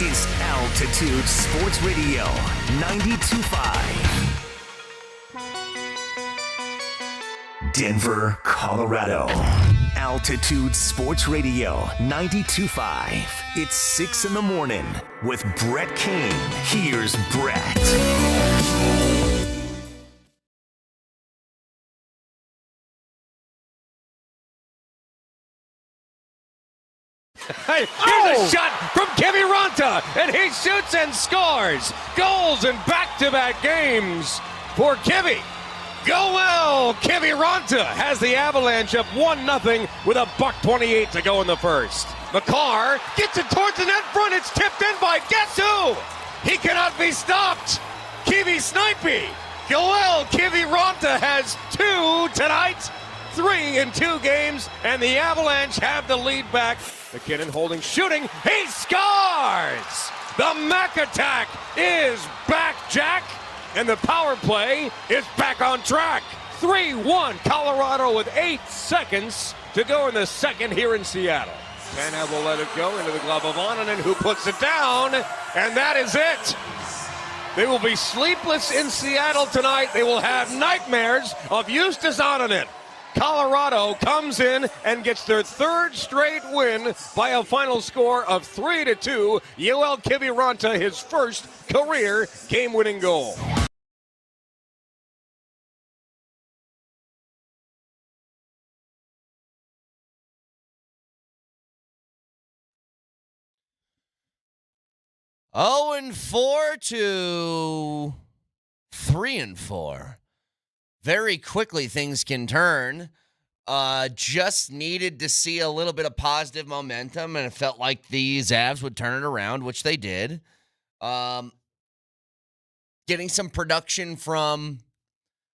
is Altitude Sports Radio 92.5. Denver, Colorado. Altitude Sports Radio 92.5. It's 6 in the morning with Brett King. Here's Brett. Hey, here's a shot from Kivi Ranta, and he shoots and scores. Goals in back-to-back games for Kivi. Go well! Kivi Ranta has the Avalanche up 1-0 with a $1:28 to go in the first. McCarr gets it towards the net front. It's tipped in by guess who? He cannot be stopped. Kivi Snipey. Go well! Kivi Ranta has 2 tonight. 3 in 2 games, and the Avalanche have the lead back. McKinnon holding, shooting. He scores! The Mac attack is back, Jack. And the power play is back on track. 3-1 Colorado with 8 seconds to go in the second here in Seattle. Tanev will let it go into the glove of Onanen, who puts it down, and that is it. They will be sleepless in Seattle tonight. They will have nightmares of Justus Onanen. Colorado comes in and gets their 3rd straight win by a final score of 3-2. Yoel Kiviranta, his first career game-winning goal. Oh, and 4 to 3-4. Very quickly things can turn. Just needed to see a little bit of positive momentum, and it felt like these Avs would turn it around, which they did. Getting some production from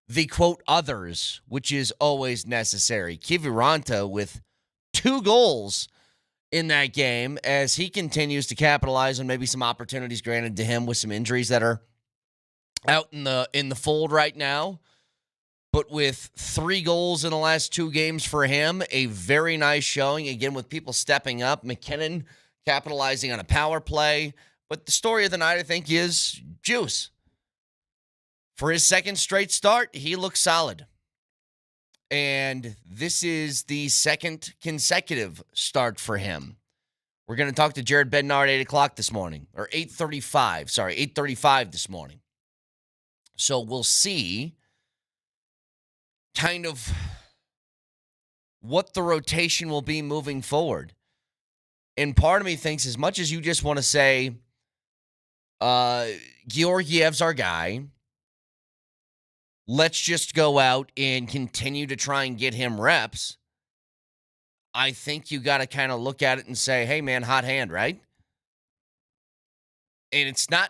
the, quote, others, which is always necessary. Kiviranta with 2 goals in that game as he continues to capitalize on maybe some opportunities granted to him with some injuries that are out in the fold right now. But with 3 goals in the last 2 games for him, a very nice showing. Again, with people stepping up. McKinnon capitalizing on a power play. But the story of the night, I think, is Juice. For his 2nd straight start, he looks solid. And this is the 2nd consecutive start for him. We're going to talk to Jared Bednar at 8 o'clock this morning. Or 8:35. Sorry, 8:35 this morning. So we'll see kind of what the rotation will be moving forward. And part of me thinks, as much as you just want to say, Georgiev's our guy, let's just go out and continue to try and get him reps, I think you got to kind of look at it and say, hey, man, hot hand, right? And it's not,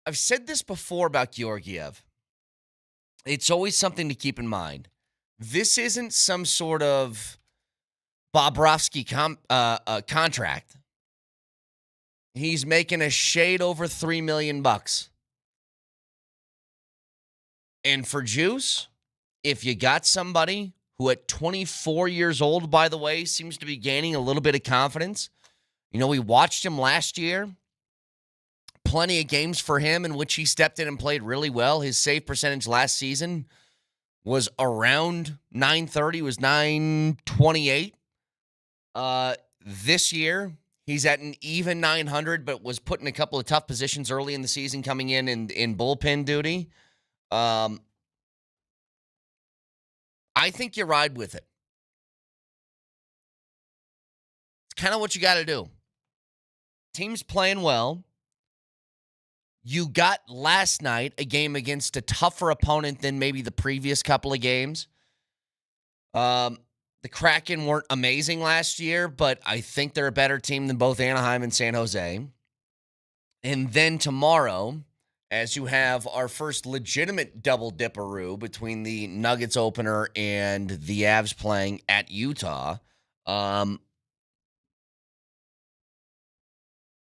I've said this before about Georgiev. It's always something to keep in mind. This isn't some sort of Bobrovsky contract. He's making a shade over $3 million. And for Juice, if you got somebody who at 24 years old, by the way, seems to be gaining a little bit of confidence. You know, we watched him last year. Plenty of games for him in which he stepped in and played really well. His save percentage last season was around .930, was .928. This year, he's at an even .900, but was put in a couple of tough positions early in the season coming in bullpen duty. I think you ride with it. It's kind of what you got to do. Team's playing well. You got last night a game against a tougher opponent than maybe the previous couple of games. The Kraken weren't amazing last year, but I think they're a better team than both Anaheim and San Jose. And then tomorrow, as you have our first legitimate double-dipperoo between the Nuggets opener and the Avs playing at Utah,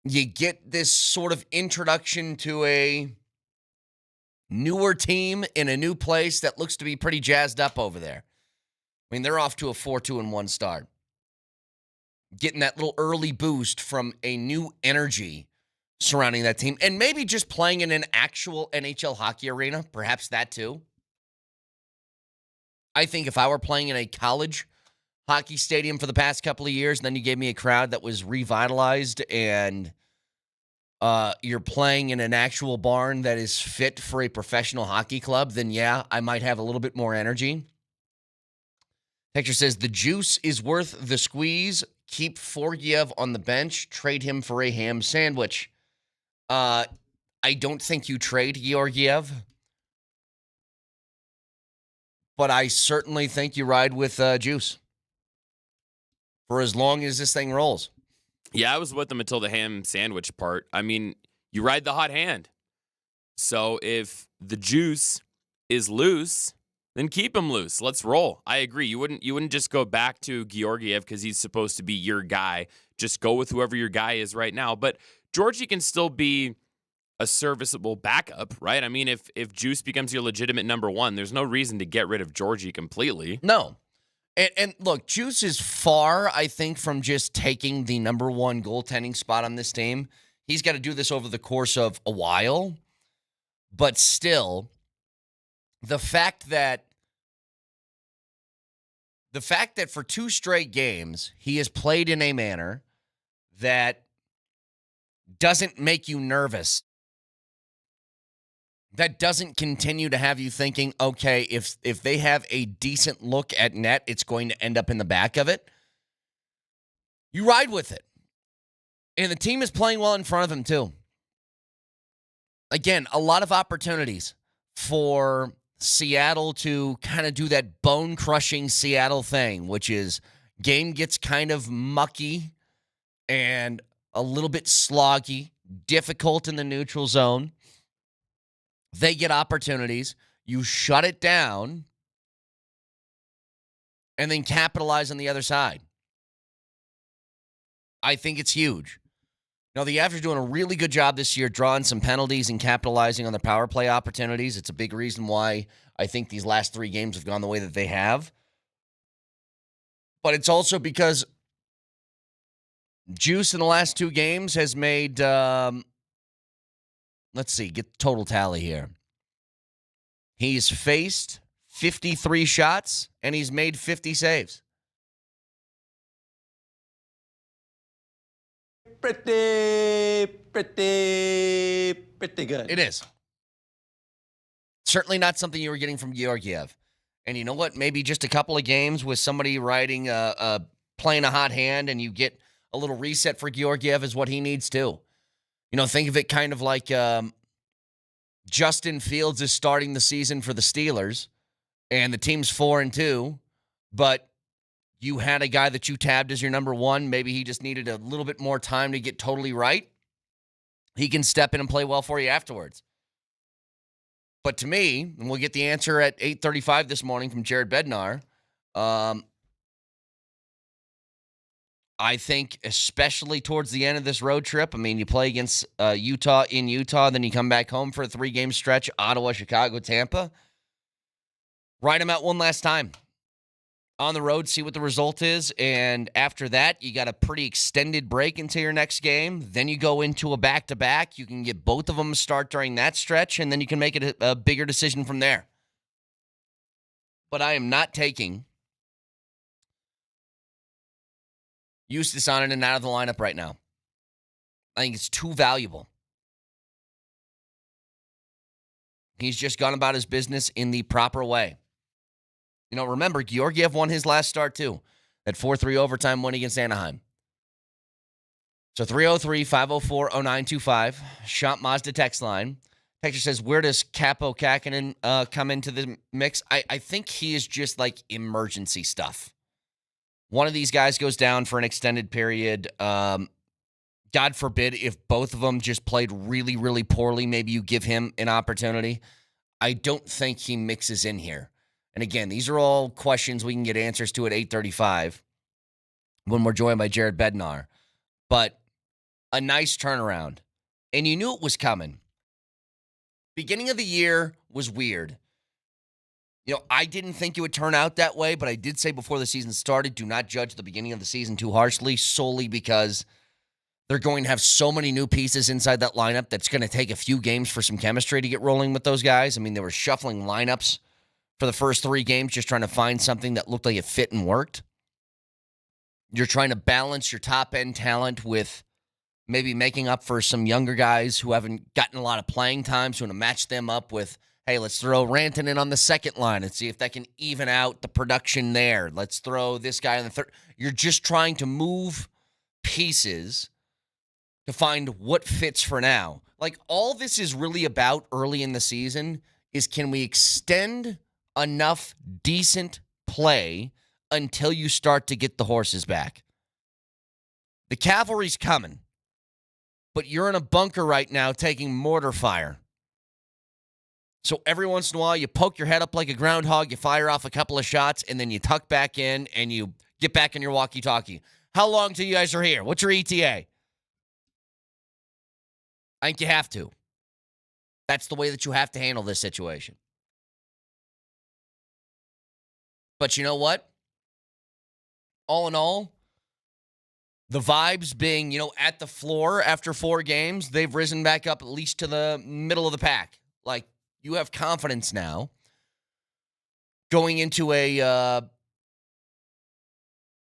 you get this sort of introduction to a newer team in a new place that looks to be pretty jazzed up over there. I mean, they're off to a 4-2-1 start. getting that little early boost from a new energy surrounding that team, and maybe just playing in an actual NHL hockey arena, perhaps that too. I think if I were playing in a college hockey stadium for the past couple of years, and then you gave me a crowd that was revitalized and you're playing in an actual barn that is fit for a professional hockey club, then yeah, I might have a little bit more energy. Hector says, the juice is worth the squeeze. Keep Forgiev on the bench. Trade him for a ham sandwich. I don't think you trade Georgiev, but I certainly think you ride with Juice for as long as this thing rolls. Yeah, I was with them until the ham sandwich part. I mean, you ride the hot hand. So if the juice is loose, then keep him loose. Let's roll. I agree. You wouldn't just go back to Georgiev because he's supposed to be your guy. Just go with whoever your guy is right now. But Georgie can still be a serviceable backup, right? I mean, if Juice becomes your legitimate number one, there's no reason to get rid of Georgie completely. No. And look, Juice is far, I think, from just taking the number one goaltending spot on this team. He's got to do this over the course of a while. But still, the fact that for 2 straight games, he has played in a manner that doesn't make you nervous, that doesn't continue to have you thinking, okay, if they have a decent look at net, it's going to end up in the back of it. You ride with it. And the team is playing well in front of him, too. Again, a lot of opportunities for Seattle to kind of do that bone-crushing Seattle thing, which is game gets kind of mucky and a little bit sloggy, difficult in the neutral zone. They get opportunities. You shut it down and then capitalize on the other side. I think it's huge. Now, the Avs are doing a really good job this year drawing some penalties and capitalizing on their power play opportunities. It's a big reason why I think these last 3 games have gone the way that they have. But it's also because Juice in the last 2 games has made, let's see, get the total tally here. He's faced 53 shots, and he's made 50 saves. Pretty good. It is. Certainly not something you were getting from Georgiev. And you know what? Maybe just a couple of games with somebody playing a hot hand, and you get a little reset for Georgiev is what he needs too. You know, think of it kind of like Justin Fields is starting the season for the Steelers, and the team's 4-2, but you had a guy that you tabbed as your number one. Maybe he just needed a little bit more time to get totally right. He can step in and play well for you afterwards. But to me, and we'll get the answer at 8:35 this morning from Jared Bednar, I think especially towards the end of this road trip, I mean, you play against Utah in Utah, then you come back home for a 3-game stretch, Ottawa, Chicago, Tampa. Ride them out one last time on the road, see what the result is, and after that, you got a pretty extended break into your next game. Then you go into a back-to-back. You can get both of them to start during that stretch, and then you can make it a bigger decision from there. But I am not taking Eustace on and out of the lineup right now. I think it's too valuable. He's just gone about his business in the proper way. You know, remember, Georgiev won his last start, too. That 4-3 overtime win against Anaheim. So 303-504-0925. Shop Mazda text line. Texture says, where does Capo Kakinen come into the mix? I think he is just like emergency stuff. One of these guys goes down for an extended period. God forbid if both of them just played really, really poorly, maybe you give him an opportunity. I don't think he mixes in here. And again, these are all questions we can get answers to at 8:35 when we're joined by Jared Bednar. But a nice turnaround. And you knew it was coming. Beginning of the year was weird. I didn't think it would turn out that way, but I did say before the season started, do not judge the beginning of the season too harshly, solely because they're going to have so many new pieces inside that lineup that's going to take a few games for some chemistry to get rolling with those guys. I mean, they were shuffling lineups for the first 3 games, just trying to find something that looked like it fit and worked. You're trying to balance your top-end talent with maybe making up for some younger guys who haven't gotten a lot of playing time, so to match them up with, hey, let's throw Rantanen in on the second line and see if that can even out the production there. Let's throw this guy on the third. You're just trying to move pieces to find what fits for now. Like, all this is really about early in the season is, can we extend enough decent play until you start to get the horses back? The cavalry's coming, but you're in a bunker right now taking mortar fire. So every once in a while, you poke your head up like a groundhog, you fire off a couple of shots, and then you tuck back in and you get back in your walkie-talkie. How long till you guys are here? What's your ETA? I think you have to. That's the way that you have to handle this situation. But you know what? All in all, the vibes being, at the floor after 4 games, they've risen back up at least to the middle of the pack. Like, you have confidence now going into a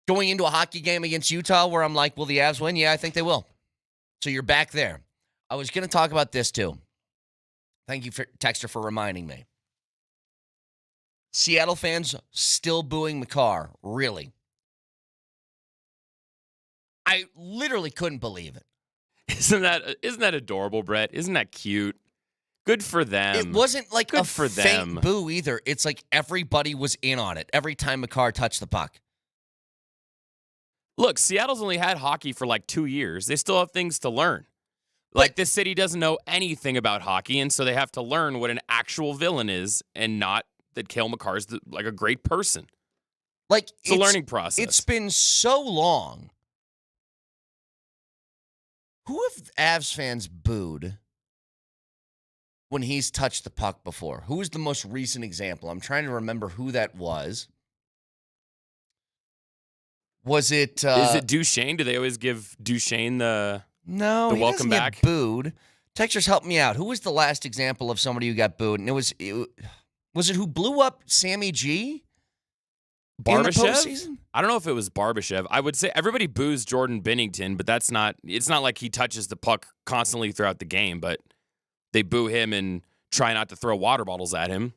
hockey game against Utah where I'm like, will the Avs win? Yeah, I think they will. So you're back there. I was going to talk about this too. Thank you, Texter, for reminding me. Seattle fans still booing Makar. Really? I literally couldn't believe it. Isn't that adorable, Brett? Isn't that cute? Good for them. It wasn't like Good a for fake them. boo either. It's like everybody was in on it every time Makar touched the puck. Look, Seattle's only had hockey for like 2 years. They still have things to learn. Like, this city doesn't know anything about hockey, and so they have to learn what an actual villain is, and not that Cale Makar's like a great person. Like, it's a learning process. It's been so long. Who have Avs fans booed when he's touched the puck before? Who is the most recent example? I'm trying to remember who that was. Was it... Is it Duchesne? Do they always give Duchesne the he welcome doesn't back? Get booed. Texters, help me out. Who was the last example of somebody who got booed? And was it who blew up Sammy G? Barbashev? I don't know if it was Barbashev. I would say everybody boos Jordan Binnington, but it's not like he touches the puck constantly throughout the game, but they boo him and try not to throw water bottles at him.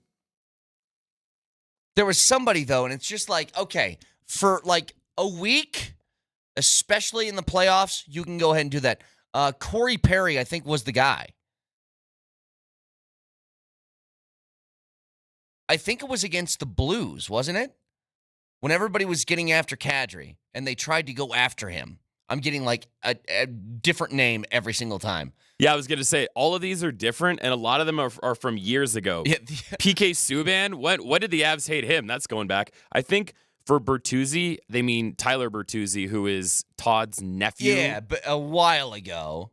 There was somebody, though, and it's just like, okay, for like a week, especially in the playoffs, you can go ahead and do that. Corey Perry, I think, was the guy. I think it was against the Blues, wasn't it? When everybody was getting after Kadri, and they tried to go after him. I'm getting like a different name every single time. Yeah, I was going to say, all of these are different, and a lot of them are from years ago. Yeah. PK Subban, what did the Avs hate him? That's going back. I think for Bertuzzi, they mean Tyler Bertuzzi, who is Todd's nephew. Yeah, but a while ago.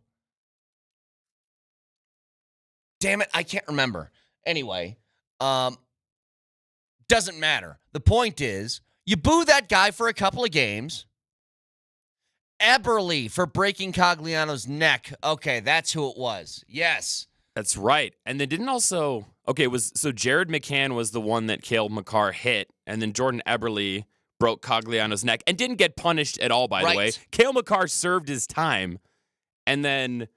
Damn it, I can't remember. Anyway, doesn't matter. The point is, you boo that guy for a couple of games. Eberle for breaking Cogliano's neck. Okay, that's who it was. Yes. That's right. And they didn't also... Okay, so Jared McCann was the one that Cale Makar hit, and then Jordan Eberle broke Cogliano's neck and didn't get punished at all, by the way. Cale Makar served his time, and then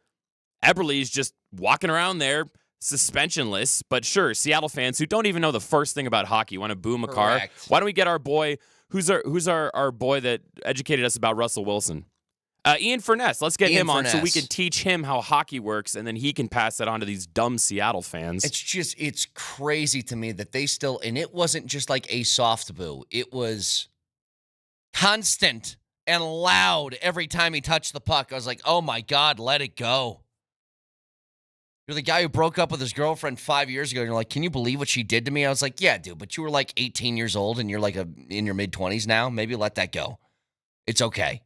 Eberle's just walking around there suspensionless. But sure, Seattle fans who don't even know the first thing about hockey want to boo Makar. Correct. Why don't we get our boy, who's our boy that educated us about Russell Wilson? Ian Furness. Let's get him on so we can teach him how hockey works, and then he can pass that on to these dumb Seattle fans. It's crazy to me that they still, and it wasn't just like a soft boo. It was constant and loud every time he touched the puck. I was like, oh my God, let it go. You're the guy who broke up with his girlfriend 5 years ago, and you're like, can you believe what she did to me? I was like, yeah, dude, but you were like 18 years old, and you're like in your mid-20s now. Maybe let that go. It's okay.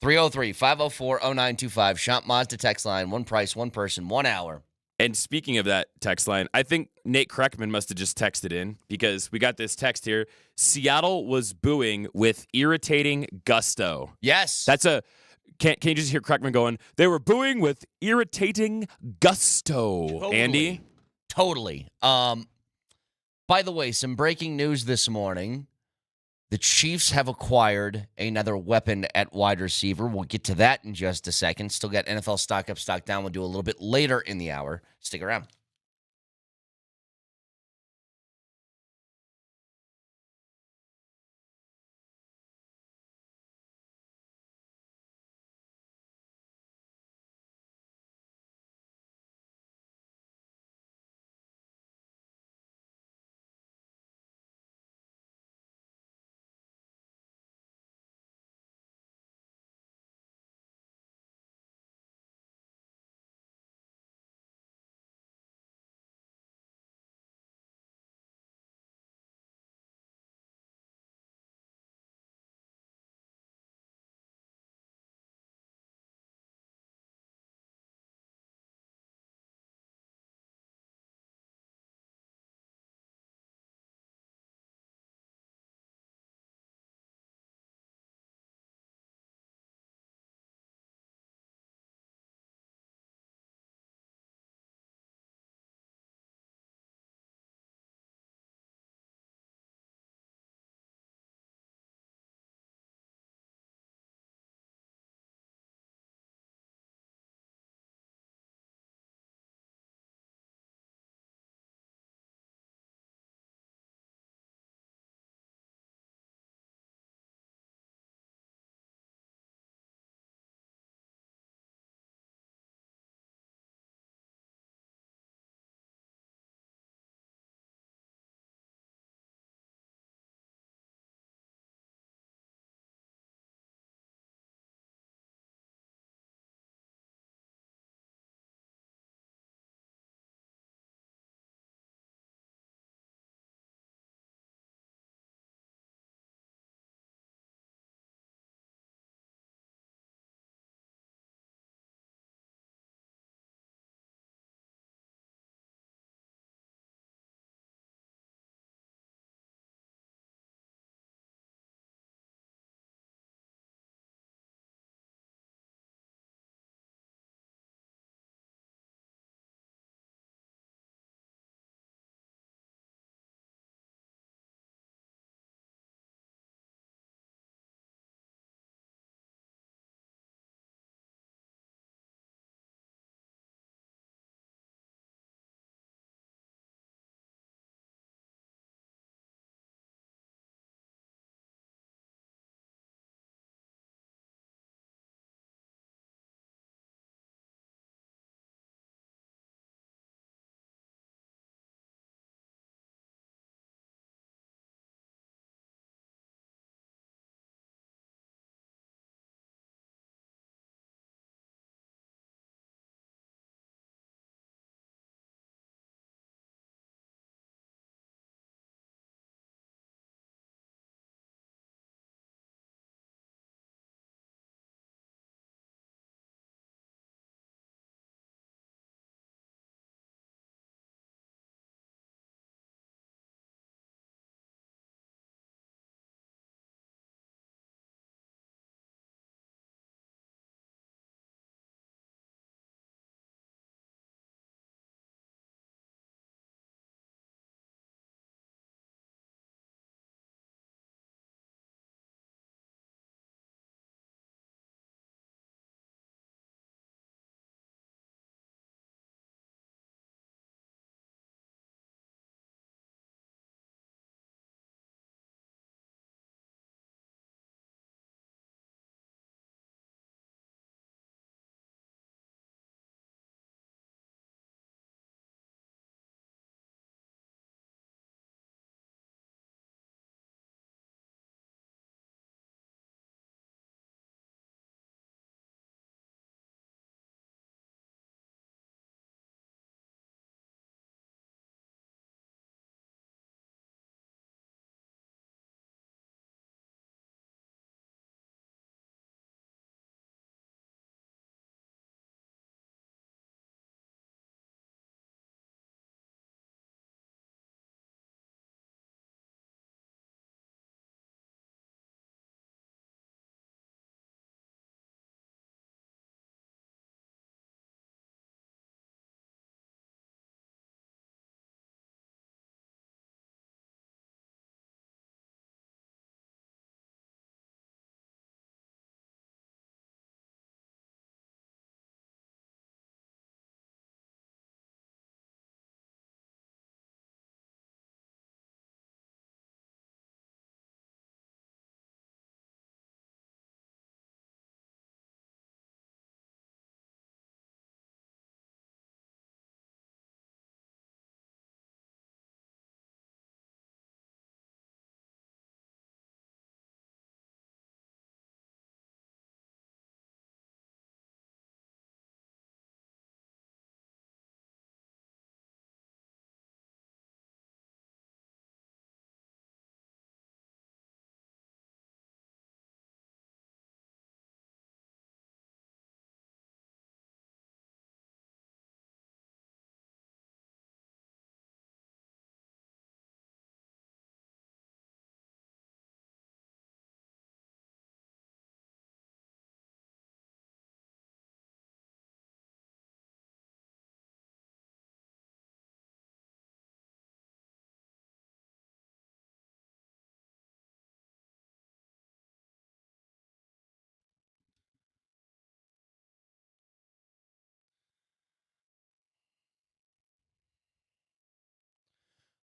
303-504-0925. Shop Mazda text line. One price, one person, 1 hour. And speaking of that text line, I think Nate Kreckman must have just texted in because we got this text here. Seattle was booing with irritating gusto. Yes. That's a can you just hear Kreckman going, they were booing with irritating gusto. Totally. Andy? Totally. By the way, some breaking news this morning. The Chiefs have acquired another weapon at wide receiver. We'll get to that in just a second. Still got NFL stock up, stock down. We'll do a little bit later in the hour. Stick around.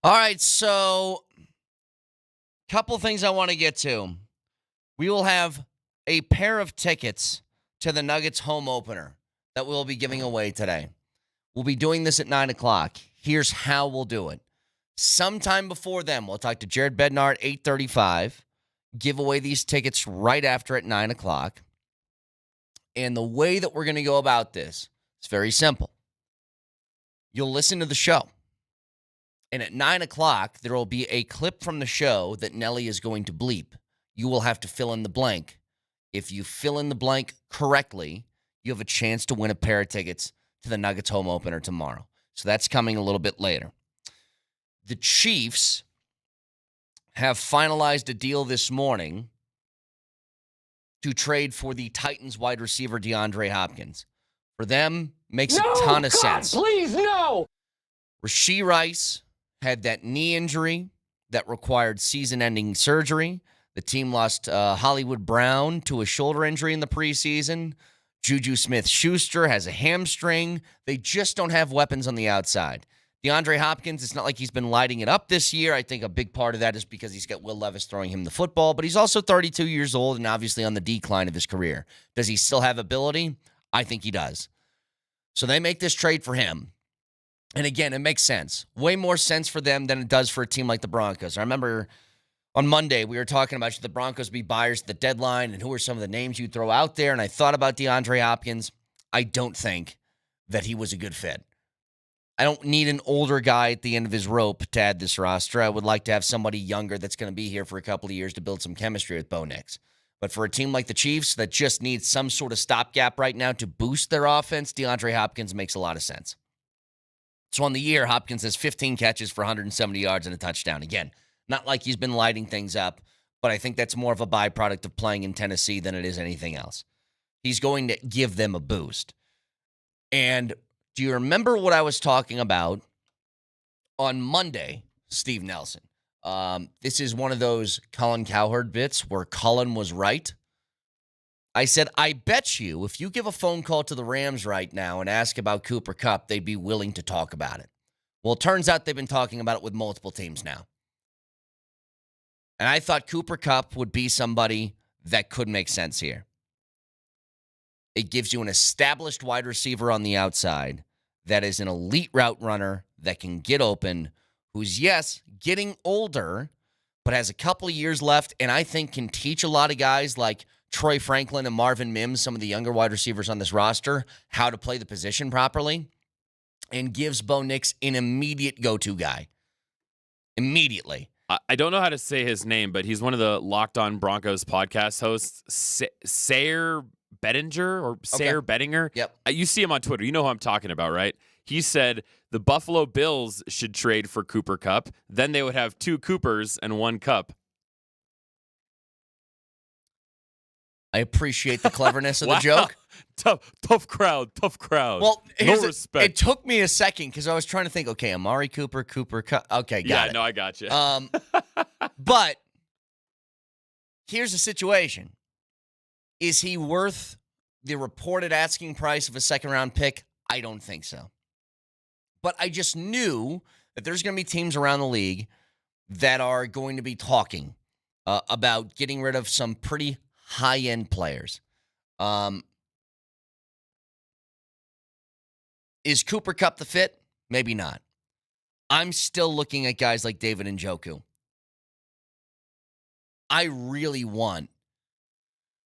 All right, so couple things I want to get to. We will have a pair of tickets to the Nuggets home opener that we'll be giving away today. We'll be doing this at 9 o'clock. Here's how we'll do it. Sometime before then, we'll talk to Jared Bednar at 8:35, give away these tickets right after at 9 o'clock. And the way that we're going to go about this is very simple. You'll listen to the show. And at 9 o'clock, there will be a clip from the show that Nelly is going to bleep. You will have to fill in the blank. If you fill in the blank correctly, you have a chance to win a pair of tickets to the Nuggets home opener tomorrow. So that's coming a little bit later. The Chiefs have finalized a deal this morning to trade for the Titans wide receiver DeAndre Hopkins. For them, makes a ton of sense. Please, no! Rashee Rice had that knee injury that required season-ending surgery. The team lost Hollywood Brown to a shoulder injury in the preseason. Juju Smith-Schuster has a hamstring. They just don't have weapons on the outside. DeAndre Hopkins, it's not like he's been lighting it up this year. I think a big part of that is because he's got Will Levis throwing him the football, but he's also 32 years old and obviously on the decline of his career. Does he still have ability? I think he does. So they make this trade for him. And again, it makes sense. Way more sense for them than it does for a team like the Broncos. I remember on Monday we were talking about should the Broncos be buyers at the deadline and who are some of the names you throw out there. And I thought about DeAndre Hopkins. I don't think that he was a good fit. I don't need an older guy at the end of his rope to add this roster. I would like to have somebody younger that's going to be here for a couple of years to build some chemistry with Bo Nix. But for a team like the Chiefs that just needs some sort of stopgap right now to boost their offense, DeAndre Hopkins makes a lot of sense. So on the year, Hopkins has 15 catches for 170 yards and a touchdown. Again, not like he's been lighting things up, but I think that's more of a byproduct of playing in Tennessee than it is anything else. He's going to give them a boost. And do you remember what I was talking about on Monday, Steve Nelson? This is one of those Colin Cowherd bits where Colin was right. I said, I bet you if you give a phone call to the Rams right now and ask about Cooper Kupp, they'd be willing to talk about it. Well, it turns out they've been talking about it with multiple teams now. And I thought Cooper Kupp would be somebody that could make sense here. It gives you an established wide receiver on the outside that is an elite route runner that can get open, who's, yes, getting older, but has a couple of years left, and I think can teach a lot of guys like Troy Franklin and Marvin Mims, some of the younger wide receivers on this roster, how to play the position properly, and gives Bo Nix an immediate go-to guy. Immediately. I don't know how to say his name, but he's one of the Locked On Broncos podcast hosts, Sayre Bettinger or Sayre Bettinger. Yep. You see him on Twitter. You know who I'm talking about, right? He said the Buffalo Bills should trade for Cooper Kupp. Then they would have 2 Coopers and 1 Kupp. I appreciate the cleverness of the joke. Tough crowd. Well, no respect. It took me a second because I was trying to think, okay, Amari Cooper Kupp. Okay, got it. No, I got you. But here's the situation. Is he worth the reported asking price of a second-round pick? I don't think so. But I just knew that there's going to be teams around the league that are going to be talking about getting rid of some pretty high-end players. Is Cooper Kupp the fit? Maybe not. I'm still looking at guys like David Njoku. I really want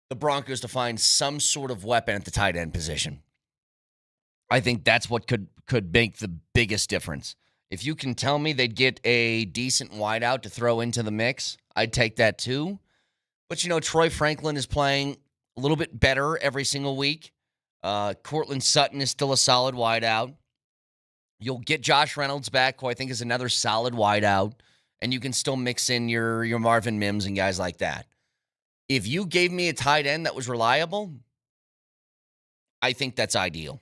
the Broncos to find some sort of weapon at the tight end position. I think that's what could make the biggest difference. If you can tell me they'd get a decent wideout to throw into the mix, I'd take that too. But, Troy Franklin is playing a little bit better every single week. Courtland Sutton is still a solid wideout. You'll get Josh Reynolds back, who I think is another solid wideout. And you can still mix in your Marvin Mims and guys like that. If you gave me a tight end that was reliable, I think that's ideal.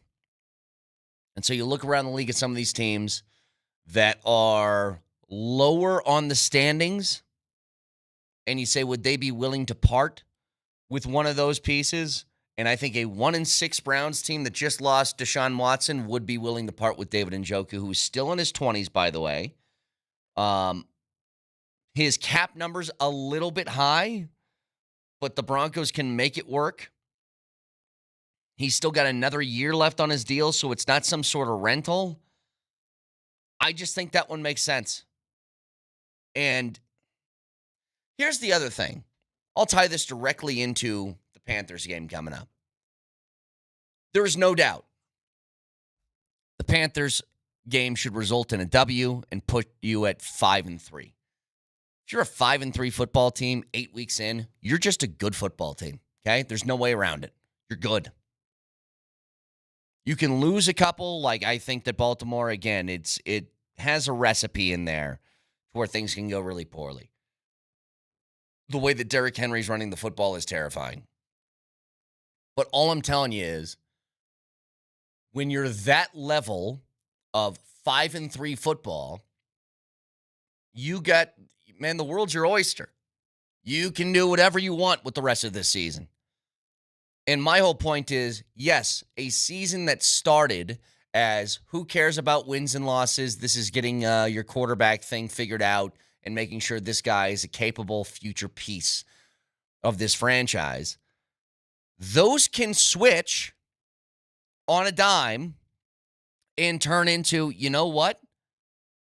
And so you look around the league at some of these teams that are lower on the standings, and you say, would they be willing to part with one of those pieces? And I think a 1-6 Browns team that just lost Deshaun Watson would be willing to part with David Njoku, who is still in his 20s, by the way. His cap number's a little bit high, but the Broncos can make it work. He's still got another year left on his deal, so it's not some sort of rental. I just think that one makes sense. And here's the other thing. I'll tie this directly into the Panthers game coming up. There is no doubt the Panthers game should result in a W and put you at 5-3. If you're a 5-3 football team 8 weeks in, you're just a good football team, okay? There's no way around it. You're good. You can lose a couple, like I think that Baltimore, again, it has a recipe in there where things can go really poorly. The way that Derrick Henry's running the football is terrifying. But all I'm telling you is, when you're that level of 5-3 football, you got, man, the world's your oyster. You can do whatever you want with the rest of this season. And my whole point is, yes, a season that started as who cares about wins and losses? This is getting your quarterback thing figured out and making sure this guy is a capable future piece of this franchise. Those can switch on a dime and turn into, you know what?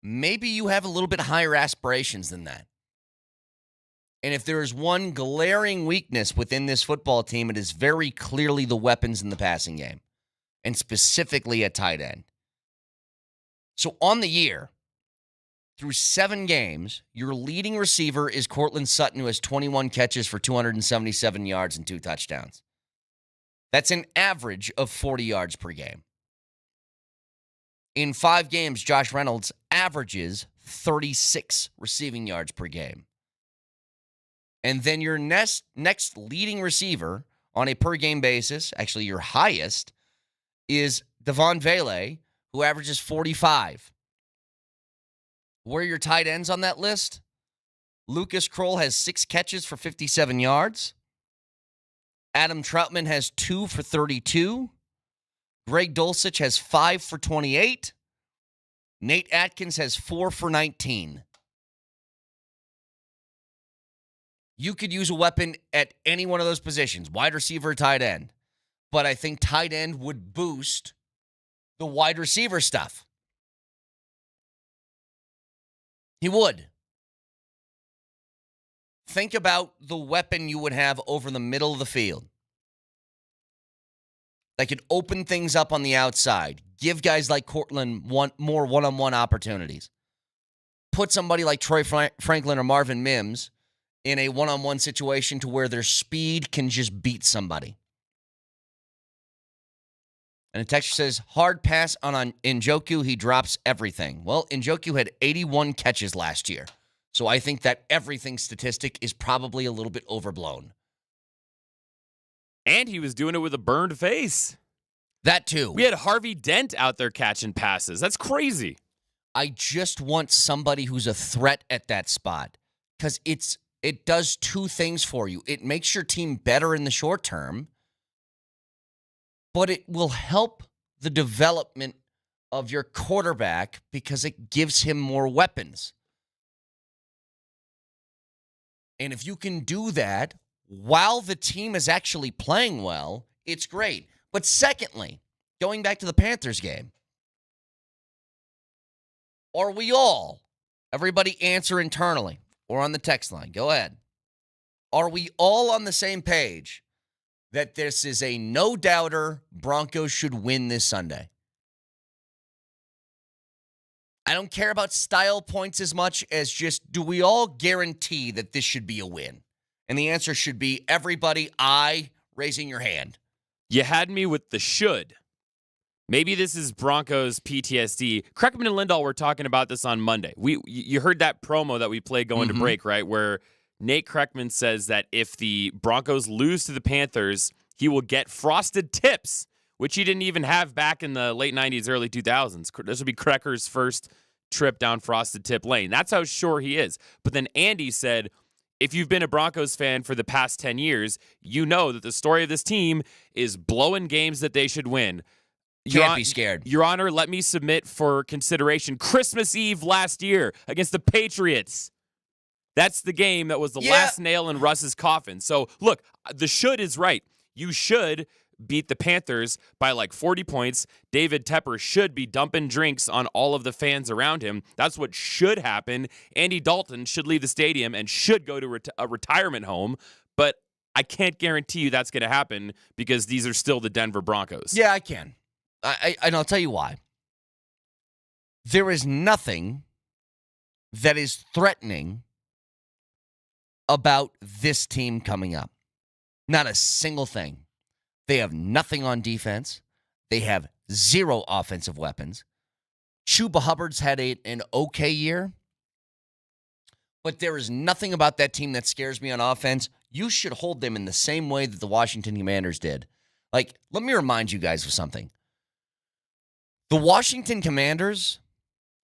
Maybe you have a little bit higher aspirations than that. And if there is one glaring weakness within this football team, it is very clearly the weapons in the passing game, and specifically at tight end. So on the year, through 7 games, your leading receiver is Courtland Sutton, who has 21 catches for 277 yards and 2 touchdowns. That's an average of 40 yards per game. In 5 games, Josh Reynolds averages 36 receiving yards per game. And then your next leading receiver on a per-game basis, actually your highest, is Devon Vele, who averages 45. Where are your tight ends on that list? Lucas Kroll has 6 catches for 57 yards. Adam Troutman has 2 for 32. Greg Dulcich has 5 for 28. Nate Atkins has 4 for 19. You could use a weapon at any one of those positions, wide receiver or tight end. But I think tight end would boost the wide receiver stuff. He would. Think about the weapon you would have over the middle of the field that could open things up on the outside, give guys like Courtland more one-on-one opportunities. Put somebody like Troy Franklin or Marvin Mims in a one-on-one situation to where their speed can just beat somebody. And a texter says, hard pass on Njoku, he drops everything. Well, Njoku had 81 catches last year. So I think that everything statistic is probably a little bit overblown. And he was doing it with a burned face. That too. We had Harvey Dent out there catching passes. That's crazy. I just want somebody who's a threat at that spot because it does 2 things for you. It makes your team better in the short term, but it will help the development of your quarterback because it gives him more weapons. And if you can do that while the team is actually playing well, it's great. But secondly, going back to the Panthers game, are we all, everybody answer internally or on the text line, go ahead. Are we all on the same page that this is a no-doubter Broncos should win this Sunday? I don't care about style points as much as just, do we all guarantee that this should be a win? And the answer should be everybody, raising your hand. You had me with the should. Maybe this is Broncos PTSD. Kreckman and Lindahl were talking about this on Monday. You heard that promo that we played going to break, right? Where Nate Kreckman says that if the Broncos lose to the Panthers, he will get frosted tips, which he didn't even have back in the late 90s, early 2000s. This would be Krecker's first trip down frosted tip lane. That's how sure he is. But then Andy said, if you've been a Broncos fan for the past 10 years, you know that the story of this team is blowing games that they should win. Can't be scared. Your Honor, let me submit for consideration Christmas Eve last year against the Patriots. That's the game that was the last nail in Russ's coffin. So, look, the should is right. You should beat the Panthers by like 40 points. David Tepper should be dumping drinks on all of the fans around him. That's what should happen. Andy Dalton should leave the stadium and should go to a retirement home. But I can't guarantee you that's going to happen because these are still the Denver Broncos. Yeah, I can. And I'll tell you why. There is nothing that is threatening about this team coming up. Not a single thing. They have nothing on defense. They have zero offensive weapons. Chuba Hubbard's had an okay year, but there is nothing about that team that scares me on offense. You should hold them in the same way that the Washington Commanders did. Like, let me remind you guys of something. The Washington Commanders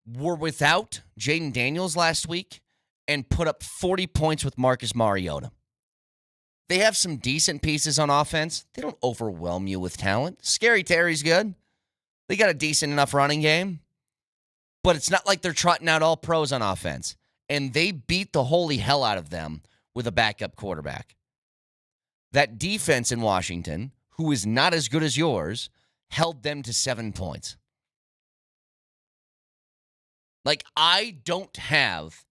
were without Jaden Daniels last week and put up 40 points with Marcus Mariota. They have some decent pieces on offense. They don't overwhelm you with talent. Scary Terry's good. They got a decent enough running game. But it's not like they're trotting out all pros on offense. And they beat the holy hell out of them with a backup quarterback. That defense in Washington, who is not as good as yours, held them to 7 points. Like, I don't have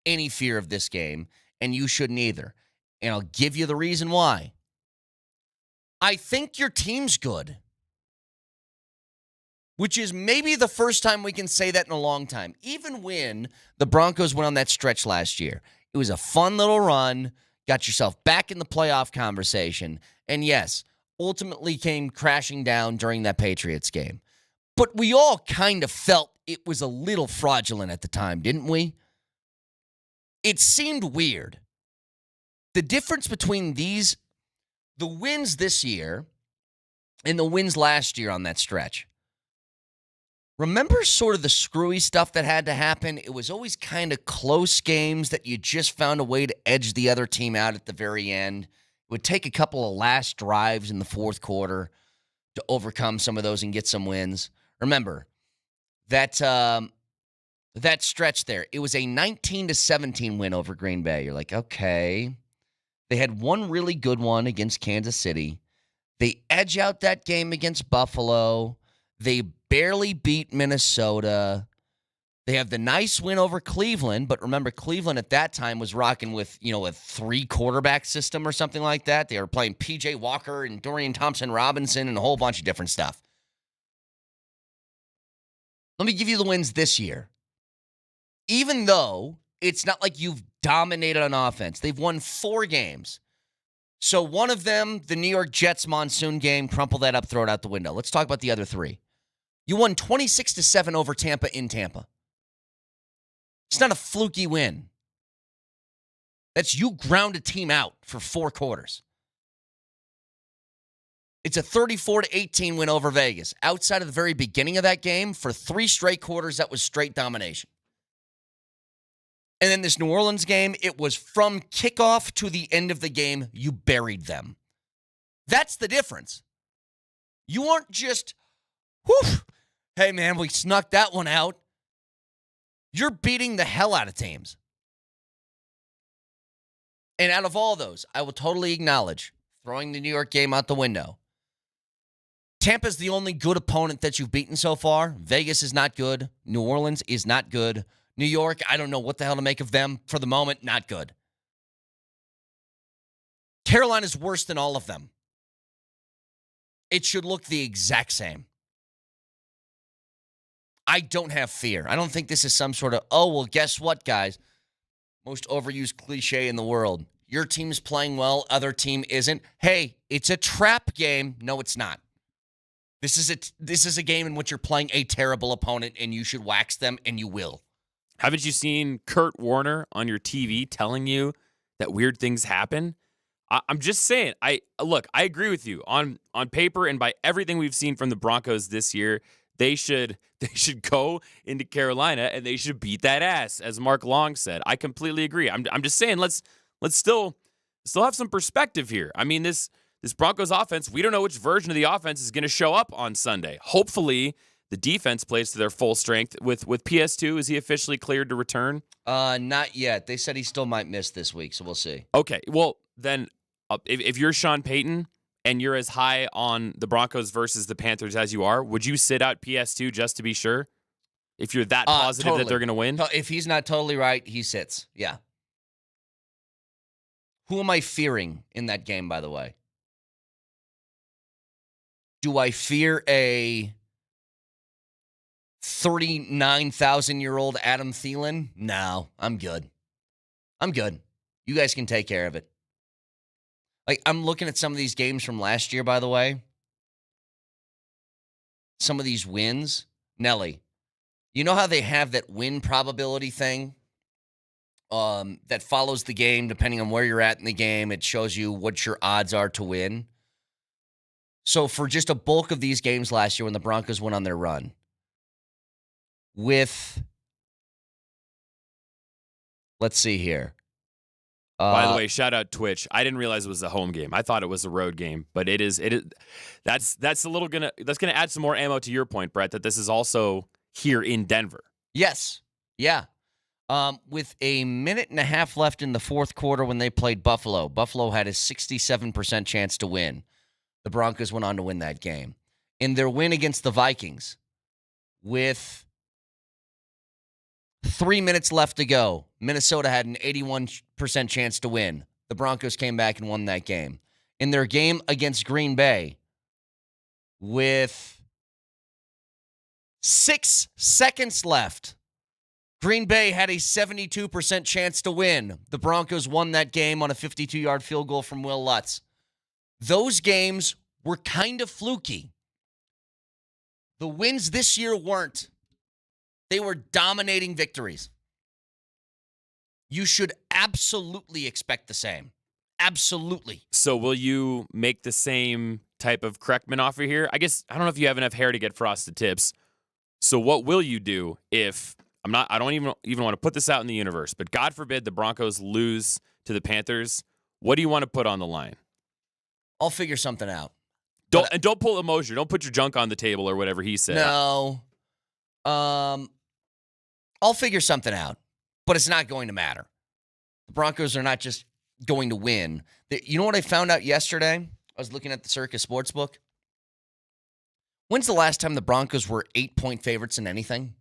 any fear of this game, and you shouldn't either. And I'll give you the reason why. I think your team's good. Which is maybe the first time we can say that in a long time. Even when the Broncos went on that stretch last year. It was a fun little run. Got yourself back in the playoff conversation. And yes, ultimately came crashing down during that Patriots game. But we all kind of felt it was a little fraudulent at the time, didn't we? It seemed weird. The difference between the wins this year and the wins last year on that stretch. Remember sort of the screwy stuff that had to happen? It was always kind of close games that you just found a way to edge the other team out at the very end. It would take a couple of last drives in the fourth quarter to overcome some of those and get some wins. Remember, that stretch there, it was a 19-17 win over Green Bay. You're like, okay. They had one really good one against Kansas City. They edge out that game against Buffalo. They barely beat Minnesota. They have the nice win over Cleveland, but remember, Cleveland at that time was rocking with, a 3-quarterback system or something like that. They were playing P.J. Walker and Dorian Thompson-Robinson and a whole bunch of different stuff. Let me give you the wins this year. Even though it's not like you've dominated on offense, they've won 4 games. So one of them, the New York Jets monsoon game, crumple that up, throw it out the window. Let's talk about the other 3. You won 26-7 over Tampa in Tampa. It's not a fluky win. That's you ground a team out for 4 quarters. It's a 34-18 win over Vegas. Outside of the very beginning of that game, for 3 straight quarters, that was straight domination. And then this New Orleans game, it was from kickoff to the end of the game, you buried them. That's the difference. You aren't just, whew, hey man, we snuck that one out. You're beating the hell out of teams. And out of all those, I will totally acknowledge throwing the New York game out the window. Tampa's the only good opponent that you've beaten so far. Vegas is not good. New Orleans is not good. New York, I don't know what the hell to make of them. For the moment, not good. Carolina's worse than all of them. It should look the exact same. I don't have fear. I don't think this is some sort of, well, guess what, guys? Most overused cliche in the world. Your team's playing well, other team isn't. Hey, it's a trap game. No, it's not. This is a game in which you're playing a terrible opponent, and you should wax them, and you will. Haven't you seen Kurt Warner on your TV telling you that weird things happen? I'm just saying. I agree with you. On paper and by everything we've seen from the Broncos this year, they should go into Carolina and they should beat that ass, as Mark Long said. I completely agree. I'm just saying let's still have some perspective here. I mean, this this Broncos offense, we don't know which version of the offense is going to show up on Sunday. Hopefully, the defense plays to their full strength. With PS2, is he officially cleared to return? Not yet. They said he still might miss this week, so we'll see. Okay, well, then if you're Sean Payton and you're as high on the Broncos versus the Panthers as you are, would you sit out PS2 just to be sure? If you're that positive totally. that they're going to win? If he's not totally right, he sits. Yeah. Who am I fearing in that game, by the way? Do I fear a 39,000-year-old Adam Thielen? No, I'm good. I'm good. You guys can take care of it. Like, I'm looking at some of these games from last year, by the way. Some of these wins. Nelly, you know how they have that win probability thing that follows the game depending on where you're at in the game? It shows you what your odds are to win. So for just a bulk of these games last year when the Broncos went on their run, let's see here. By the way, shout out Twitch. I didn't realize it was a home game. I thought it was a road game, but it is. That's gonna add some more ammo to your point, Brett. That this is also here in Denver. Yes. Yeah. With a minute and a half left in the fourth quarter when they played Buffalo, Buffalo had a 67% chance to win. The Broncos went on to win that game. In their win against the Vikings, with 3 minutes left to go, Minnesota had an 81% chance to win. The Broncos came back and won that game. In their game against Green Bay, with 6 seconds left, Green Bay had a 72% chance to win. The Broncos won that game on a 52-yard field goal from Will Lutz. Those games were kind of fluky. The wins this year weren't. They were dominating victories. You should absolutely expect the same. Absolutely. So will you make the same type of Kreckman offer here? I guess I don't know if you have enough hair to get frosted tips. So what will you do if I don't even want to put this out in the universe, but God forbid the Broncos lose to the Panthers. What do you want to put on the line? I'll figure something out. Don't pull a Mosier. Don't put your junk on the table or whatever he said. No. I'll figure something out, but it's not going to matter. The Broncos are not just going to win. You know what I found out yesterday? I was looking at the Circus Sportsbook. When's the last time the Broncos were 8-point favorites in anything?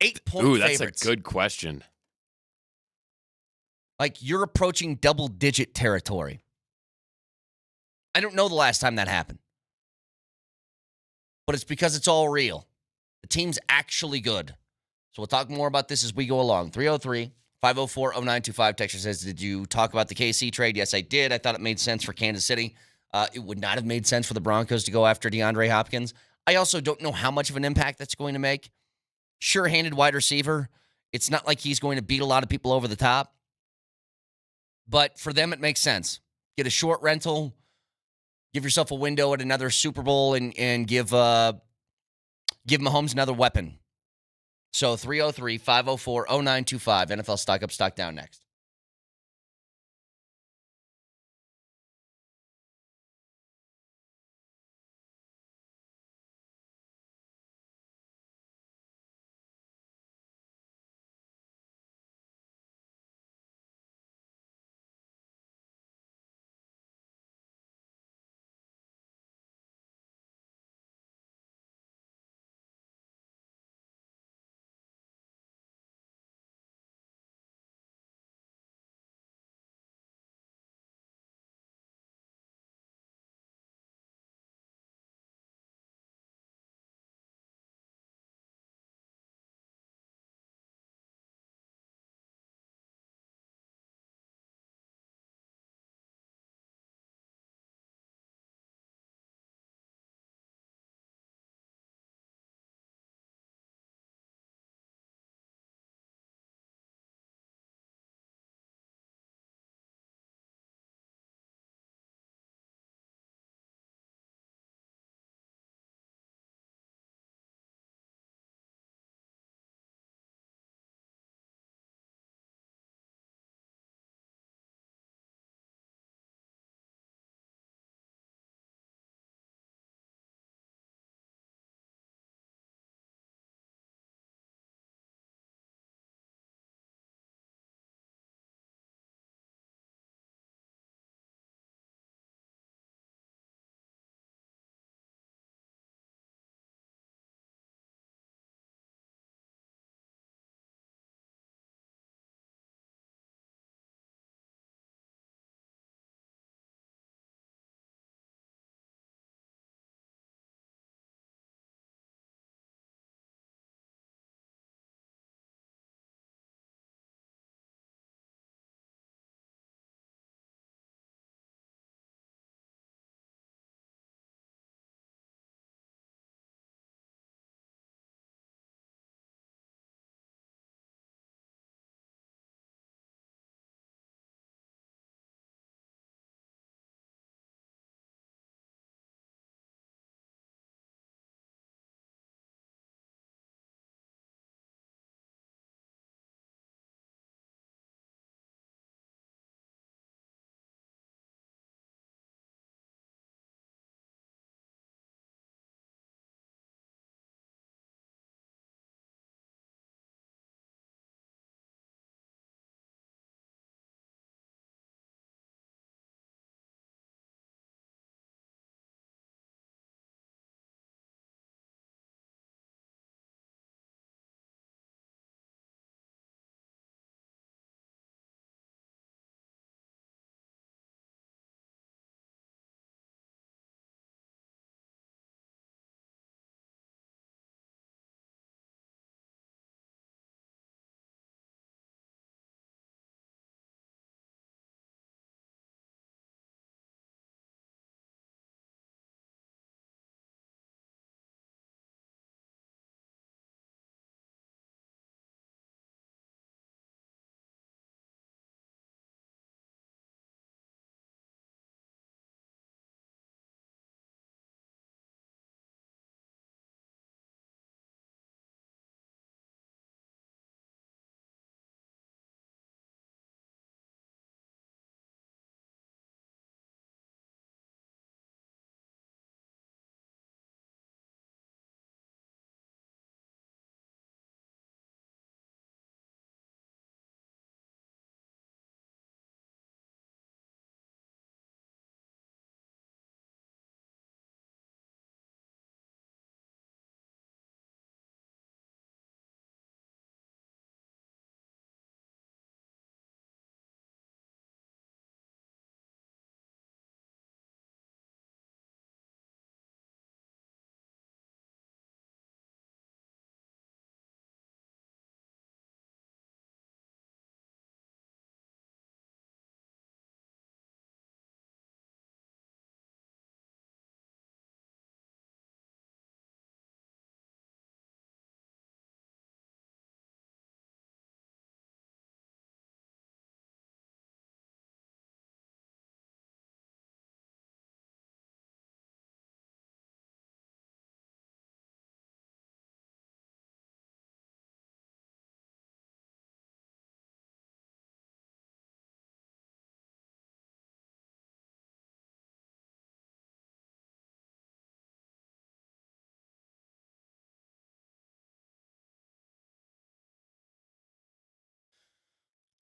8-point favorites. That's a good question. Like, you're approaching double-digit territory. I don't know the last time that happened. But it's because it's all real. The team's actually good. So we'll talk more about this as we go along. 303-504-0925. Texture says, did you talk about the KC trade? Yes, I did. I thought it made sense for Kansas City. It would not have made sense for the Broncos to go after DeAndre Hopkins. I also don't know how much of an impact that's going to make. Sure-handed wide receiver. It's not like he's going to beat a lot of people over the top. But for them, it makes sense. Get a short rental. Give yourself a window at another Super Bowl and give Mahomes another weapon. So 303-504-0925. NFL stock up, stock down next.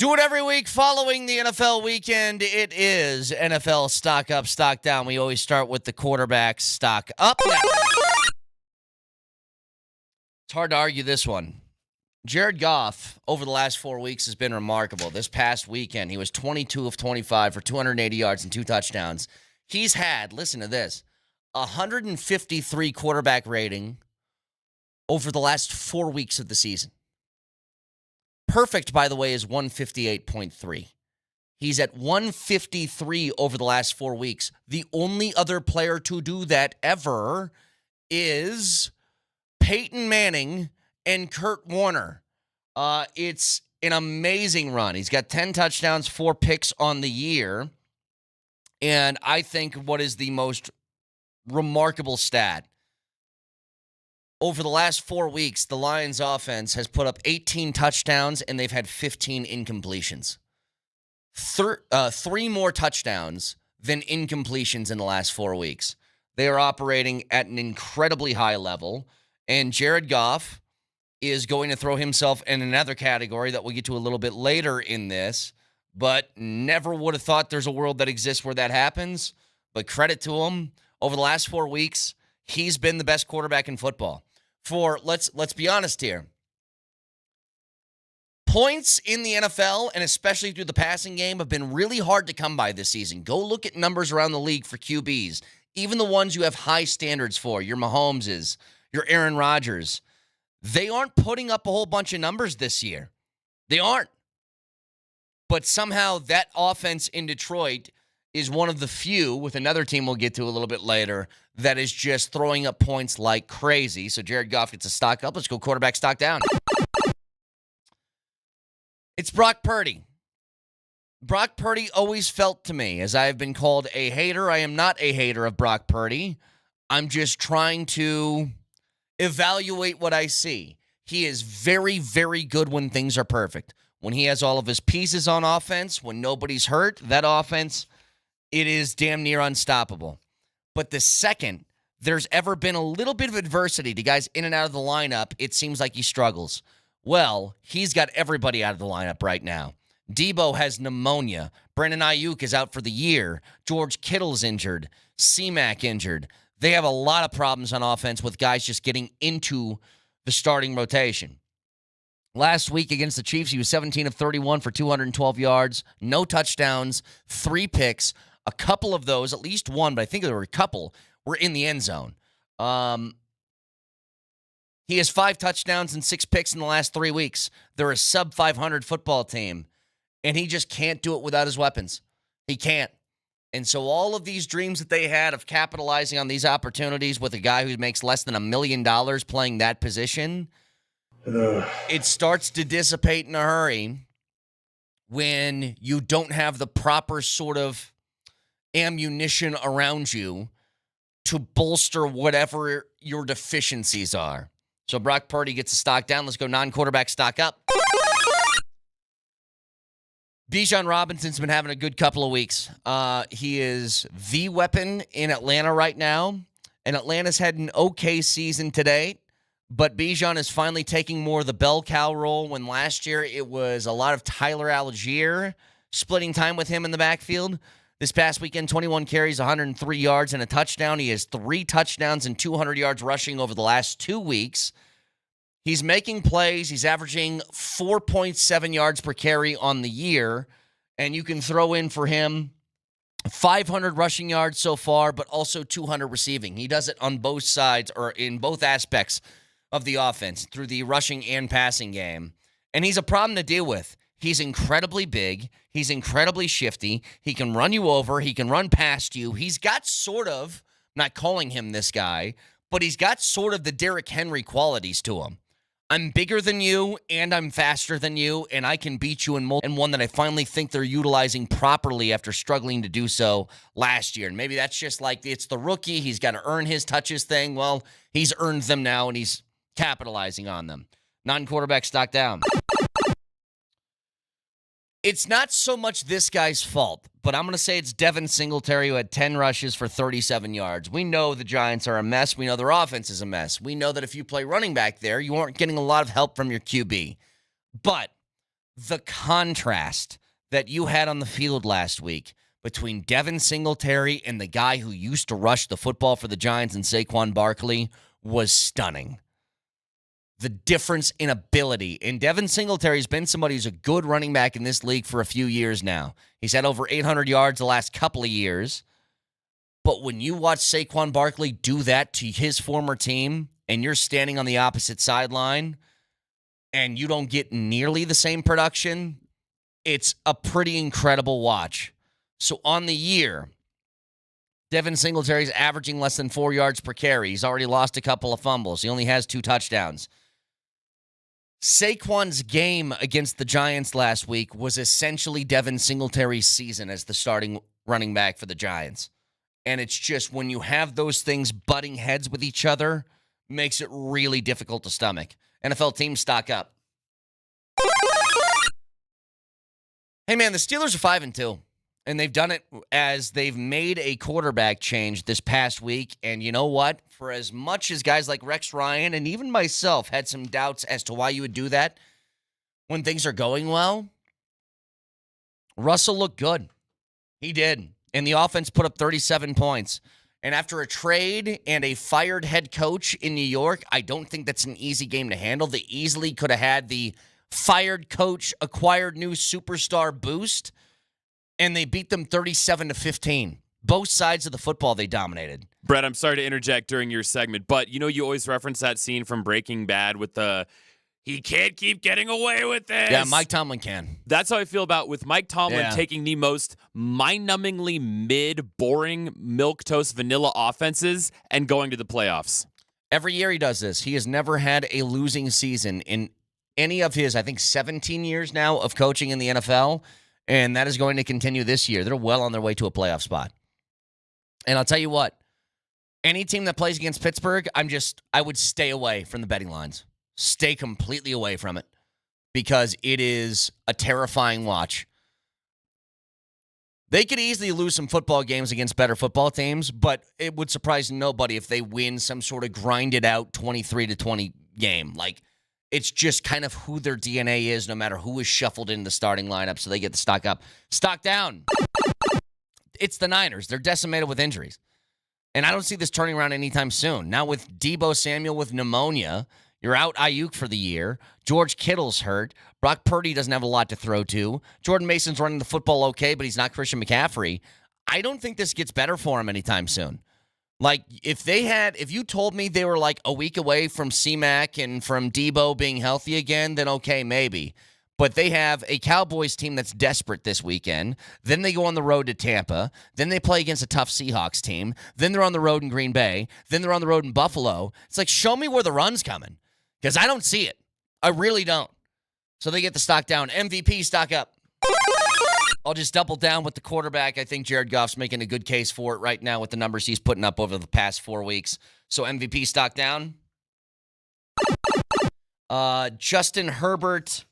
Do it every week following the NFL weekend. It is NFL Stock Up, Stock Down. We always start with the quarterback stock up. It's hard to argue this one. Jared Goff, over the last 4 weeks, has been remarkable. This past weekend, he was 22 of 25 for 280 yards and 2 touchdowns. He's had, listen to this, 153 quarterback rating over the last 4 weeks of the season. Perfect, by the way, is 158.3. He's at 153 over the last 4 weeks. The only other player to do that ever is Peyton Manning and Kurt Warner. It's an amazing run. He's got 10 touchdowns, 4 picks on the year. And I think what is the most remarkable stat, over the last 4 weeks, the Lions offense has put up 18 touchdowns, and they've had 15 incompletions. 3 more touchdowns than incompletions in the last 4 weeks. They are operating at an incredibly high level, and Jared Goff is going to throw himself in another category that we'll get to a little bit later in this, but never would have thought there's a world that exists where that happens. But credit to him. Over the last 4 weeks, he's been the best quarterback in football. Let's be honest here. Points in the NFL, and especially through the passing game, have been really hard to come by this season. Go look at numbers around the league for QBs, even the ones you have high standards for, your Mahomeses, your Aaron Rodgers. They aren't putting up a whole bunch of numbers this year. They aren't. But somehow that offense in Detroit is one of the few, with another team we'll get to a little bit later, that is just throwing up points like crazy. So Jared Goff gets a stock up. Let's go quarterback stock down. It's Brock Purdy. Brock Purdy always felt to me, as I have been called a hater, I am not a hater of Brock Purdy. I'm just trying to evaluate what I see. He is very, very good when things are perfect. When he has all of his pieces on offense, when nobody's hurt, that offense, it is damn near unstoppable. But the second there's ever been a little bit of adversity to guys in and out of the lineup, it seems like he struggles. Well, he's got everybody out of the lineup right now. Debo has pneumonia. Brandon Ayuk is out for the year. George Kittle's injured. C-Mac injured. They have a lot of problems on offense with guys just getting into the starting rotation. Last week against the Chiefs, he was 17 of 31 for 212 yards, no touchdowns, 3 picks. A couple of those, at least one, but I think there were a couple, were in the end zone. He has 5 touchdowns and 6 picks in the last 3 weeks. They're a sub-500 football team, and he just can't do it without his weapons. He can't. And so all of these dreams that they had of capitalizing on these opportunities with a guy who makes less than $1 million playing that position, it starts to dissipate in a hurry when you don't have the proper sort of ammunition around you to bolster whatever your deficiencies are. So Brock Purdy gets a stock down. Let's go non-quarterback stock up. Bijan Robinson's been having a good couple of weeks. He is the weapon in Atlanta right now, and Atlanta's had an okay season to date, but Bijan is finally taking more of the bell cow role when last year it was a lot of Tyler Algier splitting time with him in the backfield. This past weekend, 21 carries, 103 yards, and a touchdown. He has 3 touchdowns and 200 yards rushing over the last 2 weeks. He's making plays. He's averaging 4.7 yards per carry on the year, and you can throw in for him 500 rushing yards so far, but also 200 receiving. He does it on both sides or in both aspects of the offense, through the rushing and passing game, and he's a problem to deal with. He's incredibly big. He's incredibly shifty. He can run you over. He can run past you. He's got sort of, I'm not calling him this guy, but he's got sort of the Derrick Henry qualities to him. I'm bigger than you, and I'm faster than you, and I can beat you in one that I finally think they're utilizing properly after struggling to do so last year. And maybe that's just like it's the rookie. He's got to earn his touches thing. Well, he's earned them now, and he's capitalizing on them. Non-quarterback stock down. It's not so much this guy's fault, but I'm going to say it's Devin Singletary, who had 10 rushes for 37 yards. We know the Giants are a mess. We know their offense is a mess. We know that if you play running back there, you aren't getting a lot of help from your QB. But the contrast that you had on the field last week between Devin Singletary and the guy who used to rush the football for the Giants and Saquon Barkley was stunning. The difference in ability. And Devin Singletary's been somebody who's a good running back in this league for a few years now. He's had over 800 yards the last couple of years. But when you watch Saquon Barkley do that to his former team and you're standing on the opposite sideline and you don't get nearly the same production, it's a pretty incredible watch. So on the year, Devin Singletary's averaging less than 4 yards per carry. He's already lost a couple of fumbles. He only has 2 touchdowns. Saquon's game against the Giants last week was essentially Devin Singletary's season as the starting running back for the Giants. And it's just when you have those things butting heads with each other, makes it really difficult to stomach. NFL teams stock up. Hey, man, the Steelers are 5-2. And they've done it as they've made a quarterback change this past week. And you know what? For as much as guys like Rex Ryan and even myself had some doubts as to why you would do that when things are going well, Russell looked good. He did. And the offense put up 37 points. And after a trade and a fired head coach in New York, I don't think that's an easy game to handle. They easily could have had the fired coach, acquired new superstar boost. And they beat them 37-15. Both sides of the football they dominated. Brett, I'm sorry to interject during your segment, but you always reference that scene from Breaking Bad with he can't keep getting away with this. Yeah, Mike Tomlin can. That's how I feel about with Mike Tomlin taking the most mind-numbingly mid, boring, milquetoast vanilla offenses and going to the playoffs. Every year he does this. He has never had a losing season in any of his, I think, 17 years now of coaching in the NFL. And that is going to continue this year. They're well on their way to a playoff spot. And I'll tell you what, any team that plays against Pittsburgh, I would stay away from the betting lines. Stay completely away from it because it is a terrifying watch. They could easily lose some football games against better football teams, but it would surprise nobody if they win some sort of grinded out 23-20 game. Like, it's just kind of who their DNA is, no matter who is shuffled in the starting lineup, so they get the stock up. Stock down. It's the Niners. They're decimated with injuries. And I don't see this turning around anytime soon. Now with Deebo Samuel with pneumonia, you're out Ayuk for the year. George Kittle's hurt. Brock Purdy doesn't have a lot to throw to. Jordan Mason's running the football okay, but he's not Christian McCaffrey. I don't think this gets better for him anytime soon. Like, if you told me they were like a week away from C-Mac and from Deebo being healthy again, then okay, maybe. But they have a Cowboys team that's desperate this weekend. Then they go on the road to Tampa. Then they play against a tough Seahawks team. Then they're on the road in Green Bay. Then they're on the road in Buffalo. It's like, show me where the run's coming. Because I don't see it. I really don't. So they get the stock down. MVP stock up. I'll just double down with the quarterback. I think Jared Goff's making a good case for it right now with the numbers he's putting up over the past 4 weeks. So MVP stock down. Justin Herbert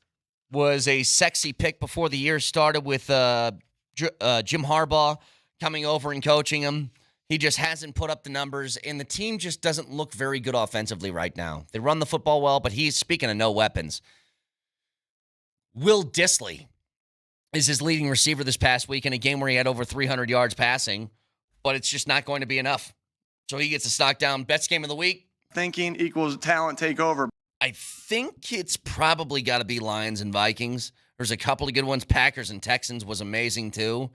was a sexy pick before the year started with Jim Harbaugh coming over and coaching him. He just hasn't put up the numbers, and the team just doesn't look very good offensively right now. They run the football well, but he's speaking of no weapons. Will Dissly is his leading receiver this past week in a game where he had over 300 yards passing, but it's just not going to be enough. So he gets a stock down. Best game of the week. Thinking equals talent take over. I think it's probably got to be Lions and Vikings. There's a couple of good ones. Packers and Texans was amazing too.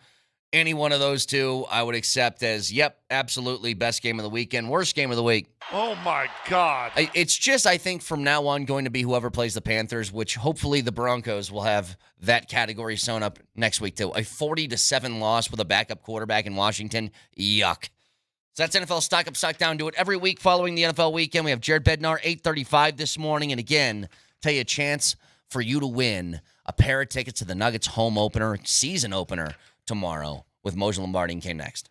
Any one of those two I would accept as, yep, absolutely best game of the weekend. Worst game of the week. Oh, my God. It's just, I think, from now on going to be whoever plays the Panthers, which hopefully the Broncos will have that category sewn up next week, too. A 40-7 loss with a backup quarterback in Washington. Yuck. So that's NFL Stock Up, Stock Down. Do it every week following the NFL weekend. We have Jared Bednar, 8:35 this morning. And again, tell you a chance for you to win a pair of tickets to the Nuggets home opener, season opener tomorrow with Moshe Lombardi and K-Next.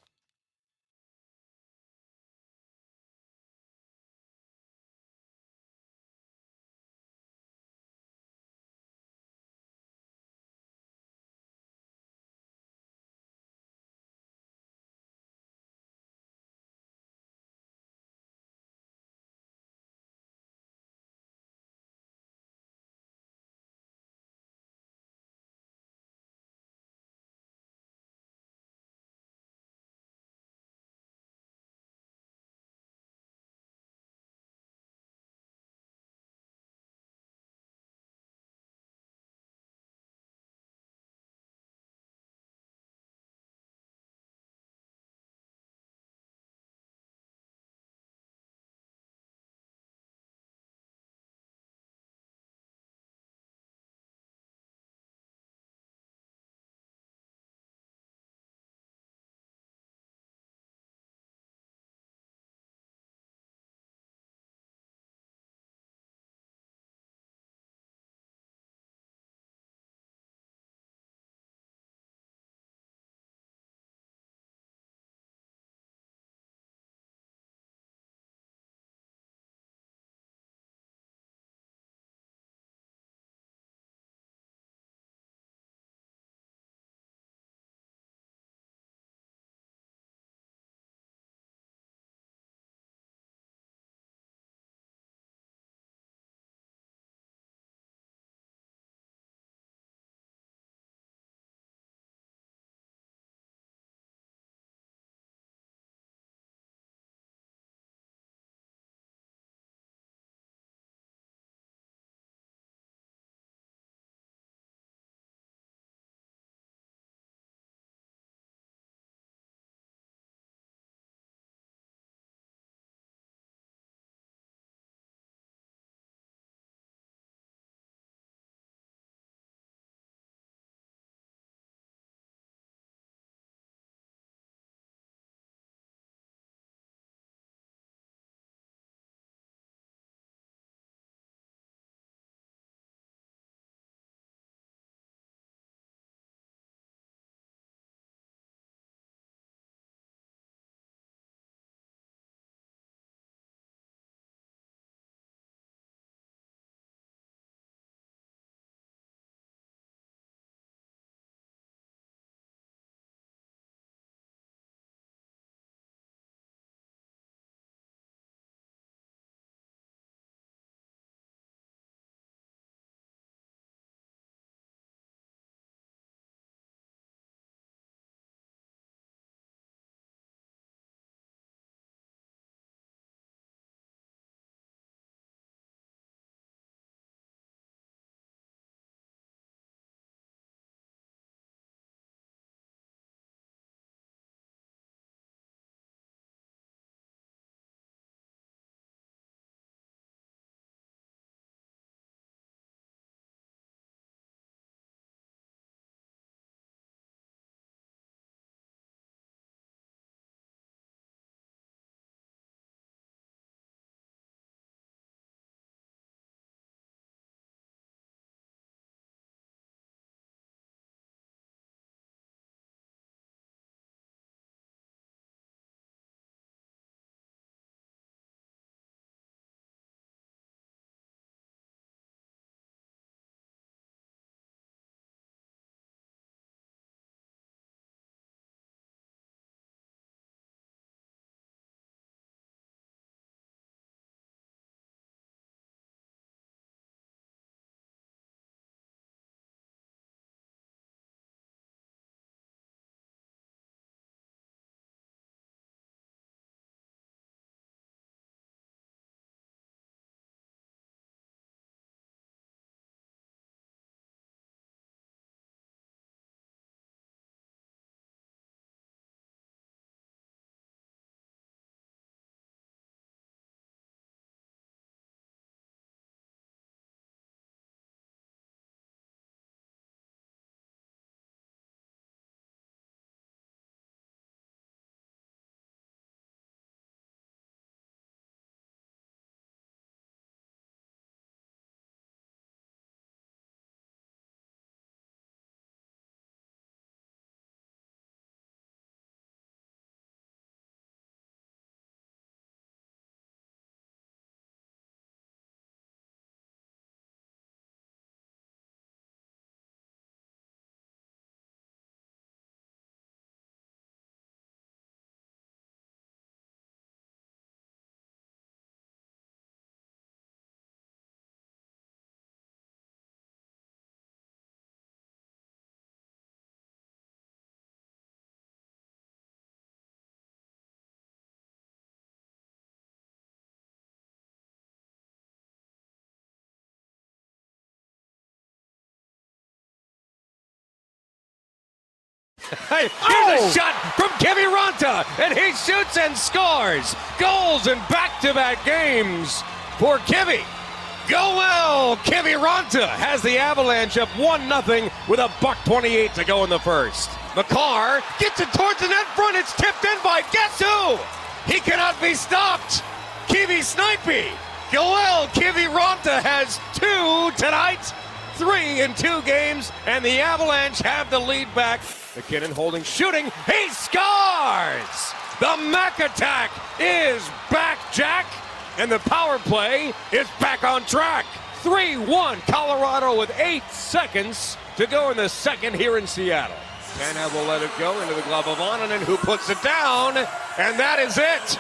Here's a shot from Kevin Ronta, and he shoots and scores. Goals in back-to-back games for Kivy. Go well! Kevin Ronta has the Avalanche up 1-0 with a $1:28 to go in the first. McCarr gets it towards the net front. It's tipped in by guess who? He cannot be stopped. Kivy Snipey. Go well! Kevin Ronta has 2 tonight. 3 in 2 games, and the Avalanche have the lead back. McKinnon holding, shooting. He scores! The Mac attack is back, Jack. And the power play is back on track. 3-1 Colorado with 8 seconds to go in the second here in Seattle. Tanev will let it go into the glove of Onanen, who puts it down, and that is it.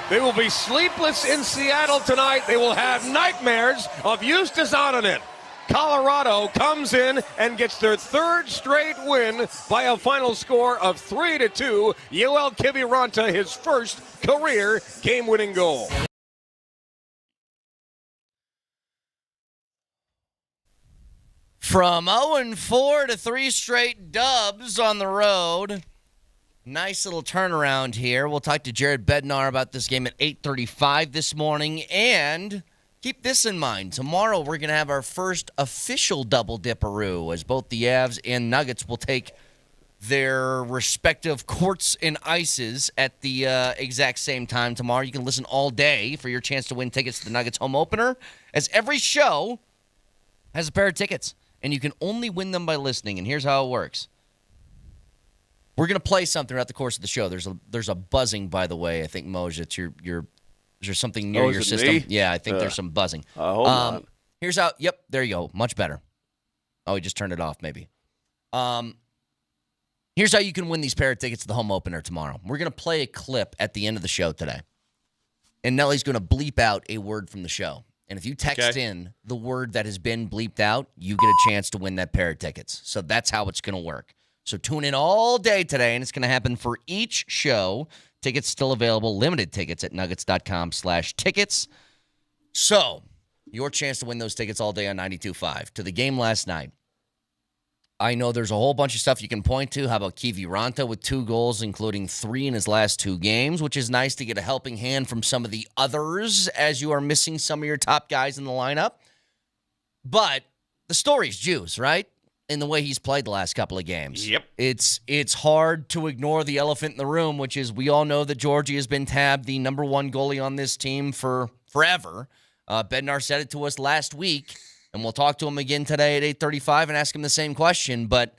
They will be sleepless in Seattle tonight. They will have nightmares of Justus Onanen. Colorado comes in and gets their 3rd straight win by a final score of 3-2. Yoel Kiviranta, his first career game-winning goal. From 0-4 to 3 straight dubs on the road. Nice little turnaround here. We'll talk to Jared Bednar about this game at 8:35 this morning. And keep this in mind. Tomorrow we're going to have our first official double dipperoo as both the Avs and Nuggets will take their respective courts and ices at the exact same time tomorrow. You can listen all day for your chance to win tickets to the Nuggets home opener, as every show has a pair of tickets, and you can only win them by listening. And here's how it works. We're going to play something throughout the course of the show. There's a buzzing, by the way. I think, Moj, it's your is there something near your system? Me? Yeah, I think there's some buzzing. Hold on. Here's how. Yep, there you go. Much better. Oh, he just turned it off, maybe. Here's how you can win these pair of tickets to the home opener tomorrow. We're going to play a clip at the end of the show today. And Nelly's going to bleep out a word from the show. And if you text in the word that has been bleeped out, you get a chance to win that pair of tickets. So that's how it's going to work. So tune in all day today, and it's going to happen for each show. Tickets still available, limited tickets at nuggets.com/tickets. So your chance to win those tickets all day on 92.5. To the game last night, I know there's a whole bunch of stuff you can point to. How about Kiviranta with 2 goals, including 3 in his last 2 games, which is nice to get a helping hand from some of the others as you are missing some of your top guys in the lineup. But the story's juice, right? In the way he's played the last couple of games. Yep. It's hard to ignore the elephant in the room, which is we all know that Georgie has been tabbed the number 1 goalie on this team for forever. Bednar said it to us last week, and we'll talk to him again today at 8:35 and ask him the same question. But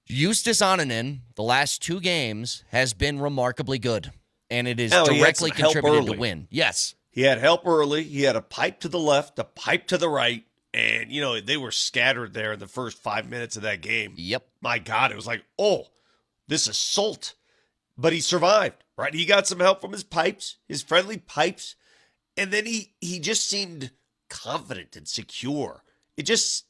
Justus Onanen, the last 2 games, has been remarkably good, and it is directly contributed to win. Yes. He had help early. He had a pipe to the left, a pipe to the right. And, you know, they were scattered there in the first 5 minutes of that game. Yep. My God, it was like, oh, this assault. But he survived, right? He got some help from his pipes, his friendly pipes. And then he just seemed confident and secure. It just,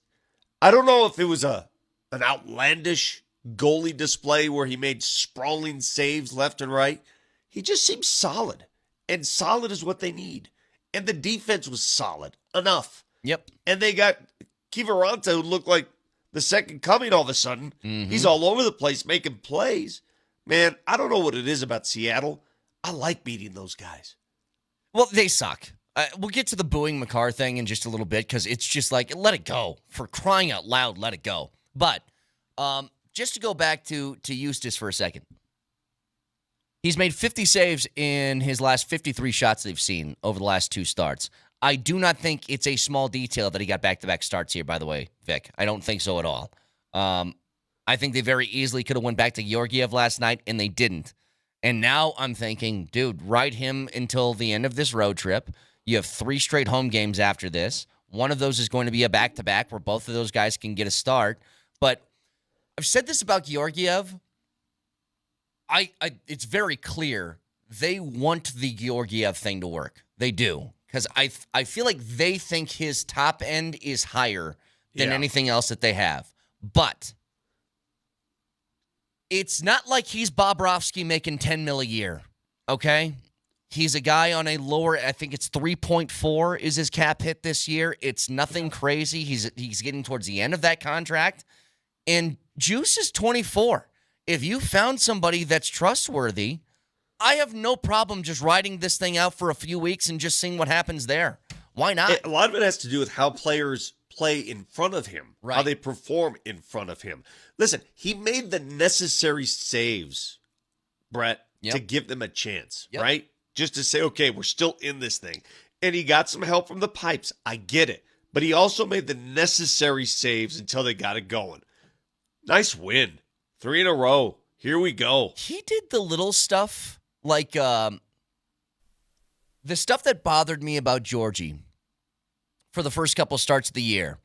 I don't know if it was an outlandish goalie display where he made sprawling saves left and right. He just seemed solid. And solid is what they need. And the defense was solid enough. Yep. And they got Kiviranta, who looked like the second coming all of a sudden. Mm-hmm. He's all over the place making plays. Man, I don't know what it is about Seattle. I like beating those guys. Well, they suck. We'll get to the booing McCarr thing in just a little bit because it's just like, let it go. For crying out loud, let it go. But just to go back to Justus for a second. He's made 50 saves in his last 53 shots they've seen over the last 2 starts. I do not think it's a small detail that he got back-to-back starts here, by the way, Vic. I don't think so at all. I think they very easily could have went back to Georgiev last night, and they didn't. And now I'm thinking, dude, ride him until the end of this road trip. You have 3 straight home games after this. One of those is going to be a back-to-back where both of those guys can get a start. But I've said this about Georgiev. It's very clear they want the Georgiev thing to work. They do. Because I feel like they think his top end is higher than anything else that they have. But it's not like he's Bobrovsky making $10 million a year, okay? He's a guy on a lower, I think it's 3.4 is his cap hit this year. It's nothing crazy. He's getting towards the end of that contract. And Juice is 24. If you found somebody that's trustworthy, I have no problem just riding this thing out for a few weeks and just seeing what happens there. Why not? A lot of it has to do with how players play in front of him, Right. how they perform in front of him. Listen, he made the necessary saves, Brett, Yep. to give them a chance, Yep. right? Just to say, okay, we're still in this thing. And he got some help from the pipes. I get it. But he also made the necessary saves until they got it going. Nice win. 3 in a row. Here we go. He did the little stuff, like the stuff that bothered me about Georgie for the first couple starts of the year.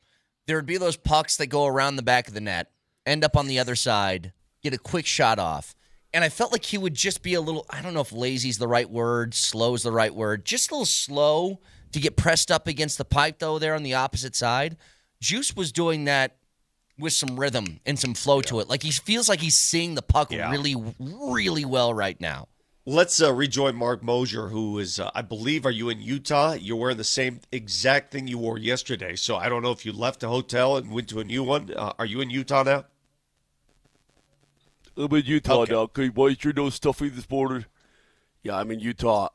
There would be those pucks that go around the back of the net, end up on the other side, get a quick shot off. And I felt like he would just be a little, I don't know if lazy's the right word, slow's the right word, just a little slow to get pressed up against the pipe, though, there on the opposite side. Juice was doing that with some rhythm and some flow to it. Like he feels like he's seeing the puck really, really well right now. Let's rejoin Mark Mosier, who is, I believe, are you in Utah? You're wearing the same exact thing you wore yesterday. So I don't know if you left a hotel and went to a new one. Are you in Utah now? I'm in Utah Okay. now. Okay, why is your nose stuffy this morning? Yeah, I'm in Utah.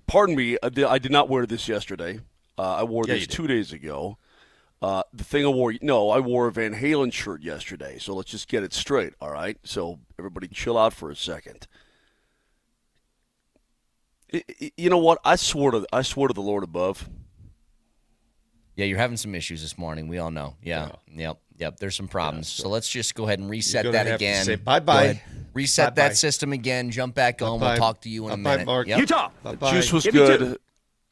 Pardon me, I did not wear this yesterday. I wore Yeah, this you did. 2 days ago. The thing I wore a Van Halen shirt yesterday. So let's just get it straight, all right? So everybody chill out for a second. You know what? I swore to the Lord above. Yeah, you're having some issues this morning. We all know. Yeah. Yep. There's some problems. So let's just go ahead and reset You're gonna that have to again. say bye-bye. Go ahead. Reset Bye-bye. that system again. Jump back on. Bye-bye. We'll talk to you in a Bye-bye, minute. Mark. Yep. Bye-bye. Juice was Give me good. two.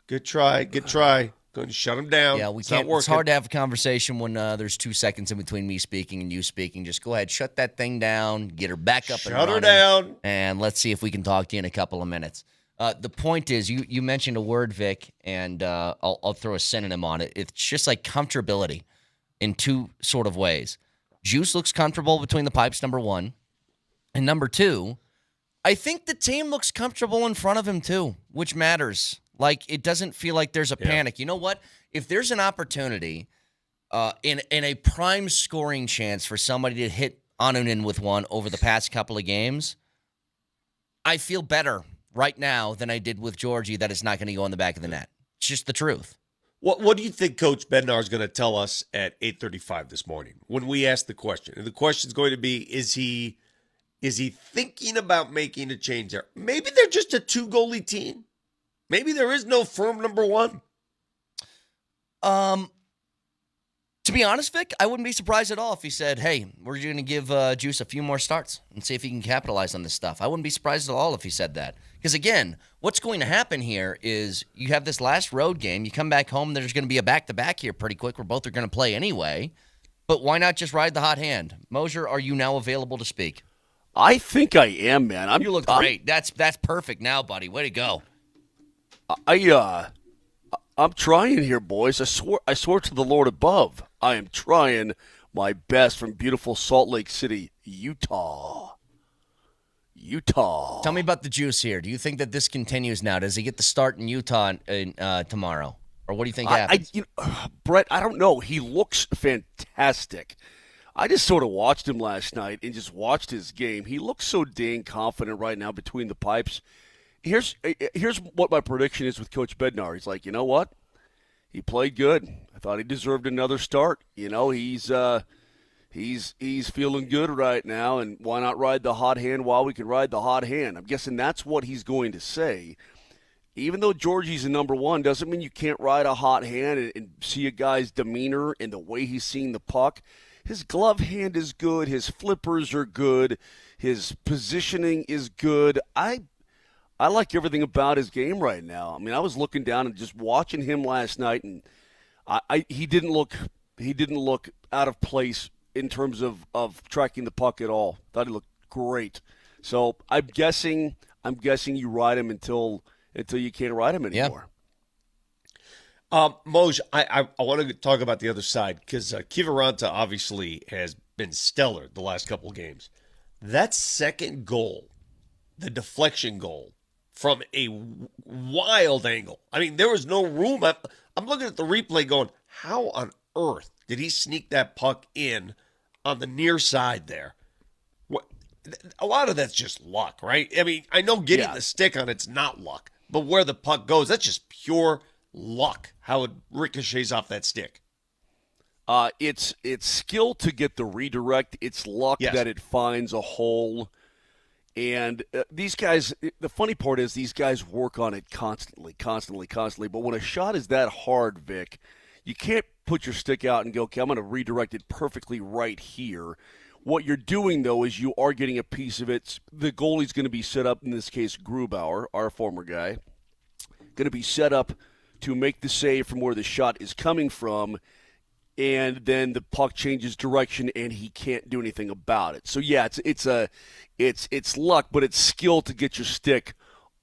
Good try. Good try. Go and shut him down. Yeah, we It's not can't. It's working. hard to have a conversation when there's 2 seconds in between me speaking and you speaking. Just go ahead, shut that thing down, get her back up and Shut running, her down. and let's see if we can talk to you in a couple of minutes. The point is, you mentioned a word, Vic, and I'll throw a synonym on it. It's just like comfortability in two sort of ways. Juice looks comfortable between the pipes, number one. And number two, I think the team looks comfortable in front of him too, which matters. Like, it doesn't feel like there's a panic. You know what? If there's an opportunity in a prime scoring chance for somebody to hit Onunen with one over the past couple of games, I feel better right now than I did with Georgie that it's not going to go in the back of the net. It's just the truth. What do you think Coach Bednar is going to tell us at 8:35 this morning when we ask the question? And the question is going to be: Is he thinking about making a change there? Maybe they're just a 2-goalie team. Maybe there is no firm number one. To be honest, Vic, I wouldn't be surprised at all if he said, hey, we're going to give Juice a few more starts and see if he can capitalize on this stuff. I wouldn't be surprised at all if he said that. Because, again, what's going to happen here is you have this last road game. You come back home, there's going to be a back-to-back here pretty quick where both are going to play anyway. But why not just ride the hot hand? Mosier, are you now available to speak? I think I am, man. You look great. That's perfect now, buddy. Way to go. I'm trying here, boys. I swear to the Lord above. I am trying my best from beautiful Salt Lake City, Utah. Tell me about the Juice here. Do you think that this continues now? Does he get the start in Utah tomorrow? Or what do you think happens? Brett, I don't know. He looks fantastic. I just sort of watched him last night and just watched his game. He looks so dang confident right now between the pipes. Here's what my prediction is with Coach Bednar. He's like, you know what? He played good. I thought he deserved another start. You know, he's feeling good right now, and why not ride the hot hand while we can ride the hot hand? I'm guessing that's what he's going to say. Even though Georgie's a number one, doesn't mean you can't ride a hot hand and see a guy's demeanor and the way he's seeing the puck. His glove hand is good. His flippers are good. His positioning is good. I like everything about his game right now. I mean, I was looking down and just watching him last night, and he didn't look out of place in terms of tracking the puck at all. Thought he looked great. So I'm guessing you ride him until you can't ride him anymore. Moj, I want to talk about the other side because Kiviranta obviously has been stellar the last couple of games. That second goal, the deflection goal, from a wild angle. I mean, there was no room. I'm looking at the replay going, how on earth did he sneak that puck in on the near side there. A lot of that's just luck, right? I mean, I know getting the stick on it's not luck, but where the puck goes, that's just pure luck, how it ricochets off that stick. It's skill to get the redirect. It's luck that it finds a hole. And these guys, the funny part is these guys work on it constantly. But when a shot is that hard, Vic, you can't put your stick out and go, okay, I'm going to redirect it perfectly right here. What you're doing, though, is you are getting a piece of it. The goalie's going to be set up, in this case, Grubauer, our former guy, going to be set up to make the save from where the shot is coming from, and then the puck changes direction, and he can't do anything about it. So, yeah, it's luck, but it's skill to get your stick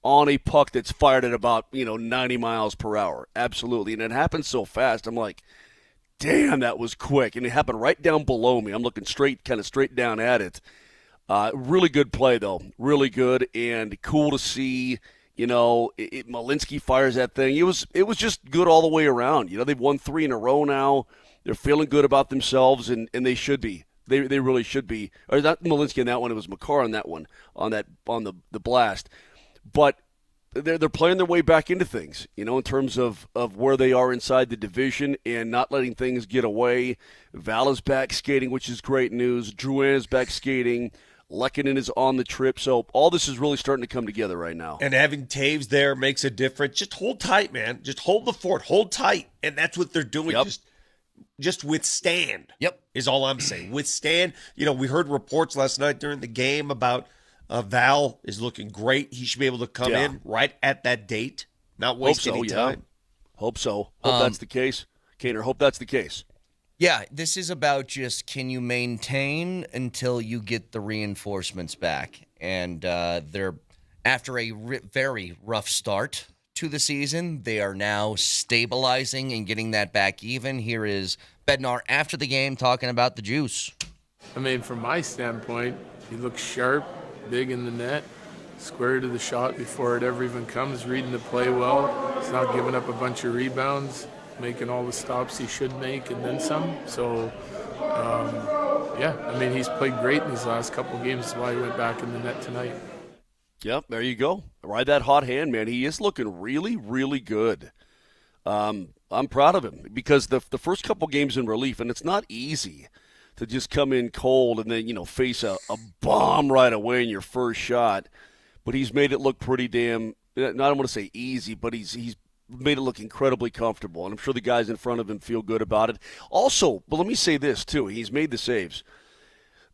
on a puck that's fired at about 90 miles per hour. Absolutely, and it happens so fast. I'm like, damn, that was quick. And it happened right down below me. I'm looking straight down at it. Really good play, though. Really good and cool to see. Malinsky fires that thing. It was just good all the way around. They've won 3 in a row now. They're feeling good about themselves, and they should be. They really should be. Or not Malinsky on that one. It was Makar on that one, on the blast. But they're playing their way back into things, in terms of where they are inside the division and not letting things get away. Val is back skating, which is great news. Drouin is back skating. Lehkonen is on the trip. So all this is really starting to come together right now. And having Taves there makes a difference. Just hold tight, man. Just hold the fort. Hold tight. And that's what they're doing. Yep. Just withstand. Yep. Is all I'm saying. Withstand. We heard reports last night during the game about Val is looking great. He should be able to come in right at that date, not waste any time. Hope so. Hope that's the case. Kaner, hope that's the case. Yeah, this is about just can you maintain until you get the reinforcements back. And they're after a very rough start to the season, they are now stabilizing and getting that back even. Here is Bednar after the game talking about the juice. I mean, from my standpoint, he looks sharp, big in the net, square to the shot before it ever even comes, reading the play well. He's not giving up a bunch of rebounds, making all the stops he should make and then some. So, he's played great in these last couple games. That's why he went back in the net tonight. Yep, there you go. Ride that hot hand, man. He is looking really, really good. I'm proud of him because the first couple games in relief, and it's not easy to just come in cold and then, face a bomb right away in your first shot. But he's made it look pretty damn, I don't want to say easy, but he's made it look incredibly comfortable. And I'm sure the guys in front of him feel good about it. Also, but let me say this, too. He's made the saves.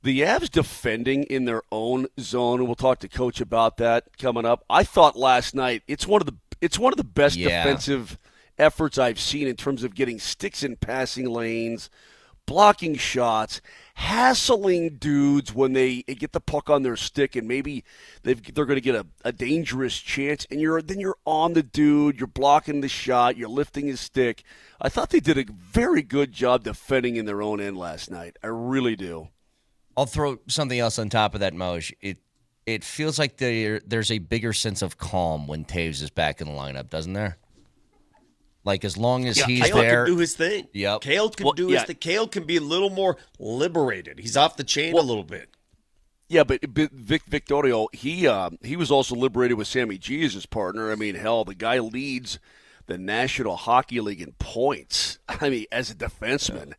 The Avs defending in their own zone, and we'll talk to Coach about that coming up. I thought last night it's one of the best defensive efforts I've seen in terms of getting sticks in passing lanes, blocking shots, hassling dudes when they get the puck on their stick and maybe they're going to get a dangerous chance, and you're on the dude, you're blocking the shot, you're lifting his stick. I thought they did a very good job defending in their own end last night. I really do. I'll throw something else on top of that, Moj. It feels like there's a bigger sense of calm when Taves is back in the lineup, doesn't there? Like, as long as he's Kale there. can do his thing. Yep. Kale can do his thing. Kale can be a little more liberated. He's off the chain a little bit. Yeah, but Victorio, he was also liberated with Sammy G as his partner. I mean, hell, the guy leads the National Hockey League in points. I mean, as a defenseman.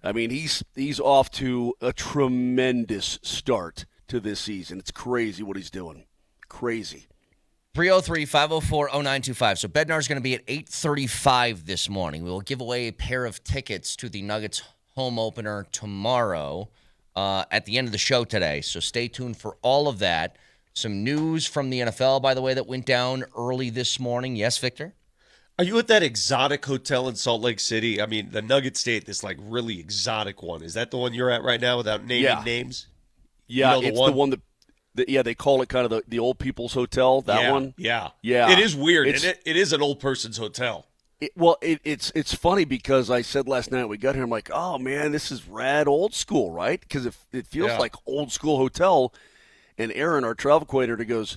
I mean, he's off to a tremendous start to this season. It's crazy what he's doing. Crazy. 303-504-0925. So Bednar's going to be at 8:35 this morning. We will give away a pair of tickets to the Nuggets home opener tomorrow at the end of the show today. So stay tuned for all of that. Some news from the NFL, by the way, that went down early this morning. Yes, Victor? Are you at that exotic hotel in Salt Lake City? I mean, the Nuggets stay at this really exotic one. Is that the one you're at right now without naming names? Yeah, it's the one that they call it kind of the old people's hotel, that one. Yeah. Yeah. It is weird, and it is an old person's hotel. It's funny because I said last night we got here, I'm like, oh, man, this is rad old school, right? Because it feels like old school hotel. And Aaron, our travel coordinator, goes,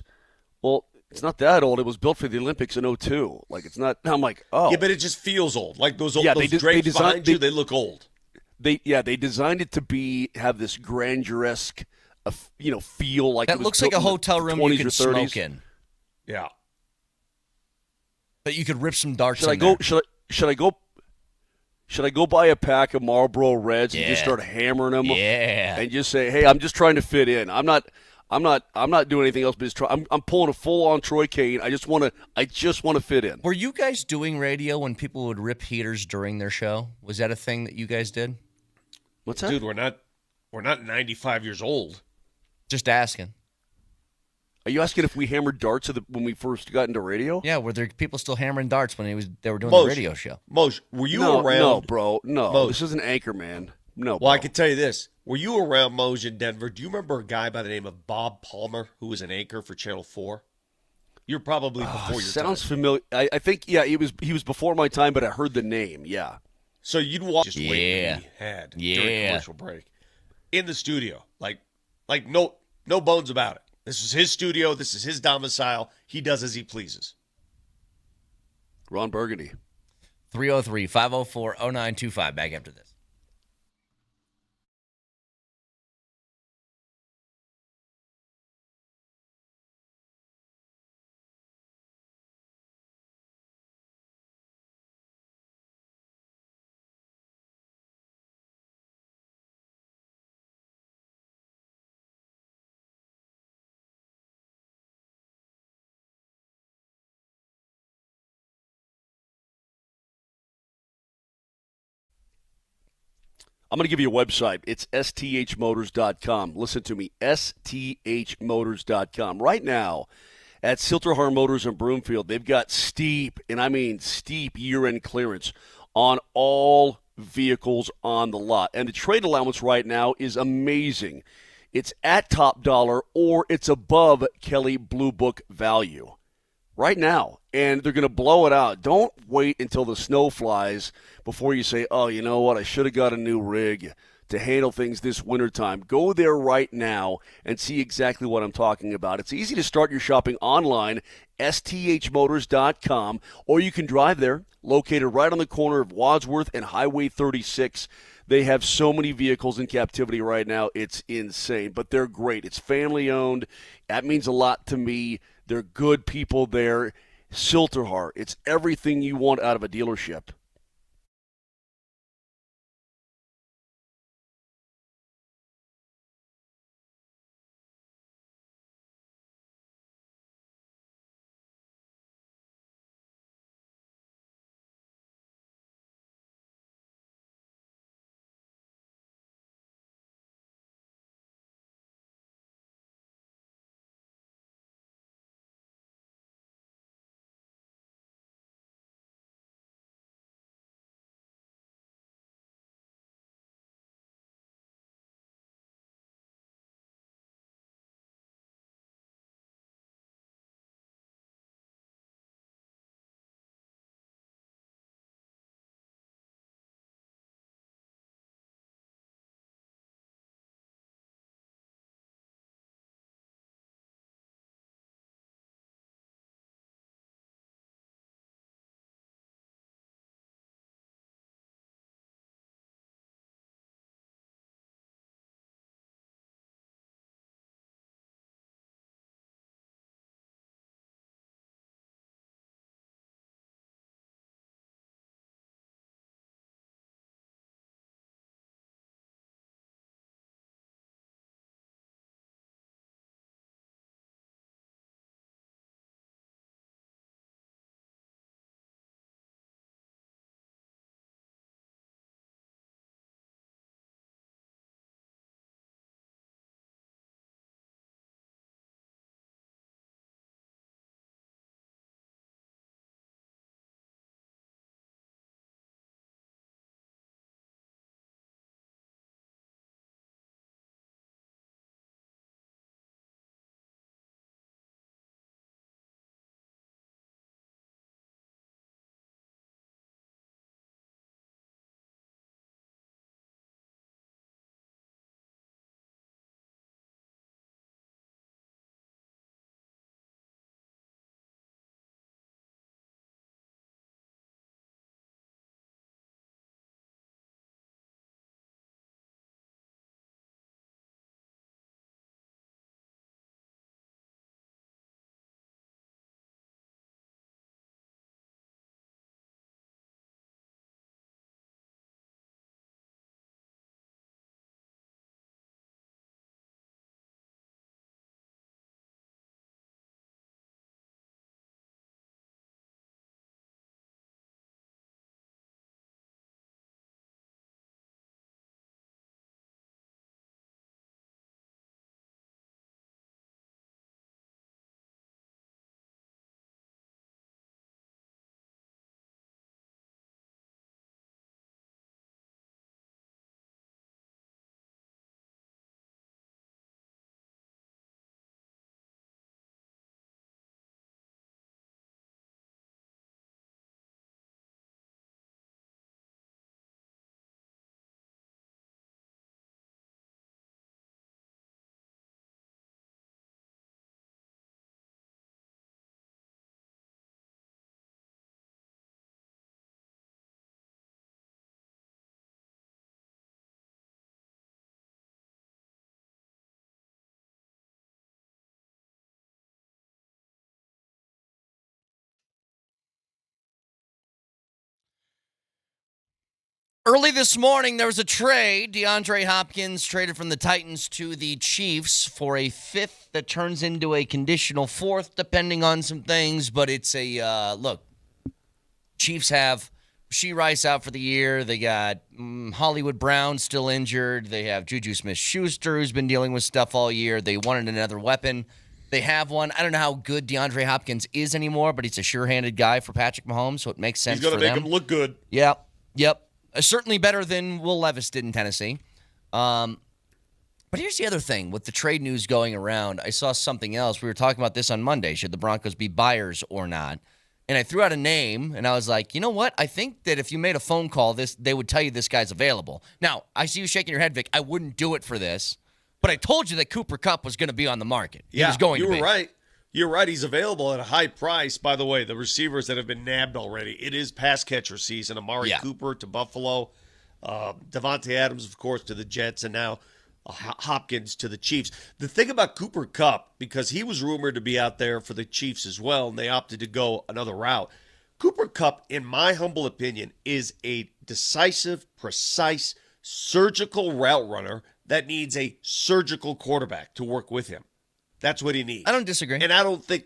well, it's not that old. It was built for the Olympics in 2002. Like, it's not. I'm like, oh. Yeah, but it just feels old. Like those Yeah, drapes behind you, they look old. They designed it to have this grandeur-esque, feel like That it was looks like built a in the hotel room you 20s can or 30s. smoke in. Yeah. That you could rip some darts Should I in go? there. Should I go buy a pack of Marlboro Reds and just Yeah. start hammering them? Yeah. And just say, hey, I'm just trying to fit in. I'm not doing anything else. But just I'm pulling a full-on Troy Kane. I just want to fit in. Were you guys doing radio when people would rip heaters during their show? Was that a thing that you guys did? What's that? Dude, we're not 95 years old. Just asking. Are you asking if we hammered darts when we first got into radio? Yeah, were there people still hammering darts when they were doing Moshe, the radio show? Moshe, were you No, around? no, bro. No, Moshe. this is an anchor, man. No, Well, bro. I can tell you this. Were you around Moshe in Denver? Do you remember a guy by the name of Bob Palmer who was an anchor for Channel 4? You're probably before your Sounds time. familiar. I think, yeah, he was before my time, but I heard the name, yeah. So you'd walk just wait Yeah. he had during Yeah. commercial break in the studio. Like no bones about it. This is his studio. This is his domicile. He does as he pleases. Ron Burgundy. 303-504-0925. Back after this. I'm going to give you a website. It's sthmotors.com. Listen to me, sthmotors.com. Right now, at Silterhar Motors in Broomfield, they've got steep, and I mean steep, year-end clearance on all vehicles on the lot. And the trade allowance right now is amazing. It's at top dollar or it's above Kelley Blue Book value right now, and they're going to blow it out. Don't wait until the snow flies before you say, oh, you know what, I should have got a new rig to handle things this wintertime. Go there right now and see exactly what I'm talking about. It's easy to start your shopping online, sthmotors.com, or you can drive there, located right on the corner of Wadsworth and Highway 36. They have so many vehicles in captivity right now. It's insane, but they're great. It's family-owned. That means a lot to me. They're good people there. Silterhar, it's everything you want out of a dealership. Early this morning, there was a trade. DeAndre Hopkins traded from the Titans to the Chiefs for a fifth that turns into a conditional fourth, depending on some things. But it's a look. Chiefs have Rashee Rice out for the year. They got Hollywood Brown still injured. They have Juju Smith-Schuster, who's been dealing with stuff all year. They wanted another weapon. They have one. I don't know how good DeAndre Hopkins is anymore, but he's a sure-handed guy for Patrick Mahomes, so it makes sense for them. He's going to make him look good. Yep. Certainly better than Will Levis did in Tennessee. But here's the other thing. With the trade news going around, I saw something else. We were talking about this on Monday. Should the Broncos be buyers or not? And I threw out a name, and I was like, you know what? I think that if you made a phone call, they would tell you this guy's available. Now, I see you shaking your head, Vic. I wouldn't do it for this. But I told you that Cooper Kupp was going to be on the market. He was going to be. You were right. You're right. He's available at a high price. By the way, the receivers that have been nabbed already, it is pass catcher season. Amari Cooper to Buffalo, Devontae Adams, of course, to the Jets, and now Hopkins to the Chiefs. The thing about Cooper Kupp, because he was rumored to be out there for the Chiefs as well, and they opted to go another route. Cooper Kupp, in my humble opinion, is a decisive, precise, surgical route runner that needs a surgical quarterback to work with him. That's what he needs. I don't disagree. And I don't think,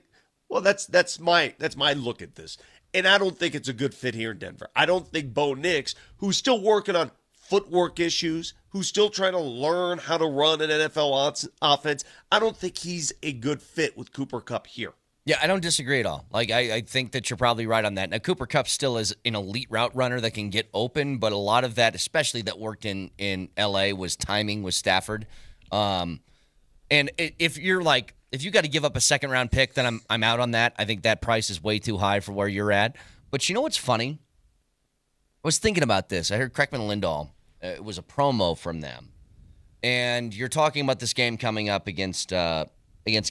well, that's my look at this. And I don't think it's a good fit here in Denver. I don't think Bo Nix, who's still working on footwork issues, who's still trying to learn how to run an NFL offense, I don't think he's a good fit with Cooper Kupp here. Yeah, I don't disagree at all. Like, I think that you're probably right on that. Now, Cooper Kupp still is an elite route runner that can get open, but a lot of that, especially that worked in L.A., was timing with Stafford. And if you're like, if you got to give up a second-round pick, then I'm out on that. I think that price is way too high for where you're at. But you know what's funny? I was thinking about this. I heard Kreckman Lindahl. It was a promo from them. And you're talking about this game coming up against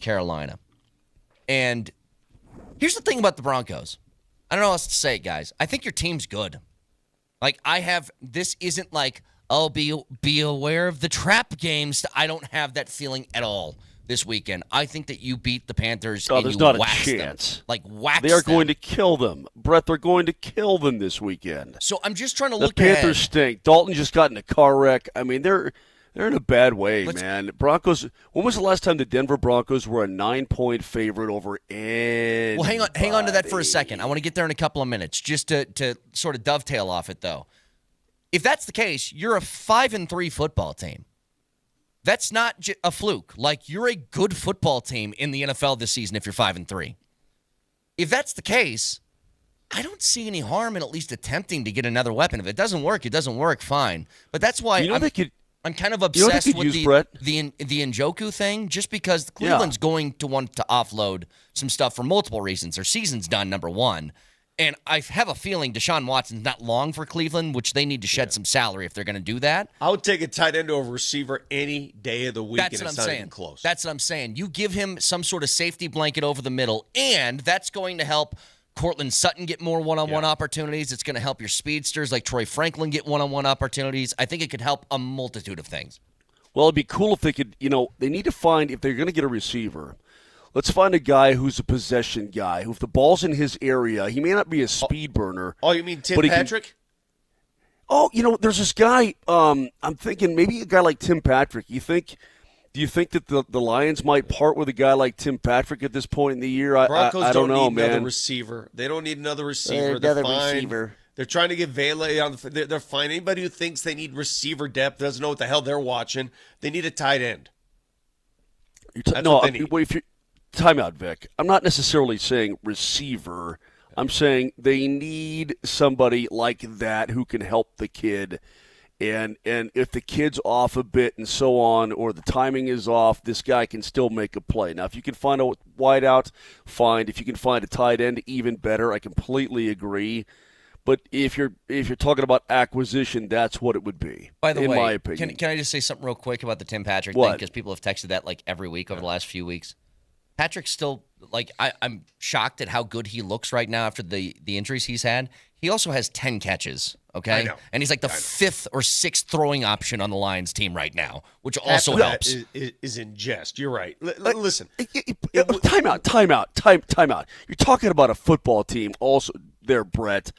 Carolina. And here's the thing about the Broncos. I don't know how else to say it, guys. I think your team's good. Like, this isn't like, oh, be aware of the trap games. I don't have that feeling at all this weekend. I think that you beat the Panthers and there's you not a wax chance. them. Like, wax They are them. going to kill them. Brett, they're going to kill them this weekend. So I'm just trying to The look ahead. Panthers stink. Dalton just got in a car wreck. I mean, they're in a bad way, man. Broncos. When was the last time the Denver Broncos were a 9-point favorite over anybody? Well, hang on to that for a second. I want to get there in a couple of minutes. Just to sort of dovetail off it, though. If that's the case, you're a 5-3 football team. That's not a fluke. Like, you're a good football team in the NFL this season if you're 5-3. If that's the case, I don't see any harm in at least attempting to get another weapon. If it doesn't work, it doesn't work. Fine. But that's why I'm kind of obsessed with the Njoku thing, just because Cleveland's going to want to offload some stuff for multiple reasons. Their season's done, number one. And I have a feeling Deshaun Watson's not long for Cleveland, which they need to shed some salary if they're going to do that. I would take a tight end over receiver any day of the week, and it's not even close. That's what I'm saying. You give him some sort of safety blanket over the middle, and that's going to help Cortland Sutton get more one-on-one opportunities. It's going to help your speedsters like Troy Franklin get one-on-one opportunities. I think it could help a multitude of things. Well, it'd be cool if they could, they need to find, if they're going to get a receiver, let's find a guy who's a possession guy, who if the ball's in his area, he may not be a speed burner. Oh, you mean Tim Patrick? There's this guy, I'm thinking maybe a guy like Tim Patrick. Do you think that the Lions might part with a guy like Tim Patrick at this point in the year? Broncos I don't know, need man. Another receiver. They don't need another receiver. They're trying to get Vele on the. They're fine. Anybody who thinks they need receiver depth doesn't know what the hell they're watching. They need a tight end. Time out, Vic. I'm not necessarily saying receiver. I'm saying they need somebody like that who can help the kid. And if the kid's off a bit and so on, or the timing is off, this guy can still make a play. Now, if you can find a wideout, fine. If you can find a tight end, even better. I completely agree. But if you're talking about acquisition, that's what it would be. By the way, in my opinion. Can I just say something real quick about the Tim Patrick thing? Because people have texted that like every week over the last few weeks. Patrick's still, like, I'm shocked at how good he looks right now after the injuries he's had. He also has 10 catches, okay? I know. And he's like the fifth or sixth throwing option on the Lions team right now, which also helps. Is in jest. You're right. Listen. Time out. You're talking about a football team also there, Brett.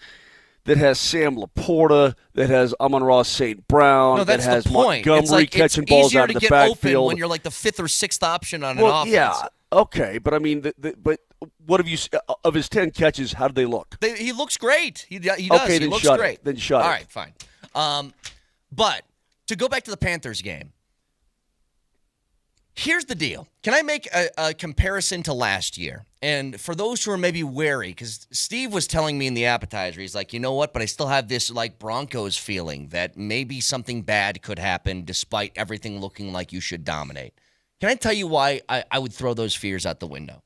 that has Sam Laporta, that has Amon-Ra St. Brown, No, that that's has the point. Montgomery catching it's balls easier out to of the get backfield. open when you're like the fifth or sixth option on an Well, offense. yeah, okay, but I mean, but what have you of his 10 catches? How do they look? He looks great. He does. Okay, he then looks shut great. it. Then shut it. All right, fine. But to go back to the Panthers game, here's the deal. Can I make a comparison to last year? And for those who are maybe wary, because Steve was telling me in the appetizer, he's like, you know what? But I still have this like Broncos feeling that maybe something bad could happen despite everything looking like you should dominate. Can I tell you why I would throw those fears out the window?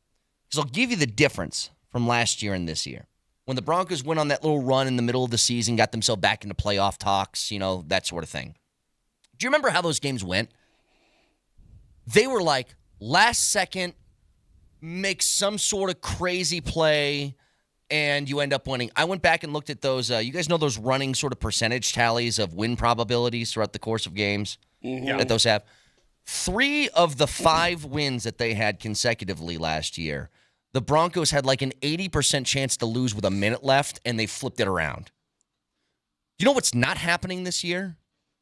Because I'll give you the difference from last year and this year. When the Broncos went on that little run in the middle of the season, got themselves back into playoff talks, that sort of thing. Do you remember how those games went? They were like last second, make some sort of crazy play, and you end up winning. I went back and looked at those. You guys know those running sort of percentage tallies of win probabilities throughout the course of games that those have? 3 of the 5 wins that they had consecutively last year, the Broncos had like an 80% chance to lose with a minute left, and they flipped it around. You know what's not happening this year?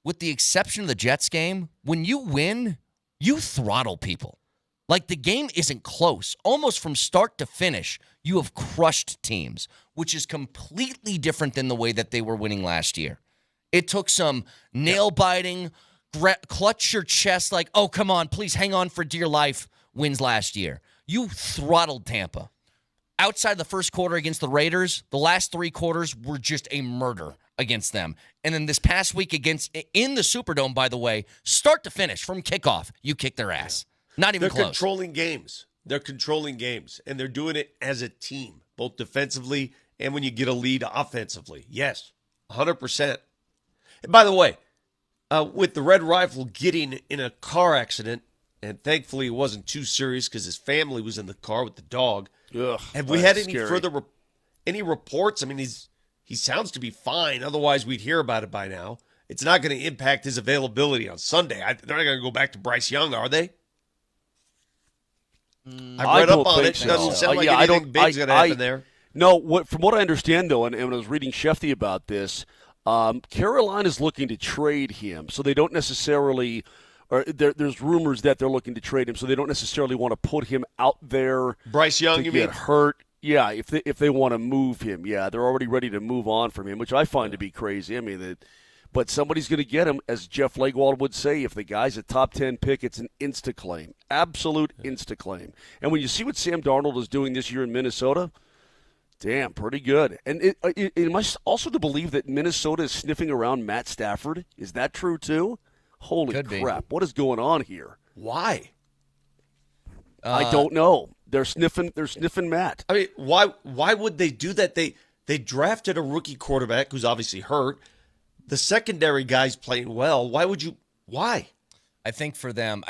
With the exception of the Jets game, when you win, you throttle people. Like the game isn't close. Almost from start to finish, you have crushed teams, which is completely different than the way that they were winning last year. It took some nail-biting, clutch your chest like, oh, come on, please hang on for dear life wins last year. You throttled Tampa. Outside the first quarter against the Raiders, the last 3 quarters were just a murder against them. And then this past week in the Superdome, by the way, start to finish, from kickoff, you kick their ass. Not even They're close. controlling games. They're controlling games, and they're doing it as a team, both defensively and when you get a lead offensively. Yes, 100%. And by the way, with the Red Rifle getting in a car accident, and thankfully it wasn't too serious because his family was in the car with the dog. Ugh, Have we had any scary. further any reports? I mean, he sounds to be fine. Otherwise, we'd hear about it by now. It's not going to impact his availability on Sunday. They're not going to go back to Bryce Young, are they? I read up on it. So. Doesn't sound like yeah, anything big's going to happen there. No, from what I understand, though, and when I was reading Shefty about this, Carolina's looking to trade him, so they don't necessarily – or there's rumors that they're looking to trade him, so they don't necessarily want to put him out there Bryce Young, to you get mean? hurt. Yeah, if they want to move him, yeah, they're already ready to move on from him, which I find to be crazy. I mean, but somebody's going to get him, as Jeff Legwald would say. If the guy's a top 10 pick, it's an insta-claim, absolute insta-claim. And when you see what Sam Darnold is doing this year in Minnesota, damn, pretty good. And am I also to believe that Minnesota is sniffing around Matt Stafford? Is that true too? Holy Could be. crap! What is going on here? Why? I don't know. They're sniffing Matt. I mean, why would they do that? They drafted a rookie quarterback who's obviously hurt. The secondary guy's playing well. Why? I think for them,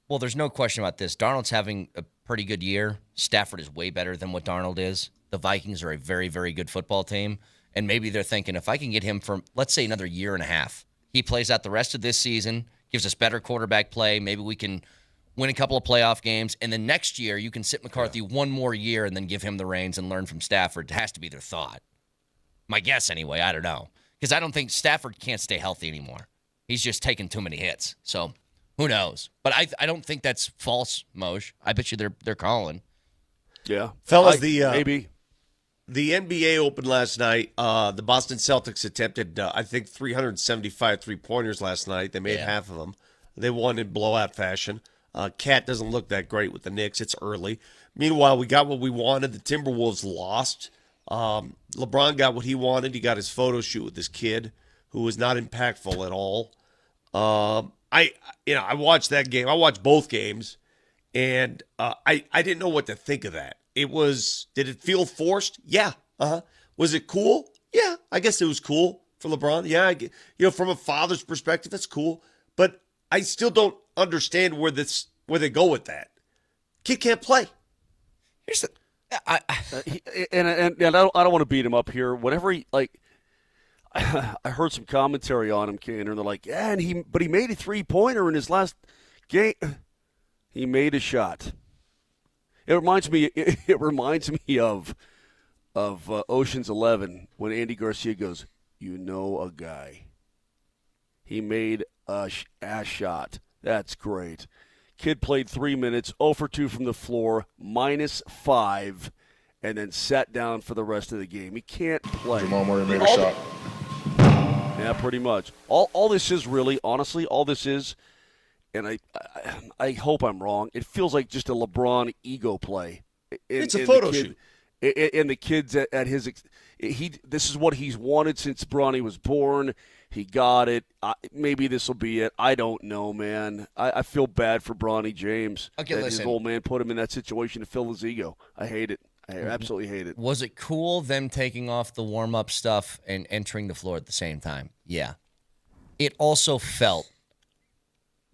there's no question about this. Darnold's having a pretty good year. Stafford is way better than what Darnold is. The Vikings are a very, very good football team. And maybe they're thinking, if I can get him for, let's say, another year and a half, he plays out the rest of this season, gives us better quarterback play, maybe we can win a couple of playoff games, and then next year you can sit McCarthy one more year and then give him the reins and learn from Stafford. It has to be their thought. My guess, anyway. I don't know. Because I don't think Stafford can't stay healthy anymore. He's just taking too many hits. So who knows? But I don't think that's false, Moj. I bet you they're calling. Yeah, Fellas, maybe. The NBA opened last night. The Boston Celtics attempted, I think, 375 three-pointers last night. They made half of them. They won in blowout fashion. Cat doesn't look that great with the Knicks. It's early. Meanwhile, we got what we wanted. The Timberwolves lost. LeBron got what he wanted. He got his photo shoot with this kid who was not impactful at all. I watched that game. I watched both games, and I didn't know what to think of that. Did it feel forced? Yeah. Was it cool? Yeah, I guess it was cool for LeBron. Yeah, from a father's perspective, that's cool. But I still don't understand where they go with that. Kid can't play. Here's the And I don't want to beat him up here. Whatever I heard some commentary on him, Canner, and they're like, yeah, and he made a 3-pointer in his last game. He made a shot. It reminds me of of Ocean's 11 when Andy Garcia goes, "You know a guy. He made a ass shot. That's great." Kid played 3 minutes, 0 for 2 from the floor, -5, and then sat down for the rest of the game. He can't play. Jamal Murray made a shot. Yeah, pretty much. All this is really, honestly, all this is, and I hope I'm wrong, it feels like just a LeBron ego play. It's a photo shoot. And the kids at his this is what he's wanted since Bronny was born. He got it. Maybe this will be it. I don't know, man. I feel bad for Bronny James. Okay, that listen. His old man put him in that situation to fill his ego. I hate it. I absolutely hate it. Was it cool them taking off the warm-up stuff and entering the floor at the same time? Yeah. It also felt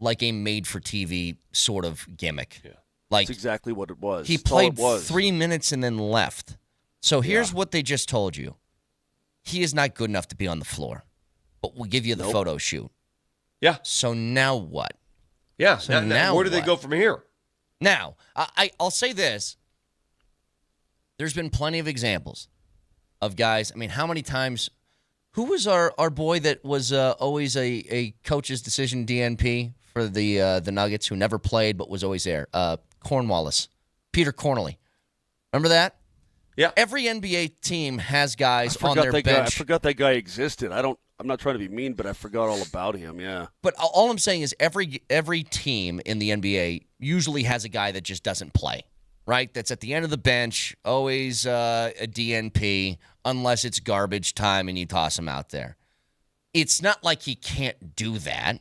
like a made-for-TV sort of gimmick. Yeah. Like That's exactly what it was. He That's all it played was. 3 minutes and then left. So here's what they just told you. He is not good enough to be on the floor, but we'll give you the photo shoot. Yeah. So now what? Yeah. So now where do they what? go from here? Now, I'll say this. There's been plenty of examples of guys. I mean, how many times? Who was our boy that was always a coach's decision DNP for the Nuggets who never played but was always there? Cornwallis. Peter Cornely. Remember that? Yeah. Every NBA team has guys on their I bench. forgot that guy existed. I'm not trying to be mean, but I forgot all about him. Yeah. But all I'm saying is every team in the NBA usually has a guy that just doesn't play, right? That's at the end of the bench, always a DNP, unless it's garbage time and you toss him out there. It's not like he can't do that.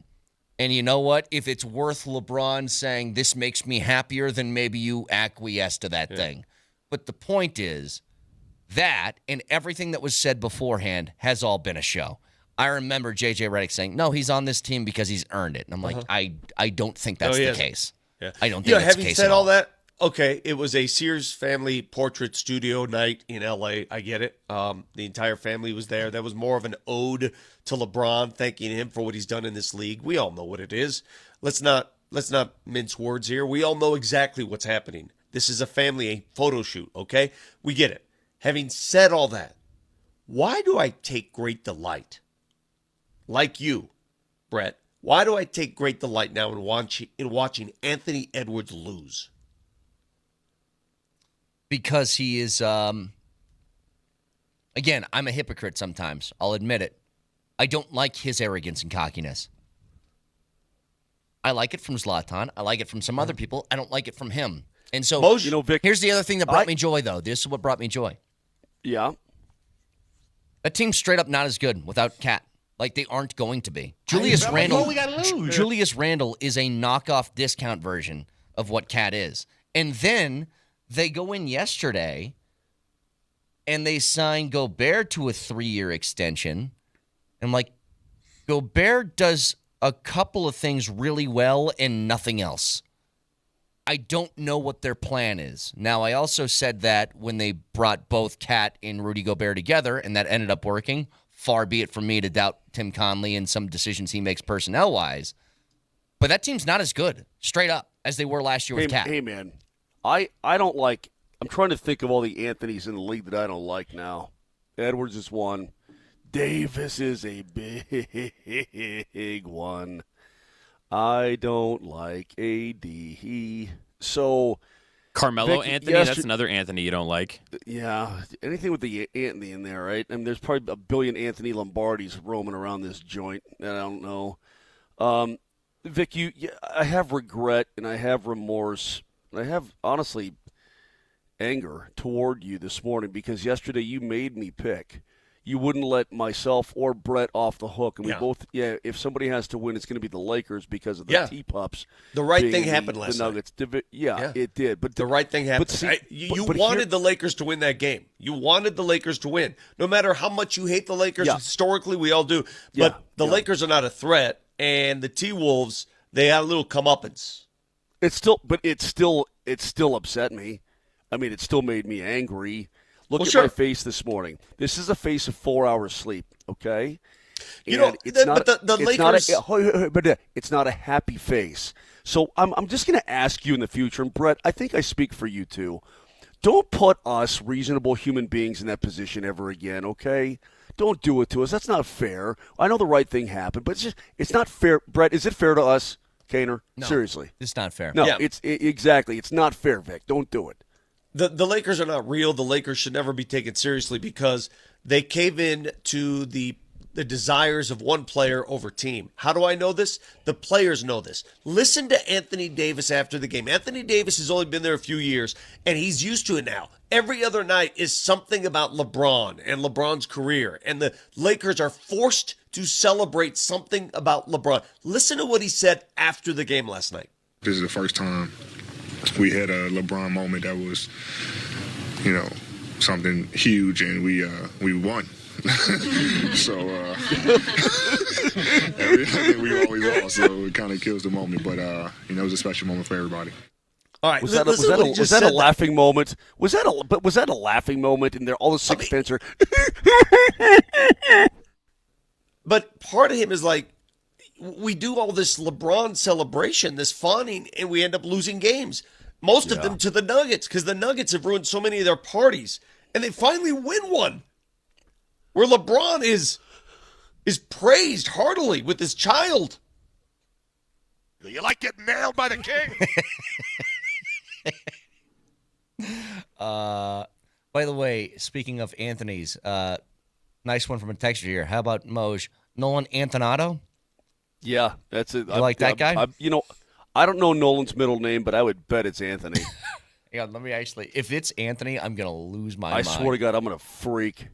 And you know what? If it's worth LeBron saying this makes me happier, then maybe you acquiesce to that thing. But the point is that and everything that was said beforehand has all been a show. I remember J.J. Redick saying, no, he's on this team because he's earned it. And I'm like, I don't think that's the case. Yeah. I don't think that's the having case said at all that, okay, it was a Sears family portrait studio night in L.A. I get it. The entire family was there. That was more of an ode to LeBron, thanking him for what he's done in this league. We all know what it is. Let's not mince words here. We all know exactly what's happening. This is a family photo shoot, okay? We get it. Having said all that, why do I take great delight, like you, Brett, why do I take great delight now in watching Anthony Edwards lose? Because he is, again, I'm a hypocrite sometimes. I'll admit it. I don't like his arrogance and cockiness. I like it from Zlatan. I like it from some other people. I don't like it from him. And so, Vic, here's the other thing that brought me joy, though. This is what brought me joy. Yeah. That team's straight up not as good without Cat. Like, they aren't going to be. Julius Randle is a knockoff discount version of what Cat is. And then they go in yesterday and they sign Gobert to a 3-year extension. And, like, Gobert does a couple of things really well and nothing else. I don't know what their plan is. Now, I also said that when they brought both Cat and Rudy Gobert together, and that ended up working. Far be it from me to doubt Tim Conley and some decisions he makes personnel-wise. But that team's not as good, straight up, as they were last year with Cat. Hey, man, I don't like – I'm trying to think of all the Anthonys in the league that I don't like now. Edwards is one. Davis is a big one. I don't like AD. Carmelo Vic, Anthony, that's another Anthony you don't like. Yeah, anything with the Anthony in there, right? I mean, there's probably a billion Anthony Lombardis roaming around this joint, and I don't know. Vic, I have regret and I have remorse. And I have, honestly, anger toward you this morning because yesterday you made me pick. You wouldn't let myself or Brett off the hook. And we both, if somebody has to win, it's going to be the Lakers because of the T-Pups. The right thing happened last night. Nuggets. Yeah, it did. But the right thing happened. You wanted the Lakers to win that game. You wanted the Lakers to win. No matter how much you hate the Lakers, historically we all do. But the Lakers are not a threat. And the T-Wolves, they had a little comeuppance. It still upset me. I mean, it still made me angry. Look at my face this morning. This is a face of 4 hours sleep, okay? But the Lakers... It's not a happy face. So I'm just going to ask you in the future, and Brett, I think I speak for you too. Don't put us, reasonable human beings, in that position ever again, okay? Don't do it to us. That's not fair. I know the right thing happened, but it's not fair. Brett, is it fair to us, Kaner? No, Seriously. it's not fair. No, Yeah. Exactly. It's not fair, Vic. Don't do it. The Lakers are not real. The Lakers should never be taken seriously because they cave in to the desires of one player over team. How do I know this? The players know this. Listen to Anthony Davis after the game. Anthony Davis has only been there a few years, and he's used to it now. Every other night is something about LeBron and LeBron's career, and the Lakers are forced to celebrate something about LeBron. Listen to what he said after the game last night. This is the first time we had a LeBron moment that was, something huge, and we won. So I think we always lost, so it kind of kills the moment. But it was a special moment for everybody. All right, Was that a laughing moment? Was that a laughing moment? And all the six fans are. But part of him is like, we do all this LeBron celebration, this fawning, and we end up losing games. Most of them to the Nuggets, because the Nuggets have ruined so many of their parties, and they finally win one where LeBron is praised heartily with his child. You like getting nailed by the king? By the way, speaking of Anthony's, nice one from a texter here. How about Moj? Nolan Antonato? Yeah, that's it. You like that guy? I don't know Nolan's middle name, but I would bet it's Anthony. Hang on, let me actually. If it's Anthony, I'm gonna lose my mind. I swear to God, I'm gonna freak.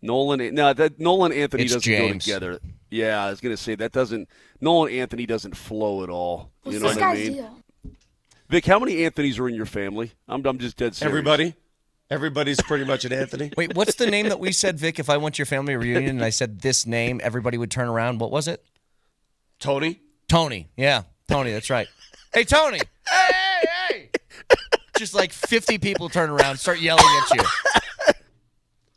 Nolan and Anthony It's doesn't James. go together. Yeah, I was gonna say that doesn't. Nolan Anthony doesn't flow at all. You know what I mean? Vic, how many Anthonys are in your family? I'm just dead serious. Everybody's pretty much an Anthony. Wait, what's the name that we said, Vic? If I went to your family reunion and I said this name, everybody would turn around. What was it? Tony? Tony. Yeah, Tony. That's right. Hey, Tony. Hey. Just like 50 people turn around, start yelling at you.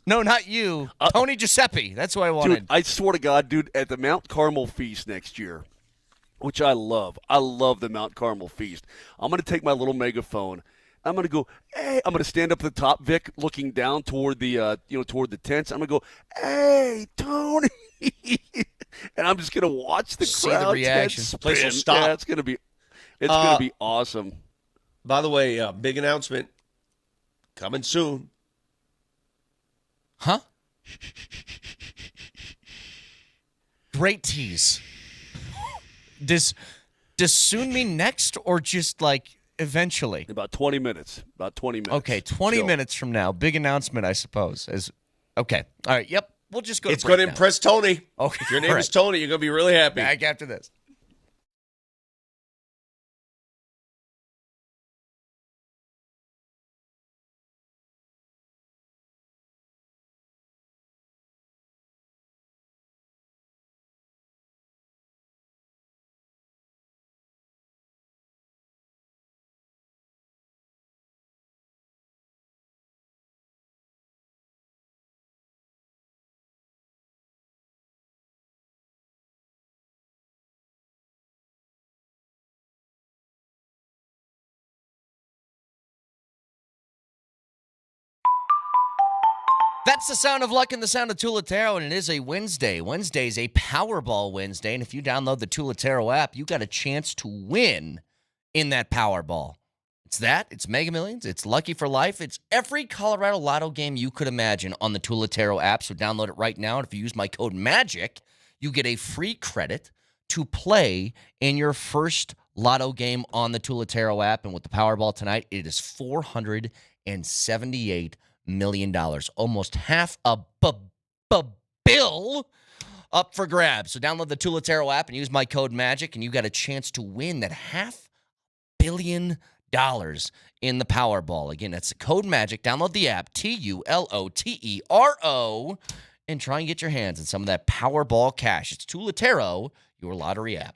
No, not you. Tony Giuseppe. That's who I wanted. Dude, I swear to God, dude, at the Mount Carmel Feast next year, which I love the Mount Carmel Feast. I'm going to take my little megaphone. I'm going to go, hey, I'm going to stand up at the top, Vic, looking down toward the, toward the tents. I'm going to go, hey, Tony. And I'm just going to watch the See crowd. the reaction. The place will stop. Yeah, it's going to be awesome. By the way, big announcement coming soon. Huh? Great tease. Does soon mean next or just like eventually? About 20 minutes. Okay, 20 Chill. minutes from now. Big announcement, I suppose. Okay. All right. Yep. We'll just go. It's going to impress Tony. Okay. If your name is Tony, you're going to be really happy. Back after this. That's the sound of luck and the sound of Tulatero, and it is a Wednesday. Wednesday is a Powerball Wednesday, and if you download the Tulatero app, you got a chance to win in that Powerball. It's that, it's Mega Millions, it's Lucky for Life, it's every Colorado Lotto game you could imagine on the Tulatero app, so download it right now, and if you use my code MAGIC, you get a free credit to play in your first Lotto game on the Tulatero app, and with the Powerball tonight, it is $478 million, almost half a bill up for grabs. So download the Tulatero app and use my code MAGIC, and you got a chance to win that $500 million in the Powerball. Again, that's the code MAGIC. Download the app, Tulotero, and try and get your hands on some of that Powerball cash. It's Tulatero, your lottery app.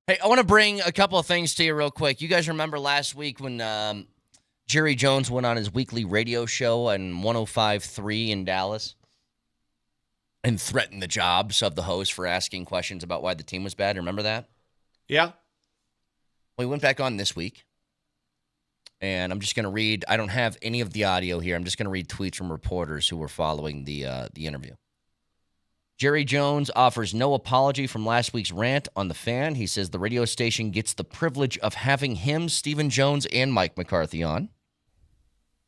Hey, I want to bring a couple of things to you real quick. You guys remember last week when Jerry Jones went on his weekly radio show on 105.3 in Dallas and threatened the jobs of the host for asking questions about why the team was bad? Remember that? Yeah. Well, he went back on this week, and I'm just going to read. I don't have any of the audio here. I'm just going to read tweets from reporters who were following the interview. Jerry Jones offers no apology from last week's rant on The Fan. He says the radio station gets the privilege of having him, Stephen Jones, and Mike McCarthy on.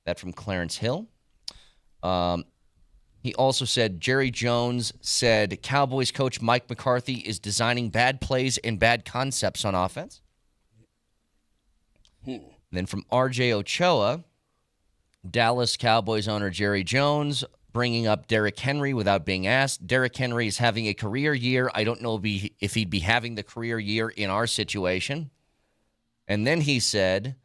That from Clarence Hill. He also said Jerry Jones said Cowboys coach Mike McCarthy is designing bad plays and bad concepts on offense. Then from RJ Ochoa, Dallas Cowboys owner Jerry Jones bringing up Derrick Henry without being asked. Derrick Henry is having a career year. I don't know if he'd be having the career year in our situation. And then he said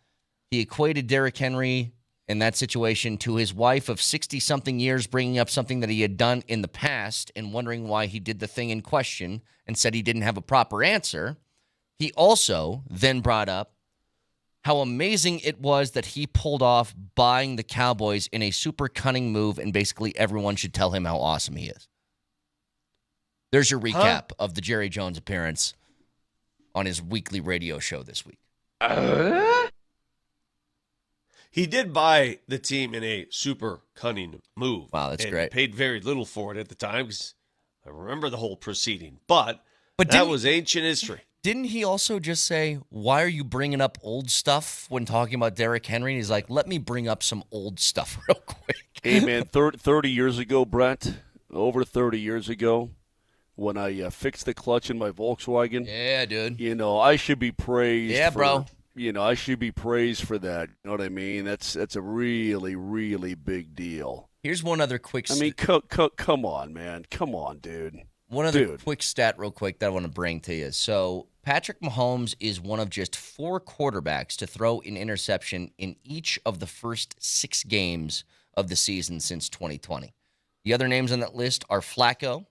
he equated Derrick Henry in that situation to his wife of 60-something years bringing up something that he had done in the past and wondering why he did the thing in question and said he didn't have a proper answer. He also then brought up how amazing it was that he pulled off buying the Cowboys in a super cunning move, and basically everyone should tell him how awesome he is. There's your recap of the Jerry Jones appearance on his weekly radio show this week. He did buy the team in a super cunning move. Wow, that's great. Paid very little for it at the time because I remember the whole proceeding. But that was ancient history. Didn't he also just say, why are you bringing up old stuff when talking about Derrick Henry? And he's like, let me bring up some old stuff real quick. Hey, man, 30 years ago, Brent, over 30 years ago, when I fixed the clutch in my Volkswagen. Yeah, dude. You know, I should be praised. Yeah, bro. You know, I should be praised for that. You know what I mean? That's a really, really big deal. Here's one other quick I mean, come on, man. Come on, dude. One other quick stat real quick that I want to bring to you. So Patrick Mahomes is one of just 4 quarterbacks to throw an interception in each of the first 6 games of the season since 2020. The other names on that list are Flacco,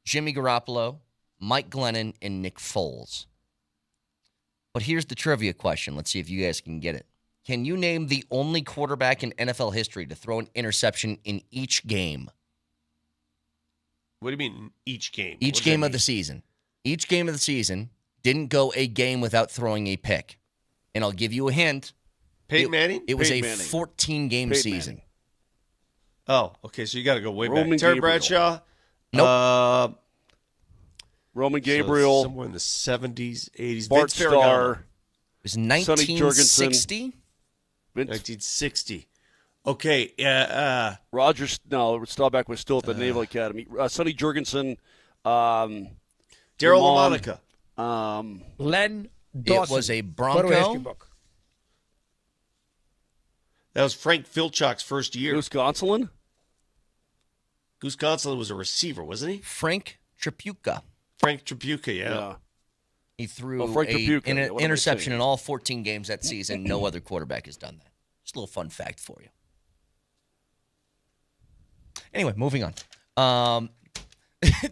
Jimmy Garoppolo, Mike Glennon, and Nick Foles. But here's the trivia question. Let's see if you guys can get it. Can you name the only quarterback in NFL history to throw an interception in each game? What do you mean each game? Each game of the season. Each game of the season didn't go a game without throwing a pick. And I'll give you a hint. Peyton Manning? It was a 14-game season. Manning. Oh, okay, so you got to go way Roman back. Terry Gabriel. Bradshaw? Nope. Roman Gabriel. So somewhere in the 70s, 80s. Bart Vince Ferragamo. Starr. It was 1960. 1960. Okay. Staubach was still at the Naval Academy. Sonny Jurgensen. Daryl LaMonica. Len It Dawson. was a Bronco. That was Frank Filchuk's first year. Goose Gonsolin. Goose Gonsolin was a receiver, wasn't he? Frank Tripucka. Frank Tripucka, yeah. He threw Frank Tripucka. an Yeah, what am I interception saying? in all 14 games that season. No other quarterback has done that. Just a little fun fact for you. Anyway, moving on.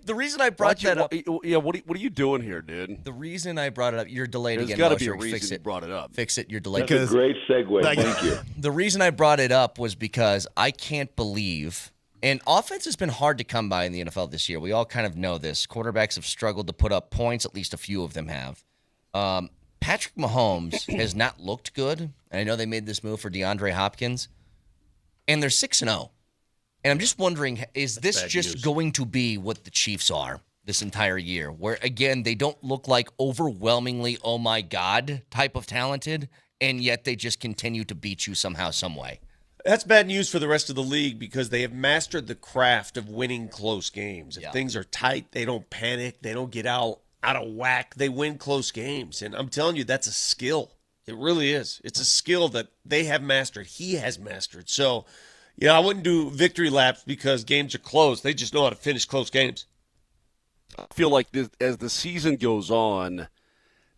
The reason I brought that up. Yeah, what are you doing here, dude? The reason I brought it up, you're delayed There's again. got to be a Mosher. reason Fix you it. brought it up. Fix it. You're delayed. That's a great segue. Thank you. The reason I brought it up was because I can't believe, and offense has been hard to come by in the NFL this year. We all kind of know this. Quarterbacks have struggled to put up points. At least a few of them have. Patrick Mahomes has not looked good. And I know they made this move for DeAndre Hopkins. And they're 6-0. And I'm just wondering, is this just going to be what the Chiefs are this entire year? Where, again, they don't look like overwhelmingly, oh, my God, type of talented, and yet they just continue to beat you somehow, some way. That's bad news for the rest of the league because they have mastered the craft of winning close games. If things are tight, they don't panic. They don't get out of whack. They win close games. And I'm telling you, that's a skill. It really is. It's a skill that they have mastered. He has mastered. So, yeah, I wouldn't do victory laps because games are close. They just know how to finish close games. I feel like as the season goes on,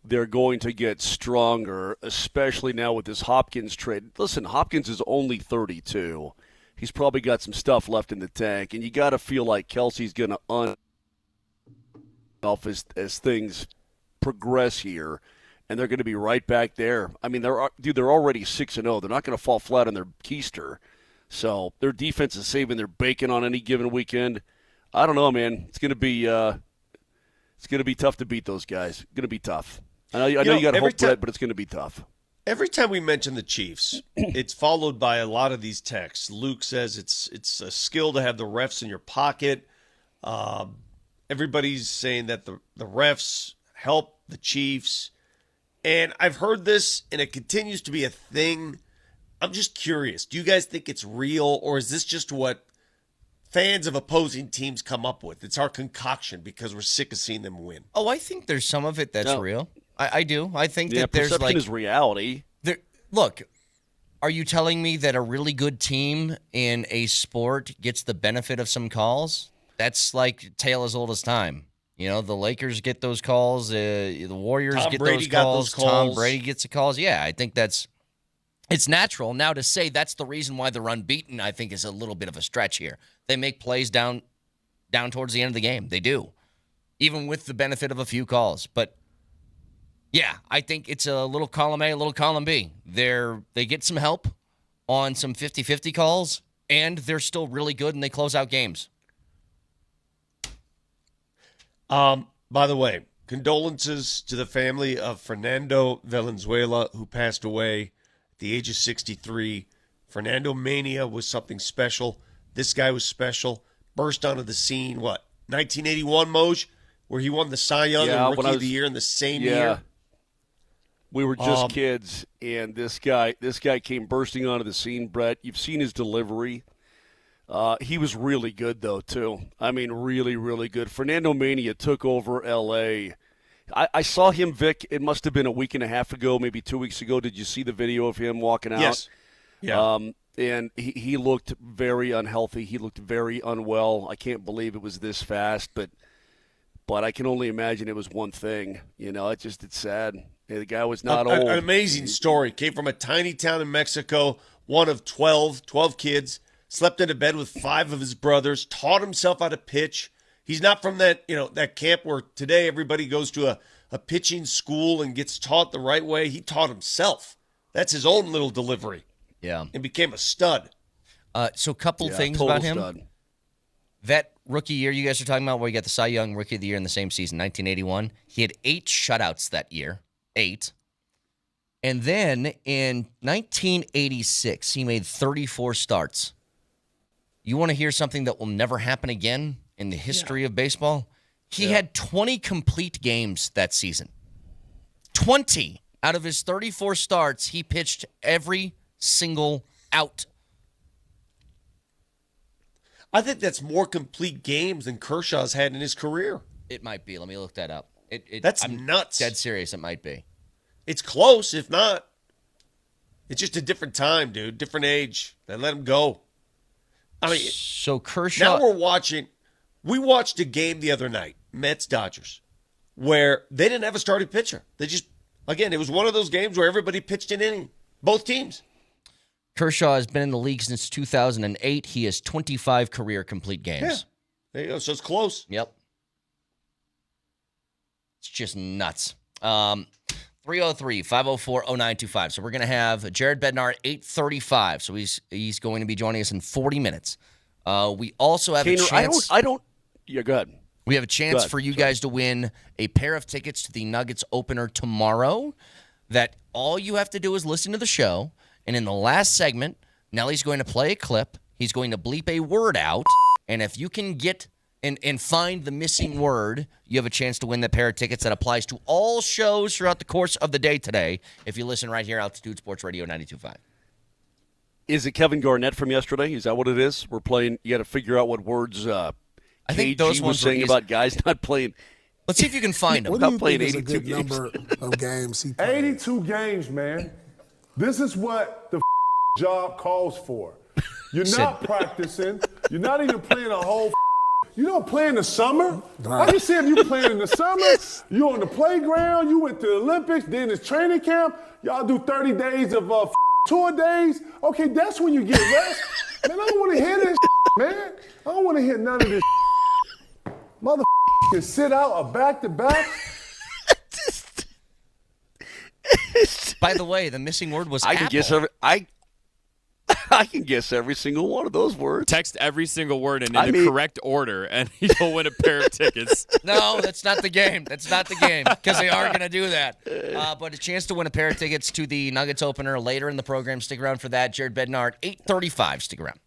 they're going to get stronger, especially now with this Hopkins trade. Listen, Hopkins is only 32. He's probably got some stuff left in the tank, and you got to feel like Kelsey's going to off as things progress here, and they're going to be right back there. I mean, they're already 6-0. They're not going to fall flat on their keister. So their defense is saving their bacon on any given weekend. I don't know, man. It's going to be tough to beat those guys. It's going to be tough. I know you got to hope, Brett, but it's going to be tough. Every time we mention the Chiefs, it's followed by a lot of these texts. Luke says it's a skill to have the refs in your pocket. Everybody's saying that the refs help the Chiefs. And I've heard this, and it continues to be a thing. I'm just curious. Do you guys think it's real, or is this just what fans of opposing teams come up with? It's our concoction because we're sick of seeing them win. Oh, I think there's some of it that's real. I do. I think that there's perception is reality. Look, are you telling me that a really good team in a sport gets the benefit of some calls? That's like tale as old as time. You know, the Lakers get those calls. The Warriors get those calls. Tom Brady gets the calls. Yeah, I think it's natural. Now, to say that's the reason why they're unbeaten, I think is a little bit of a stretch here. They make plays down towards the end of the game. They do, even with the benefit of a few calls. But yeah, I think it's a little column A, a little column B. They get some help on some 50-50 calls, and they're still really good, and they close out games. By the way, condolences to the family of Fernando Valenzuela, who passed away at the age of 63. Fernando Mania was something special. This guy was special. Burst onto the scene, 1981, Moj, where he won the Cy Young and Rookie of the Year in the same year? We were just kids, and this guy came bursting onto the scene, Brett. You've seen his delivery. He was really good, though, too. I mean, really, really good. Fernando Mania took over L.A. I saw him, Vic, it must have been a week and a half ago, maybe 2 weeks ago. Did you see the video of him walking out? Yes. Yeah. And he looked very unhealthy. He looked very unwell. I can't believe it was this fast, but I can only imagine it was one thing. You know, it's sad. The guy was not old. An amazing story. Came from a tiny town in Mexico, one of 12 kids, slept in a bed with 5 of his brothers, taught himself how to pitch. He's not from that camp where today everybody goes to a pitching school and gets taught the right way. He taught himself. That's his own little delivery. Yeah. And became a stud. So a couple things about him. Stud. That rookie year you guys are talking about where he got the Cy Young Rookie of the Year in the same season, 1981, he had 8 shutouts that year. 8. And then in 1986, he made 34 starts. You want to hear something that will never happen again in the history of baseball? He had 20 complete games that season. 20 out of his 34 starts, he pitched every single out. I think that's more complete games than Kershaw's had in his career. It might be. Let me look that up. That's I'm nuts. Dead serious, it might be. It's close, if not. It's just a different time, dude. Different age. They let him go. I mean, so Kershaw. Now we watched a game the other night, Mets-Dodgers, where they didn't have a starting pitcher. They just, again, it was one of those games where everybody pitched an inning. Both teams. Kershaw has been in the league since 2008. He has 25 career complete games. Yeah. There you go. So it's close. Yep. It's just nuts. 303-504-0925. So we're going to have Jared Bednar at 8:35. So he's going to be joining us in 40 minutes. We also have a chance. Yeah, go ahead. We have a chance for you guys to win a pair of tickets to the Nuggets opener tomorrow. That all you have to do is listen to the show. And in the last segment, Nelly's going to play a clip. He's going to bleep a word out. And if you can get and find the missing word, you have a chance to win the pair of tickets that applies to all shows throughout the course of the day today. If you listen right here, Altitude Sports Radio 92.5. Is it Kevin Garnett from yesterday? Is that what it is? We're playing. You got to figure out what words I think those was saying about guys not playing. Let's see if you can find them. What not do you playing think is 82 a good games. number of games he played? 82 games, man. This is what the job calls for. You're not practicing. You're not even playing a whole. You don't play in the summer. Right. I can see if you playing in the summer. You on the playground. You went to the Olympics. Then it's training camp. Y'all do 30 days of tour days. Okay, that's when you get rest. Man, I don't want to hear this, man. I don't want to hear none of this. Mother can sit out a back-to-back. By the way, the missing word was I apple. can guess I can guess every single one of those words. Text every single word in the correct order, and you'll win a pair of tickets. No, that's not the game. That's not the game, because they are going to do that. But a chance to win a pair of tickets to the Nuggets opener later in the program. Stick around for that. Jared Bednar, 8:35. Stick around.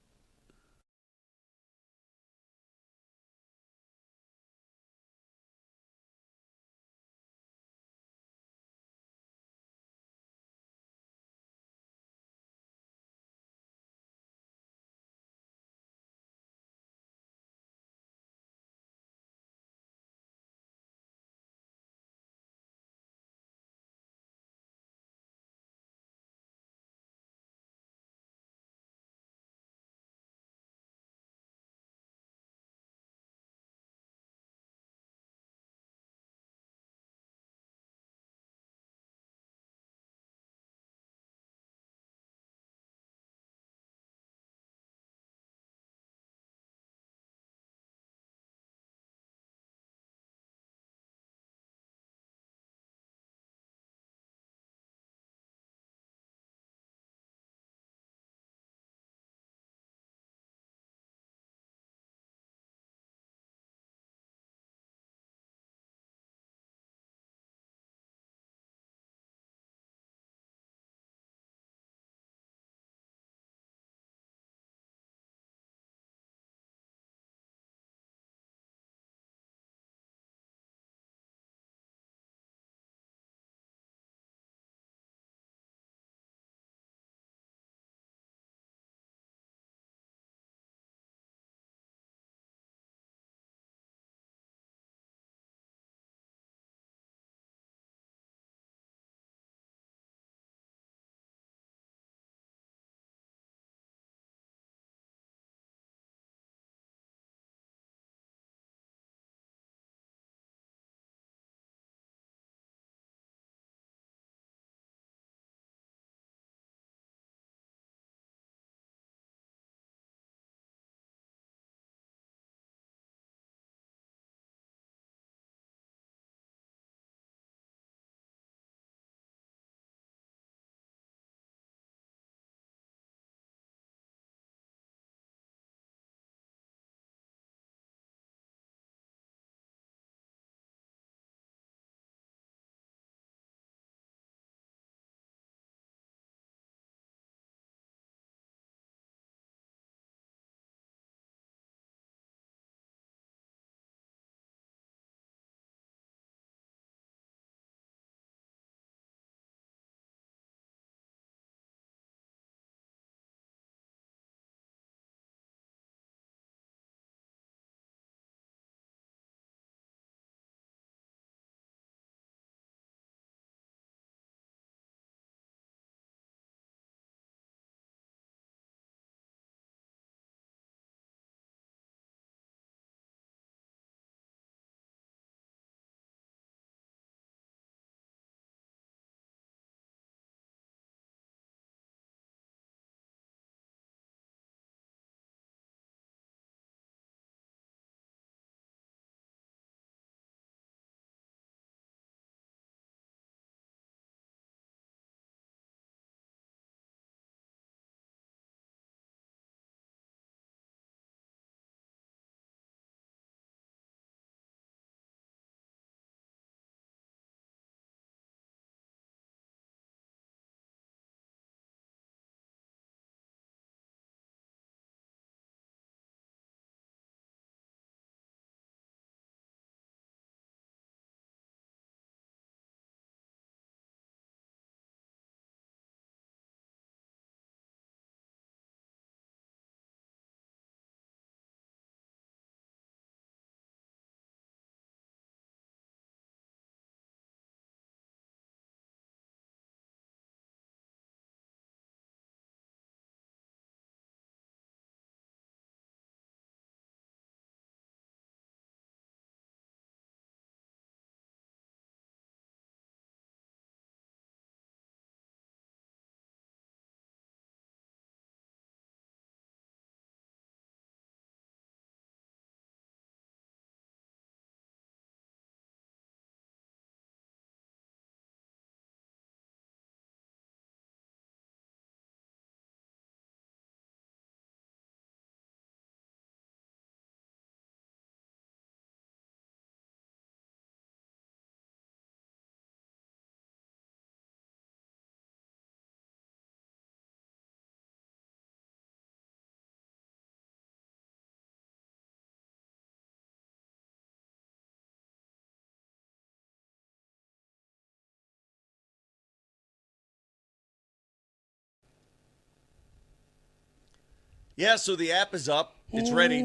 Yeah, so the app is up. It's ready.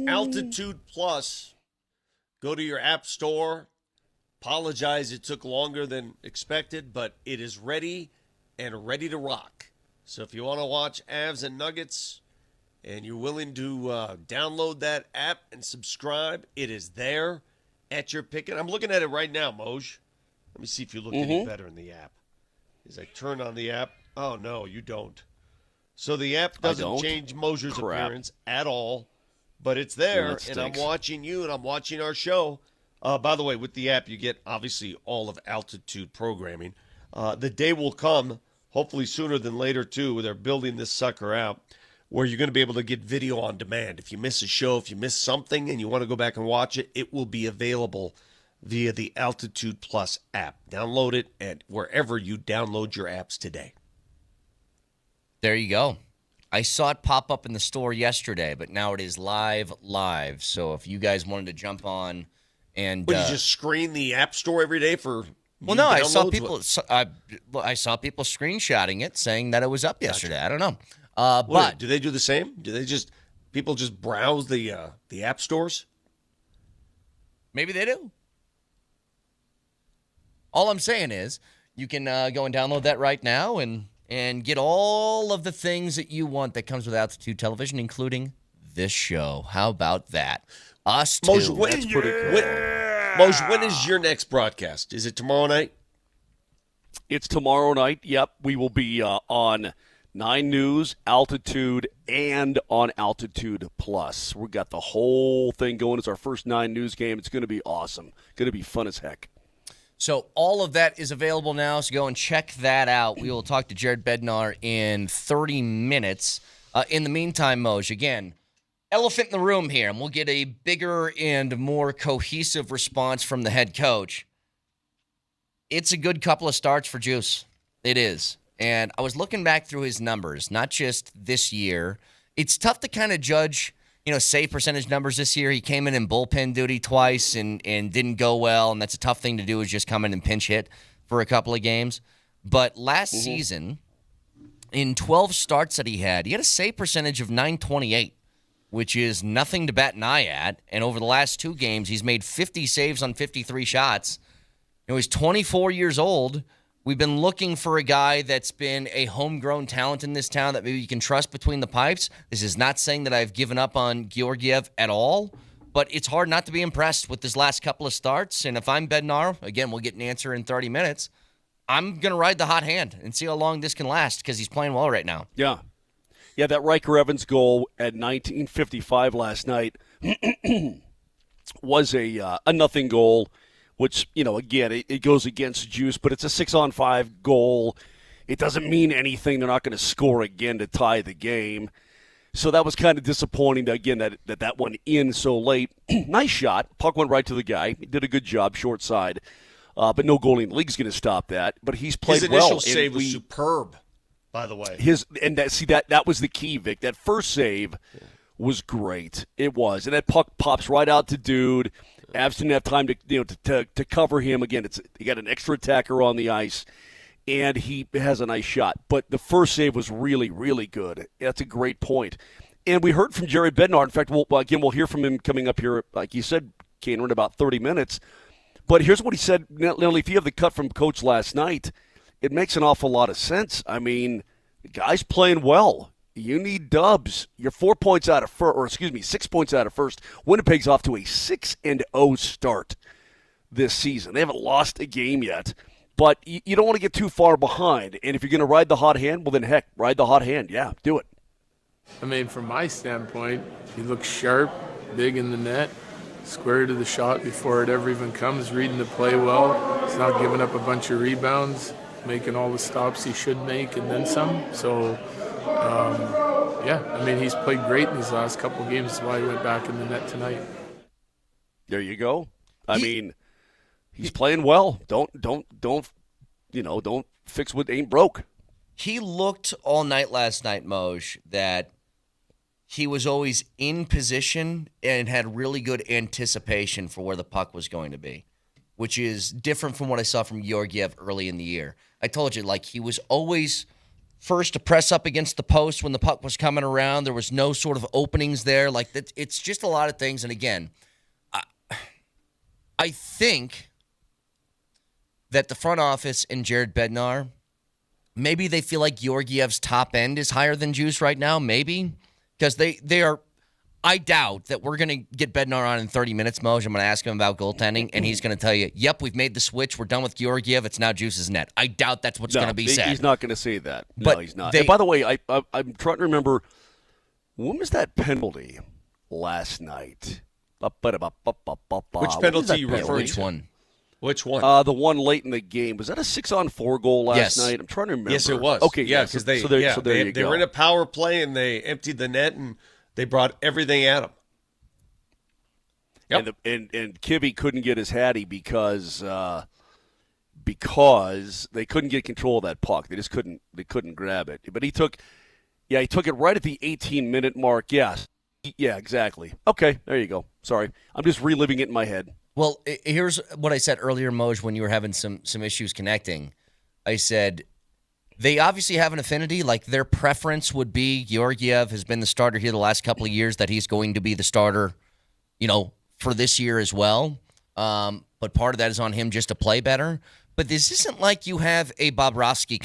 Altitude Plus. Go to your app store. Apologize it took longer than expected, but it is ready and ready to rock. So if you want to watch Avs and Nuggets and you're willing to download that app and subscribe, it is there at your pick. And I'm looking at it right now, Moj. Let me see if you look any better in the app. As I turn on the app, oh, no, you don't. So the app doesn't change Mosier's appearance at all, but it's there, and I'm watching you and I'm watching our show. By the way, with the app, you get, obviously, all of Altitude programming. The day will come, hopefully sooner than later, too, where they're building this sucker out, where you're going to be able to get video on demand. If you miss a show, if you miss something and you want to go back and watch it, it will be available via the Altitude Plus app. Download it at wherever you download your apps today. There you go. I saw it pop up in the store yesterday, but now it is live. So if you guys wanted to jump on and... Would you just screen the app store every day for... Well, no, I saw people screenshotting it, saying that it was up yesterday. I don't know. But do they do the same? Do they people just browse the app stores? Maybe they do. All I'm saying is you can go and download that right now and get all of the things that you want that comes with Altitude Television, including this show. How about that? Us too. Moj, when is your next broadcast? Is it tomorrow night? It's tomorrow night. Yep, we will be on 9 News, Altitude, and on Altitude Plus. We've got the whole thing going. It's our first 9 News game. It's going to be awesome. Going to be fun as heck. So all of that is available now, so go and check that out. We will talk to Jared Bednar in 30 minutes. In the meantime, Moj, again, elephant in the room here, and we'll get a bigger and more cohesive response from the head coach. It's a good couple of starts for Juice. It is. And I was looking back through his numbers, not just this year. It's tough to kind of judge, save percentage numbers this year. He came in bullpen duty twice and didn't go well, and that's a tough thing to do, is just come in and pinch hit for a couple of games. But last season, in 12 starts that he had a save percentage of .928, which is nothing to bat an eye at. And over the last 2 games, he's made 50 saves on 53 shots. He's 24 years old. We've been looking for a guy that's been a homegrown talent in this town that maybe you can trust between the pipes. This is not saying that I've given up on Georgiev at all, but it's hard not to be impressed with this last couple of starts. And if I'm Bednar, again, we'll get an answer in 30 minutes. I'm going to ride the hot hand and see how long this can last because he's playing well right now. Yeah. Yeah, that Riker Evans goal at 19:55 last night was a nothing goal, which, again, it goes against Juice, but it's a 6-on-5 goal. It doesn't mean anything. They're not going to score again to tie the game. So that was kind of disappointing, again, that went in so late. Nice shot. Puck went right to the guy. He did a good job, short side. But no goalie in the league is going to stop that. But he's played well. His initial save was superb, by the way. That was the key, Vic. That first save was great. It was. And that puck pops right out to dude. Avs didn't have time to cover him. Again, he got an extra attacker on the ice, and he has a nice shot. But the first save was really, really good. That's a great point. And we heard from Jared Bednar. In fact, we'll hear from him coming up here, like you said, Kaner, in about 30 minutes. But here's what he said. Literally, if you have the cut from Coach last night, it makes an awful lot of sense. I mean, the guy's playing well. You need dubs. You're 6 points out of first. Winnipeg's off to a 6-0 start this season. They haven't lost a game yet, but you don't want to get too far behind. And if you're going to ride the hot hand, well, then heck, ride the hot hand. Yeah, do it. I mean, from my standpoint, he looks sharp, big in the net, square to the shot before it ever even comes, reading the play well. He's not giving up a bunch of rebounds, making all the stops he should make, and then some. So, he's played great in these last couple of games. That's why he went back in the net tonight. There you go. I mean, he's playing well. Don't fix what ain't broke. He looked all night last night, Moj, that he was always in position and had really good anticipation for where the puck was going to be, which is different from what I saw from Georgiev early in the year. I told you, he was always first to press up against the post when the puck was coming around. There was no sort of openings there. Like that, it's just a lot of things. And again, I think that the front office and Jared Bednar, maybe they feel like Georgiev's top end is higher than Juice right now. Maybe because they are. I doubt that we're going to get Bednar on in 30 minutes, Moj. I'm going to ask him about goaltending, and he's going to tell you, yep, we've made the switch. We're done with Georgiev. It's now Juice's net. I doubt that's what's going to be said. He's not going to say that. But no, he's not. And by the way, I'm trying to remember, when was that penalty last night? Which penalty you referring to? Which one? Which one? The one late in the game. Was that a 6-on-4 goal last night? I'm trying to remember. Yes, it was. Okay, yeah, because they were in a power play and they emptied the net and they brought everything at them. Yep. And Kivy couldn't get his hattie because they couldn't get control of that puck. They just couldn't grab it. But he took it right at the 18-minute mark. Yes. Yeah, exactly. Okay, there you go. Sorry. I'm just reliving it in my head. Well, here's what I said earlier, Moj, when you were having some issues connecting. I said they obviously have an affinity. Like their preference would be Georgiev has been the starter here the last couple of years, that he's going to be the starter, for this year as well. But part of that is on him just to play better. But this isn't like you have a Bobrovsky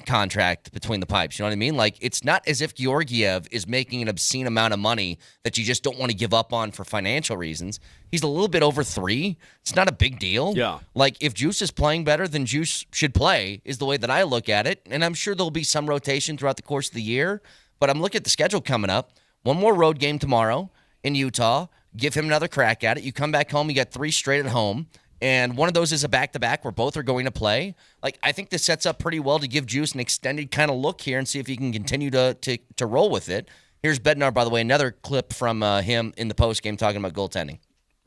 contract between the pipes. You know what I mean? Like, it's not as if Georgiev is making an obscene amount of money that you just don't want to give up on for financial reasons. He's a little bit over 3. It's not a big deal. Yeah. Like, if Juice is playing better, then Juice should play, is the way that I look at it. And I'm sure there'll be some rotation throughout the course of the year. But I'm looking at the schedule coming up. One more road game tomorrow in Utah. Give him another crack at it. You come back home, you got 3 straight at home, and one of those is a back-to-back where both are going to play. Like, I think this sets up pretty well to give Juice an extended kind of look here and see if he can continue to roll with it. Here's Bednar, by the way, another clip from him in the postgame talking about goaltending.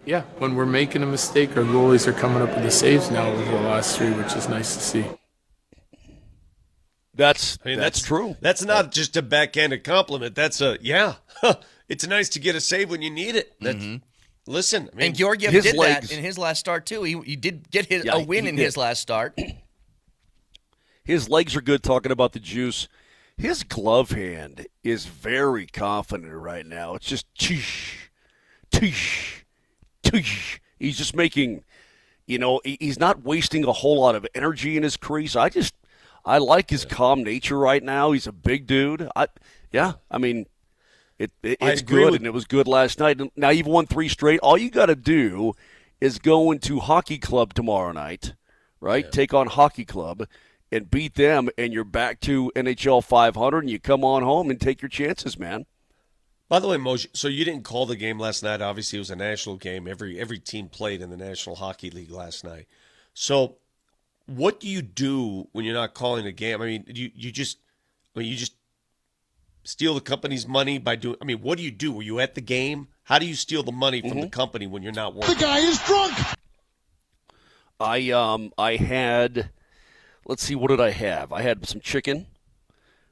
Yeah, when we're making a mistake, our goalies are coming up with the saves now over the last 3, which is nice to see. That's true. That's not just a backhanded compliment. That's it's nice to get a save when you need it. Listen, and Georgiev did that in his last start too. He did get a win in his last start. His legs are good. Talking about the Juice, his glove hand is very confident right now. It's just tish, tish, tish. He's just making, he's not wasting a whole lot of energy in his crease. I like his calm nature right now. He's a big dude. It's good, and it was good last night. Now you've won 3 straight. All you got to do is go into Hockey Club tomorrow night, right? Yeah. Take on Hockey Club and beat them, and you're back to NHL 500, and you come on home and take your chances, man. By the way, Moj, so you didn't call the game last night. Obviously, it was a national game. Every team played in the National Hockey League last night. So what do you do when you're not calling a game? I mean, you just steal the company's money by doing – I mean, what do you do? Were you at the game? How do you steal the money from the company when you're not working? The guy is drunk. I had – let's see, what did I have? I had some chicken.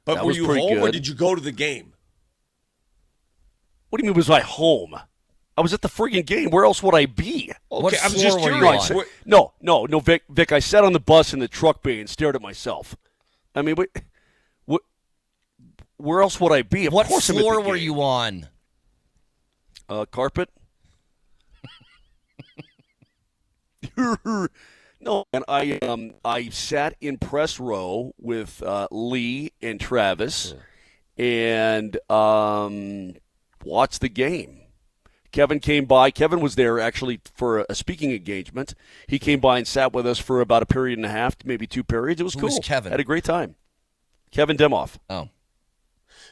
But that were you home good. Or did you go to the game? What do you mean was I home? I was at the friggin' game. Where else would I be? Okay, I'm just curious. No, Vic. I sat on the bus in the truck bay and stared at myself. I mean, where else would I be? Of what course floor were you on? Carpet. No, and I sat in press row with Lee and Travis, and watched the game. Kevin came by. Kevin was there actually for a speaking engagement. He came by and sat with us for about a period and a half, maybe 2 periods. It was cool. Who's Kevin? Had a great time. Kevin Demoff. Oh.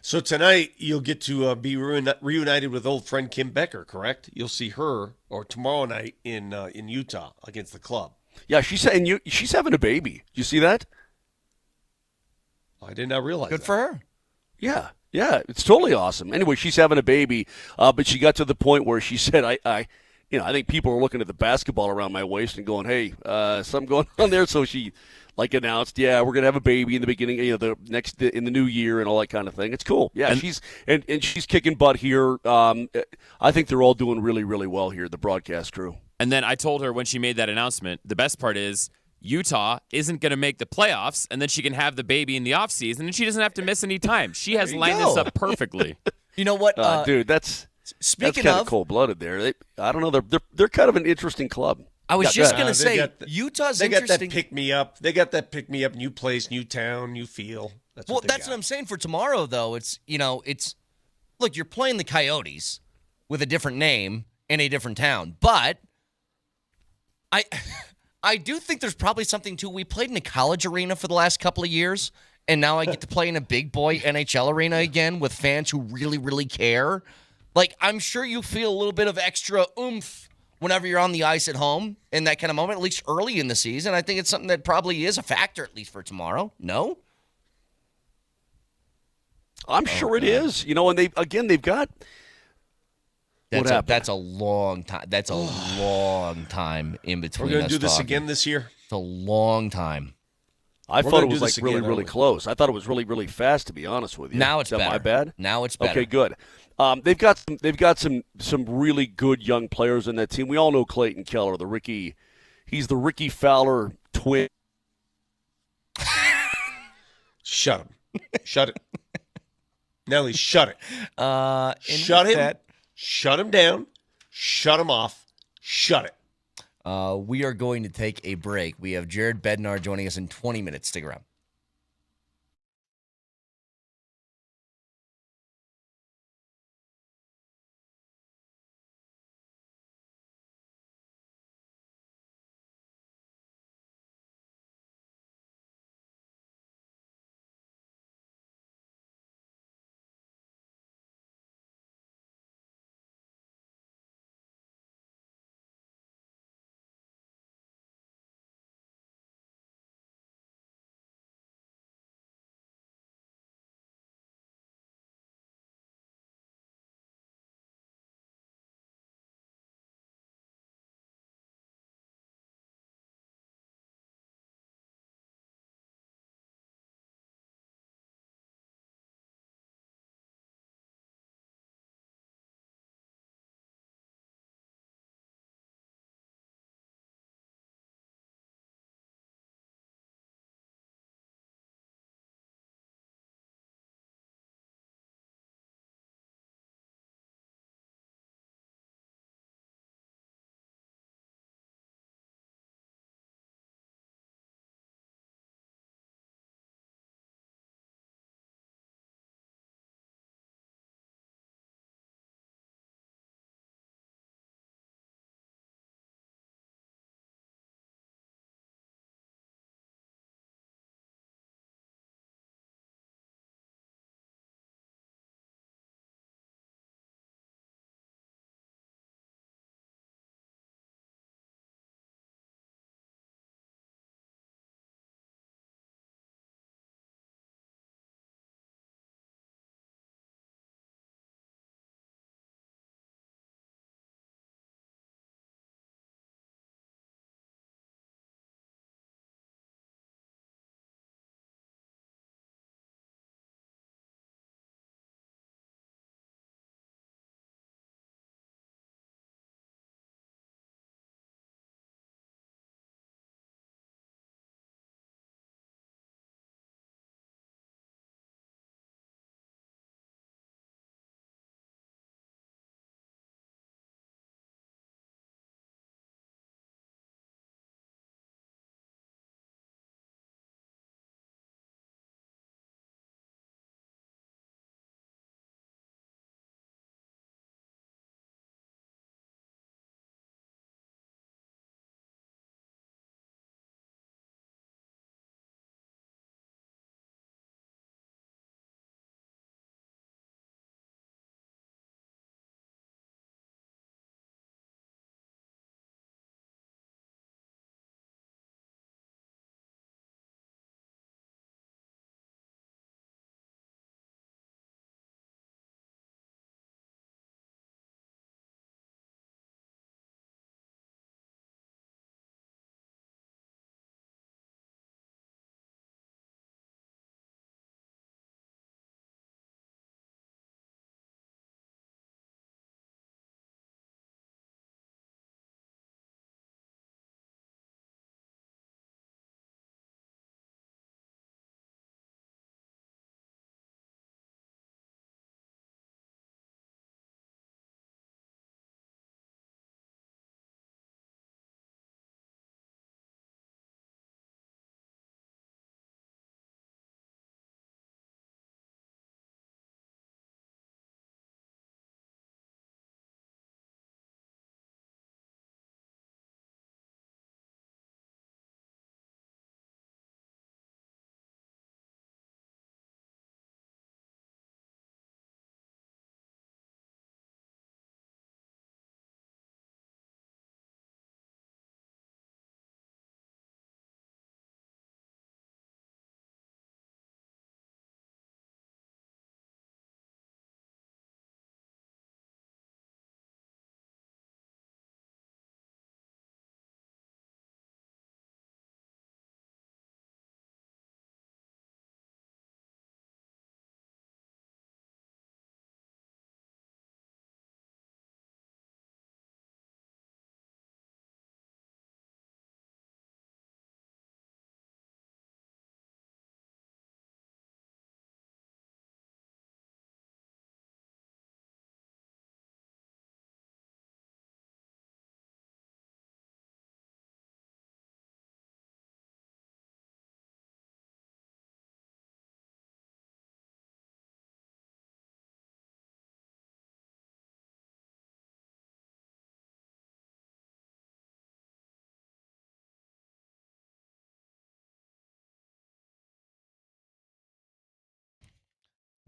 So tonight you'll get to be reunited with old friend Kim Becker, correct? You'll see her, or tomorrow night in Utah against the Club. Yeah, she's having a baby. You see that? I did not realize. Good that. for her. Yeah, it's totally awesome. Anyway, she's having a baby, but she got to the point where she said, I think people are looking at the basketball around my waist and going, hey, something going on there. So she announced, we're going to have a baby in the beginning, in the new year and all that kind of thing. It's cool. Yeah, and she's kicking butt here. I think they're all doing really, really well here, the broadcast crew. And then I told her when she made that announcement, the best part is Utah isn't going to make the playoffs, and then she can have the baby in the offseason, and she doesn't have to miss any time. She has lined this up perfectly. You know what, dude? That's speaking kind of cold-blooded. There, I don't know. They're kind of an interesting club. I was just going to say, Utah's they interesting. got that pick me up. They got that pick me up. New place, new town, new feel. That's what I'm saying for tomorrow, though. It's look, you're playing the Coyotes with a different name in a different town, but I do think there's probably something to. We played in a college arena for the last couple of years, and now I get to play in a big boy NHL arena again with fans who really, really care. Like, I'm sure you feel a little bit of extra oomph whenever you're on the ice at home in that kind of moment, at least early in the season. I think it's something that probably is a factor, at least for tomorrow. No? I'm sure it is. You know, and they've got. That's a long time. That's a long time in between. We're going to do this again this year. It's a long time. I thought it was like really, really close. I thought it was really, really fast. To be honest with you, now it's better. My bad? Now it's better. Okay, good. They've got some really good young players in that team. We all know Clayton Keller, he's the Ricky Fowler twin. Shut him. Shut it. Nelly, shut it. Shut him. Shut him down. Shut him off. Shut it. We are going to take a break. We have Jared Bednar joining us in 20 minutes. Stick around.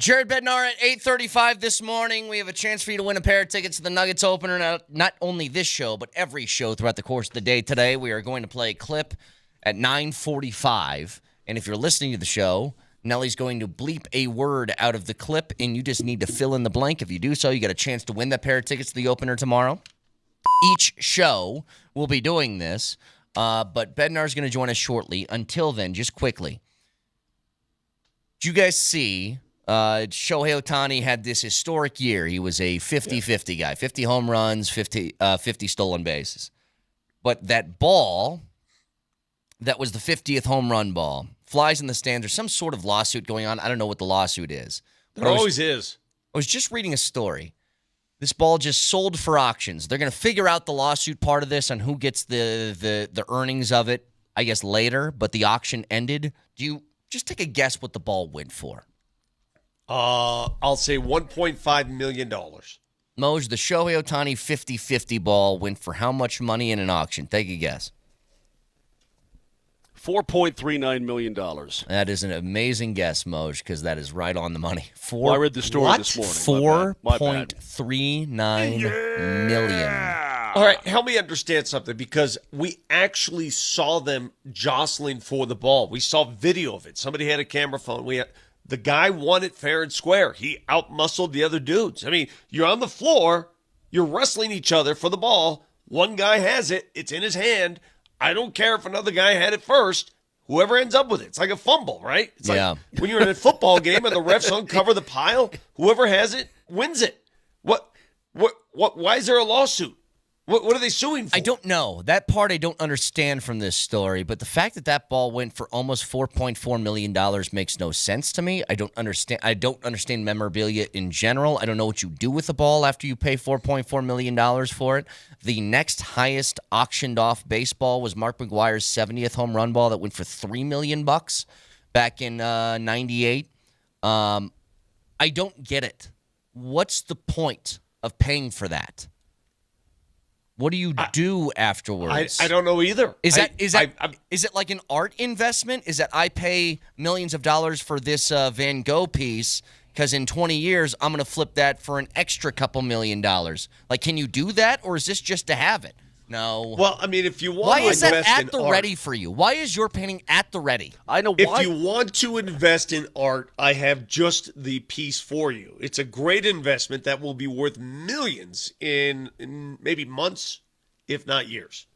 Jared Bednar at 8:35 this morning. We have a chance for you to win a pair of tickets to the Nuggets opener. Not only this show, but every show throughout the course of the day today. We are going to play a clip at 9:45. And if you're listening to the show, Nelly's going to bleep a word out of the clip, and you just need to fill in the blank. If you do so, you get a chance to win that pair of tickets to the opener tomorrow. Each show will be doing this, but Bednar's going to join us shortly. Until then, just quickly, did you guys see... Shohei Ohtani had this historic year. He was a 50-50 guy, 50 home runs, 50 stolen bases. But that ball, that was the 50th home run ball, flies in the stands. There's some sort of lawsuit going on. I don't know what the lawsuit is. There always is. I was just reading a story. This ball just sold for auctions. They're going to figure out the lawsuit part of this and who gets the earnings of it, I guess, later. But the auction ended. Do you just take a guess what the ball went for? I'll say $1.5 million. Moj, the Shohei Ohtani 50-50 ball went for how much money in an auction? Take a guess. $4.39 million. That is an amazing guess, Moj, because that is right on the money. I read the story this morning. $4.39 million. All right, help me understand something, because we actually saw them jostling for the ball. We saw video of it. Somebody had a camera phone. The guy won it fair and square. He outmuscled the other dudes. I mean, you're on the floor. You're wrestling each other for the ball. One guy has it. It's in his hand. I don't care if another guy had it first. Whoever ends up with it. It's like a fumble, right? It's like when you're in a football game and the refs uncover the pile, whoever has it wins it. Why is there a lawsuit? What are they suing for? I don't know. That part I don't understand from this story, but the fact that that ball went for almost $4.4 million makes no sense to me. I don't understand memorabilia in general. I don't know what you do with the ball after you pay $4.4 million for it. The next highest auctioned off baseball was Mark McGwire's 70th home run ball that went for $3 million back in 98. I don't get it. What's the point of paying for that? What do you do afterwards? I don't know either. Is it like an art investment? Is that I pay millions of dollars for this Van Gogh piece because in 20 years I'm going to flip that for an extra couple $1 million? Like, can you do that, or is this just to have it? No. Well, I mean, if you want why to is invest that at in the art, ready for you? Why is your painting at the ready? I know why. If you want to invest in art, I have just the piece for you. It's a great investment that will be worth millions in maybe months, if not years.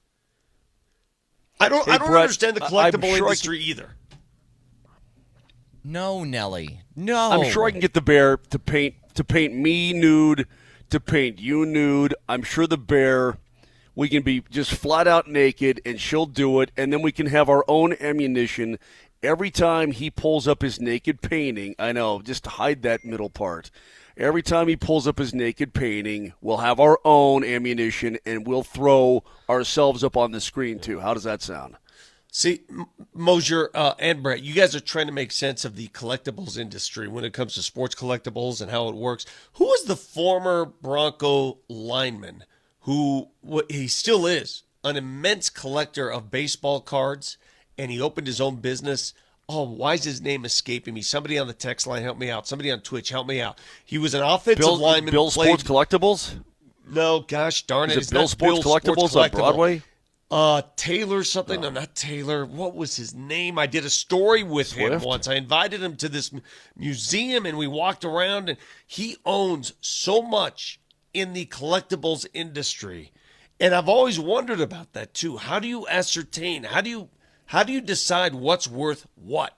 I don't Brett, understand the collectible industry either. No, Nelly. No. I'm sure I can get the bear to paint me nude, to paint you nude. I'm sure the bear, we can be just flat out naked and she'll do it, and then we can have our own ammunition every time he pulls up his naked painting. I know, just hide that middle part. Every time he pulls up his naked painting, we'll have our own ammunition, and we'll throw ourselves up on the screen, too. How does that sound? See, Mosier and Brett, you guys are trying to make sense of the collectibles industry when it comes to sports collectibles and how it works. Who was the former Bronco lineman who he still is an immense collector of baseball cards, and he opened his own business? Oh, why is his name escaping me? Somebody on the text line, help me out. Somebody on Twitch, help me out. He was an offensive lineman. Bill Sports Collectibles? No, gosh darn it. Is it Bill Sports Collectibles on Broadway? Taylor something. No, not Taylor. What was his name? I did a story with him once. I invited him to this museum, and we walked around, and he owns so much in the collectibles industry. And I've always wondered about that, too. How do you ascertain? How do you decide what's worth what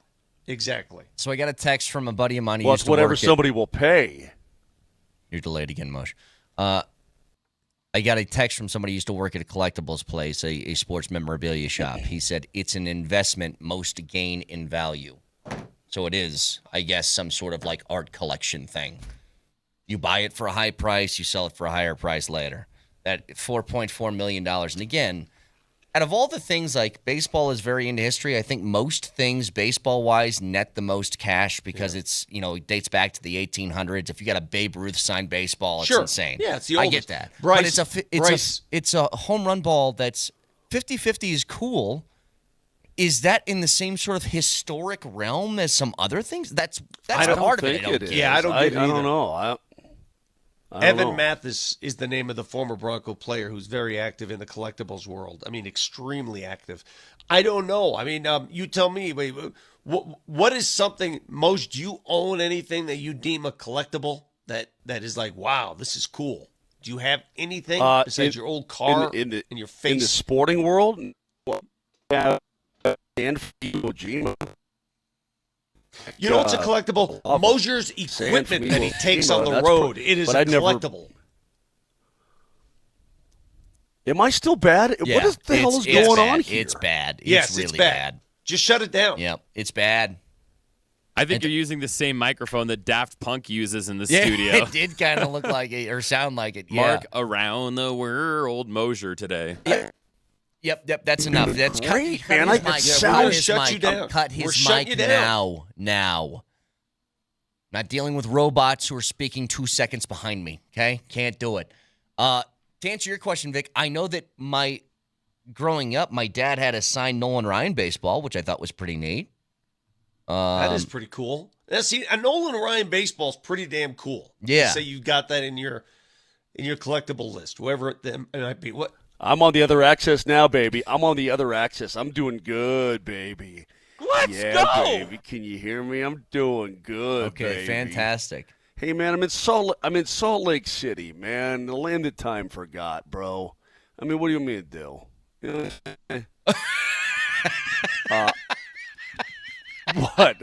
exactly? So I got a text from a buddy of mine. Well, it's whatever somebody will pay. You're delayed again, Mosh. I got a text from somebody who used to work at a collectibles place, a sports memorabilia shop. He said it's an investment most gain in value. So it is, I guess, some sort of like art collection thing. You buy it for a high price, you sell it for a higher price later. That $4.4 million. And again, out of all the things, like baseball is very into history, I think most things baseball-wise net the most cash because it's, it dates back to the 1800s. If you got a Babe Ruth signed baseball, it's insane. Yeah, it's the oldest. I get that. But it's a home run ball that's 50-50 is cool. Is that in the same sort of historic realm as some other things? That's I don't part think of it. it is. Yeah, I don't get it I either. don't know. I don't Evan know. Mathis is the name of the former Bronco player who's very active in the collectibles world. I mean, extremely active. I don't know. I mean, you tell me. Wait, what is something, Moj, do you own anything that you deem a collectible that is like, wow, this is cool? Do you have anything besides your old car in your face? In the sporting world, yeah, and Iwo Jima. You know what's a collectible? Mosier's equipment that he takes on the road. It is a collectible. Am I still bad? Yeah, what the hell is going on here? It's bad. Yes, it's really it's bad. Just shut it down. Yep, it's bad. I think you're using the same microphone that Daft Punk uses in the studio. It did kind of look like it or sound like it. Mark around the world Mosier today. Yep, that's enough. That's great, cut man. his I mic. We're shut you down. Cut We're his shutting mic you down. now. Not dealing with robots who are speaking 2 seconds behind me. Okay, can't do it. To answer your question, Vic, I know that growing up, my dad had a signed Nolan Ryan baseball, which I thought was pretty neat. That is pretty cool. Now, see, a Nolan Ryan baseball is pretty damn cool. Yeah. Say you got that in your collectible list, whoever it might be. What? I'm on the other axis now, baby. I'm on the other axis. I'm doing good, baby. Let's go, baby. Can you hear me? I'm doing good. Okay, baby. fantastic. Hey, man, I'm in Salt Lake City, man. The land that time forgot, bro. I mean, what do you mean to do? You know, What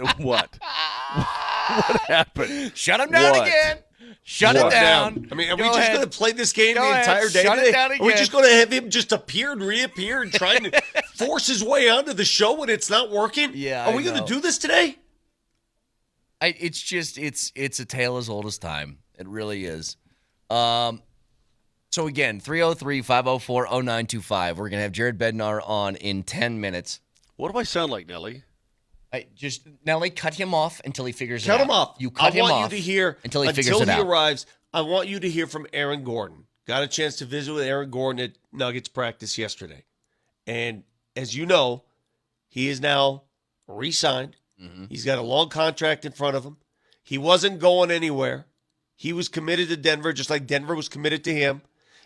happened? Shut him down again. Shut it down. I mean, are we Go just ahead. going to play this game Go the ahead. entire day Shut it today? down Are we again. just going to have him just appear and reappear and trying to force his way onto the show when it's not working? Yeah, Are we going to do this today? It's a tale as old as time. It really is. So again, 303-504-0925. We're gonna have Jared Bednar on in 10 minutes. What do I sound like, Nelly? Nelly, cut him off until he figures it out. Cut him off. You cut him off. I want you to hear until he figures it out. Arrives. I want you to hear from Aaron Gordon. Got a chance to visit with Aaron Gordon at Nuggets practice yesterday, and as you know, he is now re-signed. Mm-hmm. He's got a long contract in front of him. He wasn't going anywhere. He was committed to Denver, just like Denver was committed to him.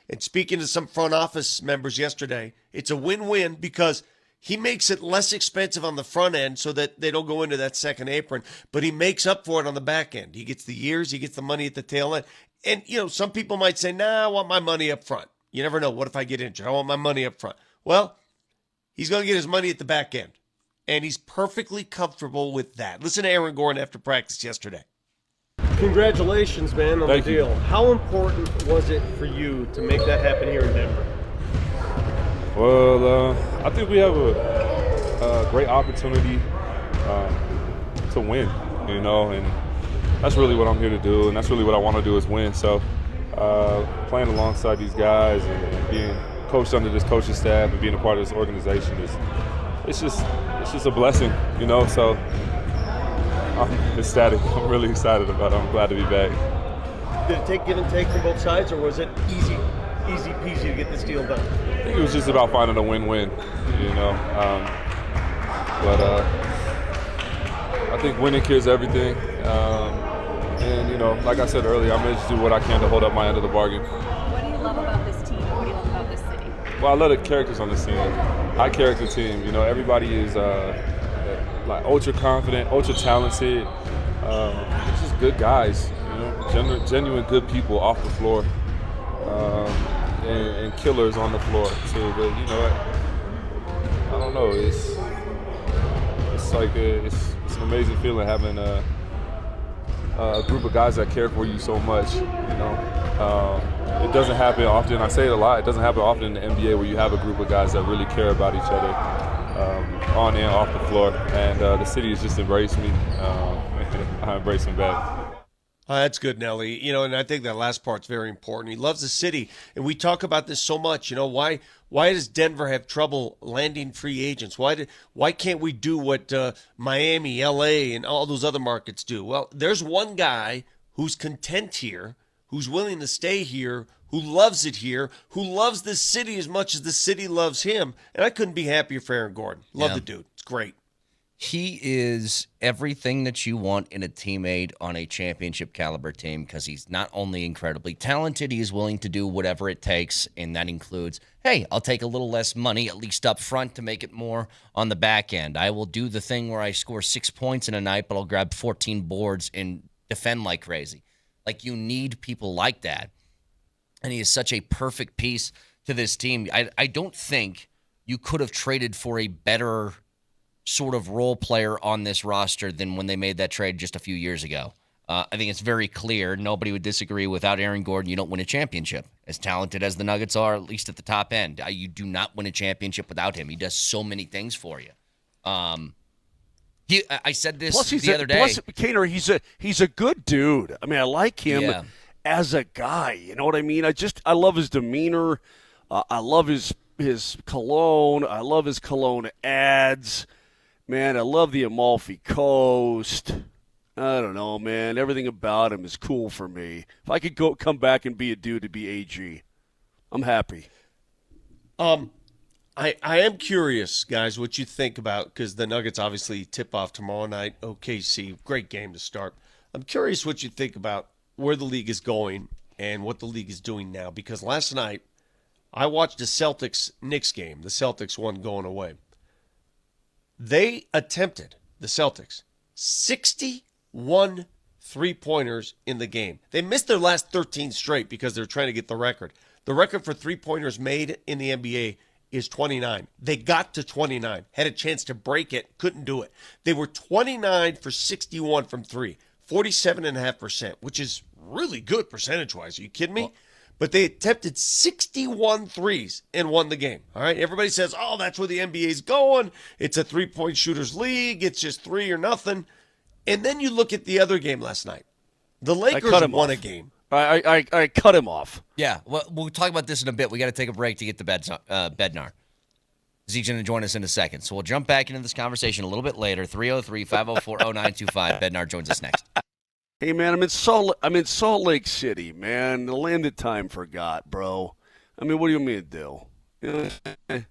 And speaking to some front office members yesterday, it's a win-win because he makes it less expensive on the front end so that they don't go into that second apron, but he makes up for it on the back end. He gets the years, he gets the money at the tail end. And, you know, some people might say, I want my money up front. You never know. What if I get injured? I want my money up front. Well, he's going to get his money at the back end, and he's perfectly comfortable with that. Listen to Aaron Gordon after practice yesterday. Congratulations, man, on the deal. How important was it for you to make that happen here in Denver? Well, I think we have a great opportunity to win, you know, and that's really what I'm here to do, and that's really what I want to do is win. So playing alongside these guys and being coached under this coaching staff and being a part of this organization it's just a blessing, you know. So I'm ecstatic. I'm really excited about it. I'm glad to be back. Did it take give and take from both sides, or was it easy peasy to get this deal done? I think it was just about finding a win-win, you know. But I think winning cures everything. And, you know, like I said earlier, I'm going to do what I can to hold up my end of the bargain. What do you love about this team? What do you love about this city? Well, I love the characters on this team. High character team. You know, everybody is like ultra confident, ultra talented. It's just good guys, you know, genuine good people off the floor, and killers on the floor too. But you know, I don't know. It's like it's an amazing feeling having a group of guys that care for you so much. You know, it doesn't happen often. I say it a lot. It doesn't happen often in the NBA where you have a group of guys that really care about each other. On and off the floor, and the city has just embraced me. I embrace them back. That's good, Nelly. You know, and I think that last part's very important. He loves the city, and we talk about this so much. You know, why does Denver have trouble landing free agents? Why can't we do what Miami, LA, and all those other markets do? Well, there's one guy who's content here, who's willing to stay here, who loves it here, who loves this city as much as the city loves him. And I couldn't be happier for Aaron Gordon. Love the dude. It's great. He is everything that you want in a teammate on a championship caliber team because he's not only incredibly talented, he is willing to do whatever it takes, and that includes, hey, I'll take a little less money, at least up front, to make it more on the back end. I will do the thing where I score 6 points in a night, but I'll grab 14 boards and defend like crazy. Like, you need people like that, and he is such a perfect piece to this team. I don't think you could have traded for a better sort of role player on this roster than when they made that trade just a few years ago. I think it's very clear. Nobody would disagree. Without Aaron Gordon, you don't win a championship. As talented as the Nuggets are, at least at the top end, you do not win a championship without him. He does so many things for you. I said this the other day. Plus, Kaner, he's a good dude. I mean, I like him as a guy. You know what I mean? I love his demeanor. I love his cologne. I love his cologne ads. Man, I love the Amalfi Coast. I don't know, man. Everything about him is cool for me. If I could come back and be a dude, to be AG. I'm happy. I am curious, guys, what you think about, because the Nuggets obviously tip off tomorrow night. OKC, great game to start. I'm curious what you think about where the league is going and what the league is doing now, because last night I watched the Celtics-Knicks game. The Celtics won going away. They attempted, the Celtics, 61 three-pointers in the game. They missed their last 13 straight because they're trying to get the record. The record for three-pointers made in the NBA is 29. They got to 29, had a chance to break it, couldn't do it. They were 29 for 61 from three, 47.5%, which is really good percentage-wise. Are you kidding me? But they attempted 61 threes and won the game. All right, everybody says, oh, that's where the NBA's going. It's a three-point shooters league. It's just three or nothing. And then you look at the other game last night. The Lakers won a game. I cut him off. Yeah, well, we'll talk about this in a bit. We got to take a break to get to Bednar. Zeke's going to join us in a second. So we'll jump back into this conversation a little bit later. 303-504-0925. Bednar joins us next. Hey, man, I'm in Salt Lake City, man. The land that time forgot, bro. I mean, what do you mean, Dill? You know?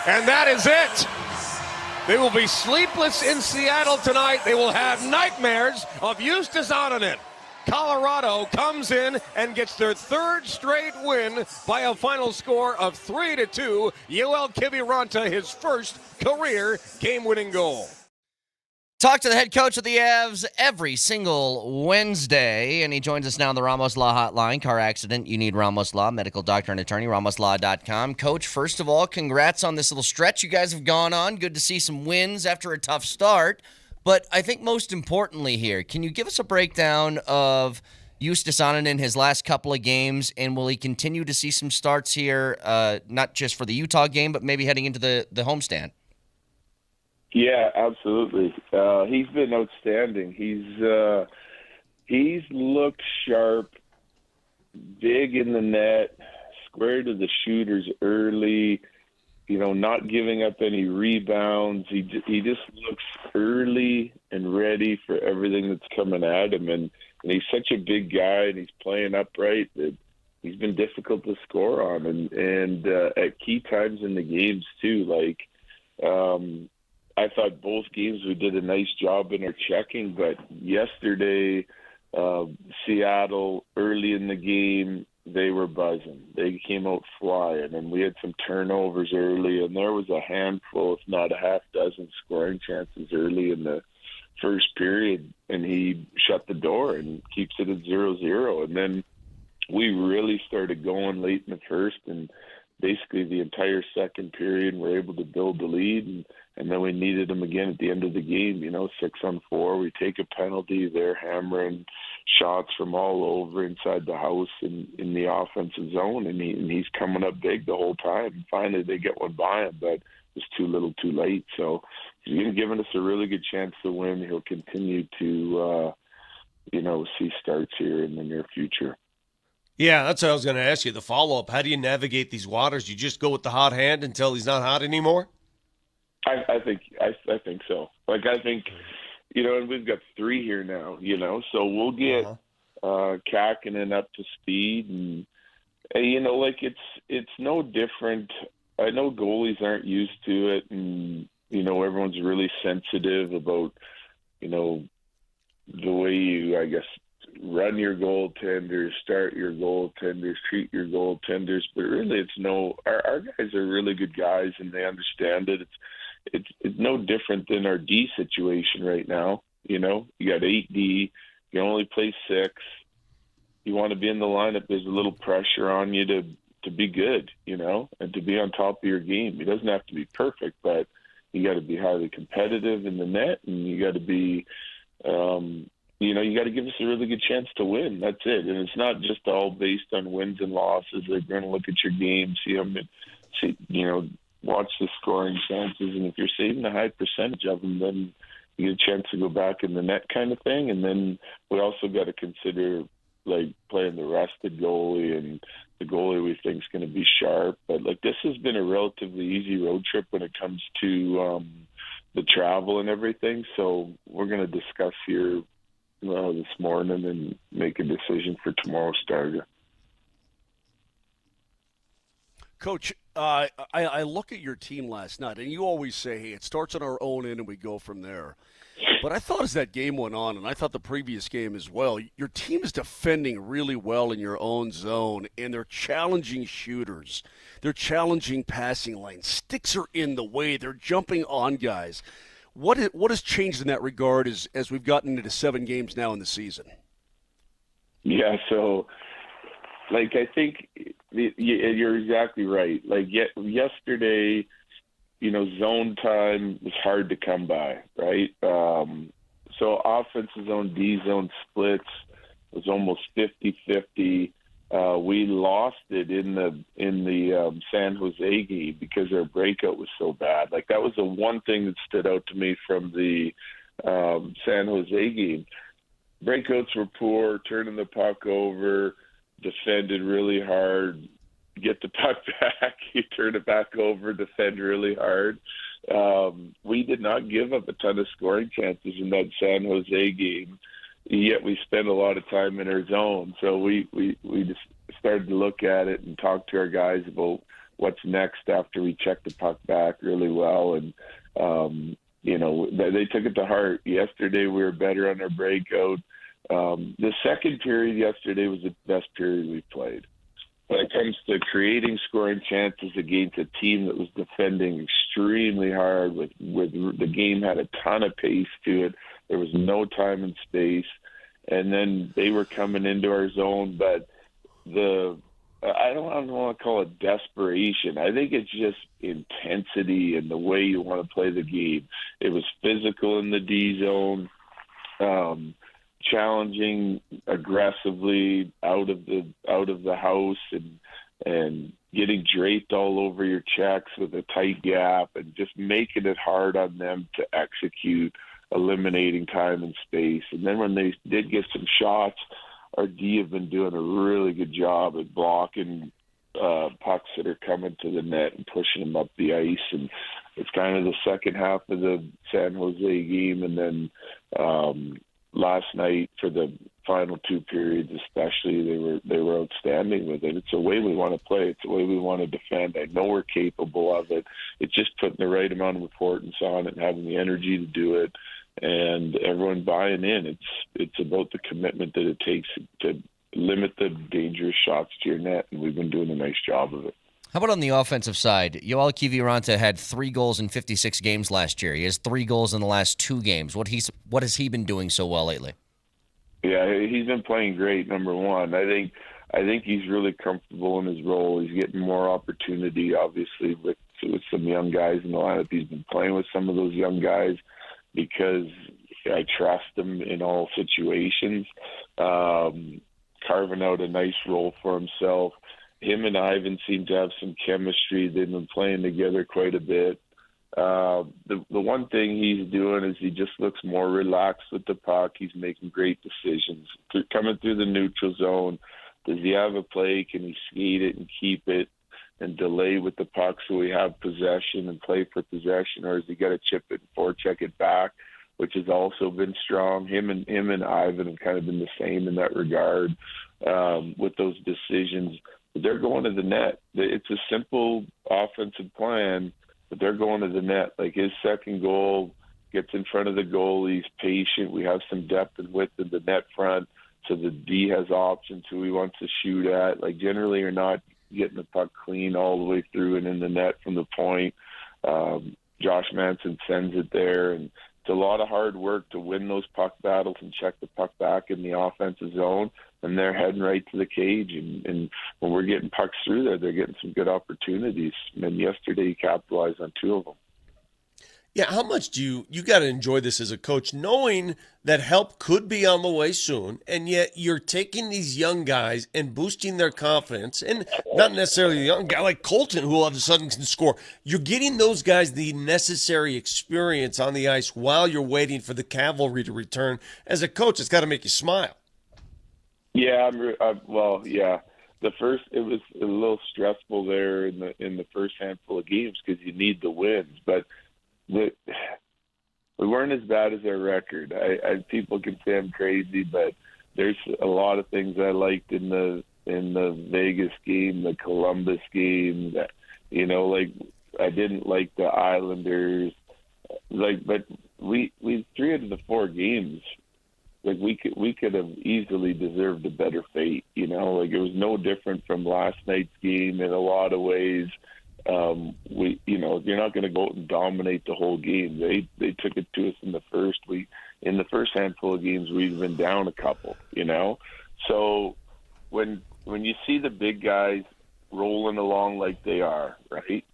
And that is it. They will be sleepless in Seattle tonight. They will have nightmares of Justus Anonen. Colorado comes in and gets their third straight win by a final score of 3-2. Yoel Kiviranta, his first career game-winning goal. Talk to the head coach of the Avs every single Wednesday, and he joins us now on the Ramos Law Hotline. Car accident, you need Ramos Law, medical doctor and attorney, ramoslaw.com. Coach, first of all, congrats on this little stretch you guys have gone on. Good to see some wins after a tough start. But I think most importantly here, can you give us a breakdown of Justus Anonen his last couple of games, and will he continue to see some starts here, not just for the Utah game, but maybe heading into the homestand? Yeah, absolutely. He's been outstanding. He's looked sharp, big in the net, square to the shooters early, not giving up any rebounds. He just looks early and ready for everything that's coming at him. And he's such a big guy, and he's playing upright that he's been difficult to score on. And at key times in the games, too, I thought both games we did a nice job in our checking, but yesterday, Seattle, early in the game, they were buzzing. They came out flying, and we had some turnovers early, and there was a handful, if not a half dozen, scoring chances early in the first period, and he shut the door and keeps it at 0-0. And then we really started going late in the first, and basically the entire second period we're able to build the lead, and then we needed them again at the end of the game, 6-on-4. We take a penalty, they're hammering shots from all over inside the house in the offensive zone, and he's coming up big the whole time. Finally they get one by him, but it's too little too late. So he's given us a really good chance to win. He'll continue to see starts here in the near future. Yeah, that's what I was going to ask you. The follow-up, how do you navigate these waters? You just go with the hot hand until he's not hot anymore? I think so. I think, and we've got 3 here now, so we'll get Kakinen up to speed. And it's no different. I know goalies aren't used to it, and, everyone's really sensitive about, the way you, I guess, run your goaltenders, start your goaltenders, treat your goaltenders, but really our guys are really good guys, and they understand it. It's no different than our D situation right now. You got 8D, you only play 6. You want to be in the lineup, there's a little pressure on you to be good, and to be on top of your game. It doesn't have to be perfect, but you got to be highly competitive in the net, and you got to be you got to give us a really good chance to win. That's it. And it's not just all based on wins and losses. They're going to look at your game, see them, watch the scoring chances. And if you're saving a high percentage of them, then you get a chance to go back in the net kind of thing. And then we also got to consider, playing the rested goalie, and the goalie we think is going to be sharp. But, this has been a relatively easy road trip when it comes to the travel and everything. So we're going to discuss here this morning and make a decision for tomorrow's starter. Coach, I look at your team last night, and you always say, hey, it starts on our own end and we go from there. But I thought as that game went on, and I thought the previous game as well, your team is defending really well in your own zone, and they're challenging shooters. They're challenging passing lanes. Sticks are in the way. They're jumping on guys. What has changed in that regard as we've gotten into 7 games now in the season? Yeah, so, I think you're exactly right. Yesterday, zone time was hard to come by, right? So offensive zone, D zone splits was almost 50-50. We lost it in the San Jose game because our breakout was so bad. That was the one thing that stood out to me from the San Jose game. Breakouts were poor, turning the puck over, defended really hard, get the puck back, you turn it back over, defend really hard. We did not give up a ton of scoring chances in that San Jose game, yet we spent a lot of time in our zone. So we just started to look at it and talk to our guys about what's next after we check the puck back really well. And, they took it to heart. Yesterday we were better on our breakout. The second period yesterday was the best period we played. When it comes to creating scoring chances against a team that was defending extremely hard, with the game had a ton of pace to it. There was no time and space. And then they were coming into our zone, but I don't want to call it desperation. I think it's just intensity and the way you want to play the game. It was physical in the D zone, challenging aggressively out of the house, and getting draped all over your checks with a tight gap, and just making it hard on them to execute, eliminating time and space. And then when they did get some shots, our D have been doing a really good job at blocking pucks that are coming to the net and pushing them up the ice. And it's kind of the second half of the San Jose game, and then last night for the final two periods especially, they were outstanding with it. It's the way we want to play. It's the way we want to defend. I know we're capable of it. It's just putting the right amount of importance on it and having the energy to do it, and everyone buying in. It's about the commitment that it takes to limit the dangerous shots to your net, and we've been doing a nice job of it. How about on the offensive side? Yoel Kiviranta had 3 goals in 56 games last year. He has 3 goals in the last 2 games. What has he been doing so well lately? Yeah, he's been playing great, number one. I think he's really comfortable in his role. He's getting more opportunity, obviously, with some young guys in the lineup. He's been playing with some of those young guys because I trust him in all situations, carving out a nice role for himself. Him and Ivan seem to have some chemistry. They've been playing together quite a bit. The one thing he's doing is he just looks more relaxed with the puck. He's making great decisions. Coming through the neutral zone, does he have a play? Can he skate it and keep it and delay with the puck so we have possession and play for possession, or has he got to chip it and forecheck it back, which has also been strong. Him and Ivan have kind of been the same in that regard with those decisions. But they're going to the net. It's a simple offensive plan, but they're going to the net. Like his second goal gets in front of the goalie. He's patient. We have some depth and width in the net front, so the D has options who he wants to shoot at. Like generally, you're not getting the puck clean all the way through and in the net from the point. Josh Manson sends it there, and it's a lot of hard work to win those puck battles and check the puck back in the offensive zone, and they're heading right to the cage. And when we're getting pucks through there, they're getting some good opportunities. And yesterday, he capitalized on 2 of them. Yeah, how much do you got to enjoy this as a coach, knowing that help could be on the way soon, and yet you're taking these young guys and boosting their confidence, and not necessarily a young guy like Colton who all of a sudden can score. You're getting those guys the necessary experience on the ice while you're waiting for the cavalry to return. As a coach, it's got to make you smile. Yeah, yeah. It was a little stressful there in the first handful of games because you need the wins, but we weren't as bad as our record. People can say I'm crazy, but there's a lot of things I liked in the Vegas game, the Columbus game. That I didn't like the Islanders. But we 3 out of the 4 games, we could have easily deserved a better fate. It was no different from last night's game in a lot of ways. You're not going to go out and dominate the whole game. They took it to us in the first. In the first handful of games, we've been down a couple. So when you see the big guys rolling along like they are, right?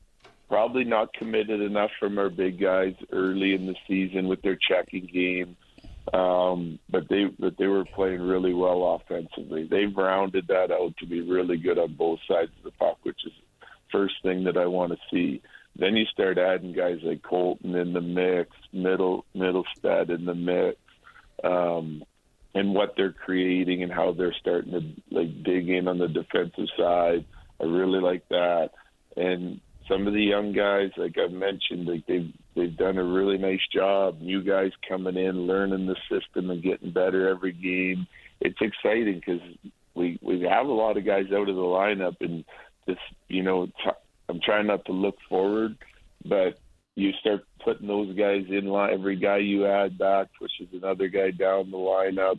Probably not committed enough from our big guys early in the season with their checking game, but they were playing really well offensively. They've rounded that out to be really good on both sides of the puck, which is first thing that I want to see. Then you start adding guys like Colton in the mix, Middlestead in the mix, and what they're creating and how they're starting to dig in on the defensive side. I really like that. And some of the young guys, like I've mentioned, they've done a really nice job. New guys coming in, learning the system and getting better every game. It's exciting because we have a lot of guys out of the lineup, and this, I'm trying not to look forward, but you start putting those guys in line. Every guy you add back pushes another guy down the lineup,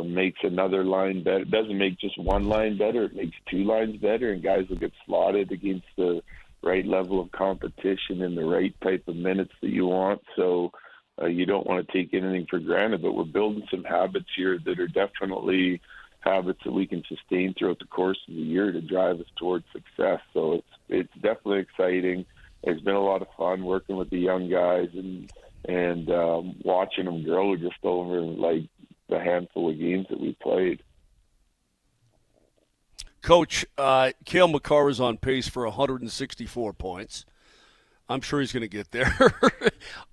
makes another line better. It doesn't make just one line better. It makes two lines better, and guys will get slotted against the right level of competition and the right type of minutes that you want. So you don't want to take anything for granted, but we're building some habits here that are definitely habits that we can sustain throughout the course of the year to drive us towards success. So it's definitely exciting. It's been a lot of fun working with the young guys and watching them grow just over like the handful of games that we played. Coach, Cale Makar is on pace for 164 points. I'm sure he's going to get there.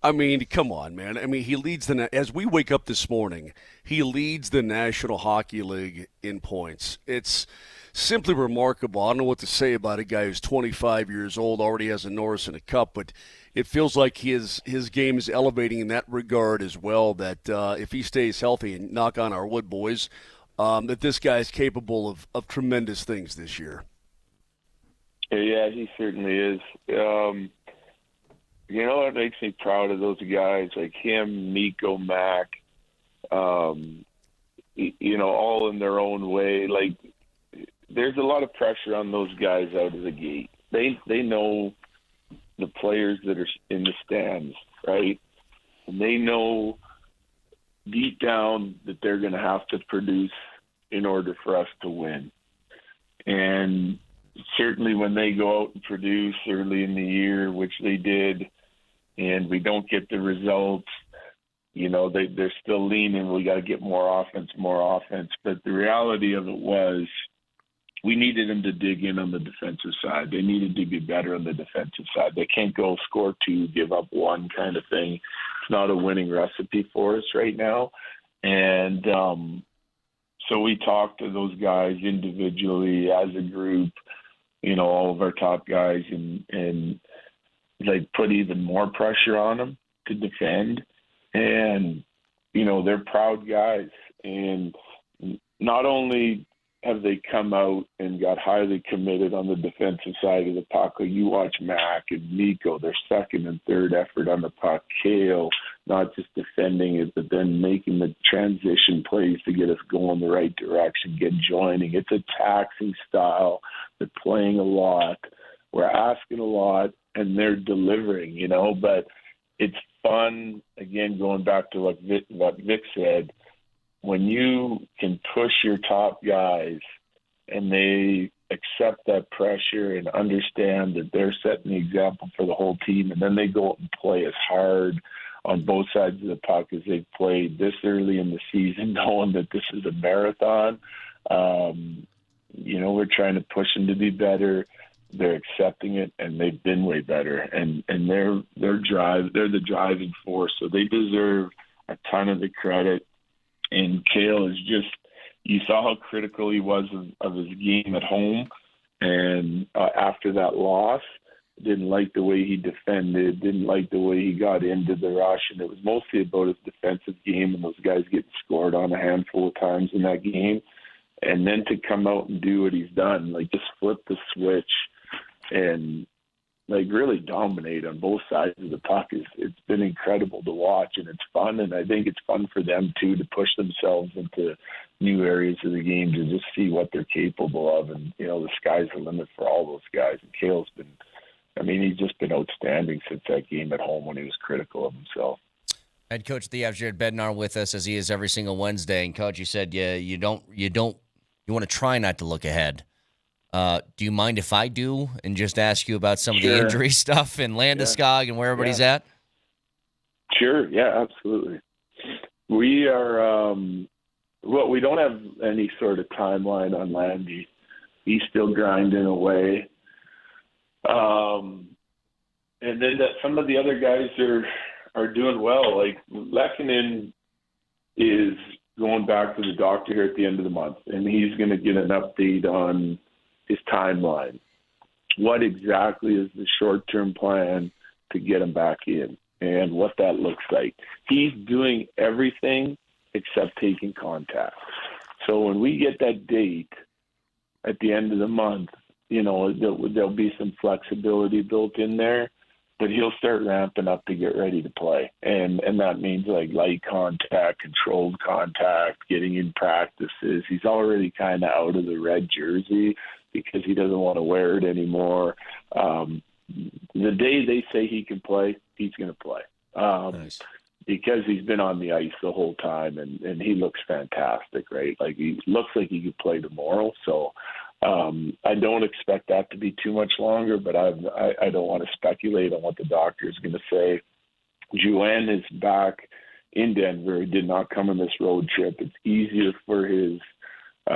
I mean, come on, man. I mean, he leads as we wake up this morning, he leads the National Hockey League in points. It's simply remarkable. I don't know what to say about a guy who's 25 years old, already has a Norris and a Cup, but it feels like his game is elevating in that regard as well, that if he stays healthy, and knock on our wood, boys, that this guy is capable of tremendous things this year. Yeah, he certainly is. You know what makes me proud of those guys like him, Nico, Mac, you know, all in their own way. Like, there's a lot of pressure on those guys out of the gate. They know the players that are in the stands, right? And they know deep down that they're going to have to produce in order for us to win. And certainly when they go out and produce early in the year, which they did, and we don't get the results, you know, they're still leaning, we got to get more offense. But the reality of it was we needed them to dig in on the defensive side. They needed to be better on the defensive side. They can't go score two, give up one kind of thing. It's not a winning recipe for us right now. And so we talked to those guys individually as a group, you know, all of our top guys, and like put even more pressure on them to defend. And, you know, they're proud guys. And not only have they come out and got highly committed on the defensive side of the puck, you watch Mac and Nico, their second and third effort on the puck, Cale, not just defending it, but then making the transition plays to get us going the right direction, get joining. It's a taxing style. They're playing a lot. We're asking a lot, and they're delivering, you know, but it's fun, again, going back to what Vic said, when you can push your top guys and they accept that pressure and understand that they're setting the example for the whole team, and then they go out and play as hard on both sides of the puck as they've played this early in the season, knowing that this is a marathon. You know, we're trying to push them to be better. They're accepting it, and they've been way better. And they're the driving force, so they deserve a ton of the credit. And Cale is just, you saw how critical he was of his game at home. And after that loss, didn't like the way he defended, didn't like the way he got into the rush. And it was mostly about his defensive game and those guys getting scored on a handful of times in that game. And then to come out and do what he's done, like just flip the switch and like really dominate on both sides of the puck, it's been incredible to watch, and it's fun. And I think it's fun for them too to push themselves into new areas of the game to just see what they're capable of. And, you know, the sky's the limit for all those guys. And Cale's been, I mean, he's just been outstanding since that game at home when he was critical of himself. Head coach of the Avs, Jared Bednar, with us as he is every single Wednesday. And coach, you said you want to try not to look ahead. Do you mind if I do and just ask you about some of the injury stuff in Landeskog and where everybody's at? Sure. Yeah, absolutely. We are, we don't have any sort of timeline on Landy. He's still grinding away. And then some of the other guys are doing well. Like Lehkonen is going back to the doctor here at the end of the month, and he's going to get an update on his timeline. What exactly is the short-term plan to get him back in and what that looks like? He's doing everything except taking contact. So when we get that date at the end of the month, there'll be some flexibility built in there, but he'll start ramping up to get ready to play. And that means like light contact, controlled contact, getting in practices. He's already kind of out of the red jersey because he doesn't want to wear it anymore. The day they say he can play, he's going to play. Nice. Because he's been on the ice the whole time, and he looks fantastic, right? Like, he looks like he could play tomorrow. So I don't expect that to be too much longer, but I don't want to speculate on what the doctor is going to say. Juan is back in Denver. He did not come on this road trip. It's easier for his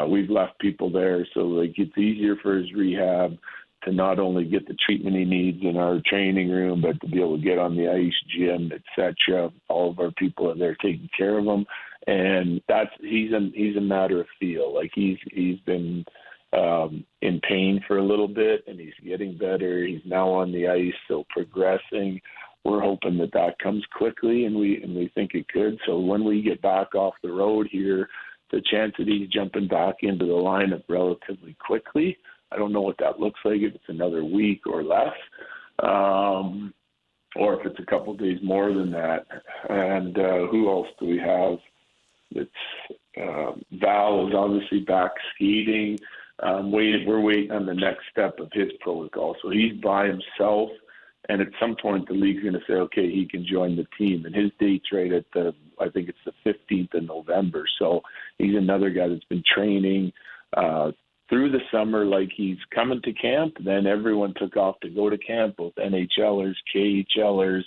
we've left people there, so like it's easier for his rehab to not only get the treatment he needs in our training room, but to be able to get on the ice, gym, etc. All of our people are there taking care of him, and he's a matter of feel. Like he's been in pain for a little bit, and he's getting better. He's now on the ice, so progressing. We're hoping that comes quickly, and we think it could. So when we get back off the road here, the chance that he's jumping back into the lineup relatively quickly, I don't know what that looks like, if it's another week or less, or if it's a couple days more than that. And who else do we have? It's Val is obviously back skating. We're waiting on the next step of his protocol. So he's by himself, and at some point the league's going to say, okay, he can join the team. And his date's right at I think it's the 15th of November. So he's another guy that's been training through the summer, like he's coming to camp. Then everyone took off to go to camp, both NHLers, KHLers,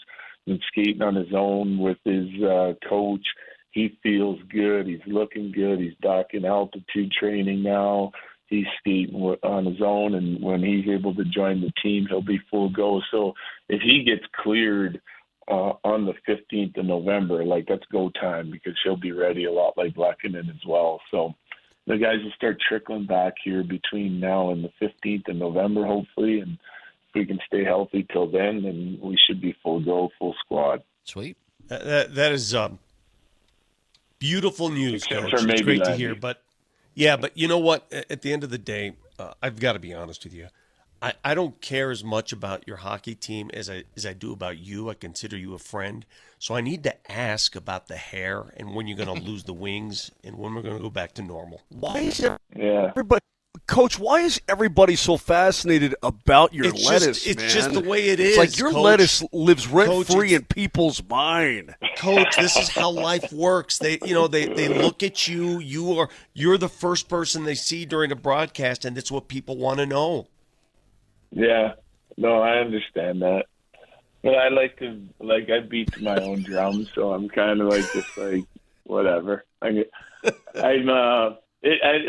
and skating on his own with his coach. He feels good. He's looking good. He's back in altitude training now. He's skating on his own, and when he's able to join the team, he'll be full go. So if he gets cleared on the 15th of November, like that's go time, because he'll be ready a lot like Lehkonen as well. So the guys will start trickling back here between now and the 15th of November, hopefully, and if we can stay healthy till then we should be full go, full squad. Sweet. That is beautiful news, Except Coach. for It's maybe great to Landy. hear. But you know what? At the end of the day, I've got to be honest with you. I don't care as much about your hockey team as I do about you. I consider you a friend. So I need to ask about the hair and when you're going to lose the wings and when we're going to go back to normal. Why is Yeah. everybody, Coach? Why is everybody so fascinated about your It's lettuce? just, it's man? just the way it It's is. like your Coach. lettuce lives rent Coach, free it's- in people's mind. Coach, this is how life works. They look at you. You're the first person they see during a broadcast, and that's what people want to know. Yeah, no, I understand that, but I I beat my own drum, so I'm kind of just whatever. It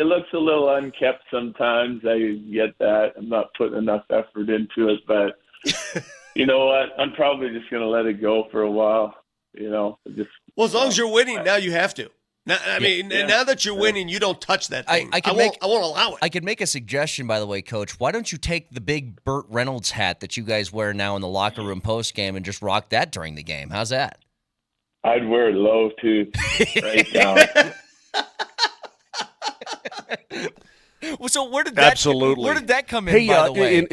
looks a little unkept sometimes. I get that. I'm not putting enough effort into it, but you know what? I'm probably just gonna let it go for a while. Well, as long as you're winning, now you have to. Now, now that you're winning, you don't touch that thing. I won't allow it. I could make a suggestion, by the way, Coach. Why don't you take the big Burt Reynolds hat that you guys wear now in the locker room post game and just rock that during the game? How's that? I'd wear it low too, right down. So where did that Absolutely. Where did that come in? Hey, by the way,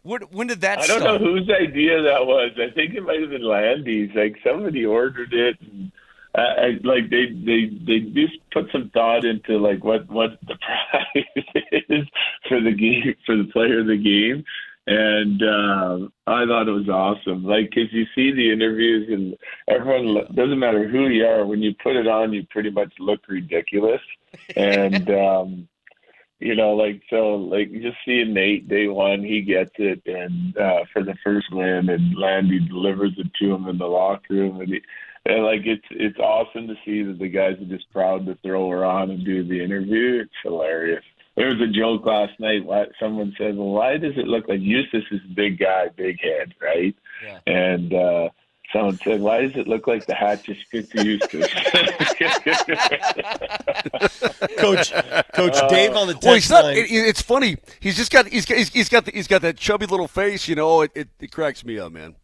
when when did that I start? don't know whose idea that was. I think it might have been Landy's. Like somebody ordered it, and they just put some thought into what the prize is for the game, for the player of the game, and I thought it was awesome. Because you see the interviews and everyone, doesn't matter who you are, when you put it on, you pretty much look ridiculous, and just seeing Nate day one, he gets it, and for the first win, and Landy delivers it to him in the locker room, and it's awesome to see that the guys are just proud to throw her on and do the interview. It's hilarious. There was a joke last night. Someone said, "Well, why does it look like Eustace is a big guy, big head, right?" Yeah. And someone said, "Why does it look like the hat just fits Eustace?" Coach Dave on the text Well, he's not. line. It's funny. He's got that chubby little face. It cracks me up, man.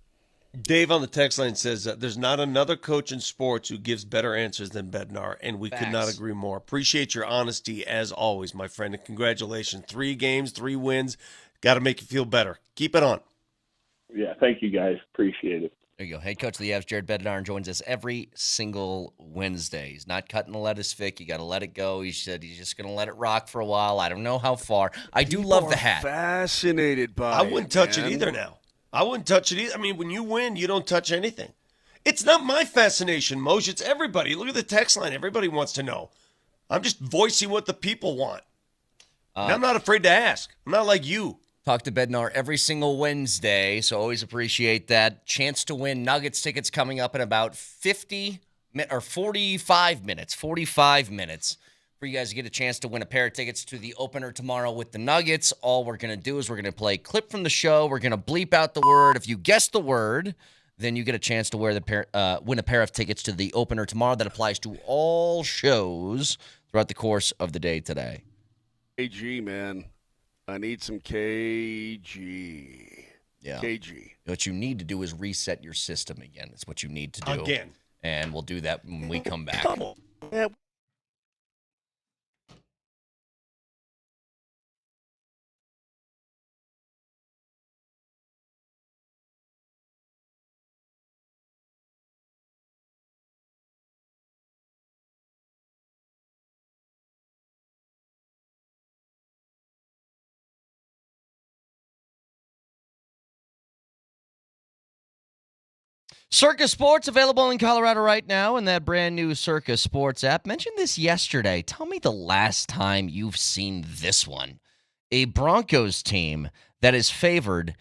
Dave on the text line says, there's not another coach in sports who gives better answers than Bednar, and we could not Facts. agree more. Appreciate your honesty as always, my friend, and congratulations. 3 games, 3 wins. Got to make you feel better. Keep it on. Yeah, thank you guys. Appreciate it. There you go. Head coach of the Avs, Jared Bednar, joins us every single Wednesday. He's not cutting the lettuce, Vic. You got to let it go. He said he's just going to let it rock for a while. I don't know how far. I do love the hat. Fascinated by I wouldn't touch it either now. I wouldn't touch it either. I mean, when you win, you don't touch anything. It's not my fascination, Moj. It's everybody. Look at the text line. Everybody wants to know. I'm just voicing what the people want. And I'm not afraid to ask. I'm not like you. Talk to Bednar every single Wednesday, so always appreciate that. Chance to win Nuggets tickets coming up in about 45 minutes. 45 minutes for you guys to get a chance to win a pair of tickets to the opener tomorrow with the Nuggets. All we're going to do is we're going to play a clip from the show. We're going to bleep out the word. If you guess the word, then you get a chance to win a pair of tickets to the opener tomorrow. That applies to all shows throughout the course of the day today. KG, man. I need some KG. Yeah. KG. What you need to do is reset your system again. That's what you need to do. Again. And we'll do that when we come back. Yeah. Circa Sports available in Colorado right now in that brand new Circa Sports app. Mentioned this yesterday. Tell me the last time you've seen this one. A Broncos team that is favored,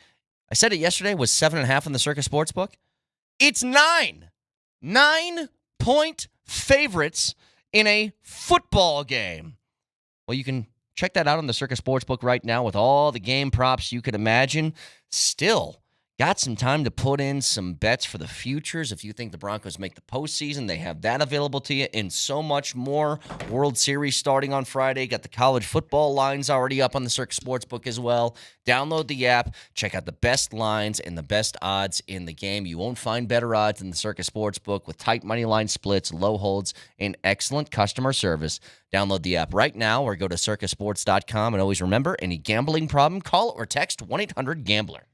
I said it yesterday, was 7.5 in the Circa Sportsbook. It's 9. 9-point favorites in a football game. Well, you can check that out on the Circa Sportsbook right now with all the game props you could imagine. Still, got some time to put in some bets for the futures. If you think the Broncos make the postseason, they have that available to you and so much more. World Series starting on Friday. Got the college football lines already up on the Circa Sportsbook as well. Download the app. Check out the best lines and the best odds in the game. You won't find better odds than the Circa Sportsbook with tight money line splits, low holds, and excellent customer service. Download the app right now or go to circasports.com. And always remember, any gambling problem, call or text 1-800-GAMBLER.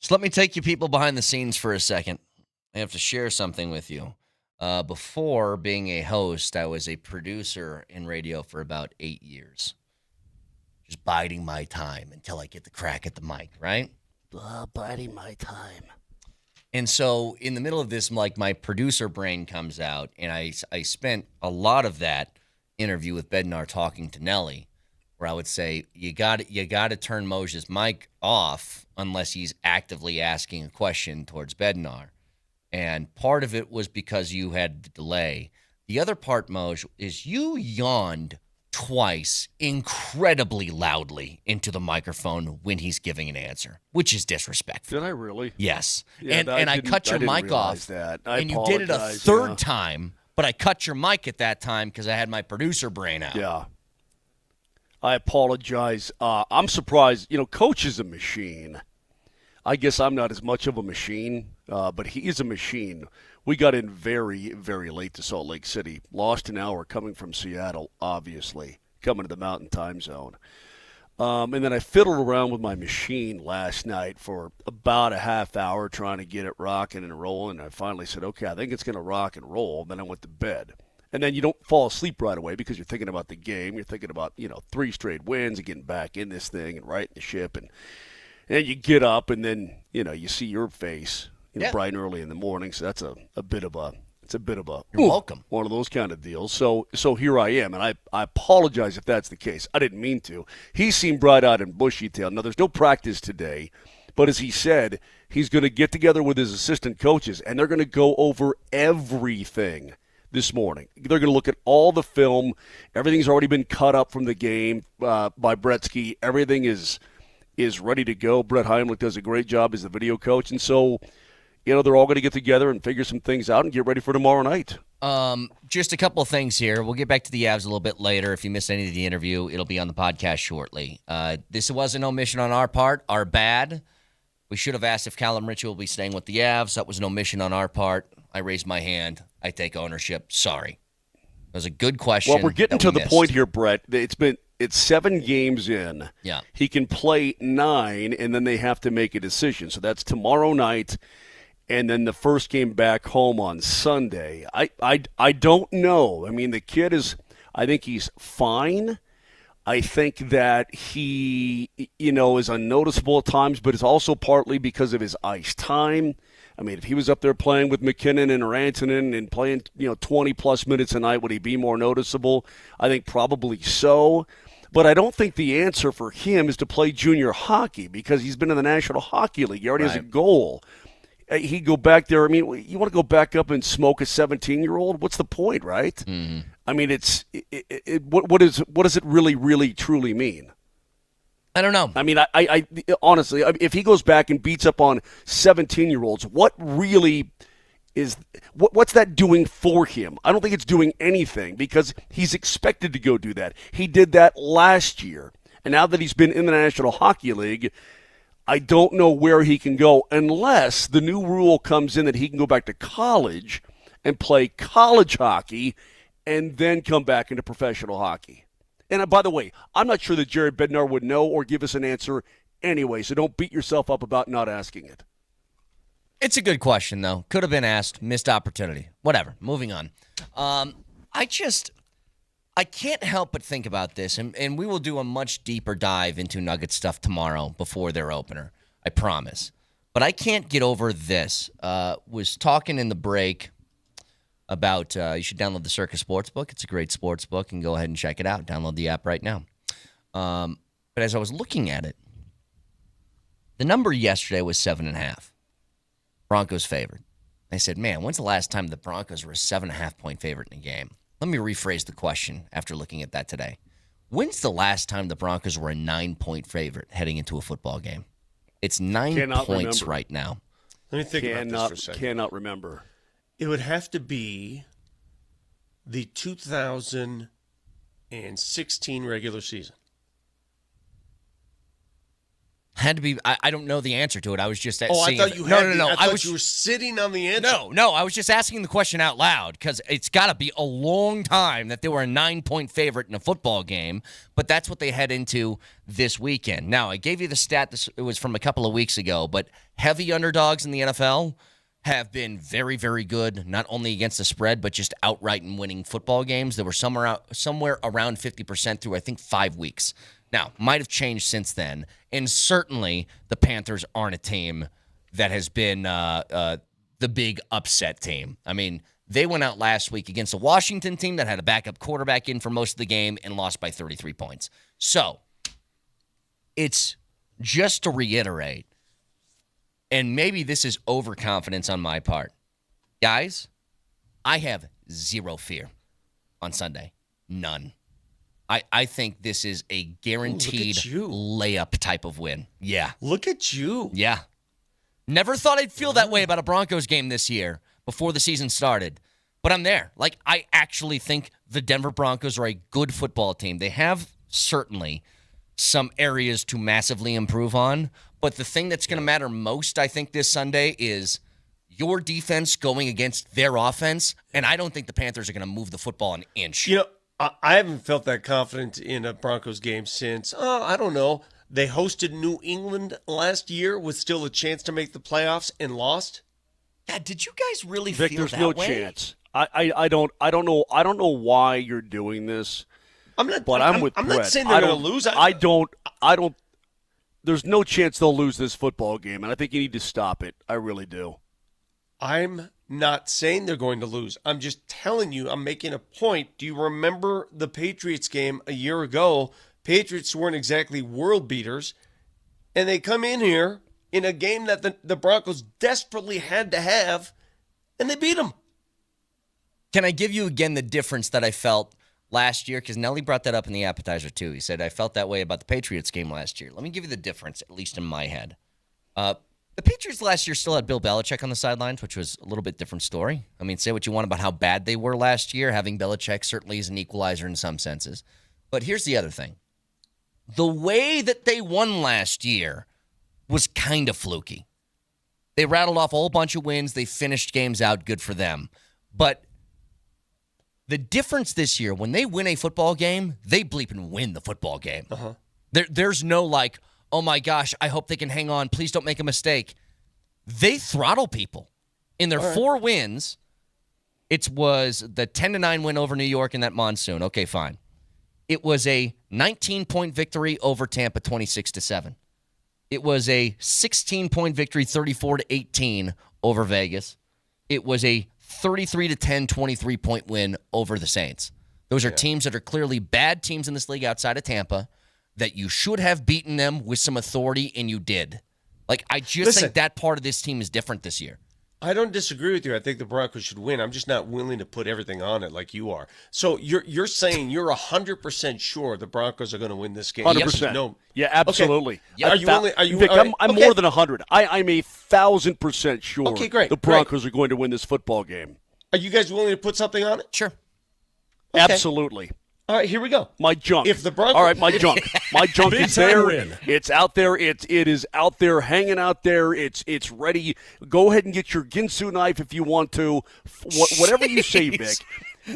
So let me take you people behind the scenes for a second. I have to share something with you. Before being a host, I was a producer in radio for about 8 years. Just biding my time until I get the crack at the mic, right? Biding my time. And so in the middle of this, like, my producer brain comes out, and I spent a lot of that interview with Bednar talking to Nelly, where I would say, you got to turn Moj's mic off unless he's actively asking a question towards Bednar. And part of it was because you had the delay. The other part, Moj, is you yawned twice incredibly loudly into the microphone when he's giving an answer, which is disrespectful. Did I really? Yes. Yeah, and I cut your mic off, and you did it a third time, but I cut your mic at that time because I had my producer brain out. Yeah. I apologize. I'm surprised. Coach is a machine. I guess I'm not as much of a machine, but he is a machine. We got in very, very late to Salt Lake City. Lost an hour coming from Seattle, obviously, coming to the Mountain Time Zone. And then I fiddled around with my machine last night for about a half hour trying to get it rocking and rolling. And I finally said, okay, I think it's going to rock and roll. Then I went to bed. And then you don't fall asleep right away because you're thinking about the game. You're thinking about, 3 straight wins and getting back in this thing and righting the ship. And you get up and then, you see your face. Bright and early in the morning, so that's a bit of a You're welcome. One of those kind of deals. So here I am, and I apologize if that's the case. I didn't mean to. He seemed bright-eyed and bushy-tailed. Now, there's no practice today, but as he said, he's going to get together with his assistant coaches, and they're going to go over everything this morning. They're going to look at all the film. Everything's already been cut up from the game by Bretsky. Everything is ready to go. Brett Heimlich does a great job as the video coach, and so they're all going to get together and figure some things out and get ready for tomorrow night. Just a couple of things here. We'll get back to the Avs a little bit later. If you missed any of the interview, it'll be on the podcast shortly. This was an omission on our part, our bad. We should have asked if Callum Ritchie will be staying with the Avs. That was an omission on our part. I raised my hand. I take ownership. Sorry. It was a good question. Well, we're getting to the point here, Brett. It's 7 games in. Yeah. He can play 9, and then they have to make a decision. So that's tomorrow night. And then the first game back home on Sunday. I don't know. I mean, the kid I think he's fine. I think that he, is unnoticeable at times, but it's also partly because of his ice time. I mean, if he was up there playing with McKinnon and Rantanen and playing, 20-plus minutes a night, would he be more noticeable? I think probably so. But I don't think the answer for him is to play junior hockey because he's been in the National Hockey League. He already has a goal. He'd go back there. I mean, you want to go back up and smoke a 17-year-old? What's the point, right? Mm-hmm. I mean, what does it really, really, truly mean? I don't know. I mean, I honestly, if he goes back and beats up on 17-year-olds, what really is what's that doing for him? I don't think it's doing anything because he's expected to go do that. He did that last year, and now that he's been in the National Hockey League, I don't know where he can go unless the new rule comes in that he can go back to college and play college hockey and then come back into professional hockey. And by the way, I'm not sure that Jared Bednar would know or give us an answer anyway, so don't beat yourself up about not asking it. It's a good question, though. Could have been asked. Missed opportunity. Whatever. Moving on. I can't help but think about this, and we will do a much deeper dive into Nugget stuff tomorrow before their opener. I promise. But I can't get over this. Was talking in the break about you should download the Circa Sportsbook. It's a great sportsbook, and go ahead and check it out. Download the app right now. But as I was looking at it, the number yesterday was 7.5. Broncos favored. I said, man, when's the last time the Broncos were a 7.5-point favorite in a game? Let me rephrase the question after looking at that today. When's the last time the Broncos were a 9-point favorite heading into a football game? It's 9 points right now. Let me think about this for a second. Cannot remember. It would have to be the 2016 regular season. Had to be. I don't know the answer to it. I was just I thought you had. No. I thought you were sitting on the answer. No. I was just asking the question out loud because it's got to be a long time that they were a 9-point favorite in a football game. But that's what they head into this weekend. Now, I gave you the stat. It was from a couple of weeks ago. But heavy underdogs in the NFL have been very, very good, not only against the spread, but just outright in winning football games. They were somewhere around 50% through, I think, 5 weeks. Now, might have changed since then, and certainly the Panthers aren't a team that has been the big upset team. I mean, they went out last week against a Washington team that had a backup quarterback in for most of the game and lost by 33 points. So, it's just to reiterate, and maybe this is overconfidence on my part. Guys, I have zero fear on Sunday. None. I think this is a guaranteed layup type of win. Yeah. Look at you. Yeah. Never thought I'd feel that way about a Broncos game this year before the season started. But I'm there. Like, I actually think the Denver Broncos are a good football team. They have certainly some areas to massively improve on. But the thing that's going to matter most, I think, this Sunday is your defense going against their offense. And I don't think the Panthers are going to move the football an inch. You know, I haven't felt that confident in a Broncos game since, I don't know, they hosted New England last year with still a chance to make the playoffs and lost. Yeah, did you guys really Vic, feel there's that no way? chance. I don't know why you're doing this. I'm with I'm Brett. not saying they're going to lose. I don't. There's no chance they'll lose this football game, and I think you need to stop it. I really do. I'm not saying they're going to lose. I'm just telling you, I'm making a point. Do you remember the Patriots game a year ago? Patriots weren't exactly world beaters, and they come in here in a game that the Broncos desperately had to have, and they beat them. Can I give you again the difference that I felt last year? Because Nelly brought that up in the appetizer too. He said, I felt that way about the Patriots game last year. Let me give you the difference, at least in my head. The Patriots last year still had Bill Belichick on the sidelines, which was a little bit different story. I mean, say what you want about how bad they were last year. Having Belichick certainly is an equalizer in some senses. But here's the other thing. The way that they won last year was kind of fluky. They rattled off a whole bunch of wins. They finished games out. Good for them. But the difference this year, when they win a football game, they bleep and win the football game. There's no like, oh my gosh, I hope they can hang on. Please don't make a mistake. They throttle people. In their 4 wins, it was the 10-9 win over New York in that monsoon. Okay, fine. It was a 19-point victory over Tampa, 26-7. It was a 16-point victory, 34-18 over Vegas. It was a 33-10, 23-point win over the Saints. Those are teams that are clearly bad teams in this league outside of Tampa that you should have beaten them with some authority, and you did. Like, I just think that part of this team is different this year. I don't disagree with you. I think the Broncos should win. I'm just not willing to put everything on it like you are. So you're saying you're 100% sure the Broncos are going to win this game? 100%. No. Yeah, absolutely. Okay. Yeah, are you willing? Are you? Vic, I'm more than 100. I'm 1,000% sure. Okay, great. The Broncos are going to win this football game. Are you guys willing to put something on it? Sure. Okay. Absolutely. All right, here we go. My junk. If the Broncos, all right, my junk. My junk is there. It's out there. It is out there, hanging out there. It's ready. Go ahead and get your Ginsu knife if you want to. Whatever you say, Vic.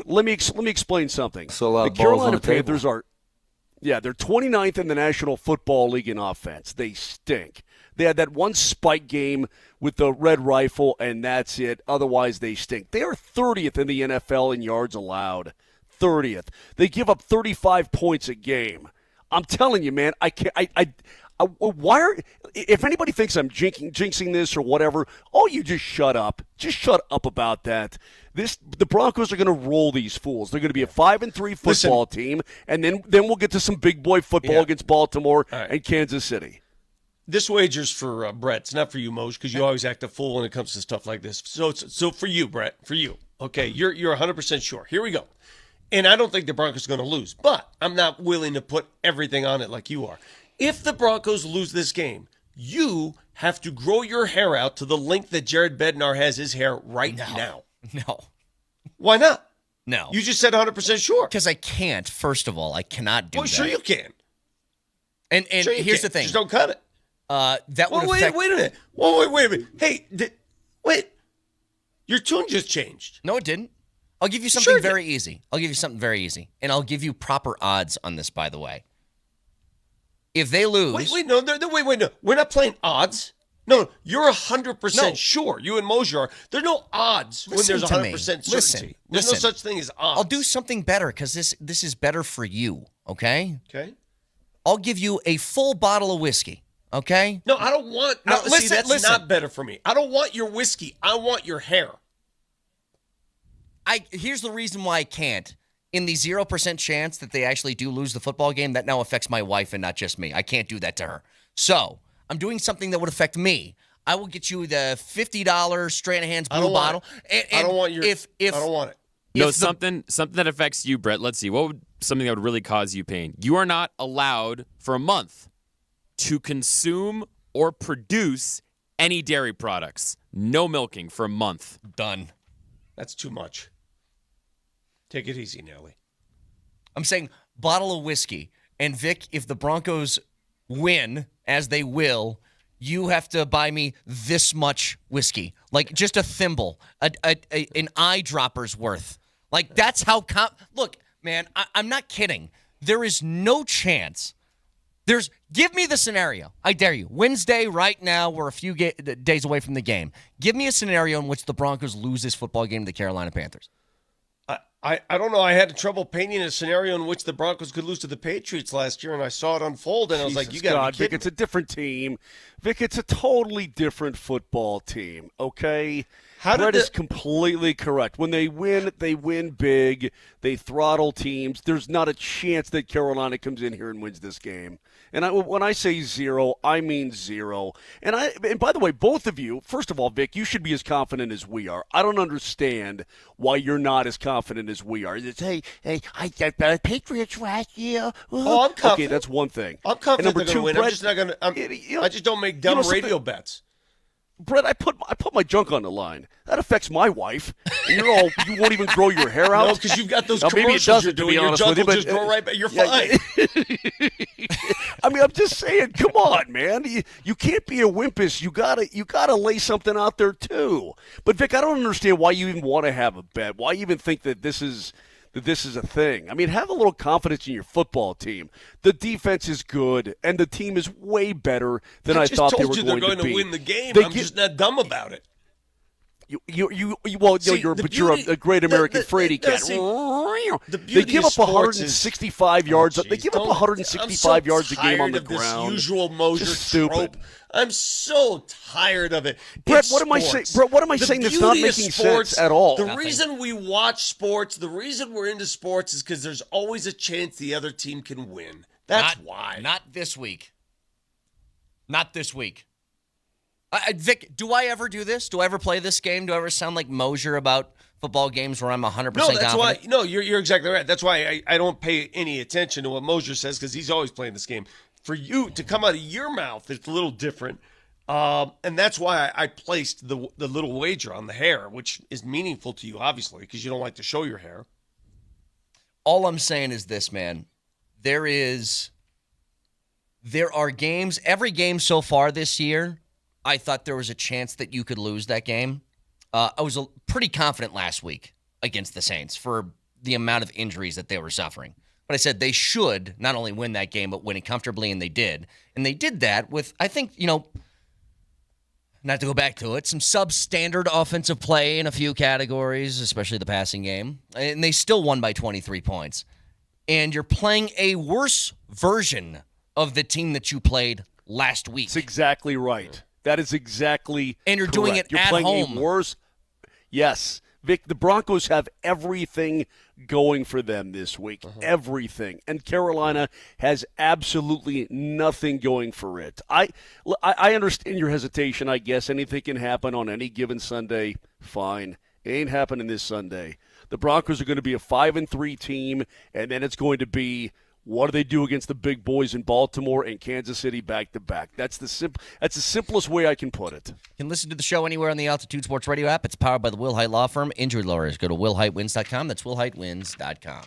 Let me explain something. So the Carolina Panthers are, they're 29th in the National Football League in offense. They stink. They had that one spike game with the red rifle, and that's it. Otherwise, they stink. They are 30th in the NFL in yards allowed. 30th. They give up 35 points a game. I'm telling you, man, I can't. Why are? If anybody thinks I'm jinxing this or whatever, you just shut up. Just shut up about that. The Broncos are going to roll these fools. They're going to be a 5-3 football team, and then we'll get to some big boy football against Baltimore and Kansas City. This wager's for Brett. It's not for you, Moj, because you always act a fool when it comes to stuff like this. So for you, Brett, for you. Okay, you're 100% sure. Here we go. And I don't think the Broncos are going to lose, but I'm not willing to put everything on it like you are. If the Broncos lose this game, you have to grow your hair out to the length that Jared Bednar has his hair right now. No. Why not? No. You just said 100% sure. Because I can't, first of all. I cannot do that. Well, sure you can. And sure you here's can. the thing. Just don't cut it. That would affect. Wait a minute. Wait a minute. Hey, wait. Your tune just changed. No, it didn't. I'll give you something very easy. And I'll give you proper odds on this, by the way. If they lose... Wait, no. We're not playing odds. No, you're 100% sure. You and Mosier are. There's no odds when there's 100% certainty. There's no such thing as odds. I'll do something better because this is better for you, okay? Okay. I'll give you a full bottle of whiskey, okay? No, I don't want... That's not better for me. I don't want your whiskey. I want your hair. Here's the reason why I can't. In the 0% chance that they actually do lose the football game, that now affects my wife and not just me. I can't do that to her. So I'm doing something that would affect me. I will get you the $50 Stranahan's Blue bottle. I don't want your... I don't want it. No, something that affects you, Brett. Let's see. What would something that would really cause you pain? You are not allowed for a month to consume or produce any dairy products. No milking for a month. Done. That's too much. Take it easy, Nelly. I'm saying bottle of whiskey. And Vic, if the Broncos win, as they will, you have to buy me this much whiskey. Like just a thimble, an eyedropper's worth. Like that's how... Look, man, I'm not kidding. There is no chance. Give me the scenario. I dare you. Wednesday, right now, we're a few days away from the game. Give me a scenario in which the Broncos lose this football game to the Carolina Panthers. I don't know. I had trouble painting a scenario in which the Broncos could lose to the Patriots last year, and I saw it unfold, and I was like, you got to be kidding. Vic, it's a different team. Vic, it's a totally different football team, okay? Brett is completely correct. When they win big. They throttle teams. There's not a chance that Carolina comes in here and wins this game. And when I say zero, I mean zero. And by the way, both of you, first of all, Vic, you should be as confident as we are. I don't understand why you're not as confident as we are. It's, hey, I got the Patriots last year. Oh, I'm confident. Okay, that's one thing. I'm confident they're going to win. Brett, I'm just not going to. I just don't make dumb radio bets. Brett, I put my junk on the line. That affects my wife. And you won't even grow your hair out. No, because you've got those commercials maybe it doesn't, you're doing. Your junk will just grow right back. You're fine. I mean, I'm just saying. Come on, man. You can't be a wimpus. You gotta lay something out there too. But Vic, I don't understand why you even want to have a bet. Why you even think that this is a thing. I mean, have a little confidence in your football team. The defense is good, and the team is way better than I thought they were going to be. They're going to win the game. I'm just not dumb about it. You're a great American fraidy cat. They give up 165 yards. They give up 165 yards a game on the ground. This usual Mosier trope. I'm so tired of it. Brett, what am I saying? Brett, what am I saying that's not making sense at all? The reason we watch sports, the reason we're into sports is because there's always a chance the other team can win. That's why. Not this week. Not this week. Vic, do I ever do this? Do I ever play this game? Do I ever sound like Mosier about football games where I'm 100% confident? Why. No, you're exactly right. That's why I don't pay any attention to what Mosier says because he's always playing this game. For you to come out of your mouth, it's a little different. And that's why I placed the little wager on the hair, which is meaningful to you, obviously, because you don't like to show your hair. All I'm saying is this, man. There are games, every game so far this year, I thought there was a chance that you could lose that game. I was pretty confident last week against the Saints for the amount of injuries that they were suffering. But I said they should not only win that game, but win it comfortably, and they did. And they did that with, I think, not to go back to it, some substandard offensive play in a few categories, especially the passing game. And they still won by 23 points. And you're playing a worse version of the team that you played last week. That's exactly right. That is exactly And you're correct. doing it you're at playing home. A worse. Yes. Vic, the Broncos have everything going for them this week. Everything. And Carolina has absolutely nothing going for it. I understand your hesitation, I guess. Anything can happen on any given Sunday. Fine. It ain't happening this Sunday. The Broncos are going to be a 5-3 team, and then it's going to be, what do they do against the big boys in Baltimore and Kansas City back-to-back? That's the simplest way I can put it. You can listen to the show anywhere on the Altitude Sports Radio app. It's powered by the Will Hite Law Firm. Injury lawyers. Go to willhitewins.com. That's willhitewins.com.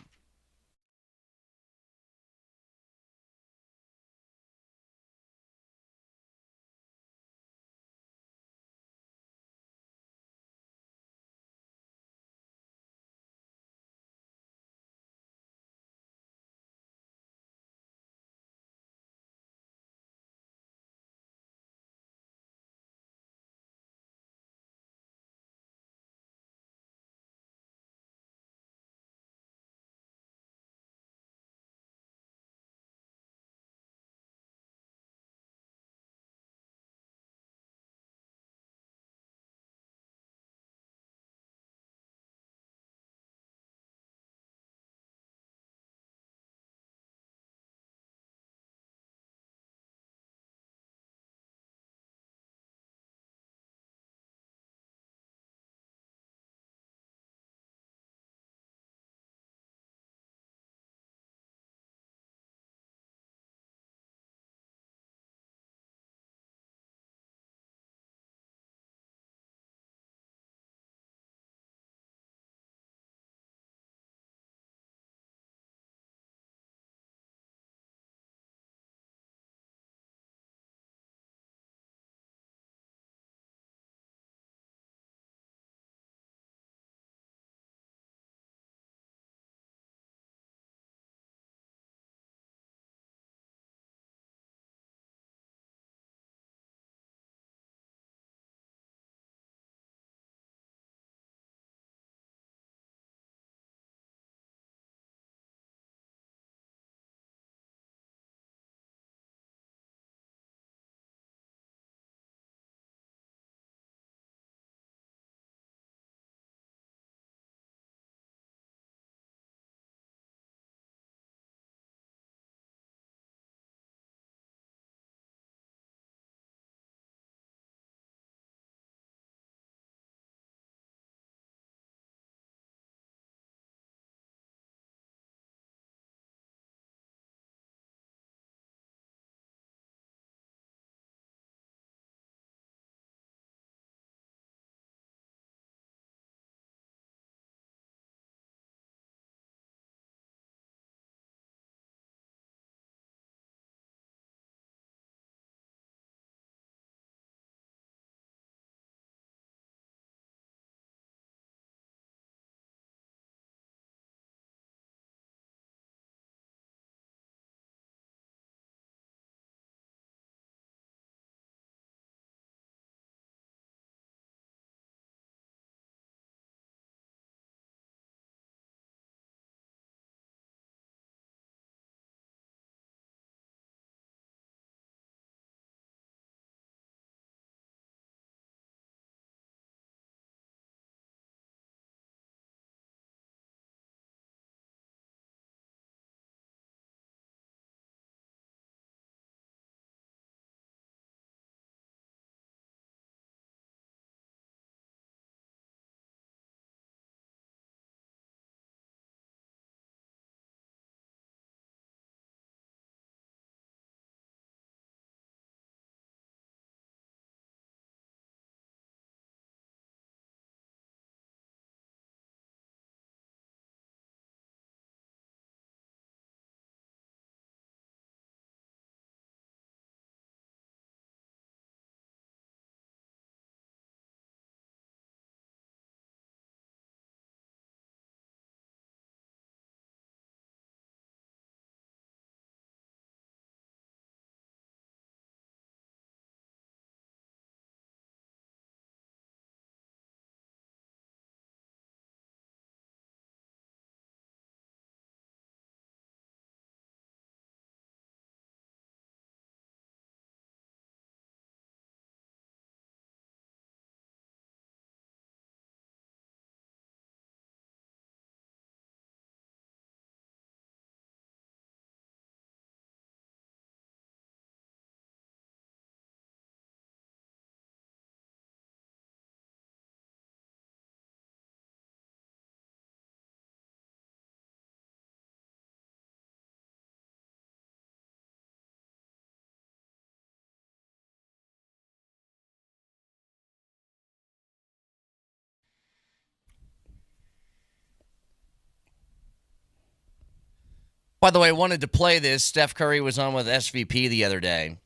By the way, I wanted to play this. Steph Curry was on with SVP the other day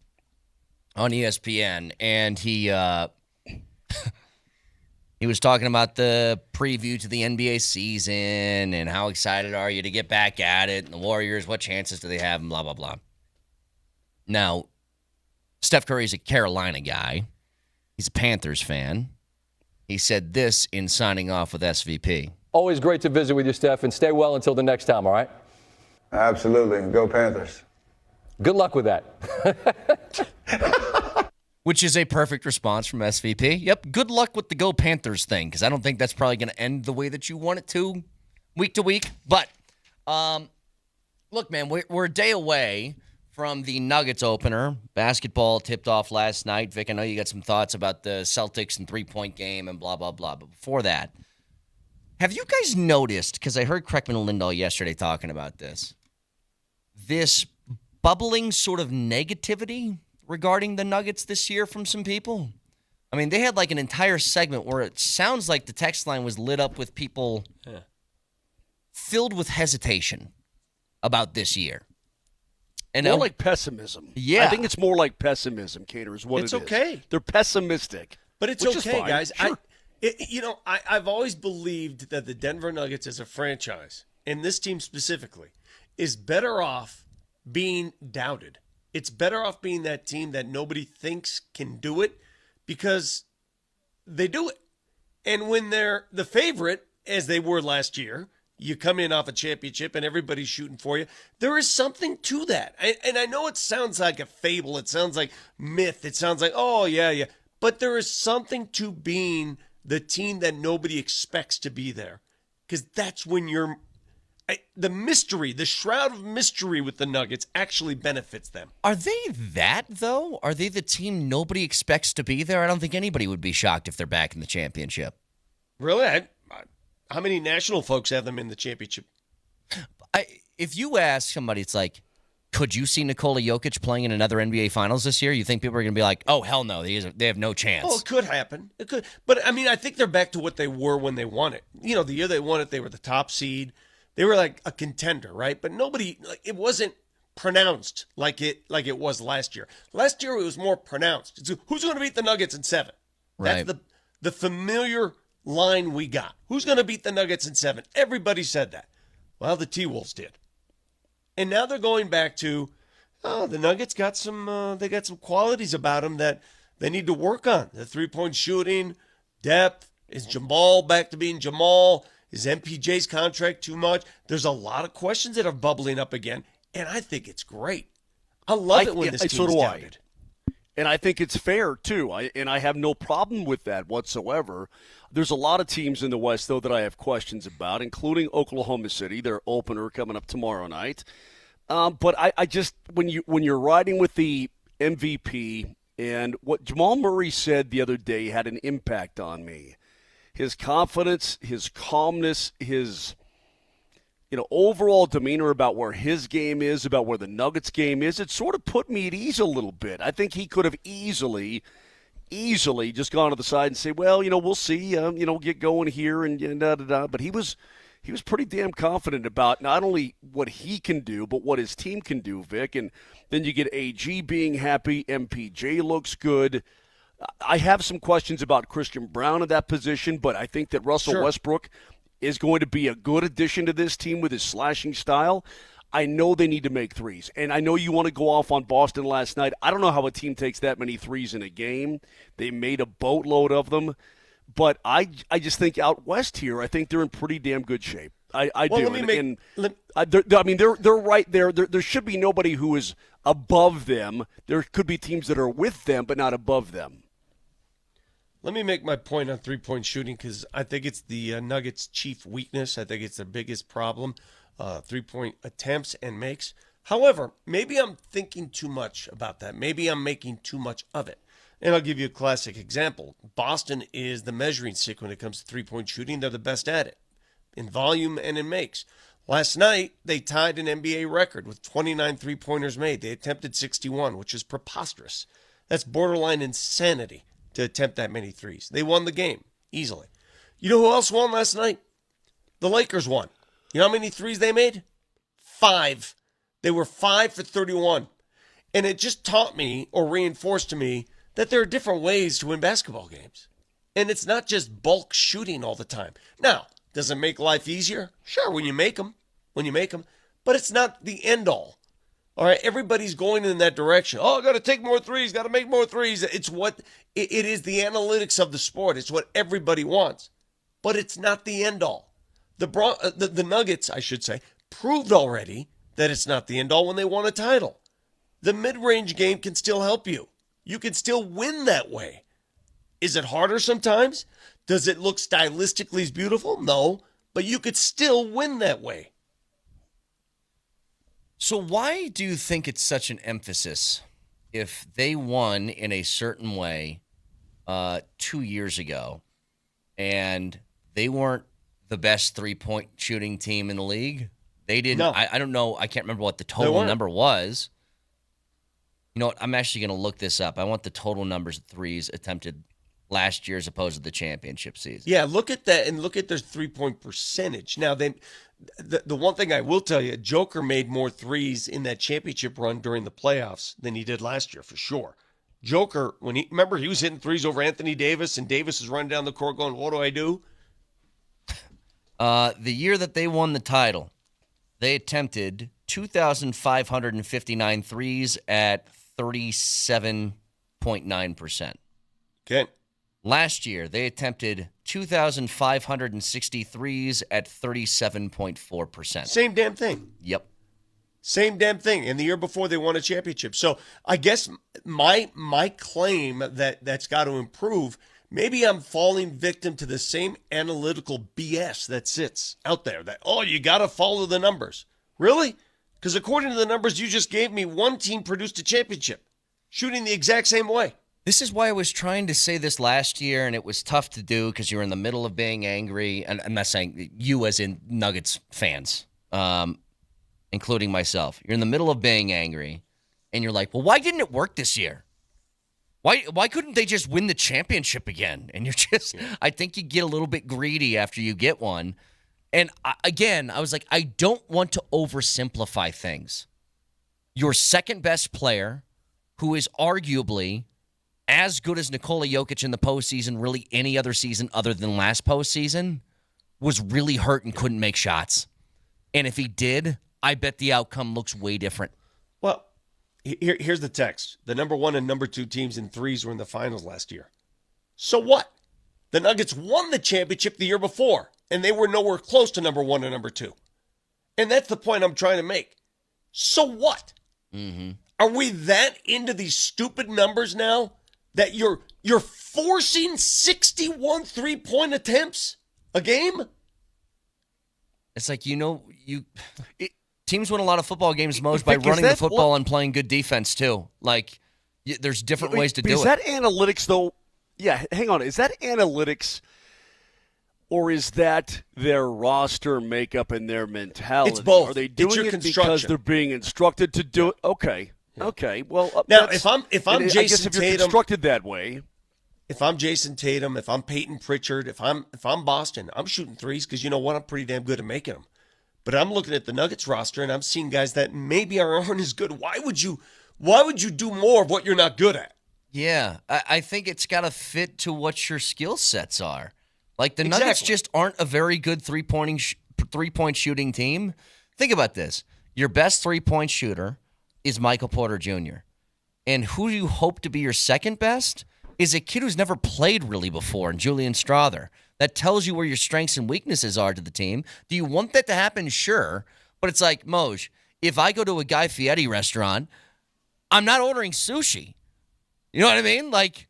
on ESPN, and he he was talking about the preview to the NBA season and how excited are you to get back at it, and the Warriors, what chances do they have, and blah, blah, blah. Now, Steph Curry's a Carolina guy. He's a Panthers fan. He said this in signing off with SVP. Always great to visit with you, Steph, and stay well until the next time, all right? Absolutely. Go Panthers. Good luck with that. Which is a perfect response from SVP. Yep, good luck with the Go Panthers thing, because I don't think that's probably going to end the way that you want it to week to week. But, look, man, we're a day away from the Nuggets opener. Basketball tipped off last night. Vic, I know you got some thoughts about the Celtics and three-point game and blah, blah, blah. But before that, have you guys noticed, because I heard Kreckman and Lindahl yesterday talking about this bubbling sort of negativity regarding the Nuggets this year from some people? I mean, they had like an entire segment where it sounds like the text line was lit up with people filled with hesitation about this year. And more like pessimism. Yeah. I think it's more like pessimism, Cater, is what It's it is. okay. They're pessimistic. But it's which is okay, fine. guys. Sure. I've always believed that the Denver Nuggets as a franchise, and this team specifically, is better off being doubted. It's better off being that team that nobody thinks can do it because they do it. And when they're the favorite, as they were last year, you come in off a championship and everybody's shooting for you. There is something to that. And I know it sounds like a fable. It sounds like myth. It sounds like, oh, yeah. But there is something to being the team that nobody expects to be there. Because that's when you're the mystery, the shroud of mystery with the Nuggets actually benefits them. Are they that, though? Are they the team nobody expects to be there? I don't think anybody would be shocked if they're back in the championship. Really? How many national folks have them in the championship? If you ask somebody, it's like, could you see Nikola Jokic playing in another NBA Finals this year? You think people are going to be like, oh, hell no, they have no chance. Oh, it could happen. It could. But, I mean, I think they're back to what they were when they won it. You know, the year they won it, they were the top seed. They were like a contender, right? But nobody, it wasn't pronounced like it was last year. Last year, it was more pronounced. It's, who's going to beat the Nuggets in 7? Right. That's the familiar line we got. Who's going to beat the Nuggets in 7? Everybody said that. Well, the T-Wolves did. And now they're going back to, the Nuggets got some qualities about them that they need to work on. The three-point shooting, depth. Is Jamal back to being Jamal? Is MPJ's contract too much? There's a lot of questions that are bubbling up again, and I think it's great. I love it when this team's doubted. And I think it's fair, too. I have no problem with that whatsoever. There's a lot of teams in the West, though, that I have questions about, including Oklahoma City, their opener coming up tomorrow night. But I just, when you're riding with the MVP, and what Jamal Murray said the other day had an impact on me. His confidence, his calmness, his overall demeanor about where his game is, about where the Nuggets game is, it sort of put me at ease a little bit. I think he could have easily just gone to the side and say, well, we'll see, get going here and da-da-da. But he was pretty damn confident about not only what he can do, but what his team can do, Vic. And then you get AG being happy. MPJ looks good. I have some questions about Christian Brown in that position, but I think that Russell Westbrook is going to be a good addition to this team with his slashing style. I know they need to make threes, and I know you want to go off on Boston last night. I don't know how a team takes that many threes in a game. They made a boatload of them, but I just think out west here, I think they're in pretty damn good shape. I do. They're right there. There should be nobody who is above them. There could be teams that are with them, but not above them. Let me make my point on three-point shooting because I think it's the Nuggets' chief weakness. I think it's their biggest problem, three-point attempts and makes. However, maybe I'm thinking too much about that. Maybe I'm making too much of it. And I'll give you a classic example. Boston is the measuring stick when it comes to three-point shooting. They're the best at it in volume and in makes. Last night, they tied an NBA record with 29 three-pointers made. They attempted 61, which is preposterous. That's borderline insanity to attempt that many threes. They won the game easily. You know who else won last night? The Lakers won. You know how many threes they made? 5. They were 5 for 31. And it just taught me or reinforced to me that there are different ways to win basketball games. And it's not just bulk shooting all the time. Now, does it make life easier? Sure, when you make them. But it's not the end all. All right, everybody's going in that direction. Oh, got to take more threes, got to make more threes. It's what it is, the analytics of the sport. It's what everybody wants. But it's not the end all. The Nuggets, I should say, proved already that it's not the end all when they won a title. The mid-range game can still help you. You can still win that way. Is it harder sometimes? Does it look stylistically as beautiful? No, but you could still win that way. So why do you think it's such an emphasis if they won in a certain way 2 years ago and they weren't the best three-point shooting team in the league? They didn't. No. I don't know. I can't remember what the total number was. You know what? I'm actually going to look this up. I want the total numbers of threes attempted last year as opposed to the championship season. Yeah, look at that and look at their three-point percentage. Now, the one thing I will tell you, Joker made more threes in that championship run during the playoffs than he did last year, for sure. Joker, remember he was hitting threes over Anthony Davis, and Davis is running down the court going, what do I do? The year that they won the title, they attempted 2,559 threes at 37.9%. Okay. Last year, they attempted 2,560 threes at 37.4%. Same damn thing. Yep. Same damn thing. And the year before, they won a championship. So I guess my claim that's got to improve, maybe I'm falling victim to the same analytical BS that sits out there. That, you got to follow the numbers. Really? Because according to the numbers you just gave me, one team produced a championship, shooting the exact same way. This is why I was trying to say this last year, and it was tough to do because you were in the middle of being angry. And I'm not saying you as in Nuggets fans, including myself. You're in the middle of being angry, and you're like, well, why didn't it work this year? Why couldn't they just win the championship again? And you're just, I think you get a little bit greedy after you get one. And I was like, I don't want to oversimplify things. Your second best player, who is arguably as good as Nikola Jokic in the postseason, really any other season other than last postseason, was really hurt and couldn't make shots. And if he did, I bet the outcome looks way different. Well, here's the text. The number 1 and number 2 teams in threes were in the finals last year. So what? The Nuggets won the championship the year before, and they were nowhere close to number 1 and number 2. And that's the point I'm trying to make. So what? Mm-hmm. Are we that into these stupid numbers now that you're forcing 61 3-point attempts a game? It's like, teams win a lot of football games, Moj, by running the football and playing good defense, too. Like, there's different ways to do it. Is that analytics, though? Yeah, hang on. Is that analytics, or is that their roster makeup and their mentality? It's both. Are they doing it because they're being instructed to do it? Okay. Okay. Well, now if I'm Jason I guess if you're Tatum, constructed that way. If I'm Jason Tatum, if I'm Peyton Pritchard, if I'm Boston, I'm shooting threes because you know what? I'm pretty damn good at making them. But I'm looking at the Nuggets roster and I'm seeing guys that maybe aren't as good. Why would you do more of what you're not good at? Yeah, I think it's got to fit to what your skill sets are. Like the Nuggets just aren't a very good three-point shooting team. Think about this. Your best three-point shooter is Michael Porter Jr. And who you hope to be your second best is a kid who's never played really before, and Julian Strawther. That tells you where your strengths and weaknesses are to the team. Do you want that to happen? Sure. But it's like, Moj, if I go to a Guy Fieri restaurant, I'm not ordering sushi. You know what I mean? Like,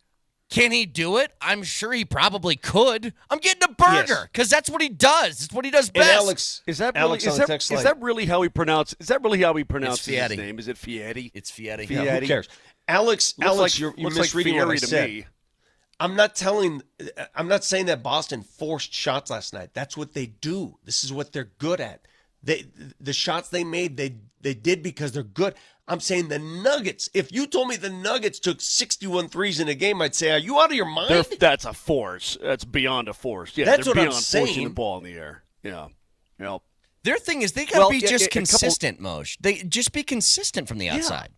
can he do it? I'm sure he probably could. I'm getting a burger because that's what he does. It's what he does best. And Alex, is that really how he pronounces his name? Is it Fieri? It's Fieri. Yeah, who cares? Alex, you're misreading what I said. Me. I'm not saying that Boston forced shots last night. That's what they do. This is what they're good at. The shots they made, they did because they're good. I'm saying the Nuggets. If you told me the Nuggets took 61 threes in a game, I'd say, are you out of your mind? That's a force. That's beyond a force. Yeah, that's they're what beyond I'm saying. Forcing the ball in the air. Yeah. Yep. Their thing is they got to be just consistent, Moshe. They just be consistent from the outside.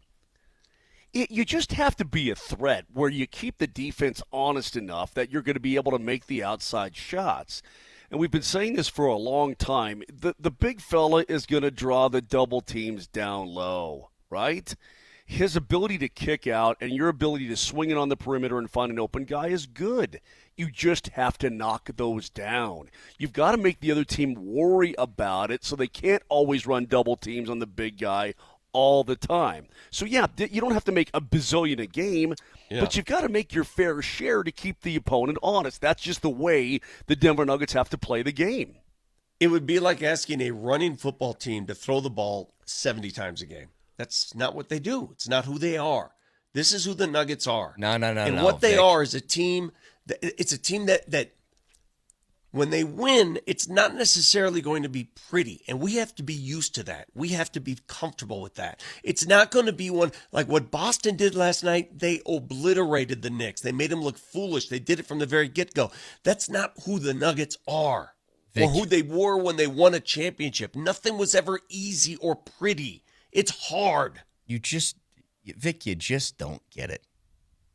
You just have to be a threat where you keep the defense honest enough that you're going to be able to make the outside shots. And we've been saying this for a long time. The big fella is going to draw the double teams down low, right? His ability to kick out and your ability to swing it on the perimeter and find an open guy is good. You just have to knock those down. You've got to make the other team worry about it so they can't always run double teams on the big guy all the time. So, yeah, you don't have to make a bazillion a game, but you've got to make your fair share to keep the opponent honest. That's just the way the Denver Nuggets have to play the game. It would be like asking a running football team to throw the ball 70 times a game. That's not what they do. It's not who they are. This is who the Nuggets are. No. And what they are is a team. It's a team that when they win, it's not necessarily going to be pretty. And we have to be used to that. We have to be comfortable with that. It's not going to be one like what Boston did last night. They obliterated the Knicks. They made them look foolish. They did it from the very get-go. That's not who the Nuggets are or who they were when they won a championship. Nothing was ever easy or pretty. It's hard. Vic, you just don't get it.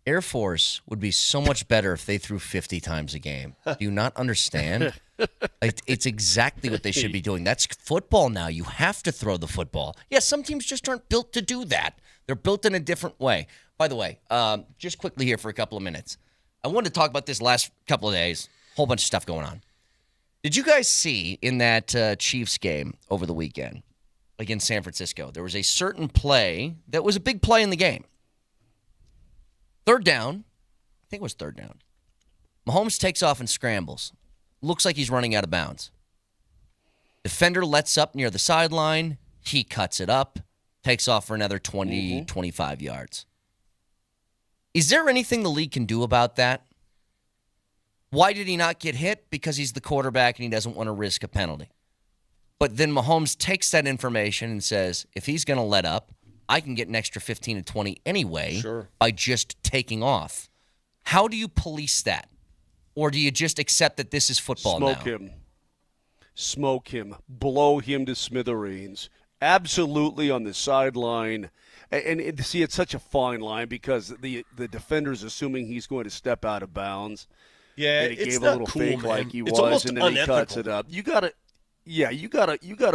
Air Force would be so much better if they threw 50 times a game. Do you not understand? It's exactly what they should be doing. That's football now. You have to throw the football. Yeah, some teams just aren't built to do that. They're built in a different way. By the way, just quickly here for a couple of minutes. I wanted to talk about this last couple of days. Whole bunch of stuff going on. Did you guys see in that Chiefs game over the weekend against San Francisco, there was a certain play that was a big play in the game. Third down. I think it was third down. Mahomes takes off and scrambles. Looks like he's running out of bounds. Defender lets up near the sideline. He cuts it up. Takes off for another 20, 25 yards. Is there anything the league can do about that? Why did he not get hit? Because he's the quarterback and he doesn't want to risk a penalty. But then Mahomes takes that information and says, if he's going to let up, I can get an extra 15 to 20 anyway by just taking off. How do you police that? Or do you just accept that this is football now? Smoke him. Blow him to smithereens. Absolutely on the sideline. And see, it's such a fine line because the defender's assuming he's going to step out of bounds. Yeah, and he it's gave not a little cool, fake man. like he It's was, almost and then unethical. he cuts it up. You gotta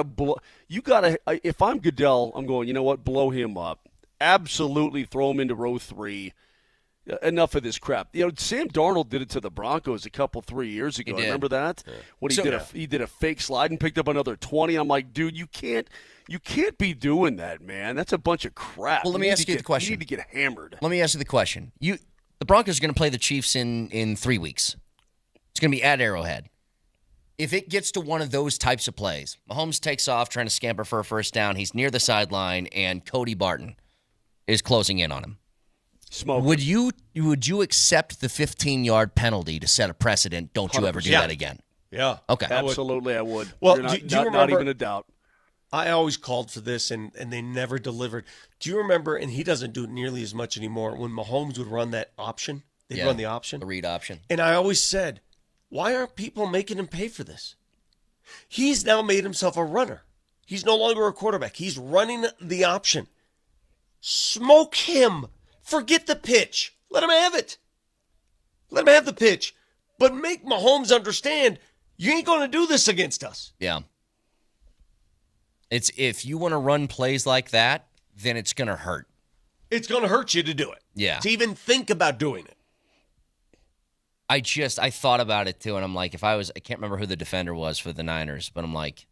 blow. You gotta. If I'm Goodell, I'm going. You know what? Blow him up. Absolutely, throw him into row 3. Enough of this crap. You know, Sam Darnold did it to the Broncos a couple 3 years ago. Remember that? Yeah. When he did a fake slide and picked up another 20. I'm like, dude, you can't be doing that, man. That's a bunch of crap. Well, let me ask you the question. You need to get hammered. Let me ask you the question. The Broncos are going to play the Chiefs in 3 weeks. It's going to be at Arrowhead. If it gets to one of those types of plays, Mahomes takes off trying to scamper for a first down. He's near the sideline, and Cody Barton is closing in on him. Smoke. Would you accept the 15-yard penalty to set a precedent? Don't you ever do that again? Yeah. Okay. Absolutely, I would. Well, do you remember, not even a doubt. I always called for this, and they never delivered. Do you remember, and he doesn't do it nearly as much anymore, when Mahomes would run that option? They'd run the option. The read option. And I always said, why aren't people making him pay for this? He's now made himself a runner. He's no longer a quarterback. He's running the option. Smoke him. Forget the pitch. Let him have it. Let him have the pitch. But make Mahomes understand, you ain't going to do this against us. Yeah. It's if you want to run plays like that, then it's going to hurt. It's going to hurt you to do it. Yeah. To even think about doing it. I thought about it too, and I'm like, I can't remember who the defender was for the Niners, but I'm like,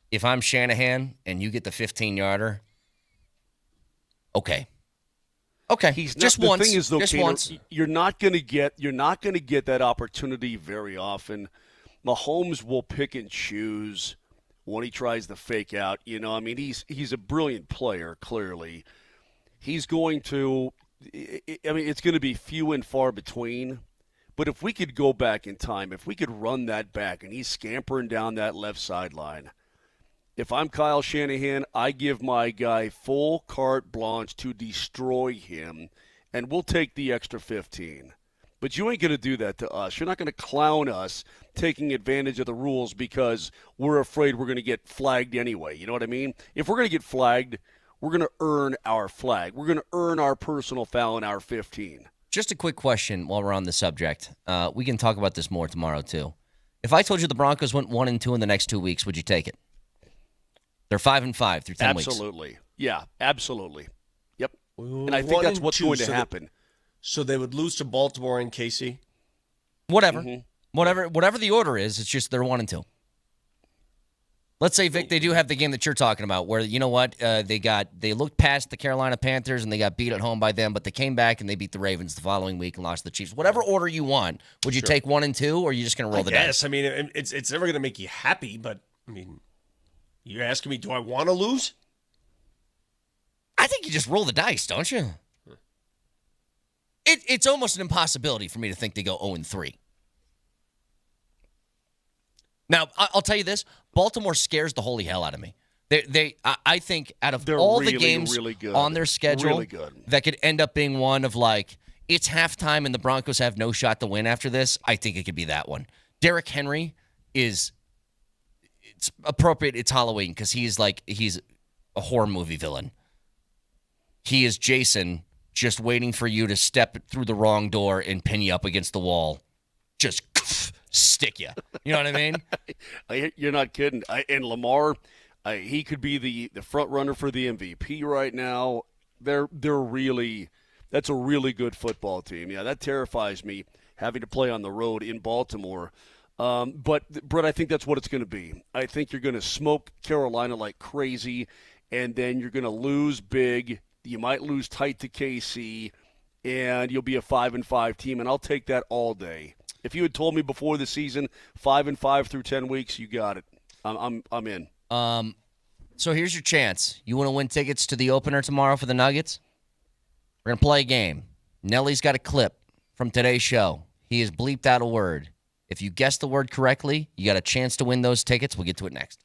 if I'm Shanahan and you get the 15-yarder, okay. He's not, just the once. Thing is, though, just Cater, once. You're not going to get that opportunity very often. Mahomes will pick and choose when he tries to fake out. You know, I mean, he's a brilliant player. Clearly, he's going to. I mean, it's going to be few and far between. But if we could go back in time, if we could run that back, and he's scampering down that left sideline. If I'm Kyle Shanahan, I give my guy full carte blanche to destroy him, and we'll take the extra 15. But you ain't going to do that to us. You're not going to clown us taking advantage of the rules because we're afraid we're going to get flagged anyway. You know what I mean? If we're going to get flagged, we're going to earn our flag. We're going to earn our personal foul in our 15. Just a quick question while we're on the subject. We can talk about this more tomorrow, too. If I told you the Broncos went 1-2 in the next 2 weeks, would you take it? They're 5-5 through 10 weeks. Absolutely. Yeah, absolutely. Yep. And I think that's what's going to happen. So they would lose to Baltimore and KC? Whatever. Whatever the order is, it's just they're 1-2. Let's say, Vic, they do have the game that you're talking about where, you know what, they looked past the Carolina Panthers and they got beat at home by them, but they came back and they beat the Ravens the following week and lost to the Chiefs. Whatever order you want, would you take 1-2 or are you just going to roll the dice? Yes, I mean, it's never going to make you happy, but, I mean, you're asking me, do I want to lose? I think you just roll the dice, don't you? It's almost an impossibility for me to think they go 0-3. Now, I'll tell you this. Baltimore scares the holy hell out of me. I think out of all the games on their schedule that could end up being one of like, it's halftime and the Broncos have no shot to win after this, I think it could be that one. Derrick Henry it's appropriate. It's Halloween because he's a horror movie villain. He is Jason just waiting for you to step through the wrong door and pin you up against the wall. Just stick you. You know what I mean? You're not kidding. And Lamar, he could be the front runner for the MVP right now. They're really – that's a really good football team. Yeah, that terrifies me, having to play on the road in Baltimore. But, Brett, I think that's what it's going to be. I think you're going to smoke Carolina like crazy, and then you're going to lose big. You might lose tight to KC, and you'll be a 5-5 team, and I'll take that all day. If you had told me before the season 5-5 through 10 weeks, you got it. I'm in. So here's your chance. You want to win tickets to the opener tomorrow for the Nuggets? We're gonna play a game. Nelly's got a clip from today's show. He has bleeped out a word. If you guess the word correctly, you got a chance to win those tickets. We'll get to it next.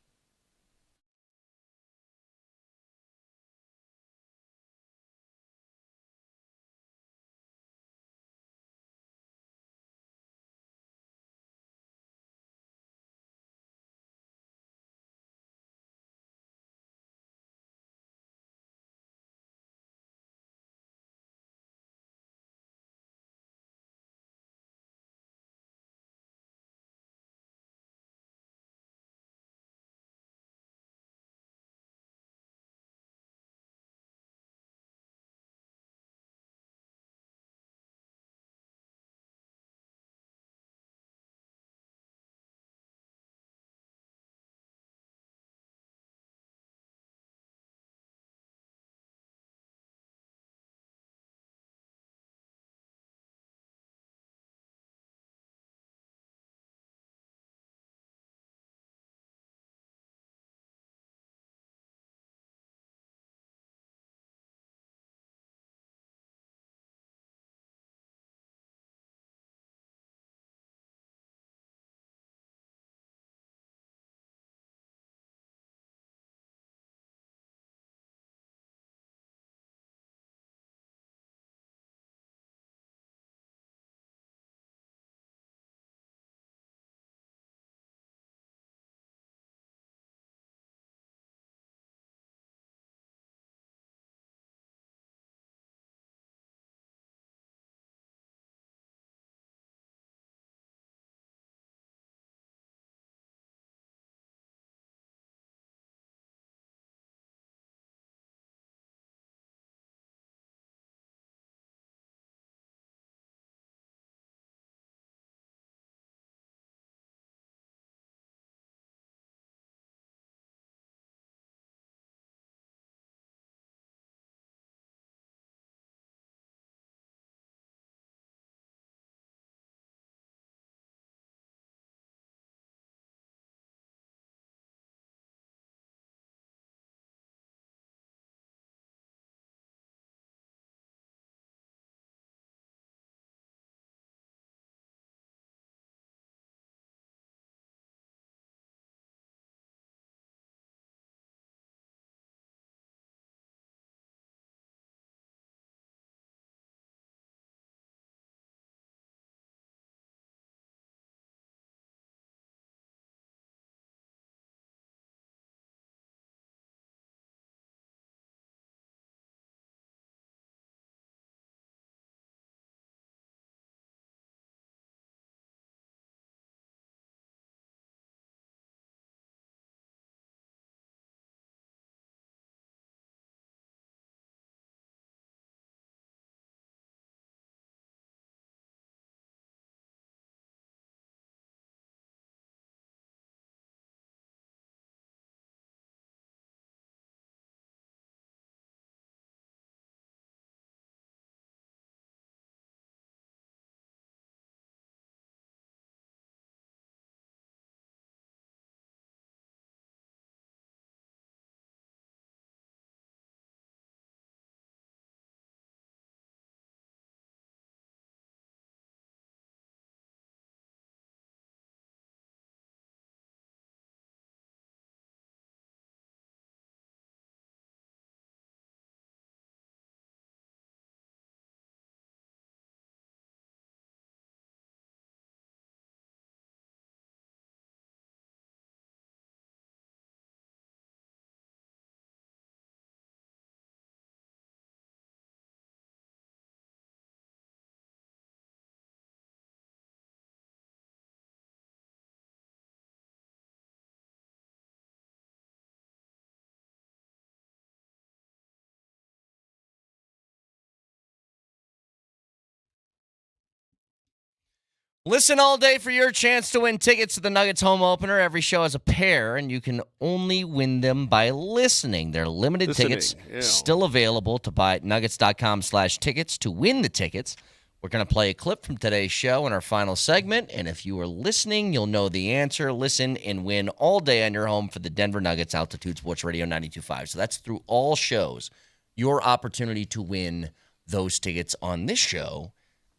Listen all day for your chance to win tickets to the Nuggets home opener. Every show has a pair, and you can only win them by listening. They're limited tickets still available to buy at nuggets.com/tickets to win the tickets. We're going to play a clip from today's show in our final segment, and if you are listening, you'll know the answer. Listen and win all day on your home for the Denver Nuggets, Altitude Sports Radio 92.5. So that's through all shows. Your opportunity to win those tickets on this show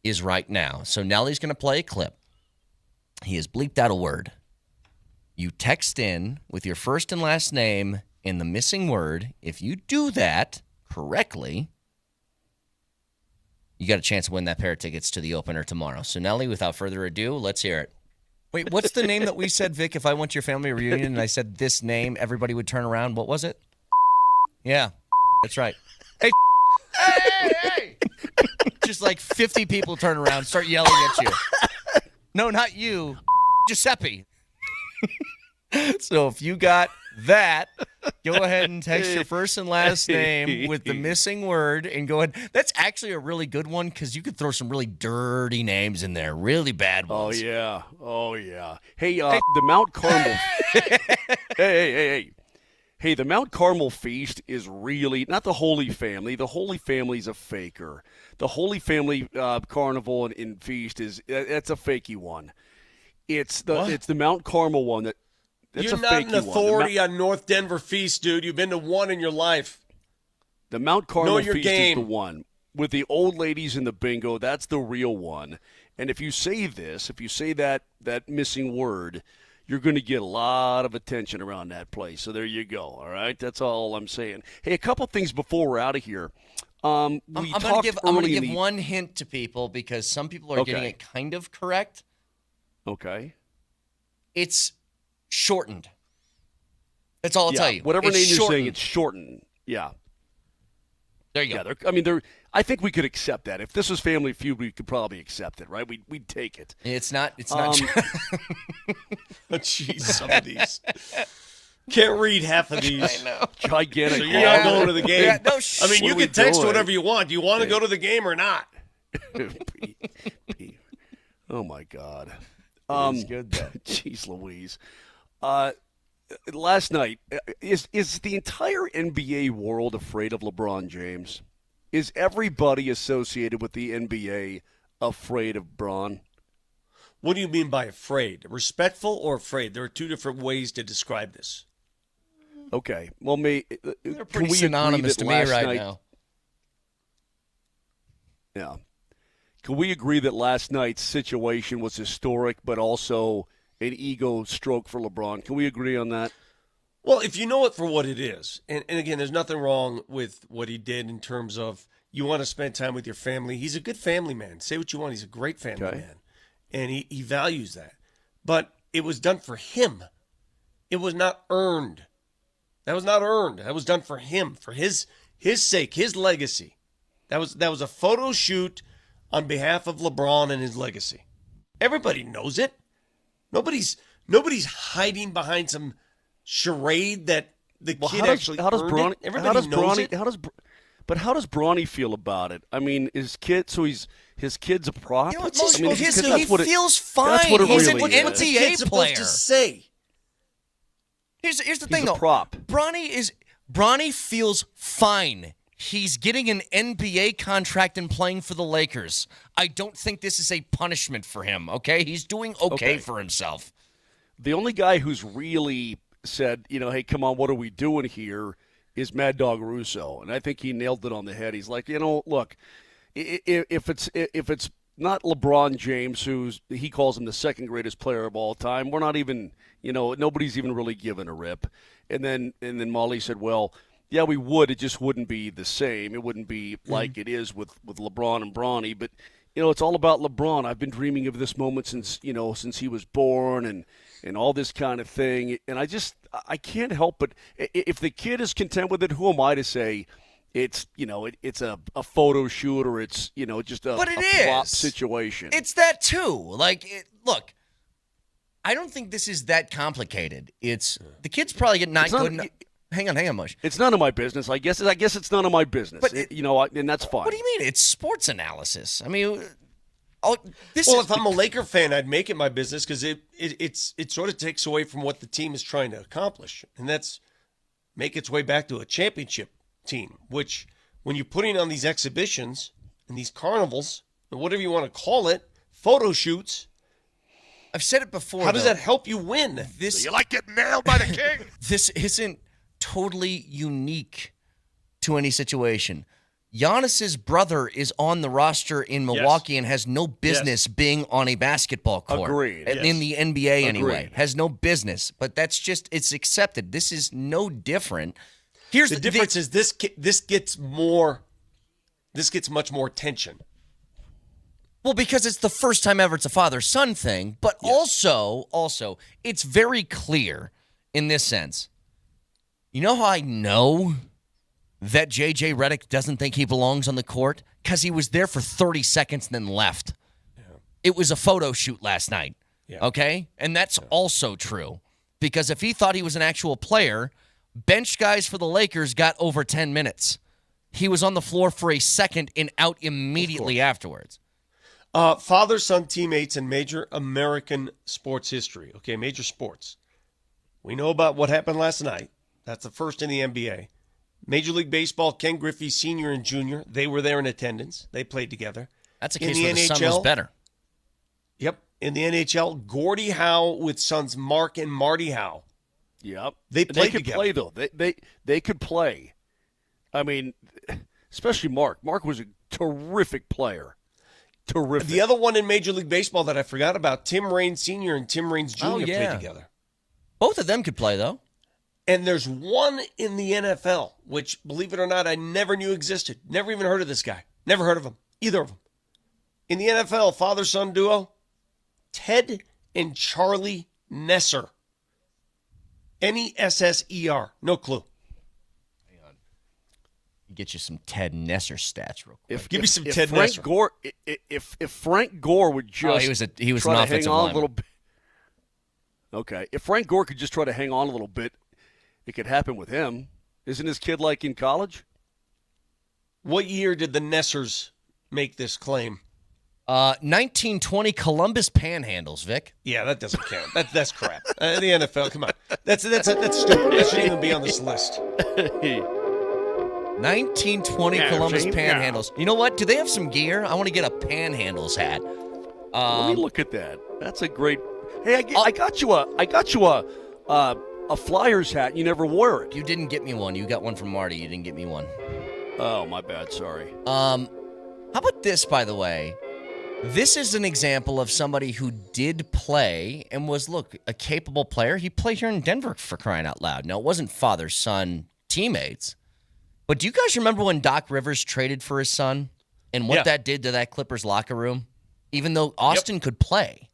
is right now. So Nelly's going to play a clip. He has bleeped out a word. You text in with your first and last name and the missing word. If you do that correctly, you got a chance to win that pair of tickets to the opener tomorrow. So Nelly, without further ado, let's hear it. Wait, what's the name that we said, Vic, if I went to your family reunion and I said this name, everybody would turn around? What was it? Yeah, that's right. Hey, hey! Just like 50 people turn around, start yelling at you. No, not you, Giuseppe. So if you got that, go ahead and text your first and last name with the missing word and go ahead. That's actually a really good one because you could throw some really dirty names in there, really bad ones. Oh, yeah. Hey, the Mount Carmel. Hey, the Mount Carmel feast is really not the Holy Family. The Holy Family's a faker. The Holy Family carnival and feast that's a fakey one. It's the Mount Carmel one that. You're not an authority on North Denver Feast, dude. You've been to one in your life. The Mount Carmel Feast is the one. With the old ladies in the bingo, that's the real one. And if you say that missing word, you're going to get a lot of attention around that place. So there you go, all right? That's all I'm saying. Hey, a couple things before we're out of here. I'm going to give one hint to people because some people are getting it kind of correct. Okay. It's shortened. That's all I'll tell you. Whatever name you're saying, it's shortened. Yeah. There you go. I think we could accept that. If this was Family Feud, we could probably accept it, right? We'd take it. It's not. Jeez, some of these. Can't read half of these. I know. Gigantic. So you're not going to the game. Yeah, no, I mean, you can text whatever you want. Do you want to go to the game or not? Oh, my God. It's good, though. Jeez Louise. Last night, is the entire NBA world afraid of LeBron James? Is everybody associated with the NBA afraid of Bron? What do you mean by afraid? Respectful or afraid? There are two different ways to describe this. Okay. Well, they're pretty synonymous to me right now. Yeah. Can we agree that last night's situation was historic, but also an ego stroke for LeBron? Can we agree on that? Well, if you know it for what it is, and again, there's nothing wrong with what he did in terms of you want to spend time with your family. He's a good family man. Say what you want. He's a great family man, and he values that. But it was done for him. It was not earned. That was not earned. That was done for him, for his sake, his legacy. That was a photo shoot on behalf of LeBron and his legacy. Everybody knows it. Nobody's hiding behind some charade that the kid actually earned it. Everybody knows it. But how does Bronny feel about it? I mean, his kid's a prop. You know, he feels fine. That's what it He's really an is. NBA player. To say. Here's the thing, though. Prop. Bronny feels fine. He's getting an NBA contract and playing for the Lakers. I don't think this is a punishment for him, okay? He's doing okay for himself. The only guy who's really said, hey, come on, what are we doing here, is Mad Dog Russo. And I think he nailed it on the head. He's like, look, if it's not LeBron James, he calls him the second greatest player of all time, we're not even, nobody's even really giving a rip. And then Molly said, well, yeah, we would. It just wouldn't be the same. It wouldn't be like it is with LeBron and Bronny. But, it's all about LeBron. I've been dreaming of this moment since he was born and all this kind of thing. And I can't help but, if the kid is content with it, who am I to say it's, it's a photo shoot or it's, just a prop situation? It's that too. Look, I don't think this is that complicated. It's the kid's probably not good enough. Hang on, Mush. It's none of my business. I guess it's none of my business. But and that's fine. What do you mean? It's sports analysis. I mean, If I'm a Laker fan, I'd make it my business because it sort of takes away from what the team is trying to accomplish, and that's make its way back to a championship team. Which, when you're putting on these exhibitions and these carnivals, and whatever you want to call it, photo shoots. I've said it before. How does that help you win? So you like getting nailed by the king? This isn't totally unique to any situation. Giannis's brother is on the roster in Milwaukee and has no business being on a basketball court. Agreed. In the NBA anyway. Agreed. Has no business. But that's just, it's accepted. This is no different. Here's the difference is this gets much more attention. Well, because it's the first time ever it's a father-son thing, but also, it's very clear in this sense. You know how I know that J.J. Redick doesn't think he belongs on the court? Because he was there for 30 seconds and then left. Yeah. It was a photo shoot last night, okay? And that's also true. Because if he thought he was an actual player, bench guys for the Lakers got over 10 minutes. He was on the floor for a second and out immediately afterwards. Father-son teammates in major American sports history. Okay, major sports. We know about what happened last night. That's the first in the NBA. Major League Baseball, Ken Griffey Sr. and Jr., they were there in attendance. They played together. That's a case where the son was better. Yep. In the NHL, Gordie Howe with sons Mark and Marty Howe. Yep. They played together. They could play, though. They could play. I mean, especially Mark. Mark was a terrific player. Terrific. The other one in Major League Baseball that I forgot about, Tim Raines Sr. and Tim Raines Jr. played together. Both of them could play, though. And there's one in the NFL, which, believe it or not, I never knew existed. Never even heard of this guy. Never heard of him. Either of them. In the NFL, father-son duo, Ted and Charlie Nesser. Nesser. No clue. Hang on. Get you some Ted Nesser stats real quick. Give me some Ted Nesser. If Frank Gore would just he was try an to offensive hang on lineman. a little bit. Okay. If Frank Gore could just try to hang on a little bit, it could happen with him. Isn't his kid like in college? What year did the Nessers make this claim? 1920 Columbus Panhandles, Vic. Yeah, that doesn't count. That's crap. The NFL, come on. That's stupid. That shouldn't even be on this list. 1920 Columbus Panhandles. You know what? Do they have some gear? I want to get a Panhandles hat. Let me look at that. That's a great. Hey, I got you a Flyers hat. You never wore it. You didn't get me one. You got one from Marty. You didn't get me one. Oh, my bad. Sorry. How about this, by the way? This is an example of somebody who did play and was, a capable player. He played here in Denver, for crying out loud. Now, it wasn't father-son teammates. But do you guys remember when Doc Rivers traded for his son and what that did to that Clippers locker room? Even though Austin could play.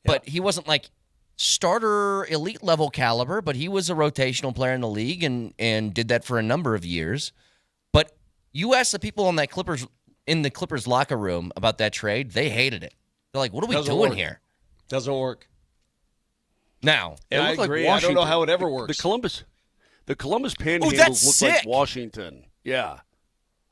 But he wasn't like starter elite level caliber, but he was a rotational player in the league and did that for a number of years. But you ask the people in the Clippers locker room about that trade, they hated it. They're like, what are we doing here? Doesn't work. Now, I agree. I don't know how it ever works. The Columbus Panhandles look like Washington. Yeah.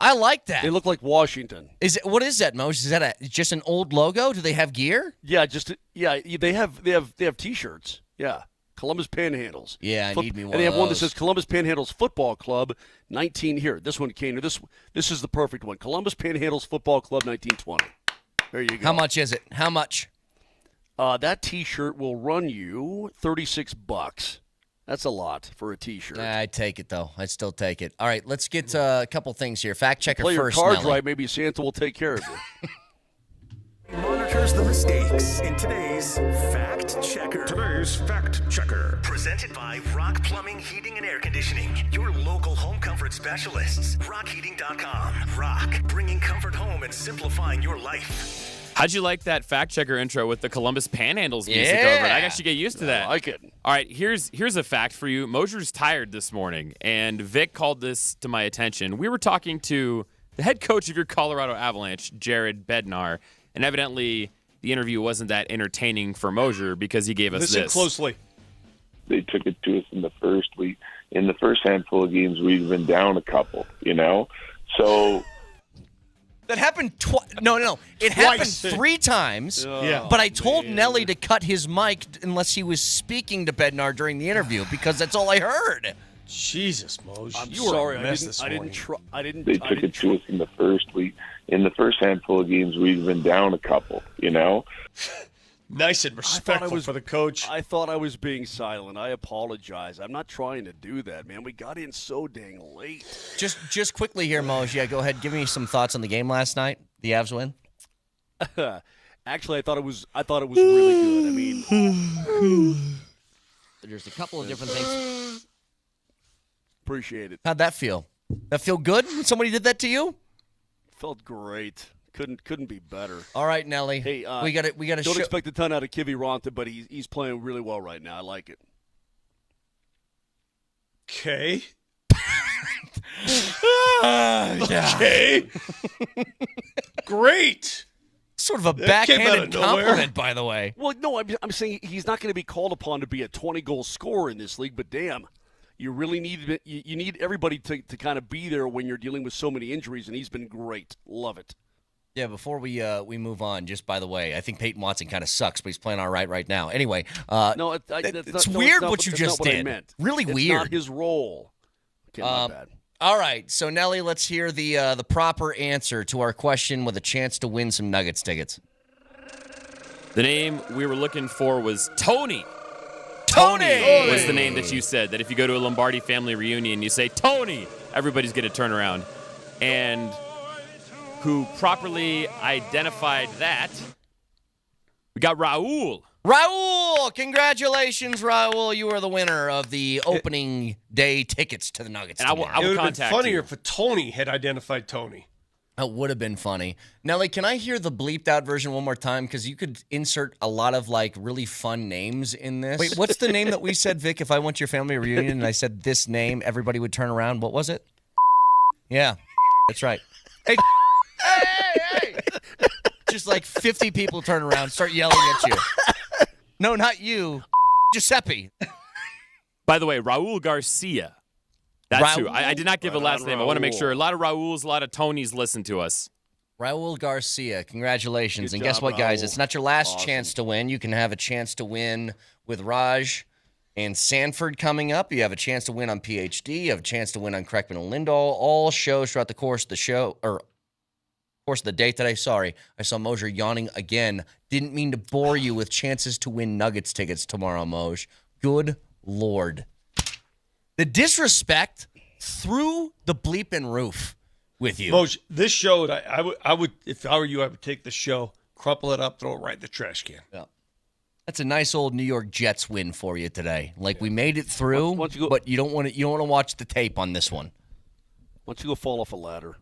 I like that. They look like Washington. What is that, Moj? Is that just an old logo? Do they have gear? Yeah, they have T-shirts. Yeah, Columbus Panhandles. Yeah, I need me one. And they have of one that those. says Columbus Panhandles Football Club 19 here. This one came to this is the perfect one. Columbus Panhandles Football Club 1920. There you go. How much is it? How much? That T-shirt will run you $36. That's a lot for a T-shirt. I'd take it, though. I'd still take it. All right, let's get a couple things here. Fact checker Play first, your cards Nelly. right, maybe Santa will take care of you. Monitors the mistakes in today's Fact Checker. Presented by Rock Plumbing, Heating, and Air Conditioning. Your local home comfort specialists. RockHeating.com. Rock, bringing comfort home and simplifying your life. How'd you like that fact checker intro with the Columbus Panhandles music over it? I got you get used to that. I like it. All right, here's a fact for you. Mosier's tired this morning, and Vic called this to my attention. We were talking to the head coach of your Colorado Avalanche, Jared Bednar, and evidently the interview wasn't that entertaining for Mosier because he gave us Listen this. closely. They took it to us in the first week. In the first handful of games, we've been down a couple, So That happened No. It happened 3 times. Yeah. But I told Nelly to cut his mic unless he was speaking to Bednar during the interview because that's all I heard. Jesus, Moj. I'm you were sorry. a mess this morning. They took it to us in the first week. In the first handful of games, we've been down a couple, Nice and respectful for the coach. I thought I was being silent. I apologize. I'm not trying to do that, man. We got in so dang late. Just quickly here, Moj. Yeah, go ahead. Give me some thoughts on the game last night. The Avs win. Actually, I thought it was really good. I mean, there's a couple of different things. Appreciate it. How'd that feel? That feel good when somebody did that to you? Felt great. Couldn't be better. All right, Nelly. Hey, we got to. Don't expect a ton out of Kivi Ronta, but he's playing really well right now. I like it. Okay. Okay. Great. Sort of a That came out of backhanded nowhere. compliment, by the way. Well, no, I'm saying he's not going to be called upon to be a 20-goal scorer in this league, but damn, you really need everybody to kind of be there when you're dealing with so many injuries, and he's been great. Love it. Yeah, before we move on, just by the way, I think Peyton Watson kind of sucks, but he's playing all right now. Anyway, No, it's weird what you just did. Really it's weird. Not his role. Okay, my bad. All right, so Nelly, let's hear the proper answer to our question with a chance to win some Nuggets tickets. The name we were looking for was Tony. Tony was the name that you said. That if you go to a Lombardi family reunion, you say Tony, everybody's going to turn around. And who properly identified that, we got Raul. Raul, congratulations, Raul. You are the winner of the opening day tickets to the Nuggets. And I will It would have been contact funnier you. if Tony had identified Tony. That would have been funny. Nelly, can I hear the bleeped out version one more time? Because you could insert a lot of really fun names in this. Wait, what's the name that we said, Vic? If I went to your family reunion and I said this name, everybody would turn around. What was it? Yeah, that's right. Hey, hey! Just 50 people turn around, start yelling at you. No, not you, Giuseppe. By the way, Raul Garcia. That's who. I did not give a last name. I want to make Raul. sure. A lot of Rauls, a lot of Tonys listen to us. Raul Garcia, congratulations. Good And guess job, what, guys? Raul. It's not your last Awesome. chance to win. You can have a chance to win with Raj and Sanford coming up. You have a chance to win on PhD. You have a chance to win on Kreckman and Lindahl. All shows throughout the course of the show, or course of the day today. Sorry, I saw Mosier yawning again. Didn't mean to bore you with chances to win Nuggets tickets tomorrow, Moj. Good Lord. The disrespect through the bleeping roof with you. Moj, this showed. I would, if I were you, I would take the show, crumple it up, throw it right in the trash can. Yeah. That's a nice old New York Jets win for you today. We made it through, but you don't want to watch the tape on this one. Why don't you go fall off a ladder?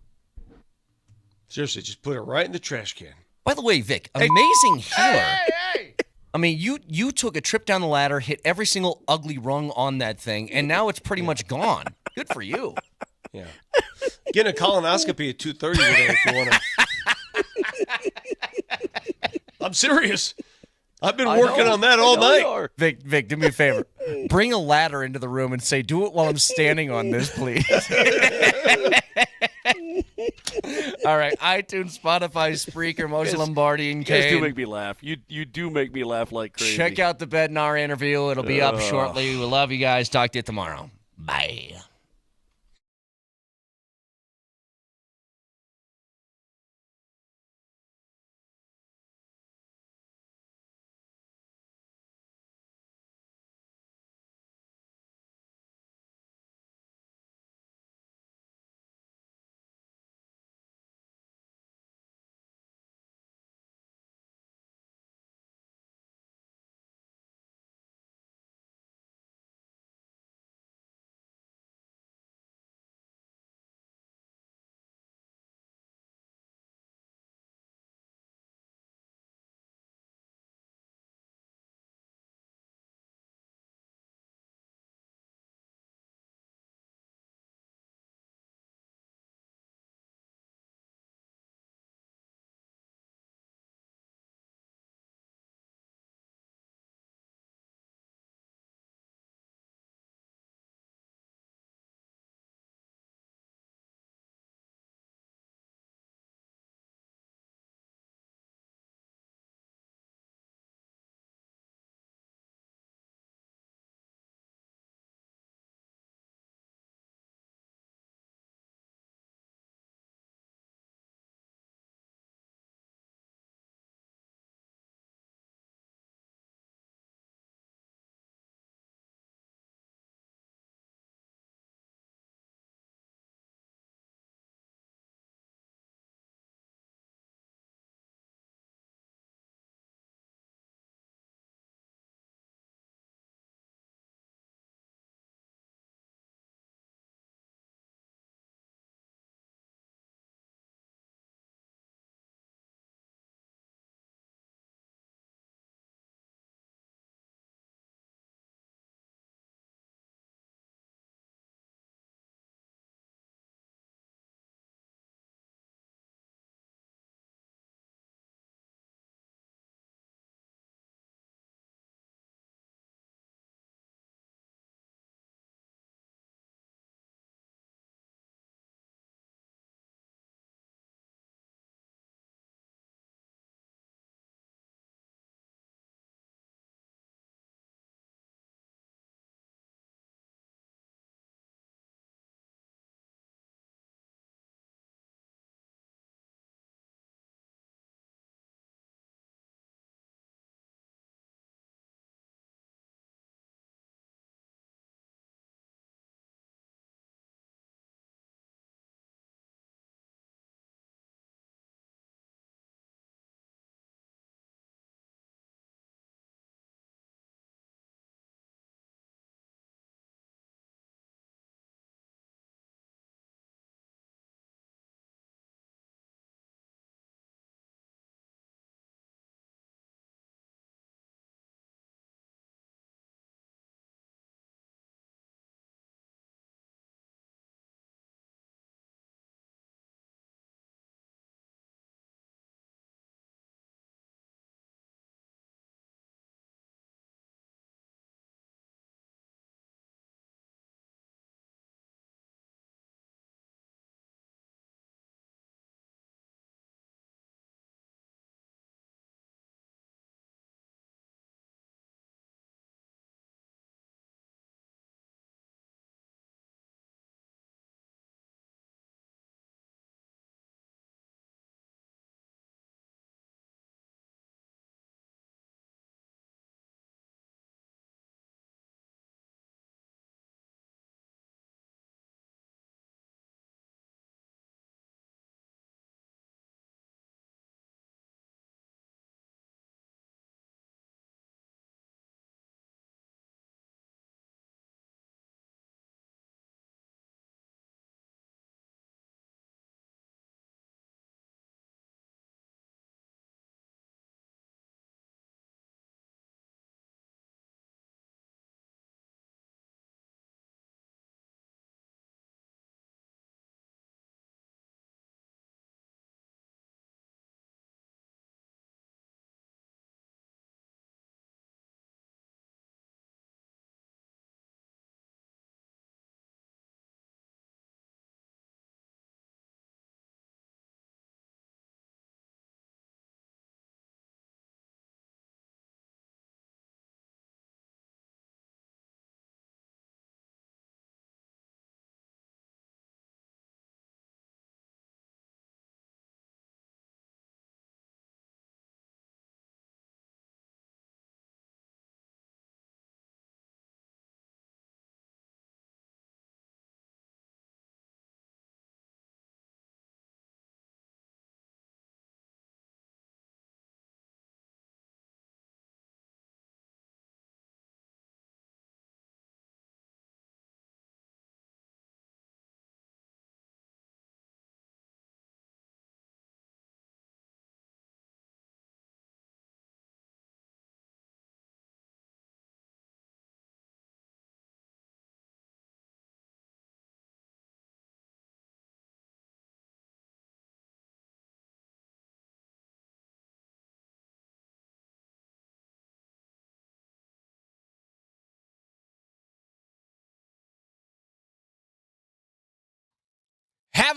Seriously, just put it right in the trash can. By the way, Vic, amazing healer. I mean, you took a trip down the ladder, hit every single ugly rung on that thing, and now it's pretty much gone. Good for you. Yeah. Get a colonoscopy at 2:30 today if you want to. I'm serious. I've been working on that all night. Vic, do me a favor. Bring a ladder into the room and say, do it while I'm standing on this, please. All right, iTunes, Spotify, Spreaker, Moshe Lombardi, and You guys do Kane. make me laugh. You do make me laugh like crazy. Check out the Bednar interview. It'll be up shortly. We love you guys. Talk to you tomorrow. Bye.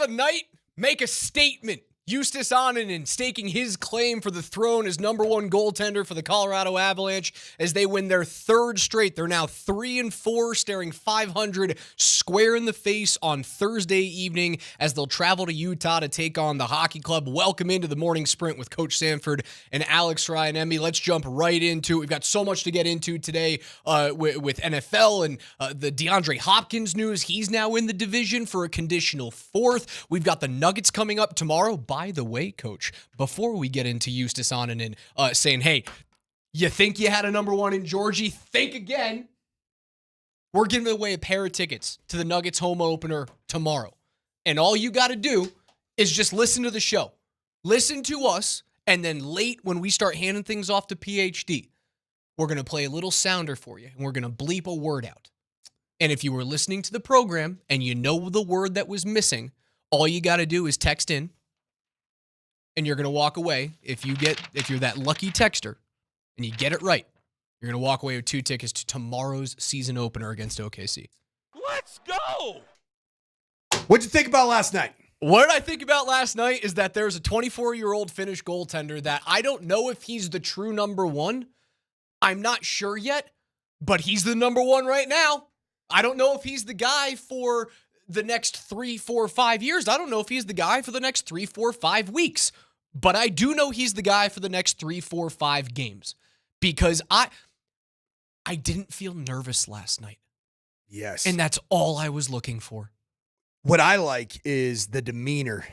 have a night, make a statement. Eustace Onanen staking his claim for the throne as number one goaltender for the Colorado Avalanche as they win their third straight. They're now 3-4, staring .500 square in the face on Thursday evening as they'll travel to Utah to take on the hockey club. Welcome into the morning sprint with Coach Sanford and Alex Ryan-Emmy. Let's jump right into it. We've got so much to get into today with NFL and the DeAndre Hopkins news. He's now in the division for a conditional fourth. We've got the Nuggets coming up tomorrow. By the way, Coach, before we get into Eustace Onanen saying, hey, you think you had a number one in Georgie? Think again. We're giving away a pair of tickets to the Nuggets home opener tomorrow. And all you got to do is just listen to the show. Listen to us, and then late when we start handing things off to PhD, we're going to play a little sounder for you, and we're going to bleep a word out. And if you were listening to the program and you know the word that was missing, all you got to do is text in. And you're going to walk away, if you're that lucky texter and you get it right, you're going to walk away with 2 tickets to tomorrow's season opener against OKC. Let's go! What'd you think about last night? What did I think about last night is that there's a 24-year-old Finnish goaltender that I don't know if he's the true number one. I'm not sure yet, but he's the number one right now. I don't know if he's the guy for the next 3, 4, 5 years. I don't know if he's the guy for the next 3, 4, 5 weeks. But I do know he's the guy for the next 3, 4, 5 games. Because I didn't feel nervous last night. Yes. And that's all I was looking for. What I like is the demeanor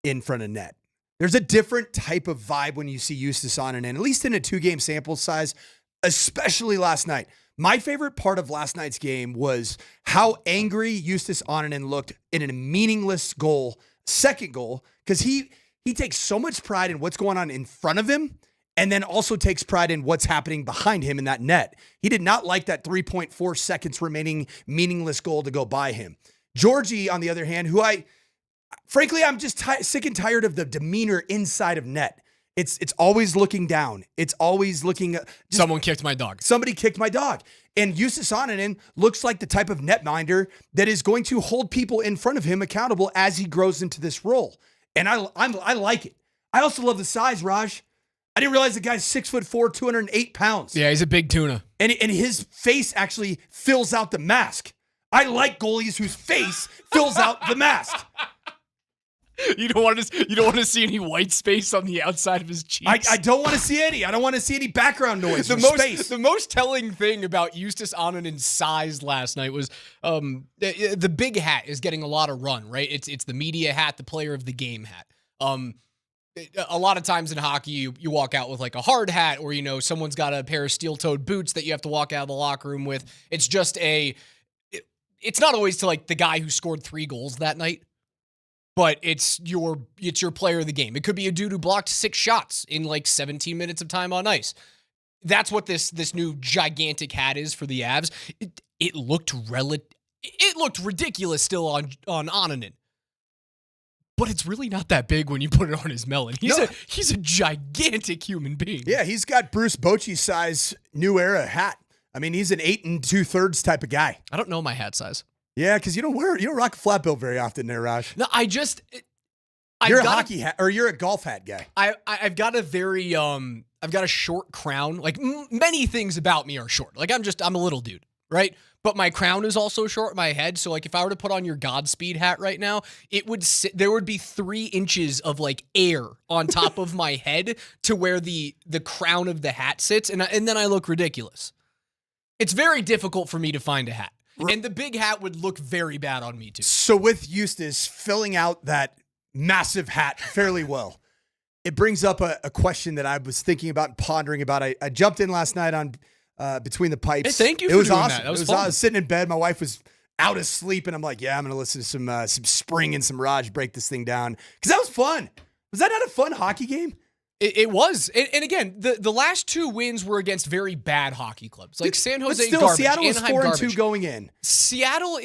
in front of net. There's a different type of vibe when you see Eustace Onanen, at least in a 2-game sample size, especially last night. My favorite part of last night's game was how angry Eustace Onanen looked in a meaningless goal, second goal, because he takes so much pride in what's going on in front of him and then also takes pride in what's happening behind him in that net. He did not like that 3.4 seconds remaining meaningless goal to go by him. Georgie, on the other hand, who I'm just sick and tired of the demeanor inside of net. It's always looking down. It's always looking. Someone kicked my dog. Somebody kicked my dog. And Eustace Onanen looks like the type of netminder that is going to hold people in front of him accountable as he grows into this role. And I like it. I also love the size, Raj. I didn't realize the guy's 6'4", 208 pounds. Yeah, he's a big tuna. And his face actually fills out the mask. I like goalies whose face fills out the mask. You don't want to see any white space on the outside of his cheeks. I don't want to see any. I don't want to see any background noise. The most telling thing about Eustace Onanen's size last night was the big hat is getting a lot of run, right? It's the media hat, the player of the game hat. A lot of times in hockey, you walk out with like a hard hat, or someone's got a pair of steel-toed boots that you have to walk out of the locker room with. It's just it's not always to like the guy who scored 3 goals that night. But it's your player of the game. It could be a dude who blocked 6 shots in like 17 minutes of time on ice. That's what this new gigantic hat is for the Avs. It looked ridiculous still on Onanen. But it's really not that big when you put it on his melon. He's a gigantic human being. Yeah, he's got Bruce Bochy's size new era hat. I mean, he's an 8 2/3 type of guy. I don't know my hat size. Yeah, because you don't rock a flat bill very often there, Raj. No, you're a hockey hat, or you're a golf hat guy. I've got a very I've got a short crown. Like many things about me are short. Like I'm a little dude, right? But my crown is also short in my head. So like if I were to put on your Godspeed hat right now, there would be 3 inches of like air on top of my head to where the crown of the hat sits, and then I look ridiculous. It's very difficult for me to find a hat. And the big hat would look very bad on me, too. So with Eustace filling out that massive hat fairly well, it brings up a question that I was thinking about and pondering about. I jumped in last night on Between the Pipes. Hey, thank you for doing awesome. That was fun. I was sitting in bed. My wife was out of sleep, and I'm like, yeah, I'm going to listen to some Spring and some Raj break this thing down. Because that was fun. Was that not a fun hockey game? It was. And again, the last 2 wins were against very bad hockey clubs. Like San Jose, but still, garbage. Seattle was Anaheim, 4-2 going in. Seattle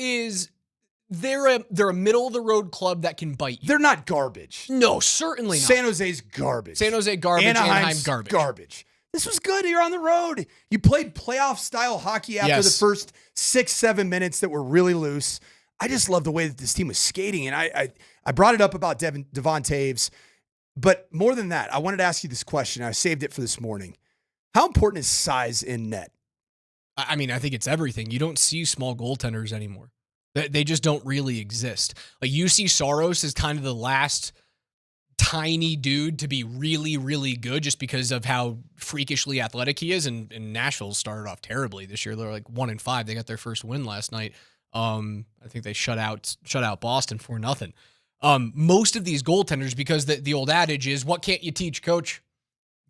they're a middle-of-the-road club that can bite you. They're not garbage. No, certainly not. San Jose's garbage. San Jose garbage, Anaheim garbage. This was good. You're on the road. You played playoff-style hockey after the first 6-7 minutes that were really loose. I just love the way that this team was skating. And I brought it up about Devon Toews, but more than that, I wanted to ask you this question. I saved it for this morning. How important is size in net? I mean, I think it's everything. You don't see small goaltenders anymore. They just don't really exist. Like, UC Saros is kind of the last tiny dude to be really, really good just because of how freakishly athletic he is. And Nashville started off terribly this year. They're like 1-5. They got their first win last night. I think they shut out Boston 4-0. Most of these goaltenders, because the old adage is, what can't you teach, coach?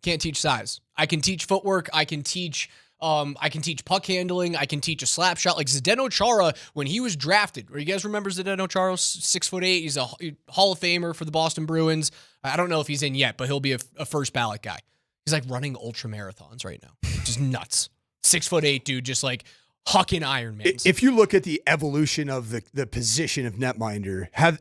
Can't teach size. I can teach footwork. I can teach puck handling. I can teach a slap shot. Like Zdeno Chara, when he was drafted, you guys remember Zdeno Chara? 6'8". He's a Hall of Famer for the Boston Bruins. I don't know if he's in yet, but he'll be a first ballot guy. He's like running ultra marathons right now, which is nuts. 6'8" dude, just like hucking Ironmans. If you look at the evolution of the position of netminder, have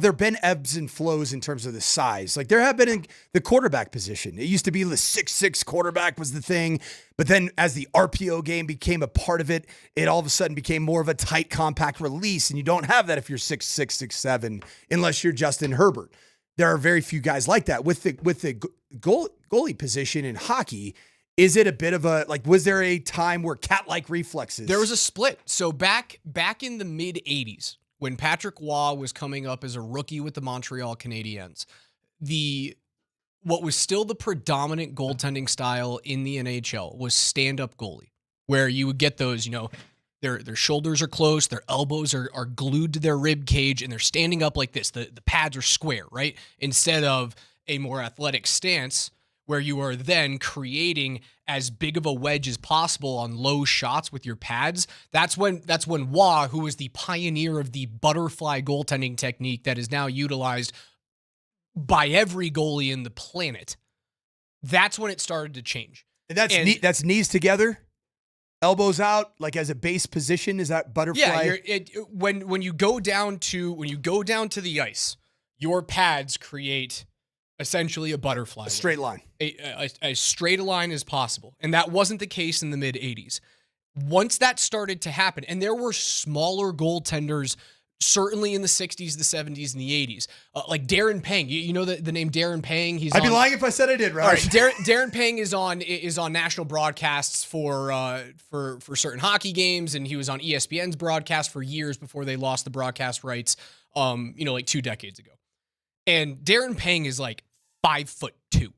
there been ebbs and flows in terms of the size? Like there have been in the quarterback position. It used to be the 6'6" quarterback was the thing, but then as the RPO game became a part of it, it all of a sudden became more of a tight, compact release, and you don't have that if you're 6'6", 6'7", unless you're Justin Herbert. There are very few guys like that. With the goalie position in hockey, is it a bit of a, like, was there a time where cat-like reflexes? There was a split. So back in the mid-'80s, when Patrick Waugh was coming up as a rookie with the Montreal Canadiens, what was still the predominant goaltending style in the NHL was stand-up goalie, where you would get those, their shoulders are close, their elbows are glued to their rib cage, and they're standing up like this. The pads are square, right? Instead of a more athletic stance, where you are then creating as big of a wedge as possible on low shots with your pads. That's when Waugh, who was the pioneer of the butterfly goaltending technique that is now utilized by every goalie in the planet, that's when it started to change. And that's knees together, elbows out, like as a base position. Is that butterfly? Yeah. When you go down to the ice, your pads create essentially a butterfly. A straight line. A straight line as possible. And that wasn't the case in the mid-'80s. Once that started to happen, and there were smaller goaltenders, certainly in the 60s, the 70s, and the 80s. Like Darren Pang. You know the name Darren Pang? I'd be lying if I said I did, right? All right, Darren Pang is on national broadcasts for certain hockey games, and he was on ESPN's broadcast for years before they lost the broadcast rights, like 2 decades ago. And Darren Pang is like 5'2".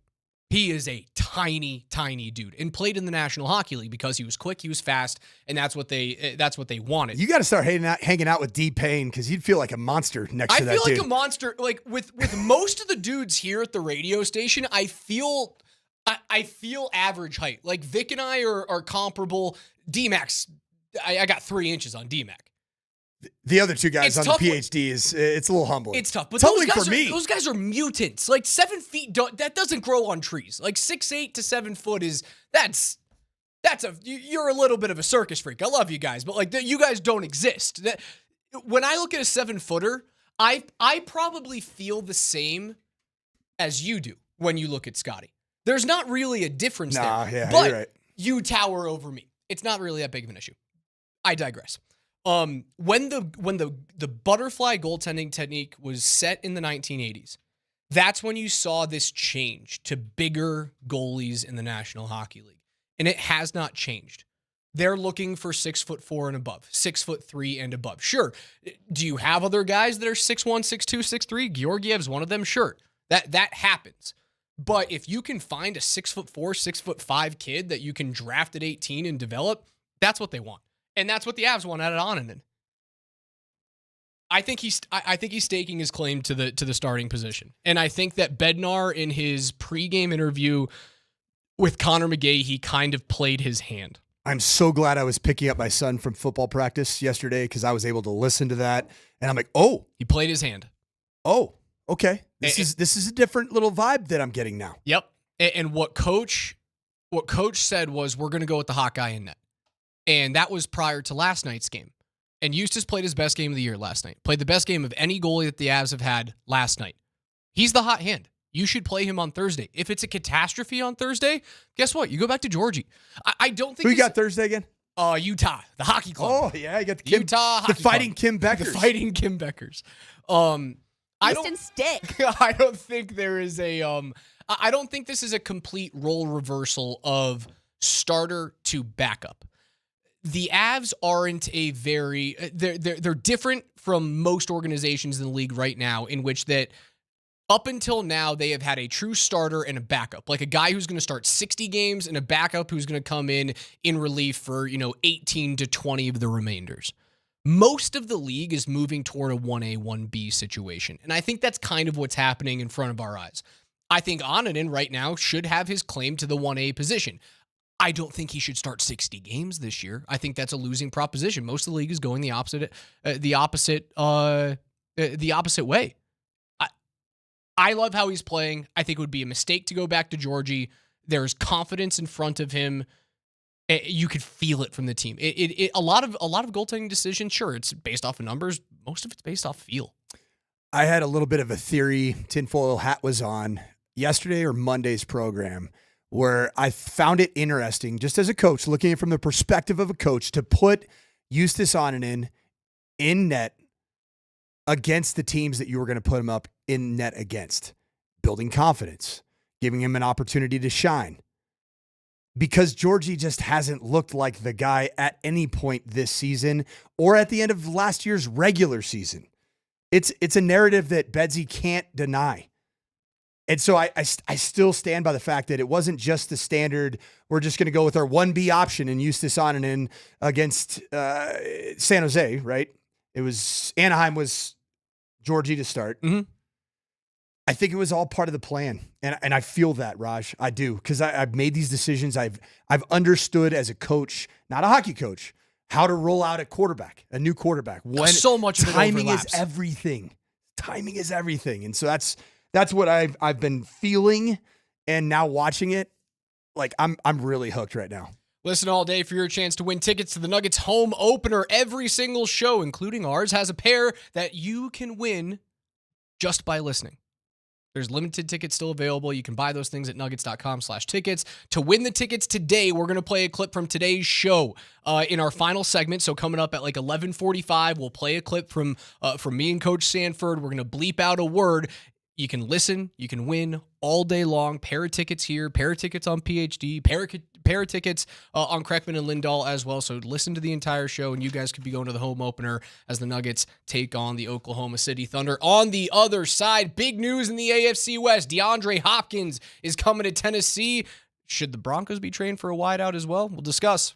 He is a tiny, tiny dude, and played in the National Hockey League because he was quick, he was fast, and that's what they wanted. You got to start hanging out with D. Payne because you'd feel like a monster next to that dude. I feel like a monster. Like with most of the dudes here at the radio station, I feel average height. Like Vic and I are comparable. D-Max, I got 3 inches on D-Mac. The other two guys on the PhD it's a little humbling. It's tough, but those guys are mutants. Like 7 feet, that doesn't grow on trees. Like 6'8" to 7 foot you're a little bit of a circus freak. I love you guys, but like you guys don't exist. When I look at a 7-footer, I probably feel the same as you do when you look at Scotty. There's not really a difference there. Yeah, but you're right. You tower over me. It's not really that big of an issue. I digress. When the butterfly goaltending technique was set in the 1980s, that's when you saw this change to bigger goalies in the National Hockey League. And it has not changed. They're looking for 6'4" and above, 6'3" and above. Sure. Do you have other guys that are 6'1", 6'2", 6'3"? Georgiev's one of them. Sure. That happens. But if you can find a 6'4", 6'5" kid that you can draft at 18 and develop, that's what they want. And that's what the Avs want out of Annunen. I think he's staking his claim to the starting position. And I think that Bednar, in his pregame interview with Connor McGay, he kind of played his hand. I'm so glad I was picking up my son from football practice yesterday because I was able to listen to that. And I'm like, oh. He played his hand. Oh, okay. This is a different little vibe that I'm getting now. Yep. And what coach said was, we're going to go with the hot guy in net. And that was prior to last night's game. And Eustace played his best game of the year last night. Played the best game of any goalie that the Avs have had last night. He's the hot hand. You should play him on Thursday. If it's a catastrophe on Thursday, guess what? You go back to Georgie. I don't think... Who you got Thursday again? Utah, the hockey club. Oh yeah, I got the Utah, the fighting Kim Beckers. The fighting Kim Beckers. Houston stick. I don't think there is a. I don't think this is a complete role reversal of starter to backup. The Avs aren't a very. They're different from most organizations in the league right now, in which that. Up until now, they have had a true starter and a backup, like a guy who's going to start 60 games and a backup who's going to come in relief for, 18 to 20 of the remainders. Most of the league is moving toward a 1A, 1B situation. And I think that's kind of what's happening in front of our eyes. I think Ananen right now should have his claim to the 1A position. I don't think he should start 60 games this year. I think that's a losing proposition. Most of the league is going the opposite way. I love how he's playing. I think it would be a mistake to go back to Georgie. There's confidence in front of him. You could feel it from the team. A lot of goaltending decisions, sure, it's based off of numbers. Most of it's based off feel. I had a little bit of a theory. Tinfoil hat was on yesterday or Monday's program, where I found it interesting, just as a coach, looking at it from the perspective of a coach, to put Justus Ananen in net against the teams that you were going to put him up in net against, building confidence, giving him an opportunity to shine. Because Georgie just hasn't looked like the guy at any point this season or at the end of last year's regular season. It's a narrative that Bedsy can't deny. And so I still stand by the fact that it wasn't just the standard, we're just going to go with our 1B option and Justus Ananen against San Jose, right? It was Anaheim was Georgie to start. Mm-hmm. I think it was all part of the plan. And I feel that, Raj. I do. Because I've made these decisions. I've understood as a coach, not a hockey coach, how to roll out a quarterback, a new quarterback. When so much of it timing is overlaps. everything. Timing is everything. And so that's what I've been feeling. And now watching it, like I'm really hooked right now. Listen all day for your chance to win tickets to the Nuggets home opener. Every single show, including ours, has a pair that you can win just by listening. There's limited tickets still available. You can buy those things at nuggets.com/tickets. To win the tickets today, we're going to play a clip from today's show in our final segment. So coming up at like 11:45, we'll play a clip from me and Coach Sanford. We're going to bleep out a word. You can listen. You can win all day long. Pair of tickets here, pair of tickets on PhD, pair of tickets on Kreckman and Lindahl as well. So listen to the entire show, and you guys could be going to the home opener as the Nuggets take on the Oklahoma City Thunder. On the other side, big news in the AFC West. DeAndre Hopkins is coming to Tennessee. Should the Broncos be trained for a wideout as well? We'll discuss.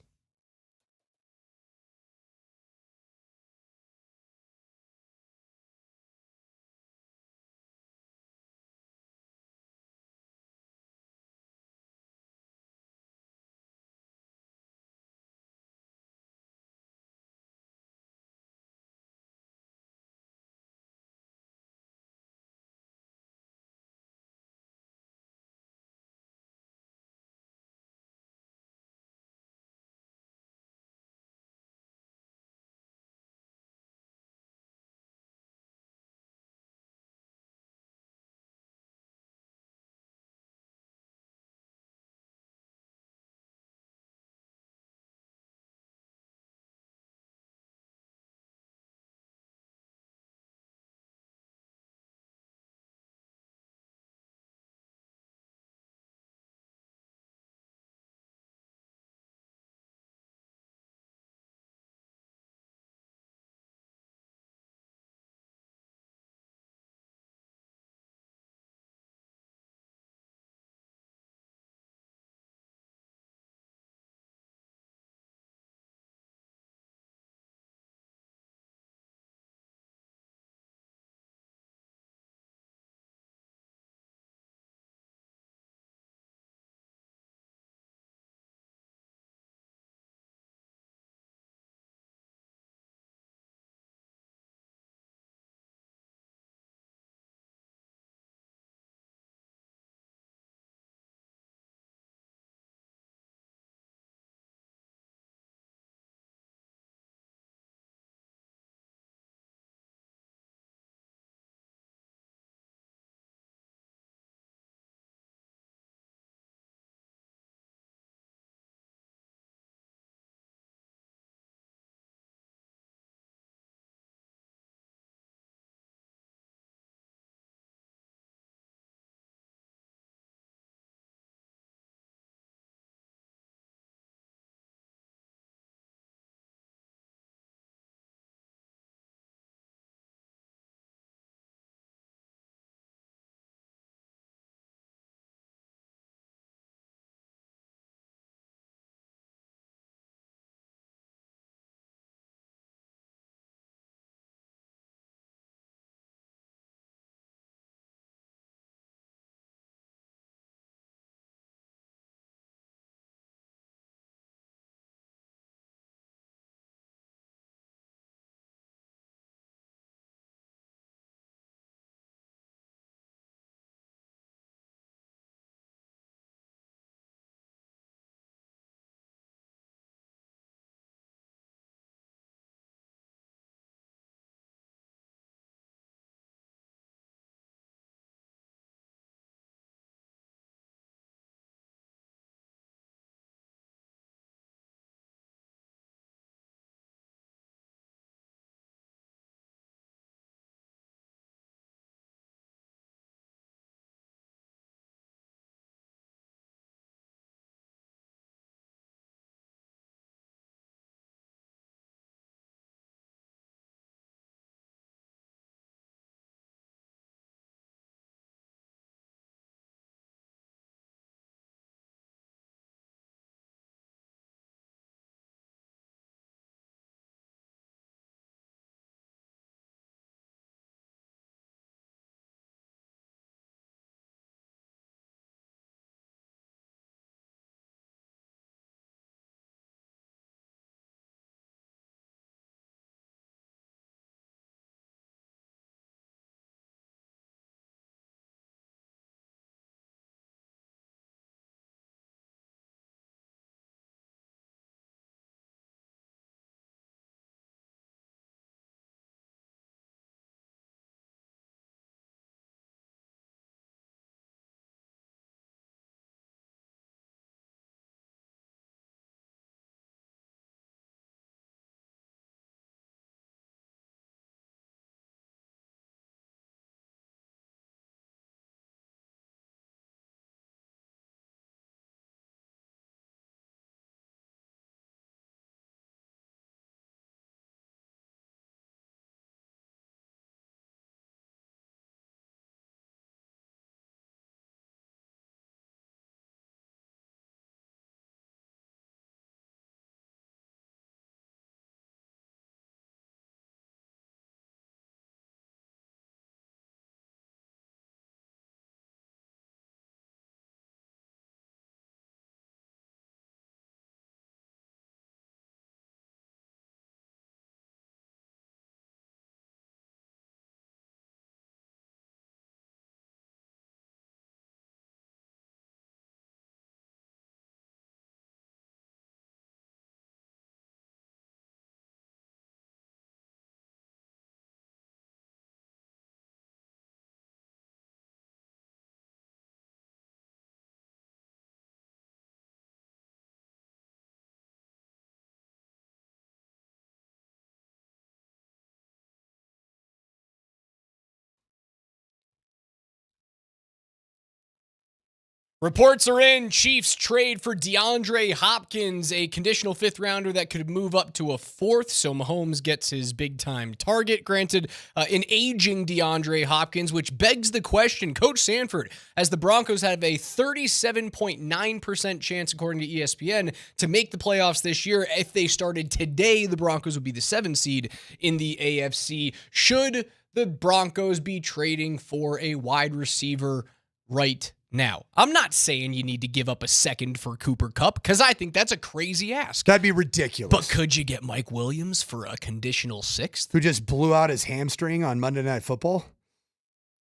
Reports are in. Chiefs trade for DeAndre Hopkins, a conditional 5th rounder that could move up to a 4th. So Mahomes gets his big time target. Granted, an aging DeAndre Hopkins, which begs the question, Coach Sanford, as the Broncos have a 37.9% chance, according to ESPN, to make the playoffs this year. If they started today, the Broncos would be the 7th seed in the AFC. Should the Broncos be trading for a wide receiver right now? I'm not saying you need to give up a 2nd for Cooper Kupp, because I think that's a crazy ask. That'd be ridiculous. But could you get Mike Williams for a conditional 6th? Who just blew out his hamstring on Monday Night Football?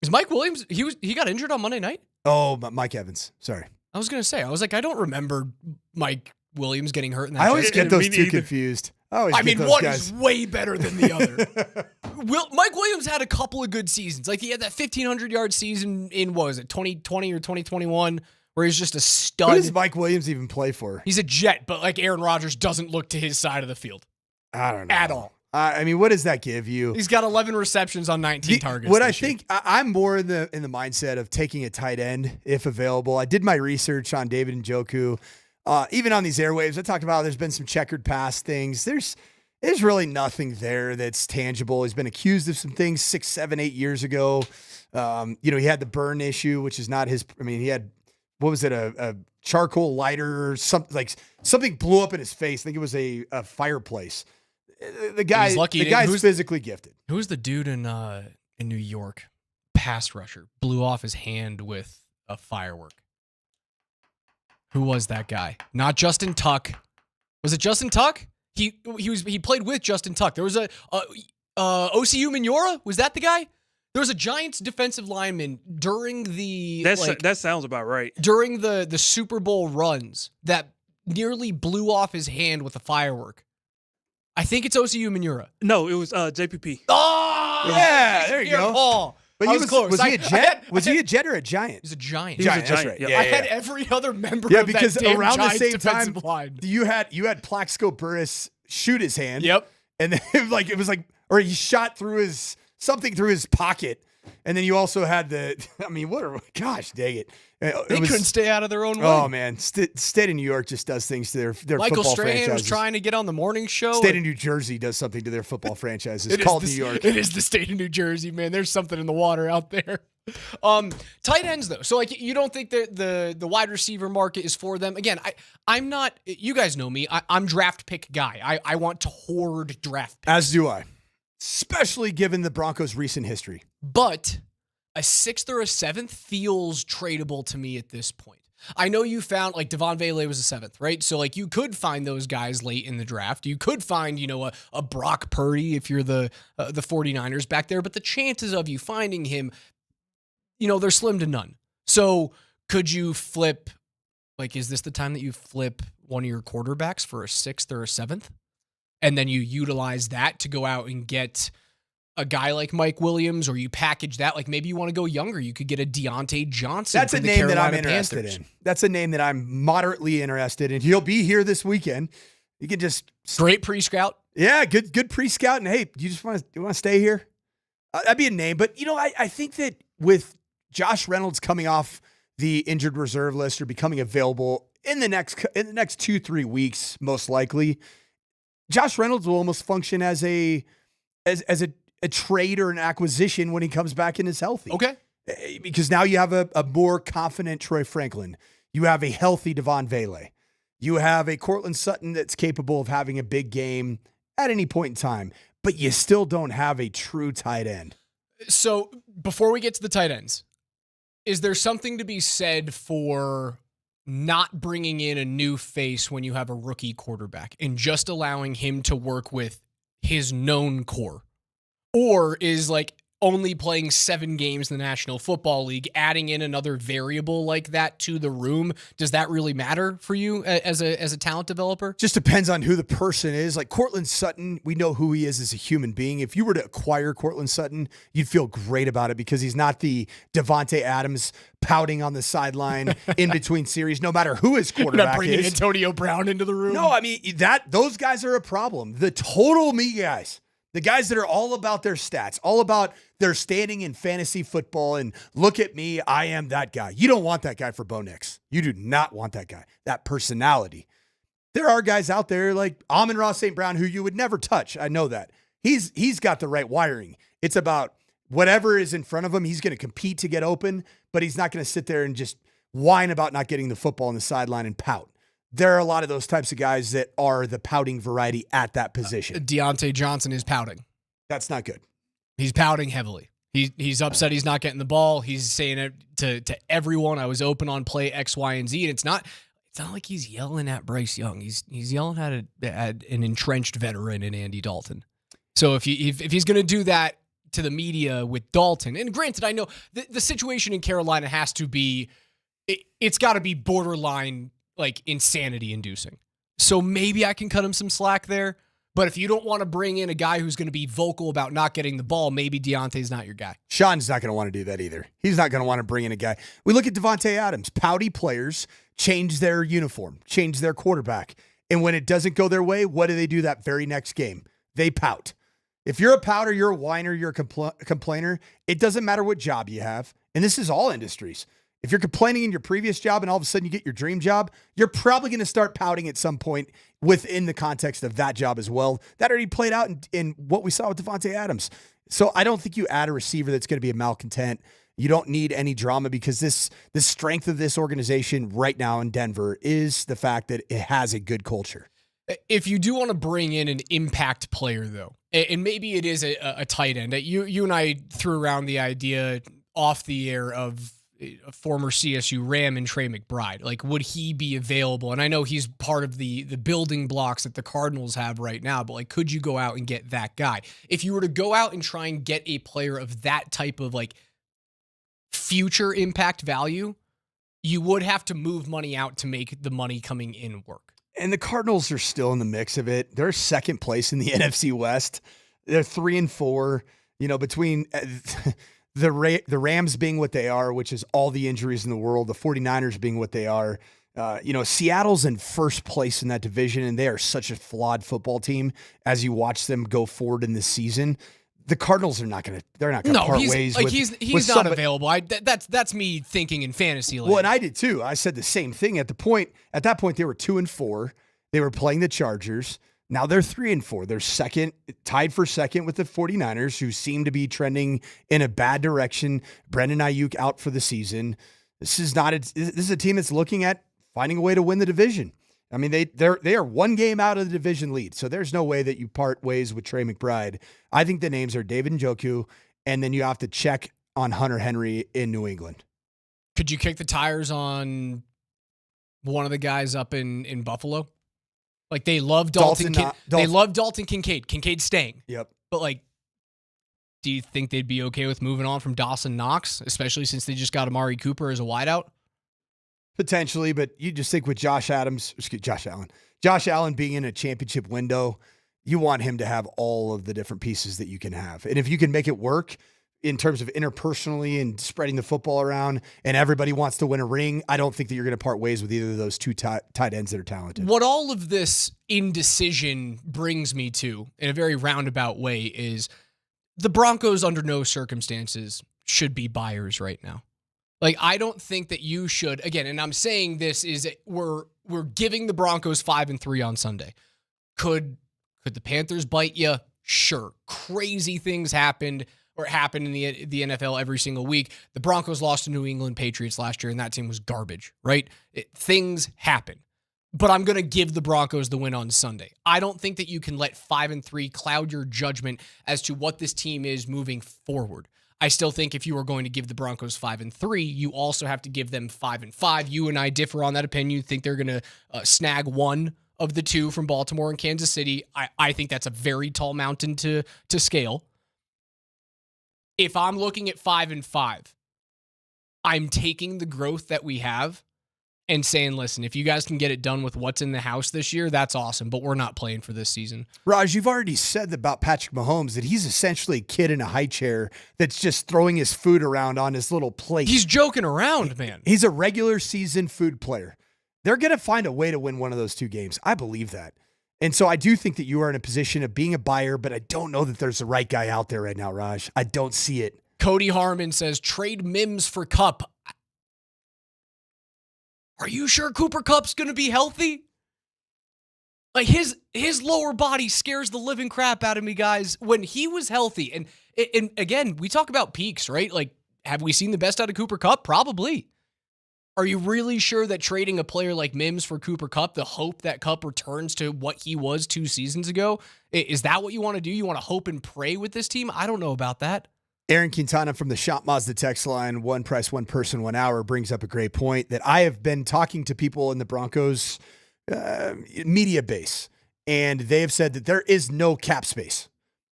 Is Mike Williams, he got injured on Monday night? Oh, Mike Evans. Sorry. I was going to say, I don't remember Mike Williams getting hurt in that. I always get those two confused. I mean, one is way better than the other. Mike Williams had a couple of good seasons. Like, he had that 1,500-yard season in, what was it, 2020 or 2021, where he's just a stud. Who does Mike Williams even play for? He's a Jet, but like Aaron Rodgers doesn't look to his side of the field. I don't know. At all. I mean, what does that give you? He's got 11 receptions on 19 targets. What I think, I'm more in the mindset of taking a tight end if available. I did my research on David Njoku. Even on these airwaves, I talked about there's been some checkered pass things. There's really nothing there that's tangible. He's been accused of some things 6, 7, 8 years ago. He had the burn issue, which is not his. I mean, he had, what was it, a charcoal lighter or something, like something blew up in his face. I think it was a fireplace. The guy's physically gifted. Who was the dude in New York? Pass rusher blew off his hand with a firework. Who was that guy? Not Justin Tuck. Was it Justin Tuck? He played with Justin Tuck. There was a OCU Minora. Was that the guy? There was a Giants defensive lineman during the that sounds about right. During the Super Bowl runs that nearly blew off his hand with a firework. I think it's OCU Minora. No, it was JPP. Oh yeah, there you go. Paul. But he was close. Was he a Jet? Was he a Jet or a Giant? He's a Giant. He was a Giant. That's right. Yeah. I had every other member of because that damn around Giants the same time, line. you had Plaxico Burress shoot his hand. Yep. And then it was like, or he shot through something through his pocket. And then you also had gosh dang it. They couldn't stay out of their own way. Oh, man. State of New York just does things to their Michael football Strahan franchises. was trying to get on the morning show. State of New Jersey does something to their football franchises. It's called New York. It is the state of New Jersey, man. There's something in the water out there. Tight ends, though. So, like, you don't think that the wide receiver market is for them? Again, I'm not – you guys know me. I'm draft pick guy. I want to hoard draft picks. As do I, especially given the Broncos' recent history. But – a 6th or a 7th feels tradable to me at this point. I know you found, like, Devon Vele was a 7th, right? So, like, you could find those guys late in the draft. You could find, a Brock Purdy if you're the 49ers back there. But the chances of you finding him, they're slim to none. So, could you flip, like, is this the time that you flip one of your quarterbacks for a 6th or a 7th? And then you utilize that to go out and get a guy like Mike Williams, or you package that, like maybe you want to go younger. You could get a Deontay Johnson. That's a name that I'm interested in. That's a name that I'm moderately interested in. He'll be here this weekend. You can just great pre-scout. Yeah, good pre-scout. And hey, you want to stay here? That'd be a name. But I think that with Josh Reynolds coming off the injured reserve list or becoming available in the next 2-3 weeks, most likely, Josh Reynolds will almost function as a trade or an acquisition when he comes back and is healthy. Okay. Because now you have a more confident Troy Franklin. You have a healthy Devon Vele. You have a Courtland Sutton that's capable of having a big game at any point in time, but you still don't have a true tight end. So before we get to the tight ends, is there something to be said for not bringing in a new face when you have a rookie quarterback and just allowing him to work with his known core? Or is like only playing 7 games in the National Football League, adding in another variable like that to the room, does that really matter for you as a talent developer? Just depends on who the person is. Like Courtland Sutton, we know who he is as a human being. If you were to acquire Courtland Sutton, you'd feel great about it because he's not the Devontae Adams pouting on the sideline in between series, no matter who his quarterback not bringing is. Antonio Brown into the room. No, I mean, those guys are a problem. The total me guys. The guys that are all about their stats, all about their standing in fantasy football and look at me, I am that guy. You don't want that guy for Bo Nix. You do not want that guy, that personality. There are guys out there like Amon-Ra St. Brown who you would never touch. I know that. He's got the right wiring. It's about whatever is in front of him, he's going to compete to get open, but he's not going to sit there and just whine about not getting the football on the sideline and pout. There are a lot of those types of guys that are the pouting variety at that position. Deontay Johnson is pouting. That's not good. He's pouting heavily. He's upset he's not getting the ball. He's saying it to everyone. I was open on play X, Y, and Z. And it's not like he's yelling at Bryce Young. He's yelling at an entrenched veteran in Andy Dalton. So if he's going to do that to the media with Dalton, and granted, I know the situation in Carolina has to be, it's got to be borderline like insanity inducing. So maybe I can cut him some slack there. But if you don't want to bring in a guy who's going to be vocal about not getting the ball, maybe Deontay's not your guy. Sean's not going to want to do that either. He's not going to want to bring in a guy. We look at Devontae Adams. Pouty players change their uniform, change their quarterback. And when it doesn't go their way, what do that very next game? They pout. If you're a pouter, you're a whiner, you're a complainer, it doesn't matter what job you have. And this is all industries. If you're complaining in your previous job and all of a sudden you get your dream job, you're probably going to start pouting at some point within the context of that job as well. That already played out in what we saw with Devontae Adams. So I don't think you add a receiver that's going to be a malcontent. You don't need any drama because the strength of this organization right now in Denver is the fact that it has a good culture. If you do want to bring in an impact player, though, and maybe it is a tight end, you and I threw around the idea off the air of a former CSU Ram and Trey McBride. Like, would he be available? And I know he's part of the building blocks that the Cardinals have right now, but like, could you go out and get that guy? If you were to go out and try and get a player of that type of like future impact value, you would have to move money out to make the money coming in work. And the Cardinals are still in the mix of it. They're second place in the NFC West. They're 3-4, between the Rams being what they are, which is all the injuries in the world, the 49ers being what they are. Seattle's in first place in that division, and they are such a flawed football team as you watch them go forward in this season. The Cardinals are not going to part ways with he's not available. That's me thinking in fantasy land. Well, and I did too. I said the same thing at that point they were 2-4. They were playing the Chargers. Now they're 3-4. They're second, tied for second with the 49ers, who seem to be trending in a bad direction. Brandon Ayuk out for the season. This is a team that's looking at finding a way to win the division. I mean, they are one game out of the division lead, so there's no way that you part ways with Trey McBride. I think the names are David Njoku, and then you have to check on Hunter Henry in New England. Could you kick the tires on one of the guys up in Buffalo? Like, they love Dalton. They love Dalton Kincaid. Kincaid's staying. Yep. But like, do you think they'd be okay with moving on from Dawson Knox, especially since they just got Amari Cooper as a wideout? Potentially, but you just think with Josh Allen being in a championship window, you want him to have all of the different pieces that you can have. And if you can make it work in terms of interpersonally and spreading the football around and everybody wants to win a ring, I don't think that you're going to part ways with either of those two tight ends that are talented. What all of this indecision brings me to, in a very roundabout way, is the Broncos under no circumstances should be buyers right now. Like, I don't think that you should, again, and I'm saying this is we're giving the Broncos 5-3 on Sunday. Could the Panthers bite you? Sure. Crazy things happen in the NFL every single week. The Broncos lost to New England Patriots last year, and that team was garbage, right? Things happen. But I'm going to give the Broncos the win on Sunday. I don't think that you can let 5-3 cloud your judgment as to what this team is moving forward. I still think if you are going to give the Broncos 5-3, you also have to give them 5-5. You and I differ on that opinion. You think they're going to snag one of the two from Baltimore and Kansas City. I think that's a very tall mountain to scale. If I'm looking at 5-5, I'm taking the growth that we have and saying, listen, if you guys can get it done with what's in the house this year, that's awesome, but we're not playing for this season. Raj, you've already said about Patrick Mahomes that he's essentially a kid in a high chair that's just throwing his food around on his little plate. He's joking around, man. He's a regular season food player. They're going to find a way to win one of those two games. I believe that. And so I do think that you are in a position of being a buyer, but I don't know that there's the right guy out there right now, Raj. I don't see it. Cody Harmon says, trade Mims for Kupp. Are you sure Cooper Kupp's going to be healthy? Like his lower body scares the living crap out of me, guys. When he was healthy, and again, we talk about peaks, right? Like, have we seen the best out of Cooper Kupp? Probably. Are you really sure that trading a player like Mims for Cooper Kupp, the hope that Kupp returns to what he was 2 seasons ago, is that what you want to do? You want to hope and pray with this team? I don't know about that. Aaron Quintana from the Shop Mazda text line, one price, one person, 1 hour, brings up a great point that I have been talking to people in the Broncos media base, and they have said that there is no cap space.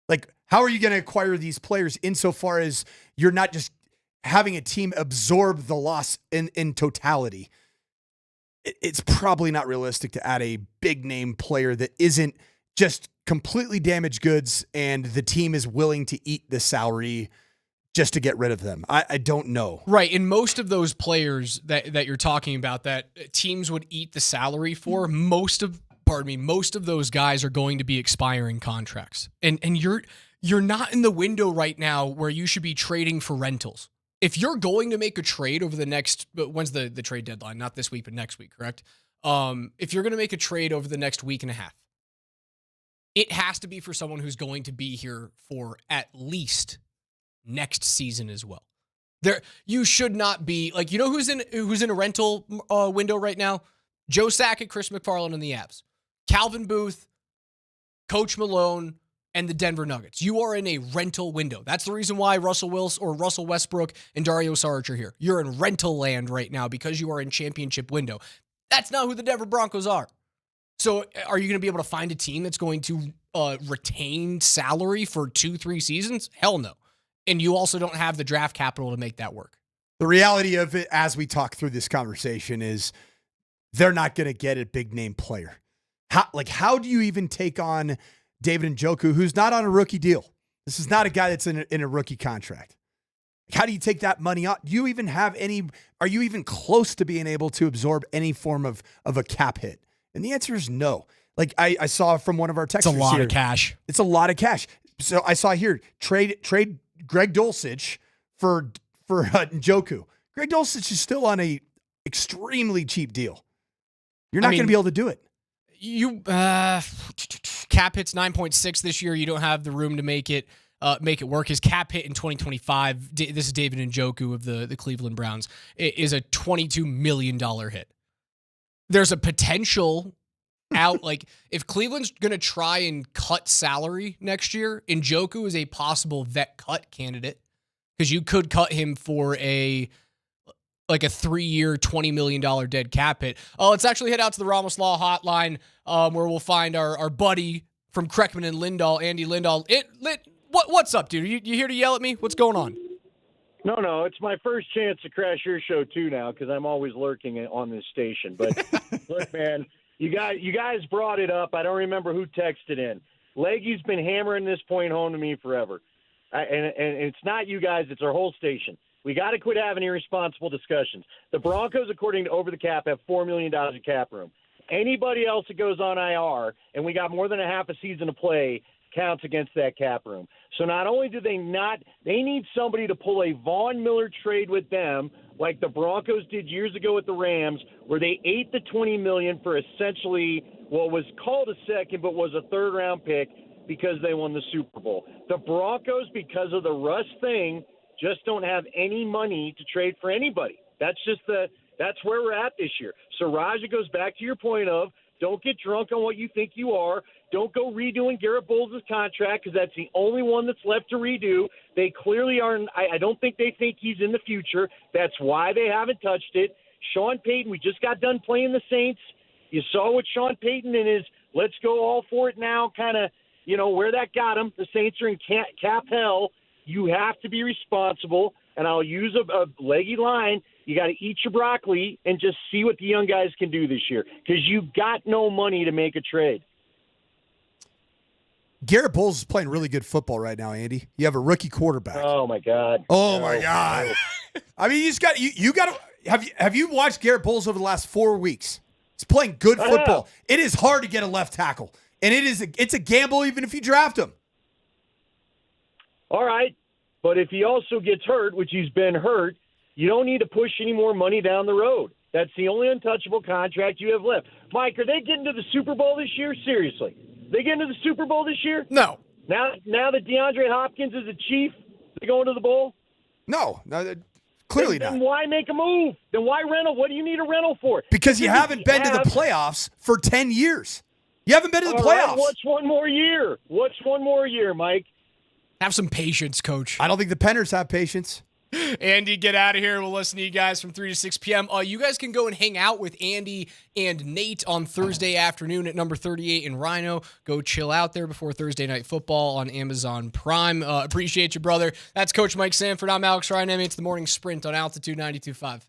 Like, how are you going to acquire these players insofar as you're not just having a team absorb the loss in totality? It's probably not realistic to add a big name player that isn't just completely damaged goods and the team is willing to eat the salary just to get rid of them. I don't know. Right. And most of those players that you're talking about that teams would eat the salary for, most of those guys are going to be expiring contracts. And you're not in the window right now where you should be trading for rentals. If you're going to make a trade over the next, when's the trade deadline? Not this week, but next week, correct? If you're going to make a trade over the next week and a half, it has to be for someone who's going to be here for at least next season as well. You should not be like, you know who's in a rental window right now? Joe Sakic, Chris McFarland, and the Avs, Calvin Booth, Coach Malone, and the Denver Nuggets. You are in a rental window. That's the reason why Russell Westbrook and Dario Saric are here. You're in rental land right now because you are in championship window. That's not who the Denver Broncos are. So are you going to be able to find a team that's going to retain salary for 2-3 seasons? Hell no. And you also don't have the draft capital to make that work. The reality of it, as we talk through this conversation, is they're not going to get a big name player. How do you even take on David Njoku, who's not on a rookie deal? This is not a guy that's in a rookie contract. How do you take that money out? Do you even have any? Are you even close to being able to absorb any form of a cap hit? And the answer is no. Like I saw from one of our texters, it's a lot of cash. It's a lot of cash. So I saw here trade Greg Dulcich for Njoku. Greg Dulcich is still on a extremely cheap deal. You're not going to be able to do it. You cap hit's 9.6 this year. You don't have the room to make it work. His cap hit in 2025. This is David Njoku of the Cleveland Browns. It is a $22 million hit. There's a potential out. Like if Cleveland's going to try and cut salary next year, Njoku is a possible vet cut candidate because you could cut him for a 3-year, $20 million dead cap hit. Let's actually head out to the Ramos Law hotline where we'll find our buddy from Kreckman and Lindahl, Andy Lindahl. What's up, dude? You here to yell at me? What's going on? No, it's my first chance to crash your show too now because I'm always lurking on this station. But look, man, you guys brought it up. I don't remember who texted in. Leggy's been hammering this point home to me forever. And it's not you guys, it's our whole station. We got to quit having irresponsible discussions. The Broncos, according to Over the Cap, have $4 million of cap room. Anybody else that goes on IR, and we got more than a half a season to play, counts against that cap room. So not only do they need somebody to pull a Von Miller trade with them, like the Broncos did years ago with the Rams, where they ate the $20 million for essentially what was called a second but was a third-round pick because they won the Super Bowl. The Broncos, because of the Russ thing, just don't have any money to trade for anybody. That's where we're at this year. So, Raj, it goes back to your point of don't get drunk on what you think you are. Don't go redoing Garrett Bowles' contract because that's the only one that's left to redo. They clearly aren't. I don't think they think he's in the future. That's why they haven't touched it. Sean Payton, we just got done playing the Saints. You saw what Sean Payton and his let's go all for it now kind of, where that got him. The Saints are in cap hell. You have to be responsible, and I'll use a leggy line. You got to eat your broccoli and just see what the young guys can do this year because you got no money to make a trade. Garrett Bowles is playing really good football right now, Andy. You have a rookie quarterback. Oh my God. My God. I mean, you got to have you watched Garrett Bowles over the last 4 weeks? He's playing good football. It is hard to get a left tackle. And it's a gamble even if you draft him. All right. But if he also gets hurt, which he's been hurt, you don't need to push any more money down the road. That's the only untouchable contract you have left. Mike, are they getting to the Super Bowl this year? Seriously. They getting to the Super Bowl this year? No. Now that DeAndre Hopkins is a Chief, they going to the bowl? No, clearly then not. Then why make a move? Then why rental? What do you need a rental for? Because you haven't been to the playoffs for 10 years. You haven't been to the playoffs. Right, what's one more year? What's one more year, Mike? Have some patience, Coach. I don't think the Penners have patience. Andy, get out of here. We'll listen to you guys from 3 to 6 p.m. You guys can go and hang out with Andy and Nate on Thursday afternoon at number 38 in Rhino. Go chill out there before Thursday Night Football on Amazon Prime. Appreciate you, brother. That's Coach Mike Sanford. I'm Alex Ryan. It's the Morning Sprint on Altitude 92.5.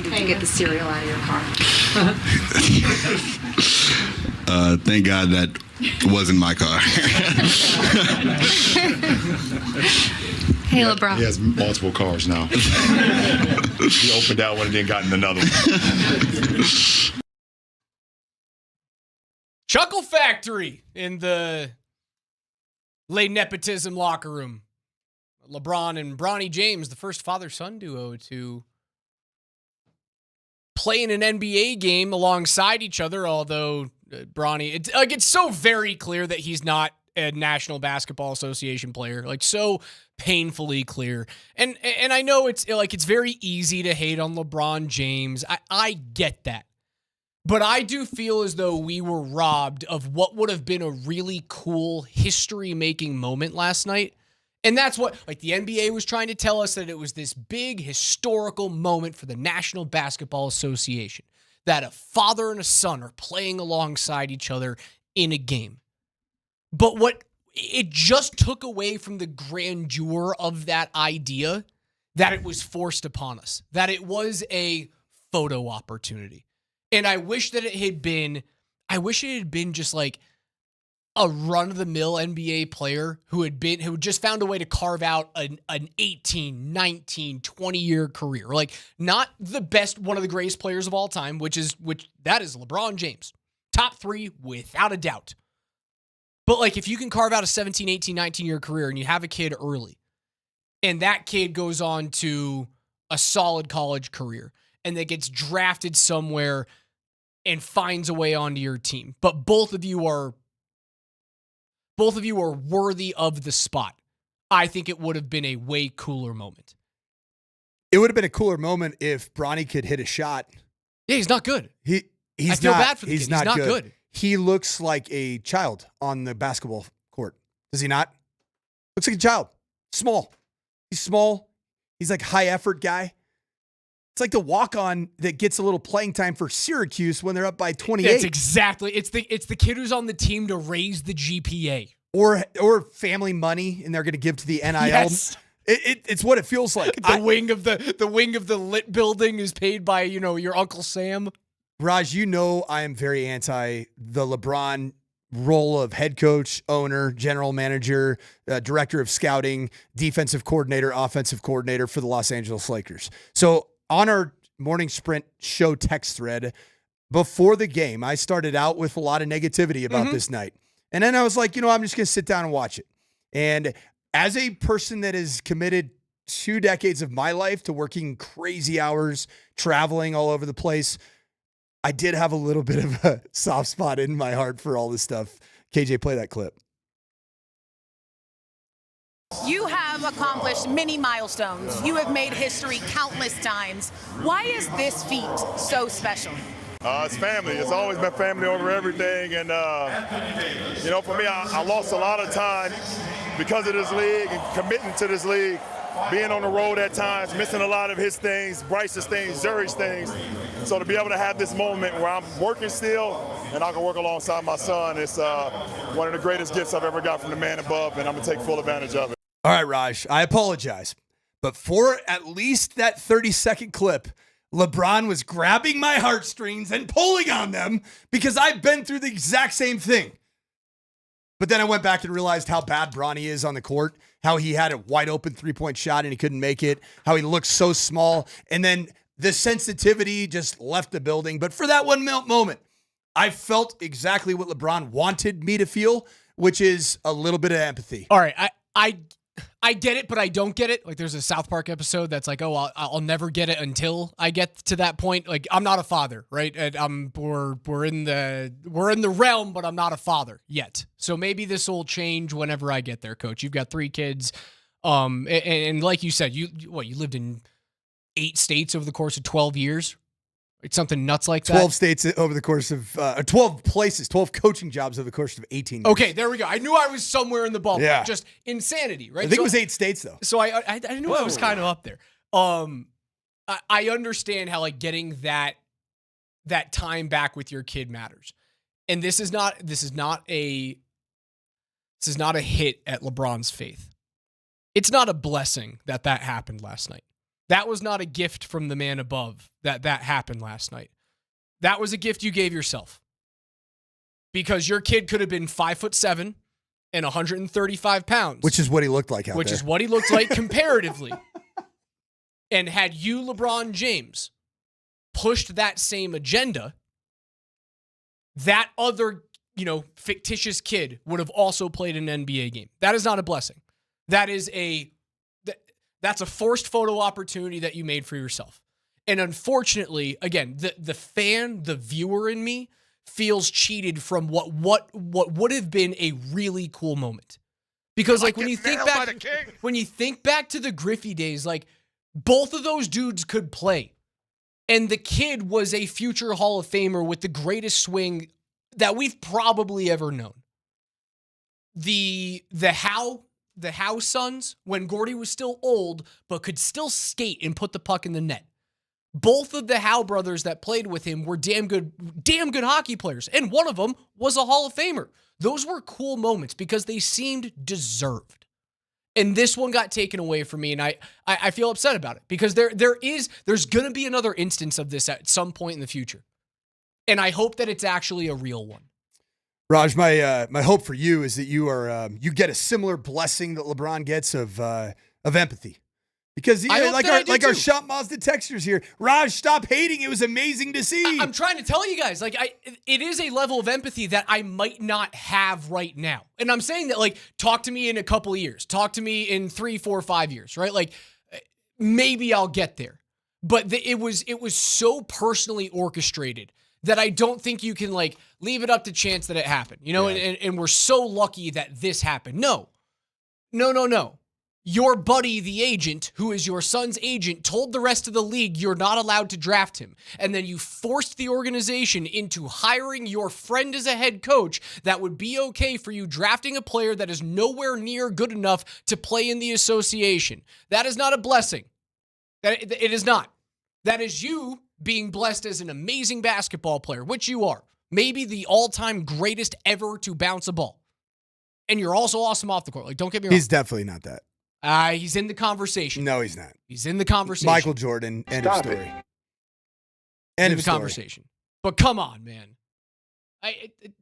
And did you get the cereal out of your car? Thank God that wasn't my car. Hey, LeBron. He has multiple cars now. He opened that one and then got in another one. Chuckle Factory in the lay nepotism locker room. LeBron and Bronny James, the first father-son duo to play in an NBA game alongside each other, although Bronny, it's so very clear that he's not a National Basketball Association player, like so painfully clear. And I know it's very easy to hate on LeBron James. I get that. But I do feel as though we were robbed of what would have been a really cool history-making moment last night. And that's what, like, the NBA was trying to tell us, that it was this big historical moment for the National Basketball Association, that a father and a son are playing alongside each other in a game. But what it just took away from the grandeur of that idea, that it was forced upon us, that it was a photo opportunity. And I wish that it had been just like a run-of-the-mill NBA player who had just found a way to carve out an 18, 19, 20-year career. Like, not the best, one of the greatest players of all time, that is LeBron James. Top 3 without a doubt. But like, if you can carve out a 17, 18, 19-year career and you have a kid early, and that kid goes on to a solid college career, and that gets drafted somewhere and finds a way onto your team, but both of you are worthy of the spot, I think it would have been a way cooler moment. It would have been a cooler moment if Bronny could hit a shot. Yeah, he's not good. I feel bad for the kid. He's not good. He looks like a child on the basketball court. Does he not? Looks like a child. Small. He's small. He's like a high effort guy. It's like the walk-on that gets a little playing time for Syracuse when they're up by 28. That's exactly. It's the kid who's on the team to raise the GPA. Or family money, and they're going to give to the NIL. Yes. It's what it feels like. The wing of the lit building is paid by, your Uncle Sam. Raj, I am very anti the LeBron role of head coach, owner, general manager, director of scouting, defensive coordinator, offensive coordinator for the Los Angeles Lakers. So on our Morning Sprint show text thread, before the game, I started out with a lot of negativity about this night. And then I was like, I'm just going to sit down and watch it. And as a person that has committed 2 decades of my life to working crazy hours, traveling all over the place, I did have a little bit of a soft spot in my heart for all this stuff. KJ, play that clip. You have accomplished many milestones. You have made history countless times. Why is this feat so special? It's family. It's always been family over everything. And, for me, I lost a lot of time because of this league and committing to this league, being on the road at times, missing a lot of his things, Bryce's things, Zuri's things. So to be able to have this moment where I'm working still and I can work alongside my son, it's one of the greatest gifts I've ever got from the man above, and I'm going to take full advantage of it. All right, Raj, I apologize. But for at least that 30-second clip, LeBron was grabbing my heartstrings and pulling on them because I've been through the exact same thing. But then I went back and realized how bad Bronny is on the court, how he had a wide open 3-point shot and he couldn't make it, how he looked so small. And then the sensitivity just left the building. But for that one moment, I felt exactly what LeBron wanted me to feel, which is a little bit of empathy. All right, I get it, but I don't get it. Like, there's a South Park episode that's like, oh, I'll never get it until I get to that point. Like, I'm not a father, right? And we're in the realm, but I'm not a father yet. So maybe this will change whenever I get there, Coach. You've got 3 kids, and like you said, you lived in 8 states over the course of 12 years. It's something nuts like that. 12 states over the course of 12 places, 12 coaching jobs over the course of 18 years. Okay, there we go. I knew I was somewhere in the ballpark. Yeah. Just insanity, right? I think it was 8 states, though. So I knew I was kind of up there. I understand how, like, getting that time back with your kid matters. And this is not a hit at LeBron's faith. It's not a blessing that happened last night. That was not a gift from the man above that happened last night. That was a gift you gave yourself. Because your kid could have been 5'7" and 135 pounds. Which is what he looked like out there. Which is what he looked like comparatively. And had you, LeBron James, pushed that same agenda, that other, fictitious kid would have also played an NBA game. That is not a blessing. That's a forced photo opportunity that you made for yourself. And unfortunately, again, the viewer in me feels cheated from what would have been a really cool moment. Because when you think back to the Griffey days, both of those dudes could play. And the kid was a future Hall of Famer with the greatest swing that we've probably ever known. The Howe sons, when Gordy was still old, but could still skate and put the puck in the net. Both of the Howe brothers that played with him were damn good hockey players. And one of them was a Hall of Famer. Those were cool moments because they seemed deserved. And this one got taken away from me, and I feel upset about it because there's going to be another instance of this at some point in the future. And I hope that it's actually a real one. Raj, my hope for you is that you get a similar blessing that LeBron gets of empathy. Because our Shop Mazda texters here, Raj, stop hating. It was amazing to see. I'm trying to tell you guys, it is a level of empathy that I might not have right now. And I'm saying that, talk to me in a couple of years. Talk to me in 3, 4, 5 years, right? Maybe I'll get there. But it was so personally orchestrated that I don't think you can, leave it up to chance that it happened. And we're so lucky that this happened. No. Your buddy, the agent, who is your son's agent, told the rest of the league you're not allowed to draft him. And then you forced the organization into hiring your friend as a head coach that would be okay for you drafting a player that is nowhere near good enough to play in the association. That is not a blessing. It is not. That is you being blessed as an amazing basketball player, which you are. Maybe the all-time greatest ever to bounce a ball. And you're also awesome off the court. Don't get me wrong. He's definitely not that. He's in the conversation. No, he's not. He's in the conversation. Michael Jordan, end of story. End of conversation. But come on, man.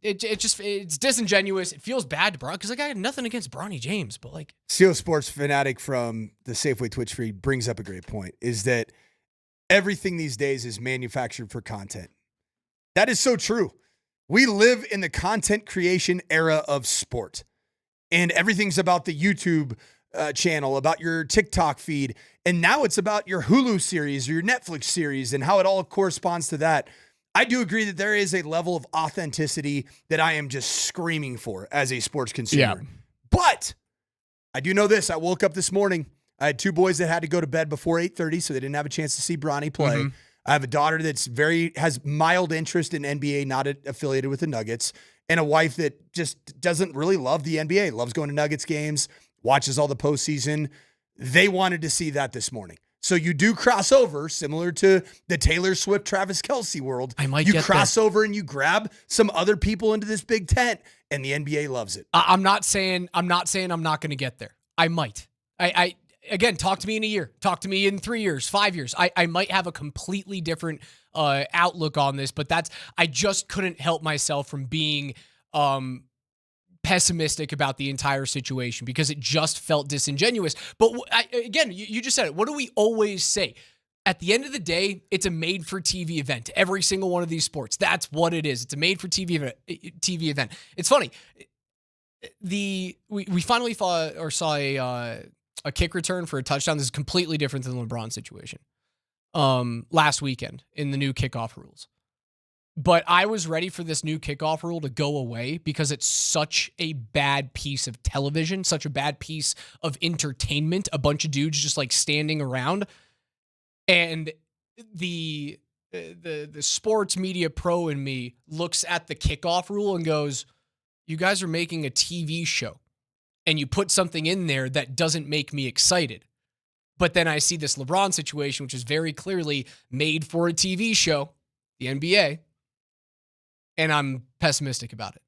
It's disingenuous. It feels bad to Bron because I got nothing against Bronny James, but CO Sports Fanatic from the Safeway Twitch feed brings up a great point, is that everything these days is manufactured for content. That is so true. We live in the content creation era of sport, and everything's about the YouTube channel, about your TikTok feed, and now it's about your Hulu series or your Netflix series and how it all corresponds to that. I do agree that there is a level of authenticity that I am just screaming for as a sports consumer. Yeah. But I do know this. I woke up this morning. I had 2 boys that had to go to bed before 8:30, so they didn't have a chance to see Bronny play. Mm-hmm. I have a daughter that's has mild interest in NBA, not affiliated with the Nuggets, and a wife that just doesn't really love the NBA, loves going to Nuggets games, watches all the postseason. They wanted to see that this morning. So you do cross over, similar to the Taylor Swift, Travis Kelce world. You cross over and you grab some other people into this big tent, and the NBA loves it. I'm not saying I'm not going to get there. I might. Again, talk to me in a year. Talk to me in 3 years, 5 years. I might have a completely different outlook on this, but I just couldn't help myself from being pessimistic about the entire situation because it just felt disingenuous. But again, you just said it. What do we always say? At the end of the day, it's a made-for-TV event. Every single one of these sports, that's what it is. It's a made-for-TV event. It's funny. We finally saw a kick return for a touchdown. This is completely different than the LeBron situation. Last weekend in the new kickoff rules. But I was ready for this new kickoff rule to go away because it's such a bad piece of television, such a bad piece of entertainment. A bunch of dudes just standing around. And the sports media pro in me looks at the kickoff rule and goes, you guys are making a TV show. And you put something in there that doesn't make me excited. But then I see this LeBron situation, which is very clearly made for a TV show, the NBA. And I'm pessimistic about it.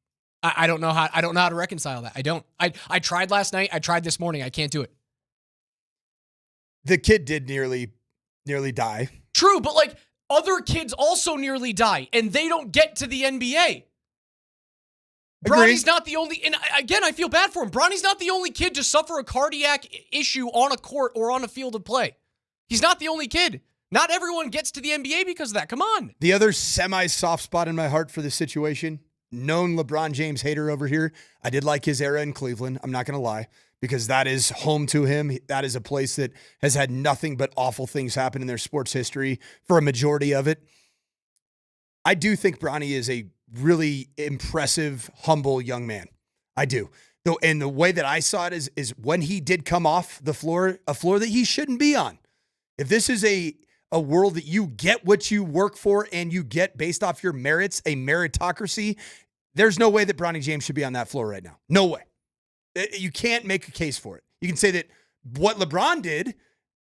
I don't know how to reconcile that. I don't. I tried last night. I tried this morning. I can't do it. The kid did nearly nearly die. True, but like other kids also nearly die, and they don't get to the NBA. Bronny's not the only, and again, I feel bad for him. Bronny's not the only kid to suffer a cardiac issue on a court or on a field of play. He's not the only kid. Not everyone gets to the NBA because of that. Come on. The other semi-soft spot in my heart for this situation, known LeBron James hater over here. I did like his era in Cleveland. I'm not going to lie, because that is home to him. That is a place that has had nothing but awful things happen in their sports history for a majority of it. I do think Bronny is a really impressive, humble young man. I do. Though, and the way that I saw it is when he did come off the floor, a floor that he shouldn't be on. If this is a world that you get what you work for and you get based off your merits, a meritocracy, there's no way that Bronny James should be on that floor right now. No way. You can't make a case for it. You can say that what LeBron did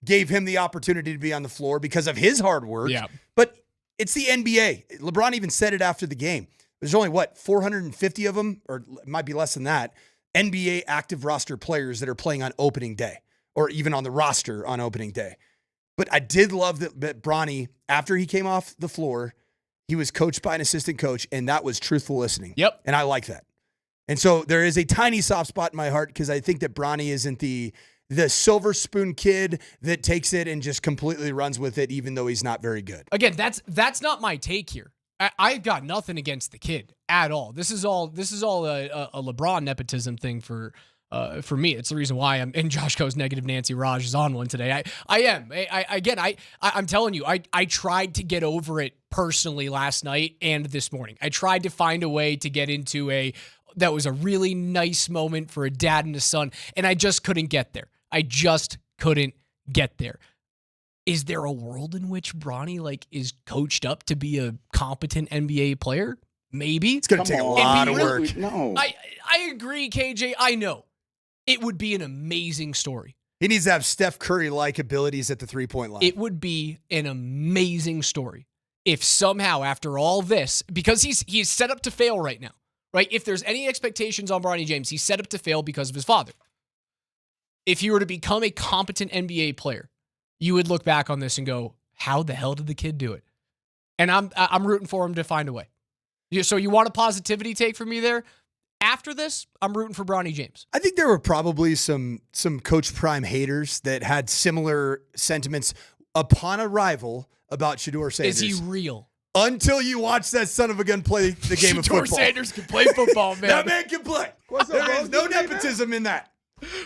gave him the opportunity to be on the floor because of his hard work. Yeah. But it's the NBA. LeBron even said it after the game. There's only, 450 of them, or it might be less than that, NBA active roster players that are playing on opening day or even on the roster on opening day. But I did love that Bronny, after he came off the floor, he was coached by an assistant coach, and that was truthful listening. Yep. And I like that. And so there is a tiny soft spot in my heart because I think that Bronny isn't the silver spoon kid that takes it and just completely runs with it, even though he's not very good. Again, that's not my take here. I've got nothing against the kid at all. This is all a LeBron nepotism thing for me. It's the reason why I'm in Josh Coe's negative Nancy Raj is on one today. I'm telling you, I tried to get over it personally last night and this morning. I tried to find a way to get into that was a really nice moment for a dad and a son, and I just couldn't get there. Is there a world in which Bronny is coached up to be a competent NBA player? Maybe. It's going to take a lot of work. No. I agree, KJ. I know. It would be an amazing story. He needs to have Steph Curry-like abilities at the three-point line. It would be an amazing story if somehow after all this, because he's set up to fail right now, right? If there's any expectations on Bronny James, he's set up to fail because of his father. If he were to become a competent NBA player, you would look back on this and go, how the hell did the kid do it? And I'm rooting for him to find a way. So you want a positivity take from me there? After this, I'm rooting for Bronny James. I think there were probably some Coach Prime haters that had similar sentiments upon arrival about Shedeur Sanders. Is he real? Until you watch that son of a gun play the game of football. Shedeur Sanders can play football, man. That man can play. There is no nepotism in that.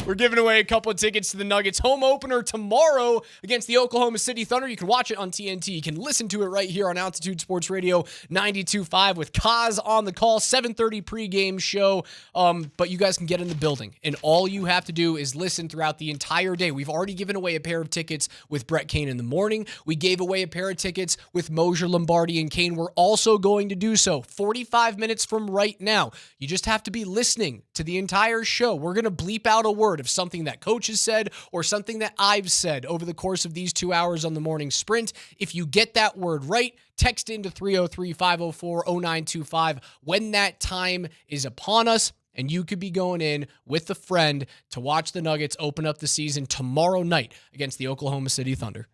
We're giving away a couple of tickets to the Nuggets home opener tomorrow against the Oklahoma City Thunder. You can watch it on TNT. You can listen to it right here on Altitude Sports Radio 92.5 with Kaz on the call, 7:30 pregame show. But you guys can get in the building, and all you have to do is listen throughout the entire day. We've already given away a pair of tickets with Brett Kane in the morning. We gave away a pair of tickets with Mosier, Lombardi, and Kane. We're also going to do so 45 minutes from right now. You just have to be listening to the entire show. We're going to bleep out a word of something that coach has said or something that I've said over the course of these 2 hours on the morning sprint. If you get that word right, text into 303-504-0925 when that time is upon us, and you could be going in with a friend to watch the Nuggets open up the season tomorrow night against the Oklahoma City Thunder.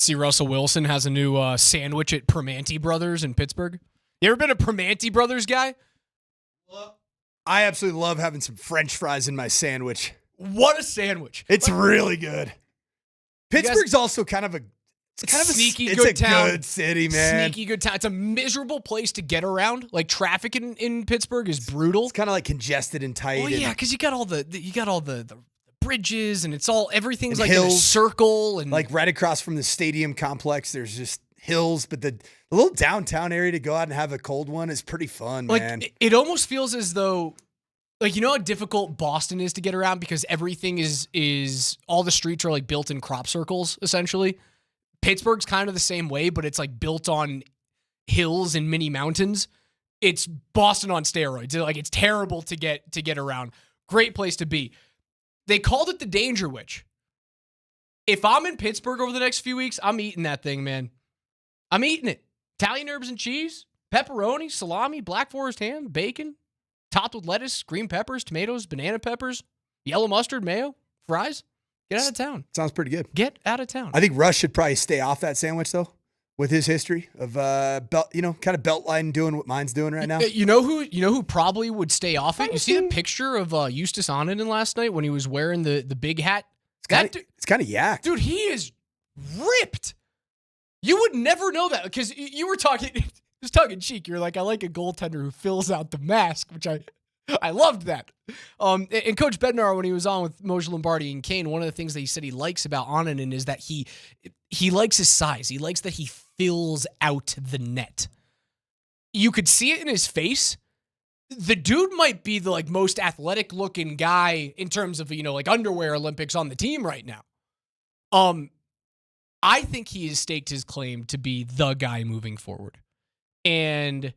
See, Russell Wilson has a new sandwich at Primanti Brothers in Pittsburgh. You ever been a Primanti Brothers guy? I absolutely love having some French fries in my sandwich. What a sandwich. It's really good. Pittsburgh's also kind of a sneaky it's good a town. good city, man. Sneaky good town. It's a miserable place to get around. Like traffic in Pittsburgh is brutal. It's kind of like congested and tight. Oh yeah, because you got all the bridges and everything's and like in a hills. circle and Like right across from the stadium complex, there's just hills, but the little downtown area to go out and have a cold one is pretty fun, man. like it almost feels as though, like, you know how difficult Boston is to get around because everything is all the streets are like built in crop circles essentially. Pittsburgh's kind of the same way, but it's like built on hills and mini mountains. It's Boston on steroids. Like it's terrible to get around. Great place to be. They called it the Danger Witch. If I'm in Pittsburgh over the next few weeks, I'm eating that thing, man. I'm eating it. Italian herbs and cheese, pepperoni, salami, Black Forest ham, bacon, topped with lettuce, green peppers, tomatoes, banana peppers, yellow mustard, mayo, fries. Get out of town. Sounds pretty good. Get out of town. I think Rush should probably stay off that sandwich though, with his history of belt, kind of belt line doing what mine's doing right now. You know who probably would stay off it? You see the picture of Eustace Onanen last night when he was wearing the big hat? It's kind of yak. Dude, he is ripped. You would never know that because you were talking, just tongue in cheek. You're like, I like a goaltender who fills out the mask, which I loved that. And Coach Bednar, when he was on with Moshe Lombardi and Kane, one of the things that he said he likes about Onanen is that he likes his size. He likes that he fills out the net. You could see it in his face. The dude might be the like most athletic looking guy in terms of, like underwear Olympics on the team right now. I think he has staked his claim to be the guy moving forward. And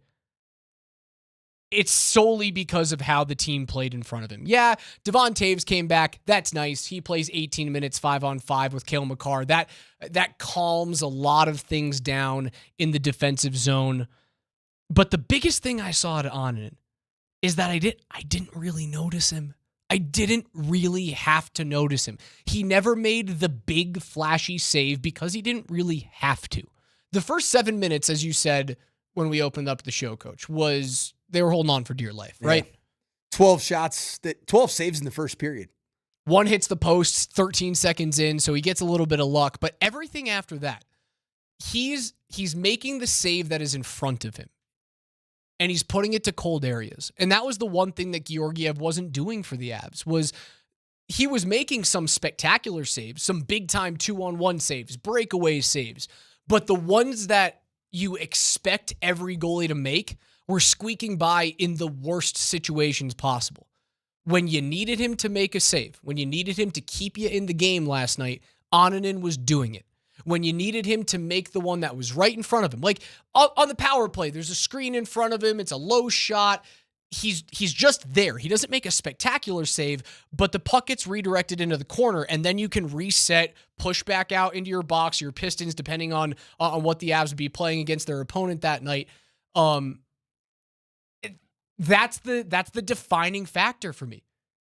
it's solely because of how the team played in front of him. Yeah, Devon Taves came back. That's nice. He plays 18 minutes 5-on-5 with Cale Makar. That calms a lot of things down in the defensive zone. But the biggest thing I saw at Onanen is that I didn't really notice him. I didn't really have to notice him. He never made the big flashy save because he didn't really have to. The first 7 minutes, as you said when we opened up the show, Coach, was they were holding on for dear life, right? Yeah. 12 saves in the first period. One hits the post 13 seconds in, so he gets a little bit of luck. But everything after that, he's making the save that is in front of him. And he's putting it to cold areas. And that was the one thing that Georgiev wasn't doing for the Avs, was he was making some spectacular saves, some big-time 2-on-1 saves, breakaway saves. But the ones that you expect every goalie to make were squeaking by in the worst situations possible. When you needed him to make a save, when you needed him to keep you in the game last night, Onanen was doing it. When you needed him to make the one that was right in front of him. Like on the power play, there's a screen in front of him. It's a low shot. He's just there. He doesn't make a spectacular save, but the puck gets redirected into the corner, and then you can reset, push back out into your box, your Pistons, depending on what the Avs would be playing against their opponent that night. That's the defining factor for me.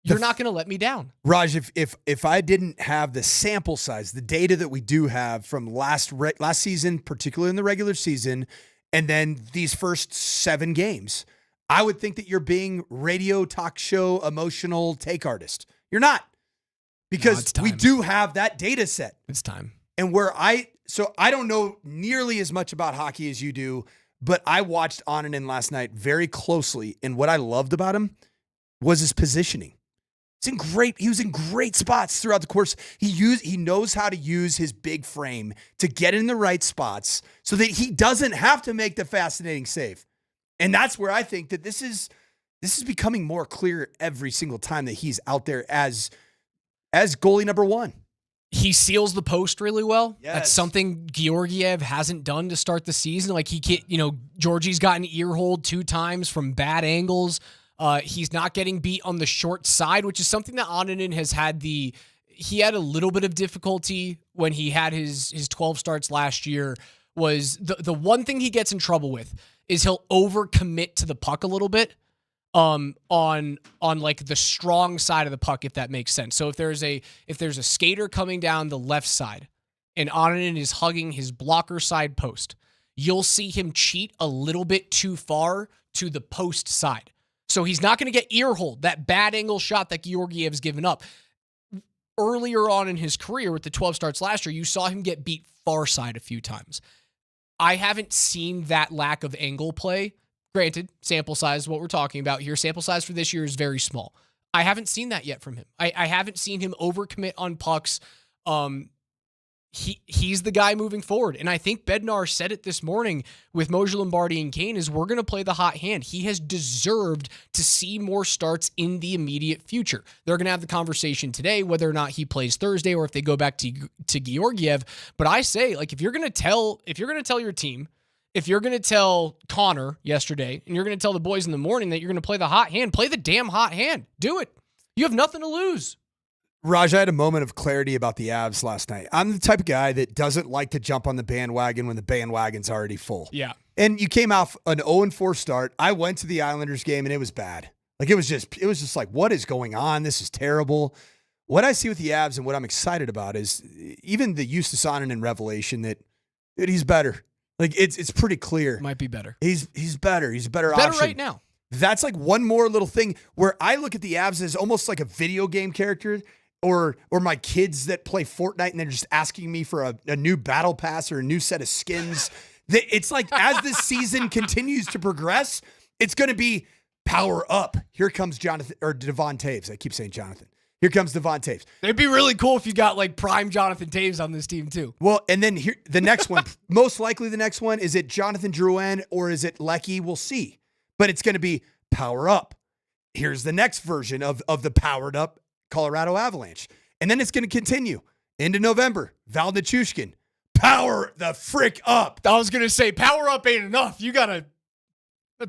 You're not going to let me down. Raj, if I didn't have the sample size, the data that we do have from last season, particularly in the regular season, and then these first 7 games, I would think that you're being radio talk show emotional take artist. You're not. Because we do have that data set. It's time. And so I don't know nearly as much about hockey as you do, but I watched Onanen last night very closely, and what I loved about him was his positioning. He was in great spots throughout the course. He knows how to use his big frame to get in the right spots so that he doesn't have to make the fascinating save. And that's where I think that this is becoming more clear every single time that he's out there as goalie number 1. He seals the post really well. Yes. That's something Georgiev hasn't done to start the season. Like Georgie's gotten ear-holed 2 times from bad angles. He's not getting beat on the short side, which is something that Onanen has had. He had a little bit of difficulty when he had his 12 starts last year. Was the one thing he gets in trouble with is he'll overcommit to the puck a little bit on like the strong side of the puck, if that makes sense. So if there's a skater coming down the left side and Onanen is hugging his blocker side post, you'll see him cheat a little bit too far to the post side. So he's not going to get ear hold, that bad angle shot that Georgiev's given up. Earlier on in his career with the 12 starts last year, you saw him get beat far side a few times. I haven't seen that lack of angle play. Granted, sample size, what we're talking about here, sample size for this year is very small. I haven't seen that yet from him. I haven't seen him overcommit on pucks. He's the guy moving forward. And I think Bednar said it this morning with Mojo Lombardi and Kane is we're going to play the hot hand. He has deserved to see more starts in the immediate future. They're going to have the conversation today, whether or not he plays Thursday or if they go back to Georgiev. But I say, like, if you're going to tell your team, if you're going to tell Connor yesterday and you're going to tell the boys in the morning that you're going to play the hot hand, play the damn hot hand. Do it. You have nothing to lose. Raj, I had a moment of clarity about the Avs last night. I'm the type of guy that doesn't like to jump on the bandwagon when the bandwagon's already full. Yeah. And you came off an 0-4 start. I went to the Islanders game and it was bad. Like it was just like, what is going on? This is terrible. What I see with the Avs and what I'm excited about is even the Justus Onanen revelation that he's better. Like it's pretty clear. Might be better. He's better. He's a better Better option. right now. That's like one more little thing where I look at the Avs as almost like a video game character. Or my kids that play Fortnite and they're just asking me for a new battle pass or a new set of skins. It's like as this season continues to progress, it's going to be power up. Here comes Jonathan or Devon Taves. I keep saying Jonathan. Here comes Devon Taves. It'd be really cool if you got like prime Jonathan Taves on this team too. Well, and then here the next one, most likely the next one, is it Jonathan Drouin or is it Lecky? We'll see. But it's going to be power up. Here's the next version of the powered up Colorado Avalanche. And then it's going to continue into November. Val Nichushkin, power the frick up. I was going to say, power up ain't enough. You got to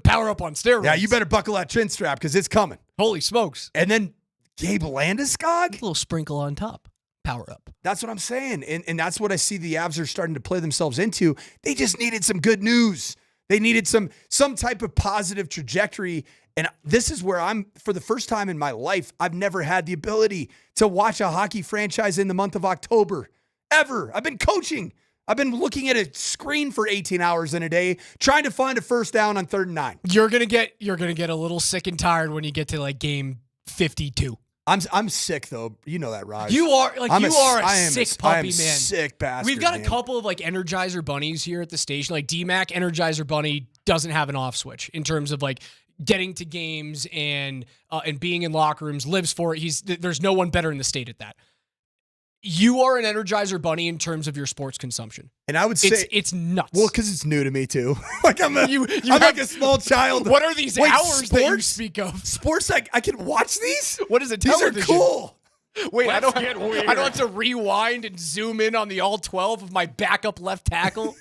power up on steroids. Yeah, you better buckle that chin strap because it's coming. Holy smokes. And then Gabe Landeskog. A little sprinkle on top. Power up. That's what I'm saying. And that's what I see the Avs are starting to play themselves into. They just needed some good news. They needed some type of positive trajectory. And this is where for the first time in my life, I've never had the ability to watch a hockey franchise in the month of October, ever. I've been coaching. I've been looking at a screen for 18 hours in a day, trying to find a first down on 3rd and 9. You're gonna get a little sick and tired when you get to like game 52. I'm sick though. You know that, Raj. You are like I'm you are a sick puppy, I am man. Sick bastard. We've got man. a couple of like Energizer bunnies here at the station. Like DMAC Energizer Bunny doesn't have an off switch in terms of like getting to games and being in locker rooms, lives for it. There's no one better in the state at that. You are an Energizer Bunny in terms of your sports consumption. And I would say it's nuts. Well, because it's new to me too. Like I'm like a small child. What are these hours that you speak of? Sports, I can watch these? What is it? These are cool. Wait, I don't have to rewind and zoom in on the all 12 of my backup left tackle.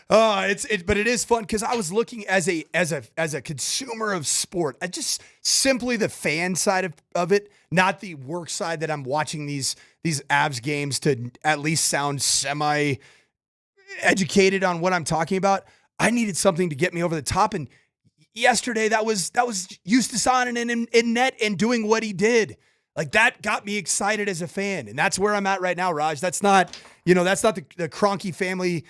But it is fun because I was looking as a consumer of sport. I just simply the fan side of it, not the work side that I'm watching these Avs games to at least sound semi educated on what I'm talking about. I needed something to get me over the top, and yesterday that was Justus Onanen in net and doing what he did. Like that got me excited as a fan, and that's where I'm at right now, Raj. That's not the Kroenke family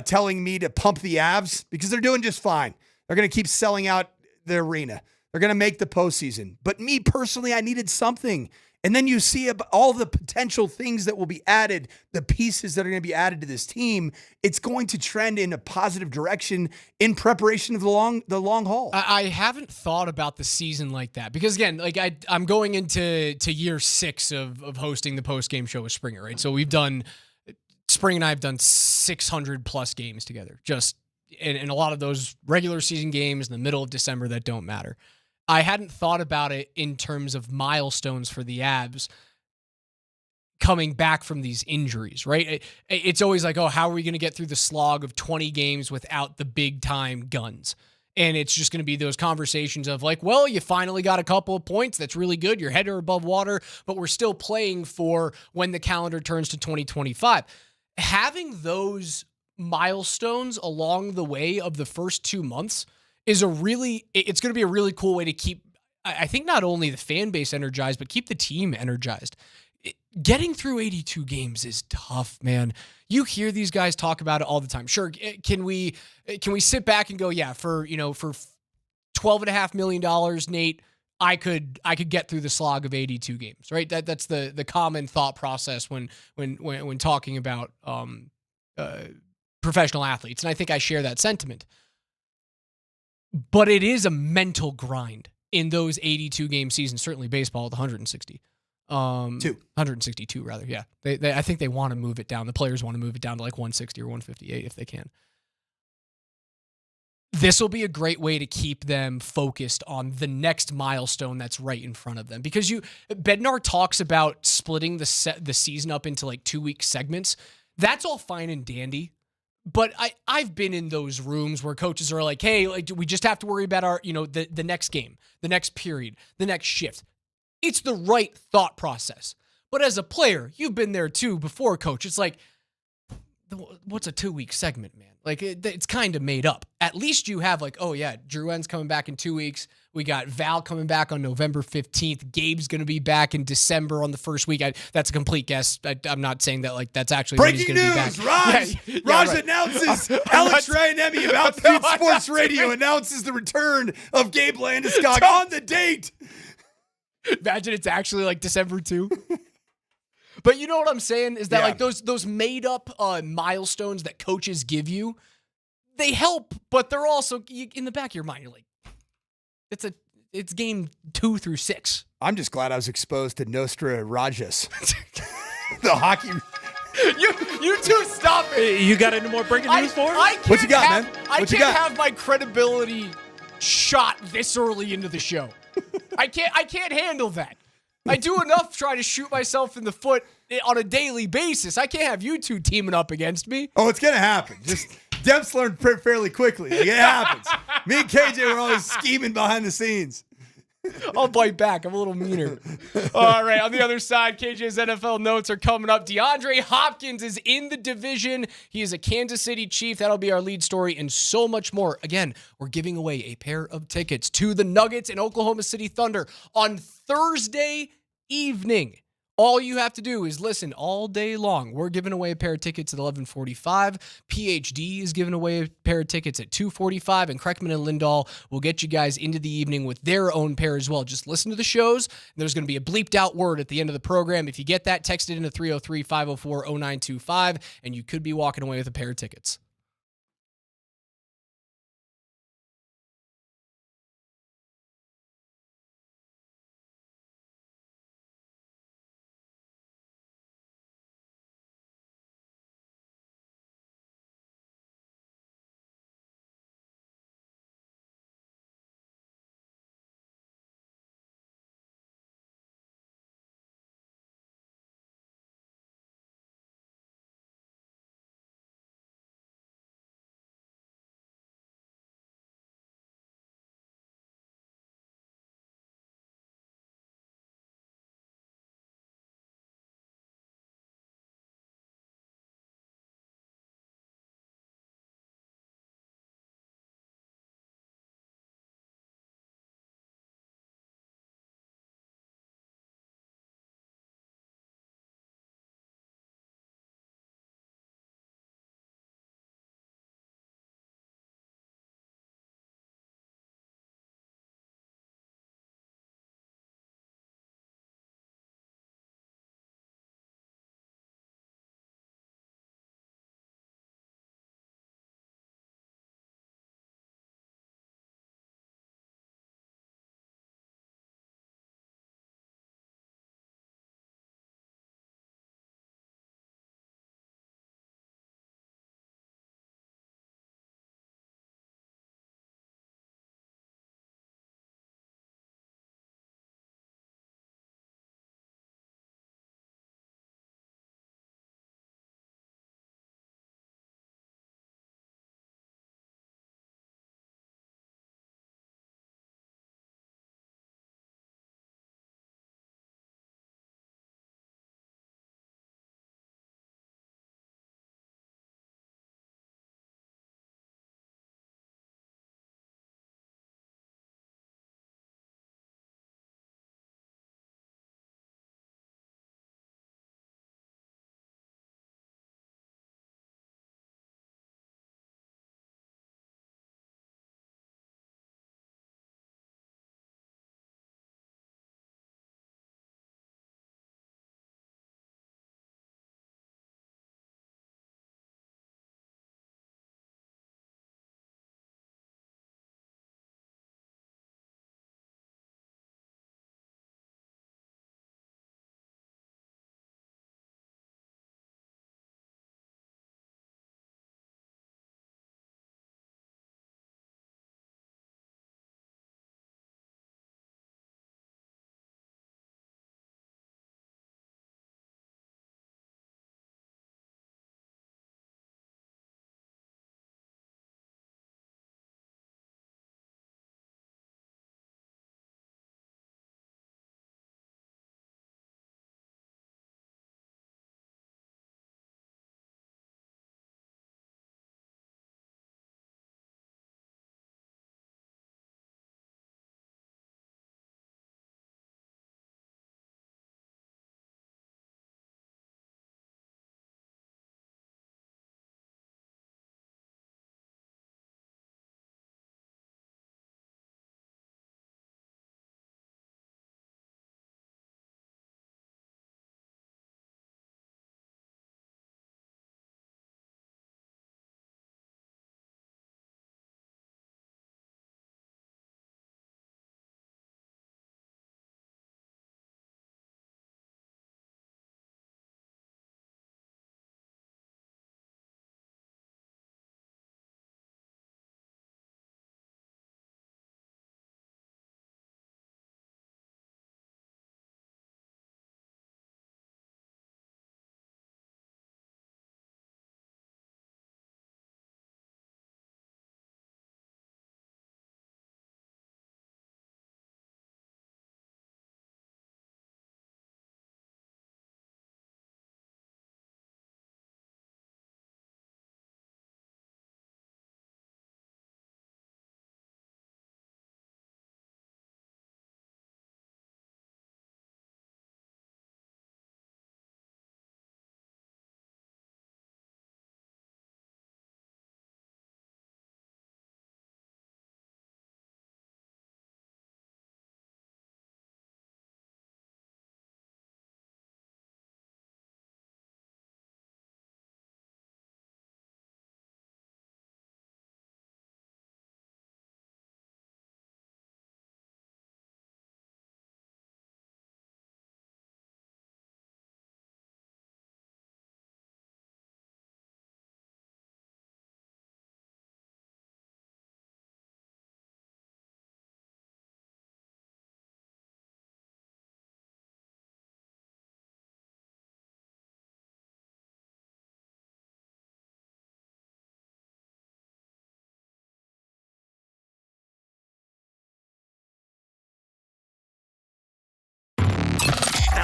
telling me to pump the Avs because they're doing just fine. They're going to keep selling out the arena. They're going to make the postseason. But me personally, I needed something. And then you see all the potential things that will be added, the pieces that are going to be added to this team. It's going to trend in a positive direction in preparation of the long haul. I haven't thought about the season like that because again, like I'm going into year 6 of hosting the post-game show with Springer, right? So Spring and I have done 600 plus games together, just in a lot of those regular season games in the middle of December that don't matter. I hadn't thought about it in terms of milestones for the Avs coming back from these injuries, right? It's always like, oh, how are we going to get through the slog of 20 games without the big time guns? And it's just going to be those conversations of like, well, you finally got a couple of points. That's really good. Your head are above water, but we're still playing for when the calendar turns to 2025. Having those milestones along the way of the first 2 months is it's going to be a really cool way to keep, I think, not only the fan base energized, but keep the team energized. getting through 82 games is tough, man. You hear these guys talk about it all the time. Sure, can we sit back and go, yeah, for $12.5 million, Nate, I could get through the slog of 82 games, right? That's the common thought process when talking about professional athletes, and I think I share that sentiment. But it is a mental grind in those 82 game seasons. Certainly, baseball with 160. 162 rather. Yeah, I think they want to move it down. The players want to move it down to like 160 or 158 if they can. This will be a great way to keep them focused on the next milestone that's right in front of them. Because Bednar talks about splitting the season up into like 2-week segments. That's all fine and dandy. But I've been in those rooms where coaches are like, hey, like, we just have to worry about our, the next game, the next period, the next shift. It's the right thought process. But as a player, you've been there too before, coach. It's like, what's a 2-week segment, man? Like, it's kind of made up. At least you have like, oh yeah, Drouin's coming back in 2 weeks. We got Val coming back on November 15th. Gabe's going to be back in December on the first week. That's a complete guess. I'm not saying that like that's actually breaking when he's going to news. be back. Raj right. announces Alex Ryanemi of Outfield Sports Radio announces the return of Gabe Landeskog on the date. Imagine it's actually like December 2. But you know what I'm saying is that like those made up milestones that coaches give you, they help, but they're also in the back of your mind. You're like, it's game 2 through 6. I'm just glad I was exposed to Nostra Rajas, the hockey. You two stop it. You got any more breaking news for us? What you got, man? I can't have my credibility shot this early into the show. I can't handle that. I do enough trying to shoot myself in the foot on a daily basis. I can't have you two teaming up against me. Oh, it's going to happen. Just Demp's learned fairly quickly. Like, it happens. Me and KJ were always scheming behind the scenes. I'll bite back. I'm a little meaner. All right, on the other side, KJ's NFL notes are coming up. DeAndre Hopkins is in the division. He is a Kansas City Chief. That'll be our lead story and so much more. Again, we're giving away a pair of tickets to the Nuggets and Oklahoma City Thunder on Thursday evening. All you have to do is listen all day long. We're giving away a pair of tickets at 11:45. PhD is giving away a pair of tickets at 2:45. And Kreckman and Lindahl will get you guys into the evening with their own pair as well. Just listen to the shows. There's going to be a bleeped out word at the end of the program. If you get that, text it into 303-504-0925, and you could be walking away with a pair of tickets.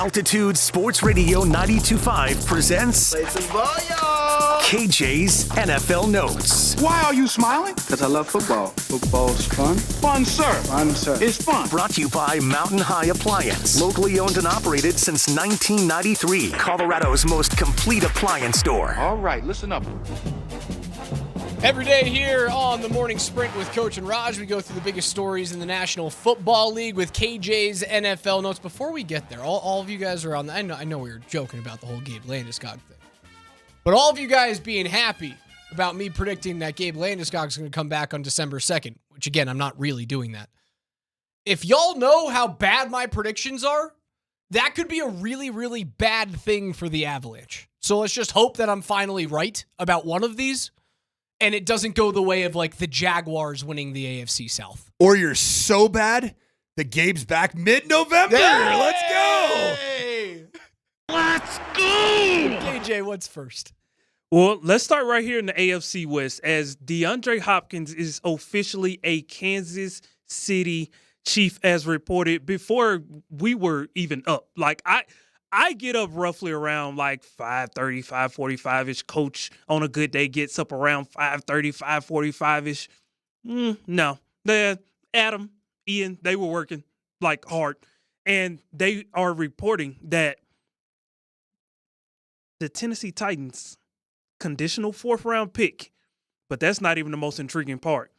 Altitude Sports Radio 92.5 presents KJ's NFL Notes. Why are you smiling? Because I love football. Football's fun. Fun, sir. Fun, sir. It's fun. Brought to you by Mountain High Appliance. Locally owned and operated since 1993. Colorado's most complete appliance store. All right, listen up. Every day here on the Morning Sprint with Coach and Raj, we go through the biggest stories in the National Football League with KJ's NFL Notes. Before we get there, all of you guys are on the, I know we were joking about the whole Gabe Landeskog thing, but all of you guys being happy about me predicting that Gabe Landeskog is going to come back on December 2nd, which again, I'm not really doing that. If y'all know how bad my predictions are, that could be a really, really bad thing for the Avalanche. So let's just hope that I'm finally right about one of these. And it doesn't go the way of like the Jaguars winning the AFC South. Or you're so bad that Gabe's back mid-November. Hey! Let's go. Let's go. KJ, what's first? Well, let's start right here in the AFC West as DeAndre Hopkins is officially a Kansas City Chief as reported before we were even up. Like I get up roughly around like 5:30, 5:45-ish. Coach on a good day gets up around 5:30, 5:45-ish. No. Adam, Ian, they were working like hard. And they are reporting that the Tennessee Titans, conditional 4th-round pick, but that's not even the most intriguing part.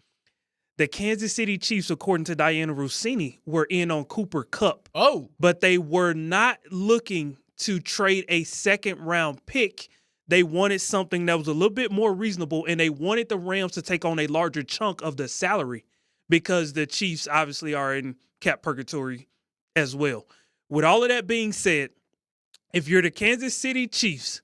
The Kansas City Chiefs, according to Diana Rossini, were in on Cooper Kupp. Oh. But they were not looking to trade a 2nd-round pick. They wanted something that was a little bit more reasonable, and they wanted the Rams to take on a larger chunk of the salary because the Chiefs obviously are in cap purgatory as well. With all of that being said, if you're the Kansas City Chiefs,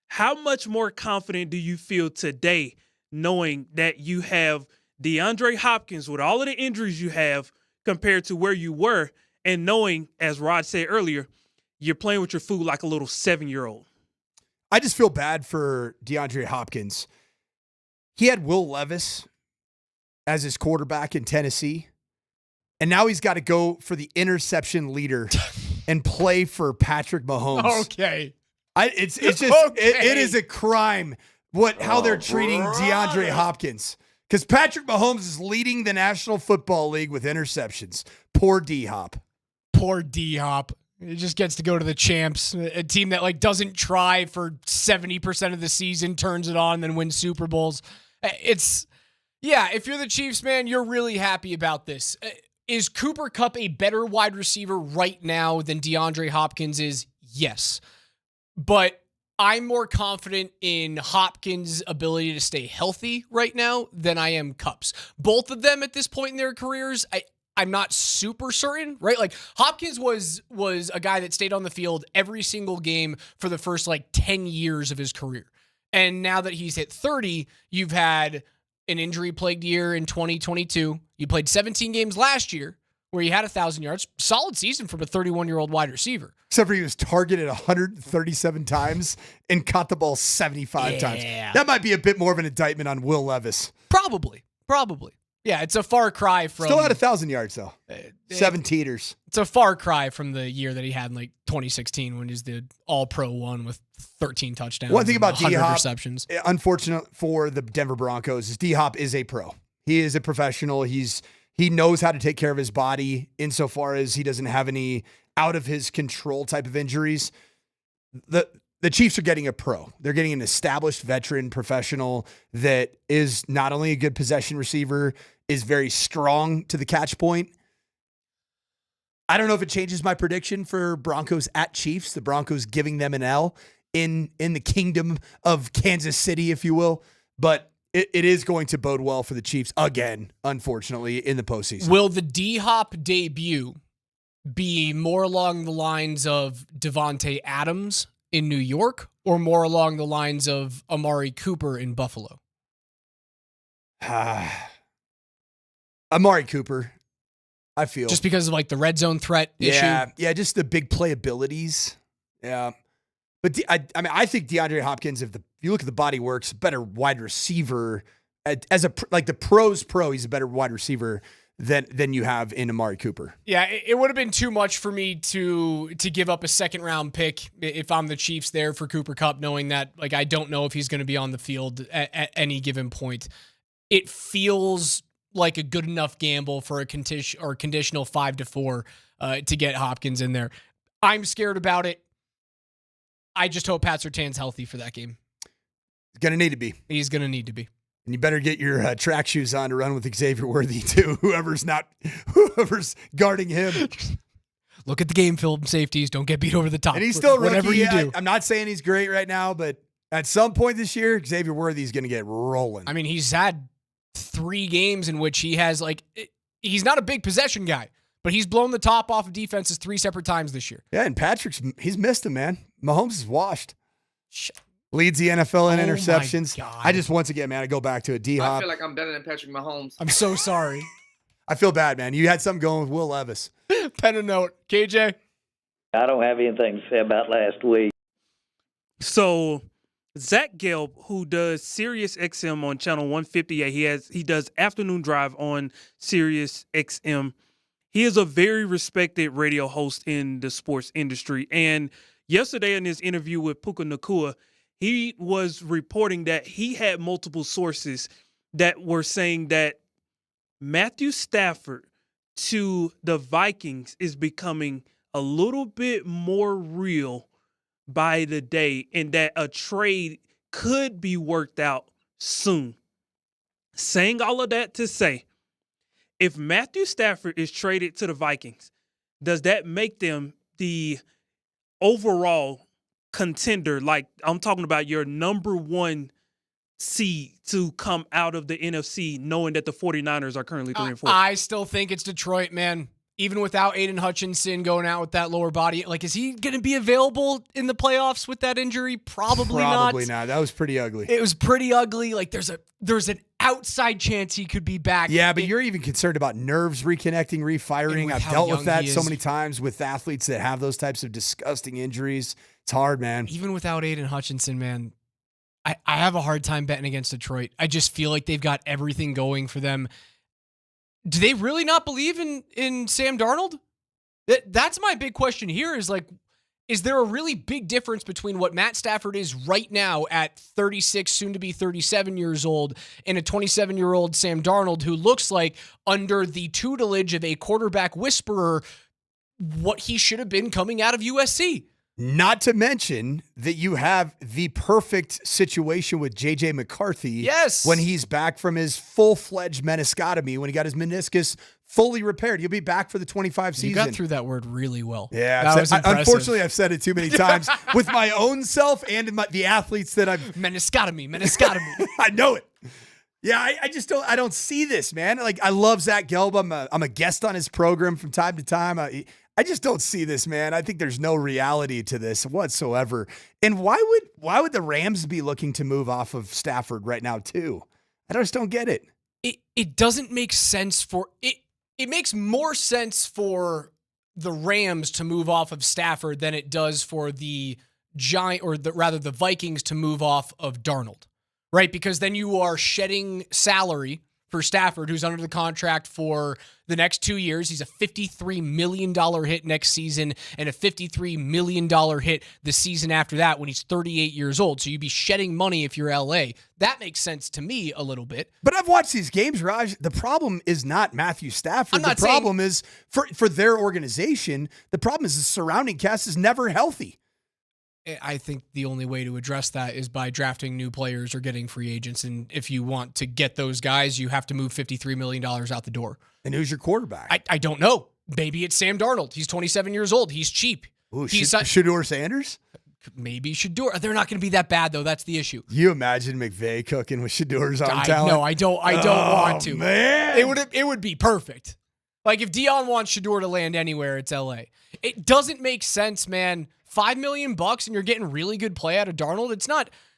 how much more confident do you feel today knowing that you have DeAndre Hopkins with all of the injuries you have compared to where you were, and knowing, as Rod said earlier, you're playing with your food like a little 7-year-old? I just feel bad for DeAndre Hopkins. He had Will Levis as his quarterback in Tennessee, and now he's got to go for the interception leader and play for Patrick Mahomes. Okay. It's just Okay. it is a crime how they're treating DeAndre Hopkins. Because Patrick Mahomes is leading the National Football League with interceptions. Poor D-Hop. Poor D-Hop. He just gets to go to the champs, a team that like doesn't try for 70% of the season, turns it on, then wins Super Bowls. If you're the Chiefs, man, you're really happy about this. Is Cooper Kupp a better wide receiver right now than DeAndre Hopkins is? Yes. But I'm more confident in Hopkins' ability to stay healthy right now than I am Kupp's. Both of them at this point in their careers, I'm not super certain, right? Like Hopkins was a guy that stayed on the field every single game for the first like 10 years of his career. And now that he's hit 30, you've had an injury-plagued year in 2022. You played 17 games last year where he had 1,000 yards. Solid season from a 31-year-old wide receiver. Except for he was targeted 137 times and caught the ball 75 times. That might be a bit more of an indictment on Will Levis. Probably. Yeah, it's a far cry from... Still had 1,000 yards, though. 7 teeters. It's a far cry from the year that he had in like 2016 when he's the all-pro one with 13 touchdowns. One thing about D-Hop, receptions. Unfortunate for the Denver Broncos, is D-Hop is a pro. He is a professional. He knows how to take care of his body insofar as he doesn't have any out of his control type of injuries. The Chiefs are getting a pro. They're getting an established veteran professional that is not only a good possession receiver, is very strong to the catch point. I don't know if it changes my prediction for Broncos at Chiefs, the Broncos giving them an L in the kingdom of Kansas City, if you will. But it is going to bode well for the Chiefs again, unfortunately, in the postseason. Will the D-Hop debut be more along the lines of Devontae Adams in New York or more along the lines of Amari Cooper in Buffalo? Amari Cooper, I feel. Just because of like the red zone threat issue? Yeah, just the big play abilities. Yeah. But I think DeAndre Hopkins, if you look at the body works, better wide receiver as the pro's pro, he's a better wide receiver than you have in Amari Cooper. Yeah, it would have been too much for me to give up a second-round pick if I'm the Chiefs there for Cooper Kupp, knowing that I don't know if he's going to be on the field at any given point. It feels like a good enough gamble for a conditional 5-4 to get Hopkins in there. I'm scared about it. I just hope Pat Surtain's healthy for that game. He's going to need to be. He's going to need to be. And you better get your track shoes on to run with Xavier Worthy, too. Whoever's guarding him. Look at the game film safeties. Don't get beat over the top. And he's still whatever rookie. you do. I'm not saying he's great right now, but at some point this year, Xavier Worthy's going to get rolling. I mean, he's had 3 games in which he has, he's not a big possession guy, but he's blown the top off of defenses 3 separate times this year. Yeah, and he's missed him, man. Mahomes is washed. Leads the NFL in interceptions. I just, once again, man, I go back to it. D-Hop. I feel like I'm better than Patrick Mahomes. I'm so sorry. I feel bad, man. You had something going with Will Levis. Pen and note. KJ? I don't have anything to say about last week. So Zach Gelb, who does Sirius XM on channel 158, he does Afternoon Drive on Sirius XM. He is a very respected radio host in the sports industry. And yesterday in his interview with Puka Nacua, he was reporting that he had multiple sources that were saying that Matthew Stafford to the Vikings is becoming a little bit more real by the day, and that a trade could be worked out soon. Saying all of that to say, if Matthew Stafford is traded to the Vikings, does that make them the overall contender? Like, I'm talking about your number 1 seed to come out of the NFC, knowing that the 49ers are currently 3-4. I still think it's Detroit, man. Even without Aiden Hutchinson going out with that lower body, is he going to be available in the playoffs with that injury? Probably not. That was pretty ugly. It was pretty ugly. There's an outside chance he could be back. Yeah, but you're even concerned about nerves reconnecting, refiring. I've dealt with that so many times with athletes that have those types of disgusting injuries. It's hard, man. Even without Aiden Hutchinson, man, I have a hard time betting against Detroit. I just feel like they've got everything going for them. Do they really not believe in Sam Darnold? That's my big question here is there a really big difference between what Matt Stafford is right now at 36, soon to be 37 years old, and a 27-year-old Sam Darnold who looks like, under the tutelage of a quarterback whisperer, what he should have been coming out of USC? Not to mention that you have the perfect situation with J.J. McCarthy. Yes. When he's back from his full-fledged meniscotomy, when he got his meniscus fully repaired. He'll be back for the 25 season. You got through that word really well. Yeah. That was impressive. Unfortunately, I've said it too many times with my own self and the athletes that I've... Meniscotomy. I know it. Yeah, I just don't see this, man. I love Zach Gelb. I'm a guest on his program from time to time. I just don't see this, man. I think there's no reality to this whatsoever. And why would the Rams be looking to move off of Stafford right now too? I just don't get it. It doesn't make sense for it. It makes more sense for the Rams to move off of Stafford than it does for the the Vikings to move off of Darnold, right? Because then you are shedding salary for Stafford, who's under the contract for the next 2 years. He's a $53 million hit next season and a $53 million hit the season after that when he's 38 years old. So you'd be shedding money if you're LA. That makes sense to me a little bit. But I've watched these games, Raj. The problem is not Matthew Stafford. The problem is for their organization. The problem is the surrounding cast is never healthy. I think the only way to address that is by drafting new players or getting free agents. And if you want to get those guys, you have to move $53 million out the door. And who's your quarterback? I don't know. Maybe it's Sam Darnold. He's 27 years old. He's cheap. Ooh, Shedeur Sanders? Maybe Shedeur. They're not going to be that bad, though. That's the issue. You imagine McVay cooking with Shedeur's arm talent? No, I don't want to. Man. It would be perfect. If Dion wants Shedeur to land anywhere, it's LA. It doesn't make sense, man. $5 million and you're getting really good play out of Darnold.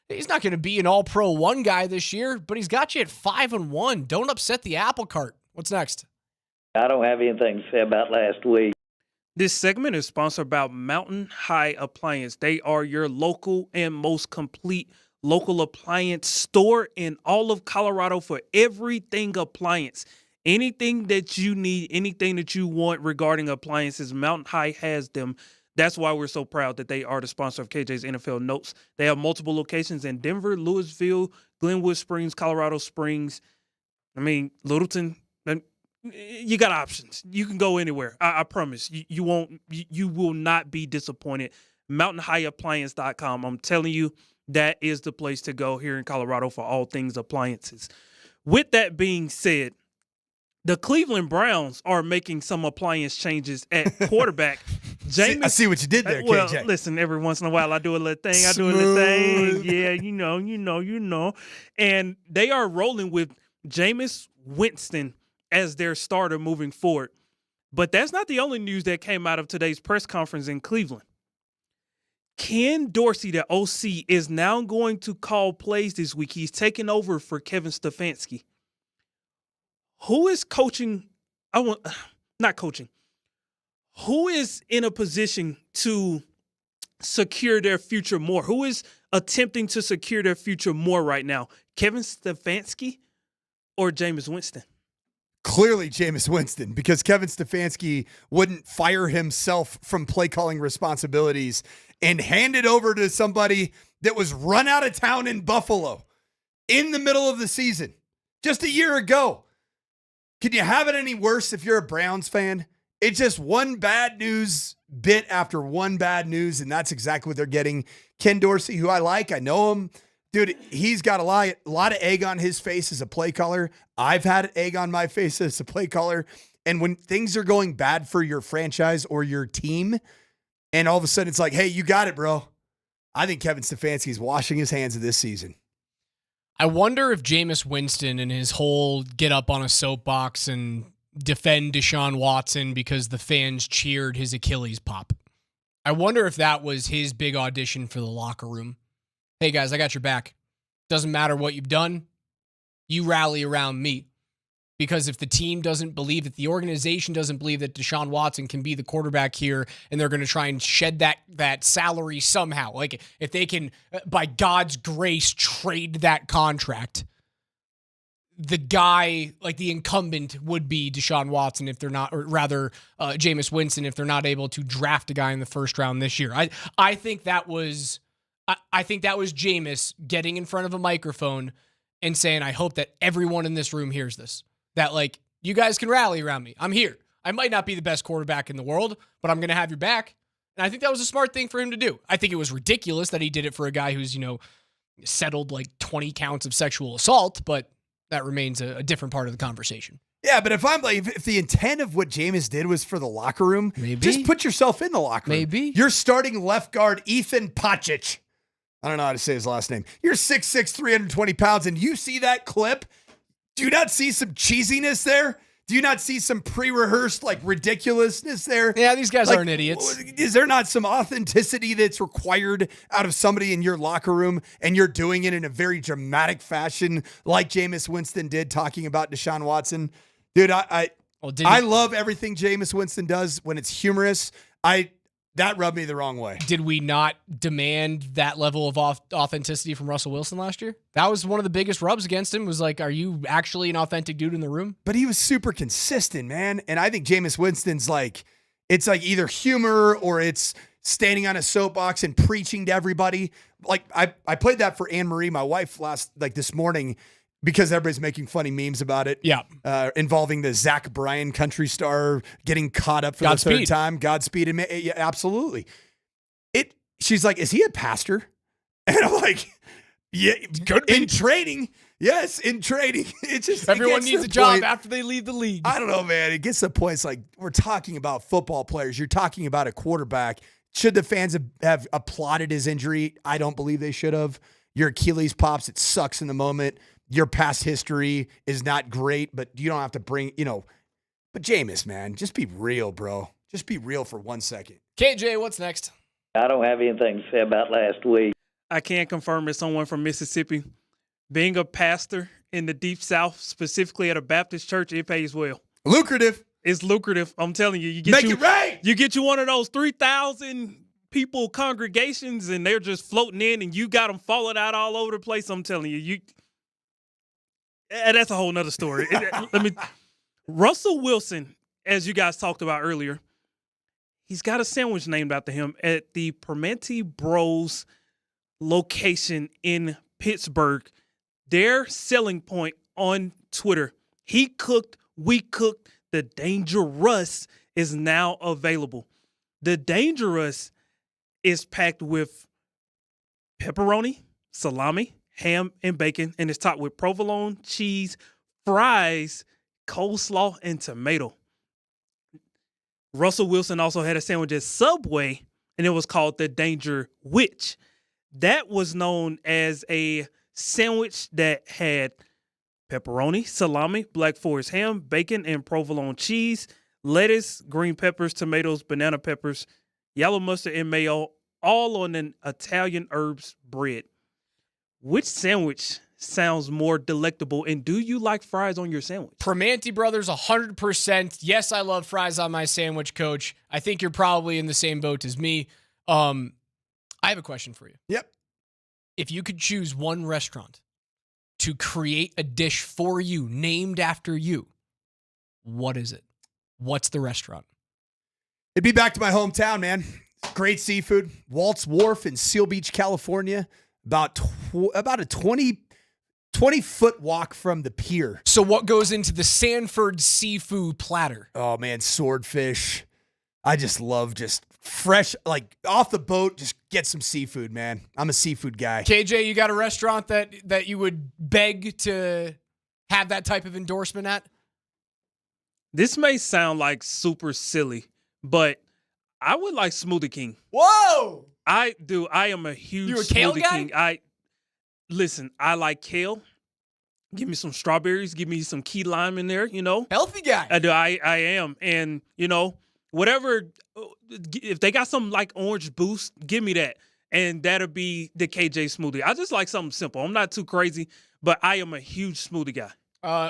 He's not going to be an all-pro 1 guy this year, but he's got you at 5-1. Don't upset the apple cart. What's next? I don't have anything to say about last week. This segment is sponsored by Mountain High Appliance. They are your local and most complete local appliance store in all of Colorado for everything appliance. Anything that you need, anything that you want regarding appliances, Mountain High has them. That's why we're so proud that they are the sponsor of KJ's NFL Notes. They have multiple locations in Denver, Louisville, Glenwood Springs, Colorado Springs. I mean, Littleton. You got options. You can go anywhere. I promise. You won't. You will not be disappointed. MountainHighAppliance.com. I'm telling you, that is the place to go here in Colorado for all things appliances. With that being said, the Cleveland Browns are making some appliance changes at quarterback. I see what you did there, well, KJ. Listen, every once in a while I do a little thing. I do a little thing. Yeah, you know. And they are rolling with Jameis Winston as their starter moving forward. But that's not the only news that came out of today's press conference in Cleveland. Ken Dorsey, the OC, is now going to call plays this week. He's taking over for Kevin Stefanski. Who is coaching? Not coaching. Who is in a position to secure their future more? Who is attempting to secure their future more right now? Kevin Stefanski or Jameis Winston? Clearly Jameis Winston, because Kevin Stefanski wouldn't fire himself from play calling responsibilities and hand it over to somebody that was run out of town in Buffalo in the middle of the season just a year ago. Can you have it any worse if you're a Browns fan? It's just one bad news bit after one bad news, and that's exactly what they're getting. Ken Dorsey, who I like, I know him. Dude, he's got a lot of egg on his face as a play caller. I've had egg on my face as a play caller. And when things are going bad for your franchise or your team, and all of a sudden it's like, hey, you got it, bro. I think Kevin Stefanski is washing his hands of this season. I wonder if Jameis Winston and his whole get up on a soapbox and defend Deshaun Watson because the fans cheered his Achilles pop. I wonder if that was his big audition for the locker room. Hey, guys, I got your back. Doesn't matter what you've done. You rally around me. Because if the team doesn't believe that, the organization doesn't believe that Deshaun Watson can be the quarterback here, and they're going to try and shed that salary somehow, like if they can, by God's grace, trade that contract, the guy, like the incumbent, would be Deshaun Watson if they're not, or rather Jameis Winston if they're not able to draft a guy in the first round this year. I think that was Jameis getting in front of a microphone and saying, I hope that everyone in this room hears this. That, like, you guys can rally around me. I'm here. I might not be the best quarterback in the world, but I'm going to have your back. And I think that was a smart thing for him to do. I think it was ridiculous that he did it for a guy who's, settled like 20 counts of sexual assault, but that remains a different part of the conversation. Yeah, but if the intent of what Jameis did was for the locker room, just put yourself in the locker room. Maybe. You're starting left guard Ethan Pacic. I don't know how to say his last name. You're 6'6", 320 pounds, and you see that clip. Do you not see some cheesiness there? Do you not see some pre-rehearsed, ridiculousness there? Yeah, these guys aren't idiots. Is there not some authenticity that's required out of somebody in your locker room, and you're doing it in a very dramatic fashion like Jameis Winston did talking about Deshaun Watson? Dude, I love everything Jameis Winston does when it's humorous. That rubbed me the wrong way. Did we not demand that level of authenticity from Russell Wilson last year? That was one of the biggest rubs against him, was like, are you actually an authentic dude in the room? But he was super consistent, man. And I think Jameis Winston's it's either humor or it's standing on a soapbox and preaching to everybody. Like I played that for Anne Marie, my wife, this morning, because everybody's making funny memes about it. Yeah. Involving the Zach Bryan country star getting caught up for the third time. Godspeed. Yeah, absolutely. She's like, is he a pastor? And I'm like, yeah, in training. Yes, in training. It's just everyone needs a job after they leave the league. I don't know, man. It gets to the point, it's like, we're talking about football players. You're talking about a quarterback. Should the fans have applauded his injury? I don't believe they should have. Your Achilles pops. It sucks in the moment. Your past history is not great, but you don't have to bring, but Jameis, man, just be real, bro. Just be real for 1 second. KJ, what's next? I don't have anything to say about last week. I can confirm as someone from Mississippi, being a pastor in the Deep South, specifically at a Baptist church, it pays well. Lucrative. It's lucrative. I'm telling you. It right. You get you one of those 3,000 people congregations, and they're just floating in, and you got them falling out all over the place. I'm telling you, that's a whole nother story. Russell Wilson, as you guys talked about earlier, he's got a sandwich named after him at the Permanente Bros location in Pittsburgh. Their selling point on Twitter, he cooked, we cooked, the Dangerous is now available. The Dangerous is packed with pepperoni, salami, ham, and bacon, and it's topped with provolone, cheese, fries, coleslaw, and tomato. Russell Wilson also had a sandwich at Subway, and it was called the Danger Witch. That was known as a sandwich that had pepperoni, salami, Black Forest ham, bacon, and provolone cheese, lettuce, green peppers, tomatoes, banana peppers, yellow mustard, and mayo, all on an Italian herbs bread. Which sandwich sounds more delectable, and do you like fries on your sandwich? Permanente Brothers, 100%. Yes, I love fries on my sandwich, Coach. I think you're probably in the same boat as me. I have a question for you. Yep. If you could choose one restaurant to create a dish for you, named after you, what is it? What's the restaurant? It'd be back to my hometown, man. Great seafood. Walt's Wharf in Seal Beach, California. About a 20-foot walk from the pier. So what goes into the Sanford seafood platter? Oh, man, swordfish. I just love just fresh, like off the boat, just get some seafood, man. I'm a seafood guy. KJ, you got a restaurant that you would beg to have that type of endorsement at? This may sound like super silly, but I would like Smoothie King. Whoa! I do. I am a huge You a kale Smoothie guy? King. Listen, I like kale. Give me some strawberries. Give me some key lime in there, Healthy guy. I do. I am. And, whatever, if they got something like Orange Boost, give me that. And that'll be the KJ smoothie. I just like something simple. I'm not too crazy, but I am a huge smoothie guy.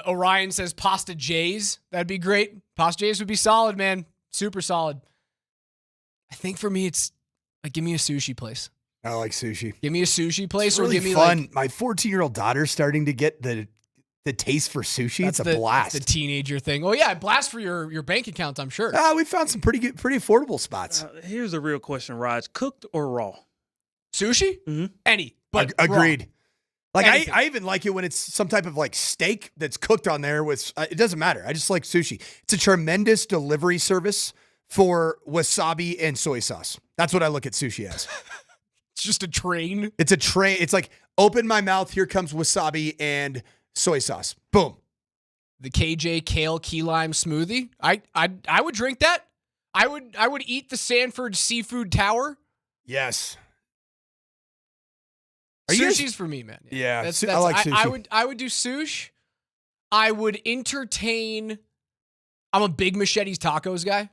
Orion says Pasta J's. That'd be great. Pasta J's would be solid, man. Super solid. I think for me, it's like, give me a sushi place. I like sushi. Give me a sushi place, It's really or give me fun. My 14-year-old daughter's starting to get the taste for sushi. It's a blast. That's the teenager thing. Oh yeah, blast for your bank account, I'm sure. We found some pretty affordable spots. Here's a real question, Raj: cooked or raw? Sushi? Mm-hmm. Any, but agreed. raw. Like Anything. I even like it when it's some type of like steak that's cooked on there with. It doesn't matter. I just like sushi. It's a tremendous delivery service for wasabi and soy sauce. That's what I look at sushi as. It's just a train. It's a train. It's like, open my mouth. Here comes wasabi and soy sauce. Boom. The KJ kale key lime smoothie. I would drink that. I would eat the Sanford Seafood Tower. Yes. Sushi's for me, man. Yeah, I like sushi. I would do sushi. I would entertain. I'm a big Machetes tacos guy.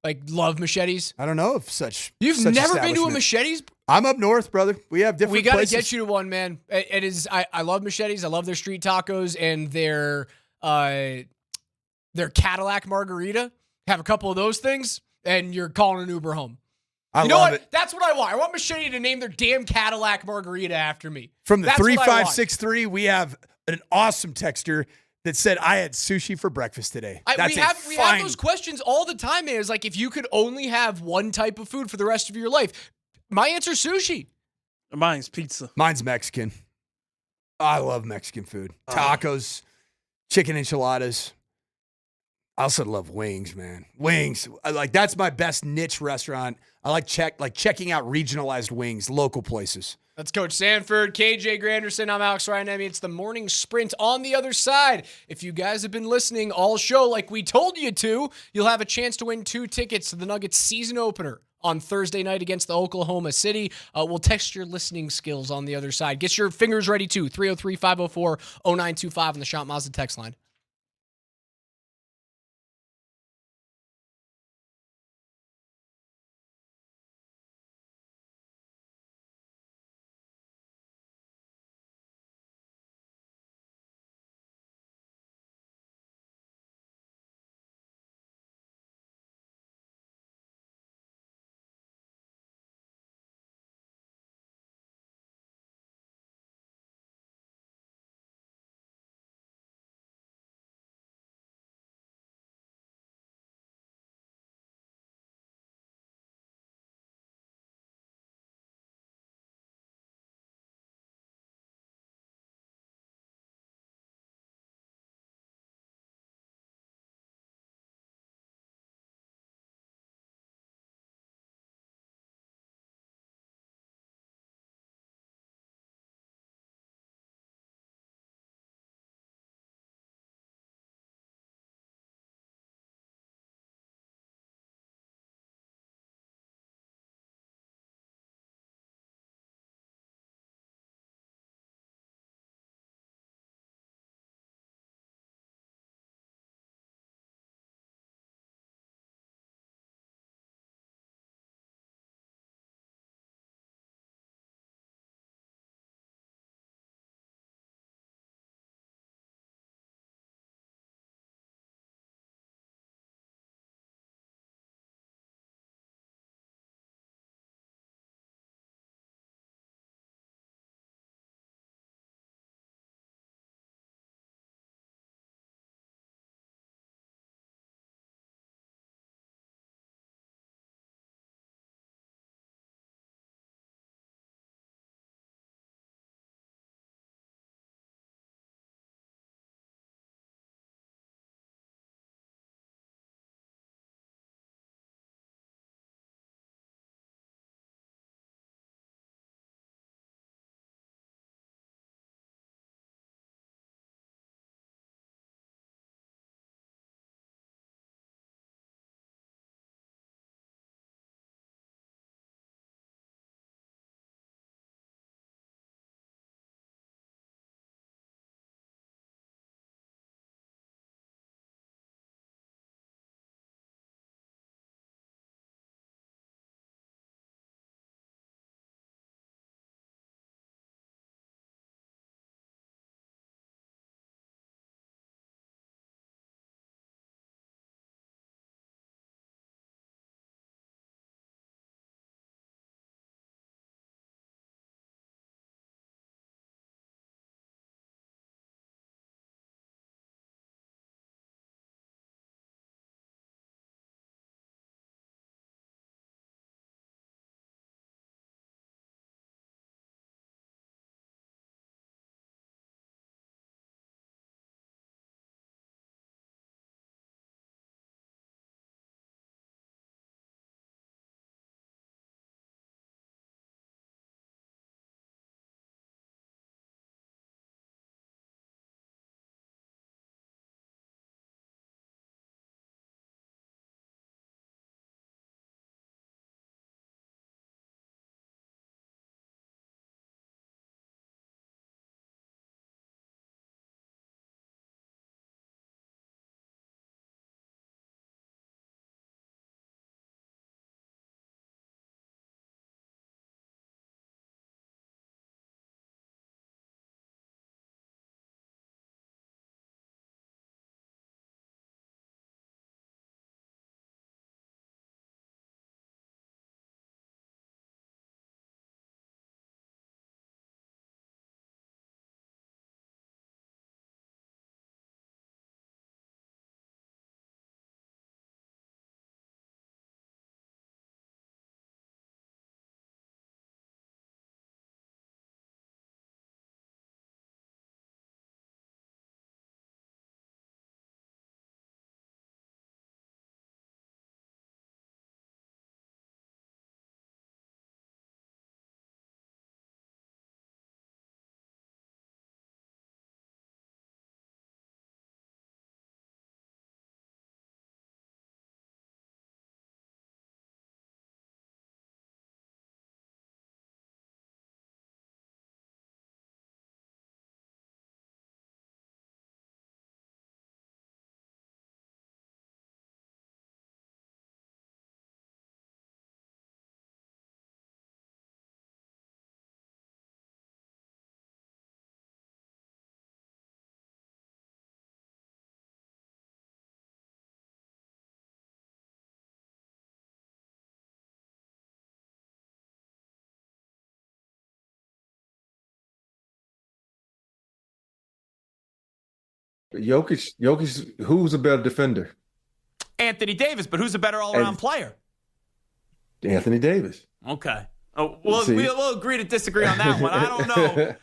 Like, love Machetes. I don't know if such. You've such never been to a establishment. Machetes? I'm up north, brother. We have different. We got to places. get you to one, man. It is. I love Machetes. I love their street tacos and their Cadillac margarita. Have a couple of those things, and you're calling an Uber home. I know love what? it. That's what I want. I want Machete to name their damn Cadillac margarita after me. From the That's what I want. 3563, we have an awesome texter that said, "I had sushi for breakfast today." We have those questions all the time, man. It's like, if you could only have one type of food for the rest of your life, my answer is sushi. Mine's pizza. Mine's Mexican. I love Mexican food. Tacos, chicken enchiladas. I also love wings, man. Wings. That's my best niche restaurant. I like checking out regionalized wings, local places. That's Coach Sanford, KJ Granderson. I'm Alex Ryanemi. It's the morning sprint. On the other side, if you guys have been listening all show like we told you to, you'll have a chance to win 2 tickets to the Nuggets season opener on Thursday night against the Oklahoma City. We'll test your listening skills on the other side. Get your fingers ready too. 303-504-0925 on the Shop Mazda text line. Jokic, who's a better defender? Anthony Davis, but who's a better all-around player? Anthony Davis. Okay. Oh, well, we'll agree to disagree on that one. I don't know.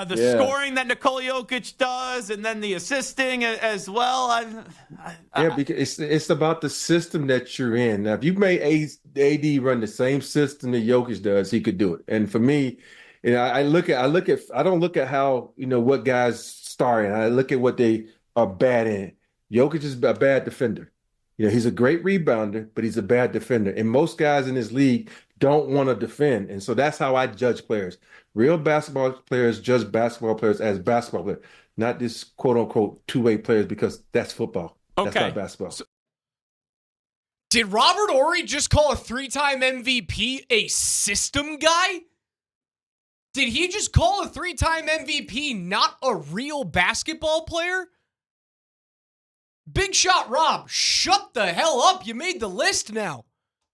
The scoring that Nikola Jokic does, and then the assisting as well. Because it's about the system that you're in. Now, if you made AD run the same system that Jokic does, he could do it. And for me, I don't look at how what guys star in. I look at what they are bad in. Jokic is a bad defender. He's a great rebounder, but he's a bad defender. And most guys in this league don't want to defend. And so that's how I judge players. Real basketball players judge basketball players as basketball players, not this quote-unquote two-way players, because that's football. That's not basketball. Did Robert Horry just call a 3-time MVP a system guy? Did he just call a 3-time MVP not a real basketball player? Big Shot Rob, shut the hell up. You made the list now.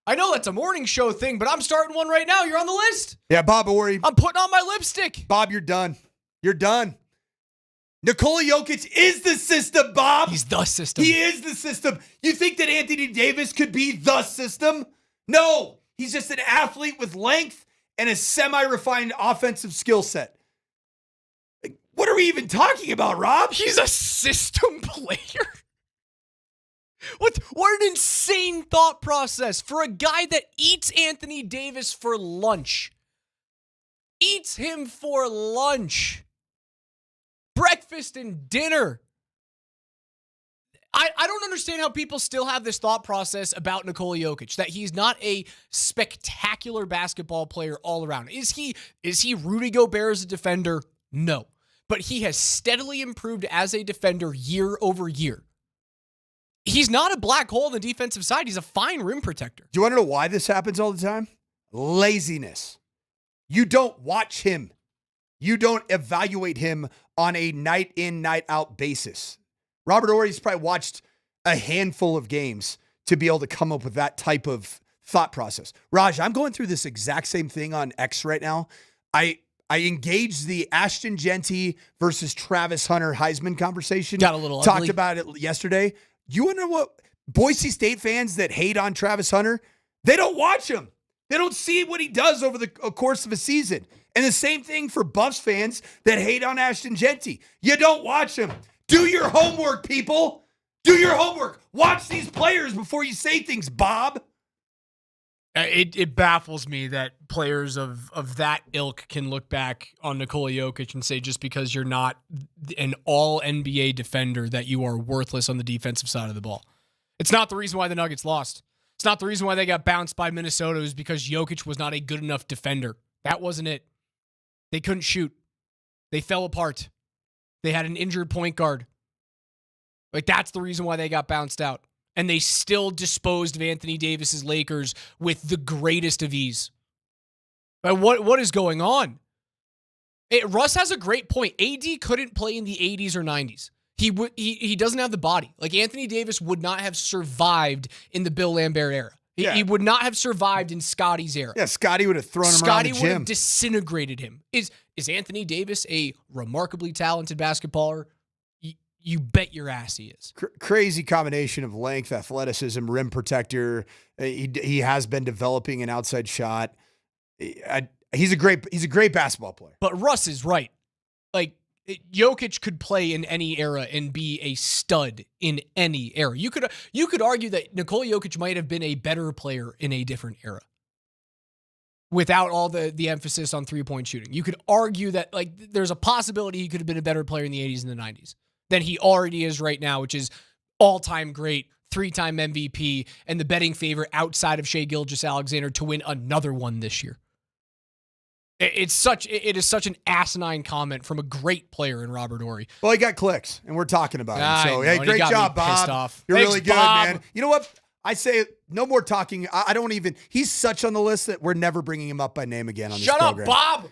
I know that's a morning show thing, but I'm starting one right now. You're on the list. Yeah, Bob Horry. I'm putting on my lipstick. Bob, you're done. You're done. Nikola Jokic is the system, Bob. He's the system. He is the system. You think that Anthony Davis could be the system? No. He's just an athlete with length and a semi-refined offensive skill set. What are we even talking about, Rob? He's a system player. What an insane thought process for a guy that eats Anthony Davis for lunch. Eats him for lunch. Breakfast and dinner. I don't understand how people still have this thought process about Nikola Jokic, that he's not a spectacular basketball player all around. Is he Rudy Gobert as a defender? No. But he has steadily improved as a defender year over year. He's not a black hole on the defensive side. He's a fine rim protector. Do you want to know why this happens all the time? Laziness. You don't watch him. You don't evaluate him on a night in, night out basis. Robert Horry's probably watched a handful of games to be able to come up with that type of thought process. Raj, I'm going through this exact same thing on X right now. I engaged the Ashton Genty versus Travis Hunter Heisman conversation. Got a little ugly. Talked about it yesterday. You want to know what Boise State fans that hate on Travis Hunter, they don't watch him. They don't see what he does over the course of a season. And the same thing for Buffs fans that hate on Ashton Genty. You don't watch him. Do your homework, people. Do your homework. Watch these players before you say things, Bob. It baffles me that players of that ilk can look back on Nikola Jokic and say just because you're not an all-NBA defender that you are worthless on the defensive side of the ball. It's not the reason why the Nuggets lost. It's not the reason why they got bounced by Minnesota. It was because Jokic was not a good enough defender. That wasn't it. They couldn't shoot. They fell apart. They had an injured point guard. Like, that's the reason why they got bounced out. And they still disposed of Anthony Davis's Lakers with the greatest of ease. But what is going on? Russ has a great point. AD couldn't play in the 80s or 90s. He doesn't have the body. Like, Anthony Davis would not have survived in the Bill Lambert era. He would not have survived in Scotty's era. Yeah, Scotty would have thrown him around the Scotty gym. would have disintegrated him. Is Anthony Davis a remarkably talented basketballer? You bet your ass he is. Crazy combination of length, athleticism, rim protector. He has been developing an outside shot. He's a great basketball player. But Russ is right. Like, Jokic could play in any era and be a stud in any era. You could argue that Nikola Jokic might have been a better player in a different era without all the emphasis on three-point shooting. You could argue that, like, there's a possibility he could have been a better player in the 80s and the 90s than he already is right now, which is all-time great, 3-time MVP, and the betting favorite outside of Shai Gilgeous-Alexander to win another one this year. It is such an asinine comment from a great player in Robert Horry. Well, he got clicks, and we're talking about him. So, hey, great job, Bob. You're Thanks, really good, Bob. man. You know what? I say no more talking. I don't even. He's such on the list that we're never bringing him up by name again on this program. Shut up, Bob.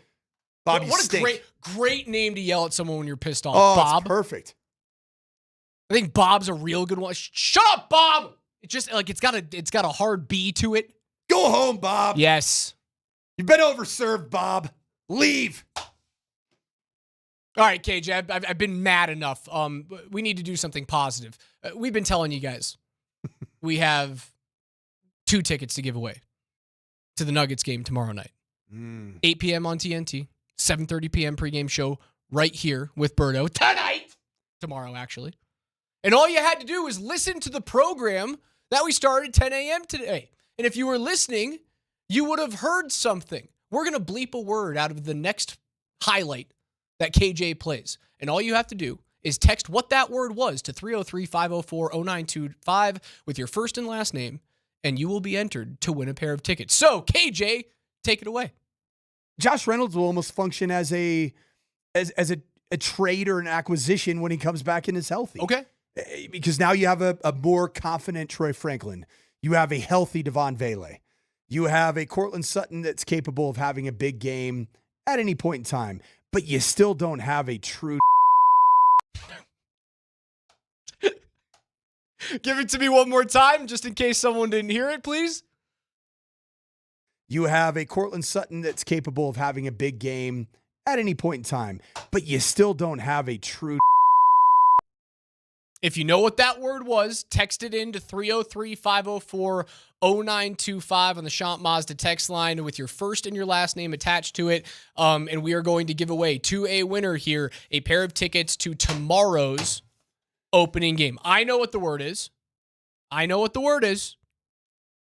Bob, what you a great name to yell at someone when you're pissed off. Oh, Bob. it's perfect. I think Bob's a real good one. Shut up, Bob. It's just like it's got a hard B to it. Go home, Bob. Yes. You've been overserved, Bob. Leave. All right, KJ, I've been mad enough. We need to do something positive. We've been telling you guys we have 2 tickets to give away to the Nuggets game tomorrow night. 8 p.m. on TNT, 7:30 p.m. pregame show right here with Berto tonight. Tomorrow, actually. And all you had to do was listen to the program that we started 10 a.m. today. And if you were listening, you would have heard something. We're going to bleep a word out of the next highlight that KJ plays. And all you have to do is text what that word was to 303-504-0925 with your first and last name, and you will be entered to win a pair of tickets. So, KJ, take it away. Josh Reynolds will almost function as a trade or an acquisition when he comes back and is healthy. Okay. Because now you have a more confident Troy Franklin. You have a healthy Devon Vele. You have a Cortland Sutton that's capable of having a big game at any point in time, but you still don't have a true. Give it to me one more time, just in case someone didn't hear it, please. You have a Cortland Sutton that's capable of having a big game at any point in time, but you still don't have a true. If you know what that word was, text it in to 303-504-0925 on the Champ Mazda text line with your first and your last name attached to it. And we are going to give away to a winner here a pair of tickets to tomorrow's opening game. I know what the word is.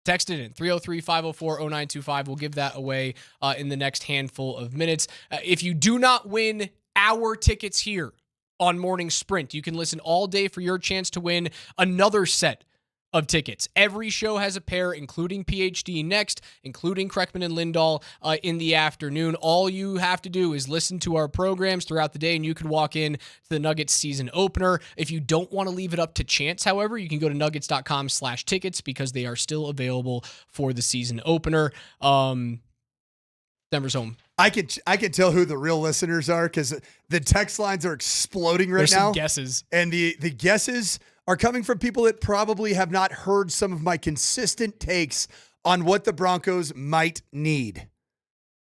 Text it in, 303-504-0925. We'll give that away in the next handful of minutes. If you do not win our tickets here on Morning Sprint, you can listen all day for your chance to win another set of tickets. Every show has a pair, including PhD next, including Kreckman and Lindahl in the afternoon. All you have to do is listen to our programs throughout the day, and you can walk in to the Nuggets season opener. If you don't want to leave it up to chance, however, you can go to nuggets.com/tickets because they are still available for the season opener. Denver's home. I can tell who the real listeners are because the text lines are exploding right There's now. Some guesses. And the guesses are coming from people that probably have not heard some of my consistent takes on what the Broncos might need.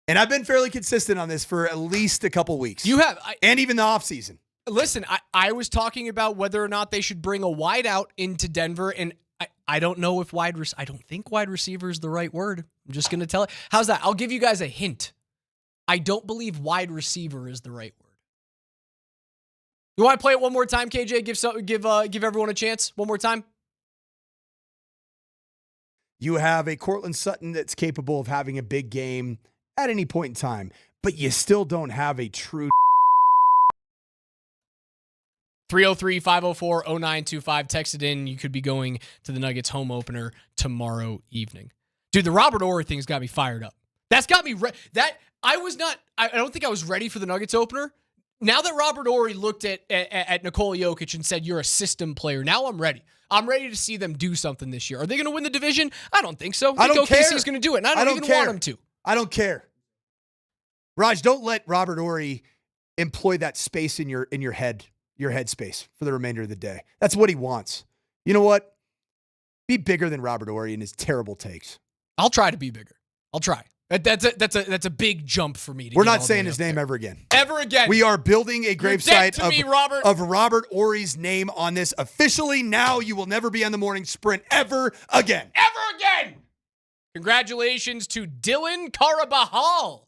And I've been fairly consistent on this for at least a couple weeks. You have. And even the offseason. Listen, I was talking about whether or not they should bring a wideout into Denver, and I don't know if I don't think wide receiver is the right word. I'm just going to tell it. How's that? I'll give you guys a hint. I don't believe wide receiver is the right word. You want to play it one more time, KJ? Give everyone a chance one more time. You have a Cortland Sutton that's capable of having a big game at any point in time, but you still don't have a true. 303-504-0925. Text it in. You could be going to the Nuggets home opener tomorrow evening. Dude, the Robert Horry thing's got me fired up. That's got me I don't think I was ready for the Nuggets opener. Now that Robert Horry looked at Nikola Jokic and said, you're a system player, now I'm ready. I'm ready to see them do something this year. Are they going to win the division? I don't think so. I don't care. OKC's going to do it, and I don't even want them to. I don't care. Raj, don't let Robert Horry employ that space in your head, your head space for the remainder of the day. That's what he wants. You know what? Be bigger than Robert Horry and his terrible takes. I'll try to be bigger. I'll try. That's a big jump for me. We're not saying his name ever again. Ever again. We are building a gravesite of Robert Horry's name on this officially. Now you will never be on the Morning Sprint ever again. Ever again. Congratulations to Dylan Carabajal.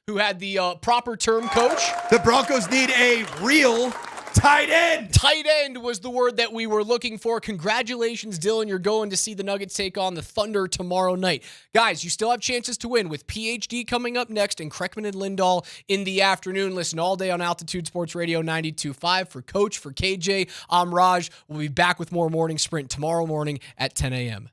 Who had the proper term coach. The Broncos need a real tight end. Tight end was the word that we were looking for. Congratulations, Dylan. You're going to see the Nuggets take on the Thunder tomorrow night. Guys, you still have chances to win with PhD coming up next and Kreckman and Lindahl in the afternoon. Listen all day on Altitude Sports Radio 92.5. For Coach, for KJ, I'm Raj. We'll be back with more Morning Sprint tomorrow morning at 10 a.m.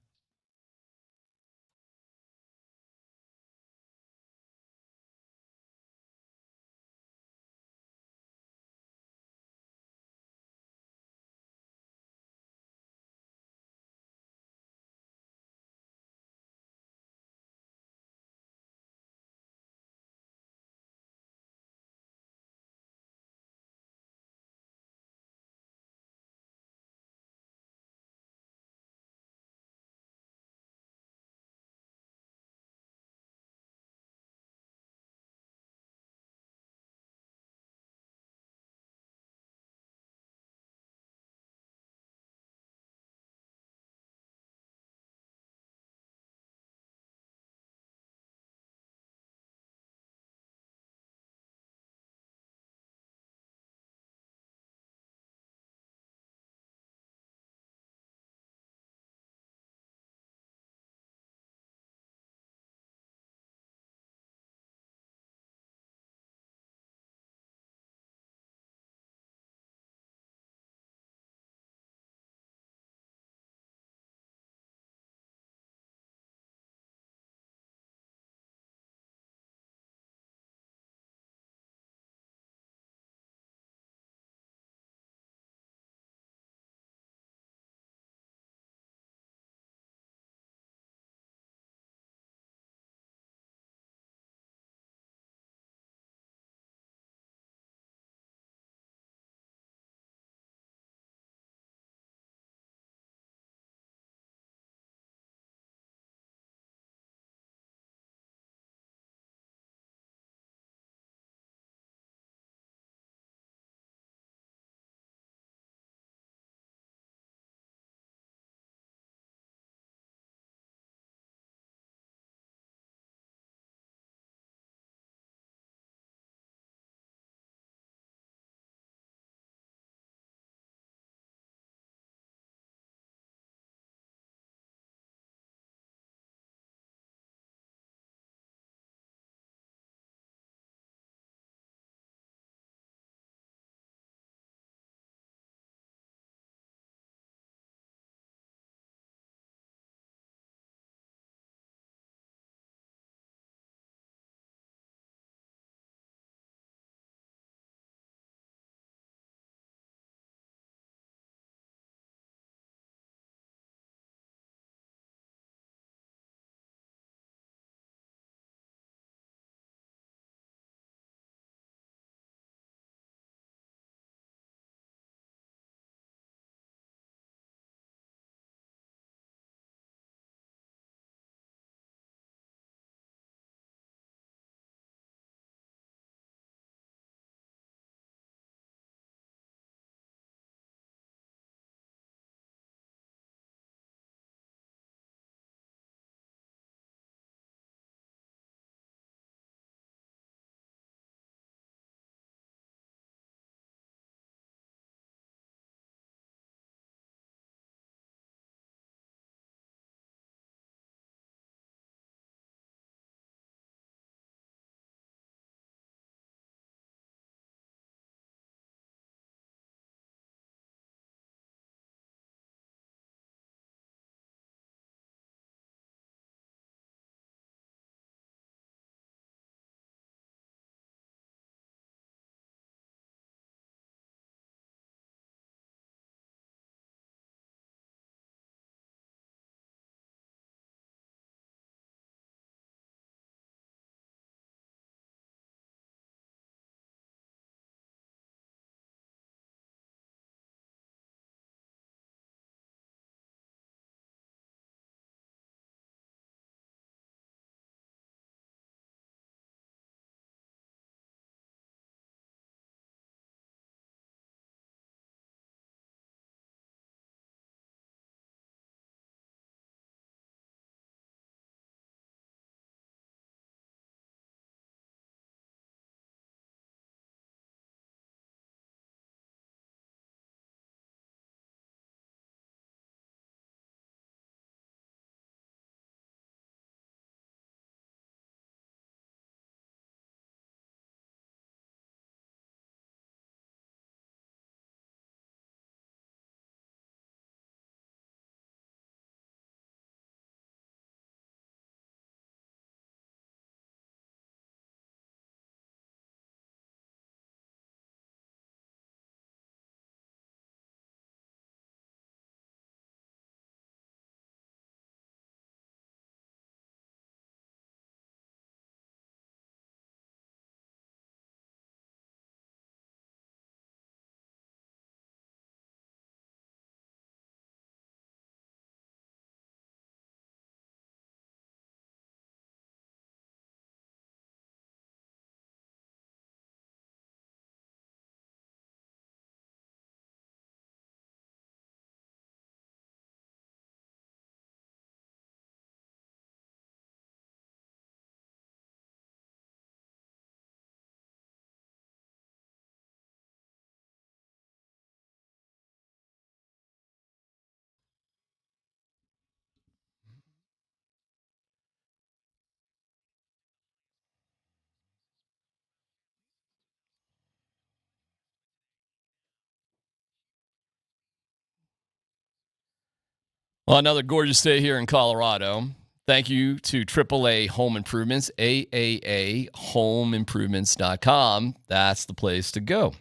Well, another gorgeous day here in Colorado. Thank you to AAA Home Improvements, AAAHomeImprovements.com. That's the place to go.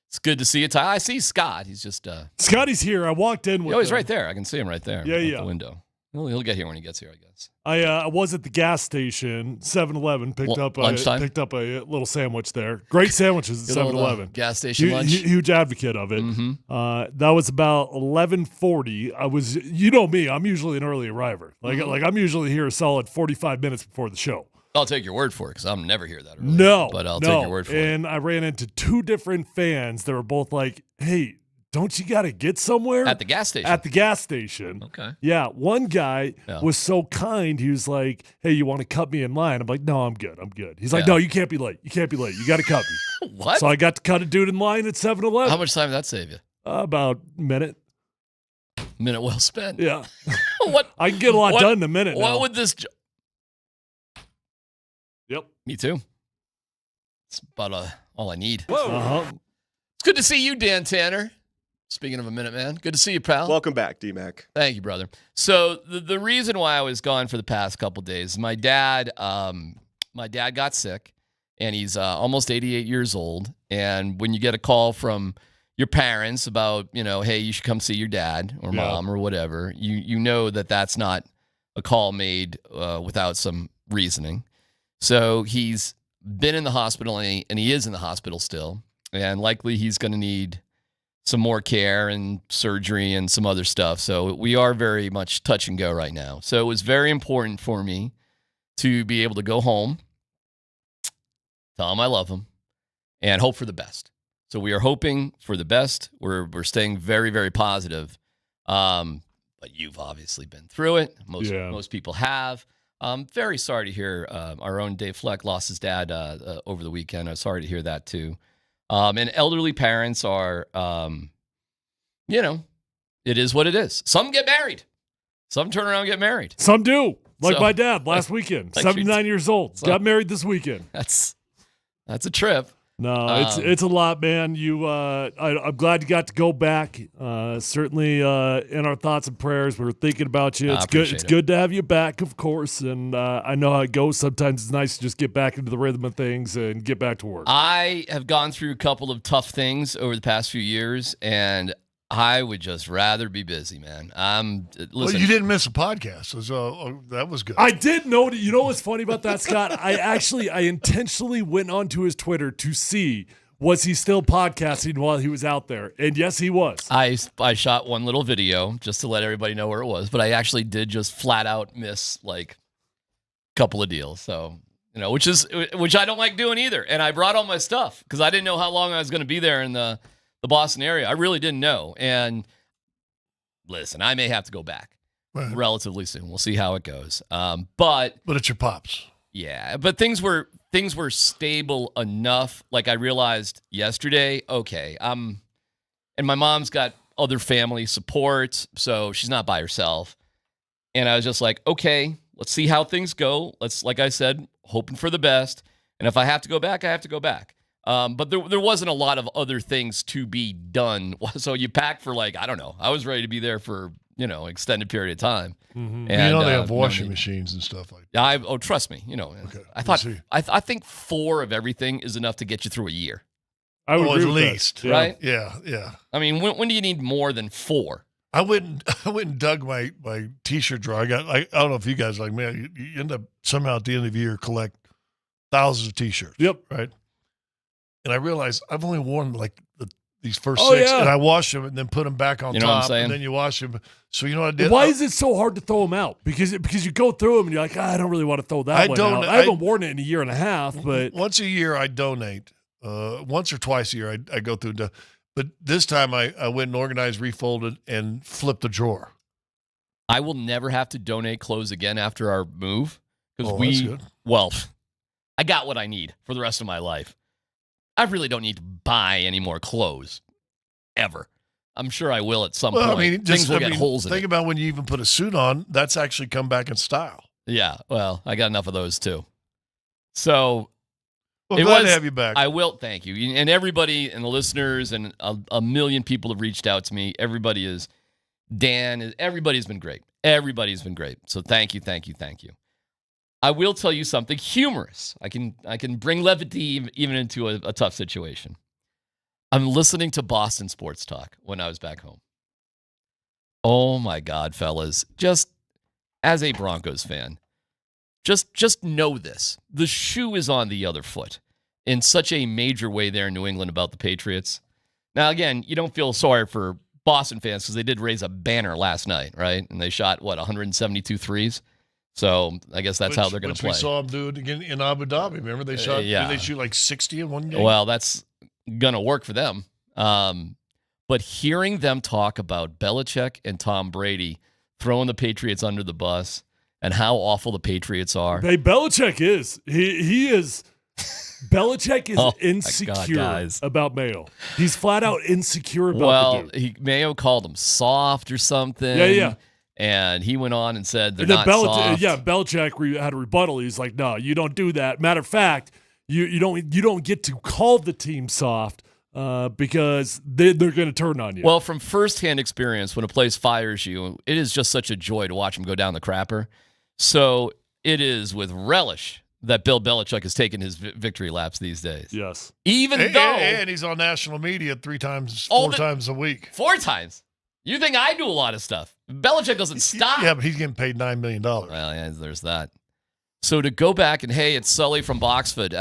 It's good to see you, Ty. I see Scott. He's just Scotty's here. I walked in with he's him. right there. I can see him right there. Yeah, out yeah. the window. He'll get here when he gets here, I guess. I was at the gas station, 7-Eleven, picked up a little sandwich there. Great sandwiches at 7-Eleven. Gas station lunch. Huge advocate of it. Mm-hmm. That was about 11:40. I was, you know me, I'm usually an early arriver. Like I'm usually here a solid 45 minutes before the show. I'll take your word for it because I'm never here that early. No, but I'll take your word for it. And I ran into two different fans that were both like, "Hey, don't you got to get somewhere?" At the gas station. At the gas station. Okay. Yeah. One guy was so kind. He was like, "Hey, you want to cut me in line?" I'm like, "No, I'm good. I'm good." He's like, "No, you can't be late. You can't be late. You got to cut me." What? So I got to cut a dude in line at 7-Eleven. How much time did that save you? About a minute. Minute well spent. Yeah. What? I can get a lot done in a minute What now. would this... Yep. Me too. It's about all I need. Uh-huh. It's good to see you, Dan Tanner. Speaking of a minute, man. Good to see you, pal. Welcome back, D-Mac. Thank you, brother. So the reason why I was gone for the past couple days, my dad got sick, and he's almost 88 years old. And when you get a call from your parents about, hey, you should come see your dad or mom or whatever, you know that that's not a call made without some reasoning. So he's been in the hospital, and he is in the hospital still, and likely he's going to need some more care and surgery and some other stuff. So we are very much touch and go right now. So it was very important for me to be able to go home, tell him I love him, and hope for the best. So we are hoping for the best. We're staying very, very positive. But you've obviously been through it. Most people have. Very sorry to hear our own Dave Fleck lost his dad over the weekend. I'm sorry to hear that too. And elderly parents are, it is what it is. Some get married. Some turn around and get married. Some do. Like my dad last weekend, 79 years old. So, got married this weekend. That's a trip. No, it's a lot, man. I'm glad you got to go back. Certainly, in our thoughts and prayers, we're thinking about you. It's good. It's good to have you back, of course. And I know how it goes. Sometimes it's nice to just get back into the rhythm of things and get back to work. I have gone through a couple of tough things over the past few years, and I would just rather be busy, man. Listen, well, you didn't miss a podcast, so that was good. I did note. You know what's funny about that, Scott? I intentionally went onto his Twitter to see was he still podcasting while he was out there, and yes, he was. I shot one little video just to let everybody know where it was, but I actually did just flat out miss like a couple of deals. So which I don't like doing either. And I brought all my stuff because I didn't know how long I was going to be there in the Boston area. I really didn't know. And listen, I may have to go back relatively soon. We'll see how it goes. But it's your pops. Yeah, but things were stable enough. Like I realized yesterday, okay, and my mom's got other family support, so she's not by herself. And I was just like, okay, let's see how things go. Let's, like I said, hoping for the best. And if I have to go back, I have to go back. But there wasn't a lot of other things to be done. So you pack for I don't know. I was ready to be there for, extended period of time. Mm-hmm. And they have washing machines and stuff like that. Trust me. Okay. I think 4 of everything is enough to get you through a year. I would agree at with least. that. Right? Yeah. I mean, when do you need more than 4? I went and dug my T-shirt drawer. I don't know if you guys like me. You end up somehow at the end of the year collect thousands of T-shirts. Yep. Right. And I realized I've only worn these first 6, and I wash them and then put them back on You know what I'm top, saying? and then you wash them. So you know what I did? Why is it so hard to throw them out? Because you go through them and you're like, I don't really want to throw that one out. I haven't worn it in a year and a half, but once a year I donate. Once or twice a year I go through. But this time I went and organized, refolded, and flipped the drawer. I will never have to donate clothes again after our move because that's good. Well, I got what I need for the rest of my life. I really don't need to buy any more clothes ever. I'm sure I will at some point. I mean, things will get holes in Think it. about when you even put a suit on. That's actually come back in style. Yeah, well, I got enough of those too. So Well, glad to have you back. I will. Thank you. And everybody and the listeners and a million people have reached out to me. Everybody is Dan, everybody's been great. Everybody's been great. So thank you. I will tell you something humorous. I can bring levity even into a tough situation. I'm listening to Boston Sports Talk when I was back home. Oh my God, fellas. Just as a Broncos fan, just know this. The shoe is on the other foot in such a major way there in New England about the Patriots. Now, again, you don't feel sorry for Boston fans because they did raise a banner last night, right? And they shot, 172 threes? So I guess that's how they're going to play. We saw them do it again in Abu Dhabi. Remember they shot? Did they shoot like 60 in one game? Well, that's going to work for them. But hearing them talk about Belichick and Tom Brady throwing the Patriots under the bus and how awful the Patriots are. Hey, Belichick is. He is. Belichick is insecure about Mayo. He's flat out insecure about the dude. Mayo called him soft or something. Yeah. And he went on and said they're not soft. a rebuttal. He's like, no, you don't do that. Matter of fact, you don't get to call the team soft because they're going to turn on you. Well, from firsthand experience, when a place fires you, it is just such a joy to watch them go down the crapper. So it is with relish that Bill Belichick has taken his victory laps these days. Yes. And he's on national media 4 times a week. 4 times? You think I do a lot of stuff? Belichick doesn't stop. Yeah, but he's getting paid $9 million. Well, yeah, there's that. So to go back and, hey, it's Sully from Boxford.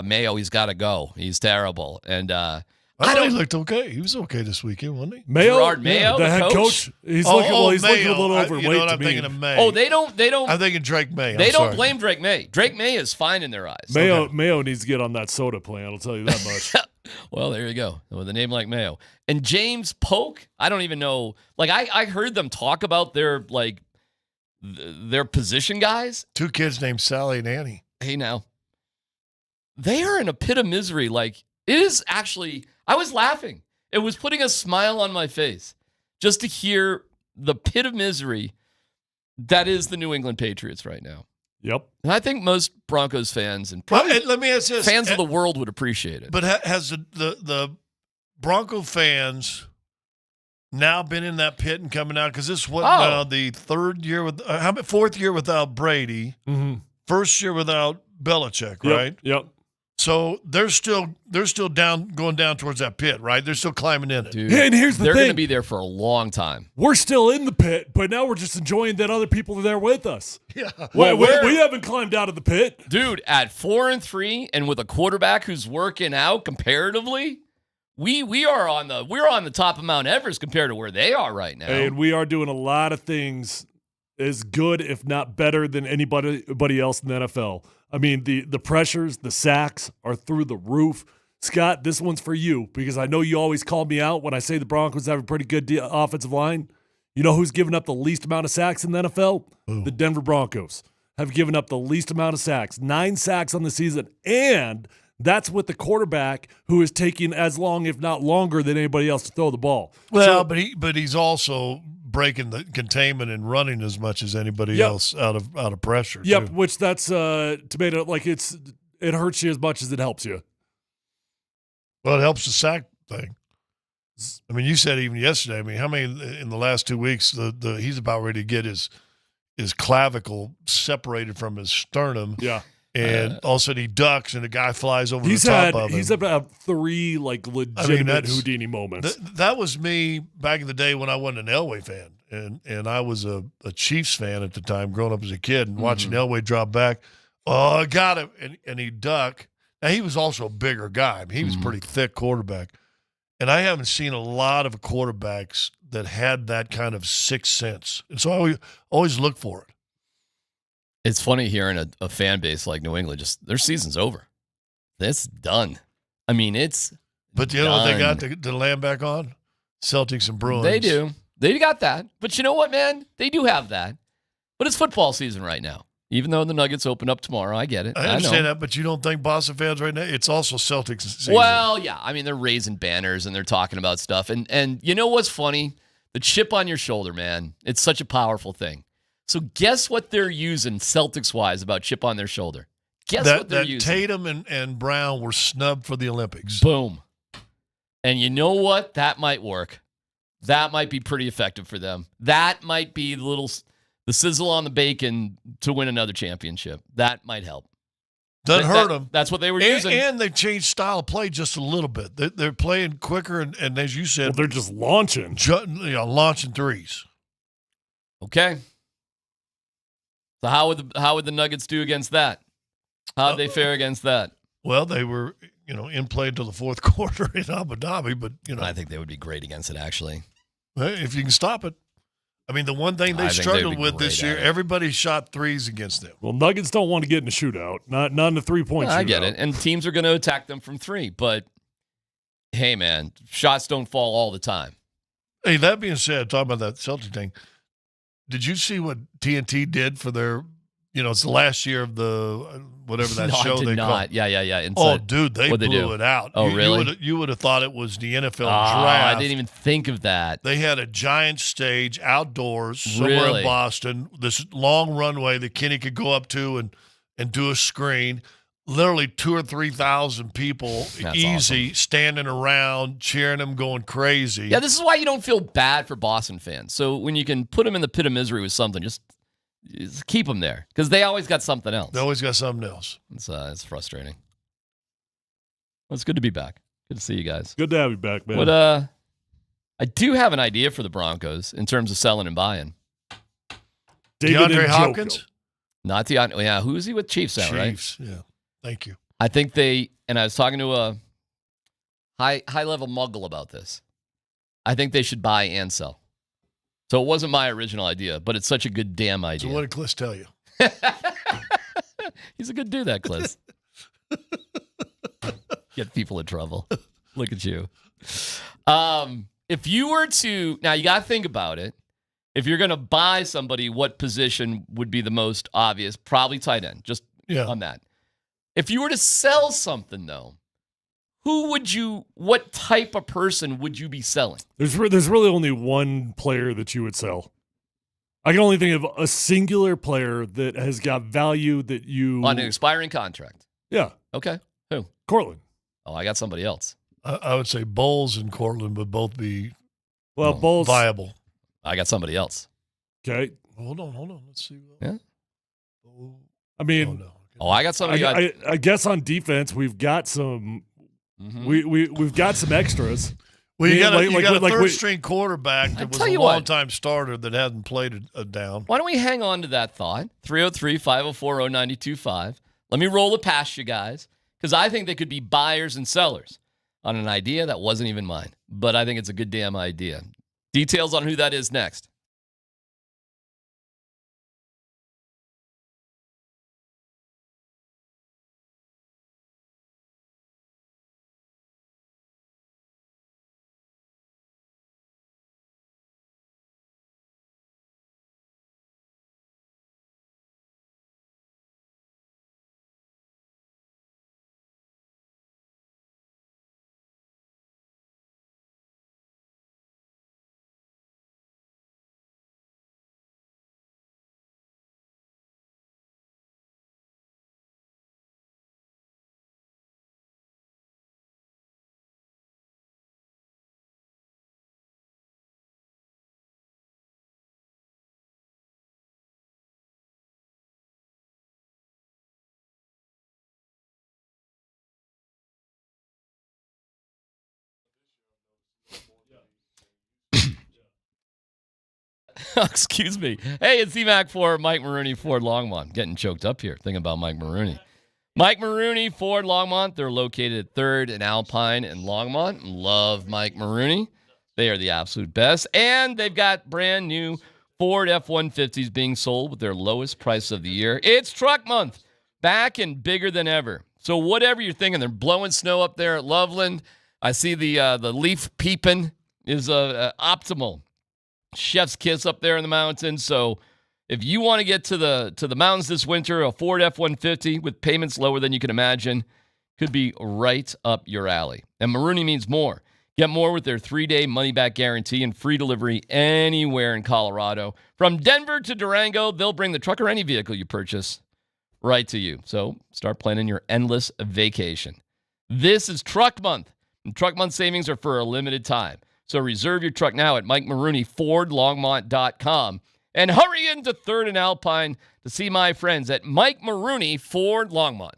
Mayo, he's got to go. He's terrible. And I thought he looked okay. He was okay this weekend, wasn't he? Gerard Mayo, the head coach. He's looking a little overweight. You know what I'm thinking of May. Oh, they don't. I'm thinking Drake May. They don't blame Drake May. Drake May is fine in their eyes. Mayo needs to get on that soda plan. I'll tell you that much. Well, there you go. With a name like Mayo. And James Polk, I don't even know. Like, I heard them talk about their position guys. 2 kids named Sally and Annie. Hey, now. They are in a pit of misery. Like, it is actually, I was laughing. It was putting a smile on my face just to hear the pit of misery that is the New England Patriots right now. Yep. And I think most Broncos fans and probably let me ask this. Fans of the world would appreciate it. But has the Bronco fans now been in that pit and coming out? Because this was now the 4th year without Brady, first year without Belichick, right? Yep. So they're still going down towards that pit, right? They're still climbing in it. Dude, and here's the thing. They're going to be there for a long time. We're still in the pit, but now we're just enjoying that other people are there with us. Yeah. We haven't climbed out of the pit. Dude, at 4-3 and with a quarterback who's working out comparatively, we're on the top of Mount Everest compared to where they are right now. And we are doing a lot of things as good, if not better, than anybody else in the NFL. I mean, the pressures, the sacks are through the roof. Scott, this one's for you because I know you always call me out when I say the Broncos have a pretty good offensive line. You know who's given up the least amount of sacks in the NFL? Ooh. The Denver Broncos have given up the least amount of sacks, 9 sacks on the season, and that's with the quarterback who is taking as long, if not longer, than anybody else to throw the ball. Well, but he's also breaking the containment and running as much as anybody else out of pressure. Yep, too. which that's tomato. Like it hurts you as much as it helps you. Well, it helps the sack thing. I mean, you said even yesterday. I mean, how many in the last 2 weeks? He's about ready to get his clavicle separated from his sternum. Yeah. And all of a sudden he ducks and the guy flies over the top of him. He's about 3 legitimate Houdini moments. That was me back in the day when I wasn't an Elway fan. And I was a Chiefs fan at the time, growing up as a kid and watching Elway drop back. Oh, I got him. And he duck. Now, he was also a bigger guy. I mean, he was a pretty thick quarterback. And I haven't seen a lot of quarterbacks that had that kind of sixth sense. And so I always look for it. It's funny hearing a fan base like New England, just their season's over. It's done. I mean, it's But you know what they got to land back on? Celtics and Bruins. They do. They got that. But you know what, man? They do have that. But it's football season right now. Even though the Nuggets open up tomorrow, I get it. I understand that, but you don't think Boston fans right now? It's also Celtics season. Well, yeah. I mean, they're raising banners and they're talking about stuff. And you know what's funny? The chip on your shoulder, man. It's such a powerful thing. So guess what they're using Celtics-wise about chip on their shoulder? Guess what they're using? Tatum and Brown were snubbed for the Olympics. Boom. And you know what? That might work. That might be pretty effective for them. That might be the sizzle on the bacon to win another championship. That might help. Doesn't hurt them. That's what they were using. And they've changed style of play just a little bit. They're playing quicker, and as you said, they're just launching. Launching threes. Okay. So how would the Nuggets do against that? How'd they fare against that? Well, they were, in play until the fourth quarter in Abu Dhabi, but I think they would be great against it, actually. If you can stop it. I mean, the one thing they struggled with this year, everybody shot threes against them. Well, Nuggets don't want to get in a shootout, not in a 3-point shootout. I get it, and teams are going to attack them from three, but hey, man, shots don't fall all the time. Hey, that being said, talking about that Celtic thing, did you see what TNT did for their, it's the last year of the whatever that show I did they not. called? Yeah. Oh, dude, they blew it out. Oh, really? You would have thought it was the NFL I draft. didn't even think of that. They had a giant stage outdoors somewhere in Boston, this long runway that Kenny could go up to and do a screen. Literally 2,000 or 3,000 people, easy, standing around, cheering them, going crazy. Yeah, this is why you don't feel bad for Boston fans. So when you can put them in the pit of misery with something, just keep them there because they always got something else. They always got something else. It's frustrating. Well, it's good to be back. Good to see you guys. Good to have you back, man. But I do have an idea for the Broncos in terms of selling and buying. DeAndre Hopkins? Not DeAndre. Yeah, who is he with? Chiefs now, right? Chiefs, yeah. Thank you. I think and I was talking to a high-level muggle about this. I think they should buy and sell. So it wasn't my original idea, but it's such a good damn idea. So what did Kliss tell you? He's a good dude, that Kliss. Get people in trouble. Look at you. If you were to, now you got to think about it. If you're going to buy somebody, what position would be the most obvious? Probably tight end, just on that. If you were to sell something, though, what type of person would you be selling? There's really only one player that you would sell. I can only think of a singular player that has got value that you... On an expiring contract? Yeah. Okay. Who? Cortland. Oh, I got somebody else. I would say Bowles and Cortland would both be Bowles, viable. I got somebody else. Okay. Hold on. Let's see. Yeah. I mean... Oh, I got somebody. I guess on defense, we've got some... We've got some extras. Well, you got a third-string quarterback that was a long-time starter that hasn't played a down. Why don't we hang on to that thought? 303-504-0925. Let me roll it past you guys, because I think they could be buyers and sellers on an idea that wasn't even mine. But I think it's a good damn idea. Details on who that is next. Excuse me. Hey, it's EMAC for Mike Maroney, Ford Longmont. Getting choked up here thinking about Mike Maroney. Mike Maroney, Ford Longmont. They're located at 3rd and Alpine in Longmont. Love Mike Maroney. They are the absolute best. And they've got brand new Ford F-150s being sold with their lowest price of the year. It's truck month. Back and bigger than ever. So whatever you're thinking, they're blowing snow up there at Loveland. I see the leaf peeping is optimal. Chef's kiss up there in the mountains. So if you want to get to the mountains this winter, a Ford F-150 with payments lower than you can imagine could be right up your alley. And Maroney means more. Get more with their 3-day money-back guarantee and free delivery anywhere in Colorado. From Denver to Durango, they'll bring the truck or any vehicle you purchase right to you. So start planning your endless vacation. This is Truck Month, and Truck Month savings are for a limited time. So reserve your truck now at Mike Maroney, FordLongmont.com. And hurry into 3rd and Alpine to see my friends at Mike Maroney, Ford Longmont.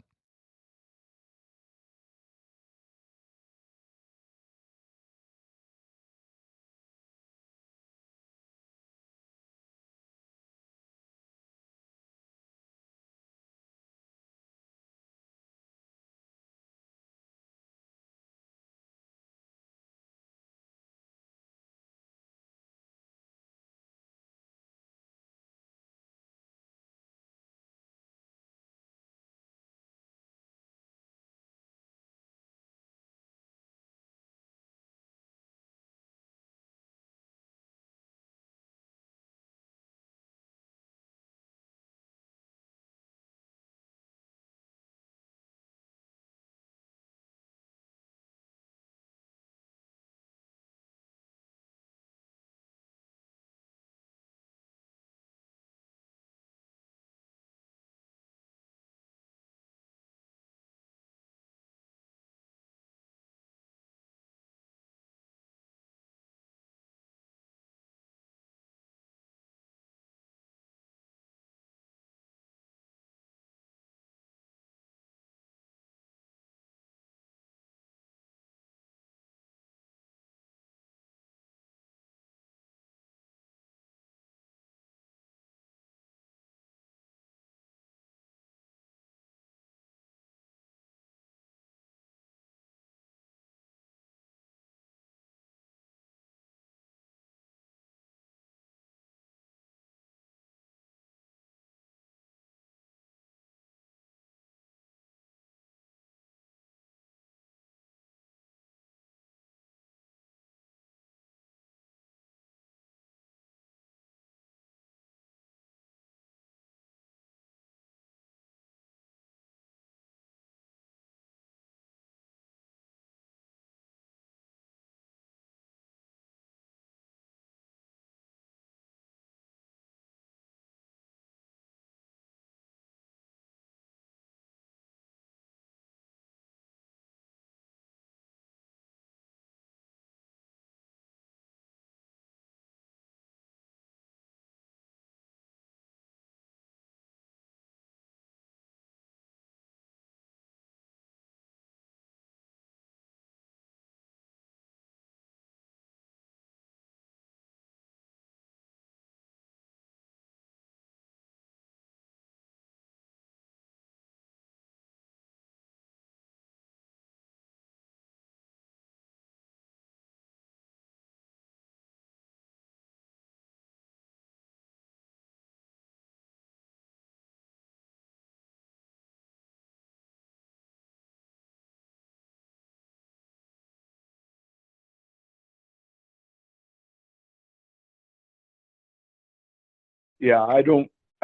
Yeah, I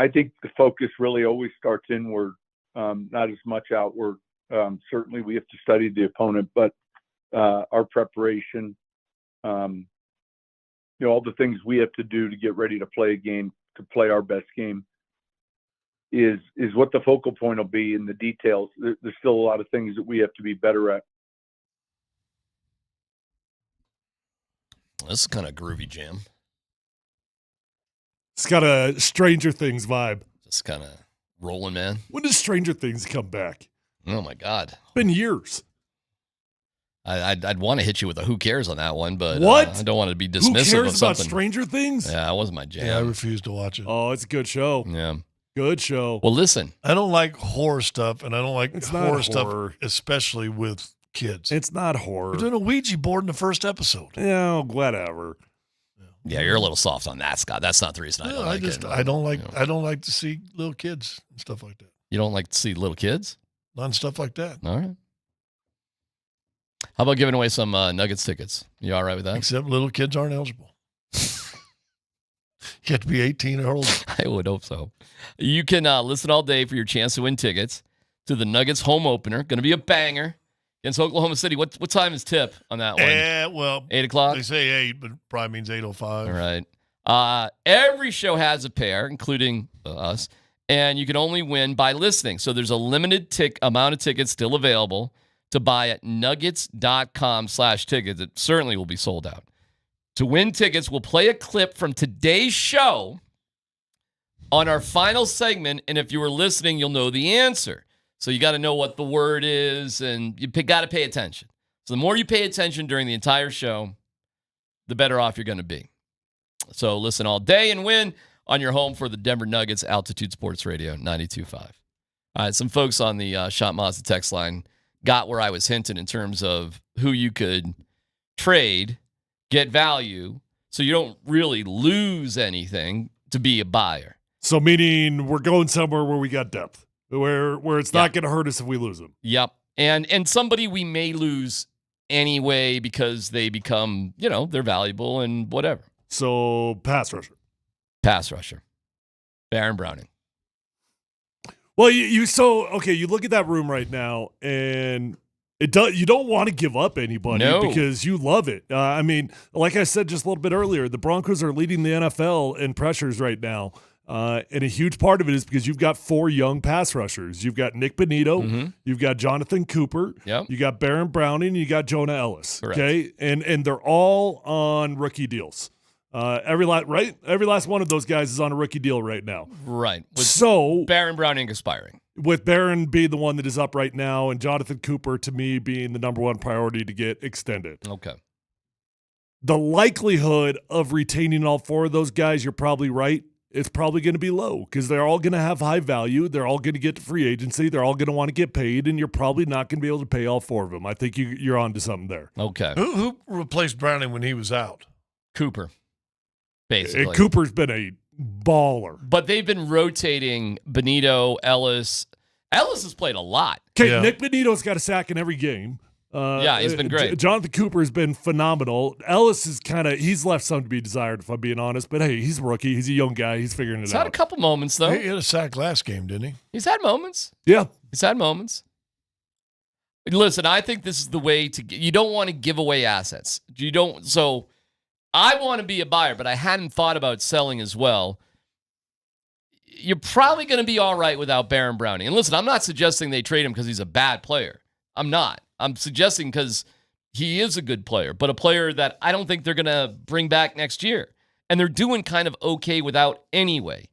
think the focus really always starts inward, not as much outward. Certainly we have to study the opponent, but our preparation, all the things we have to do to get ready to play a game, to play our best game is what the focal point will be in the details. There's still a lot of things that we have to be better at. This is kind of groovy jam. It's got a Stranger Things vibe. Just kind of rolling, man. When does Stranger Things come back? Oh, my God. It's been years. I'd want to hit you with a who cares on that one, but what? I don't want to be dismissive who cares of something. about Stranger Things? Yeah, that wasn't my jam. Yeah, I refuse to watch it. Oh, it's a good show. Yeah. Good show. Well, listen. I don't like horror stuff, and I don't like It's horror not stuff, horror. especially with kids. It's not horror. We're doing a Ouija board in the first episode. Yeah, whatever. Yeah, you're a little soft on that, Scott. That's not the reason I don't like it. I don't like to see little kids and stuff like that. You don't like to see little kids? On stuff like that. All right. How about giving away some Nuggets tickets? You all right with that? Except little kids aren't eligible. You have to be 18 or older. I would hope so. You can listen all day for your chance to win tickets to the Nuggets home opener. Going to be a banger against Oklahoma City. What time is tip on that one? Well, 8 o'clock? They say 8, but probably means 8:05. All right. Every show has a pair, including us, and you can only win by listening. So there's a limited amount of tickets still available to buy at nuggets.com/tickets. It certainly will be sold out. To win tickets, we'll play a clip from today's show on our final segment, and if you were listening, you'll know the answer. So you got to know what the word is, and you got to pay attention. So the more you pay attention during the entire show, the better off you're going to be. So listen all day and win on your home for the Denver Nuggets, Altitude Sports Radio 92.5. All right, some folks on the Shot Mazda text line got where I was hinting in terms of who you could trade, get value, so you don't really lose anything to be a buyer. So meaning we're going somewhere where we got depth, where it's not going to hurt us if we lose them. Yep. And somebody we may lose anyway because they become, they're valuable and whatever. So pass rusher. Pass rusher. Baron Browning. Well, you look at that room right now, and you don't want to give up anybody because you love it. I mean, like I said just a little bit earlier, the Broncos are leading the NFL in pressures right now. And a huge part of it is because you've got 4 young pass rushers. You've got Nick Bonito, you've got Jonathan Cooper, you got Baron Browning, and you got Jonah Ellis. Correct. Okay, and they're all on rookie deals. Every last one of those guys is on a rookie deal right now. Right. So Baron Browning expiring. With Baron being the one that is up right now, and Jonathan Cooper to me being the number one priority to get extended. Okay. The likelihood of retaining all 4 of those guys, you're probably right. It's probably going to be low because they're all going to have high value. They're all going to get to free agency. They're all going to want to get paid, and you're probably not going to be able to pay all 4 of them. I think you're on to something there. Okay. Who replaced Browning when he was out? Cooper, basically. And Cooper's been a baller. But they've been rotating Bonito, Ellis. Ellis has played a lot. Okay, Nick Bonito's got a sack in every game. He's been great. Jonathan Cooper has been phenomenal. Ellis is he's left some to be desired, if I'm being honest. But hey, he's a rookie. He's a young guy. He's figuring it out. He's had a couple moments, though. He had a sack last game, didn't he? He's had moments. Yeah. He's had moments. Listen, I think this is the way to you don't want to give away assets. So I want to be a buyer, but I hadn't thought about selling as well. You're probably going to be all right without Baron Browning. And listen, I'm not suggesting they trade him because he's a bad player. I'm not. I'm suggesting because he is a good player, but a player that I don't think they're going to bring back next year. And they're doing kind of okay without anyway.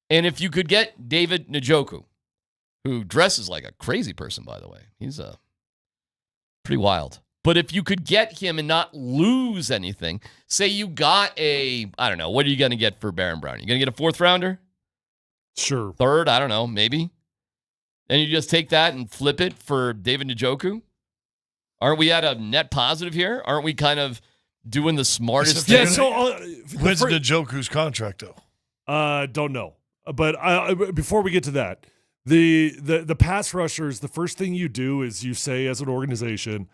And if you could get David Njoku, who dresses like a crazy person, by the way. He's pretty wild. But if you could get him and not lose anything, say you got I don't know, what are you going to get for Baron Browning? You going to get a 4th rounder? Sure. 3rd? I don't know, maybe. And you just take that and flip it for David Njoku? Aren't we at a net positive here? Aren't we kind of doing the smartest thing? Yeah, so when's Njoku's contract, though? Don't know. But before we get to that, the pass rushers, the first thing you do is you say as an organization,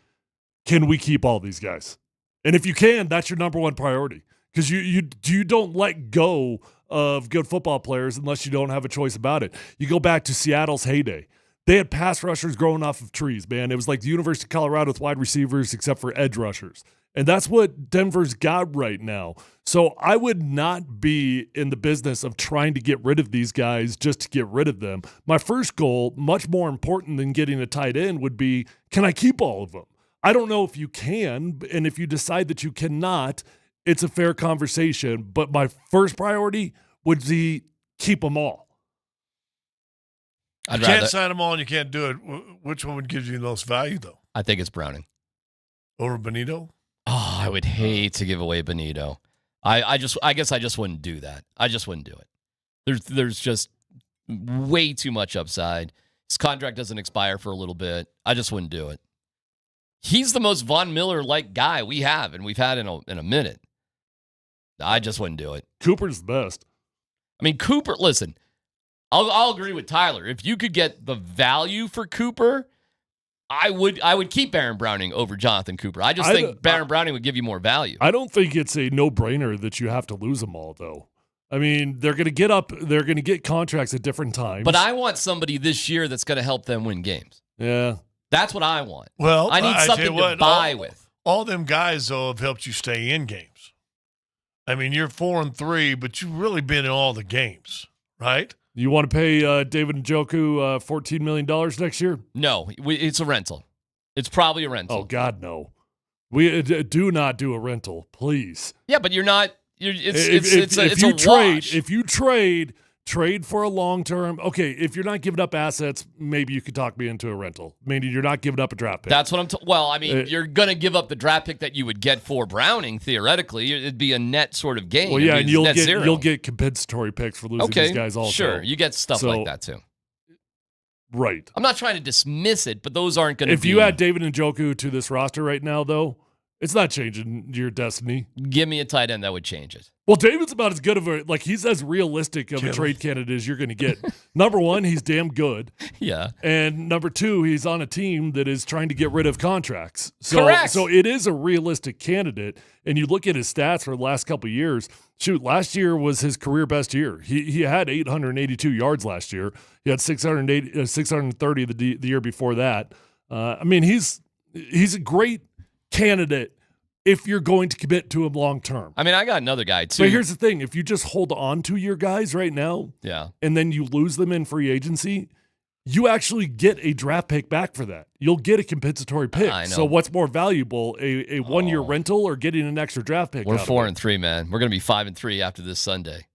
can we keep all these guys? And if you can, that's your number one priority. Because you don't let go of good football players unless you don't have a choice about it. You go back to Seattle's heyday. They had pass rushers growing off of trees, man. It was like the University of Colorado with wide receivers except for edge rushers. And that's what Denver's got right now. So I would not be in the business of trying to get rid of these guys just to get rid of them. My first goal, much more important than getting a tight end, would be, can I keep all of them? I don't know if you can, and if you decide that you cannot, it's a fair conversation. But my first priority would be keep them all. You can't sign them all and you can't do it. Which one would give you the most value, though? I think it's Browning. Over Bonito? Oh, I would hate to give away Bonito. I guess I just wouldn't do that. I just wouldn't do it. There's just way too much upside. His contract doesn't expire for a little bit. I just wouldn't do it. He's the most Von Miller-like guy we have, and we've had in a minute. I just wouldn't do it. Cooper's the best. I mean, Cooper, listen, I'll agree with Tyler. If you could get the value for Cooper, I would keep Baron Browning over Jonathan Cooper. I just think Baron Browning would give you more value. I don't think it's a no-brainer that you have to lose them all, though. I mean, they're going to get contracts at different times. But I want somebody this year that's going to help them win games. Yeah. That's what I want. Well, I need something to buy with. All them guys, though, have helped you stay in games. I mean, you're 4-3, but you've really been in all the games, right? You want to pay David Njoku $14 million next year? No, it's a rental. It's probably a rental. Oh, God, no. We do not do a rental, please. Yeah, but you're not. It's if a you trade, wash. if you trade for a long term. Okay, if you're not giving up assets, maybe you could talk me into a rental. Meaning you're not giving up a draft pick. That's what I'm. Well, I mean, you're going to give up the draft pick that you would get for Browning. Theoretically, it'd be a net sort of gain. Well, yeah, and you'll get compensatory picks for losing these guys. Also, sure, you get stuff like that too. Right. I'm not trying to dismiss it, but those aren't going to. If you add David Njoku to this roster right now, though, it's not changing your destiny. Give me a tight end that would change it. Well, David's about as good of he's as realistic of a trade candidate as you're going to get. Number one, he's damn good. Yeah. And number two, he's on a team that is trying to get rid of contracts. Correct. So it is a realistic candidate. And you look at his stats for the last couple of years. Shoot, last year was his career best year. He had 882 yards last year. He had 630 the year before that. I mean, he's a great candidate if you're going to commit to him long term. I mean, I got another guy too. But here's the thing. If you just hold on to your guys right now, and then you lose them in free agency, you actually get a draft pick back for that. You'll get a compensatory pick. I know. So what's more valuable, a 1 year rental or getting an extra draft pick? We're 4-3, man. We're going to be 5-3 after this Sunday.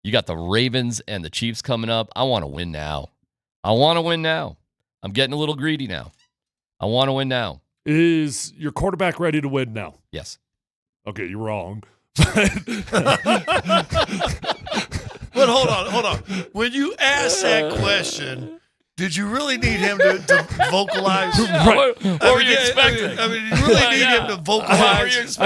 You got the Ravens and the Chiefs coming up. I want to win now. I'm getting a little greedy now. I want to win now. Is your quarterback ready to win now? Yes. Okay, you're wrong. But hold on. When you ask that question, did you really need him to vocalize? Right. What were you expecting? I mean, you really need him to vocalize?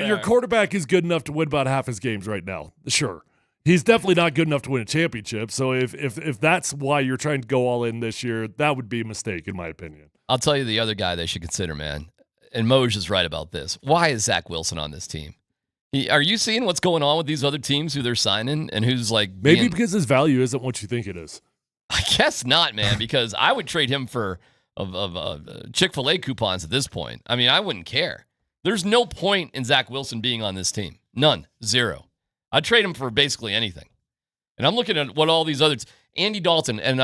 Your quarterback is good enough to win about half his games right now. Sure. He's definitely not good enough to win a championship. So if that's why you're trying to go all in this year, that would be a mistake, in my opinion. I'll tell you the other guy they should consider, man. And Moj is right about this. Why is Zach Wilson on this team? Are you seeing what's going on with these other teams who they're signing and who's like maybe because his value isn't what you think it is? I guess not, man, because I would trade him for Chick-fil-A coupons at this point. I mean, I wouldn't care. There's no point in Zach Wilson being on this team. None. Zero. I'd trade him for basically anything. And I'm looking at what all these others... Andy Dalton, and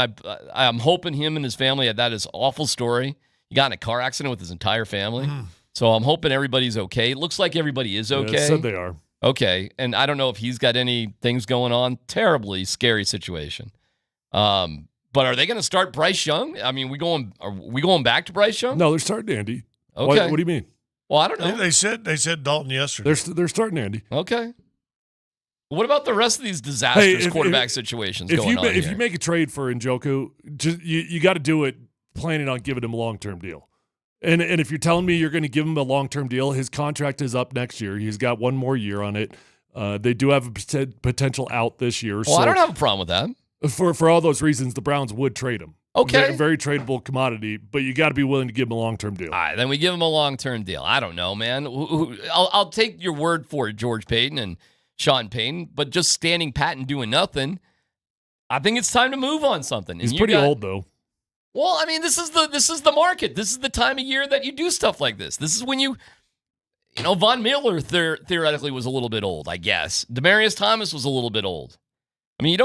I'm hoping him and his family had that is awful story. He got in a car accident with his entire family. So I'm hoping everybody's okay. It looks like everybody is okay. Yeah, said they are. Okay. And I don't know if he's got any things going on. Terribly scary situation. But are they going to start Bryce Young? I mean, are we going back to Bryce Young? No, they're starting Andy. Okay. What do you mean? Well, I don't know. They said Dalton yesterday. They're starting Andy. Okay. What about the rest of these disastrous quarterback situations going on here? If you make a trade for Njoku, just you got to do it planning on giving him a long-term deal. And if you're telling me you're going to give him a long-term deal, his contract is up next year. He's got one more year on it. They do have a potential out this year. Well, I don't have a problem with that. For all those reasons, the Browns would trade him. Okay. Very tradable commodity, but you got to be willing to give him a long-term deal. All right, then we give him a long-term deal. I don't know, man. I'll take your word for it, George Payton and Sean Payton, but just standing pat and doing nothing, I think it's time to move on something. He's pretty old, though. Well, I mean, this is the market. This is the time of year that you do stuff like this. This is when you Von Miller theoretically was a little bit old, I guess. Demaryius Thomas was a little bit old. I mean,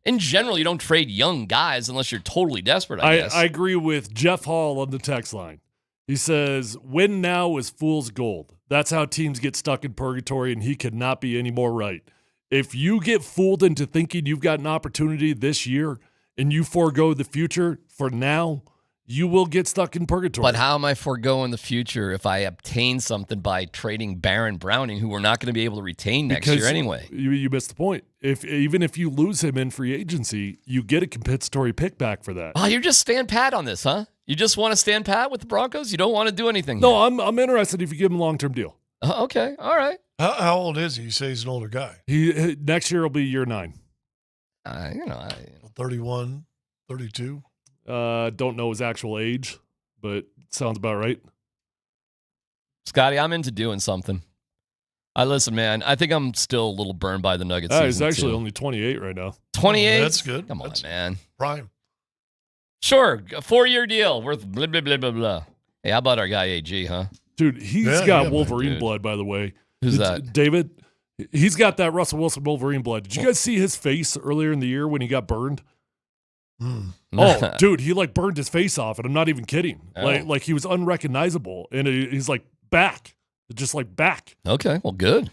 in general, you don't trade young guys unless you're totally desperate, I guess. I agree with Jeff Hall on the text line. He says, win now is fool's gold. That's how teams get stuck in purgatory, and he could not be any more right. If you get fooled into thinking you've got an opportunity this year and you forego the future for now, you will get stuck in purgatory. But how am I foregoing the future if I obtain something by trading Baron Browning, who we're not going to be able to retain next year anyway? You missed the point. Even if you lose him in free agency, you get a compensatory pick back for that. Oh, you're just stand pat on this, huh? You just want to stand pat with the Broncos? You don't want to do anything? No, I'm interested if you give him a long-term deal. Okay, all right. How old is he? You say he's an older guy. He next year will be year 9. 31, 32. Don't know his actual age, but sounds about right. Scotty, I'm into doing something. Listen, man, I think I'm still a little burned by the Nuggets season. He's actually only 28 right now. 28? That's good. Come on, man. Prime. Sure, a 4-year deal worth blah, blah, blah, blah, blah. Hey, how about our guy AG, huh? Dude, he's got Wolverine blood, by the way. Who's that? David. He's got that Russell Wilson Wolverine blood. Did you guys see his face earlier in the year when he got burned? Oh, dude, he burned his face off, and I'm not even kidding. Oh. Like he was unrecognizable, and he's back. Just like back. Okay, well, good.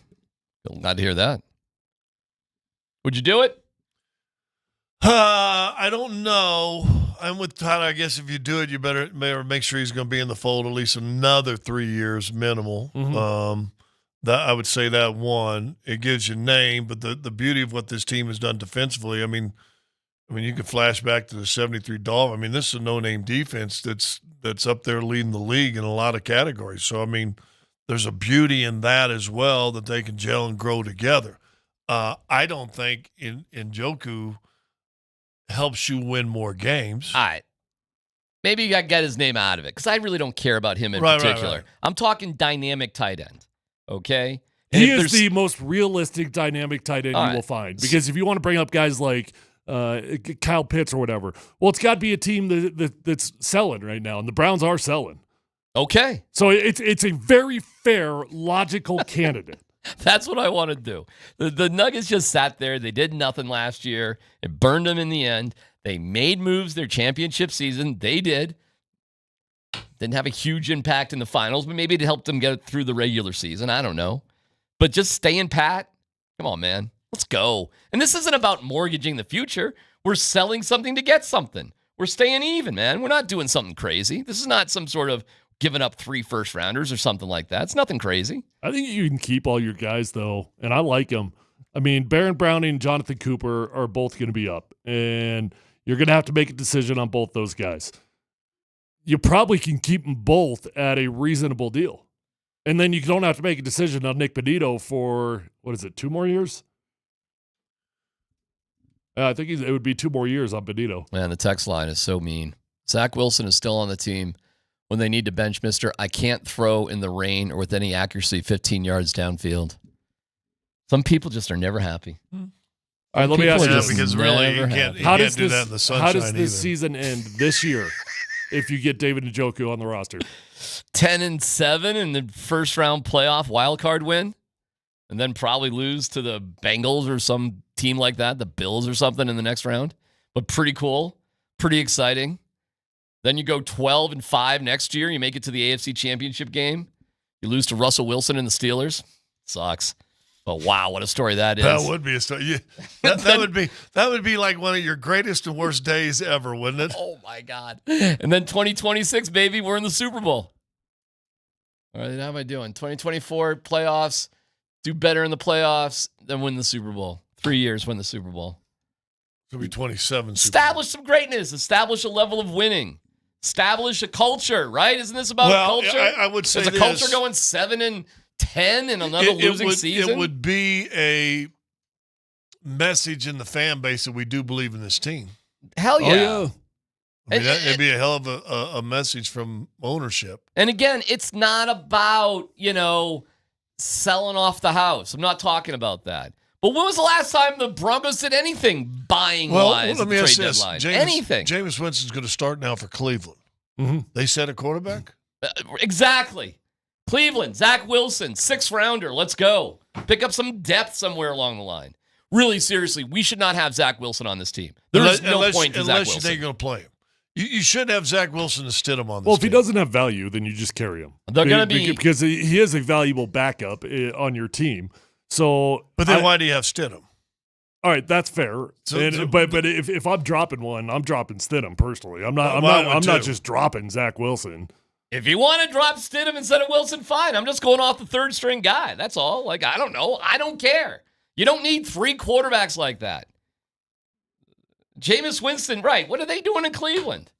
Glad to hear that. Would you do it? I don't know. I'm with Tyler. I guess if you do it, you better make sure he's going to be in the fold at least another 3 years minimal. That I would say that one. It gives you name, but the beauty of what this team has done defensively, I mean, you can flash back to the 73 Dolphins. I mean, this is a no-name defense that's up there leading the league in a lot of categories. So, I mean, there's a beauty in that as well that they can gel and grow together. I don't think Njoku helps you win more games. All right. Maybe you got to get his name out of it because I really don't care about him in particular. Right. I'm talking dynamic tight end, okay? And he is the most realistic dynamic tight end you will find because if you want to bring up guys like Kyle Pitts or whatever, well, it's got to be a team that's selling right now, and the Browns are selling. Okay. So it's a very fair, logical candidate. That's what I want to do. The Nuggets just sat there. They did nothing last year. It burned them in the end. They made moves their championship season. They did. Didn't have a huge impact in the finals, but maybe it helped them get through the regular season. I don't know. But just staying pat, come on, man. Let's go. And this isn't about mortgaging the future. We're selling something to get something. We're staying even, man. We're not doing something crazy. This is not some sort of giving up 3 first-rounders or something like that. It's nothing crazy. I think you can keep all your guys, though, and I like them. I mean, Baron Browning and Jonathan Cooper are both going to be up, and you're going to have to make a decision on both those guys. You probably can keep them both at a reasonable deal. And then you don't have to make a decision on Nick Benito for, 2 more years? I think it would be 2 more years on Benito. Man, the text line is so mean. Zach Wilson is still on the team when they need to bench Mr. I can't throw in the rain or with any accuracy 15 yards downfield. Some people just are never happy. All right, let me ask you because really you can't do that in the sunshine. How does this season end this year if you get David Njoku on the roster? 10-7 in the first round playoff wild card win, and then probably lose to the Bengals or some team like that, the Bills or something in the next round. But pretty cool, pretty exciting. Then you go 12-5 next year. You make it to the AFC Championship game. You lose to Russell Wilson and the Steelers. Sucks. But wow, what a story that is. That would be a story. Yeah, that would be like one of your greatest and worst days ever, wouldn't it? Oh my God. And then 2026, baby, we're in the Super Bowl. All right, how am I doing? 2024 playoffs, do better in the playoffs, then win the Super Bowl. 3 years, win the Super Bowl. It'll be 27. Establish some greatness. Establish a level of winning. Establish a culture, right? Isn't this about culture? I would say Is a culture going 7-10 in another losing season? It would be a message in the fan base that we do believe in this team. Hell yeah. Oh, yeah. I mean, that'd be a hell of a message from ownership. And again, it's not about, selling off the house. I'm not talking about that. But when was the last time the Broncos did anything buying-wise at the trade deadline? Anything. Jameis Winston's going to start now for Cleveland. Mm-hmm. They set a quarterback? Exactly. Cleveland, Zach Wilson, 6th rounder. Let's go. Pick up some depth somewhere along the line. Really, seriously, we should not have Zach Wilson on this team. There's no point to Zach Wilson. Unless you think you're going to play him. You shouldn't have Zach Wilson to Stidham on this Well, if team. he doesn't have value, then you just carry him. They're going to be... Because he is a valuable backup on your team. So, but then why do you have Stidham? All right, that's fair. But if I'm dropping one, I'm dropping Stidham personally. I'm not just dropping Zach Wilson. If you want to drop Stidham instead of Wilson, fine. I'm just going off the 3rd string guy. That's all. Like, I don't know. I don't care. You don't need 3 quarterbacks like that. Jameis Winston, right. What are they doing in Cleveland?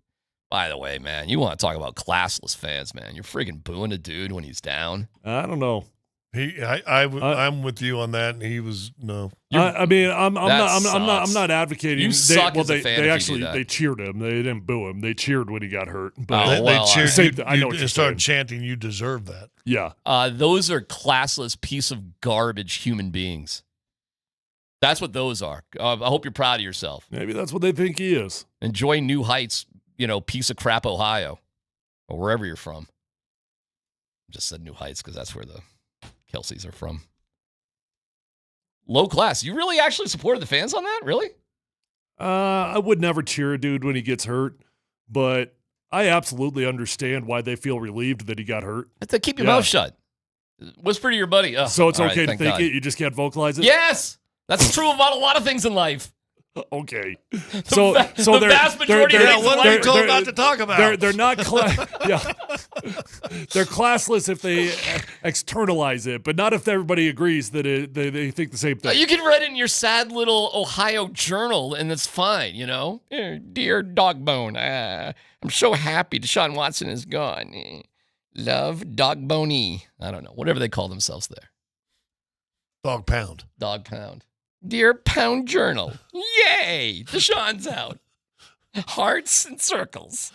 By the way, man, you want to talk about classless fans, man. You're freaking booing a dude when he's down. I don't know. I'm with you on that, and he was no. I'm not advocating. You suck as a fan. They cheered him. They didn't boo him. They cheered when he got hurt. But they cheered. I know what you're started chanting. You deserve that. Yeah. Those are classless piece of garbage human beings. That's what those are. I hope you're proud of yourself. Maybe that's what they think he is. Enjoy New Heights, piece of crap Ohio, or wherever you're from. I just said New Heights because that's where the Kelseys are from. Low class. You really actually supported the fans on that? Really? I would never cheer a dude when he gets hurt, but I absolutely understand why they feel relieved that he got hurt. Keep your mouth shut. Whisper to your buddy. Oh, so it's all okay right, to think it. You just can't vocalize it. Yes, that's true about a lot of things in life. Okay. So the vast majority of things what are we told not to talk about? They're not they're classless if they externalize it, but not if everybody agrees that they think the same thing. You can write it in your sad little Ohio journal, and it's fine, you know? Dear Dogbone, I'm so happy Deshaun Watson is gone. Love, Dogboney. I don't know. Whatever they call themselves there. Dog Pound. Dog Pound. Dear Pound Journal. Yay! Deshaun's out. Hearts and circles.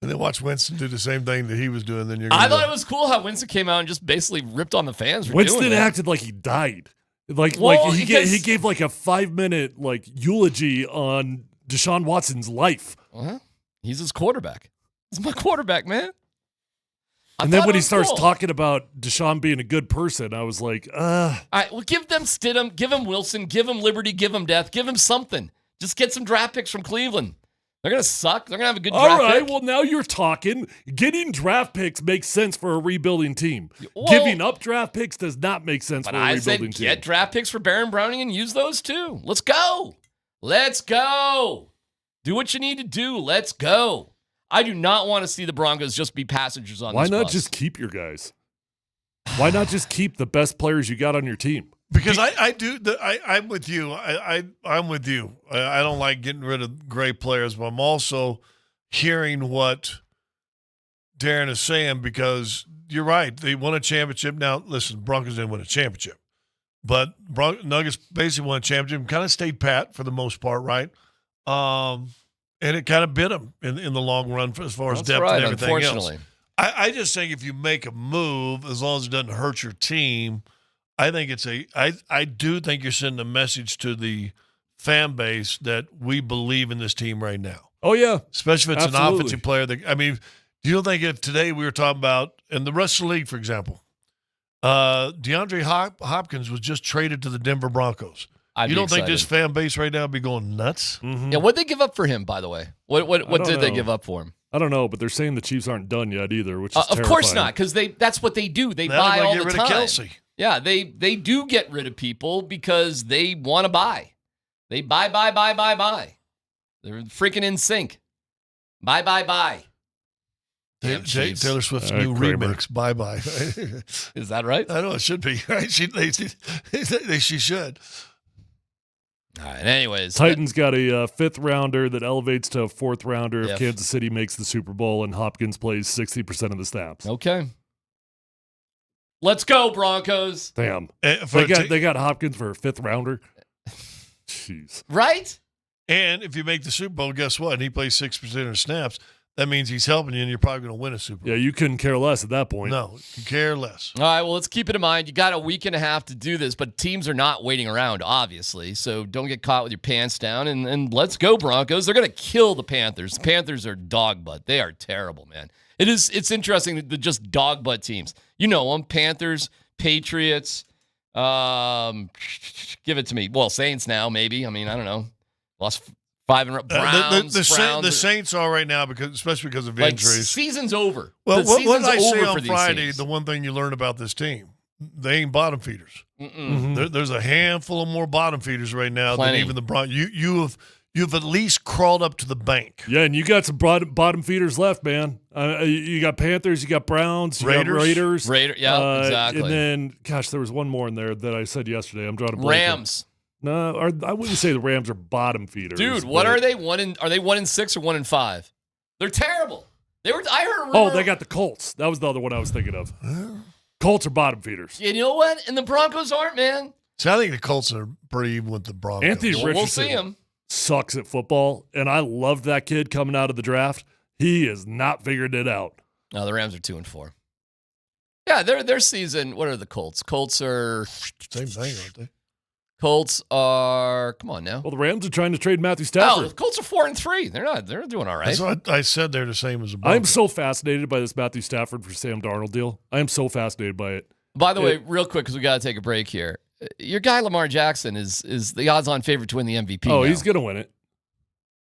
And then watch Winston do the same thing that he was doing. Then I thought it was cool how Winston came out and just basically ripped on the fans. Winston acted like he died. Like he gave like a 5-minute eulogy on Deshaun Watson's life. Well, he's his quarterback. He's my quarterback, man. And then when he starts talking about Deshaun being a good person, I was like, All right, well, give them Stidham, give him Wilson, give him Liberty, give him Death, give him something. Just get some draft picks from Cleveland. They're going to suck. They're going to have a good draft All right, pick. well, now you're talking. Getting draft picks makes sense for a rebuilding team. Giving up draft picks does not make sense for a rebuilding team. Get draft picks for Baron Browning and use those too. Let's go. Let's go. Do what you need to do. Let's go. I do not want to see the Broncos just be passengers on this bus. Why not just keep your guys? Why not just keep the best players you got on your team? Because I'm with you. I'm with you. I don't like getting rid of great players, but I'm also hearing what Darren is saying because you're right. They won a championship. Now, listen, Broncos didn't win a championship, but Nuggets basically won a championship. Kind of stayed pat for the most part, right? And it kind of bit them in the long run as far as depth and everything else. I just think if you make a move, as long as it doesn't hurt your team, I think I do think you're sending a message to the fan base that we believe in this team right now. Oh, yeah. Especially if it's Absolutely. Uh, an offensive player. Do you think if today we were talking about, in the rest of the league, for example, DeAndre Hopkins was just traded to the Denver Broncos. You don't think this fan base right now would be going nuts? Mm-hmm. Yeah, what'd they give up for him, by the way? What did they give up for him? I don't know, but they're saying the Chiefs aren't done yet either, which is of course not, because that's what they do. They buy all the time. Get rid of Kelsey. Yeah, they do get rid of people because they want to buy. They buy. They're freaking in sync. Buy. Taylor Swift's new remix, Bye Bye. Is that right? I know it should be. Right? She should. All right, anyways. Titans got a 5th rounder that elevates to a 4th rounder if Kansas City makes the Super Bowl and Hopkins plays 60% of the snaps. Okay. Let's go, Broncos. Damn. They got Hopkins for a 5th rounder. Jeez. Right? And if you make the Super Bowl, guess what? And he plays 6% of the snaps. That means he's helping you, and you're probably going to win a Super Bowl. Yeah, you couldn't care less at that point. No, you care less. All right, well, let's keep it in mind. You got a week and a half to do this, but teams are not waiting around, obviously. So don't get caught with your pants down, and let's go, Broncos. They're going to kill the Panthers. The Panthers are dog butt. They are terrible, man. It's interesting that just dog butt teams. You know them, Panthers, Patriots. Give it to me. Well, Saints now, maybe. I mean, I don't know. Lost 5 in a row. Browns. The Saints are right now, especially because of injuries. Season's over. Well, what did I say on Friday? The one thing you learn about this team, they ain't bottom feeders. There's a handful of more bottom feeders right now than even the Broncos. You've at least crawled up to the bank. Yeah, and you got some bottom feeders left, man. You got Panthers, you got Browns, you got Raiders. Yeah, exactly. And then, gosh, there was one more in there that I said yesterday. I'm drawing a blank. Rams. No, I wouldn't say the Rams are bottom feeders. Dude, what are they? Are they 1-6 or 1-5? They're terrible. I heard a rumor. Oh, they got the Colts. That was the other one I was thinking of. Colts are bottom feeders. You know what? And the Broncos aren't, man. See, I think the Colts are pretty even with the Broncos. Anthony Richardson we'll see him. Sucks at football, and I loved that kid coming out of the draft. He has not figured it out. No, the Rams are 2-4. Yeah, their season. What are the Colts? Colts are same thing, aren't they? Colts are, come on now. Well, the Rams are trying to trade Matthew Stafford. Oh, the Colts are 4-3. They're doing all right. That's what I said. They're the same as the Broncos. I'm so fascinated by this Matthew Stafford for Sam Darnold deal. I am so fascinated by it. By the way, real quick, because we got to take a break here. Your guy Lamar Jackson is the odds-on favorite to win the MVP. Oh, now. He's going to win it.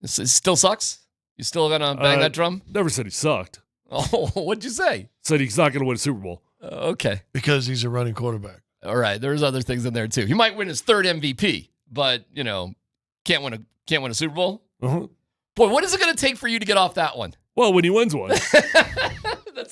It still sucks? You still gonna bang that drum? Never said he sucked. Oh, what'd you say? Said he's not going to win a Super Bowl. Okay. Because he's a running quarterback. All right. There's other things in there too. He might win his third MVP, but can't win a Super Bowl. Uh-huh. Boy, what is it going to take for you to get off that one? Well, when he wins one,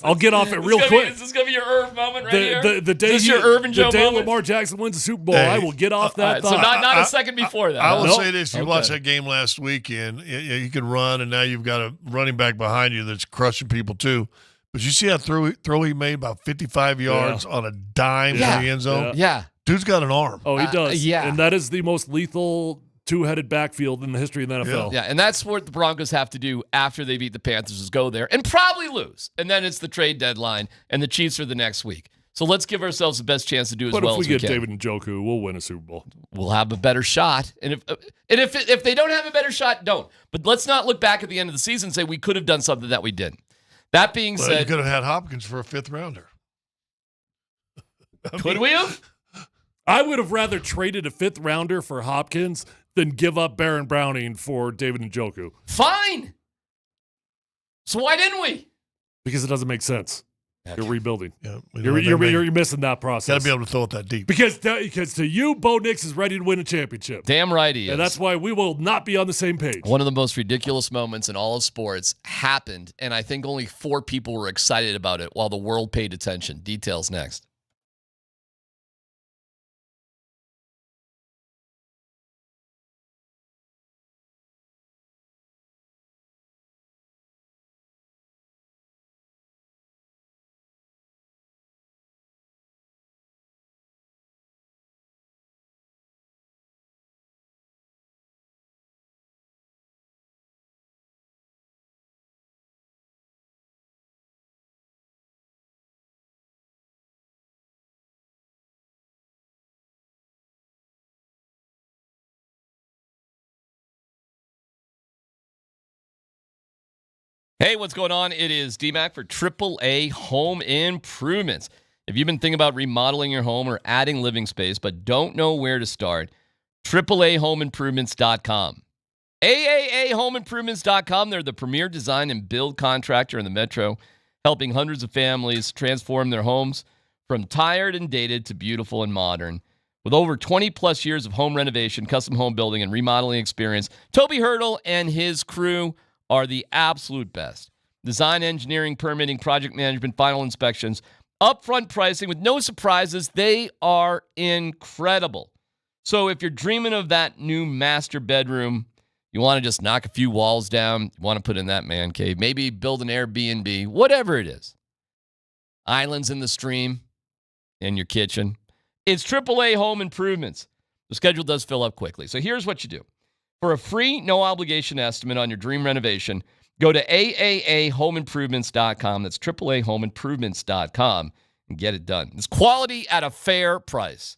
I'll get off it real quick. Is this going to be your Irv moment right here? The day is this your Irvin Joe the day moment? Lamar Jackson wins the Super Bowl, I will get off that. So not a second before that. I will say this: you watch that game last weekend. You can run, and now you've got a running back behind you that's crushing people too. But you see how throw he made about 55 yards on a dime to the end zone. Yeah, dude's got an arm. Oh, he does. Yeah, and that is the most lethal two-headed backfield in the history of the NFL. Yeah, and that's what the Broncos have to do after they beat the Panthers is go there and probably lose. And then it's the trade deadline, and the Chiefs are the next week. So let's give ourselves the best chance to do as well as we can. But if we get David Njoku, we'll win a Super Bowl. We'll have a better shot. And if they don't have a better shot, don't. But let's not look back at the end of the season and say we could have done something that we didn't. That being said, you could have had Hopkins for a 5th rounder. Could we have? I would have rather traded a 5th rounder for Hopkins than give up Baron Browning for David Njoku. Fine. So why didn't we? Because it doesn't make sense. Okay. You're rebuilding. Yeah, you're missing that process. Got to be able to throw it that deep. Because to you, Bo Nix is ready to win a championship. Damn right he is. And that's why we will not be on the same page. One of the most ridiculous moments in all of sports happened, and I think only 4 people were excited about it while the world paid attention. Details next. Hey, what's going on? It is DMAC for AAA Home Improvements. If you've been thinking about remodeling your home or adding living space but don't know where to start, AAAHomeImprovements.com. AAAHomeImprovements.com. They're the premier design and build contractor in the metro, helping hundreds of families transform their homes from tired and dated to beautiful and modern. With over 20-plus years of home renovation, custom home building, and remodeling experience, Toby Hurdle and his crew are the absolute best. Design, engineering, permitting, project management, final inspections, upfront pricing with no surprises. They are incredible. So if you're dreaming of that new master bedroom, you want to just knock a few walls down, you want to put in that man cave, maybe build an Airbnb, whatever it is. Islands in the stream, in your kitchen. It's AAA Home Improvements. The schedule does fill up quickly. So here's what you do. For a free, no-obligation estimate on your dream renovation, go to AAAHomeImprovements.com. That's AAAHomeImprovements.com and get it done. It's quality at a fair price.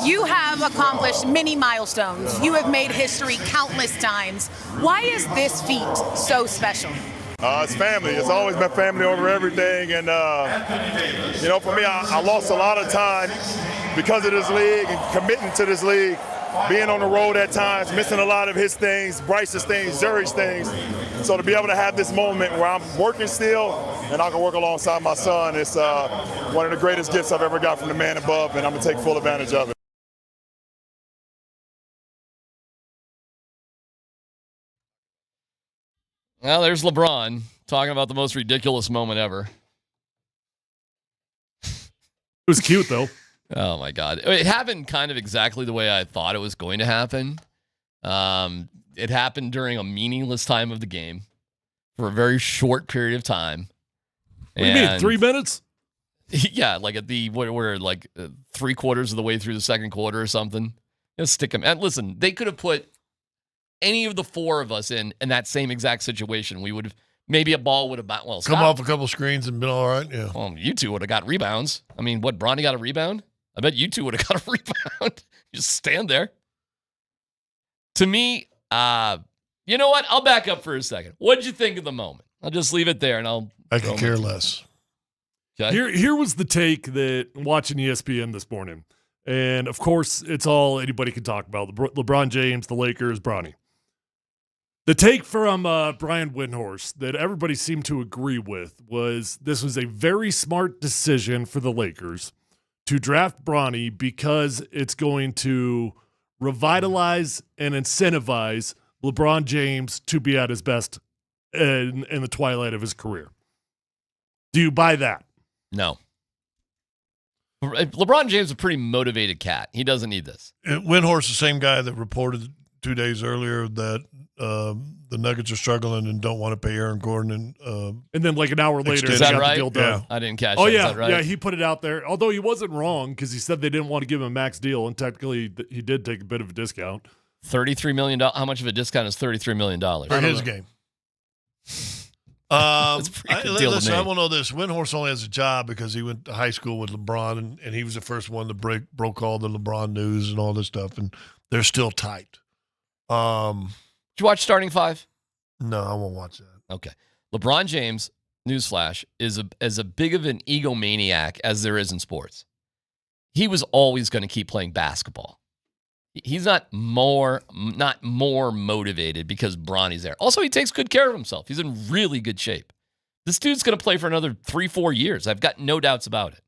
You have accomplished many milestones. You have made history countless times. Why is this feat so special? It's family. It's always been family over everything. And, for me, I lost a lot of time because of this league and committing to this league, being on the road at times, missing a lot of his things, Bryce's things, Zuri's things. So to be able to have this moment where I'm working still and I can work alongside my son, it's one of the greatest gifts I've ever got from the man above, and I'm going to take full advantage of it. Well, there's LeBron talking about the most ridiculous moment ever. It was cute, though. Oh, my God. It happened kind of exactly the way I thought it was going to happen. It happened during a meaningless time of the game for a very short period of time. What do you mean, 3 minutes? Yeah, like at the, we're like 3/4 of the way through the second quarter or something. Just stick them. And listen, they could have put any of the four of us in that same exact situation. We would have, maybe a ball would have, come off a couple screens and been all right. Yeah. Well, you two would have got rebounds. I mean, what, Bronny got a rebound? I bet you two would have got a rebound. Just stand there. To me, you know what? I'll back up for a second. What'd you think of the moment? I'll just leave it there, and I could care less. Okay. Here was the take that watching ESPN this morning. And, of course, it's all anybody can talk about. LeBron James, the Lakers, Bronny. The take from Brian Windhorst that everybody seemed to agree with was this was a very smart decision for the Lakers to draft Bronny because it's going to revitalize and incentivize LeBron James to be at his best in the twilight of his career. Do you buy that? No. LeBron James is a pretty motivated cat. He doesn't need this. Windhorst, the same guy that reported 2 days earlier that the Nuggets are struggling and don't want to pay Aaron Gordon. And then like an hour later, is that got right? the deal done. Yeah. I didn't catch that. Is that right? Yeah, he put it out there. Although he wasn't wrong because he said they didn't want to give him a max deal, and technically he did take a bit of a discount. $33 million. How much of a discount is $33 million? For his game. That's a pretty good deal to listen, me. I will know this. Windhorst only has a job because he went to high school with LeBron, and he was the first one that broke all the LeBron news and all this stuff, and they're still tight. Did you watch Starting Five? No, I won't watch that. Okay. LeBron James, newsflash, is as a big of an egomaniac as there is in sports. He was always going to keep playing basketball. He's not more motivated because Bronny's there. Also, he takes good care of himself. He's in really good shape. This dude's going to play for another 3-4 years. I've got no doubts about it.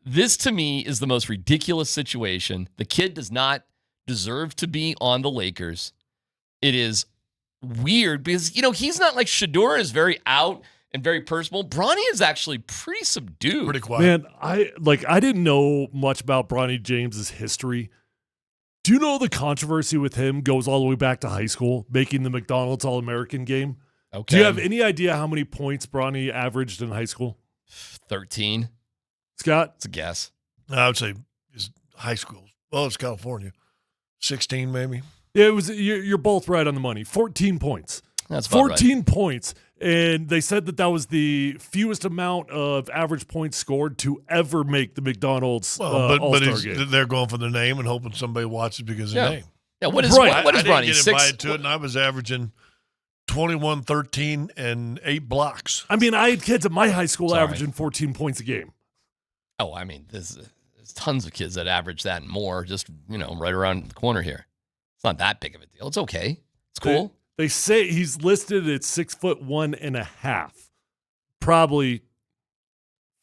This, to me, is the most ridiculous situation. The kid does not deserve to be on the Lakers. It is weird because, he's not like Shedeur is very out and very personal. Bronny is actually pretty subdued. Pretty quiet. Man, I didn't know much about Bronny James's history. Do you know the controversy with him goes all the way back to high school, making the McDonald's All-American game? Okay. Do you have any idea how many points Bronny averaged in high school? 13. Scott? It's a guess. I would say it's high school. Well, it's California. 16 maybe. Yeah, it was. You're both right on the money. 14 points. That's about 14 right. points. And they said that was the fewest amount of average points scored to ever make the McDonald's All-Star game. They're going for the name and hoping somebody watches because of the name. Yeah, what is Bronny? I didn't get invited to it, and I was averaging 21, 13, and 8 blocks. I mean, I had kids at my high school averaging 14 points a game. Oh, I mean, there's tons of kids that average that and more just, right around the corner here. It's not that big of a deal. It's okay. It's cool. They say he's listed at 6'1.5", probably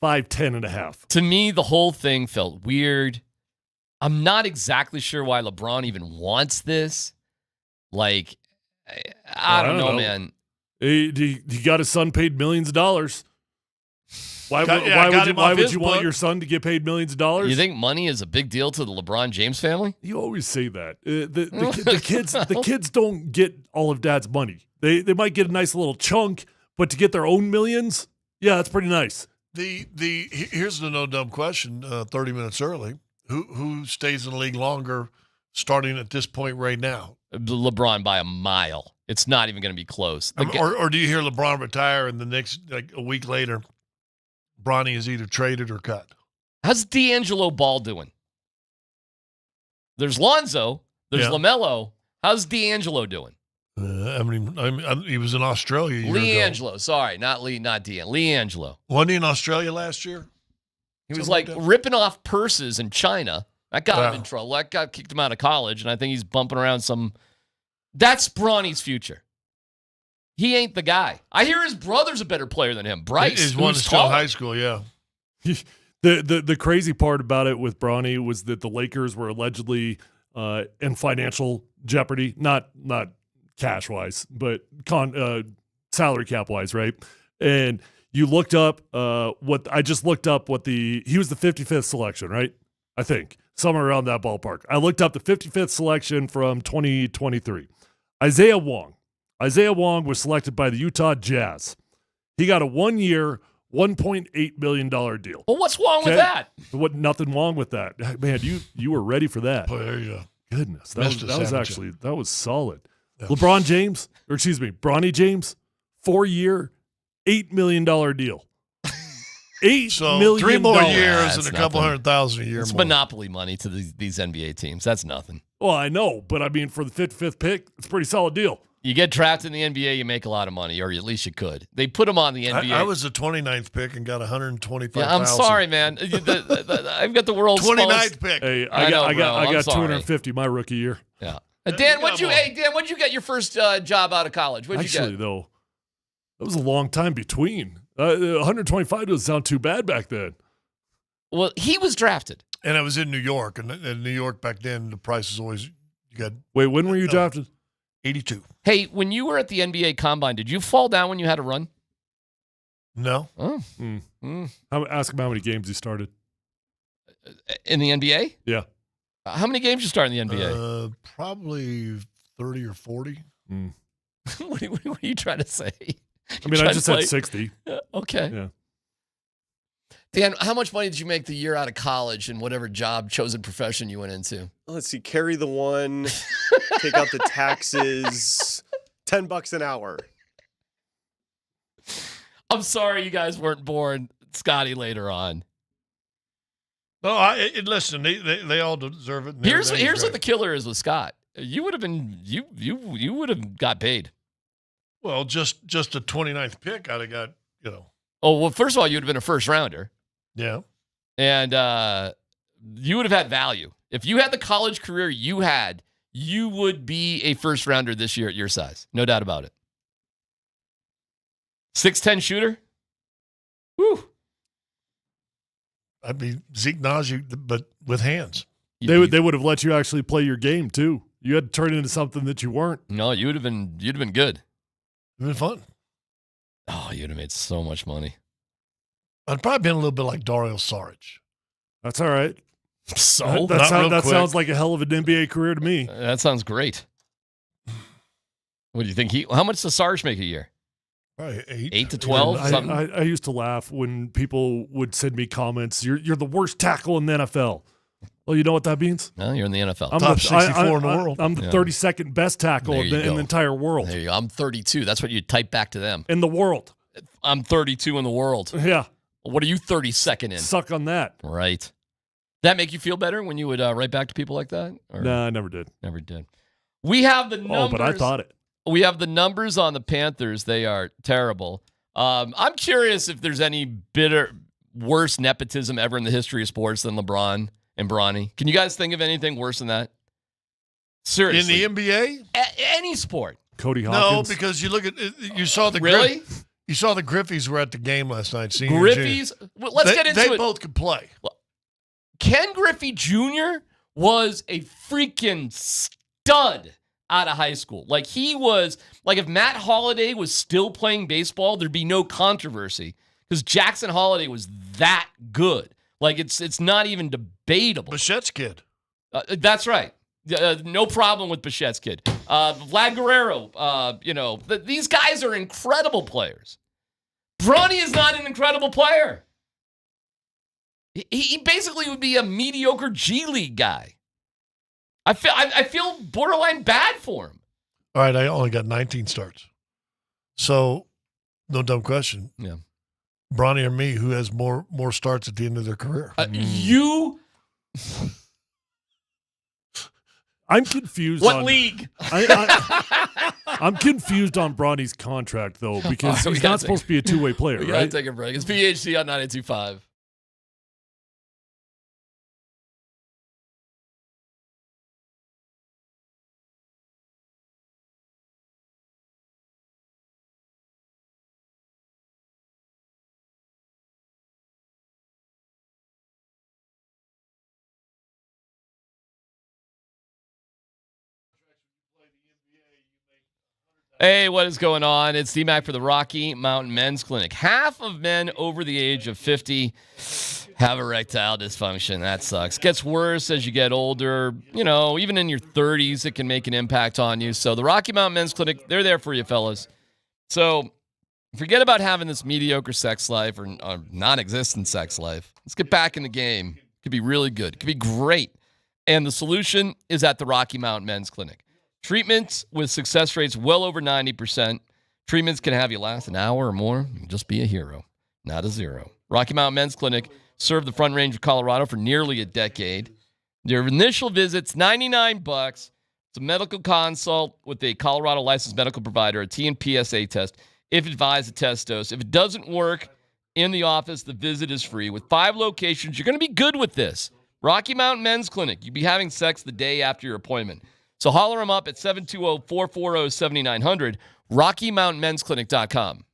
5'10.5". To me, the whole thing felt weird. I'm not exactly sure why LeBron even wants this. Like, I don't know, man. He got his son paid millions of dollars. Why would you want your son to get paid millions of dollars? You think money is a big deal to the LeBron James family? You always say that. The kids don't get all of dad's money. They might get a nice little chunk, but to get their own millions, yeah, that's pretty nice. Here's the no dumb question. 30 minutes early, who stays in the league longer, starting at this point right now? LeBron by a mile. It's not even going to be close. Or do you hear LeBron retire and the next a week later? Bronny is either traded or cut. How's D'Angelo Ball doing? There's Lonzo. There's Yeah. LaMelo. How's D'Angelo doing? He was in Australia a year ago. LiAngelo. Sorry, not D'Angelo. LiAngelo. Wasn't he in Australia last year? He was Something like like ripping off purses in China. That got him in trouble. That got kicked him out of college, and I think he's bumping around some. That's Bronny's future. He ain't the guy. I hear his brother's a better player than him. Bryce, He's one who's still in taller. high school, yeah. The crazy part about it with Bronny was that the Lakers were allegedly in financial jeopardy, not cash wise, but salary cap wise, right? And you looked up he was the 55th selection, right? I think somewhere around that ballpark. I looked up the 55th selection from 2023. Isaiah Wong was selected by the Utah Jazz. He got a 1-year, $1.8 million deal. Well, what's wrong with that? Nothing wrong with that, man. You were ready for that. Oh, there you go. Goodness, that was solid. Yeah. Bronny James, 4-year, $8 million deal. $8 million. 3 more years That's and a couple nothing. $100,000 a year It's more. monopoly money to these NBA teams. That's nothing. Well, I know, but I mean, for the 55th pick, it's a pretty solid deal. You get drafted in the NBA, you make a lot of money, or at least you could. They put him on the NBA. I was the 29th pick and got $125,000. Yeah, I'm sorry, man. I've got the world's 29th smallest pick. Hey, I got 250 my rookie year. Yeah. Dan, what'd you get your first job out of college? What'd you Actually, get? though, that was a long time between. 125 doesn't sound too bad back then. Well, he was drafted. And I was in New York, and in New York back then, the price was always Wait, when were you drafted? 82. Hey, when you were at the NBA Combine, did you fall down when you had to run? No. Oh. Ask him how many games he started. In the NBA? Yeah. How many games you start in the NBA? Probably 30 or 40. What are you trying to say? I mean, I just said 60. Okay. Yeah. Dan, how much money did you make the year out of college in whatever chosen profession you went into? Let's see, carry the one, take out the taxes, $10 an hour. I'm sorry you guys weren't born Scotty later on. No, listen, they all deserve it. Here's what the killer is with Scott. You would have been you would have got paid. Well, just a 29th pick, I'd have got, Oh, well, first of all, you would have been a first rounder. Yeah. And you would have had value. If you had the college career you had, you would be a first rounder this year at your size. No doubt about it. 6'10" shooter? Whew. I'd be Zeke Naji, but with hands. They would have let you actually play your game too. You had to turn it into something that you weren't. No, you'd have been good. It'd been fun. Oh, you'd have made so much money. I'd probably been a little bit like Dario Saric. That's all right. So that sounds like a hell of an NBA career to me. That sounds great. What do you think? How much does Sarge make a year? Probably 8 to 12. I used to laugh when people would send me comments. You're the worst tackle in the NFL. Well, you know what that means? No, you're in the NFL. I'm top 64 in the world. I'm the 32nd best tackle in the entire world. There you go. I'm 32. That's what you type back to them. In the world. I'm 32 in the world. Yeah. What are you 32nd in? Suck on that. Right. That make you feel better when you would write back to people like that? No, I never did. Never did. We have the numbers. Oh, but I thought it. We have the numbers on the Panthers. They are terrible. I'm curious if there's any worse nepotism ever in the history of sports than LeBron and Bronny. Can you guys think of anything worse than that? Seriously. In the NBA? Any sport. Cody Hawkins? No, because you look at you saw the really. You saw the Griffeys were at the game last night. Griffeys. Well, let's get into it. They both could play. Well, Ken Griffey Jr. was a freaking stud out of high school. Like he was, like if Matt Holliday was still playing baseball, there'd be no controversy because Jackson Holliday was that good. Like it's not even debatable. Bichette's kid. That's right. No problem with Bichette's kid. Vlad Guerrero, these guys are incredible players. Bronny is not an incredible player. He basically would be a mediocre G League guy. I feel borderline bad for him. All right, I only got 19 starts. So, no dumb question. Yeah. Bronny or me, who has more starts at the end of their career? You I'm confused. What on, league? I'm confused on Bronny's contract though, because he's not supposed to be a two-way player, We right? gotta take a break. It's PHC on 92.5. Hey, what is going on? It's D-Mac for the Rocky Mountain Men's Clinic. Half of men over the age of 50 have erectile dysfunction. That sucks. Gets worse as you get older. You know, even in your 30s, it can make an impact on you. So the Rocky Mountain Men's Clinic, they're there for you, fellas. So forget about having this mediocre sex life or non-existent sex life. Let's get back in the game. It could be really good. It could be great. And the solution is at the Rocky Mountain Men's Clinic. Treatments with success rates well over 90%. Treatments can have you last an hour or more. You can just be a hero, not a zero. Rocky Mountain Men's Clinic served the Front Range of Colorado for nearly a decade. Their initial visit's $99. It's a medical consult with a Colorado licensed medical provider, a TNPSA test, if advised, a test dose. If it doesn't work in the office, the visit is free. With 5 locations, you're going to be good with this. Rocky Mountain Men's Clinic. You'll be having sex the day after your appointment. So holler them up at 720-440-7900, RockyMountainMen'sClinic.com.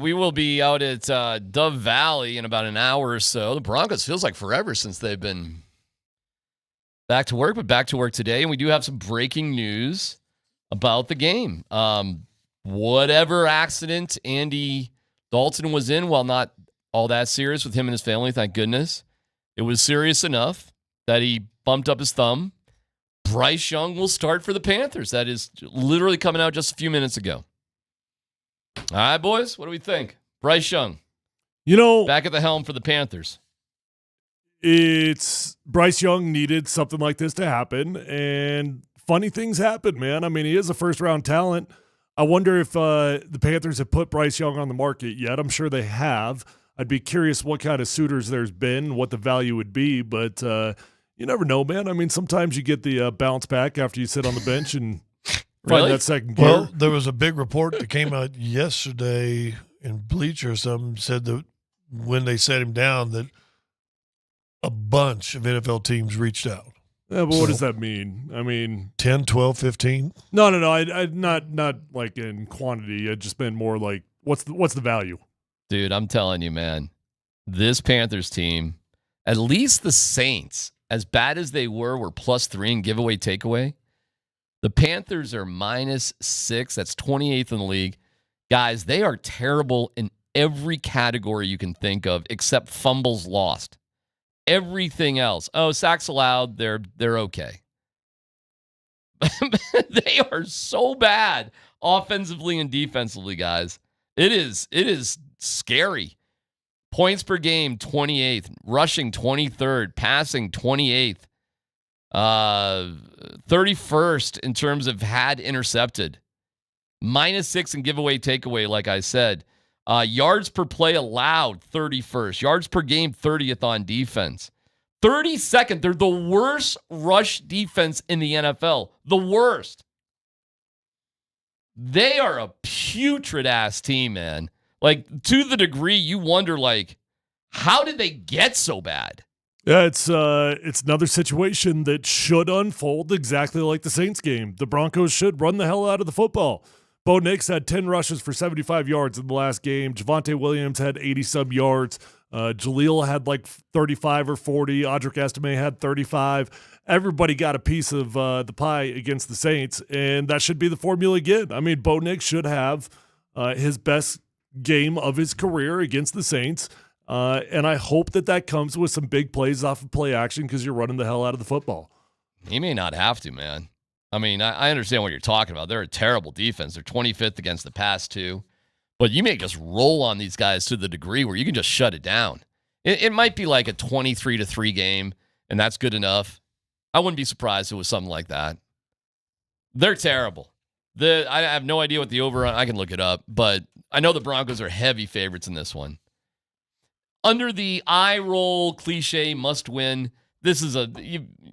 We will be out at Dove Valley in about an hour or so. The Broncos feels like forever since they've been back to work, but back to work today. And we do have some breaking news about the game. Whatever accident Andy Dalton was in, while not all that serious with him and his family, thank goodness, it was serious enough that he bumped up his thumb. Bryce Young will start for the Panthers. That is literally coming out just a few minutes ago. All right, boys, what do we think? Bryce Young, back at the helm for the Panthers. It's Bryce Young needed something like this to happen, and funny things happen, man. I mean, he is a first-round talent. I wonder if the Panthers have put Bryce Young on the market yet. I'm sure they have. I'd be curious what kind of suitors there's been, what the value would be, but you never know, man. I mean, sometimes you get the bounce back after you sit on the bench and find that second gear. Well, there was a big report that came out yesterday in Bleacher or something, said that when they set him down that a bunch of NFL teams reached out. Yeah, but what does that mean? I mean, 10, 12, 15? No. I not like in quantity. It just been more like what's the value? Dude, I'm telling you, man, this Panthers team, at least the Saints, as bad as they were +3 in giveaway takeaway. The Panthers are -6. That's 28th in the league. Guys, they are terrible in every category you can think of except fumbles lost. Everything else. Oh, sacks allowed, they're okay. They are so bad offensively and defensively, guys. It is scary. Points per game, 28th. Rushing, 23rd. Passing, 28th. 31st in terms of had intercepted. -6 in giveaway takeaway, like I said. Yards per play allowed, 31st. Yards per game, 30th on defense. 32nd. They're the worst rush defense in the NFL. The worst. They are a putrid-ass team, man. Like, to the degree you wonder, like, how did they get so bad? Yeah, it's another situation that should unfold exactly like the Saints game. The Broncos should run the hell out of the football. Bo Nix had 10 rushes for 75 yards in the last game. Javonte Williams had 80-some yards. Jaleel had like 35 or 40. Audric Estime had 35. Everybody got a piece of the pie against the Saints, and that should be the formula again. I mean, Bo Nix should have his best game of his career against the Saints, and I hope that comes with some big plays off of play action because you're running the hell out of the football. He may not have to, man. I mean, I understand what you're talking about. They're a terrible defense. They're 25th against the pass, too. But you may just roll on these guys to the degree where you can just shut it down. It might be like a 23-3 game, and that's good enough. I wouldn't be surprised if it was something like that. They're terrible. I have no idea what the over, I can look it up, but I know the Broncos are heavy favorites in this one. Under the eye roll cliche must win, this is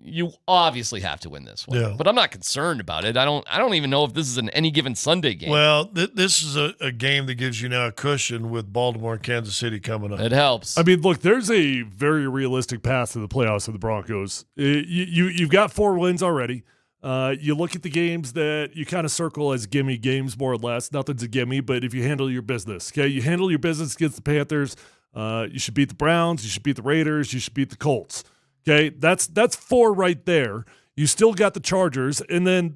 you obviously have to win this one. Yeah. But I'm not concerned about it. I don't even know if this is an any given Sunday game. Well, this is a game that gives you now a cushion with Baltimore and Kansas City coming up. It helps. I mean, look, there's a very realistic path to the playoffs for the Broncos. You've got 4 wins already. You look at the games that you kind of circle as gimme games, more or less. Nothing's a gimme, but if you handle your business, okay, you handle your business against the Panthers, you should beat the Browns, you should beat the Raiders, you should beat the Colts. Okay, that's 4 right there. You still got the Chargers, and then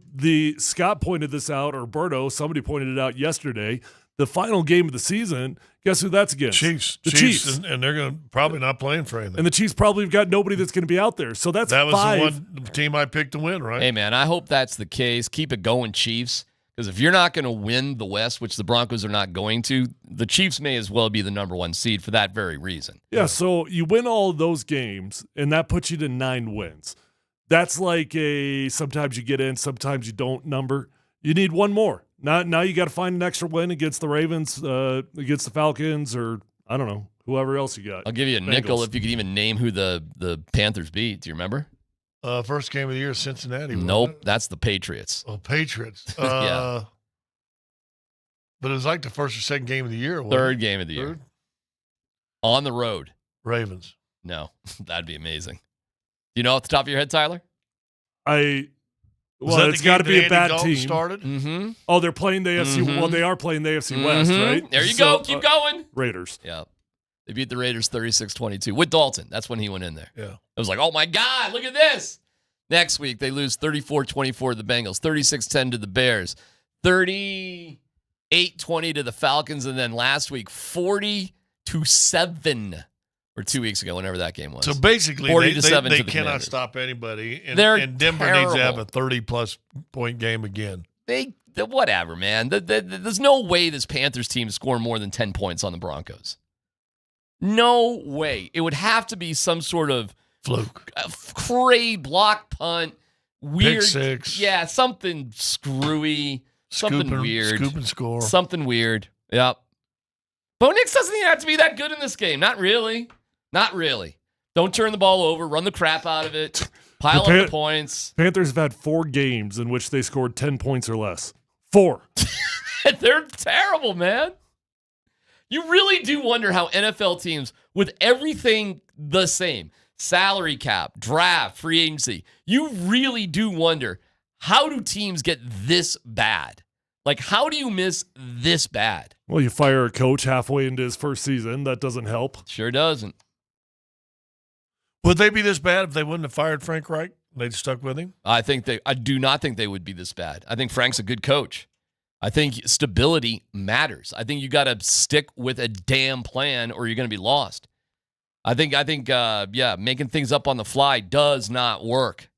Scott pointed this out, or Berto, somebody pointed it out yesterday. The final game of the season, guess who that's against? Chiefs. The Chiefs. And they're going to probably not playing for anything. And the Chiefs probably have got nobody that's going to be out there. So that was 5. The one team I picked to win, right? Hey, man, I hope that's the case. Keep it going, Chiefs. Because if you're not going to win the West, which the Broncos are not going to, the Chiefs may as well be the number 1 seed for that very reason. Yeah, so you win all of those games, and that puts you to 9 wins. That's like sometimes you get in, sometimes you don't number. You need one more. Now you got to find an extra win against the Ravens, against the Falcons, or I don't know, whoever else you got. I'll give you a nickel if you could even name who the Panthers beat. Do you remember? First game of the year, Cincinnati. Nope, that's the Patriots. Oh, Patriots. Yeah. But it was like the first or second game of the year. Third game of the year. On the road. Ravens. No, that'd be amazing. Do you know off the top of your head, Tyler? I Well, it's got to be a bad team. Started? Mm-hmm. Oh, they're playing the AFC. Well, they are playing the AFC West, right? There you go. Keep going. Raiders. Yeah. They beat the Raiders 36-22 with Dalton. That's when he went in there. Yeah. It was like, oh, my God, look at this. Next week, they lose 34-24 to the Bengals, 36-10 to the Bears, 38-20 to the Falcons, and then last week, 40-7, or 2 weeks ago, whenever that game was. So basically, 40-7 they to the cannot Commanders. stop anybody. And, They're and Denver needs to have a 30-plus point game again. Whatever, man. There's no way this Panthers team is scoring more than 10 points on the Broncos. No way. It would have to be some sort of fluke, cray block punt, weird, pick six. Yeah, something screwy, something weird, scoop and score, something weird. Yep. Bo Nix doesn't even have to be that good in this game. Not really. Not really. Don't turn the ball over. Run the crap out of it. Pile up the points. Panthers have had 4 games in which they scored 10 points or less. 4. They're terrible, man. You really do wonder how NFL teams, with everything the same, salary cap, draft, free agency, you really do wonder, how do teams get this bad? Like, how do you miss this bad? Well, you fire a coach halfway into his first season. That doesn't help. Sure doesn't. Would they be this bad if they wouldn't have fired Frank Reich? They'd stuck with him? I do not think they would be this bad. I think Frank's a good coach. I think stability matters. I think you got to stick with a damn plan or you're going to be lost. I think, making things up on the fly does not work.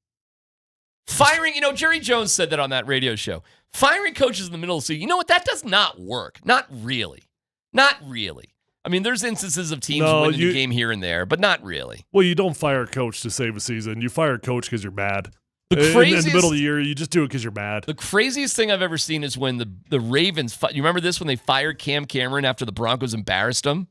Firing, Jerry Jones said that on that radio show. Firing coaches in the middle of the season, you know what? That does not work. Not really. Not really. I mean, there's instances of teams winning the game here and there, but not really. Well, you don't fire a coach to save a season. You fire a coach because you're mad. In the middle of the year, you just do it because you're mad. The craziest thing I've ever seen is when the Ravens, you remember this, when they fired Cam Cameron after the Broncos embarrassed them?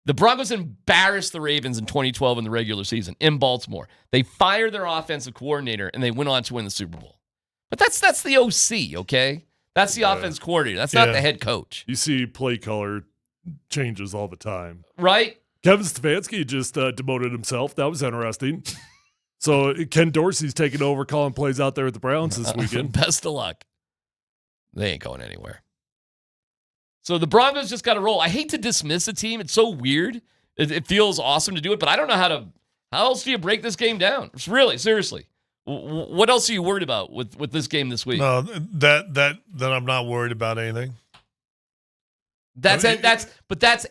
The Broncos embarrassed the Ravens in 2012 in the regular season in Baltimore. They fired their offensive coordinator, and they went on to win the Super Bowl. But that's the OC, okay? That's the offense coordinator. That's not the head coach. You see play color changes all the time. Right? Kevin Stefanski just demoted himself. That was interesting. So Ken Dorsey's taking over calling plays out there at the Browns this weekend. Best of luck. They ain't going anywhere. So the Broncos just got to roll. I hate to dismiss a team. It's so weird. It feels awesome to do it, but I don't know how else do you break this game down? Really, seriously. What else are you worried about with this game this week? No, that I'm not worried about anything. That's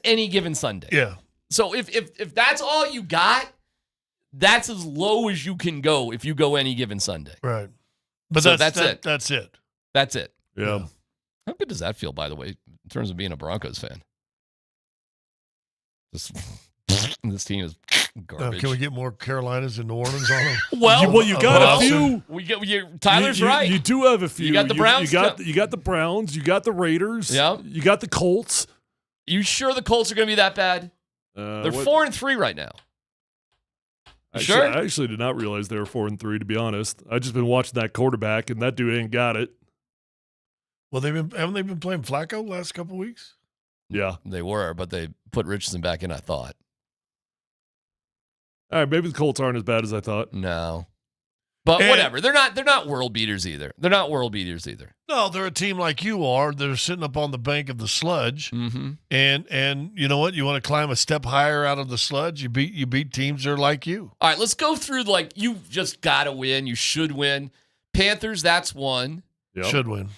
any given Sunday. Yeah. So if that's all you got, that's as low as you can go if you go any given Sunday. Right. But so that's it. That's it. That's it. Yeah. How good does that feel, by the way, in terms of being a Broncos fan? This team is garbage. Can we get more Carolinas and New Orleans on them? Well, you got a few. Tyler's right. You do have a few. You got the Browns. You got the Browns. You got the Raiders. Yeah. You got the Colts. You sure the Colts are going to be that bad? They're 4-3 right now. Sure. I actually did not realize they were 4-3. To be honest, I just been watching that quarterback, and that dude ain't got it. Well, haven't they been playing Flacco the last couple of weeks? Yeah, they were, but they put Richardson back in. I thought. All right, maybe the Colts aren't as bad as I thought. No, but whatever. They're not world beaters either. No, they're a team like you are. They're sitting up on the bank of the sludge, and you know what? You want to climb a step higher out of the sludge. You beat teams that are like you. All right, let's go through you just got to win. You should win. Panthers, that's one. Yep. Should win.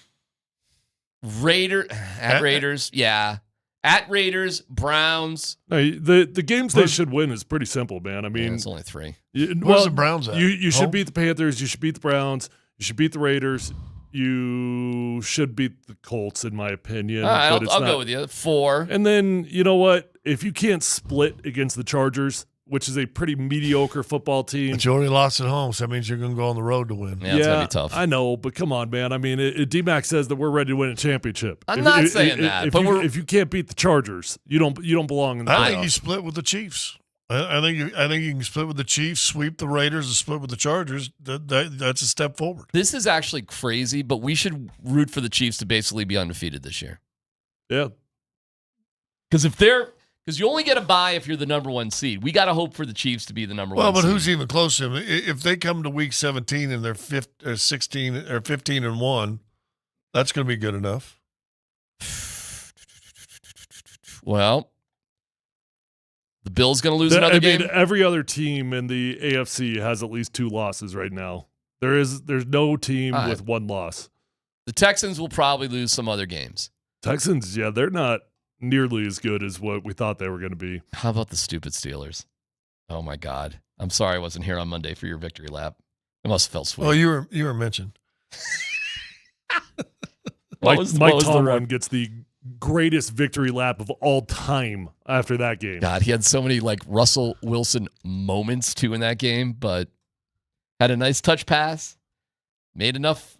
Raiders, yeah. At Raiders, Browns. No, the games they should win is pretty simple, man. I mean, it's only 3. Where's the Browns at? You should beat the Panthers. You should beat the Browns. You should beat the Raiders. You should beat the Colts, in my opinion. All right, I'll go with you. 4. And then, you know what? If you can't split against the Chargers, which is a pretty mediocre football team. But you already lost at home, so that means you're going to go on the road to win. Yeah, it's going to be tough. I know, but come on, man. I mean, D-Mac says that we're ready to win a championship. I'm not saying that. If you can't beat the Chargers, you don't belong in the playoffs. I think you split with the Chiefs. I think you can split with the Chiefs, sweep the Raiders, and split with the Chargers. That's a step forward. This is actually crazy, but we should root for the Chiefs to basically be undefeated this year. Yeah. Because if they're Because you only get a bye if you're the number 1 seed. We got to hope for the Chiefs to be the number 1 seed. Well, but who's even close to them? If they come to week 17 and they're 16 or 15-1, that's going to be good enough. Well, the Bills going to lose another game. Every other team in the AFC has at least 2 losses right now. There's no team with 1 loss. The Texans will probably lose some other games. Texans, yeah, they're not nearly as good as what we thought they were going to be. How about the stupid Steelers? Oh my God! I'm sorry I wasn't here on Monday for your victory lap. It must have felt sweet. Oh, you were mentioned. Mike Tomlin gets the greatest victory lap of all time after that game. God, he had so many like Russell Wilson moments too in that game, but had a nice touch pass, made enough,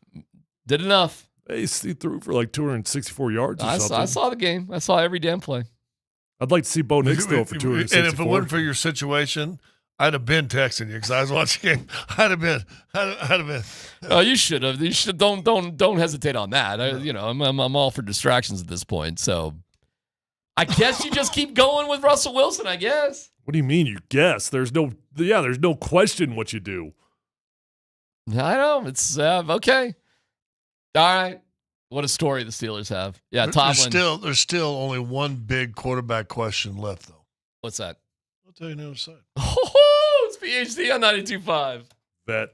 did enough. He threw for like 264 yards or something. I saw the game. I saw every damn play. I'd like to see Bo Nix throw for 264. And if it wasn't for your situation, I'd have been texting you because I was watching the game. I'd have been. Oh, you should have. You should. Don't hesitate on that. I'm all for distractions at this point. So, I guess you just keep going with Russell Wilson. I guess. What do you mean? You guess? There's no question what you do. I know it's okay. All right. What a story the Steelers have. Yeah, Tomlin. There's still only one big quarterback question left, though. What's that? I'll tell you on the other side. Oh, it's PhD on 92.5. Bet.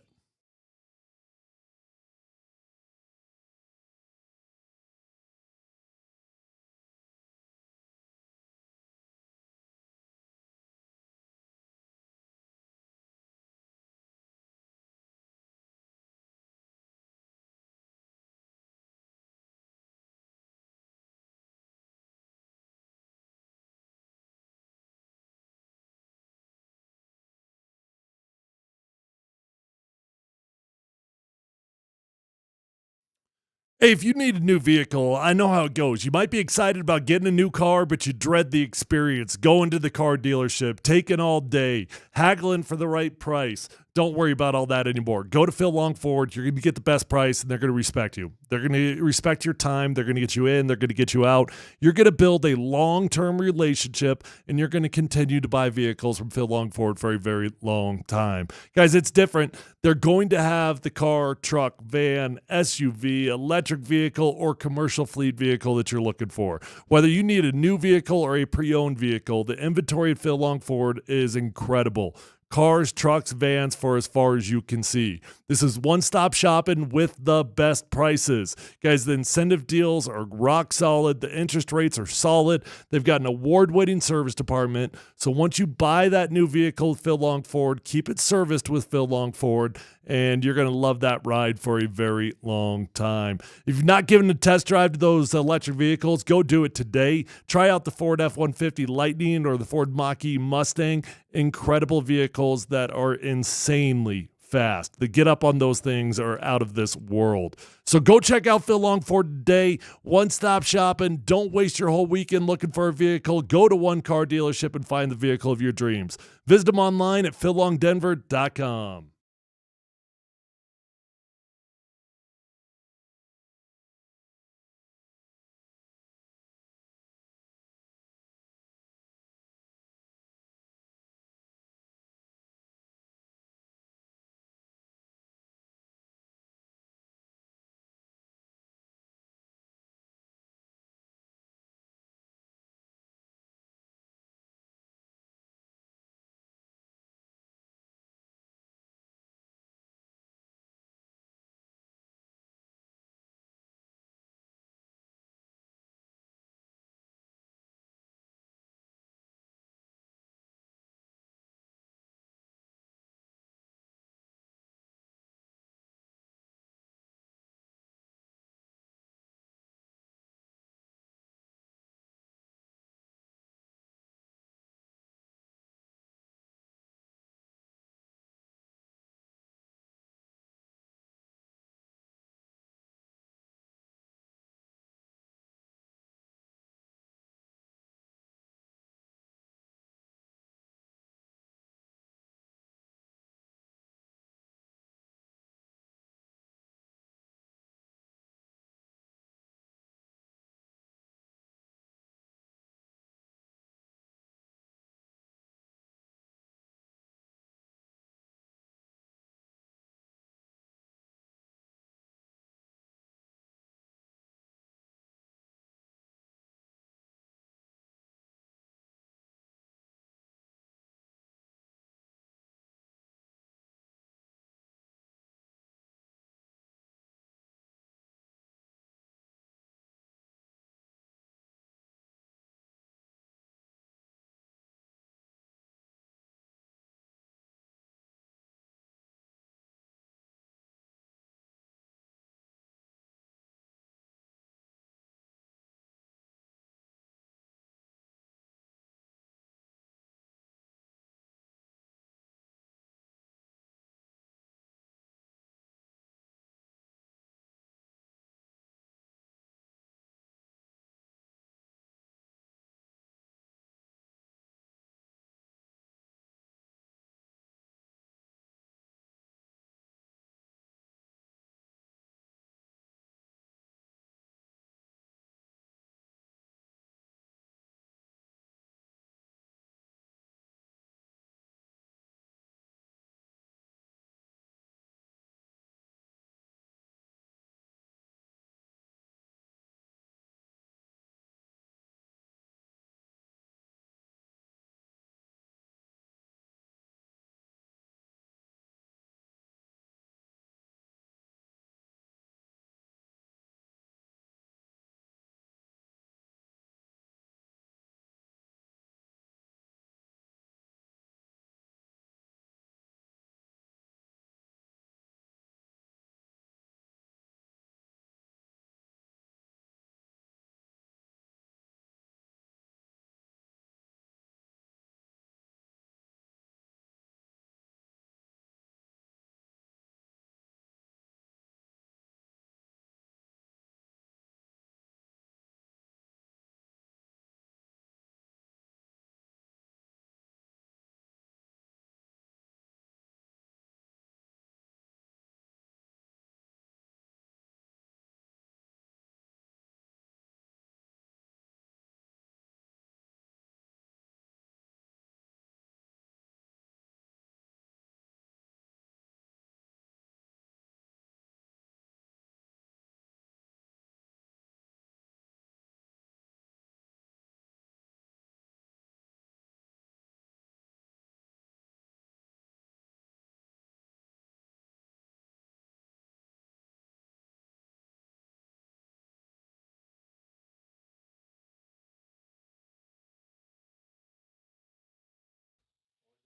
Hey, if you need a new vehicle, I know how it goes. You might be excited about getting a new car, but you dread the experience. Going to the car dealership, taking all day, haggling for the right price. Don't worry about all that anymore. Go to Phil Long Ford. You're going to get the best price, and they're going to respect you. They're going to respect your time. They're going to get you in. They're going to get you out. You're going to build a long-term relationship, and you're going to continue to buy vehicles from Phil Long Ford for a very long time. Guys, it's different. They're going to have the car, truck, van, SUV, electric vehicle, or commercial fleet vehicle that you're looking for. Whether you need a new vehicle or a pre-owned vehicle, the inventory at Phil Long Ford is incredible. Cars, trucks, vans for as far as you can see. This is one-stop shopping with the best prices. Guys, the incentive deals are rock solid. The interest rates are solid. They've got an award-winning service department. So once you buy that new vehicle with Phil Long Ford, keep it serviced with Phil Long Ford, and you're going to love that ride for a very long time. If you've not given a test drive to those electric vehicles, go do it today. Try out the Ford F-150 Lightning or the Ford Mach-E Mustang. Incredible vehicles that are insanely fast. The get up on those things are out of this world. So go check out Phil Long Ford today. One-stop shopping. Don't waste your whole weekend looking for a vehicle. Go to one car dealership and find the vehicle of your dreams. Visit them online at phillongdenver.com.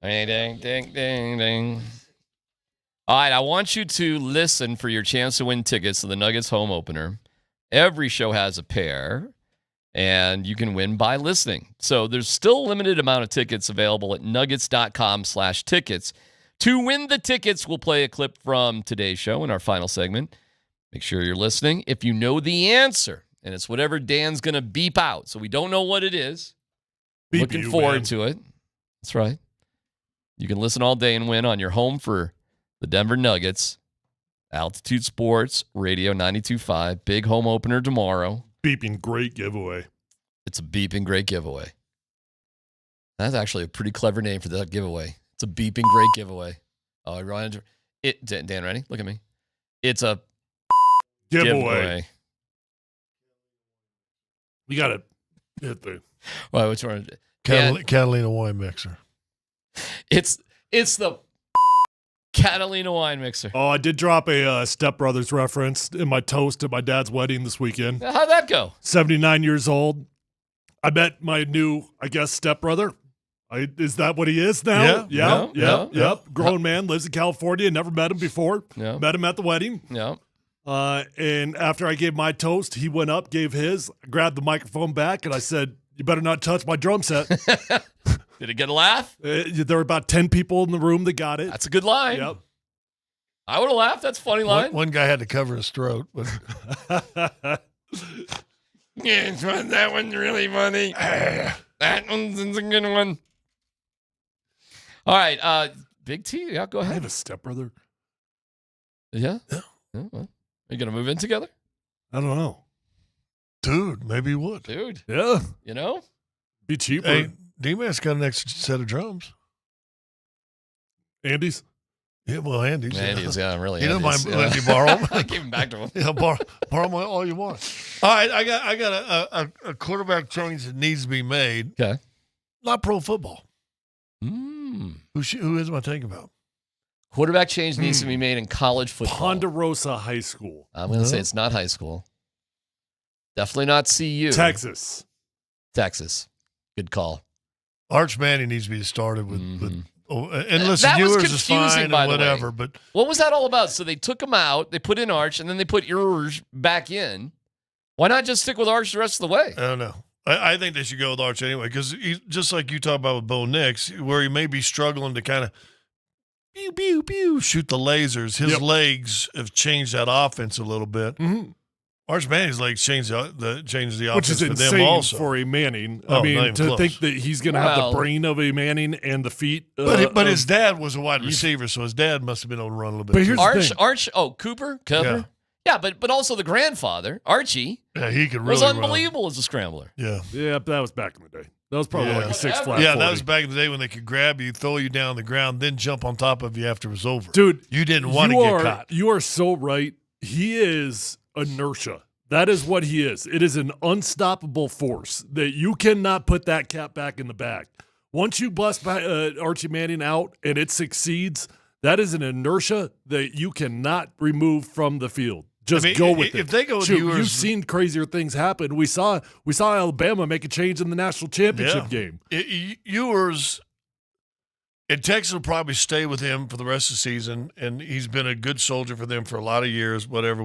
Ding, ding, ding, ding, ding. All right, I want you to listen for your chance to win tickets to the Nuggets home opener. Every show has a pair, and you can win by listening. So there's still a limited amount of tickets available at nuggets.com/tickets. To win the tickets, we'll play a clip from today's show in our final segment. Make sure you're listening. If you know the answer, and it's whatever Dan's going to beep out, so we don't know what it is. Looking forward to it. That's right. You can listen all day and win on your home for the Denver Nuggets. Altitude Sports, Radio 92.5. Big home opener tomorrow. Beeping great giveaway. It's a beeping great giveaway. That's actually a pretty clever name for that giveaway. It's a beeping great giveaway. Oh, I run into it. Dan, ready? Look at me. It's a giveaway. You got to hit the. Well, which one? Catalina wine mixer. It's the Catalina wine mixer. Oh, I did drop a Step Brothers reference in my toast at my dad's wedding this weekend. How'd that go? 79 years old. I met my new, I guess, stepbrother. Is that what he is now? Yeah. Grown man, lives in California. Never met him before. Yeah. Met him at the wedding. Yeah. And after I gave my toast, he went up, gave his, grabbed the microphone back, and I said, "You better not touch my drum set." Did it get a laugh? There were about 10 people in the room that got it. That's a good line. Yep. I would have laughed. That's a funny line. One guy had to cover his throat. But yeah, that one's really funny. That one's a good one. All right, Big T, yeah, go ahead. I have a stepbrother. Yeah? Yeah. Well, are you going to move in together? I don't know. Dude, maybe he would. Dude. Yeah. You know? Be cheaper. Hey, D-Man's got an extra set of drums. Andy's? Yeah, well, Andy's. Andy's, yeah, really. You don't mind Andy's, letting you borrow them? I gave him back to him. Yeah, borrow them all you want. All right, I got a quarterback change that needs to be made. Okay. Not pro football. Who is my thinking about? Quarterback change needs to be made in college football. Ponderosa High School. I'm going to say it's not high school. Definitely not CU. Texas. Good call. Arch Manning needs to be started with and listen, that was Ewers is confusing, fine by and the whatever, way. but What was that all about? So they took him out, they put in Arch, and then they put Ewers back in. Why not just stick with Arch the rest of the way? I don't know. I think they should go with Arch anyway, because just like you talk about with Bo Nix, where he may be struggling to kind of pew, pew, pew, shoot the lasers. His legs have changed that offense a little bit. Mm-hmm. Arch Manning's legs changed the offense Which is for insane them also. for a Manning. Oh, I mean, not even to close. think that he's going to have the brain of a Manning and the feet. But his dad was a wide receiver, so his dad must have been able to run a little bit. But here's Arch, Cooper? Yeah, but also the grandfather, Archie, Yeah, he could was really run. unbelievable as a scrambler. Yeah. Yeah, but that was back in the day. That was probably like a 6 flat. Yeah, 40. that was back in the day when they could grab you, throw you down on the ground, then jump on top of you after it was over. Dude, you didn't want to get caught. You are so right. He is inertia. That is what he is. It is an unstoppable force that you cannot put that cat back in the bag. Once you bust Archie Manning out and it succeeds, that is an inertia that you cannot remove from the field. Just go with it. If they go with Shoot, Ewers, you've seen crazier things happen. We saw Alabama make a change in the national championship game. Ewers, and Texas will probably stay with him for the rest of the season, and he's been a good soldier for them for a lot of years, whatever.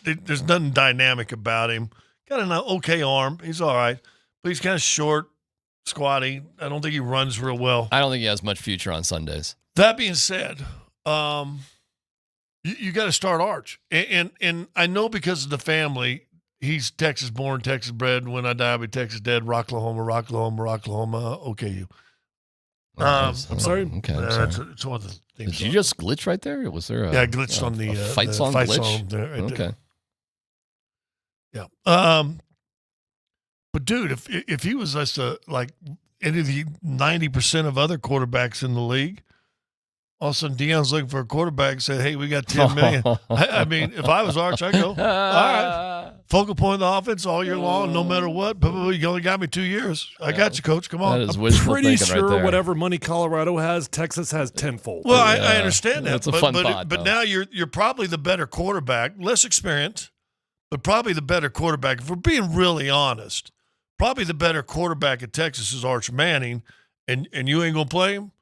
There's nothing dynamic about him. Got an okay arm. He's all right, but he's kind of short, squatty. I don't think he runs real well. I don't think he has much future on Sundays. That being said, you got to start Arch. And I know because of the family, he's Texas born, Texas bred. When I die, I'll be Texas dead. Rocklahoma. Okay, you. I'm sorry. Okay. It's one of the things. Did you just glitch right there? Or was there a, I glitched on the fight song fight glitch? song there, right okay. there. Yeah. But dude, if he was just like any of the 90% of other quarterbacks in the league, all of a sudden Deion's looking for a quarterback and said, "Hey, we got $10 million." I mean, if I was Arch, I'd go, all right, focal point of the offense all year long, no matter what. But you only got me 2 years. I got you, coach. Come on. That is I'm wishful pretty thinking sure right there. whatever money Colorado has, Texas has tenfold. Well, I understand that. That's a fun but thought, but though. now you're probably the better quarterback, less experienced, but probably the better quarterback. If we're being really honest, probably the better quarterback at Texas is Arch Manning, and you ain't gonna play him.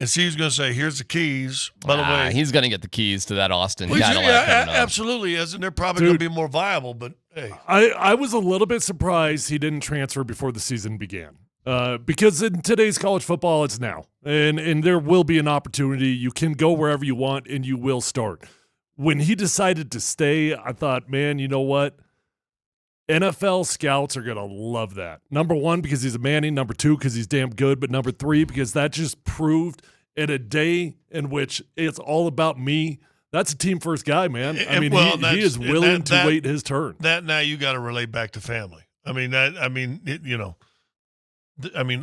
and Steve's going to say, "Here's the keys." By the way, he's going to get the keys to that Austin well, Cadillac. Yeah, absolutely is, and they're probably going to be more viable. But hey, I was a little bit surprised he didn't transfer before the season began. Because in today's college football, it's now, and there will be an opportunity. You can go wherever you want, and you will start. When he decided to stay, I thought, man, you know what? NFL scouts are going to love that. Number one, because he's a Manning. Number two, because he's damn good. But number three, because that just proved in a day in which it's all about me. That's a team-first guy, man. I mean, he is willing to wait his turn. That now you got to relate back to family.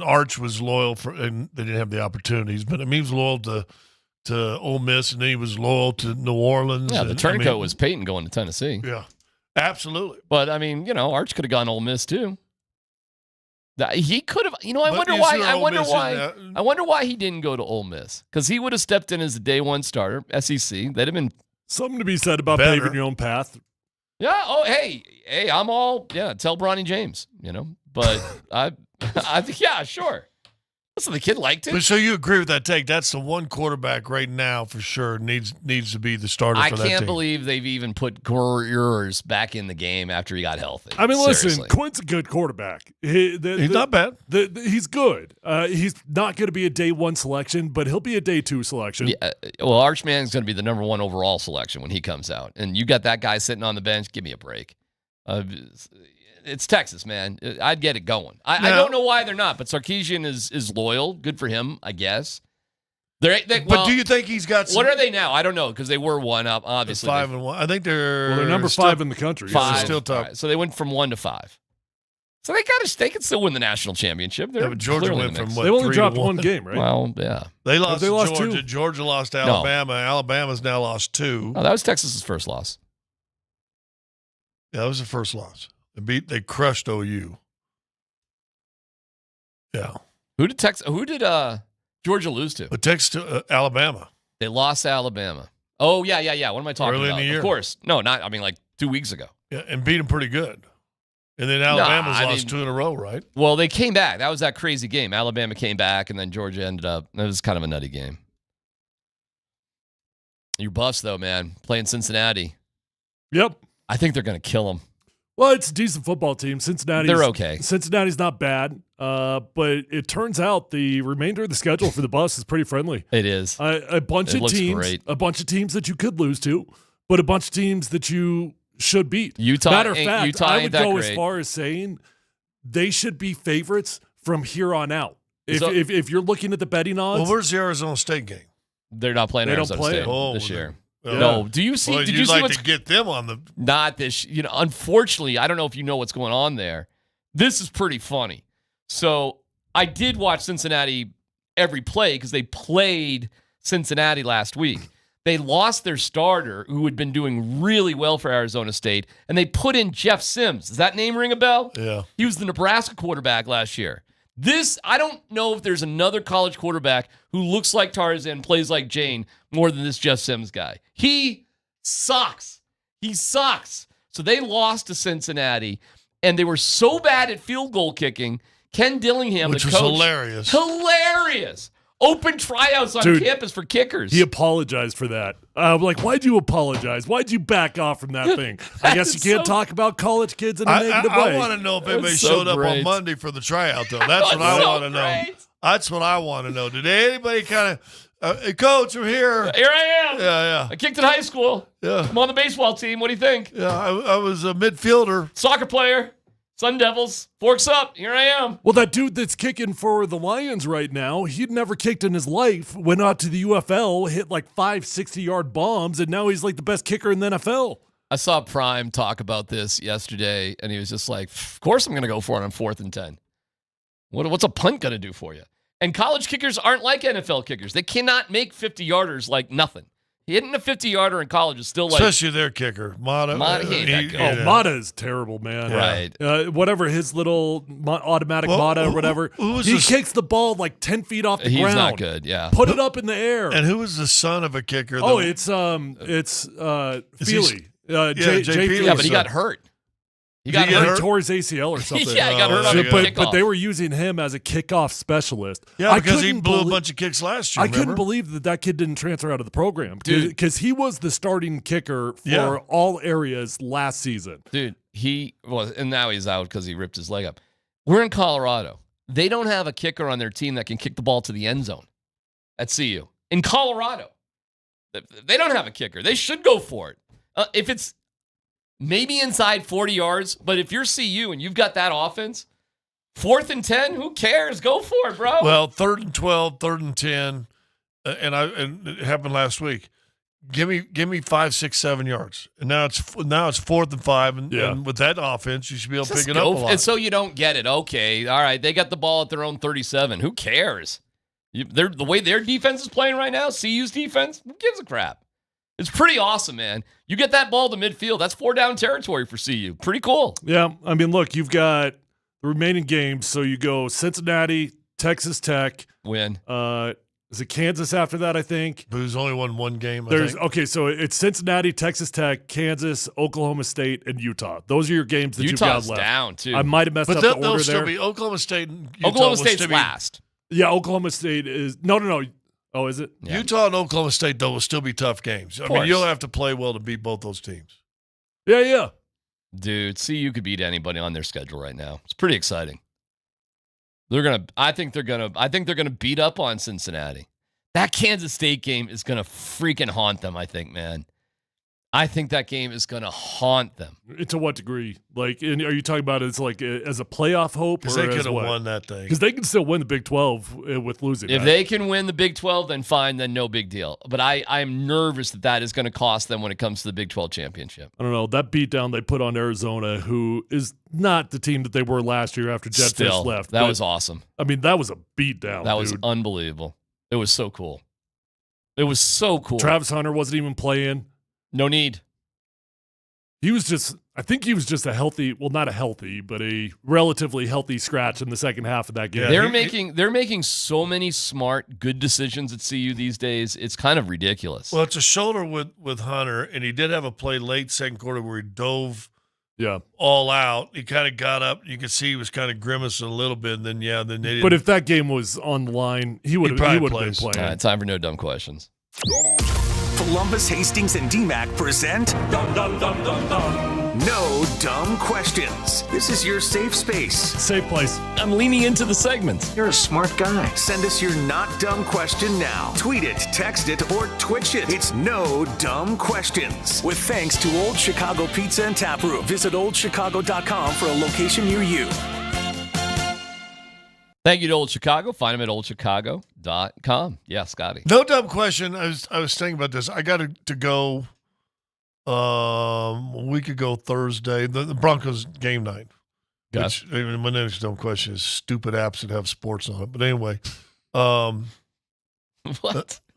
Arch was loyal and they didn't have the opportunities, but he was loyal to Ole Miss, and then he was loyal to New Orleans. Yeah, the turncoat was Peyton going to Tennessee. Yeah, absolutely. But Arch could have gone Ole Miss too. He could have. I wonder why. I wonder why he didn't go to Ole Miss, because he would have stepped in as a day one starter. SEC. That'd have been something to be said about paving your own path. Yeah. Oh, hey, I'm all tell Bronny James. But I think, yeah, sure. Listen, the kid liked it. But so you agree with that take? That's the one quarterback right now for sure needs to be the starter for that team. I can't believe they've even put Gurrs back in the game after he got healthy. I mean, Seriously. Listen, Quinn's a good quarterback. He's not bad. He's good. He's not going to be a day one selection, but he'll be a day two selection. Yeah, well, Archman's going to be the number one overall selection when he comes out. And you got that guy sitting on the bench. Give me a break. It's Texas, man. I'd get it going. I don't know why they're not, but Sarkisian is loyal. Good for him, I guess. But do you think he's got some... What are they now? I don't know, because they were 1 up, obviously. 5-1. I think they're number 5 in the country. 5. They're still tough. Right, so they went from 1 to 5. So they can still win the national championship. But Georgia went from what? They only dropped 3-1. one game, right? Well, yeah. They lost to Georgia. 2. Georgia lost to Alabama. No. Alabama's now lost 2. Oh, that was Texas's first loss. Yeah, that was the first loss. They crushed OU. Yeah. Who did Georgia lose to? Texas to Alabama. They lost to Alabama. Oh, yeah. What am I talking Early about? in the year. Of course. No, not, like 2 weeks ago. Yeah, and beat them pretty good. And then Alabama's lost 2 in a row, right? Well, they came back. That was that crazy game. Alabama came back, and then Georgia ended up. It was kind of a nutty game. Your Buffs, though, man, playing Cincinnati. Yep. I think they're going to kill them. Well, it's a decent football team. They're okay. Cincinnati's not bad, but it turns out the remainder of the schedule for the Buffs is pretty friendly. It is. A bunch of teams that you could lose to, but a bunch of teams that you should beat. Matter of fact, I would go as far as saying they should be favorites from here on out. If you're looking at the betting odds. Well, where's the Arizona State game? They're not playing Arizona State this year. No. Do you see? Well, did you see what's to get them on the? Not this. Unfortunately, I don't know if you know what's going on there. This is pretty funny. So I did watch Cincinnati every play because they played Cincinnati last week. They lost their starter, who had been doing really well for Arizona State, and they put in Jeff Sims. Does that name ring a bell? Yeah. He was the Nebraska quarterback last year. I don't know if there's another college quarterback who looks like Tarzan, plays like Jane, more than this Jeff Sims guy. He sucks. He sucks. So they lost to Cincinnati, and they were so bad at field goal kicking. Ken Dillingham, which the was coach, hilarious. Open tryouts on campus for kickers. He apologized for that. I'm like, why'd you apologize? Why'd you back off from that thing? I guess you can't talk about college kids in a negative way. I want to know if anybody showed up on Monday for the tryout, though. That's what I want to know. That's what I want to know. Did anybody kind of, Coach, I'm here. Here I am. Yeah. I kicked in high school. Yeah. I'm on the baseball team. What do you think? Yeah, I was a midfielder. Soccer player. Sun Devils, forks up. Here I am. Well, that dude that's kicking for the Lions right now, he'd never kicked in his life, went out to the UFL, hit like 5 60-yard bombs, and now he's like the best kicker in the NFL. I saw Prime talk about this yesterday, and he was just like, of course I'm going to go for it on 4th and 10. What's a punt going to do for you? And college kickers aren't like NFL kickers. They cannot make 50-yarders like nothing. Hitting a 50-yarder in college is still like... Especially their kicker, Mata. Mata is terrible, man. Right. Whatever his little automatic Mata or whatever, he kicks the ball like 10 feet off the ground. He's not good, yeah. Put it up in the air. And who was the son of a kicker? Oh, it's Feely. Jay Feely. Yeah, but he got hurt. He got hurt. He tore his ACL or something. Yeah, he got hurt on the kickoff. But they were using him as a kickoff specialist. Yeah, because he blew a bunch of kicks last year. I couldn't believe that kid didn't transfer out of the program. Because he was the starting kicker for all areas last season. Dude, he was, and now he's out because he ripped his leg up. We're in Colorado. They don't have a kicker on their team that can kick the ball to the end zone at CU. In Colorado, they don't have a kicker. They should go for it. If it's maybe inside 40 yards, but if you're CU and you've got that offense, 4th and 10, who cares? Go for it, bro. Well, 3rd and 12, 3rd and 10, and it happened last week. Give me 5, 6, 7 yards, and now it's 4th and 5, and with that offense, you should be able to pick it up a lot. And so you don't get it. Okay, all right, they got the ball at their own 37. Who cares? The way their defense is playing right now, CU's defense, who gives a crap? It's pretty awesome, man. You get that ball to midfield, that's 4-down territory for CU. Pretty cool. Yeah, I mean, look, you've got the remaining games, so you go Cincinnati, Texas Tech. Win. Is it Kansas after that, I think? But who's only won one game, I think. Okay, so it's Cincinnati, Texas Tech, Kansas, Oklahoma State, and Utah. Those are your games that you've got left. Utah's down, too. I might have messed up the order there. Still be Oklahoma State and Utah. Oklahoma State's last. Yeah, Oklahoma State is – no. Oh, is it? Yeah. Utah and Oklahoma State, though, will still be tough games. I mean, you'll have to play well to beat both those teams. Yeah. Dude, CU could beat anybody on their schedule right now. It's pretty exciting. I think they're gonna beat up on Cincinnati. That Kansas State game is gonna freaking haunt them, I think, man. I think that game is going to haunt them. To what degree? Like, are you talking about it as like as a playoff hope? Because they could have won that thing. Because they can still win the Big 12 with losing. If they can win the Big 12, then fine, then no big deal. But I'm nervous that is going to cost them when it comes to the Big 12 championship. I don't know. That beatdown they put on Arizona, who is not the team that they were last year after Jedd Fisch left. That was awesome. I mean, that was a beatdown. That was unbelievable. It was so cool. It was so cool. Travis Hunter wasn't even playing. No need. I think he was just not a healthy, but a relatively healthy scratch in the second half of that game. Yeah, they're making so many smart, good decisions at CU these days. It's kind of ridiculous. Well, it's a shoulder with Hunter, and he did have a play late second quarter where he dove all out. He kind of got up. You could see he was kind of grimacing a little bit, and then they didn't. But if that game was on the line, he would have been playing. Time for no dumb questions. Columbus, Hastings, and DMAC present No Dumb Questions. This is your safe space. Safe place. I'm leaning into the segment. You're a smart guy. Send us your not dumb question now. Tweet it, text it, or Twitch it. It's No Dumb Questions. With thanks to Old Chicago Pizza and Tap Room. Visit oldchicago.com for a location near you. Thank you to Old Chicago. Find them at oldchicago.com. Yeah, Scotty. No dumb question. I was thinking about this. I got to go a week ago Thursday, the Broncos game night. Gotcha. Which, my next dumb question is stupid apps that have sports on it. But anyway. What?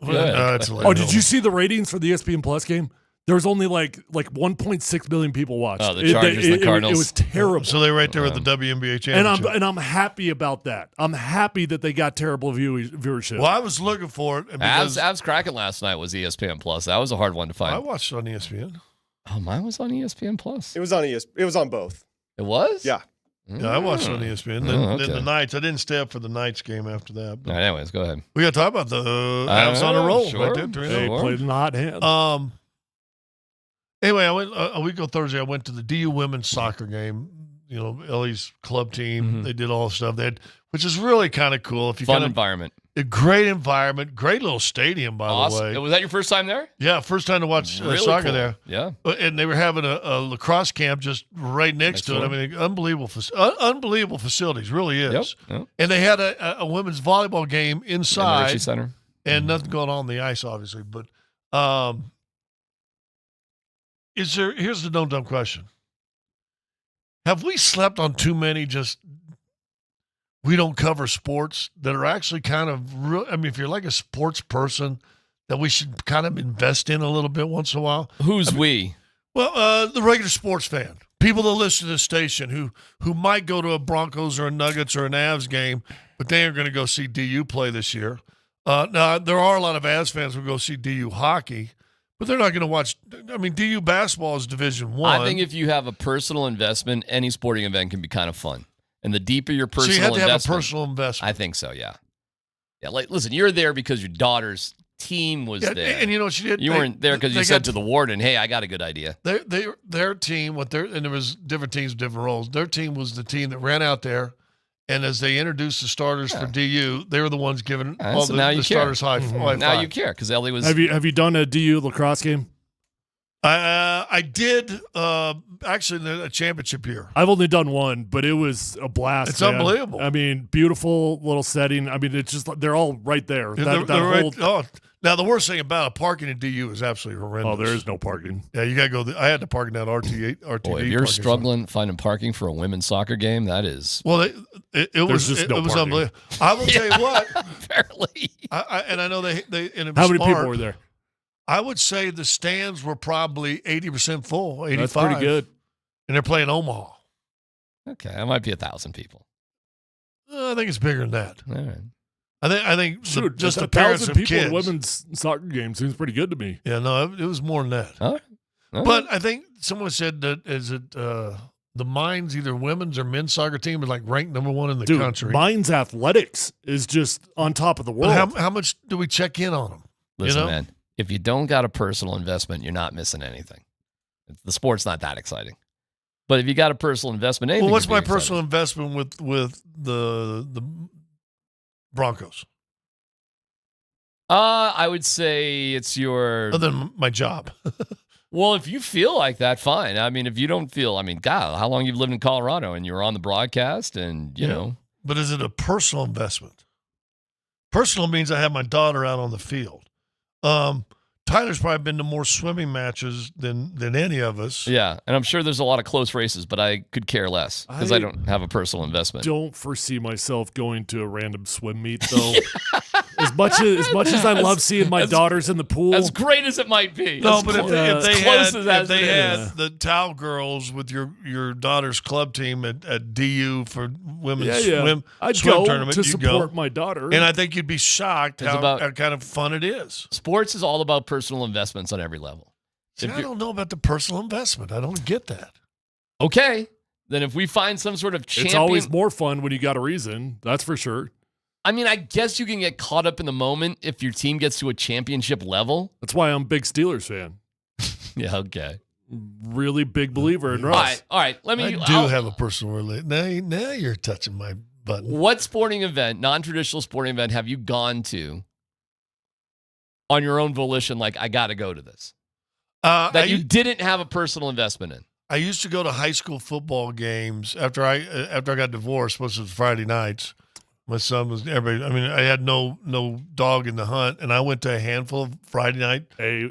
Did you see the ratings for the ESPN Plus game? There was only like 1.6 million people watched. Oh, the Chargers and the Cardinals. It was terrible. So they're right there at the WNBA championship. And I'm happy about that. I'm happy that they got terrible viewership. Well, I was looking for it. Avs Kraken last night was ESPN Plus. That was a hard one to find. I watched it on ESPN. Oh, mine was on ESPN Plus. It was on ESPN. It was on both. It was? Yeah. Yeah, I watched it on ESPN. Then the Knights. I didn't stay up for the Knights game after that. All right, anyways, go ahead. We got to talk about the Avs on a roll. Sure. Right there, they played in the hot hand. Anyway, I went a week ago Thursday. I went to the DU women's soccer game. You know, Ellie's club team. Mm-hmm. They did all the stuff they had, which is really kind of cool. If you Fun environment. A great environment, great little stadium, by the way. Was that your first time there? Yeah, first time to watch soccer cool. there. Yeah, and they were having a lacrosse camp just right next to it. I mean, unbelievable facilities, really is. Yep. And they had a women's volleyball game inside, in the Ritchie Center, and nothing going on the ice, obviously. But here's the no dumb question: have we slept on too many we don't cover sports that are actually kind of real? I mean, if you're like a sports person, that we should kind of invest in a little bit once in a while. We? Well, the regular sports fan, people that listen to the station who might go to a Broncos or a Nuggets or an Avs game, but they aren't going to go see DU play this year. Now, there are a lot of Avs fans who go see DU hockey, But they're not going to watch. I mean, DU basketball is Division I. I think if you have a personal investment, any sporting event can be kind of fun. And the deeper your personal investment. So you have investment, to have a personal investment. I think so, yeah. Yeah, like, listen, you're there because your daughter's team was there. And you know what she did? You weren't there because you said to the warden, hey, I got a good idea. Their team, and there was different teams, different roles. Their team was the team that ran out there. And as they introduced the starters for DU, they were the ones giving all the starters high five. Now you care because Ellie was. Have you done a DU lacrosse game? I did actually in a championship year. I've only done one, but it was a blast. It's unbelievable. I mean, beautiful little setting. I mean, it's just they're all right there. Now the worst thing about parking in DU is absolutely horrendous. Oh, there is no parking. Yeah, you got to go. I had to park in that RTD. Boy, if you're struggling finding parking for a women's soccer game, that is. Well, it was unbelievable. I will tell you what. Apparently, and I know they how many people were there? I would say the stands were probably 80% full, 85. That's pretty good. And they're playing Omaha. Okay, that might be 1,000 people. I think it's bigger than that. All right. I think just the 1,000 parents of people kids. in women's soccer game seems pretty good to me. Yeah, no, it was more than that. All right. But I think someone said that the Mines, either women's or men's soccer team, is like ranked number 1 in the country. Mines athletics is just on top of the world. But how much do we check in on them? Listen, man, if you don't got a personal investment, you're not missing anything. The sport's not that exciting. But if you got a personal investment, anything what's my personal investment with the Broncos? I would say it's your other than my job. Well, if you feel like that, fine. I mean, if you don't feel, I mean, God, how long you've lived in Colorado and you're on the broadcast and, you know. But is it a personal investment? Personal means I have my daughter out on the field. Tyler's probably been to more swimming matches than any of us. Yeah, and I'm sure there's a lot of close races, but I could care less because I don't have a personal investment. Don't foresee myself going to a random swim meet, though. As much as I love seeing my daughters in the pool. As great as it might be. No, but if they had the Towel Girls with your daughter's club team at DU for women's swim tournament, to support my daughter. And I think you'd be shocked how kind of fun it is. Sports is all about personal investments on every level. See, I don't know about the personal investment. I don't get that. Okay. Then if we find some sort of champion. It's always more fun when you got a reason. That's for sure. I mean, I guess you can get caught up in the moment if your team gets to a championship level. That's why I'm a big Steelers fan. Yeah, okay. Really big believer in Russ. All right. I have a personal relationship. Now you're touching my button. What sporting event, non-traditional sporting event, have you gone to on your own volition, like, I got to go to this? That you didn't have a personal investment in? I used to go to high school football games after I got divorced, which was Friday nights. My son was everybody. I mean, I had no dog in the hunt, and I went to a handful of Friday night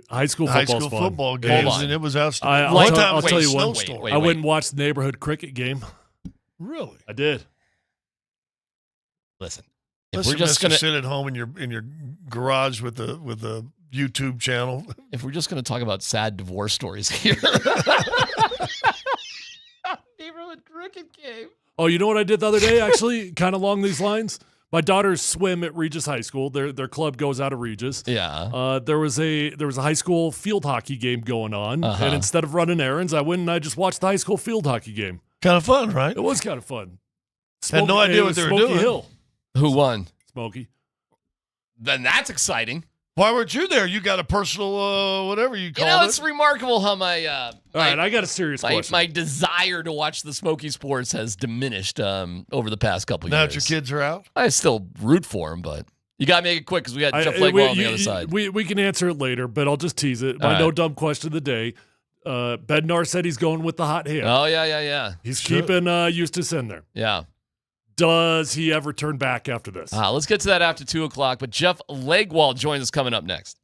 high school football games, and it was outstanding. I'll tell you one. I went and watched the neighborhood cricket game. Really? I did. Listen, if we're just gonna sit at home in your garage with the YouTube channel. If we're just gonna talk about sad divorce stories here, neighborhood cricket game. Oh, you know what I did the other day, actually, kind of along these lines? My daughters swim at Regis High School. Their club goes out of Regis. Yeah. There was a high school field hockey game going on, and instead of running errands, I went and I just watched the high school field hockey game. Kind of fun, right? It was kind of fun. Had no idea what they were doing. Hill. Who won? Smokey. Then that's exciting. Why weren't you there? You got a personal whatever you call it. It's remarkable how my all right, I got a serious question. My desire to watch the Smoky sports has diminished over the past couple years. Now that your kids are out? I still root for them, but you got to make it quick because we got Jeff Legwell on the other side. We can answer it later, but I'll just tease it. My no dumb question of the day. Bednar said he's going with the hot hand. Oh, yeah. He's keeping Eustace in there. Yeah. Does he ever turn back after this? Let's get to that after 2 o'clock. But Jeff Legwall joins us coming up next.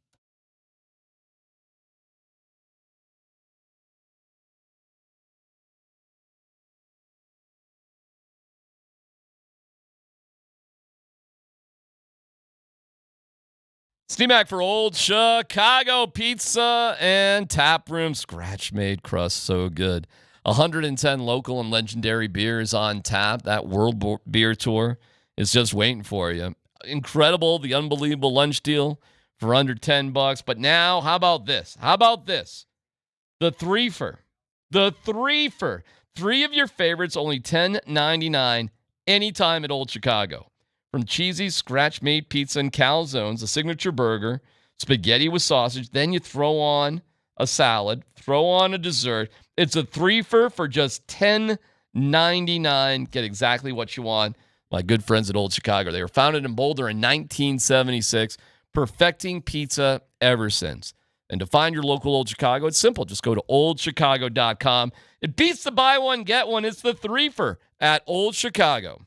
SNEMAC for Old Chicago Pizza and Tap Room. Scratch-made crust, so good. 110 local and legendary beers on tap. That World Beer Tour is just waiting for you. Incredible, the unbelievable lunch deal for under $10. But now, how about this? The threefer. The threefer. 3 of your favorites, only $10.99 anytime at Old Chicago. From cheesy scratch-made pizza and calzones, a signature burger, spaghetti with sausage, then you throw on a salad, throw on a dessert. It's a threefer for just $10.99. Get exactly what you want. My good friends at Old Chicago. They were founded in Boulder in 1976, perfecting pizza ever since. And to find your local Old Chicago, it's simple. Just go to oldchicago.com. It beats the buy one, get one. It's the threefer at Old Chicago.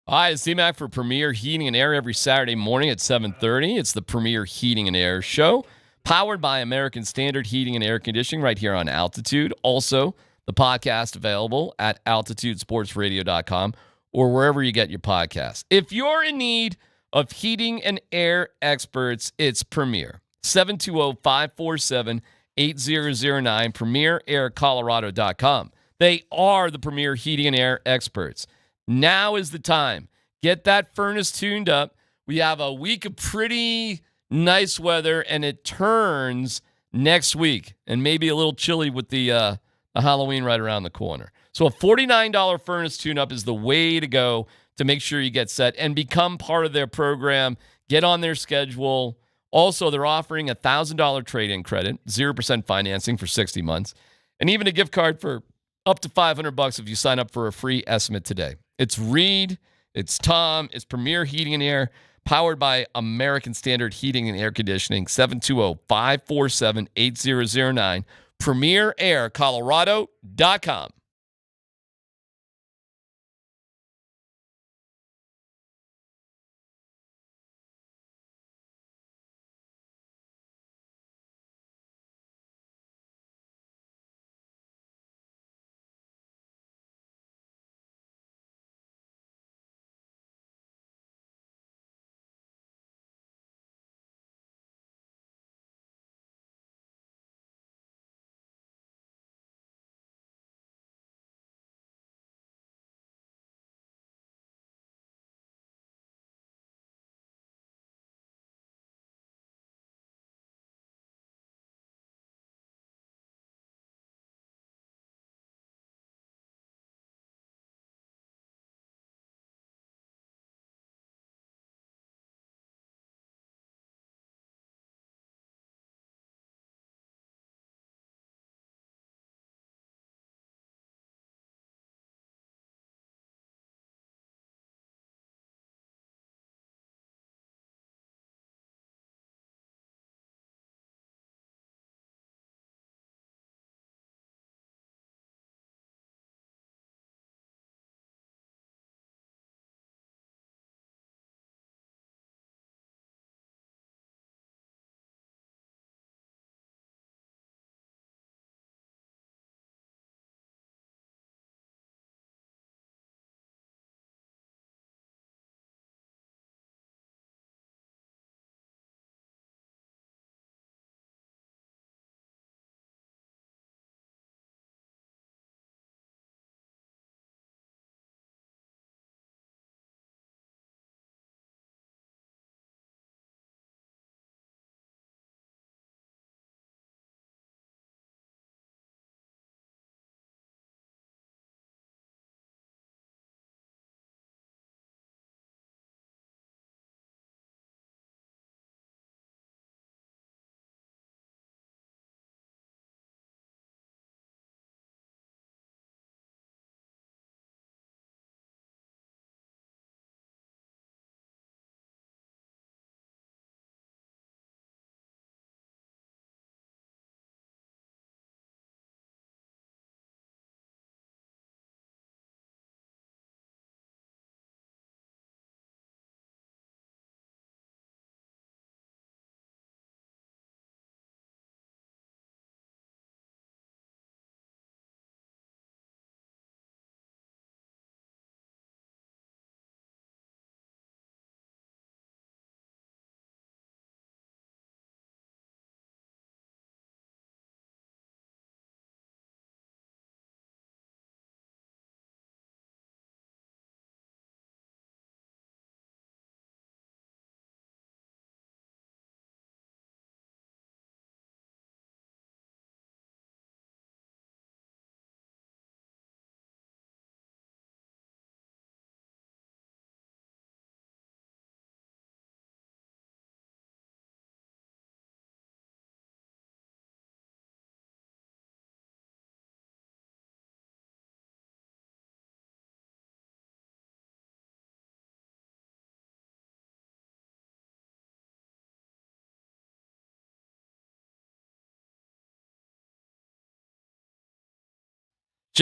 Hi, it's C-Mac for Premier Heating and Air every Saturday morning at 7:30. It's the Premier Heating and Air Show, powered by American Standard Heating and Air Conditioning right here on Altitude. Also, the podcast available at altitudesportsradio.com or wherever you get your podcasts. If you're in need of heating and air experts, it's Premier. 720-547-8009, premieraircolorado.com. They are the Premier Heating and Air experts. Now is the time. Get that furnace tuned up. We have a week of pretty nice weather, and it turns next week, and maybe a little chilly with the Halloween right around the corner. So a $49 furnace tune-up is the way to go to make sure you get set and become part of their program. Get on their schedule. Also, they're offering a $1,000 trade-in credit, 0% financing for 60 months, and even a gift card for up to $500 if you sign up for a free estimate today. It's Reed, it's Tom, it's Premier Heating and Air, powered by American Standard Heating and Air Conditioning, 720-547-8009, premieraircolorado.com.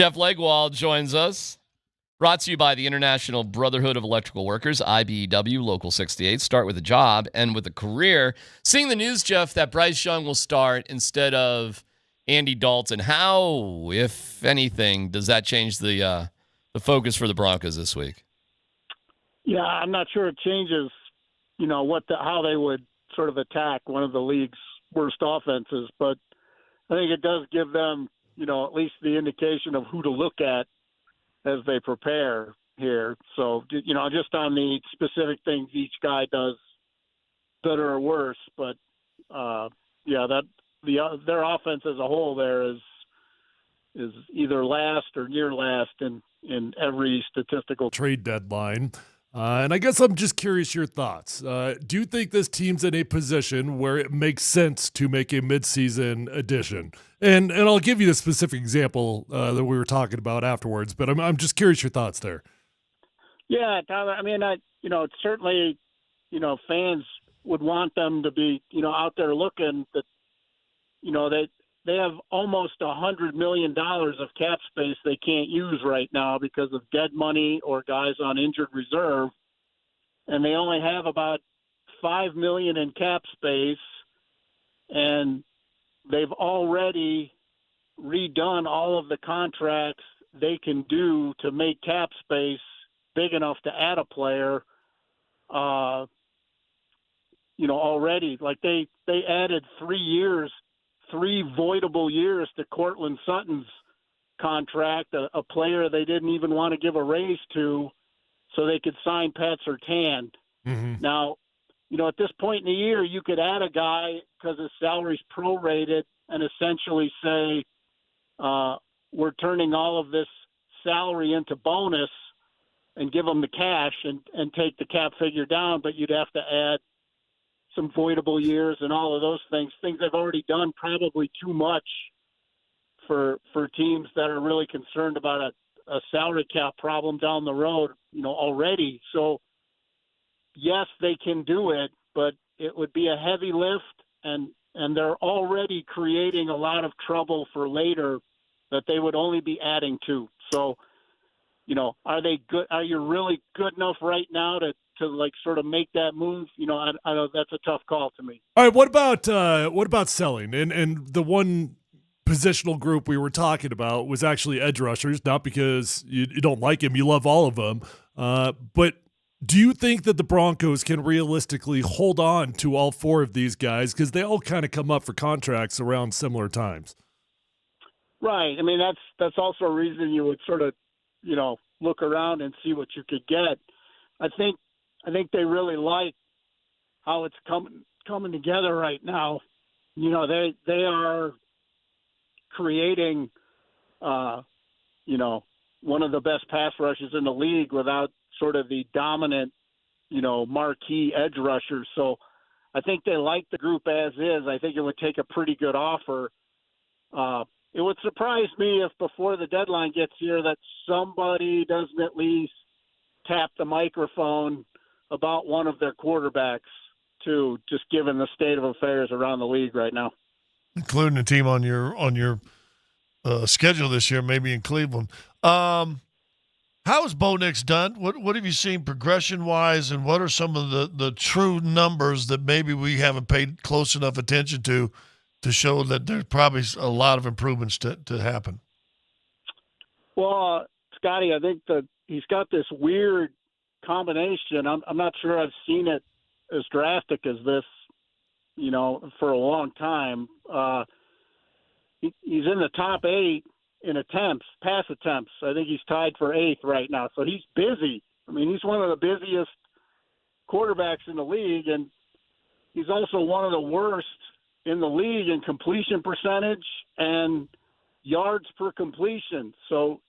Jeff Legwald joins us. Brought to you by the International Brotherhood of Electrical Workers, IBEW, Local 68. Start with a job, end with a career. Seeing the news, Jeff, that Bryce Young will start instead of Andy Dalton. How, if anything, does that change the focus for the Broncos this week? Yeah, I'm not sure it changes, how they would sort of attack one of the league's worst offenses, but I think it does give them, at least the indication of who to look at as they prepare here. So, just on the specific things each guy does better or worse, but their offense as a whole there is either last or near last in every statistical trade deadline. And I guess I'm just curious your thoughts. Do you think this team's in a position where it makes sense to make a midseason addition? And I'll give you the specific example that we were talking about afterwards, but I'm just curious your thoughts there. Yeah, Tyler, certainly, fans would want them to be, out there looking that, they have almost $100 million of cap space they can't use right now because of dead money or guys on injured reserve. And they only have about $5 million in cap space. And they've already redone all of the contracts they can do to make cap space big enough to add a player, already. Like they added 3 years, 3 voidable years to Cortland Sutton's contract, a player they didn't even want to give a raise to so they could sign Pat Surtain. Mm-hmm. Now, at this point in the year, you could add a guy because his salary's prorated and essentially say, we're turning all of this salary into bonus and give them the cash and take the cap figure down, but you'd have to add some voidable years and all of those things they've already done probably too much for teams that are really concerned about a salary cap problem down the road, already. So yes, they can do it, but it would be a heavy lift and they're already creating a lot of trouble for later that they would only be adding to. So, are they good? Are you really good enough right now to like sort of make that move? I know that's a tough call to me. All right, what about selling? And the one positional group we were talking about was actually edge rushers, not because you don't like him, you love all of them. But do you think that the Broncos can realistically hold on to all 4 of these guys because they all kind of come up for contracts around similar times? Right. I mean, that's also a reason you would sort of, look around and see what you could get. I think they really like how it's coming together right now. They are creating, one of the best pass rushes in the league without sort of the dominant, marquee edge rushers. So I think they like the group as is. I think it would take a pretty good offer. It would surprise me if before the deadline gets here that somebody doesn't at least tap the microphone about one of their quarterbacks too, just given the state of affairs around the league right now. Including the team on your schedule this year, maybe in Cleveland. How is Bo Nix done? What have you seen progression-wise, and what are some of the true numbers that maybe we haven't paid close enough attention to show that there's probably a lot of improvements to happen? Well, Scotty, I think that he's got this weird combination. I'm not sure I've seen it as drastic as this, for a long time. He's in the top 8 in pass attempts. I think he's tied for 8th right now. So he's busy. I mean, he's one of the busiest quarterbacks in the league, and he's also one of the worst in the league in completion percentage and yards per completion. So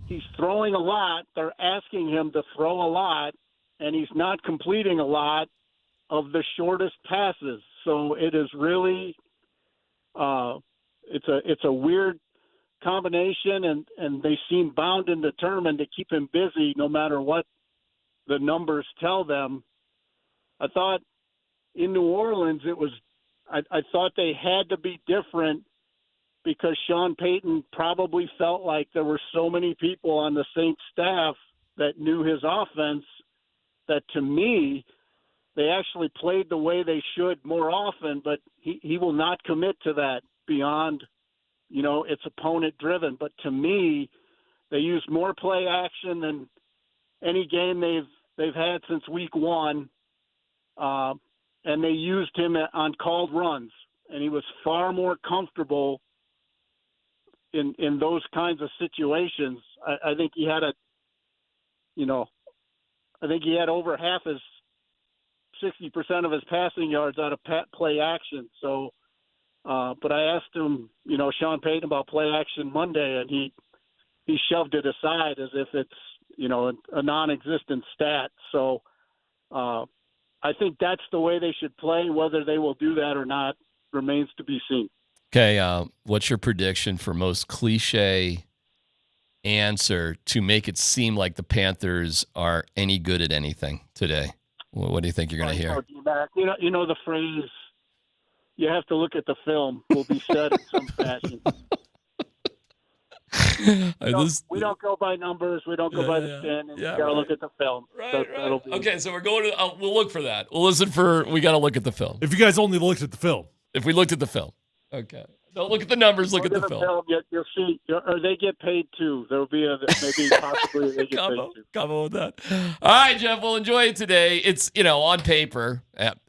he's throwing a lot. They're asking him to throw a lot, and he's not completing a lot of the shortest passes. So it is really it's a weird combination, and they seem bound and determined to keep him busy no matter what the numbers tell them. I thought in New Orleans I thought they had to be different because Sean Payton probably felt like there were so many people on the Saints staff that knew his offense that, to me, they actually played the way they should more often, but he will not commit to that beyond, it's opponent driven. But to me, they used more play action than any game they've had since week one. And they used him on called runs, and he was far more comfortable in those kinds of situations. I think he had over half his 60% of his passing yards out of play action. So, but I asked him, Sean Payton, about play action Monday, and he shoved it aside as if it's, a non-existent stat. So, I think that's the way they should play. Whether they will do that or not remains to be seen. Okay, what's your prediction for most cliche answer to make it seem like the Panthers are any good at anything today? What do you think you're going to hear? The phrase, you have to look at the film, will be said in some fashion. We don't go by numbers. We don't go by the standings. We got to look at the film. Right. Okay, so we're going to. We'll look for that. We'll listen for. We got to look at the film. If you guys only looked at the film. If we looked at the film. Okay. Don't look at the numbers. Look at the film. You'll see. Or they get paid too. There'll be maybe possibly they get paid too. Combo with that. All right, Jeff. We'll enjoy it today. It's on paper.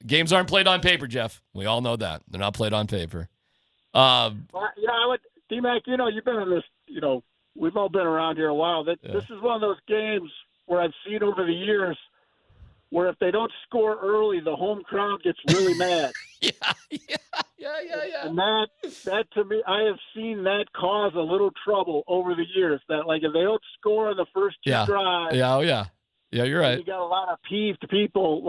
Games aren't played on paper, Jeff. We all know that they're not played on paper. I would. D-Mac, you've been in this. We've all been around here a while. This is one of those games where I've seen over the years where if they don't score early, the home crowd gets really mad. Yeah. And that to me, I have seen that cause a little trouble over the years. That if they don't score in the first two drives, yeah, you're right. You got a lot of peeved people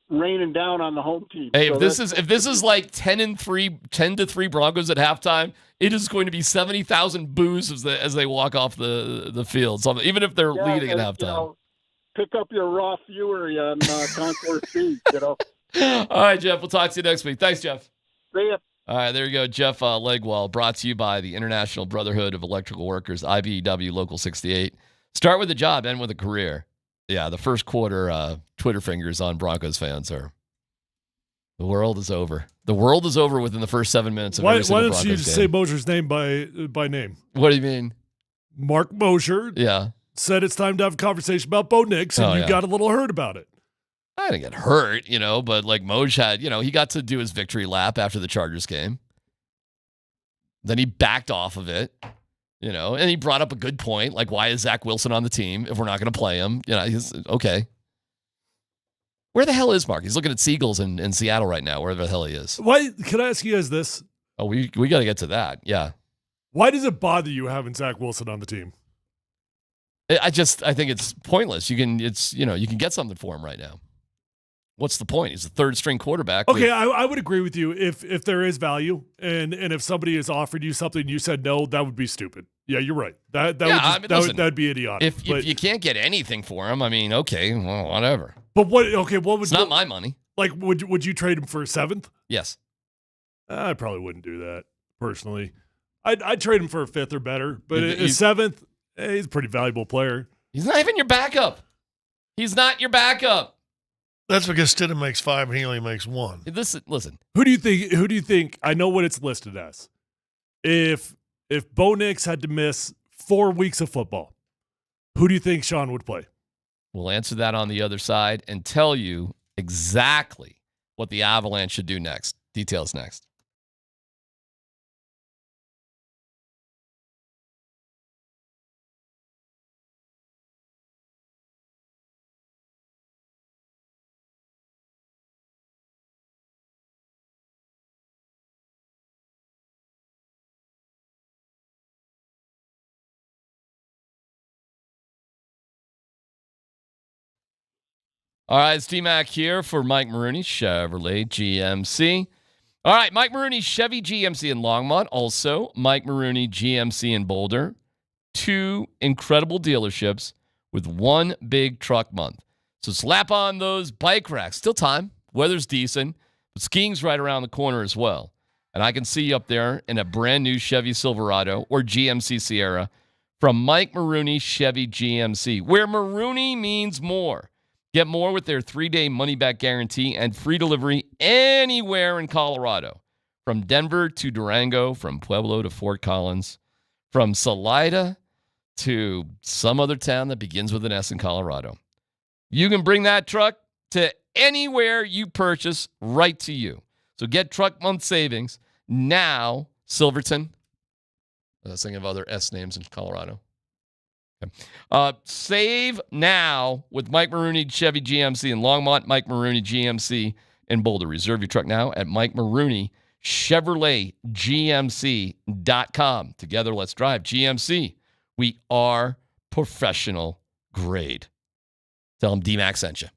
raining down on the home team. Hey, so if this is like 10-3 Broncos at halftime, it is going to be 70,000 boos as they walk off the field. So even if they're leading at halftime. Pick up your raw fury on Concourse C. All right, Jeff. We'll talk to you next week. Thanks, Jeff. See ya. All right, there you go. Jeff Legwall, brought to you by the International Brotherhood of Electrical Workers, IBEW Local 68. Start with a job, end with a career. Yeah, the first quarter Twitter fingers on Broncos fans are. The world is over. The world is over within the first 7 minutes of every single Broncos game. Why don't you just say Mosier's name by name? What do you mean? Mark Mosier. Yeah. Said it's time to have a conversation about Bo Nix, and you got a little hurt about it. I didn't get hurt, but Moj had, he got to do his victory lap after the Chargers game. Then he backed off of it, and he brought up a good point, why is Zach Wilson on the team if we're not going to play him? He's okay. Where the hell is Mark? He's looking at Seagulls in Seattle right now, wherever the hell he is. Why? Can I ask you guys this? Oh, we got to get to that. Yeah. Why does it bother you having Zach Wilson on the team? I think it's pointless. You can get something for him right now. What's the point? He's a third string quarterback. Okay, I would agree with you if there is value and if somebody has offered you something and you said no, that would be stupid. Yeah, you're right. That'd be idiotic. If you can't get anything for him, okay, well, whatever. But what would it's not my money. Would you trade him for a seventh? Yes. I probably wouldn't do that personally. I'd trade him for a fifth or better, but a seventh. He's a pretty valuable player. He's not even your backup. He's not your backup. That's because Stidham makes 5 and he only makes 1. Listen. Who do you think? I know what it's listed as. If Bo Nix had to miss 4 weeks of football, who do you think Sean would play? We'll answer that on the other side and tell you exactly what the Avalanche should do next. Details next. All right, it's D-Mac here for Mike Maroney, Chevrolet GMC. All right, Mike Maroney, Chevy GMC in Longmont. Also, Mike Maroney GMC in Boulder. 2 incredible dealerships with 1 big truck month. So slap on those bike racks. Still time. Weather's decent, but skiing's right around the corner as well. And I can see you up there in a brand new Chevy Silverado or GMC Sierra from Mike Maroney Chevy GMC, where Maroney means more. Get more with their 3-day money-back guarantee and free delivery anywhere in Colorado. From Denver to Durango, from Pueblo to Fort Collins, from Salida to some other town that begins with an S in Colorado. You can bring that truck to anywhere you purchase, right to you. So get truck month savings now, Silverton. I was thinking of other S names in Colorado. Okay. Save now with Mike Maroney Chevy GMC in Longmont, Mike Maroney GMC in Boulder. Reserve your truck now at Mike Maroney Chevrolet GMC.com. Together, let's drive GMC. We are professional grade. Tell them D-Mac sent you.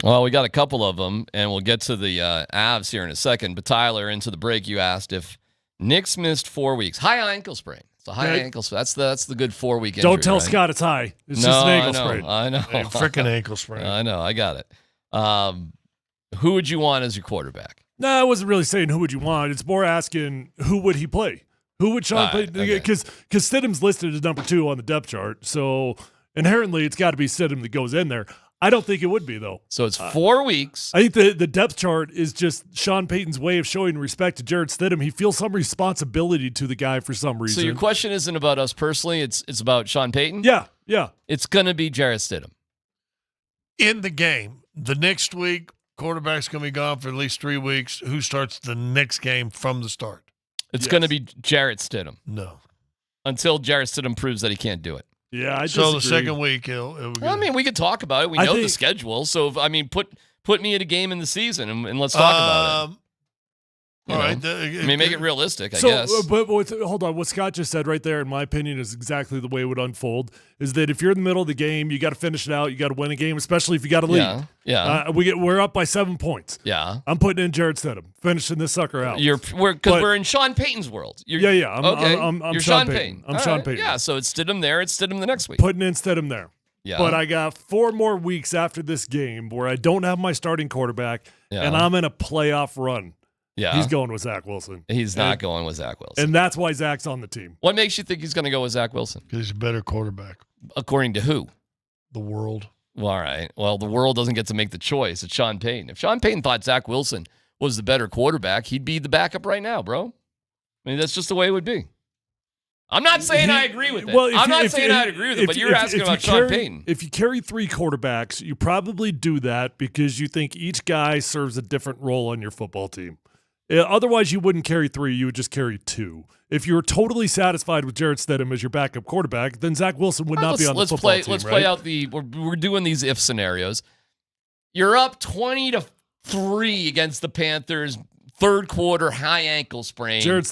Well, we got a couple of them, and we'll get to the Avs here in a second. But Tyler, into the break, you asked if Nick's missed 4 weeks. High ankle sprain. It's a high ankle sprain. That's the good 4-week injury. Don't tell right? Scott it's high. It's just an ankle sprain. I know. A freaking ankle sprain. I know. I got it. Who would you want as your quarterback? No, I wasn't really saying who would you want. It's more asking who would he play? Who would Sean play? Because Stidham's listed as number 2 on the depth chart. So inherently, it's got to be Stidham that goes in there. I don't think it would be, though. So it's 4 weeks. I think the depth chart is just Sean Payton's way of showing respect to Jarrett Stidham. He feels some responsibility to the guy for some reason. So your question isn't about us personally. It's about Sean Payton? Yeah. It's going to be Jarrett Stidham. In the game, the next week, quarterback's going to be gone for at least 3 weeks. Who starts the next game from the start? It's going to be Jarrett Stidham. No. Until Jarrett Stidham proves that he can't do it. Yeah, I So disagree. the second week, well, I mean, we could talk about it. We know the schedule. So, put me at a game in the season and let's talk about it. All right. Make it realistic, I So, guess. but hold on. What Scott just said right there, in my opinion, is exactly the way it would unfold. Is that if you're in the middle of the game, you got to finish it out. You got to win a game, especially if you got a lead. Yeah. We're up by 7 points. Yeah. I'm putting in Jarrett Stidham, finishing this sucker out. We're in Sean Payton's world. I'm You're Sean Payton. I'm All Sean right. Payton. Yeah. So it's Stidham there. It's Stidham the next week. Putting in Stidham there. Yeah. But I got 4 more weeks after this game where I don't have my starting quarterback, and I'm in a playoff run. Yeah. He's going with Zach Wilson. He's not going with Zach Wilson. And that's why Zach's on the team. What makes you think he's going to go with Zach Wilson? Because he's a better quarterback. According to who? The world. Well, all right. Well, the world doesn't get to make the choice. It's Sean Payton. If Sean Payton thought Zach Wilson was the better quarterback, he'd be the backup right now, bro. I mean, that's just the way it would be. I'm not saying I agree with it. Well, I'm not saying I'd agree with it, but you're asking about Sean Payton. If you carry 3 quarterbacks, you probably do that because you think each guy serves a different role on your football team. Otherwise, you wouldn't carry 3. You would just carry 2. If you were totally satisfied with Jarrett Stidham as your backup quarterback, then Zach Wilson would not be on the football team. Let's play out we're doing these if scenarios. You're up 20-3 against the Panthers, third quarter, high ankle sprain. Jarrett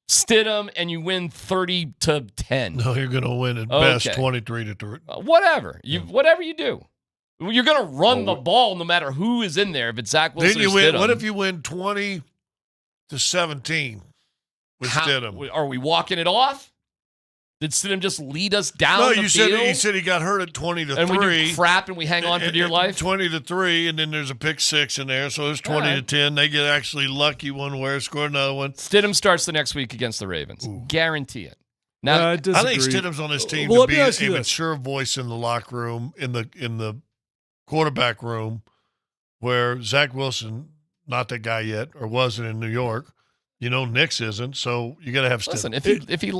Stidham, and you win 30-10. No, you're going to win at best 23-3. Whatever you do. You're going to run the ball no matter who is in there. If it's Zach Wilson, Then you or win. Stidham. What if you win 20-17 with Stidham? Are we walking it off? Did Stidham just lead us down No, the you field? said he said he got hurt at 20-3. And we do crap and we hang on for dear life? 20-3, and then there's a pick 6 in there, so it's 20-10. They get actually lucky one where score another one. Stidham starts the next week against the Ravens. Guarantee it. Now, I think Stidham's on his team to be a mature voice in the locker room, in the quarterback room, where Zach Wilson, not that guy yet, or wasn't in New York. You know, Nick's isn't, so you got to have Stidham. Listen, if he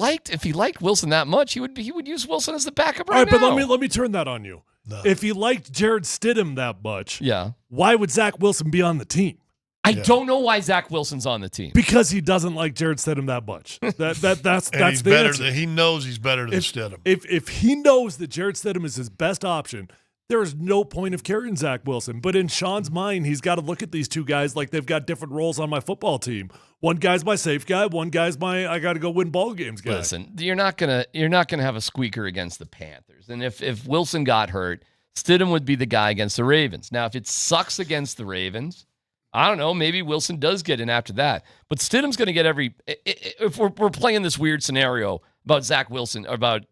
liked Wilson that much, he would use Wilson as the backup All right, now. but let me turn that on you. No. If he liked Jarrett Stidham that much, yeah, why would Zach Wilson be on the team? I don't know why Zach Wilson's on the team. Because he doesn't like Jarrett Stidham that much. That's he's the better answer. he knows he's better than Stidham. If he knows that Jarrett Stidham is his best option, there is no point of carrying Zach Wilson. But in Sean's mind, he's got to look at these 2 guys like they've got different roles on my football team. One guy's my safe guy. One guy's my I got to go win ball games guy. Listen, you're not gonna have a squeaker against the Panthers. And if Wilson got hurt, Stidham would be the guy against the Ravens. Now, if it sucks against the Ravens, I don't know. Maybe Wilson does get in after that. But Stidham's going to get every. If we're playing this weird scenario about Zach Wilson, or about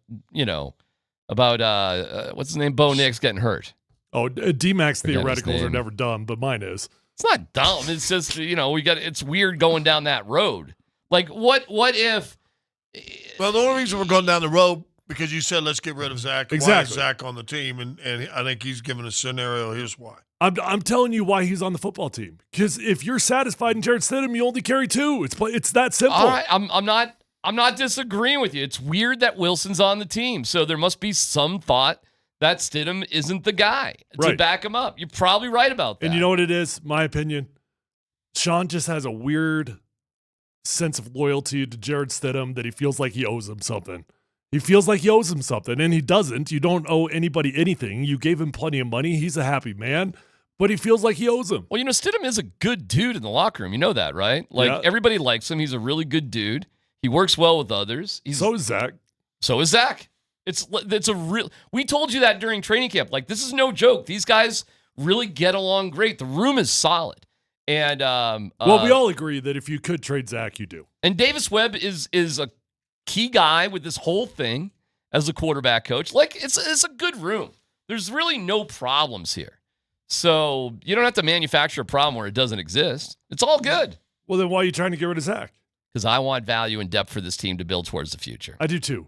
what's his name, Bo Nix getting hurt. Oh, D-Max theoreticals are never dumb, but mine is. It's not dumb. It's just it's weird going down that road. Like what if? Well, the only reason we're going down the road because you said let's get rid of Zach. Exactly. Why is Zach on the team? And I think he's given a scenario. Here's why. I'm telling you why he's on the football team. Because if you're satisfied in Jarrett Stidham, you only carry 2. It's that simple. All right, I'm not disagreeing with you. It's weird that Wilson's on the team, so there must be some thought that Stidham isn't the guy to back him up. You're probably right about that. And you know what it is? My opinion. Sean just has a weird sense of loyalty to Jarrett Stidham that he feels like he owes him something. He feels like he owes him something, and he doesn't. You don't owe anybody anything. You gave him plenty of money. He's a happy man, but he feels like he owes him. Well, Stidham is a good dude in the locker room. You know that, right? Everybody likes him. He's a really good dude. He works well with others. So is Zach. So is Zach. It's a real. We told you that during training camp. Like, this is no joke. These guys really get along great. The room is solid. And well, we all agree that if you could trade Zach, you do. And Davis Webb is a key guy with this whole thing as a quarterback coach. Like, it's a good room. There's really no problems here. So you don't have to manufacture a problem where it doesn't exist. It's all good. Well, then why are you trying to get rid of Zach? Because I want value and depth for this team to build towards the future. I do too.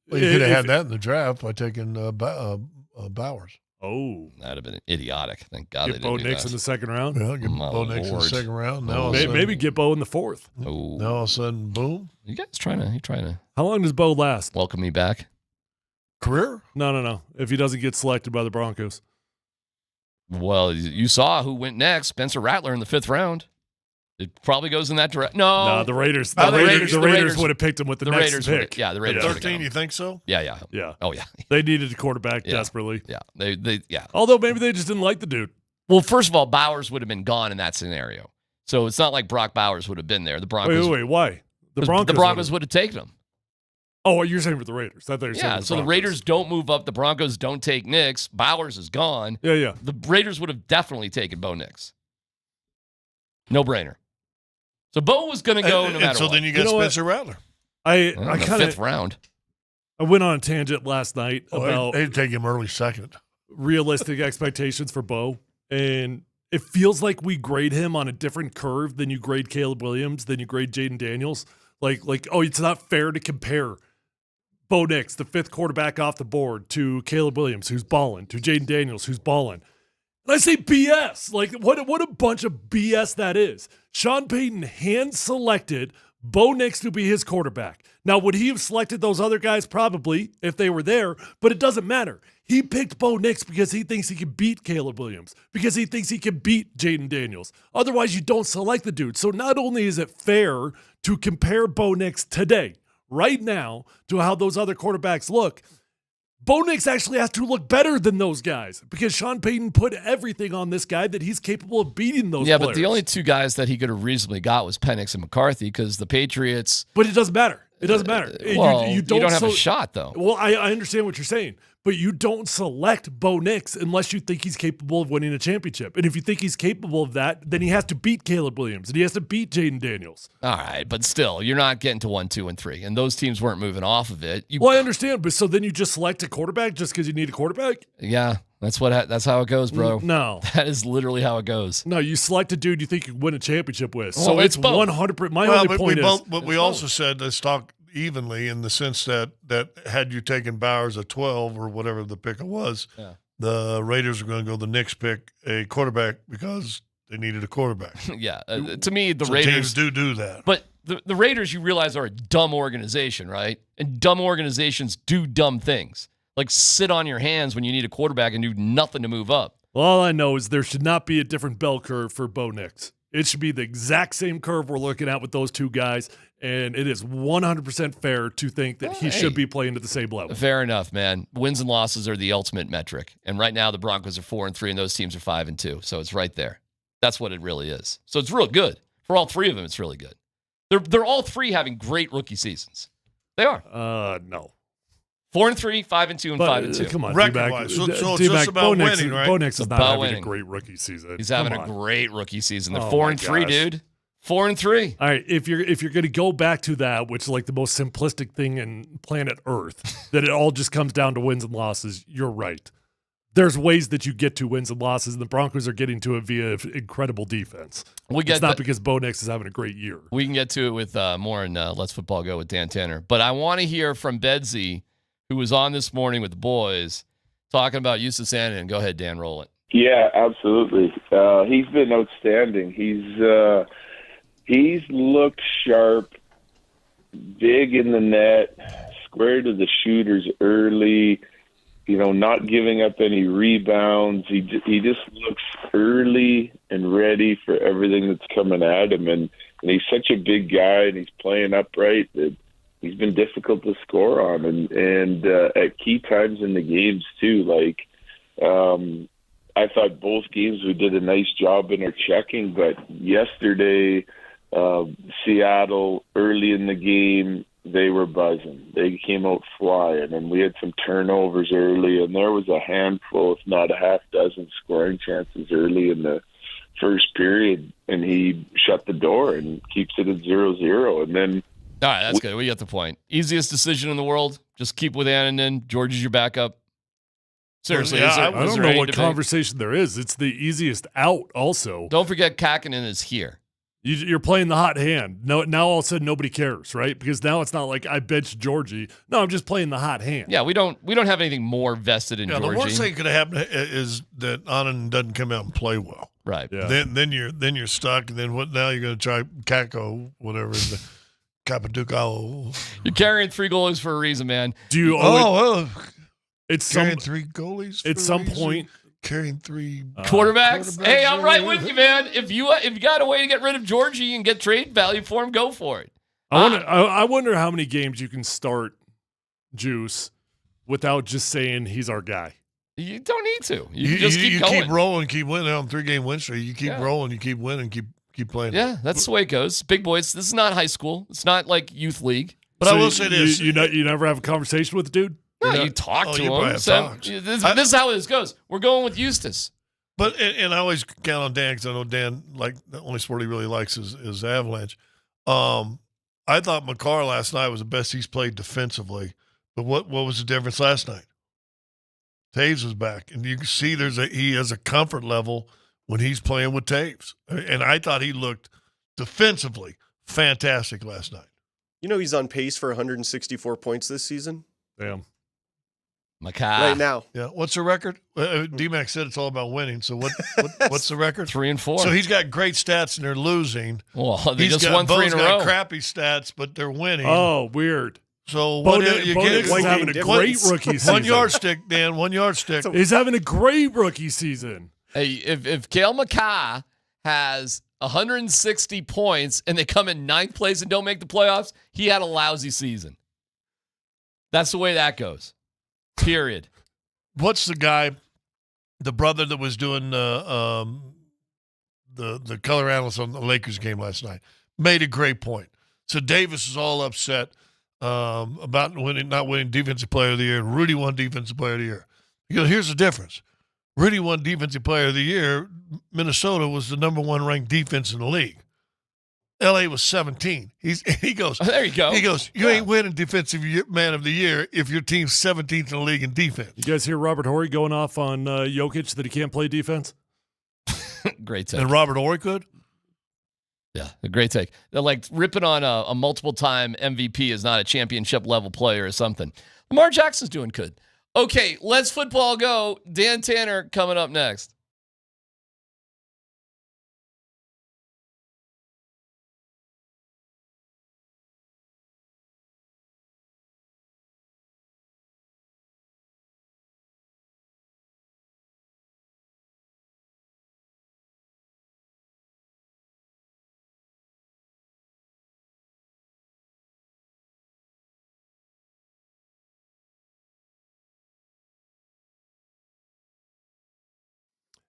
Well, you could have had that in the draft by taking Bowers. Oh, that'd have been idiotic. Thank God. Get Bo Nix in the second round. Yeah, get Bo Nix in the second round. Now maybe get Bo in the fourth. Oh, now all of a sudden, boom. You guys trying to? How long does Bo last? Welcome me back. Career? No. If he doesn't get selected by the Broncos. Well, you saw who went next. Spencer Rattler in the 5th round. It probably goes in that direction. No, the Raiders. The Raiders would have picked him with the next pick. Yeah, the Raiders. 13, you think so? Yeah. Oh yeah. They needed a quarterback desperately. Yeah. They. Although maybe they just didn't like the dude. Well, first of all, Bowers would have been gone in that scenario, so it's not like Brock Bowers would have been there. The Broncos. Wait. Why? The Broncos would have taken him. Oh, you're saying for the Raiders? I thought you were saying so the Raiders don't move up. The Broncos don't take Nix. Bowers is gone. Yeah. The Raiders would have definitely taken Bo Nix. No brainer. So Bo was going to go no matter what. So then you got Spencer Rattler. I kind of 5th round. I went on a tangent last night about they'd take him early second. Realistic expectations for Bo, and it feels like we grade him on a different curve than you grade Caleb Williams, than you grade Jaden Daniels. Like it's not fair to compare Bo Nix, the 5th quarterback off the board, to Caleb Williams, who's balling, to Jaden Daniels, who's balling. And I say BS. Like, what a bunch of BS that is. Sean Payton hand-selected Bo Nix to be his quarterback. Now, would he have selected those other guys? Probably, if they were there, but it doesn't matter. He picked Bo Nix because he thinks he can beat Caleb Williams, because he thinks he can beat Jaden Daniels. Otherwise, you don't select the dude. So not only is it fair to compare Bo Nix today, right now, to how those other quarterbacks look, Bo Nix actually has to look better than those guys because Sean Payton put everything on this guy that he's capable of beating those players. But the only 2 guys that he could have reasonably got was Penix and McCarthy because the Patriots. But it doesn't matter. It doesn't matter. Well, you don't have a shot, though. Well, I understand what you're saying, but you don't select Bo Nix unless you think he's capable of winning a championship. And if you think he's capable of that, then he has to beat Caleb Williams and he has to beat Jaden Daniels. All right, but still, you're not getting to 1, 2, and 3, and those teams weren't moving off of it. Well, I understand, but so then you just select a quarterback just because you need a quarterback? Yeah, that's how it goes, bro. No, that is literally how it goes. No, you select a dude you think you can win a championship with. Well, so it's 100%. My only point is, but we also said let's talk evenly in the sense that had you taken Bowers at 12 or whatever the pick was, the Raiders are going to go the Knicks pick a quarterback because they needed a quarterback. Yeah, to me, the so Raiders teams do that. But the Raiders, you realize, are a dumb organization, right? And dumb organizations do dumb things, like sit on your hands when you need a quarterback and do nothing to move up. Well, all I know is there should not be a different bell curve for Bo Nix. It should be the exact same curve we're looking at with those 2 guys, and it is 100% fair to think that he should be playing at the same level. Fair enough, man. Wins and losses are the ultimate metric, and right now the Broncos are 4-3, and those teams are 5-2, so it's right there. That's what it really is. So it's real good for all 3 of them. It's really good. They're all 3 having great rookie seasons. They are. No. 4-3, 5-2, and 5-2. Come on, record-wise. So it's just about winning, right? Bo Nix is not having a great rookie season. He's having a great rookie season. They're 4-3, dude. 4-3. All right, if you're going to go back to that, which is like the most simplistic thing in planet Earth, that it all just comes down to wins and losses, you're right. There's ways that you get to wins and losses, and the Broncos are getting to it via incredible defense. It's not because Bo Nix is having a great year. We can get to it with more in Let's Football Go with Dan Tanner. But I want to hear from Bedsy, who was on this morning with the boys, talking about Eustace Andon. Go ahead, Dan, roll it. Yeah, absolutely. He's been outstanding. He's looked sharp, big in the net, square to the shooters early, not giving up any rebounds. He just looks early and ready for everything that's coming at him. And he's such a big guy, and he's playing upright that he's been difficult to score on, and at key times in the games too. Like, I thought both games we did a nice job in our checking, but yesterday, Seattle early in the game, they were buzzing. They came out flying, and we had some turnovers early, and there was a handful, if not a half dozen, scoring chances early in the first period, and he shut the door and keeps it at 0-0. And then, all right, that's good. We got the point. Easiest decision in the world. Just keep with Annunen. George is your backup. Seriously, yeah, I don't know what conversation there is. It's the easiest out. Also, don't forget Kakkonen is here. You're playing the hot hand. No, now all of a sudden nobody cares, right? Because now it's not like I benched Georgie. No, I'm just playing the hot hand. Yeah, we don't have anything more vested in Georgie. The worst thing could happen is that Annunen doesn't come out and play well. Right. Yeah. Then you're stuck. And then what? Now you're going to try Kakko, whatever. Capaducao. You're carrying 3 goalies for a reason, man. Do you? It's carrying 3 goalies at some point. Carrying 3 quarterbacks. Hey, I'm right with you, man. If you got a way to get rid of Georgie and get trade value for him, go for it. I wonder how many games you can start Juice without just saying he's our guy. You don't need to. You just keep going. You keep rolling, keep winning on 3-game win streak. You keep rolling, you keep winning, keep playing. Yeah, that's the way it goes. Big boys. This is not high school. It's not like youth league. But so I will say this: you never have a conversation with the dude. No, you talk to him. So this is how this goes. We're going with Eustace. But and I always count on Dan because I know Dan, like, the only sport he really likes is Avalanche. I thought Makar last night was the best he's played defensively. But what was the difference last night? Taves was back, and you can see he has a comfort level when he's playing with Taves. And I thought he looked defensively fantastic last night. You know he's on pace for 164 points this season. Damn. Makar. Right now. Yeah. What's the record? D-Mac said it's all about winning. So what's the record? 3-4. So he's got great stats and they're losing. Well, they just won 3 in a row. Got crappy stats, but they're winning. Oh, is So having a great rookie season. 1 yardstick, Dan. 1 yardstick. He's having a great rookie season. Hey, if Cale Makar has 160 points and they come in 9th place and don't make the playoffs, he had a lousy season. That's the way that goes. Period. What's the guy, the brother that was doing the color analyst on the Lakers game last night, made a great point. So Davis is all upset about not winning Defensive Player of the Year, and Rudy won Defensive Player of the Year. He goes, here's the difference. Rudy won Defensive Player of the Year. Minnesota was the number 1 ranked defense in the league. LA was 17. He goes, there you go. He goes, you ain't winning Defensive Man of the Year if your team's 17th in the league in defense. You guys hear Robert Horry going off on Jokic that he can't play defense? Great take. And Robert Horry could? Yeah, a great take. They're like ripping on a multiple-time MVP is not a championship-level player or something. Lamar Jackson's doing good. Okay, let's football go. Dan Tanner coming up next.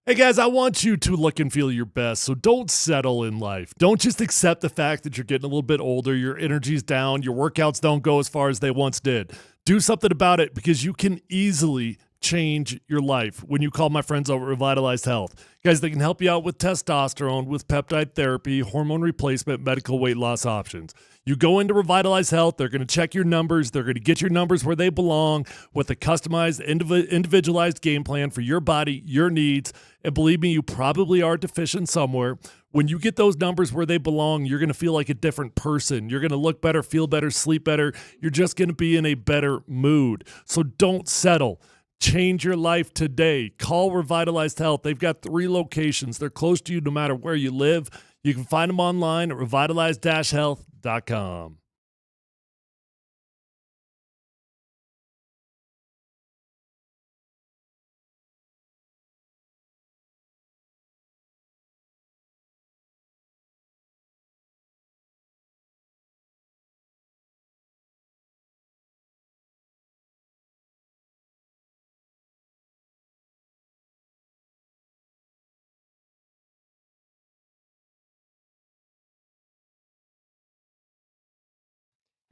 Hey guys, I want you to look and feel your best, so don't settle in life. Don't just accept the fact that you're getting a little bit older, your energy's down, your workouts don't go as far as they once did. Do something about it because you can easily change your life when you call my friends over at Revitalized Health. Guys, they can help you out with testosterone, with peptide therapy, hormone replacement, medical weight loss options. You go into Revitalized Health, they're going to check your numbers, they're going to get your numbers where they belong with a customized, individualized game plan for your body, your needs, and believe me, you probably are deficient somewhere. When you get those numbers where they belong, you're going to feel like a different person. You're going to look better, feel better, sleep better. You're just going to be in a better mood. So don't settle. Change your life today. Call Revitalized Health. They've got 3 locations. They're close to you no matter where you live. You can find them online at revitalized-health.com.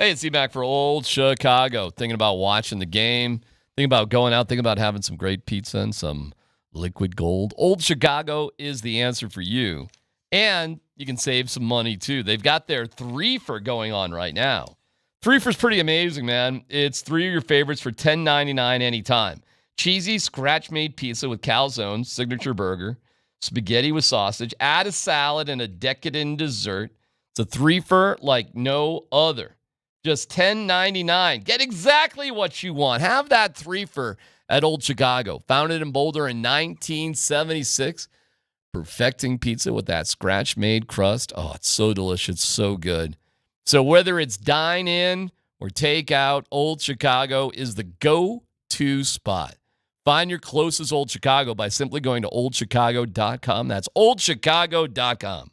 Hey, it's back for Old Chicago. Thinking about watching the game, thinking about going out, thinking about having some great pizza and some liquid gold. Old Chicago is the answer for you. And you can save some money, too. They've got their 3-for going on right now. 3-for's pretty amazing, man. It's 3 of your favorites for $10.99 anytime. Cheesy scratch-made pizza with calzone, signature burger, spaghetti with sausage, add a salad and a decadent dessert. It's a 3-for like no other. Just $10.99. Get exactly what you want. Have that 3-for at Old Chicago. Founded in Boulder in 1976. Perfecting pizza with that scratch-made crust. Oh, it's so delicious. So good. So whether it's dine-in or take-out, Old Chicago is the go-to spot. Find your closest Old Chicago by simply going to oldchicago.com. That's oldchicago.com.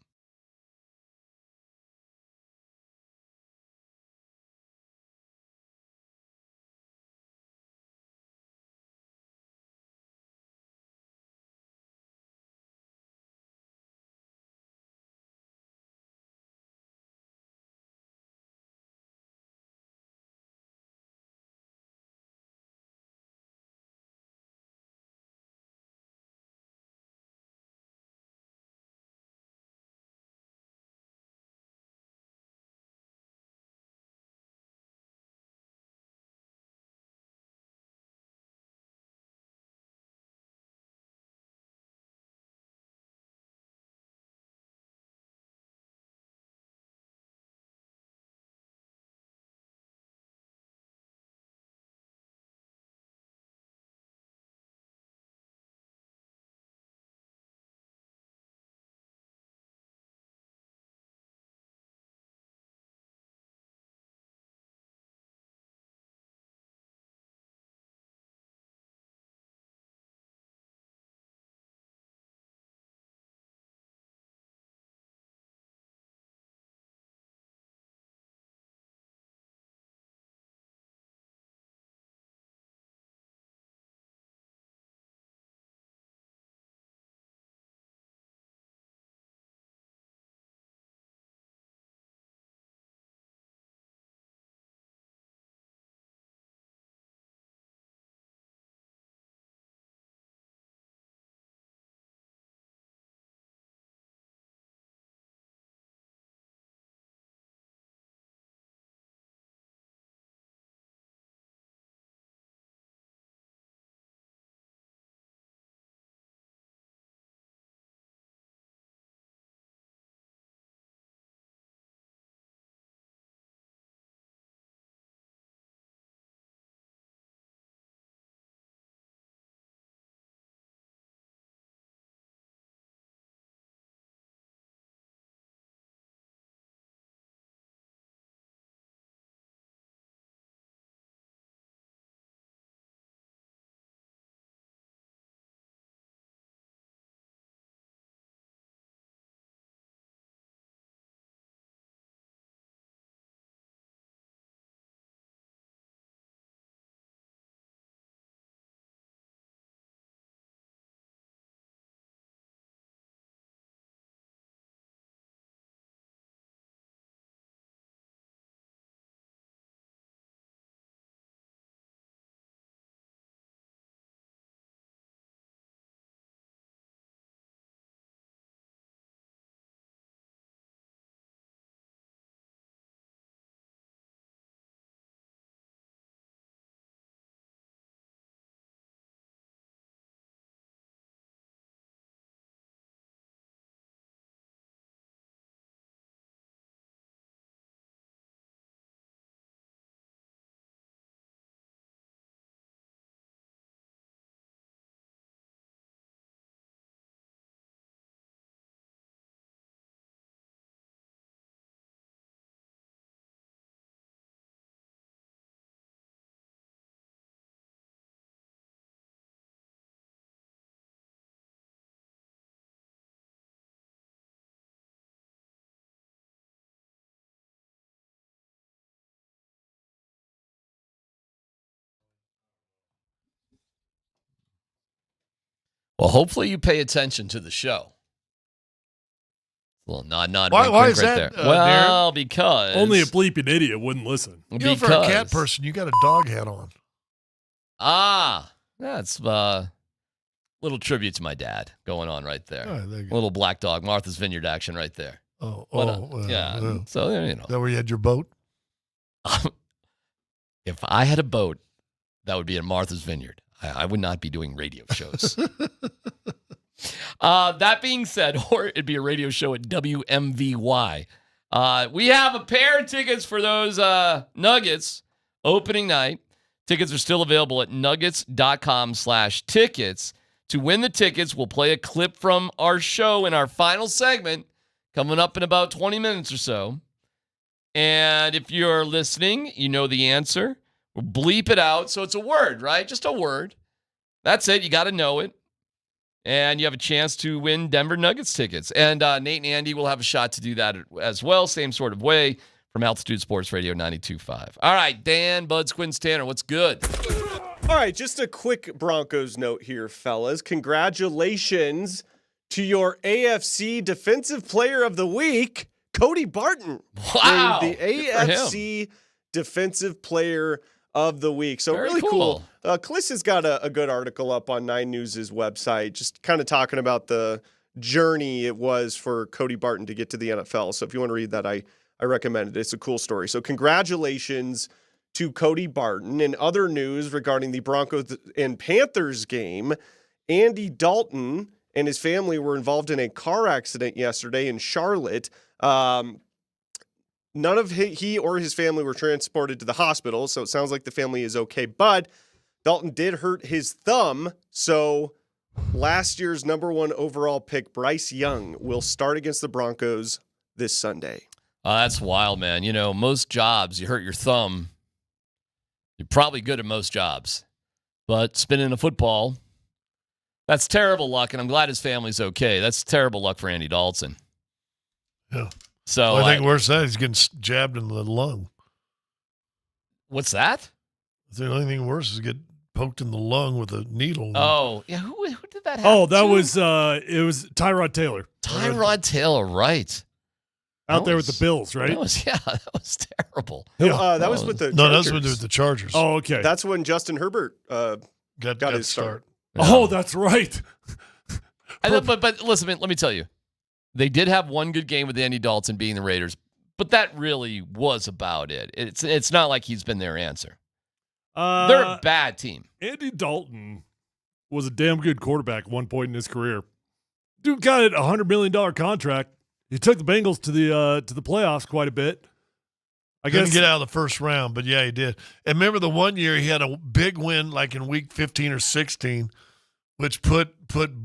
Well, hopefully you pay attention to the show. Well, nod, Why is right that, there. Well, because only a bleeping idiot wouldn't listen. For a cat person, you got a dog hat on. That's a little tribute to my dad going on right there. Oh, there you go. Little black dog, Martha's Vineyard action right there. Yeah. So, Is that where you had your boat? If I had a boat, that would be in Martha's Vineyard. I would not be doing radio shows. That being said, or it'd be a radio show at WMVY. We have a pair of tickets for those Nuggets opening night. Tickets are still available at nuggets.com/tickets. To win the tickets, we'll play a clip from our show in our final segment coming up in about 20 minutes or so. And if you're listening, you know the answer. We'll bleep it out. So it's a word, right? Just a word. That's it. You got to know it. And you have a chance to win Denver Nuggets tickets. And Nate and Andy will have a shot to do that as well. Same sort of way from Altitude Sports Radio 92.5. All right, Dan, Buds, Quins, Tanner, what's good? All right, just a quick Broncos note here, fellas. Congratulations to your AFC Defensive Player of the Week, Cody Barton. Wow. The AFC Defensive Player of the Week. So Very really cool. Kliss has got a good article up on 9 News' website, just kind of talking about the journey it was for Cody Barton to get to the NFL. So if you want to read that, I recommend it. It's a cool story. So congratulations to Cody Barton. In other news regarding the Broncos and Panthers game, Andy Dalton and his family were involved in a car accident yesterday in Charlotte. None of he or his family were transported to the hospital, so it sounds like the family is okay. But Dalton did hurt his thumb, so last year's number 1 overall pick, Bryce Young, will start against the Broncos this Sunday. That's wild, man. You know, most jobs, you hurt your thumb, you're probably good at most jobs. But spinning a football, that's terrible luck, and I'm glad his family's okay. That's terrible luck for Andy Dalton. Yeah. So I think worse than that, he's getting jabbed in the lung. What's that? The only thing worse is get poked in the lung with a needle. Oh, yeah. Who did that happen Oh, that to? was it was Tyrod Taylor. Tyrod Taylor, right. Out there with the Bills, right? That was terrible. That was with the No, Chargers. that's with the Chargers. Oh, okay. That's when Justin Herbert got his start. Oh, that's right. But listen, man, let me tell you. They did have one good game with Andy Dalton being the Raiders, but that really was about it. It's not like he's been their answer. They're a bad team. Andy Dalton was a damn good quarterback at one point in his career. Dude got a $100 million contract. He took the Bengals to the playoffs quite a bit. I Couldn't guess get out of the first round, but yeah, he did. And remember the one year he had a big win, like in week 15 or 16, which put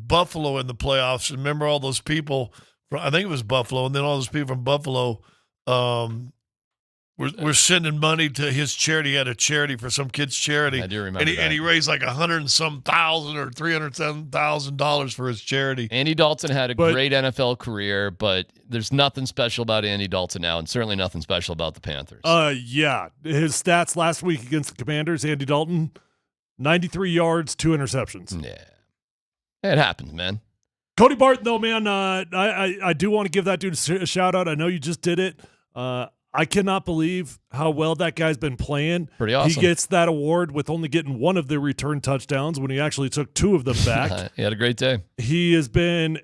Buffalo in the playoffs. And remember all those people I think it was Buffalo, and then all those people from Buffalo were sending money to his charity. He had a charity for some kid's charity. I do remember that. And he raised like $100 and some thousand or $307,000 for his charity. Andy Dalton had a great NFL career, but there's nothing special about Andy Dalton now, and certainly nothing special about the Panthers. Yeah. His stats last week against the Commanders, Andy Dalton, 93 yards, 2 interceptions. Yeah. It happens, man. Cody Barton, though, man, I do want to give that dude a shout out. I know you just did it. I cannot believe how well that guy's been playing. Pretty awesome. He gets that award with only getting one of the return touchdowns when he actually took 2 of them back. He had a great day. He has been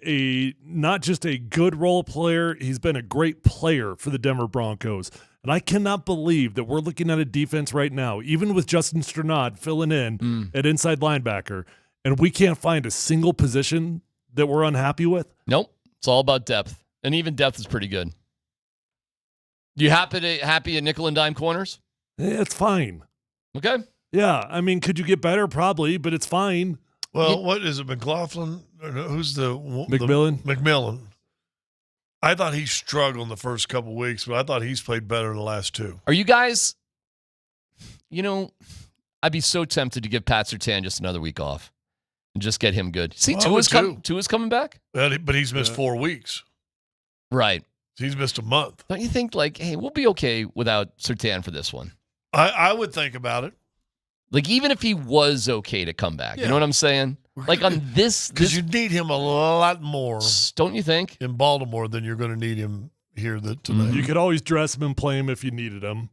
not just a good role player, he's been a great player for the Denver Broncos. And I cannot believe that we're looking at a defense right now, even with Justin Strnad filling in at inside linebacker, and we can't find a single position that we're unhappy with. Nope. It's all about depth. And even depth is pretty good. You happy at nickel and dime corners? It's fine. Okay. Yeah. I mean, could you get better? Probably, but it's fine. Well, what is it, McLaughlin? Who's McMillan? McMillan. I thought he struggled in the first couple of weeks, but I thought he's played better in the last 2. Are you guys, I'd be so tempted to give Pat Surtain just another week off and just get him good. See, Tua's coming back? But he's missed 4 weeks. Right. He's missed a month. Don't you think, hey, we'll be okay without Surtain for this one? I would think about it. Like, even if he was okay to come back, you know what I'm saying? Like on this, because you need him a lot more, don't you think, in Baltimore than you're going to need him here tonight. You could always dress him and play him if you needed him.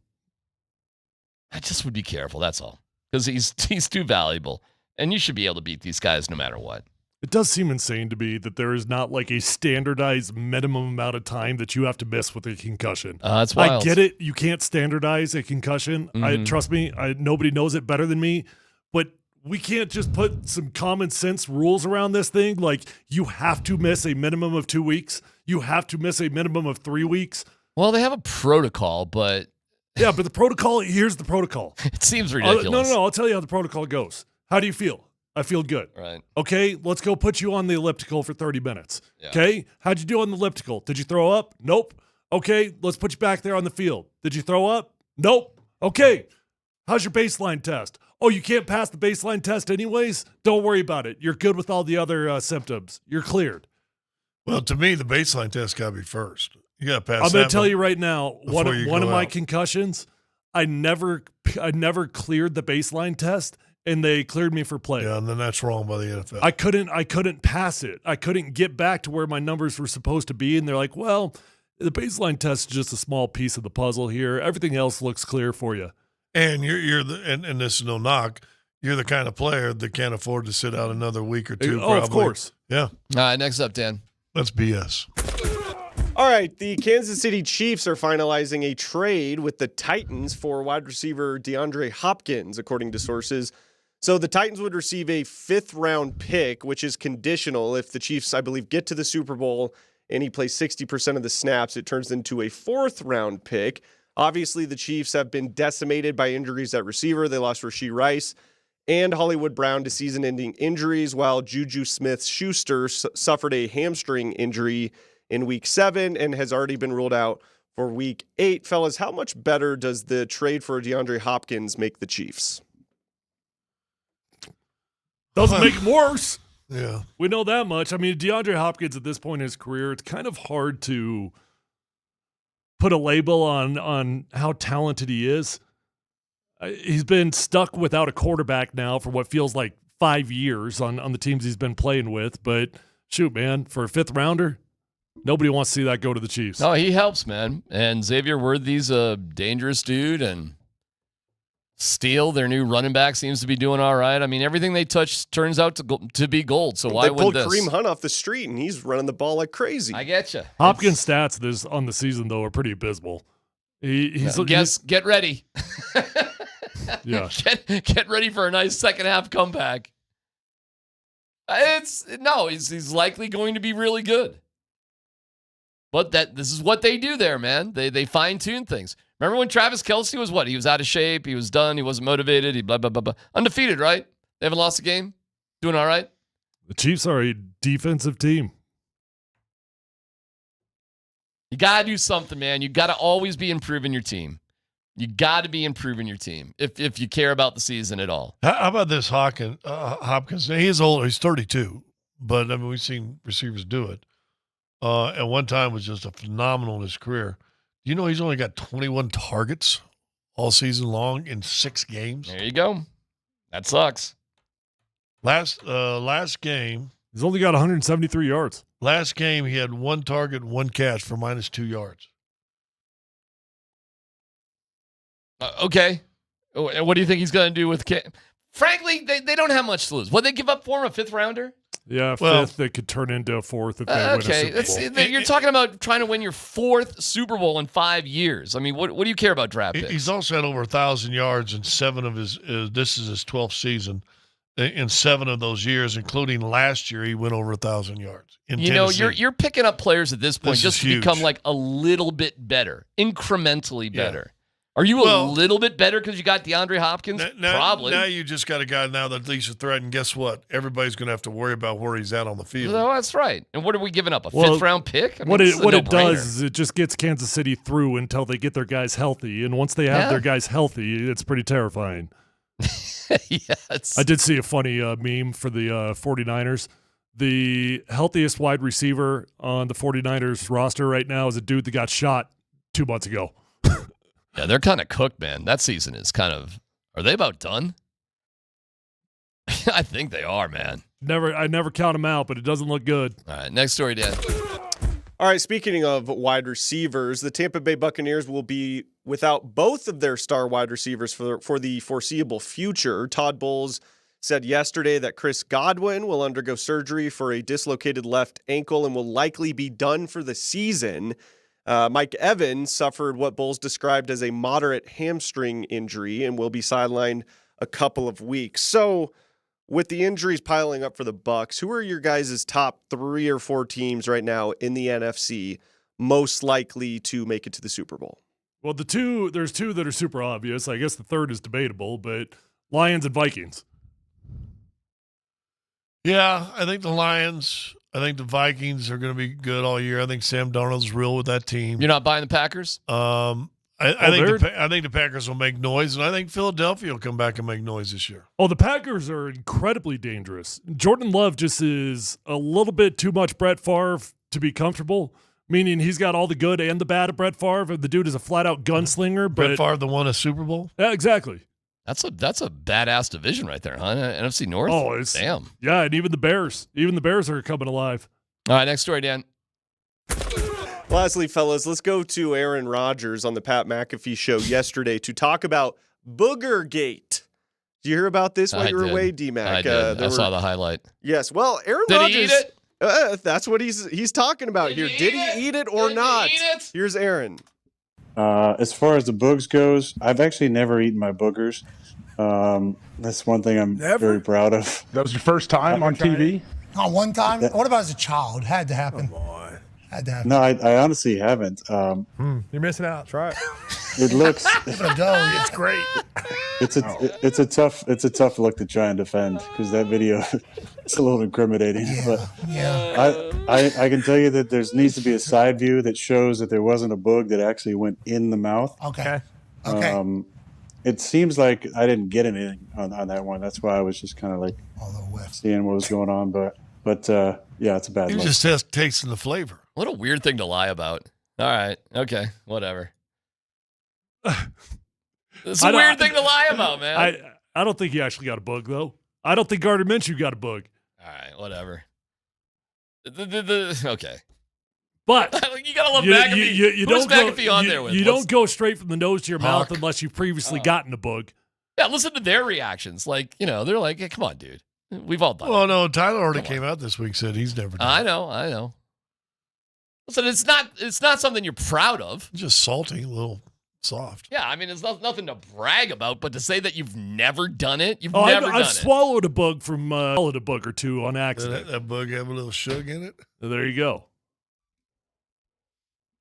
I just would be careful. That's all, because he's too valuable, and you should be able to beat these guys no matter what. It does seem insane to me that there is not like a standardized minimum amount of time that you have to miss with a concussion. That's wild. I get it. You can't standardize a concussion. Trust me, nobody knows it better than me. But we can't just put some common sense rules around this thing. Like you have to miss a minimum of 2 weeks. You have to miss a minimum of 3 weeks. Well, they have a protocol, but yeah, but the protocol. Here's the protocol. It seems ridiculous. No. I'll tell you how the protocol goes. How do you feel? I feel good. Right. Okay, let's go put you on the elliptical for 30 minutes. Yeah. Okay, how'd you do on the elliptical? Did you throw up? Nope. Okay, let's put you back there on the field. Did you throw up? Nope. Okay, how's your baseline test? Oh, you can't pass the baseline test anyways? Don't worry about it. You're good with all the other symptoms. You're cleared. Well, to me, the baseline test got to be first. You got to pass. I'm going to tell you right now, one of my out. concussions, I never cleared the baseline test. And they cleared me for play. Yeah, and then that's wrong by the NFL. I couldn't pass it. I couldn't get back to where my numbers were supposed to be. And they're like, well, the baseline test is just a small piece of the puzzle here. Everything else looks clear for you. And and this is no knock. You're the kind of player that can't afford to sit out another week or two. Of course. Yeah. All right, next up, Dan. That's BS. All right, the Kansas City Chiefs are finalizing a trade with the Titans for wide receiver DeAndre Hopkins, according to sources. So the Titans would receive a 5th-round pick, which is conditional. If the Chiefs, I believe, get to the Super Bowl and he plays 60% of the snaps, it turns into a 4th-round pick. Obviously, the Chiefs have been decimated by injuries at receiver. They lost Rashee Rice and Hollywood Brown to season-ending injuries, while Juju Smith-Schuster suffered a hamstring injury in Week 7 and has already been ruled out for Week 8. Fellas, how much better does the trade for DeAndre Hopkins make the Chiefs? Doesn't make them worse. Yeah. We know that much. I mean, DeAndre Hopkins at this point in his career, it's kind of hard to put a label on how talented he is. He's been stuck without a quarterback now for what feels like 5 years on the teams he's been playing with. But shoot, man, for a 5th rounder, nobody wants to see that go to the Chiefs. No, he helps, man. And Xavier Worthy's a dangerous dude, and Steele, their new running back, seems to be doing all right. I mean, everything they touch turns out to be gold. So why would this? They pulled Kareem Hunt off the street, and he's running the ball like crazy. I get you. Hopkins' stats on the season, though, are pretty abysmal. Get ready. Yeah. Get ready for a nice second half comeback. He's likely going to be really good. But this is what they do there, man. They fine-tune things. Remember when Travis Kelce was what? He was out of shape. He was done. He wasn't motivated. He blah, blah, blah, blah. Undefeated, right? They haven't lost a game? Doing all right? The Chiefs are a defensive team. You got to do something, man. You got to always be improving your team. You got to be improving your team if you care about the season at all. How about this Hopkins? He's older. He's 32. But, I mean, we've seen receivers do it. At one time was just a phenomenal in his career. You know he's only got 21 targets all season long in 6 games. There you go. That sucks. Last game, he's only got 173 yards. Last game, he had 1 target, 1 catch for -2 yards. Okay. What do you think he's going to do with Frankly, they don't have much to lose. What, they give up for him, a 5th rounder? Yeah, 5th that could turn into a 4th if they win a Super Bowl. You're talking about trying to win your 4th Super Bowl in 5 years. I mean, what do you care about draft picks? He's also had over 1,000 yards in 7 of his this is his 12th season. In 7 of those years, including last year, he went over 1,000 yards. You're picking up players at this point just to huge. become like a little bit better, incrementally better. Are you a little bit better because you got DeAndre Hopkins? Probably. Now you just got a guy now that at least a threat, and guess what? Everybody's going to have to worry about where he's at on the field. No, that's right. And what are we giving up? A 5th round pick? I mean, what it does is it just gets Kansas City through until they get their guys healthy. And once they have their guys healthy, it's pretty terrifying. Yes. I did see a funny meme for the 49ers. The healthiest wide receiver on the 49ers roster right now is a dude that got shot 2 months ago. Yeah, they're kind of cooked, man. That season is are they about done? I think they are, man. I never count them out, but it doesn't look good. All right, next story, Dan. All right, speaking of wide receivers, the Tampa Bay Buccaneers will be without both of their star wide receivers for the foreseeable future. Todd Bowles said yesterday that Chris Godwin will undergo surgery for a dislocated left ankle and will likely be done for the season. Mike Evans suffered what Bowles described as a moderate hamstring injury and will be sidelined a couple of weeks. So, with the injuries piling up for the Bucs, who are your guys' top 3 or 4 teams right now in the NFC most likely to make it to the Super Bowl? Well, there's 2 that are super obvious. I guess the third is debatable, but Lions and Vikings. Yeah, I think the Lions. I think the Vikings are going to be good all year. I think Sam Darnold's real with that team. You're not buying the Packers? I think the Packers will make noise, and I think Philadelphia will come back and make noise this year. Oh, the Packers are incredibly dangerous. Jordan Love just is a little bit too much Brett Favre to be comfortable, meaning he's got all the good and the bad of Brett Favre. The dude is a flat-out gunslinger. Brett Favre that won a Super Bowl? Yeah, exactly. That's a badass division right there, huh? NFC North? Oh, it's damn. Yeah, and even the Bears are coming alive. All right, next story, Dan. Lastly, fellas, let's go to Aaron Rodgers on the Pat McAfee show yesterday to talk about Boogergate. Did you hear about this while you were away, D-Mac? I did. I saw the highlight. Yes. Well, Aaron Did Rodgers. He eat it? That's what he's talking about here. Did he eat it or not? Here's Aaron. As far as the boogs goes, I've actually never eaten my boogers. That's one thing I'm very proud of. That was your first time on TV? Oh, one time? What about as a child? Had to happen. Had to happen. No, I honestly haven't. You're missing out. Try it. It looks. Give it a go. It's great. It's a tough look to try and defend because that video it's a little incriminating. But I can tell you that there needs to be a side view that shows that there wasn't a boog that actually went in the mouth. Okay. It seems like I didn't get anything on that one. That's why I was just kind of like seeing what was going on. But yeah, it's a bad He look. just tasting the flavor. What a weird thing to lie about. All right. Okay. Whatever. It's a weird thing to lie about, man. I don't think he actually got a bug, though. I don't think Gardner Minshew got a bug. All right. Whatever. Okay. But you gotta love McAfee. You Who's don't McAfee go, on you, there with? You don't go straight from the nose to your mouth unless you've previously gotten a bug. Yeah, listen to their reactions. Like, they're like, hey, come on, dude. We've all done it. Well, no, Tyler already came out this week, said he's never done it. I know. Listen, it's not something you're proud of. Just salty, a little soft. Yeah, I mean, it's nothing to brag about, but to say that you've never done it, you've never done it. I've swallowed a bug from swallowed a bug or two on accident. That bug have a little sugar in it? There you go.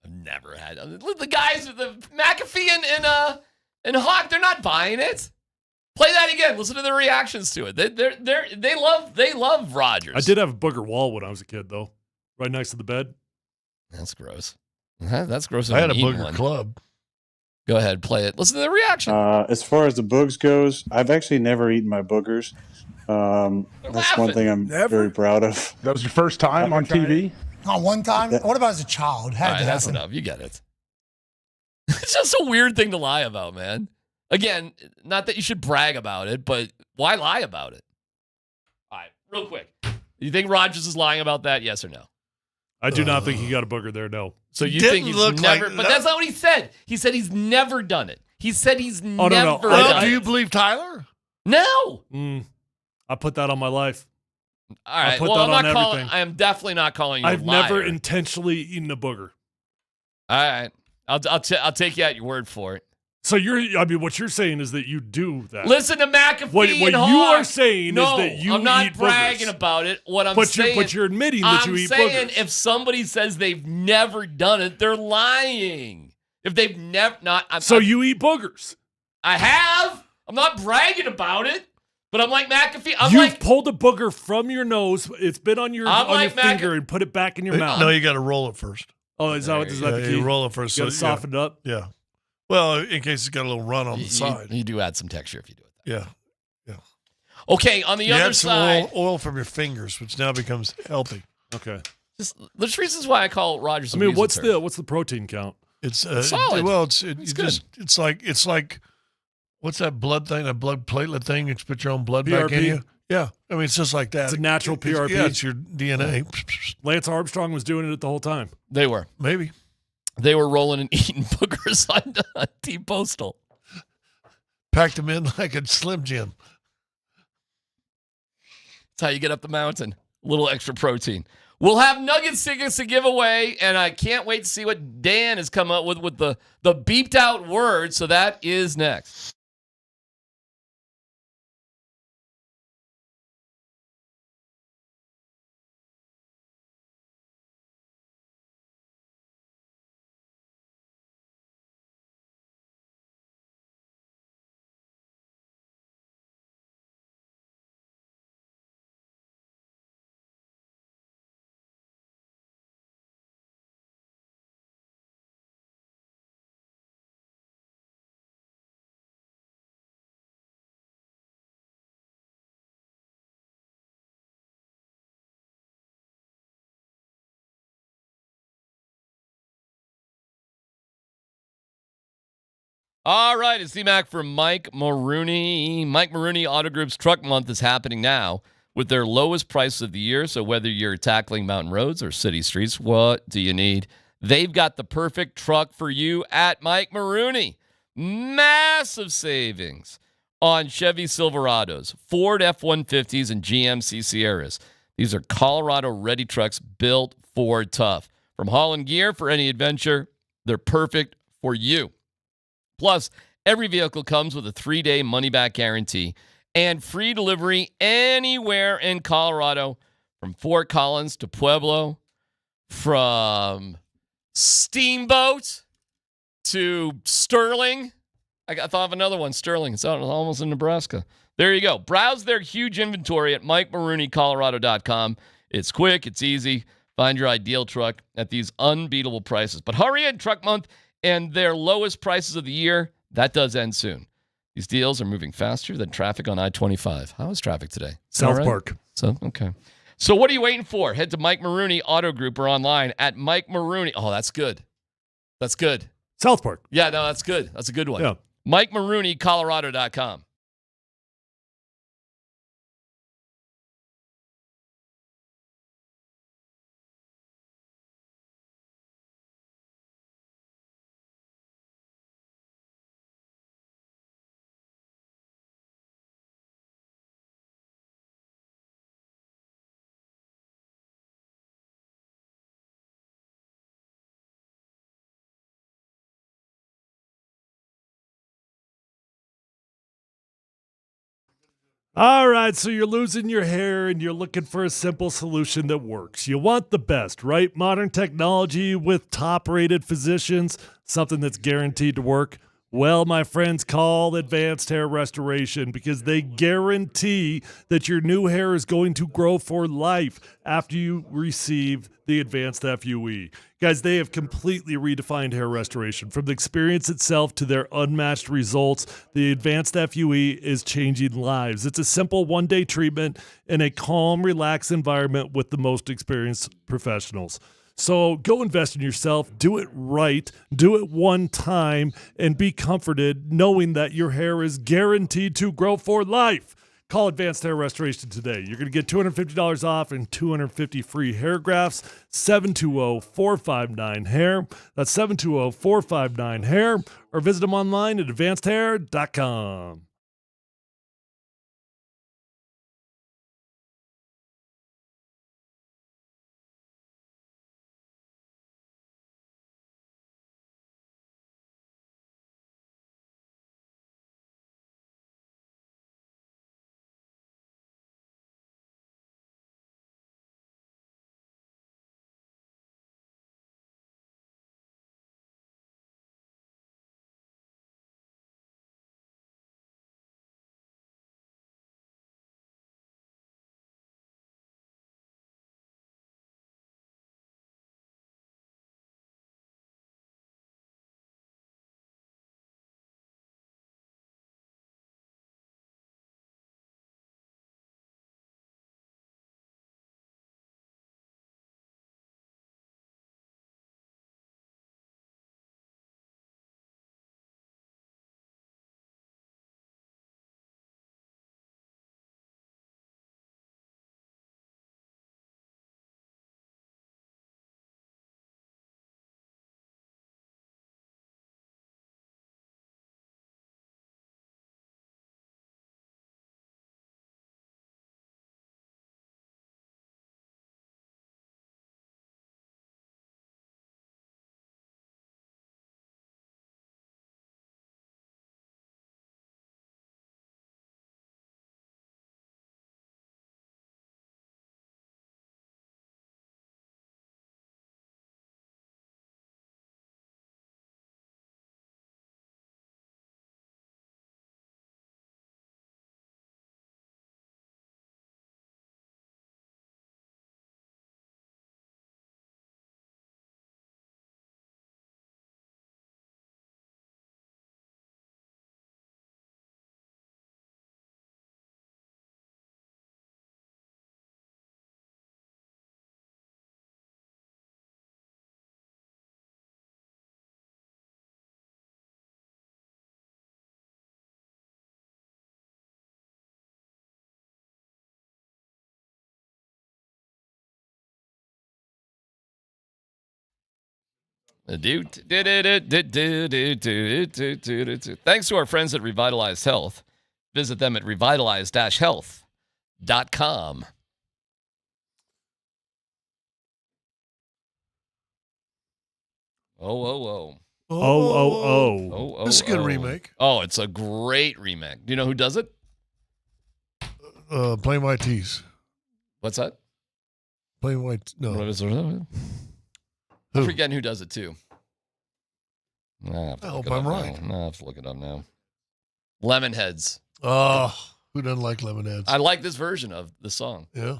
I've never had the guys, the McAfee and Hawk. They're not buying it. Play that again. Listen to their reactions to it. They love Rodgers. I did have a booger wall when I was a kid, though, right next to the bed. That's gross. That's gross. I had a booger club. Go ahead, play it. Listen to the reaction. As far as the boogs goes, I've actually never eaten my boogers. That's one thing I'm very proud of. That was your first time on TV? Oh, one time? What about as a child? Had to happen. That's enough. You get it. It's just a weird thing to lie about, man. Again, not that you should brag about it, but why lie about it? All right, real quick. You think Rodgers is lying about that? Yes or no? I do not think he got a booger there, no. So you think he's never, but that's not what he said. He said he's never done it. He said he's never done it. Well, do you believe Tyler? No. I put that on my life. All right. I put that on everything. I am definitely not calling you I've a liar. never intentionally eaten a booger. All right. I'll take you at your word for it. So what you're saying is that you do that. Listen to McAfee What and you Hawk. are saying is that you I'm not eat bragging boogers. about it. What I'm But saying, you're admitting that you eat I'm saying boogers. if somebody says they've never done it, they're lying. If they've never you eat boogers. I have. I'm not bragging about it. But I'm like McAfee. You've pulled a booger from your nose. It's been on your finger and put it back in your mouth. No, you got to roll it first. Oh, is that the key? You roll it first. You got to soften it up? Yeah. Well, in case it's got a little run on the side. You do add some texture if you do it. Yeah. Okay, on the other add some side. oil from your fingers, which now becomes healthy. Okay. There's reasons why I call Rodgers. I mean, what's the protein count? It's solid. Well, it's like what's that blood thing? That blood platelet thing? You put your own blood back in you. Yeah, I mean, it's just like that. It's a natural PRP. It's your DNA. Lance Armstrong was doing it the whole time. They were. Maybe. They were rolling and eating boogers on Team Postal. Packed them in like a Slim Jim. That's how you get up the mountain. A little extra protein. We'll have Nuggets tickets to give away, and I can't wait to see what Dan has come up with the beeped out word. So that is next. All right, it's D-Mac from Mike Maroney. Mike Maroney Auto Group's Truck Month is happening now with their lowest price of the year. So whether you're tackling mountain roads or city streets, what do you need? They've got the perfect truck for you at Mike Maroney. Massive savings on Chevy Silverados, Ford F-150s, and GMC Sierras. These are Colorado-ready trucks built for tough. From Holland Gear for any adventure, they're perfect for you. Plus, every vehicle comes with a 3-day money-back guarantee and free delivery anywhere in Colorado, from Fort Collins to Pueblo, from Steamboat to Sterling. I thought of another one, Sterling. It's almost in Nebraska. There you go. Browse their huge inventory at MikeMaroneyColorado.com. It's quick. It's easy. Find your ideal truck at these unbeatable prices. But hurry in, Truck Month and their lowest prices of the year. That does end soon. These deals are moving faster than traffic on I-25. How is traffic today? South Park. So, okay. So what are you waiting for? Head to Mike Maroney Auto Group or online at Mike Maroney. Oh, that's good. That's good. South Park. Yeah, no, that's good. That's a good one. Yeah. MikeMaroneyColorado.com. All right, so you're losing your hair and you're looking for a simple solution that works. You want the best, right? Modern technology with top-rated physicians, something that's guaranteed to work. Well, my friends, call Advanced Hair Restoration because they guarantee that your new hair is going to grow for life after you receive the Advanced FUE. Guys, they have completely redefined hair restoration. From the experience itself to their unmatched results, the Advanced FUE is changing lives. It's a simple one-day treatment in a calm, relaxed environment with the most experienced professionals. So go invest in yourself, do it right, do it one time, and be comforted knowing that your hair is guaranteed to grow for life. Call Advanced Hair Restoration today. You're going to get $250 off and 250 free hair grafts. 720-459-HAIR. That's 720-459-HAIR. Or visit them online at advancedhair.com. Thanks to our friends at Revitalized Health. Visit them at revitalized-health.com. Oh. This is a good remake. Oh, it's a great remake. Do you know who does it? Plain White Tees. What's that? Plain White. No. What is it? I'm forgetting who does it too. I hope I'm right. I have to look it up now. Lemonheads. Oh, who doesn't like Lemonheads? I like this version of the song. Yeah.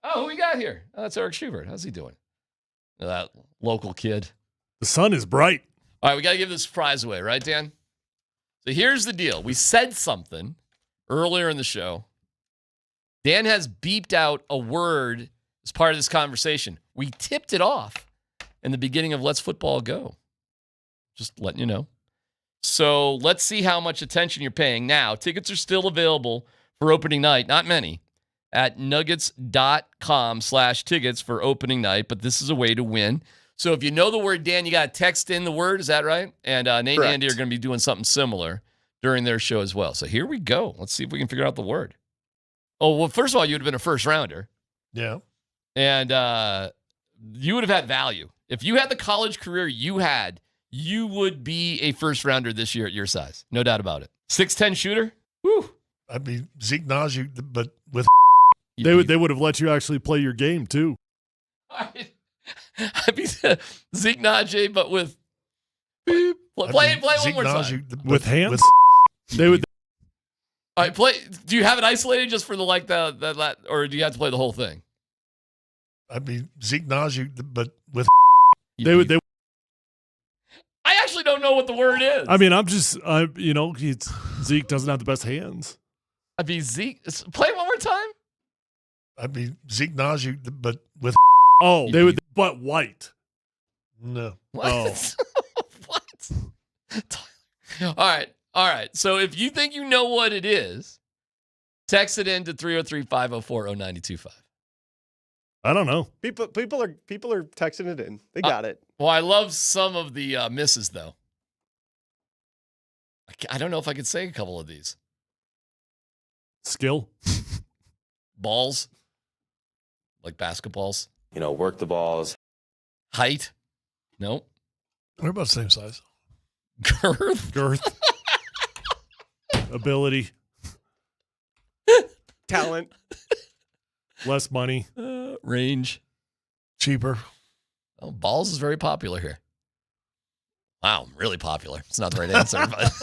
Oh, who we got here? Oh, that's Eric Schubert. How's he doing? That local kid. The sun is bright. All right, we got to give this prize away, right, Dan? So here's the deal. We said something earlier in the show. Dan has beeped out a word as part of this conversation. We tipped it off in the beginning of Let's Football Go. Just letting you know. So let's see how much attention you're paying now. Tickets are still available for opening night. Not many. At nuggets.com/tickets for opening night. But this is a way to win. So if you know the word, Dan, you got to text in the word. Is that right? And Nate and Andy are going to be doing something similar during their show as well. So here we go. Let's see if we can figure out the word. Oh, well, first of all, you would have been a first rounder. Yeah. And you would have had value. If you had the college career you had, you would be a first rounder this year at your size. No doubt about it. 6'10" shooter? Woo. I'd be Zeke Najee, but with they would have let you actually play your game too. I'd be Zeke Najee, but with beep. Play it one more time. With hands? They would. All right, play. Do you have it isolated just for the or do you have to play the whole thing? I'd be Zeke Najee, but with they would. I actually don't know what the word is. I mean, Zeke doesn't have the best hands. I'd be Zeke. Play it one more time. I'd be Zeke Najee, but with they would, but white. No. What? Oh. What? All right. So if you think you know what it is, text it in to 303-504-0925. I don't know. People are texting it in. They got it. Well, I love some of the misses though. I don't know if I could say a couple of these. Skill. Balls. Like basketballs. Work the balls. Height. Nope. We're about the same size. Girth. Ability. Talent. Less money. Range. Cheaper. Oh, balls is very popular here. Wow, really popular. It's not the right answer, but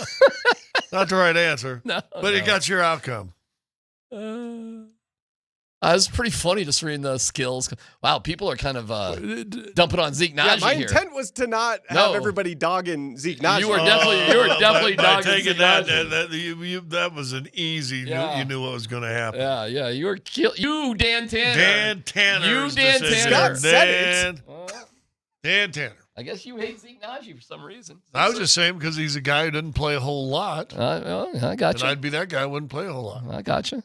not the right answer. No, but it got your outcome. It was pretty funny just reading the skills. Wow, people are kind of dumping on Zeke Najee here. My here. intent was to not have everybody dogging Zeke Najee. You were definitely dogging taking Zeke Najee. That was an easy. Yeah. You knew what was going to happen. Yeah. You were you, Dan Tanner. Dan Tanner. You, Dan Tanner. Dan Tanner. I guess you hate Zeke Najee for some reason. I was just saying because he's a guy who doesn't play a whole lot. I got you. And I'd be that guy who wouldn't play a whole lot. I got you.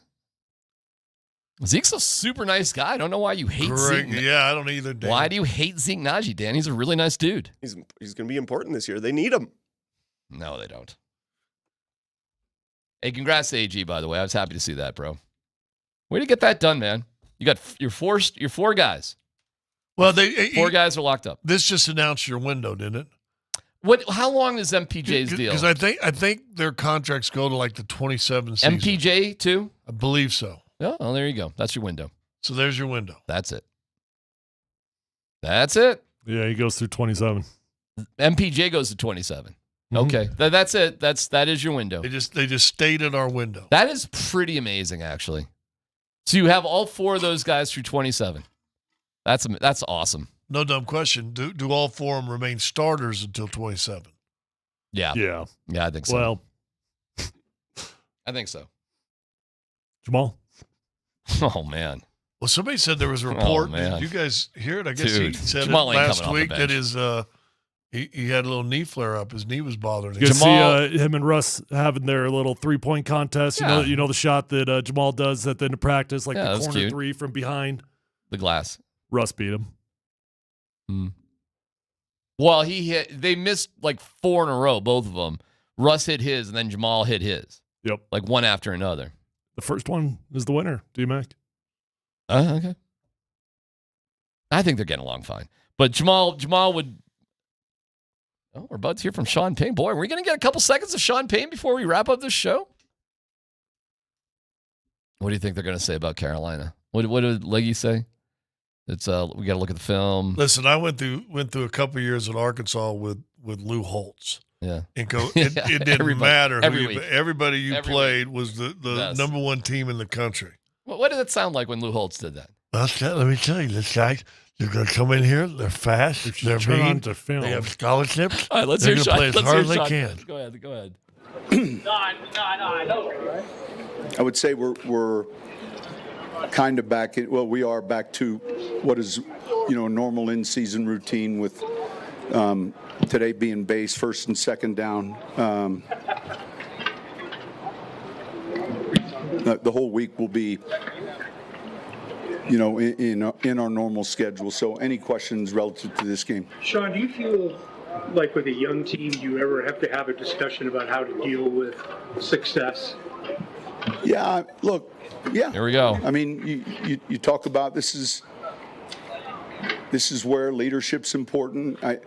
Zeke's a super nice guy. I don't know why you hate Zeke. Yeah, I don't either, Dan. Why do you hate Zeke Najee, Dan? He's a really nice dude. He's going to be important this year. They need him. No, they don't. Hey, congrats to AG, by the way. I was happy to see that, bro. Way to get that done, man. You got your four guys. Well, four guys are locked up. This just announced your window, didn't it? How long is MPJ's deal? Because I think their contracts go to like the 27 season. MPJ too? I believe so. Oh, well, there you go. That's your window. So there's your window. That's it. That's it. Yeah, he goes through 27. MPJ goes to 27. Mm-hmm. Okay, that's it. That is your window. They just stated our window. That is pretty amazing, actually. So you have all four of those guys through 27. That's awesome. No dumb question. Do all four of them remain starters until 27? Yeah. Yeah. Yeah, I think so. Well, I think so. Jamal. Oh, man. Well, somebody said there was a report. Oh, Did you guys hear it? I guess Dude, he said Jamal it last week that his he had a little knee flare up. His knee was bothering him. You see him and Russ having their little 3-point contest. Yeah. You know the shot that Jamal does at the end of practice, like the corner cute. three from behind. The glass. Russ beat him. Well, they missed like 4 in a row, both of them. Russ hit his, and then Jamal hit his. Yep. Like one after another. The first one is the winner, D-Mac. Okay. I think they're getting along fine. But Jamal would... Oh, we're about to hear from Sean Payne. Boy, are we going to get a couple seconds of Sean Payne before we wrap up this show? What do you think they're going to say about Carolina? What did Leggy say? It's we got to look at the film. Listen, I went through a couple years in Arkansas with Lou Holtz. Yeah. And it didn't matter. Everybody you played was the number one team in the country. What did it sound like when Lou Holtz did that? Let me tell you, this guy, they're going to come in here. They're fast. They're mean. They have scholarships. All right, let's they're hear going to play as hard as they can. Go ahead. I would say we're kind of back. We are back to what is, a normal in-season routine with today being base, first and second down. The whole week will be, in our normal schedule. So any questions relative to this game? Sean, do you feel like with a young team, do you ever have to have a discussion about how to deal with success? Yeah, look, yeah. Here we go. I mean, you talk about this is where leadership's important. I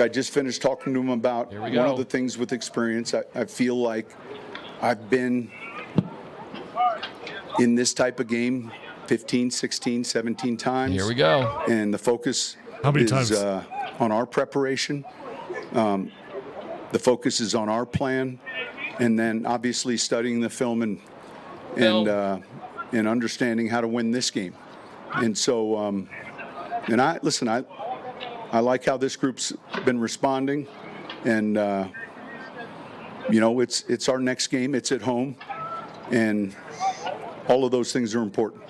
just finished talking to him about one of the things with experience. I feel like I've been in this type of game 15, 16, 17 times. Here we go. And the focus is on our preparation. The focus is on our plan. And then obviously studying the film and understanding how to win this game. And so, I like how this group's been responding, and it's our next game. It's at home, and all of those things are important.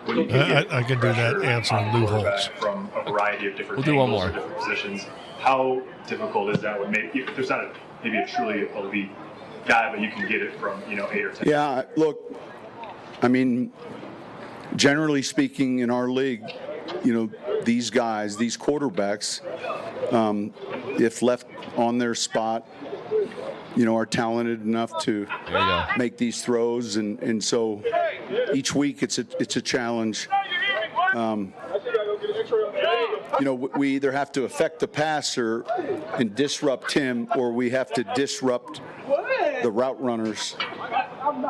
I can do that answer in Lou Holtz. From a variety of different We'll do one more. different positions. How difficult is that when maybe if there's not maybe a truly elite guy, but you can get it from 8 or 10? Yeah, look, I mean, generally speaking, in our league, these guys, these quarterbacks, if left on their spot, are talented enough to make these throws, and so each week it's a challenge. We either have to affect the passer and disrupt him, or we have to disrupt the route runners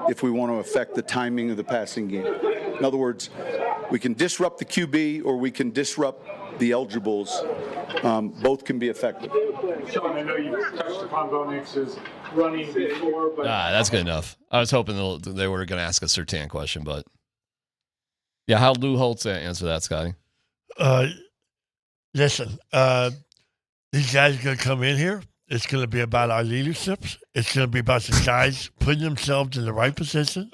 if we want to affect the timing of the passing game. In other words, we can disrupt the QB or we can disrupt the eligibles. Both can be effective. Sean, I know you touched upon Bo Nix's running before, but That's good enough. I was hoping they were going to ask a Surtain question, but yeah, how Lou Holtz answer that, Scotty? Listen, these guys are going to come in here. It's going to be about our leaderships. It's going to be about the guys putting themselves in the right position,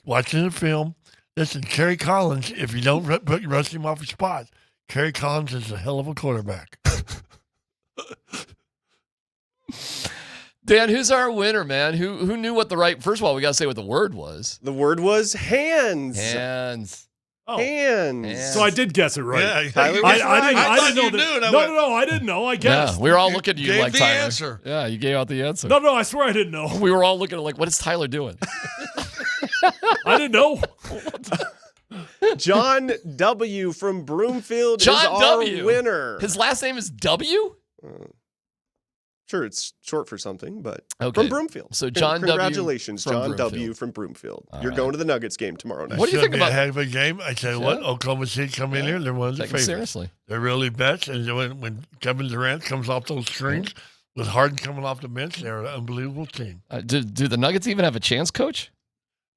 watching the film. Listen, Kerry Collins, if you don't rush him off his spot, Kerry Collins is a hell of a quarterback. Dan, who's our winner, man? Who knew what the right... First of all, we got to say what the word was. The word was hands. Hands. Oh. Hands. So I did guess it right. Yeah, I didn't know that. No, I didn't know. I guessed. Yeah, we were all looking at you gave like the Tyler. answer. Yeah, you gave out the answer. No, I swear I didn't know. We were all looking at like, what is Tyler doing? I didn't know. John W. from Broomfield is John our W. winner. His last name is W? Sure, it's short for something, but Okay. from Broomfield. So John W. Congratulations, from John W. Broomfield. from Broomfield. All You're right. going to the Nuggets game tomorrow night. What do you think about a heck of a game? I tell you what, Oklahoma City come in here, they're one of the Take it favorites. seriously. They're really best, and when Kevin Durant comes off those strings, with Harden coming off the bench, they're an unbelievable team. Do the Nuggets even have a chance, Coach?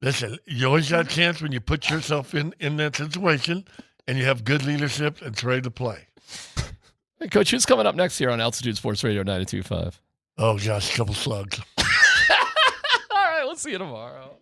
Listen, you always got a chance when you put yourself in that situation, and you have good leadership and ready to play. Hey, Coach, who's coming up next here on Altitude Sports Radio 92.5? Oh, gosh, a couple slugs. All right, we'll see you tomorrow.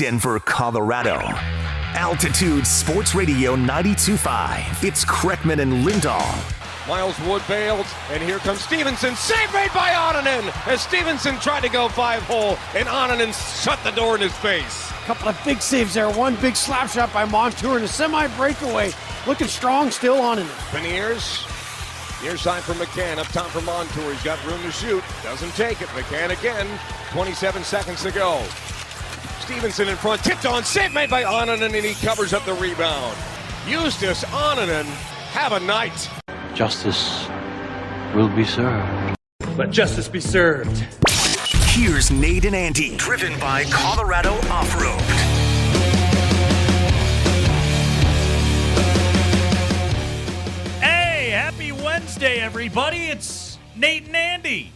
Denver, Colorado. Altitude Sports Radio 92.5. It's Kreckman and Lindahl. Miles Wood bailed, and here comes Stevenson. Save made by Onanen as Stevenson tried to go 5-hole, and Onanen shut the door in his face. A couple of big saves there. One big slap shot by Montour and a semi-breakaway. Looking strong still Onanen. Beniers. Near side for McCann. Up top for Montour. He's got room to shoot. Doesn't take it. McCann again. 27 seconds to go. Stevenson in front. Tipped on. Save made by Onanen, and he covers up the rebound. Eustace Onanen. Have a night. Justice will be served. Let justice be served. Here's Nate and Andy, driven by Colorado Off-Road. Hey, happy Wednesday, everybody. It's Nate and Andy.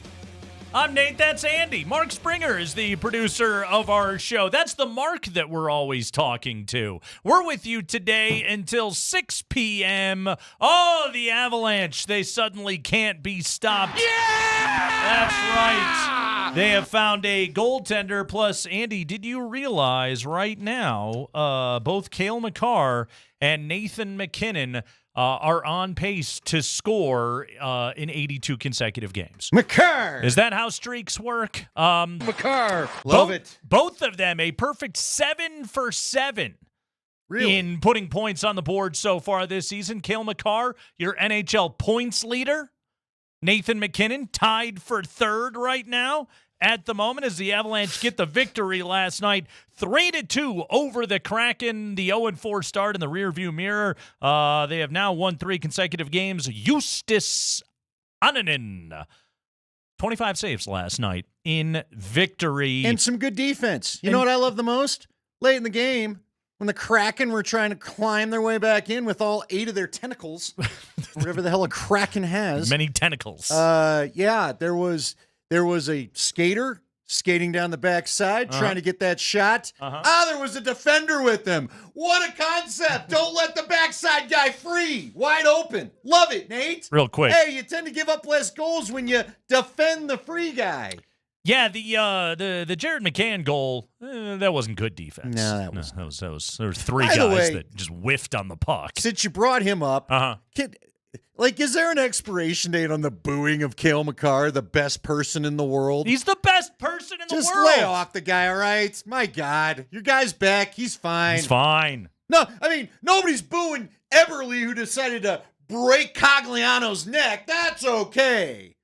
I'm Nate, that's Andy. Mark Springer is the producer of our show. That's the Mark that we're always talking to. We're with you today until 6 p.m. Oh, the Avalanche, they suddenly can't be stopped. Yeah! That's right. They have found a goaltender. Plus, Andy, did you realize right now both Cale Makar and Nathan MacKinnon are on pace to score in 82 consecutive games. Makar! Is that how streaks work? Makar! Love it. Both of them a perfect 7 for 7 in putting points on the board so far this season. Cale Makar, your NHL points leader. Nathan MacKinnon tied for third right now at the moment as the Avalanche get the victory last night, 3-2 over the Kraken. The 0-4 start in the rearview mirror. They have now won 3 consecutive games. Eustace Onanen, 25 saves last night in victory. And some good defense. You know what I love the most? Late in the game, when the Kraken were trying to climb their way back in with all 8 of their tentacles, whatever the hell a Kraken has. Many tentacles. Yeah, there was a skater skating down the backside trying to get that shot. There was a defender with him. What a concept. Don't let the backside guy free. Wide open. Love it, Nate. Real quick. Hey, you tend to give up less goals when you defend the free guy. Yeah, the Jared McCann goal, that wasn't good defense. No, that was. There were 3 By the guys way, that just whiffed on the puck. Since you brought him up, is there an expiration date on the booing of Cale Makar, the best person in the world? He's the best person in the world. Just lay off the guy, all right? My God. Your guy's back. He's fine. He's fine. No, I mean, nobody's booing Eberle, who decided to break Cogliano's neck. That's okay.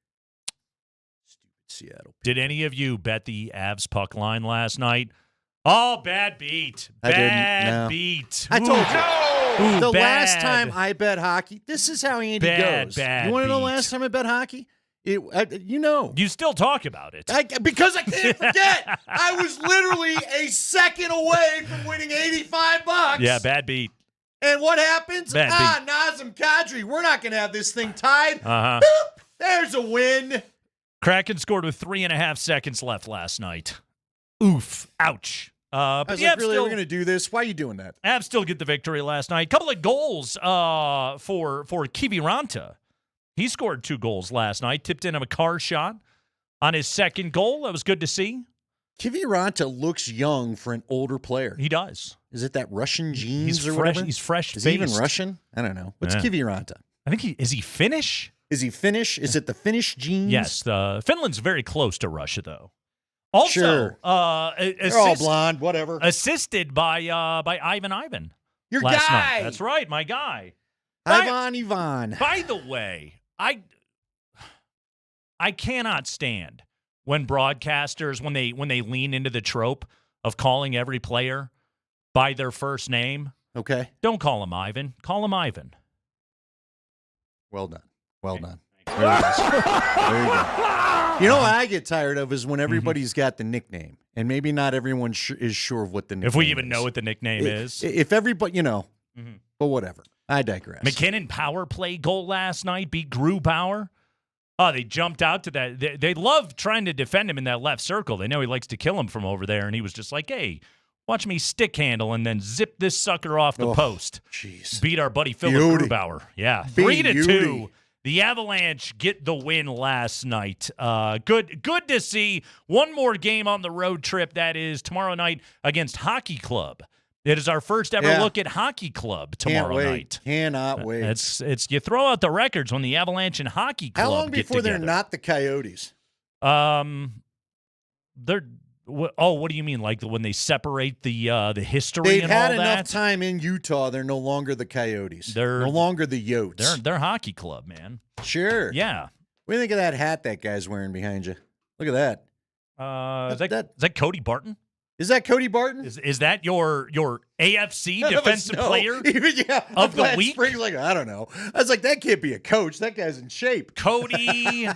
Stupid Seattle. Did any of you bet the Avs puck line last night? Oh, bad beat. I didn't. No. Beat. I told you. Ooh, the bad. last time I bet hockey, this is how Andy goes. Bad you want to know the beat. last time I bet hockey? You still talk about it. Because I can't forget. I was literally a second away from winning $85. Yeah, bad beat. And what happens? Bad beat. Nazem Kadri. We're not going to have this thing tied. Uh-huh. Boop, there's a win. Kraken scored with 3.5 seconds left last night. Oof. Ouch. I was like, really, we're going to do this? Why are you doing that? Avs still get the victory last night. Couple of goals for Kiviranta. He scored 2 goals last night. Tipped in a Makar shot on his second goal. That was good to see. Kiviranta looks young for an older player. He does. Is it that Russian genes He's or fresh. whatever? He's fresh. Is he even Russian? I don't know. What's Kiviranta? I think is he Finnish? Is he Finnish? Is it the Finnish genes? Yes. Finland's very close to Russia, though. Also, sure. They're all blonde, whatever. Assisted by Ivan. Your last guy. Night. That's right, my guy. Ivan. By the way, I cannot stand when broadcasters when they lean into the trope of calling every player by their first name. Okay. Don't call him Ivan. Call him Ivan. Well done. Well done. There you go. You know what I get tired of is when everybody's got the nickname, and maybe not everyone is sure of what the nickname is. If we even know what the nickname is. If everybody, but whatever. I digress. McKinnon power play goal last night beat Grubauer. Oh, they jumped out to that. They love trying to defend him in that left circle. They know he likes to kill him from over there, and he was just like, hey, watch me stick handle and then zip this sucker off the post. Jeez. Beat our buddy Philip Grubauer. Yeah, 3-2. The Avalanche get the win last night. Good to see. One more game on the road trip. That is tomorrow night against Hockey Club. It is our first ever look at Hockey Club tomorrow night. Cannot wait. It's you throw out the records when the Avalanche and Hockey Club. How long get before together. they're not the Coyotes? They're. What do you mean? Like when they separate the history They've and all had that? enough time in Utah. They're no longer the Coyotes. They're no longer the Yotes. They're Hockey Club, man. Sure. Yeah. What do you think of that hat that guy's wearing behind you? Look at that. Is that Cody Barton? Is that Cody Barton? Is that your AFC defensive player of the week? Spring's like, I don't know. I was like, that can't be a coach. That guy's in shape. Cody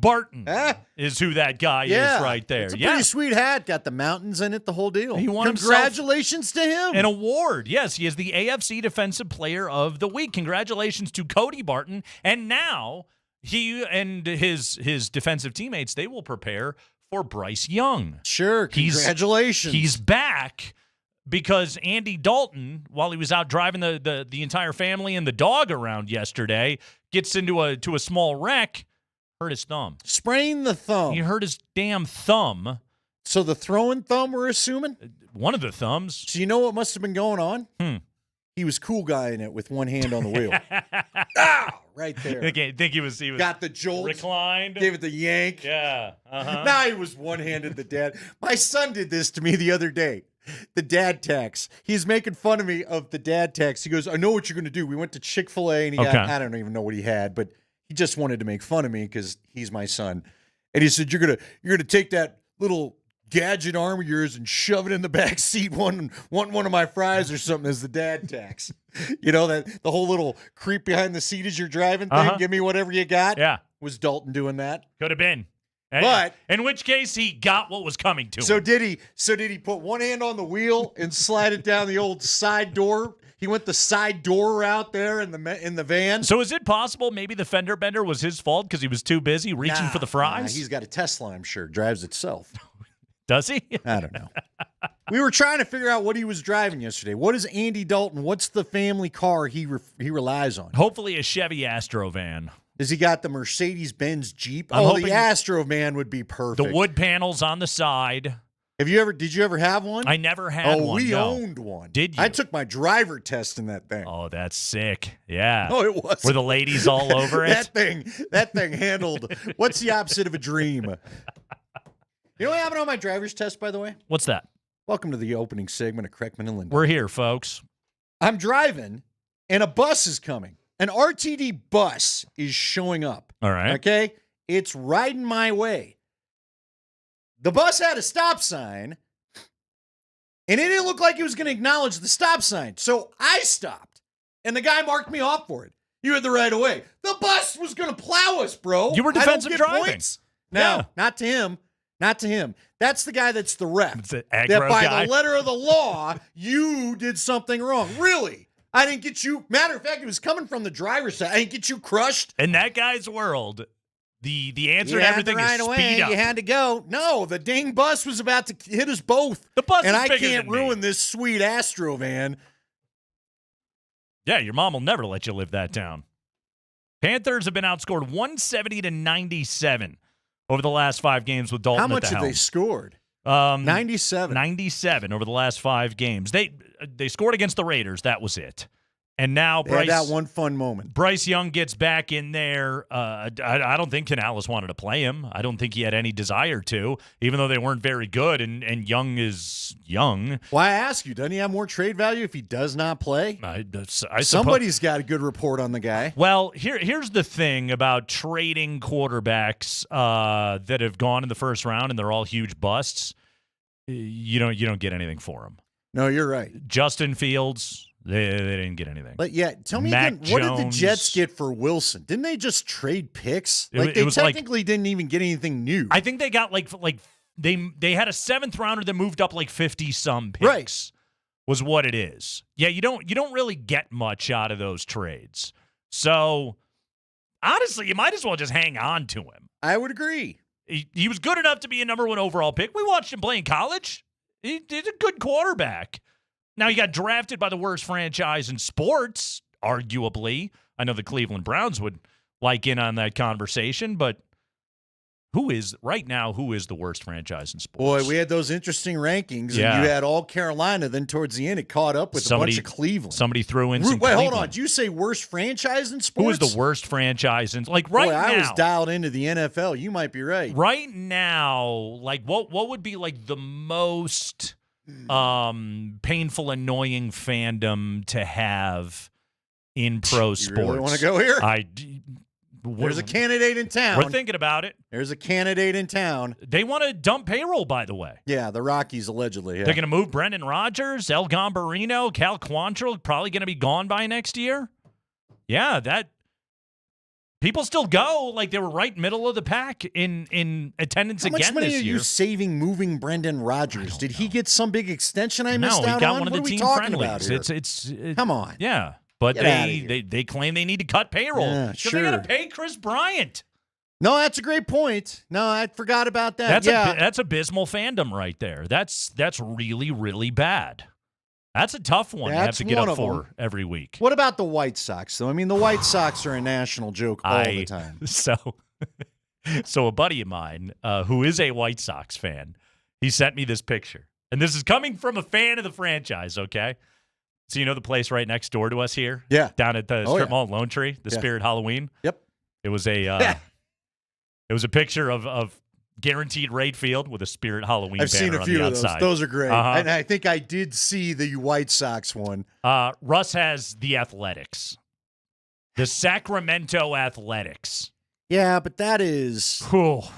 Barton is who that guy is right there. It's a pretty sweet hat. Got the mountains in it, the whole deal. He won Congratulations to him. An award. Yes, he is the AFC Defensive Player of the Week. Congratulations to Cody Barton. And now he and his defensive teammates, they will prepare for Bryce Young. Sure, congratulations. He's back because Andy Dalton, while he was out driving the entire family and the dog around yesterday, gets into a small wreck, hurt his thumb. Sprained the thumb. He hurt his damn thumb. So the throwing thumb, we're assuming? One of the thumbs. So you know what must have been going on? He was cool guy in it with one hand on the wheel. Right there. I think he was got the jolt, reclined, gave it the yank. Yeah. Now he was one-handed. The dad. My son did this to me the other day. The dad tax. He's making fun of me of the dad tax. He goes, "I know what you're going to do." We went to Chick-fil-A and he got, I don't even know what he had, but he just wanted to make fun of me because he's my son. And he said, "You're gonna take that little gadget arm of yours and shove it in the back seat, want one of my fries or something," as the dad tax. You know, that the whole little creep behind the seat as you're driving thing, give me whatever you got. Yeah. Was Dalton doing that? Could have been. But in which case he got what was coming to him. So did he put one hand on the wheel and slide it down the old side door? He went the side door route there in the van. So is it possible maybe the fender bender was his fault because he was too busy reaching for the fries? He's got a Tesla, I'm sure, drives itself. Does he? I don't know. We were trying to figure out what he was driving yesterday. What is Andy Dalton? What's the family car he relies on? Hopefully a Chevy Astro van. Does he got the Mercedes-Benz Jeep? I'm hoping the Astro van would be perfect. The wood panels on the side. Did you ever have one? I never had one. We owned one. Did you? I took my driver test in that thing. Oh, that's sick. Yeah. Oh, it was. Were the ladies all over it? That thing handled. What's the opposite of a dream? You know what happened on my driver's test, by the way? What's that? Welcome to the opening segment of Kreckman and Linden. We're here, folks. I'm driving, and a bus is coming. An RTD bus is showing up. All right. Okay? It's riding my way. The bus had a stop sign, and it didn't look like it was going to acknowledge the stop sign. So I stopped, and the guy marked me off for it. You had the right of way. The bus was going to plow us, bro. You were defensive driving. Points. No, not to him. Not to him. That's the guy that's the rep. It's an that aggro by guy. the letter of the law, you did something wrong. Really? I didn't get you. Matter of fact, it was coming from the driver's side. I didn't get you crushed. In that guy's world, the answer You to had everything the right is away. speed up. You had to go. No, the dang bus was about to hit us both. The bus and is I bigger can't than me. ruin this sweet Astro van. Yeah, your mom will never let you live that down. Panthers have been outscored 170-97 over the last 5 games with Dalton How at much the have they helm. scored? 97. 97 over the last 5 games. They scored against the Raiders. That was it. And now They had that one fun moment. Bryce Young gets back in there. I don't think Canales wanted to play him. I don't think he had any desire to, even though they weren't very good. And Young is young. Why I ask you? Doesn't he have more trade value if he does not play? Somebody's got a good report on the guy. Well, here's the thing about trading quarterbacks that have gone in the first round and they're all huge busts. You don't get anything for them. No, you're right. Justin Fields. They didn't get anything. But yeah, tell me Mac again, what did the Jones. Jets get for Wilson? Didn't they just trade picks? It They was like- technically didn't even get anything new. I think they got like they had a 7th rounder that moved up like 50 some picks. Right. Was what it is. Yeah, you don't really get much out of those trades. So honestly, you might as well just hang on to him. I would agree. He was good enough to be a number 1 overall pick. We watched him play in college. He's a good quarterback. Now, he got drafted by the worst franchise in sports, arguably. I know the Cleveland Browns would in on that conversation, but who is the worst franchise in sports? Boy, we had those interesting rankings, Yeah. and you had all Carolina. Then towards the end, it caught up with a bunch of Cleveland. Somebody threw in Wait, some hold Cleveland. on. Did you say worst franchise in Who sports? is the worst franchise in right Boy, now? I was dialed into the NFL. You might be right. Right now, like what would be like the most painful, annoying fandom to have in pro sports? You really want to go here? There's a candidate in town. We're thinking about it. There's a candidate in town. They want to dump payroll, by the way. Yeah, the Rockies allegedly. Yeah. They're going to move Brendan Rodgers, El Gambarino, Cal Quantrill, probably going to be gone by next year. Yeah, that people still go. Like they were right middle of the pack in attendance How again much money this are year. you saving moving Brendan Rodgers? Did he get some big extension I No, missed he out got on? one of What the are we team talking about friendlies. here? Come on. Yeah. But Get outta here. they claim they need to cut payroll. Yeah, because they got sure. to pay Chris Bryant. No, that's a great point. No, I forgot about that. That's abysmal fandom right there. That's really, really bad. That's a tough one to have That's to get one up of for them. every week. What about the White Sox, though? I mean, the White Sox are a national joke all the time. So a buddy of mine who is a White Sox fan, he sent me this picture. And this is coming from a fan of the franchise, okay? So you know the place right next door to us here? Yeah. Down at the strip mall in Lone Tree, the Yeah. Spirit Halloween? Yep. It was a it was a picture of Guaranteed Rate Field with a Spirit Halloween I've banner seen a on few the of those. outside. Those are great. Uh-huh. And I think I did see the White Sox one. Russ has the Athletics. The Sacramento Athletics. Yeah, but that is. How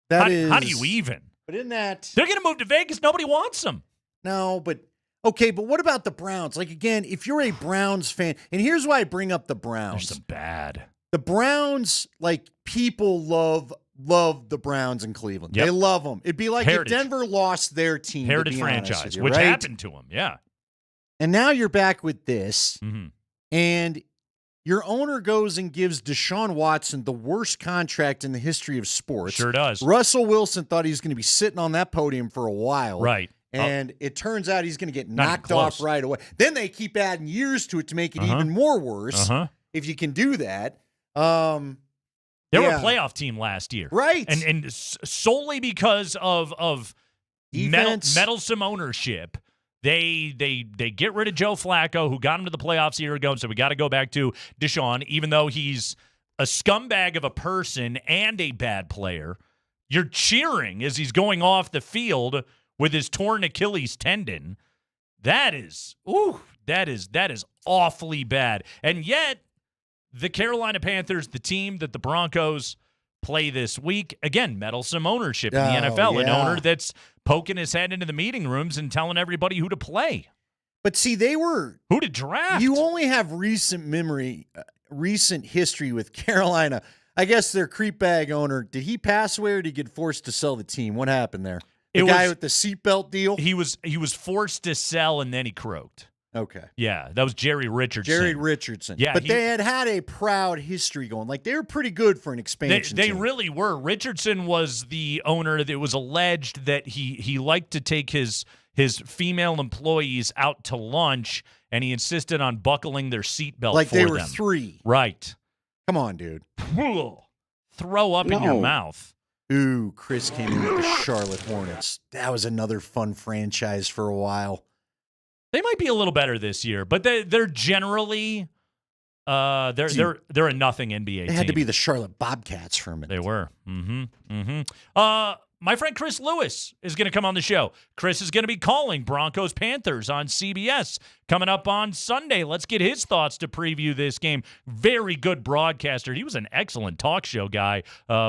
do you even? But in that. They're going to move to Vegas. Nobody wants them. No, but. Okay, but what about the Browns? Like, again, if you're a Browns fan, and here's why I bring up the Browns. There's some bad. The Browns, like, people love the Browns in Cleveland. Yep. They love them. It'd be like Heritage. if Denver lost their team. Heritage to be honest franchise, with you, which right? happened to them. Yeah. And now you're back with this, Mm-hmm. and your owner goes and gives Deshaun Watson the worst contract in the history of sports. Sure does. Russell Wilson thought he was going to be sitting on that podium for a while. Right. And it turns out he's going to get Not even knocked off close. right away. Then they keep adding years to it to make it Uh-huh. even more worse. Uh-huh. If you can do that. They were Yeah. a playoff team last year. Right. And solely because of Defense. meddlesome ownership, they get rid of Joe Flacco, who got him to the playoffs a year ago, and so we got to go back to Deshaun, even though he's a scumbag of a person and a bad player. You're cheering as he's going off the field with his torn Achilles tendon. That is awfully bad. And yet, the Carolina Panthers, the team that the Broncos play this week, again, meddlesome ownership in the NFL, an owner that's poking his head into the meeting rooms and telling everybody who to play. But see, who to draft. You only have recent history with Carolina. I guess their creepbag owner, did he pass away or did he get forced to sell the team? What happened there? The guy with the seatbelt deal? He was forced to sell and then he croaked. Okay. Yeah, that was Jerry Richardson. Jerry Richardson. Yeah, but they had a proud history going. Like, they were pretty good for an expansion They team. really were. Richardson was the owner that was alleged that he liked to take his female employees out to lunch, and he insisted on buckling their seatbelt Like for they were them. 3. Right. Come on, dude. Throw up in your mouth. Ooh, Chris came in with the Charlotte Hornets. That was another fun franchise for a while. They might be a little better this year, but they're generally they're a nothing NBA team. They had to be the Charlotte Bobcats for a minute. They were. My friend Chris Lewis is going to come on the show. Chris is going to be calling Broncos Panthers on CBS coming up on Sunday. Let's get his thoughts to preview this game. Very good broadcaster. He was an excellent talk show guy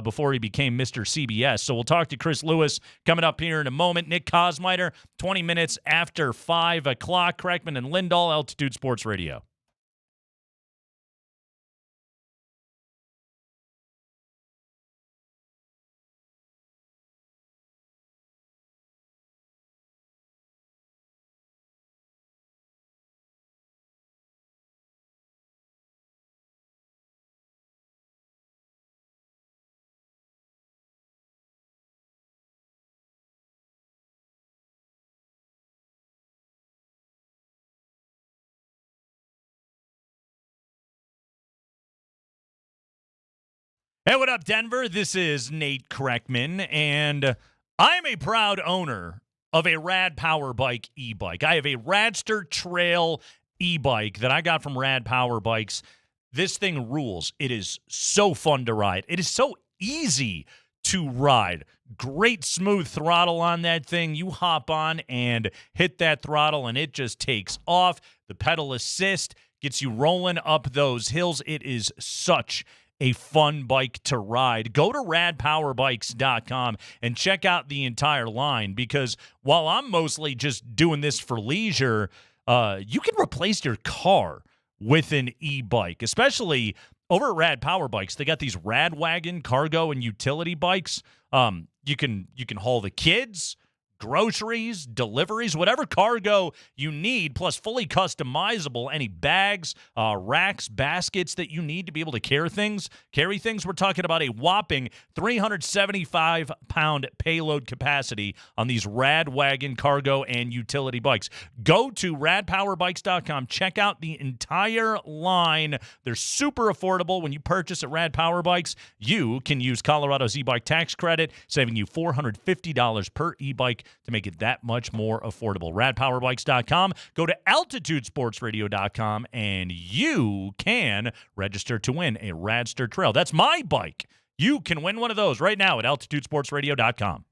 before he became Mr. CBS. So we'll talk to Chris Lewis coming up here in a moment. Nick Kosmider, 20 minutes after 5 o'clock. Kreckman and Lindahl, Altitude Sports Radio. Hey, what up, Denver? This is Nate Kreckman, and I'm a proud owner of a Rad Power Bike e-bike. I have a Radster Trail e-bike that I got from Rad Power Bikes. This thing rules. It is so fun to ride. It is so easy to ride. Great smooth throttle on that thing. You hop on and hit that throttle, and it just takes off. The pedal assist gets you rolling up those hills. It is such a fun bike to ride. Go to radpowerbikes.com and check out the entire line, because while I'm mostly just doing this for leisure, you can replace your car with an e-bike, especially over at Rad Power Bikes. They got these Rad Wagon cargo and utility bikes. You can haul the kids, groceries, deliveries, whatever cargo you need, plus fully customizable, any bags, racks, baskets that you need to be able to carry things. We're talking about a whopping 375-pound payload capacity on these Rad Wagon cargo and utility bikes. Go to radpowerbikes.com. Check out the entire line. They're super affordable. When you purchase at Rad Power Bikes, you can use Colorado's e-bike tax credit, saving you $450 per e-bike to make it that much more affordable. Radpowerbikes.com. Go to altitudesportsradio.com, and you can register to win a Radster Trail. That's my bike. You can win one of those right now at altitudesportsradio.com.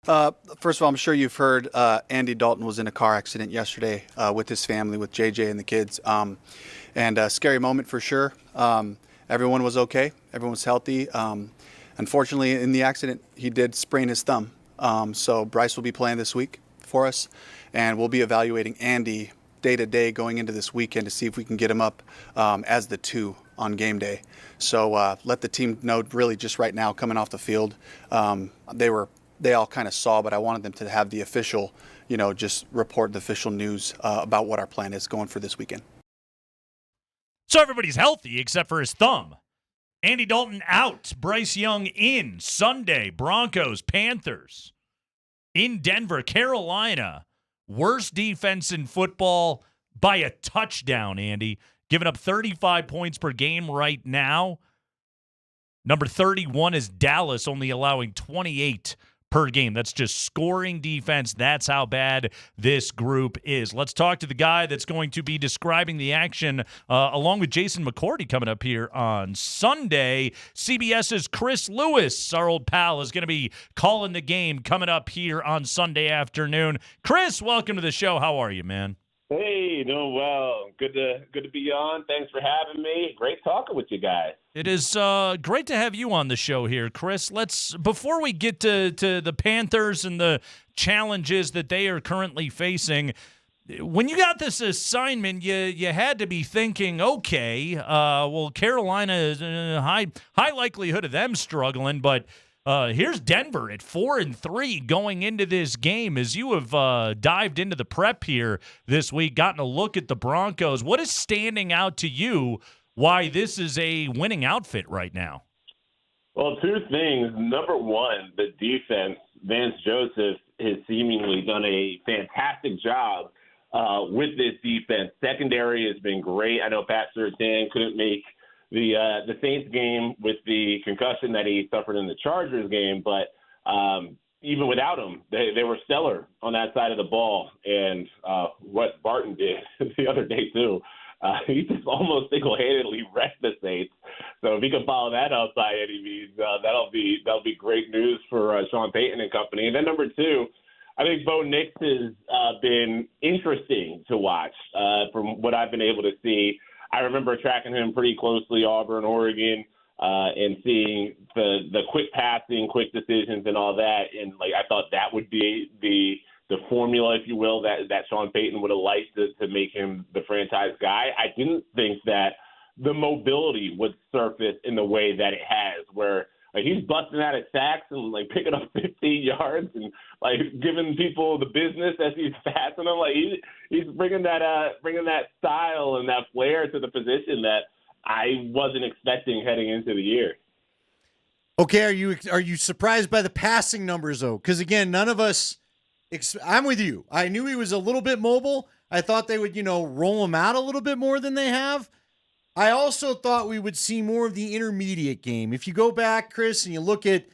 First of all, I'm sure you've heard Andy Dalton was in a car accident yesterday with his family, with JJ and the kids. And a scary moment for sure. Everyone was okay. Everyone was healthy. Unfortunately, in the accident, he did sprain his thumb. So Bryce will be playing this week for us, and we'll be evaluating Andy day to day going into this weekend to see if we can get him up as the 2 on game day. So let the team know really just right now coming off the field. They all kind of saw, but I wanted them to have the official, just report the official news about what our plan is going for this weekend. So everybody's healthy except for his thumb. Andy Dalton out. Bryce Young in. Sunday, Broncos, Panthers. In Denver, Carolina. Worst defense in football by a touchdown, Andy. Giving up 35 points per game right now. Number 31 is Dallas, only allowing 28 per game. That's just scoring defense. That's how bad this group is. Let's talk to the guy that's going to be describing the action along with Jason McCourty coming up here on Sunday. CBS's Chris Lewis, our old pal, is going to be calling the game coming up here on Sunday afternoon. Chris, welcome to the show. How are you, man? Hey, doing well. Good to be on. Thanks for having me. Great talking with you guys. It is great to have you on the show here, Chris. Before we get to the Panthers and the challenges that they are currently facing, when you got this assignment, you had to be thinking, okay, well, Carolina is high likelihood of them struggling, but here's Denver at 4-3 going into this game. As you have dived into the prep here this week, gotten a look at the Broncos, what is standing out to you why this is a winning outfit right now? Well, 2 things. Number one, the defense. Vance Joseph has seemingly done a fantastic job with this defense. Secondary has been great. I know Pat Surtain couldn't make the Saints game with the concussion that he suffered in the Chargers game, but even without him, they were stellar on that side of the ball. And what Barton did the other day too, he just almost single-handedly wrecked the Saints. So if he can follow that up by any means, that'll be great news for Sean Payton and company. And then number 2, I think Bo Nix has been interesting to watch from what I've been able to see. I remember tracking him pretty closely, Auburn, Oregon, and seeing the quick passing, quick decisions, and all that. And I thought that would be the formula, if you will, that Sean Payton would have liked to make him the franchise guy. I didn't think that the mobility would surface in the way that it has, where he's busting out at sacks and picking up 15 yards and giving people the business as he's passing them. He's bringing that style and that flair to the position that I wasn't expecting heading into the year. Okay, are you surprised by the passing numbers though? Because again, none of us. I'm with you. I knew he was a little bit mobile. I thought they would, roll him out a little bit more than they have. I also thought we would see more of the intermediate game. If you go back, Chris, and you look at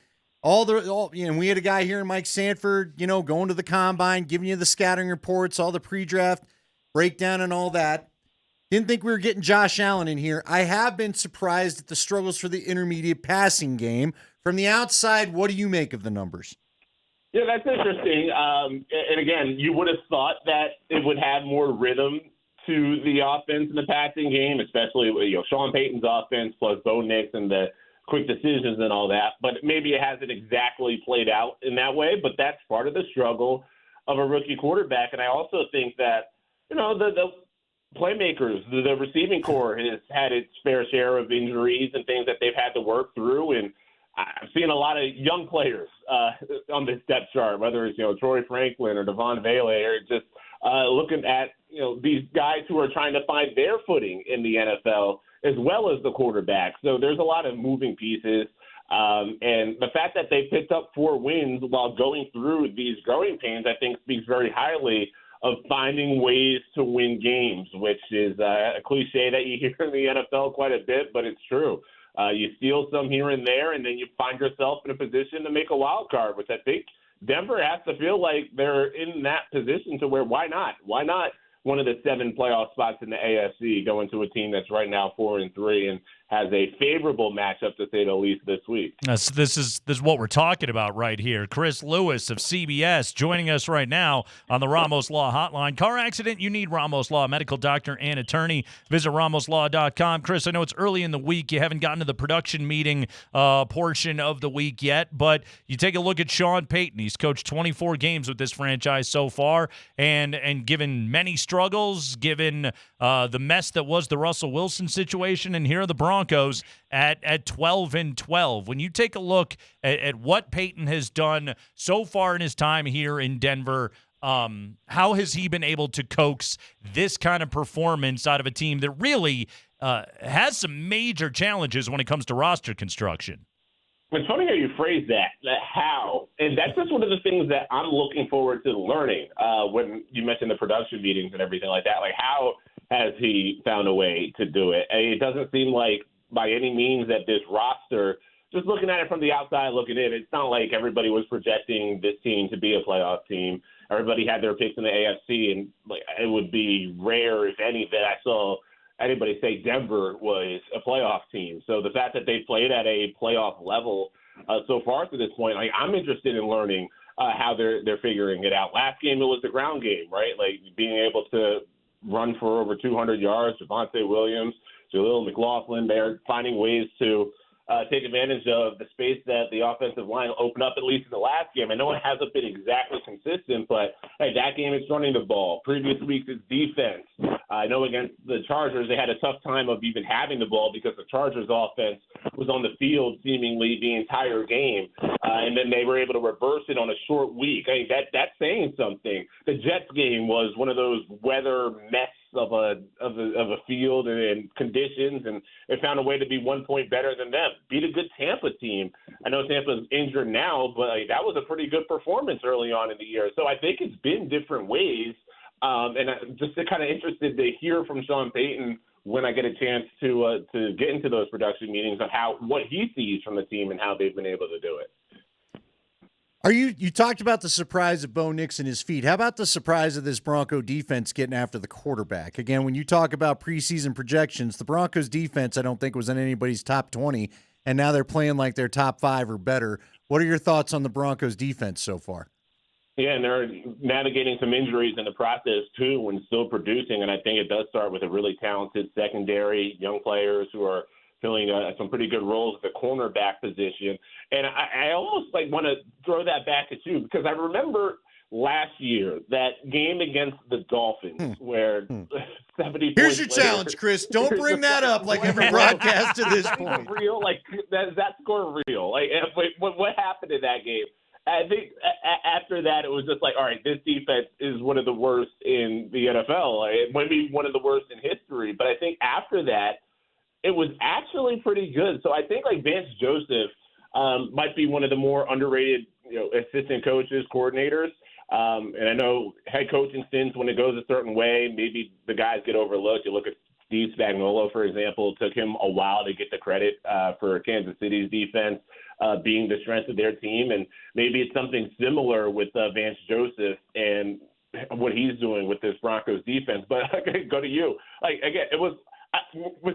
we had a guy here in Mike Sanford, going to the combine, giving you the scouting reports, all the pre-draft breakdown and all that. Didn't think we were getting Josh Allen in here. I have been surprised at the struggles for the intermediate passing game. From the outside, what do you make of the numbers? Yeah, that's interesting. And again, you would have thought that it would have more rhythm to the offense in the passing game, especially Sean Payton's offense plus Bo Nix and the quick decisions and all that. But maybe it hasn't exactly played out in that way. But that's part of the struggle of a rookie quarterback. And I also think that the playmakers, the receiving corps has had its fair share of injuries and things that they've had to work through. And I've seen a lot of young players on this depth chart, whether it's Troy Franklin or Devon Vele, or just looking at these guys who are trying to find their footing in the NFL as well as the quarterback. So there's a lot of moving pieces, and the fact that they picked up 4 wins while going through these growing pains, I think, speaks very highly of finding ways to win games, which is a cliche that you hear in the NFL quite a bit, but it's true. You steal some here and there, and then you find yourself in a position to make a wild card, which I think Denver has to feel like they're in that position to where why not? Why not one of the 7 playoff spots in the AFC, going to a team that's right now 4-3 and has a favorable matchup, to say the least, this week. This is what we're talking about right here. Chris Lewis of CBS joining us right now on the Ramos Law Hotline. Car accident, you need Ramos Law, medical doctor and attorney. Visit ramoslaw.com. Chris, I know it's early in the week. You haven't gotten to the production meeting portion of the week yet, but you take a look at Sean Payton. He's coached 24 games with this franchise so far, and given many struggles, given the mess that was the Russell Wilson situation, and here are the Broncos at 12-12. When you take a look at what Payton has done so far in his time here in Denver, how has he been able to coax this kind of performance out of a team that really has some major challenges when it comes to roster construction? It's funny how you phrase that how. And that's just one of the things that I'm looking forward to learning when you mentioned the production meetings and everything like that. Like, how has he found a way to do it? And it doesn't seem like by any means that this roster, just looking at it from the outside looking in, it's not like everybody was projecting this team to be a playoff team. Everybody had their picks in the AFC, and like, it would be rare, if any, that I saw anybody say Denver was a playoff team. So the fact that they played at a playoff level so far to this point, like, I'm interested in learning how they're figuring it out. Last game, it was the ground game, right? Like, being able to run for over 200 yards, Javonte Williams, Jaleel McLaughlin, they're finding ways to take advantage of the space that the offensive line opened up, at least in the last game. I know it hasn't been exactly consistent, but hey, that game it's running the ball. Previous weeks it's defense. I know against the Chargers they had a tough time of even having the ball because the Chargers offense was on the field seemingly the entire game, and then they were able to reverse it on a short week. I mean, that's saying something. The Jets game was one of those weather mess of a field and conditions, and they found a way to be 1 point better than them. Beat a good Tampa team. I know Tampa's injured now, but that was a pretty good performance early on in the year. So I think it's been different ways, and I'm just kind of interested to hear from Sean Payton when I get a chance to get into those production meetings on what he sees from the team and how they've been able to do it. You talked about the surprise of Bo Nix and his feet. How about the surprise of this Bronco defense getting after the quarterback? Again, when you talk about preseason projections, the Broncos defense I don't think was in anybody's top 20, and now they're playing like they're top 5 or better. What are your thoughts on the Broncos defense so far? Yeah, and they're navigating some injuries in the process, too, when still producing, and I think it does start with a really talented secondary, young players who are filling some pretty good roles at the cornerback position. And I almost want to throw that back at you because I remember last year that game against the Dolphins where 70 Here's your challenge, Chris. Don't bring that up like every broadcast to this point. Real, that score real? Like, what happened in that game? I think after that, it was just like, all right, this defense is one of the worst in the NFL. It might be one of the worst in history. But I think after that, it was actually pretty good. So I think Vance Joseph might be one of the more underrated, assistant coaches, coordinators. And I know head coaching stints, when it goes a certain way, maybe the guys get overlooked. You look at Steve Spagnuolo, for example. It took him a while to get the credit for Kansas City's defense being the strength of their team. And maybe it's something similar with Vance Joseph and what he's doing with this Broncos defense. But go to you. Again, it was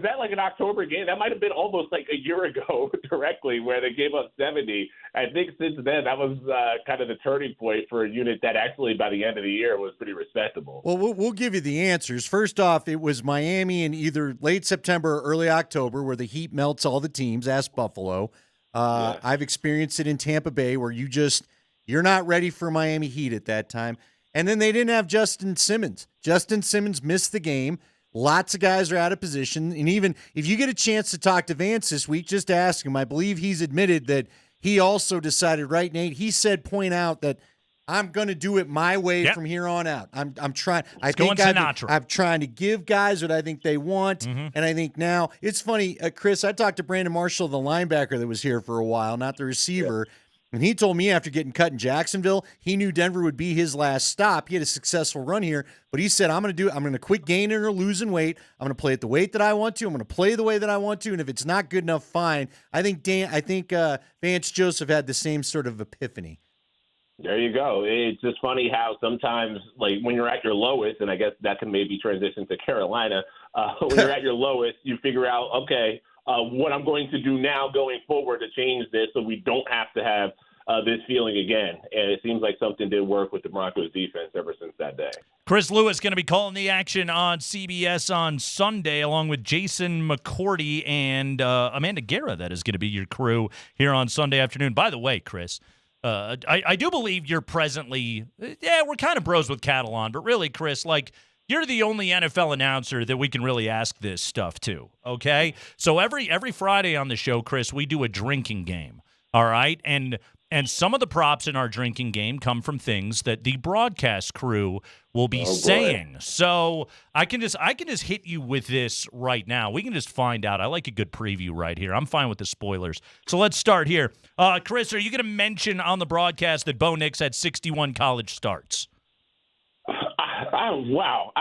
that an October game? That might have been almost a year ago directly where they gave up 70. I think since then that was kind of the turning point for a unit that actually by the end of the year was pretty respectable. Well, we'll give you the answers. First off, it was Miami in either late September or early October where the heat melts all the teams. Ask Buffalo. I've experienced it in Tampa Bay where you're not ready for Miami Heat at that time. And then they didn't have Justin Simmons. Justin Simmons missed the game. Lots of guys are out of position. And even if you get a chance to talk to Vance this week, just ask him. I believe he's admitted that he also decided, right, Nate? He said, point out that I'm going to do it my way from here on out. I'm trying. I'm trying to give guys what I think they want. And I think now it's funny, Chris, I talked to Brandon Marshall, the linebacker that was here for a while, not the receiver. Yeah. And he told me after getting cut in Jacksonville, he knew Denver would be his last stop. He had a successful run here, but he said, I'm going to quit gaining or losing weight. I'm going to play it the weight that I want to. I'm going to play the way that I want to. And if it's not good enough, fine. I think Vance Joseph had the same sort of epiphany. There you go. It's just funny how sometimes, like when you're at your lowest, and I guess that can maybe transition to Carolina, when you're at your lowest, you figure out, okay, what I'm going to do now going forward to change this so we don't have to have this feeling again. And it seems like something did work with the Broncos defense ever since that day. Chris Lewis going to be calling the action on CBS on Sunday, along with Jason McCourty and Amanda Guerra. That is going to be your crew here on Sunday afternoon. By the way, Chris, I do believe you're presently, we're kind of bros with Catalan, but really, Chris, like, you're the only NFL announcer that we can really ask this stuff to, okay? So every Friday on the show, Chris, we do a drinking game, all right? And some of the props in our drinking game come from things that the broadcast crew will be saying. So I can just hit you with this right now. We can just find out. I like a good preview right here. I'm fine with the spoilers. So let's start here. Chris, are you going to mention on the broadcast that Bo Nix had 61 college starts? Wow.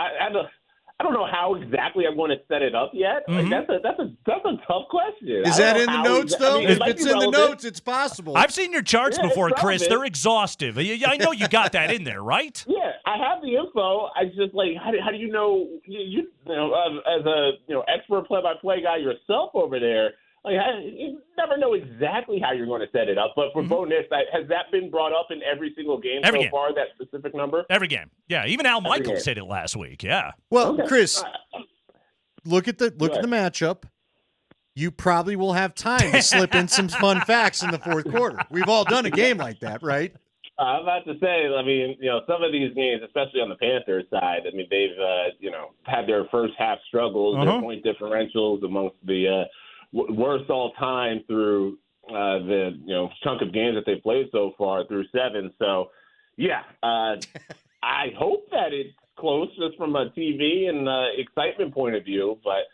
I don't know how exactly I'm going to set it up yet. Mm-hmm. Like, that's a tough question. Is that in the notes, though? If it's in the notes, it's possible. I've seen your charts before, Chris. They're exhaustive. I know you got that in there, right? Yeah, I have the info. I just like, how do you know? You know, as a expert play-by-play guy yourself over there. Like, you never know exactly how you're going to set it up. But for Bo Nix, has that been brought up in every single game far, that specific number? Every game. Yeah, even Al Michaels said it last week. Yeah. Well, Chris, look at the matchup. You probably will have time to slip in some fun facts in the fourth quarter. We've all done a game like that, right? I'm about to say, I mean, some of these games, especially on the Panthers side, I mean, they've, had their first half struggles, their point differentials amongst the worst all time through the chunk of games that they played so far through 7. So, yeah, I hope that it's close just from a TV and excitement point of view. But,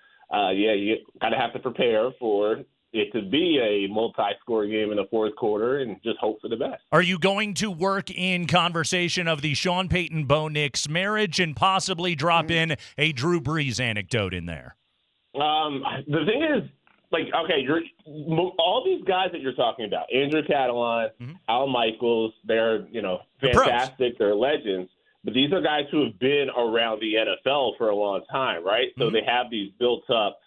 you kind of have to prepare for it to be a multi-score game in the fourth quarter and just hope for the best. Are you going to work in conversation of the Sean Payton-Bo Nix marriage and possibly drop in a Drew Brees anecdote in there? The thing is, like, okay, all these guys that you're talking about, Andrew Catalan, Al Michaels, they're, fantastic. They're legends. But these are guys who have been around the NFL for a long time, right? So they have these built-up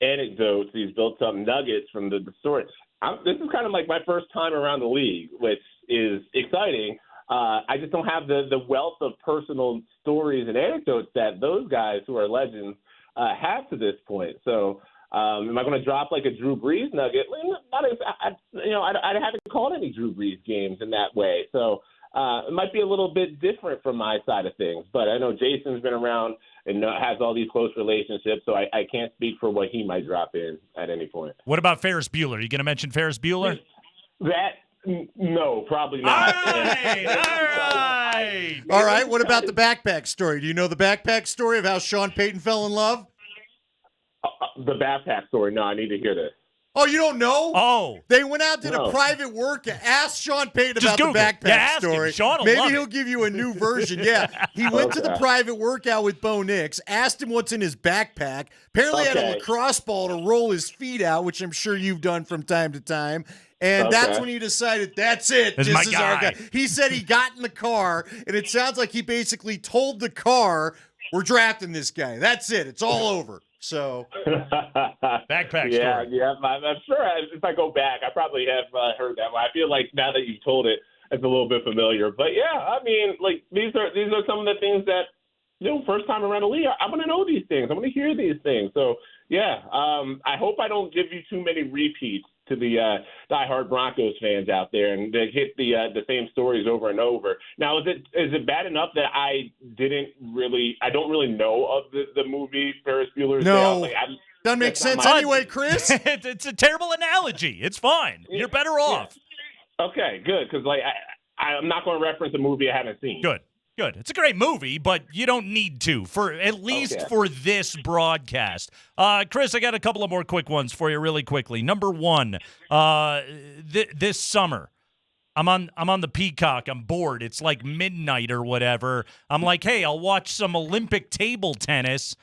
anecdotes, these built-up nuggets from the story. This is kind of like my first time around the league, which is exciting. I just don't have the wealth of personal stories and anecdotes that those guys who are legends have to this point. So am I going to drop like a Drew Brees nugget? I haven't called any Drew Brees games in that way. So it might be a little bit different from my side of things. But I know Jason's been around and has all these close relationships, so I can't speak for what he might drop in at any point. What about Ferris Bueller? Are you going to mention Ferris Bueller? No, probably not. All right. What about the backpack story? Do you know the backpack story of how Sean Payton fell in love? The backpack story. No, I need to hear this. Oh, you don't know? Oh. They went out, did a private work, asked Sean Payton about Google. the backpack story. Sean will Maybe love he'll it. give you a new version. Yeah. He went to the private workout with Bo Nix, asked him what's in his backpack, apparently had a lacrosse ball to roll his feet out, which I'm sure you've done from time to time. And that's when he decided, that's it. This is our guy. He said he got in the car, and it sounds like he basically told the car, we're drafting this guy. That's it. It's all over. So, backpack story. story. I'm sure if I go back, I probably have heard that one. I feel like now that you've told it, it's a little bit familiar. But yeah, I mean, like these are some of the things that first time around the league, I want to know these things. I want to hear these things. So yeah, I hope I don't give you too many repeats to the diehard Broncos fans out there, and they hit the same stories over and over. Now, is it bad enough that I don't really know of the movie Ferris Bueller's Day Off? No, doesn't make sense anyway, Chris. It's a terrible analogy. It's fine. You're better off. Okay, good, because I'm not going to reference a movie I haven't seen. Good. It's a great movie, but you don't need to, for at least for this broadcast. Chris, I got a couple of more quick ones for you really quickly. Number one, this summer, I'm on the Peacock. I'm bored. It's like midnight or whatever. I'm like, hey, I'll watch some Olympic table tennis.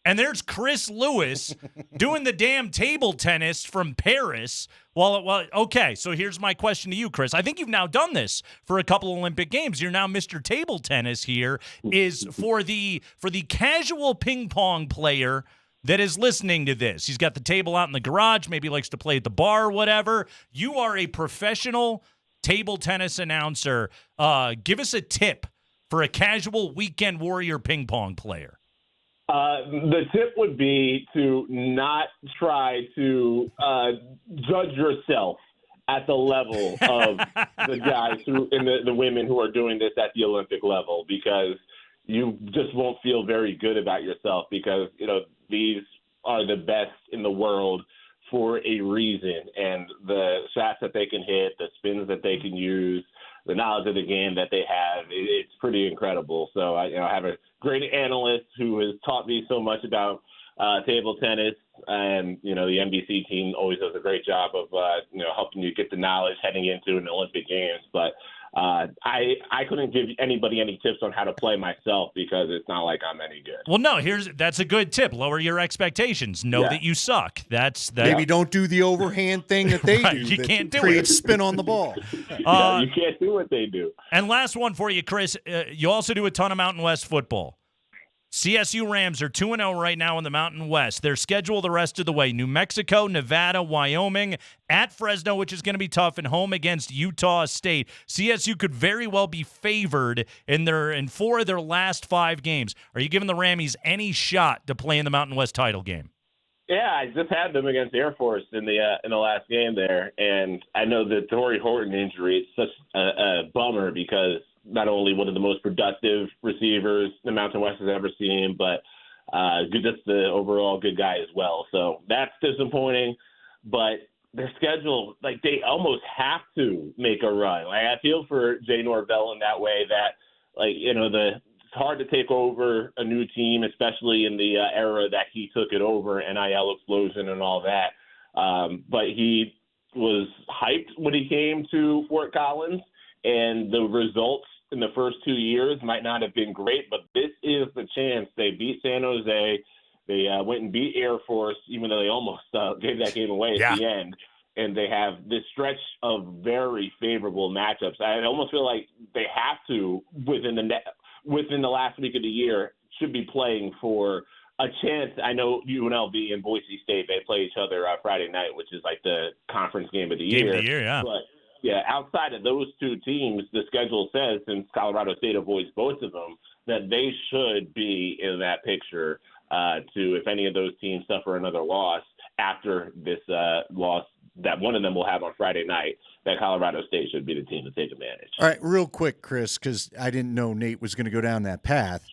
And there's Chris Lewis doing the damn table tennis from Paris. Well, okay, so here's my question to you, Chris. I think you've now done this for a couple Olympic Games. You're now Mr. Table Tennis here. Is for the casual ping pong player that is listening to this. He's got the table out in the garage, maybe likes to play at the bar or whatever. You are a professional table tennis announcer. Give us a tip for a casual weekend warrior ping pong player. The tip would be to not try to judge yourself at the level of the guys and the women who are doing this at the Olympic level, because you just won't feel very good about yourself, because, these are the best in the world for a reason. And the shots that they can hit, the spins that they can use, the knowledge of the game that they have, it's pretty incredible. So I have a great analyst who has taught me so much about table tennis, and the NBC team always does a great job of helping you get the knowledge heading into an Olympic Games. But I couldn't give anybody any tips on how to play myself, because it's not like I'm any good. Well, no, that's a good tip. Lower your expectations. Know that you suck. That's maybe don't do the overhand thing that they do. You can't do create it. Spin on the ball. You can't do what they do. And last one for you, Chris. You also do a ton of Mountain West football. CSU Rams are 2-0 right now in the Mountain West. Their schedule the rest of the way: New Mexico, Nevada, Wyoming, at Fresno, which is going to be tough, and home against Utah State. CSU could very well be favored in 4 of their last 5 games. Are you giving the Rammies any shot to play in the Mountain West title game? Yeah, I just had them against Air Force in the last game there, and I know the Torrey Horton injury is such a bummer, because not only one of the most productive receivers the Mountain West has ever seen, but just the overall good guy as well. So that's disappointing. But their schedule, they almost have to make a run. I feel for Jay Norvell in that way, that it's hard to take over a new team, especially in the era that he took it over, NIL explosion and all that. But he was hyped when he came to Fort Collins, and the results in the first 2 years might not have been great, but this is the chance. They beat San Jose. They went and beat Air Force, even though they almost gave that game away at the end. And they have this stretch of very favorable matchups. I almost feel like they have to, within the last week of the year, should be playing for a chance. I know UNLV and Boise State, they play each other Friday night, which is like the conference game of the year. But yeah, outside of those 2 teams, the schedule says, since Colorado State avoids both of them, that they should be in that picture to, if any of those teams suffer another loss after this loss that one of them will have on Friday night, that Colorado State should be the team to take advantage. All right, real quick, Chris, because I didn't know Nate was going to go down that path.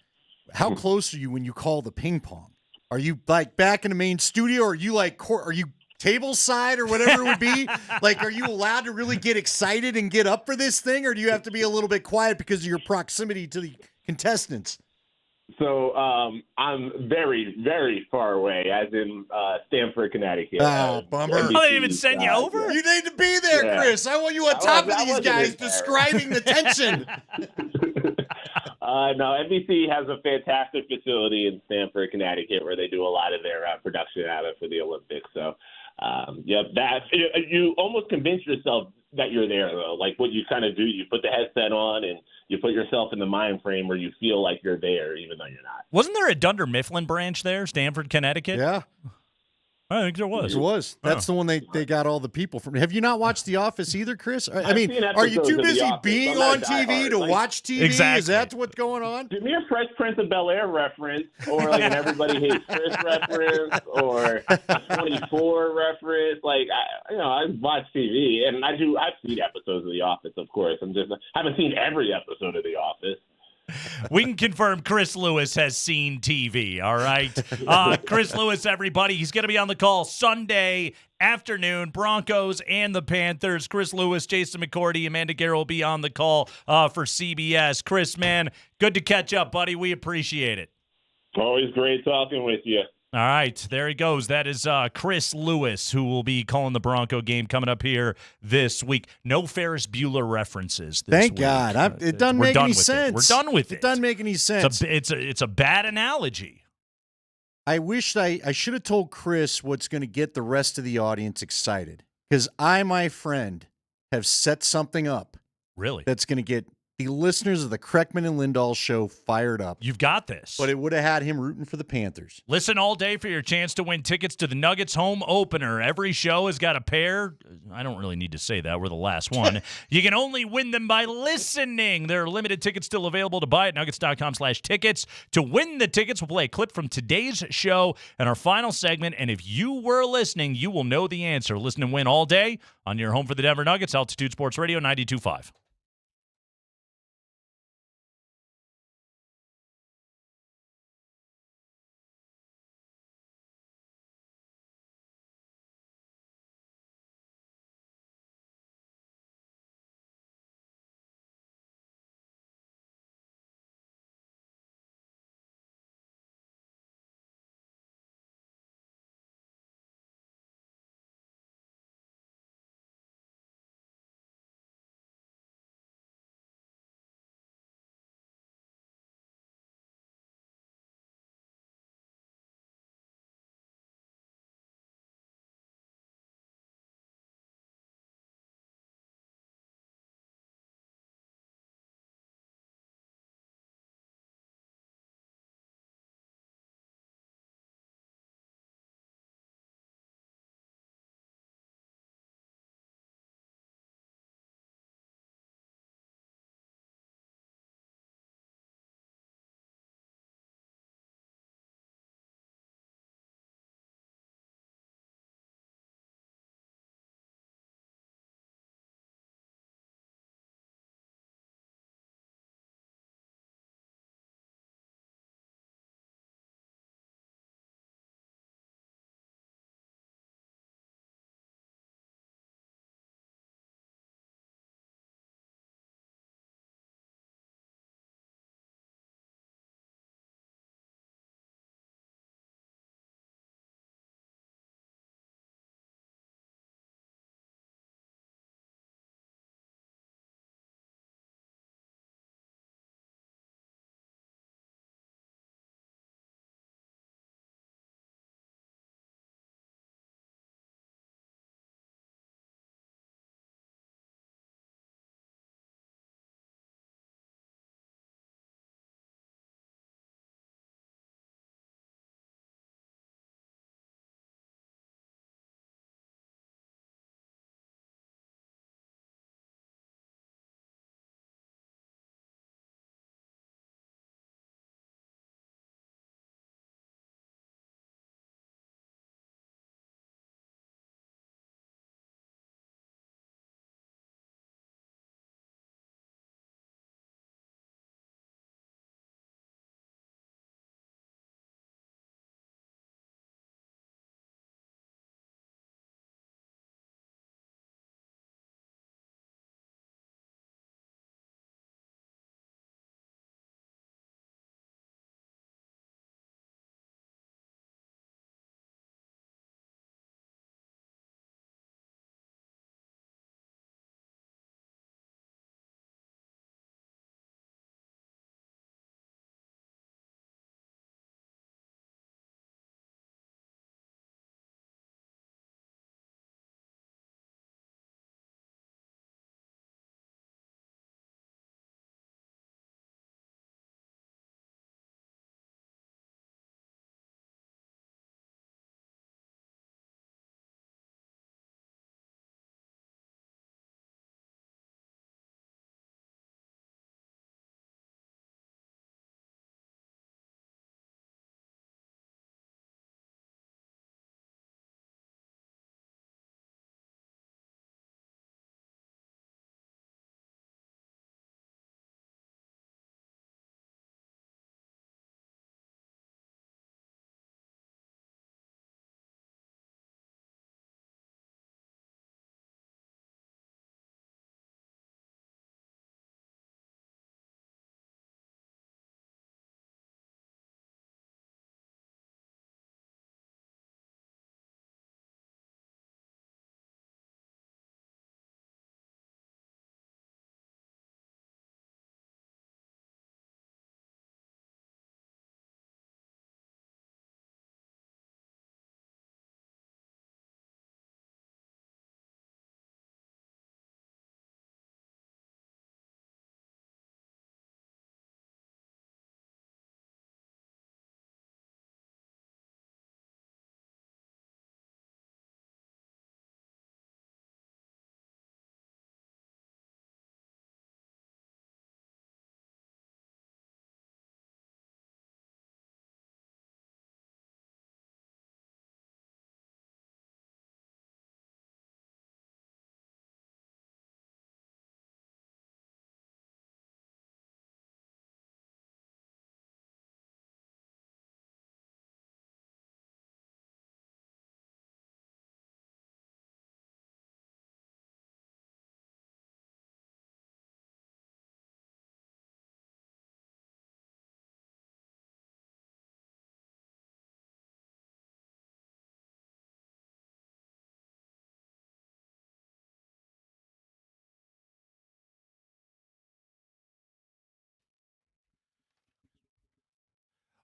How close are you when you call the ping pong? Are you back in the main studio, or are you are you table side or whatever it would be? Are you allowed to really get excited and get up for this thing, or do you have to be a little bit quiet because of your proximity to the contestants? So I'm very, very far away, as in Stamford, Connecticut. Oh, bummer. NBC, they didn't even send you over? You need to be there, Chris. I want you on top of these guys describing the tension. No, NBC has a fantastic facility in Stamford, Connecticut, where they do a lot of their production out of for the Olympics. So, you almost convince yourself that you're there, though. What you kind of do, you put the headset on and you put yourself in the mind frame where you feel like you're there, even though you're not. Wasn't there a Dunder Mifflin branch there, Stamford, Connecticut? Yeah. I think there was. There was. That's the one they got all the people from. Have you not watched The Office either, Chris? I mean, are you too busy being on TV to watch TV? Exactly. Is that what's going on? Give me a Fresh Prince of Bel-Air reference, or an Everybody Hates Chris reference, or a 24 reference. I watch TV, and I've seen episodes of The Office, of course. I haven't seen every episode of The Office. We can confirm Chris Lewis has seen TV, all right? Chris Lewis, everybody. He's going to be on the call Sunday afternoon, Broncos and the Panthers. Chris Lewis, Jason McCourty, Amanda Garrett will be on the call for CBS. Chris, man, good to catch up, buddy. We appreciate it. Always great talking with you. All right, there he goes. That is Chris Lewis, who will be calling the Bronco game coming up here this week. No Ferris Bueller references this Thank week. God. It doesn't make any sense. We're done with it. It doesn't make any sense. It's a bad analogy. I wish I should have told Chris what's going to get the rest of the audience excited. Because I, my friend, have set something up. Really? That's going to get the listeners of the Kreckman and Lindahl show fired up. You've got this. But it would have had him rooting for the Panthers. Listen all day for your chance to win tickets to the Nuggets home opener. Every show has got a pair. I don't really need to say that. We're the last one. You can only win them by listening. There are limited tickets still available to buy at nuggets.com/tickets. To win the tickets, we'll play a clip from today's show and our final segment. And if you were listening, you will know the answer. Listen and win all day on your home for the Denver Nuggets, Altitude Sports Radio 92.5.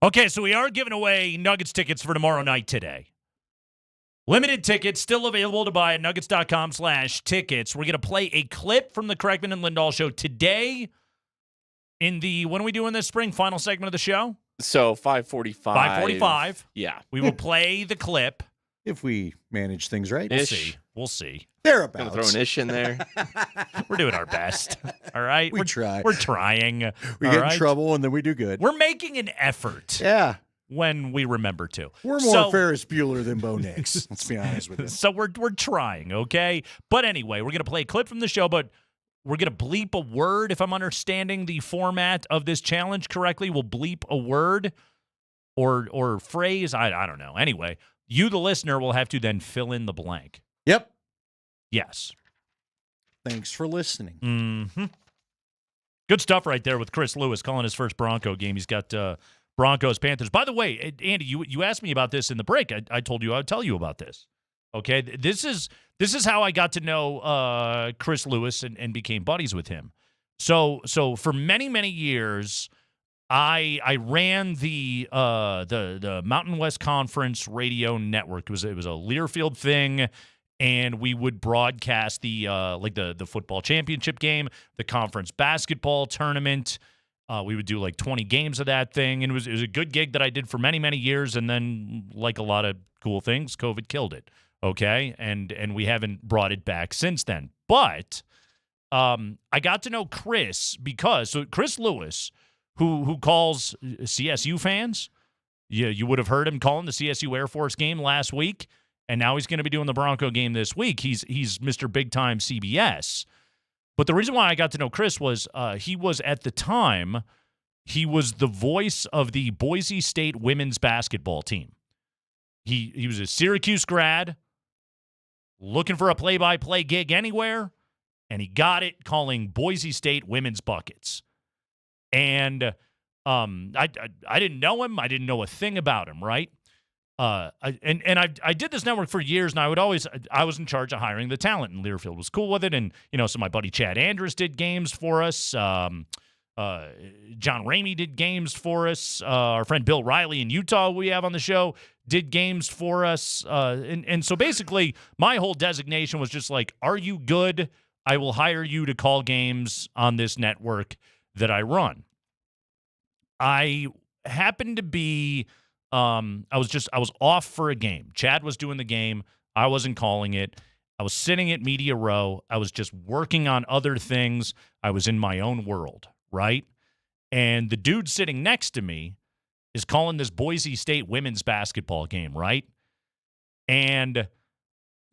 Okay, so we are giving away Nuggets tickets for tomorrow night today. Limited tickets still available to buy at nuggets.com/tickets. We're going to play a clip from the Kreckman and Lindahl show today in the, when are we doing this, Spring? Final segment of the show? So 5:45. 5:45. Yeah. We will play the clip. If we manage things right. We'll see. Thereabouts. Gonna throw an ish in there. We're doing our best. All right? We try. We're trying. We get in trouble, and then we do good. We're making an effort. Yeah. When we remember to. We're more Ferris Bueller than Bo Nix. Let's be honest with you. So we're trying, okay? But anyway, we're going to play a clip from the show, but we're going to bleep a word. If I'm understanding the format of this challenge correctly, we'll bleep a word or phrase. I don't know. Anyway, you, the listener, will have to then fill in the blank. Yep. Yes. Thanks for listening. Mm-hmm. Good stuff right there with Chris Lewis calling his first Bronco game. He's got Broncos, Panthers. By the way, Andy, you asked me about this in the break. I told you I would tell you about this. Okay, this is how I got to know Chris Lewis and became buddies with him. So for many years, I ran the Mountain West Conference radio network. It was a Learfield thing. And we would broadcast the football championship game, the conference basketball tournament. We would do like 20 games of that thing, and it was a good gig that I did for many years. And then, like a lot of cool things, COVID killed it. Okay, and we haven't brought it back since then. But I got to know Chris because Chris Lewis, who calls CSU fans. You would have heard him calling the CSU Air Force game last week. And now he's going to be doing the Bronco game this week. He's Mr. Big Time CBS. But the reason why I got to know Chris was he was, at the time, he was the voice of the Boise State women's basketball team. He was a Syracuse grad, looking for a play-by-play gig anywhere, and he got it calling Boise State women's buckets. And I didn't know him. I didn't know a thing about him, right? I did this network for years, and I was in charge of hiring the talent, and Learfield was cool with it. And, so my buddy Chad Andrus did games for us. John Ramey did games for us. Our friend Bill Riley in Utah, we have on the show, did games for us. And so basically my whole designation was just like, are you good? I will hire you to call games on this network that I run. I happened to be I was off for a game. Chad was doing the game. I wasn't calling it. I was sitting at Media Row. I was just working on other things. I was in my own world, right? And the dude sitting next to me is calling this Boise State women's basketball game, right? And,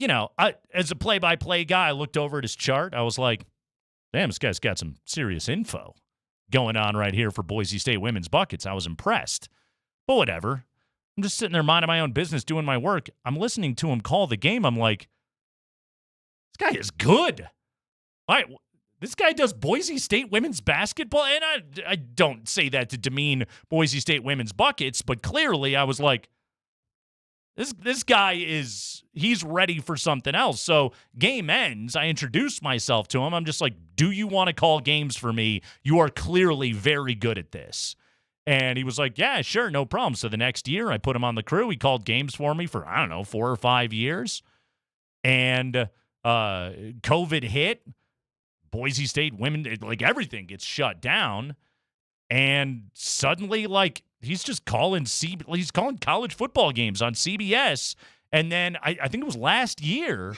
I, as a play-by-play guy, I looked over at his chart. I was like, damn, this guy's got some serious info going on right here for Boise State women's buckets. I was impressed. But whatever. I'm just sitting there minding my own business, doing my work. I'm listening to him call the game. I'm like, this guy is good. All right, this guy does Boise State women's basketball. And I don't say that to demean Boise State women's buckets, but clearly I was like, this guy he's ready for something else. So game ends. I introduce myself to him. I'm just like, do you want to call games for me? You are clearly very good at this. And he was like, yeah, sure, no problem. So the next year I put him on the crew. He called games for me for, 4 or 5 years. And COVID hit. Boise State women, everything gets shut down. And suddenly, he's just calling he's calling college football games on CBS. And then I think it was last year,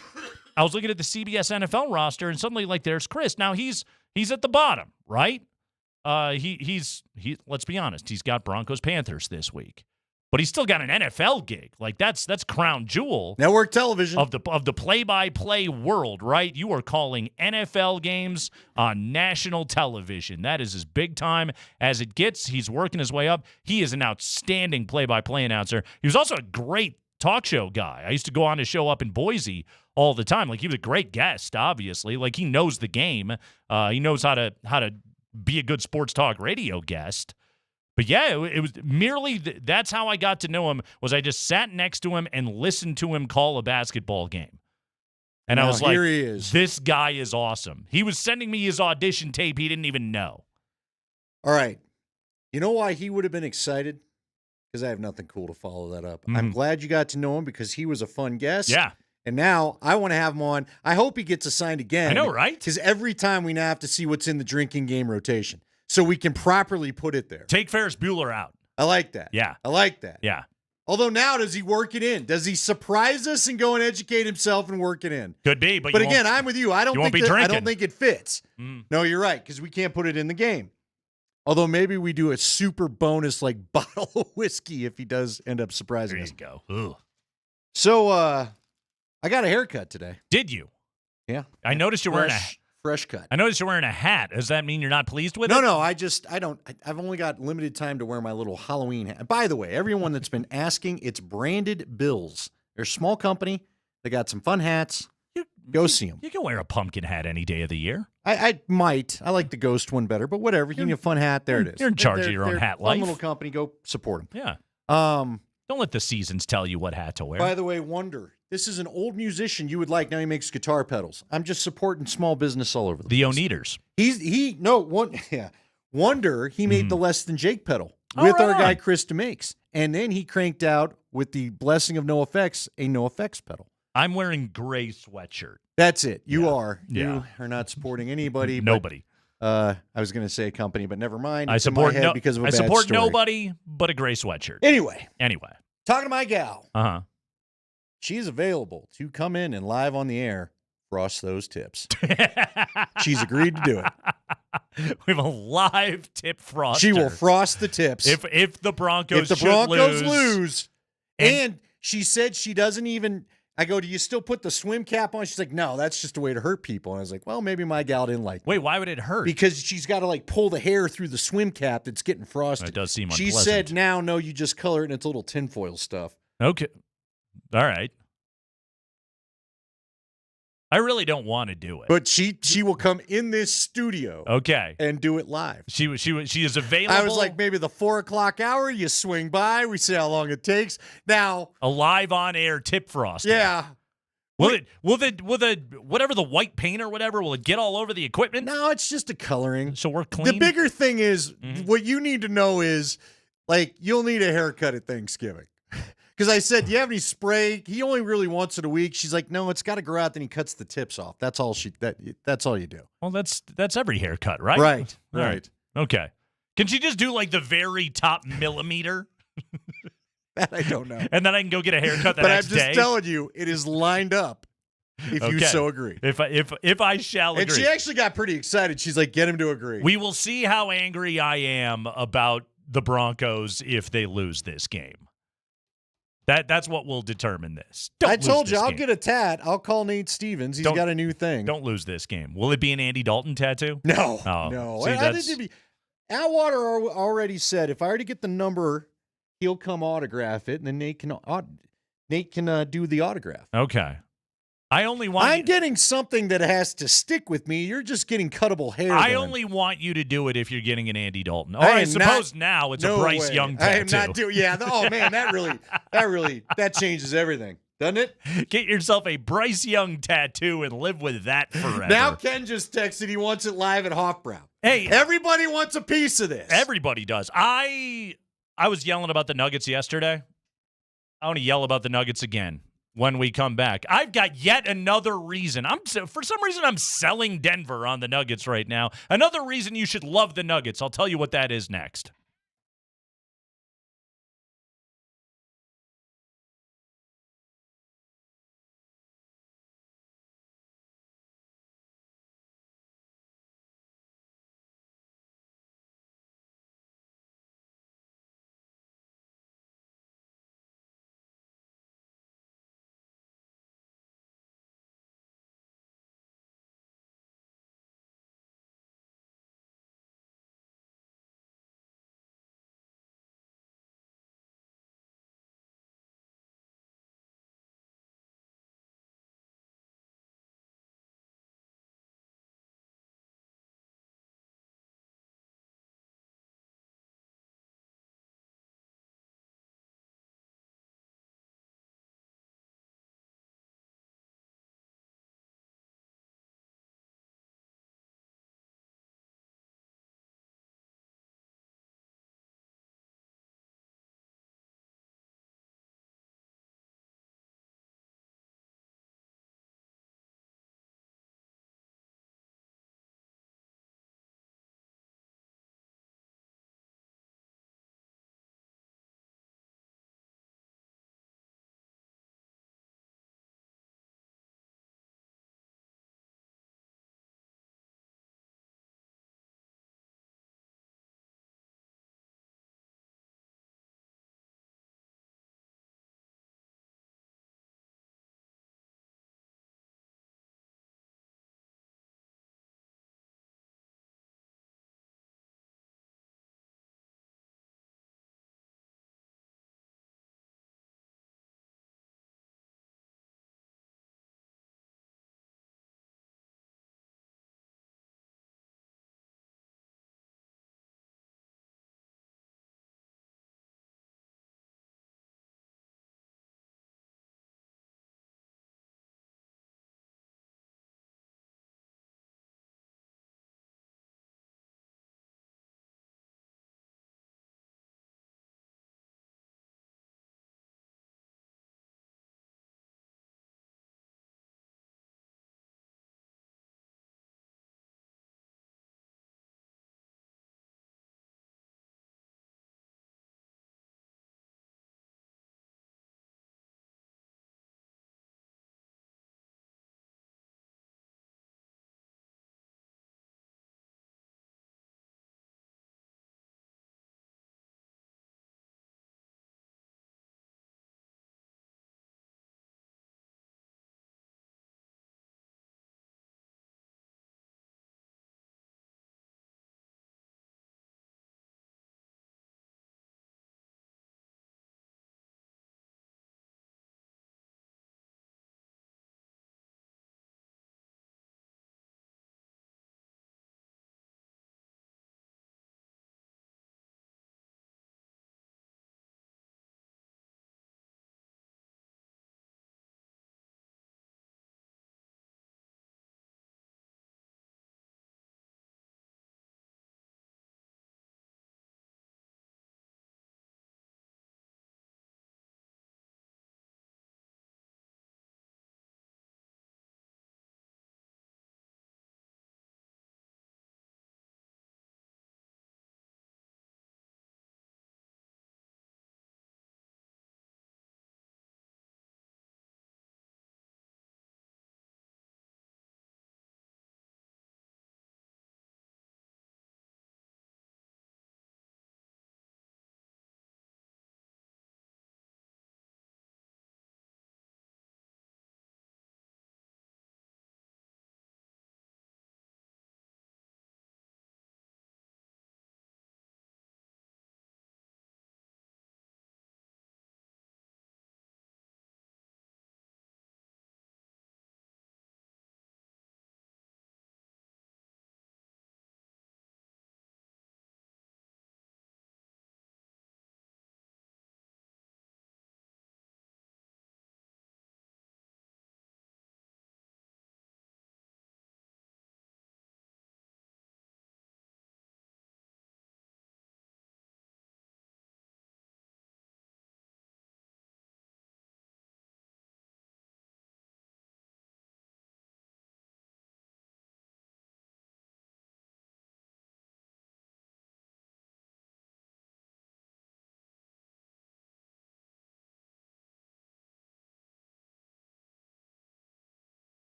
I was looking at the CBS NFL roster, and suddenly, there's Chris. Now he's at the bottom, right? He's let's be honest, he's got Broncos Panthers this week, but he's still got an NFL gig. That's crown jewel network television of the play-by-play world, right? You are calling NFL games on national television. That is as big time as it gets. He's working his way up. He is an outstanding play-by-play announcer. He was also a great talk show guy. I used to go on his show up in Boise all the time. He was a great guest, obviously. He knows the game. He knows how to be a good sports talk radio guest. But yeah, it was merely that's how I got to know him, was I just sat next to him and listened to him call a basketball game. And I was like, here he is. This guy is awesome. He was sending me his audition tape he didn't even know. All right. You know why he would have been excited? because I have nothing cool to follow that up. I'm glad you got to know him because he was a fun guest. Yeah. And now I want to have him on. I hope he gets assigned again. I know, right? Because every time we now have to see what's in the drinking game rotation so we can properly put it there. Take Ferris Bueller out. I like that. Yeah. I like that. Yeah. Although now, does he work it in? Does he surprise us and go and educate himself and work it in? Could be, but again, I'm with you. I don't think it fits. Mm. No, you're right, because we can't put it in the game. Although maybe we do a super bonus like bottle of whiskey if he does end up surprising us. There you go. Ugh. So I got a haircut today. Did you? Yeah. I noticed you're wearing a fresh cut. I noticed you're wearing a hat. Does that mean you're not pleased with it? No. I've only got limited time to wear my little Halloween hat. By the way, everyone that's been asking, it's Branded Bills. They're a small company. They got some fun hats. Go see them. You can wear a pumpkin hat any day of the year. I might. I like the ghost one better, but whatever. You need a fun hat. There it is. You're in charge of your own hat life. Fun little company. Go support them. Yeah. Don't let the seasons tell you what hat to wear. By the way, Wonder. This is an old musician you would like. Now he makes guitar pedals. I'm just supporting small business all over the place. The Oneaters. Wonder, he made the Less Than Jake pedal Oh, with right our guy on. Chris DeMakes. And then he cranked out, with the blessing of NoFX, a NoFX pedal. I'm wearing gray sweatshirt. That's it. You are. Yeah. You are not supporting anybody. but, Nobody. I was going to say a company, but never mind. I It's in my support head because of a I bad support story. nobody but a gray sweatshirt. Anyway, Talking to my gal. Uh-huh. She's available to come in and live on the air frost those tips. She's agreed to do it. We have a live tip froster. She will frost the tips. If the Broncos lose. And she said she doesn't even I go, do you still put the swim cap on? She's like, no, that's just a way to hurt people. And I was like, well, maybe my gal didn't like it. Wait, why would it hurt? Because she's got to like pull the hair through the swim cap that's getting frosted. It does seem She unpleasant. said, now, no, you just color it and it's a little tinfoil stuff. Okay. All right. I really don't want to do it. But she will come in this studio. Okay. And do it live. She is available. I was like, maybe the 4 o'clock hour, you swing by, we see how long it takes. Now, a live on air tip frost. Yeah. Will the whatever the white paint or whatever, will it get all over the equipment? No, it's just a coloring. So we're clean. The bigger thing is what you need to know is like you'll need a haircut at Thanksgiving. Because I said, do you have any spray? He only really wants it a week. She's like, no, it's got to grow out. Then he cuts the tips off. That's all that's all you do. Well, that's every haircut, right? Right. All right. Okay. Can she just do like the very top millimeter? That I don't know. And then I can go get a haircut the but next I'm just day? telling you, it is lined up. If you Okay. so agree. If I shall And agree. she actually got pretty excited. She's like, get him to agree. We will see how angry I am about the Broncos if they lose this game. That's what will determine this. I told you, I'll get a tat. I'll call Nate Stevens. He's got a new thing. Don't lose this game. Will it be an Andy Dalton tattoo? No. Oh, No. see, I that's- think Atwater already said if I already get the number, he'll come autograph it, and then Nate can do the autograph. Okay. I only want I'm getting something that has to stick with me. You're just getting cuttable hair. I then. only want you to do it if you're getting an Andy Dalton. Or I I am suppose not- now it's no a Bryce way. Young I am tattoo. not doing. Yeah. Oh man, that changes everything, doesn't it? Get yourself a Bryce Young tattoo and live with that forever. Now Ken just texted he wants it live at Hofbrau. Hey, everybody wants a piece of this. Everybody does. I was yelling about the Nuggets yesterday. I want to yell about the Nuggets again when we come back. I've got yet another reason. For some reason, I'm selling Denver on the Nuggets right now. Another reason you should love the Nuggets. I'll tell you what that is next.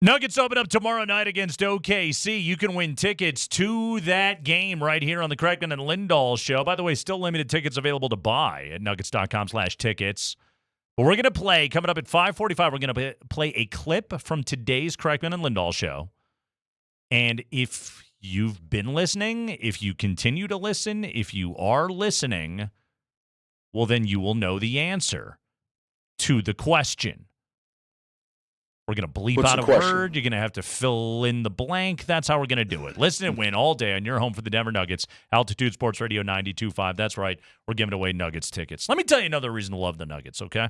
Nuggets open up tomorrow night against OKC. You can win tickets to that game right here on the Kreckman and Lindahl Show. By the way, still limited tickets available to buy at nuggets.com/tickets. But we're going to play, coming up at 5:45, we're going to play a clip from today's Kreckman and Lindahl Show. And if you've been listening, if you continue to listen, if you are listening, well, then you will know the answer to the question. We're going to bleep out a word. You're going to have to fill in the blank. That's how we're going to do it. Listen and win all day on your home for the Denver Nuggets. Altitude Sports Radio 92.5. That's right. We're giving away Nuggets tickets. Let me tell you another reason to love the Nuggets, okay?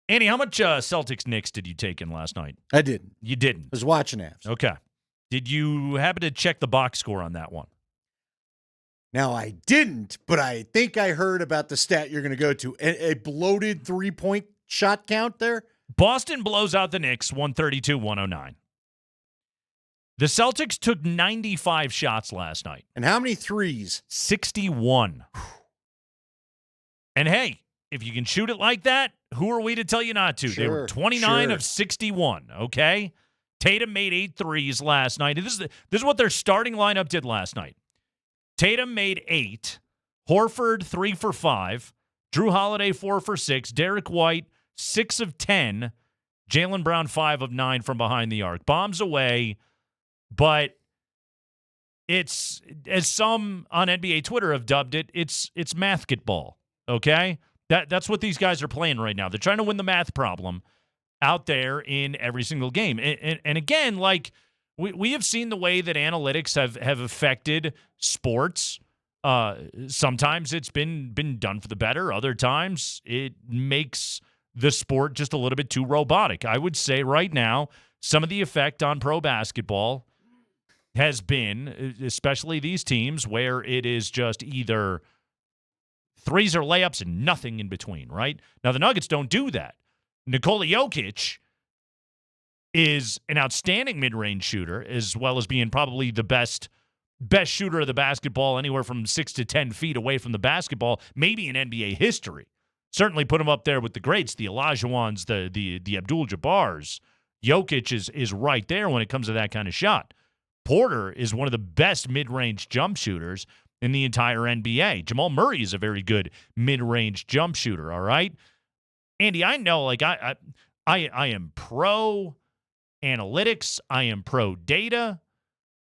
Andy, how much Celtics-Knicks did you take in last night? I didn't. You didn't? I was watching Avs. Okay. Did you happen to check the box score on that one? Now, I didn't, but I think I heard about the stat you're going to go to. A bloated three-point shot count there? Boston blows out the Knicks 132-109. The Celtics took 95 shots last night. And how many threes? 61. And hey, if you can shoot it like that, who are we to tell you not to? They were 29 of 61, okay? Tatum made 8 threes last night. And this is what their starting lineup did last night. Tatum made 8. Horford, 3 for 5. Drew Holiday, 4 for 6. Derek White, 6 of 10. Jaylen Brown, 5 of 9 from behind the arc. Bombs away, but it's, as some on NBA Twitter have dubbed it, it's mathketball, okay? That's what these guys are playing right now. They're trying to win the math problem out there in every single game. And again, like, we have seen the way that analytics have affected sports. Sometimes it's been done for the better. Other times it makes the sport just a little bit too robotic. I would say right now, some of the effect on pro basketball has been, especially these teams, where it is just either threes or layups and nothing in between, right? Now, the Nuggets don't do that. Nikola Jokic is an outstanding mid-range shooter, as well as being probably the best shooter of the basketball, anywhere from 6 to 10 feet away from the basketball, maybe in NBA history. Certainly put him up there with the greats, the Olajuwons, the Abdul-Jabbars. Jokic is right there when it comes to that kind of shot. Porter is one of the best mid-range jump shooters in the entire NBA. Jamal Murray is a very good mid-range jump shooter, all right? Andy, I know, like, I am pro analytics. I am pro data.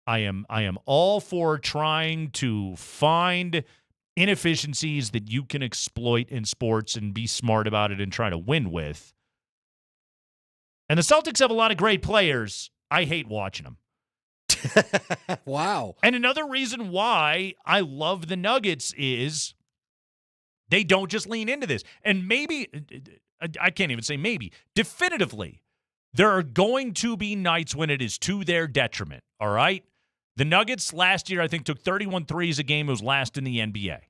I am all for trying to find inefficiencies that you can exploit in sports and be smart about it and try to win with. And the Celtics have a lot of great players. I hate watching them. Wow. And another reason why I love the Nuggets is they don't just lean into this. And maybe, I can't even say maybe, definitively, there are going to be nights when it is to their detriment, all right? The Nuggets last year, I think, took 31 threes a game. It was last in the NBA.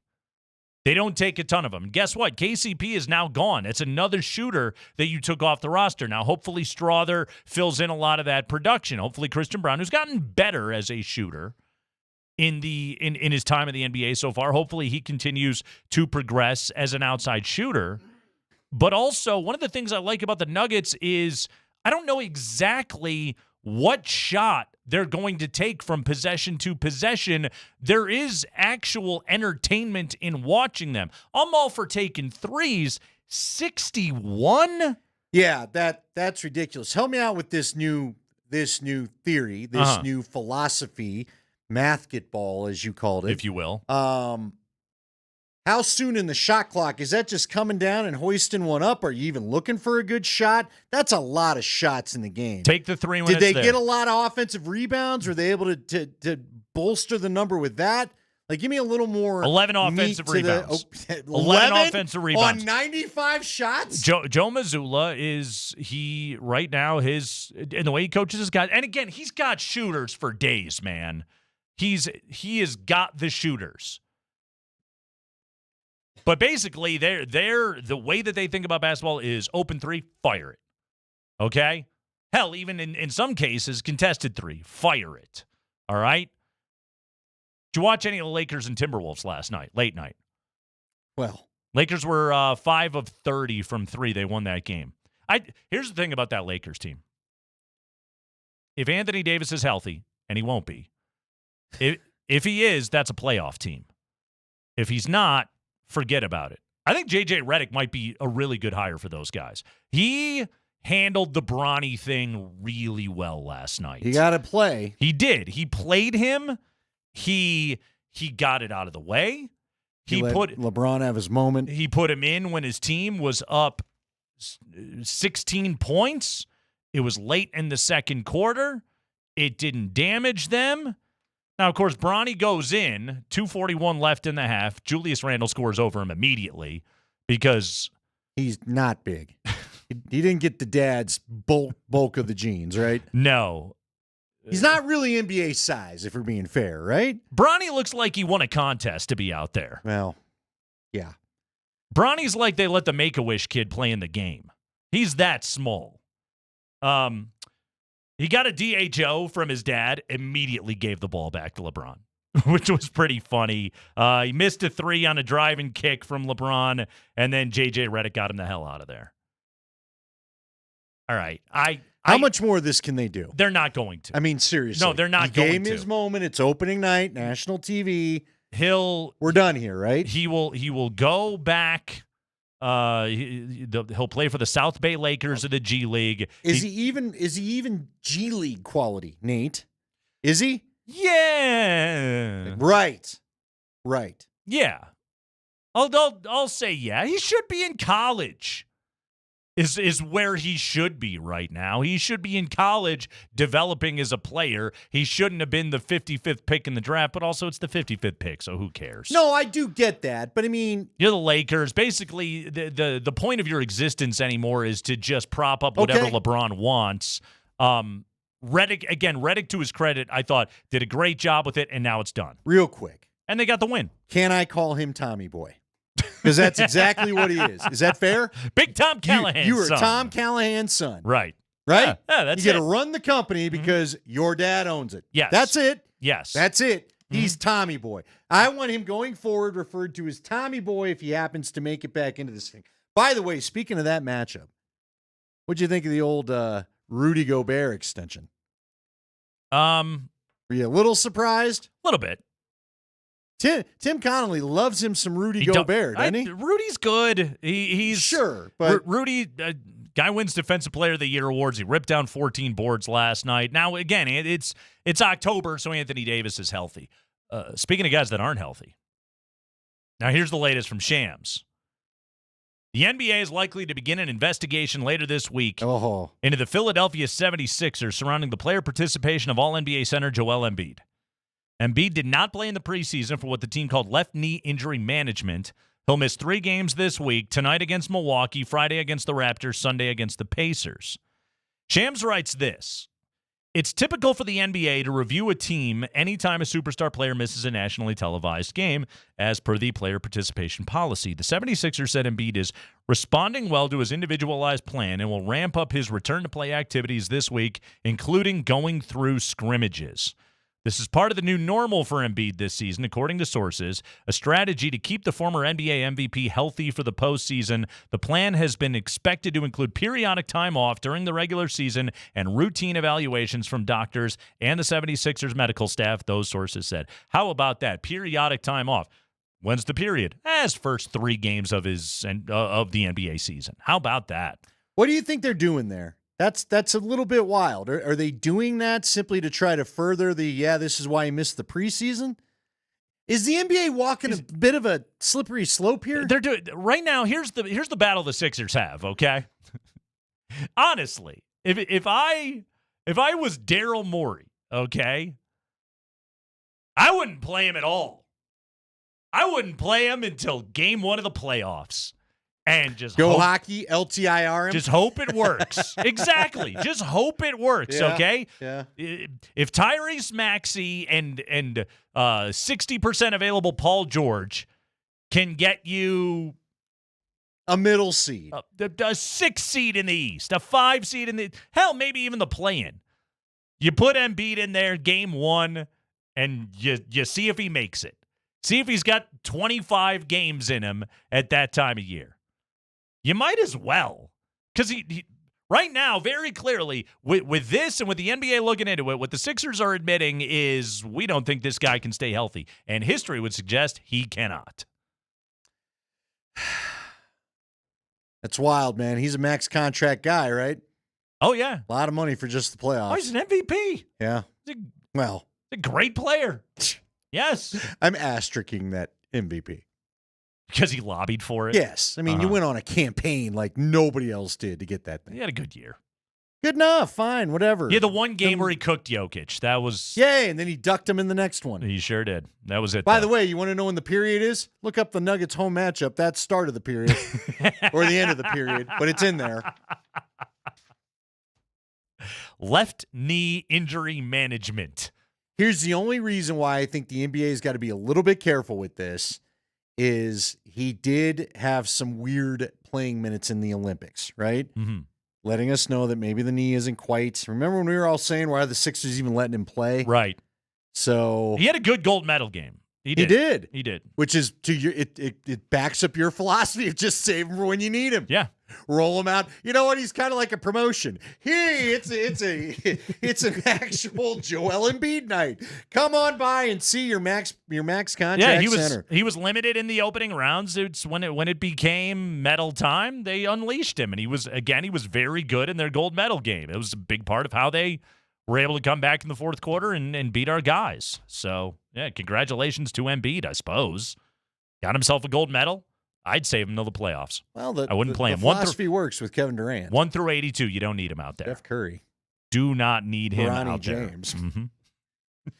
They don't take a ton of them. And guess what? KCP is now gone. It's another shooter that you took off the roster. Now, hopefully Strawther fills in a lot of that production. Hopefully Christian Braun, who's gotten better as a shooter in his time in the NBA so far, hopefully he continues to progress as an outside shooter. But also, one of the things I like about the Nuggets is I don't know exactly what shot they're going to take from possession to possession. There is actual entertainment in watching them. I'm all for taking threes. 61? Yeah, that's ridiculous. Help me out with this new theory, this new philosophy, mathketball, as you called it, if you will. How soon in the shot clock? Is that just coming down and hoisting one up? Are you even looking for a good shot? That's a lot of shots in the game. Take the three when Did it's they there. get a lot of offensive rebounds? Were they able to bolster the number with that? Like, give me a little more. 11 offensive rebounds. 11 offensive rebounds on 95 shots. Joe Mazzulla is right now in the way he coaches his guys. And again, he's got shooters for days, man. He has got the shooters. But basically, the way that they think about basketball is open three, fire it. Okay? Hell, even in some cases, contested three, fire it. All right? Did you watch any of the Lakers and Timberwolves last night, late night? Well, Lakers were 5 of 30 from three. They won that game. Here's the thing about that Lakers team. if Anthony Davis is healthy, and he won't be, if he is, that's a playoff team. If he's not, forget about it. I think J.J. Redick might be a really good hire for those guys. He handled the Bronny thing really well last night. He got to play. He did. He played him. He got it out of the way. He let LeBron have his moment. He put him in when his team was up 16 points. It was late in the second quarter. It didn't damage them. Now, of course, Bronny goes in, 2:41 left in the half. Julius Randle scores over him immediately because he's not big. He didn't get the dad's bulk of the jeans, right? No. He's not really NBA size, if we're being fair, right? Bronny looks like he won a contest to be out there. Well, yeah. Bronny's like they let the Make-A-Wish kid play in the game. He's that small. He got a DHO from his dad, immediately gave the ball back to LeBron, which was pretty funny. He missed a 3 on a driving kick from LeBron, and then J.J. Redick got him the hell out of there. All right. How much more of this can they do? They're not going to. I mean, seriously. No, they're not going to. He gave his moment. It's opening night, national TV. We're done here, right? He will go back. He'll play for the South Bay Lakers of the G League. Is he even G League quality, Nate? Is he? Yeah. Right. Yeah. I'll say yeah. He should be in college. Is where he should be right now. He should be in college developing as a player. He shouldn't have been the 55th pick in the draft, but also it's the 55th pick, so who cares? No, I do get that, but I mean, you're the Lakers. Basically, the point of your existence anymore is to just prop up whatever LeBron wants. Redick, to his credit, I thought did a great job with it, and now it's done. Real quick. And they got the win. Can I call him Tommy Boy? Because that's exactly what he is. Is that fair? Big Tom Callahan's You are son. Tom Callahan's son. Right. Right? Yeah, that's you got it. to run the company because your dad owns it. Yes. That's it. Yes. That's it. He's Tommy Boy. I want him going forward referred to as Tommy Boy if he happens to make it back into this thing. By the way, speaking of that matchup, what'd you think of the old Rudy Gobert extension? Were you a little surprised? A little bit. Tim Connolly loves him some Rudy Gobert, doesn't he? Rudy's good. He's sure, but Rudy, guy wins Defensive Player of the Year awards. He ripped down 14 boards last night. Now again, it's October, so Anthony Davis is healthy. Speaking of guys that aren't healthy, now here's the latest from Shams. The NBA is likely to begin an investigation later this week into the Philadelphia 76ers surrounding the player participation of All-NBA center Joel Embiid. Embiid did not play in the preseason for what the team called left knee injury management. He'll miss 3 games this week, tonight against Milwaukee, Friday against the Raptors, Sunday against the Pacers. Shams writes this. It's typical for the NBA to review a team anytime a superstar player misses a nationally televised game, as per the player participation policy. The 76ers said Embiid is responding well to his individualized plan and will ramp up his return-to-play activities this week, including going through scrimmages. This is part of the new normal for Embiid this season, according to sources, a strategy to keep the former NBA MVP healthy for the postseason. The plan has been expected to include periodic time off during the regular season and routine evaluations from doctors and the 76ers medical staff, those sources said. How about that? Periodic time off. When's the period? As first 3 games of the NBA season. How about that? What do you think they're doing there? That's a little bit wild. Are they doing that simply to try to further this is why he missed the preseason? Is the NBA walking a bit of a slippery slope here? They're doing right now. Here's the battle the Sixers have. Okay, honestly, if I was Daryl Morey, okay, I wouldn't play him at all. I wouldn't play him until game 1 of the playoffs. And just hockey, LTIR him. Just hope it works. Exactly. Just hope it works, okay? Yeah. If Tyrese Maxey and 60% available Paul George can get you a middle seed, a 6 seed in the East, a 5 seed in the hell, maybe even the play-in. You put Embiid in there game 1, and you see if he makes it. See if he's got 25 games in him at that time of year. You might as well, because Right now, very clearly, with this and with the NBA looking into it, what the Sixers are admitting is we don't think this guy can stay healthy. And history would suggest he cannot. That's wild, man. He's a max contract guy, right? Oh, yeah. A lot of money for just the playoffs. Oh, he's an MVP. Yeah. Well, he's a great player. Yes. I'm asterisking that MVP. Because he lobbied for it? Yes. I mean, you went on a campaign like nobody else did to get that thing. He had a good year. Good enough. Fine. Whatever. Yeah, the one game where he cooked Jokic. That was... Yay, and then he ducked him in the next one. He sure did. That was it. By the way, you want to know when the period is? Look up the Nuggets home matchup. That's start of the period. Or the end of the period. But it's in there. Left knee injury management. Here's the only reason why I think the NBA's got to be a little bit careful with this is he did have some weird playing minutes in the Olympics, right? Mm-hmm. Letting us know that maybe the knee isn't quite. Remember when we were all saying why are the Sixers even letting him play? Right. So he had a good gold medal game. He did. Which is to your it backs up your philosophy of just save him for when you need him. Yeah. Roll him out. You know what? He's kind of like a promotion. Hey, it's an actual Joel Embiid night. Come on by and see your max contract center. He was limited in the opening rounds. It's when it became medal time, they unleashed him, and he was very good in their gold medal game. It was a big part of how they were able to come back in the fourth quarter and beat our guys. So yeah, congratulations to Embiid, I suppose. Got himself a gold medal. I'd save him till the playoffs. Well, I wouldn't play him. The philosophy works with Kevin Durant. 1 through 82, you don't need him out there. Steph Curry. Do not need him Bronny out James. there. Mm-hmm.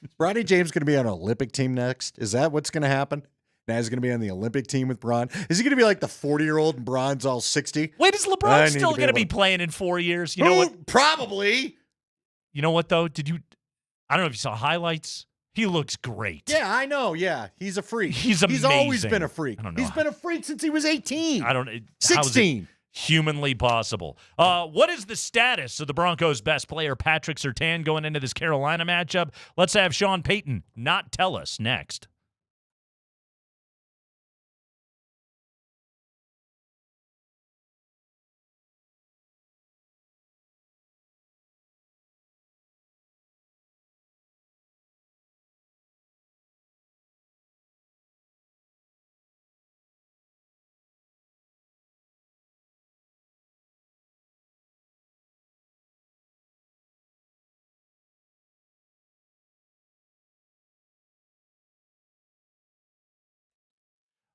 Is Bronny James going to be on an Olympic team next? Is that what's going to happen? Now he's going to be on the Olympic team with Bron. Is he going to be like the 40-year-old and Bron's all 60? Wait, is LeBron still going to be playing in 4 years? You know what? Probably. You know what, though? I don't know if you saw highlights. He looks great. Yeah, I know. Yeah, he's a freak. He's amazing. He's always been a freak. I don't know. He's been a freak since he was 18. 16. Humanly possible. What is the status of the Broncos' best player, Patrick Surtain, going into this Carolina matchup? Let's have Sean Payton not tell us next.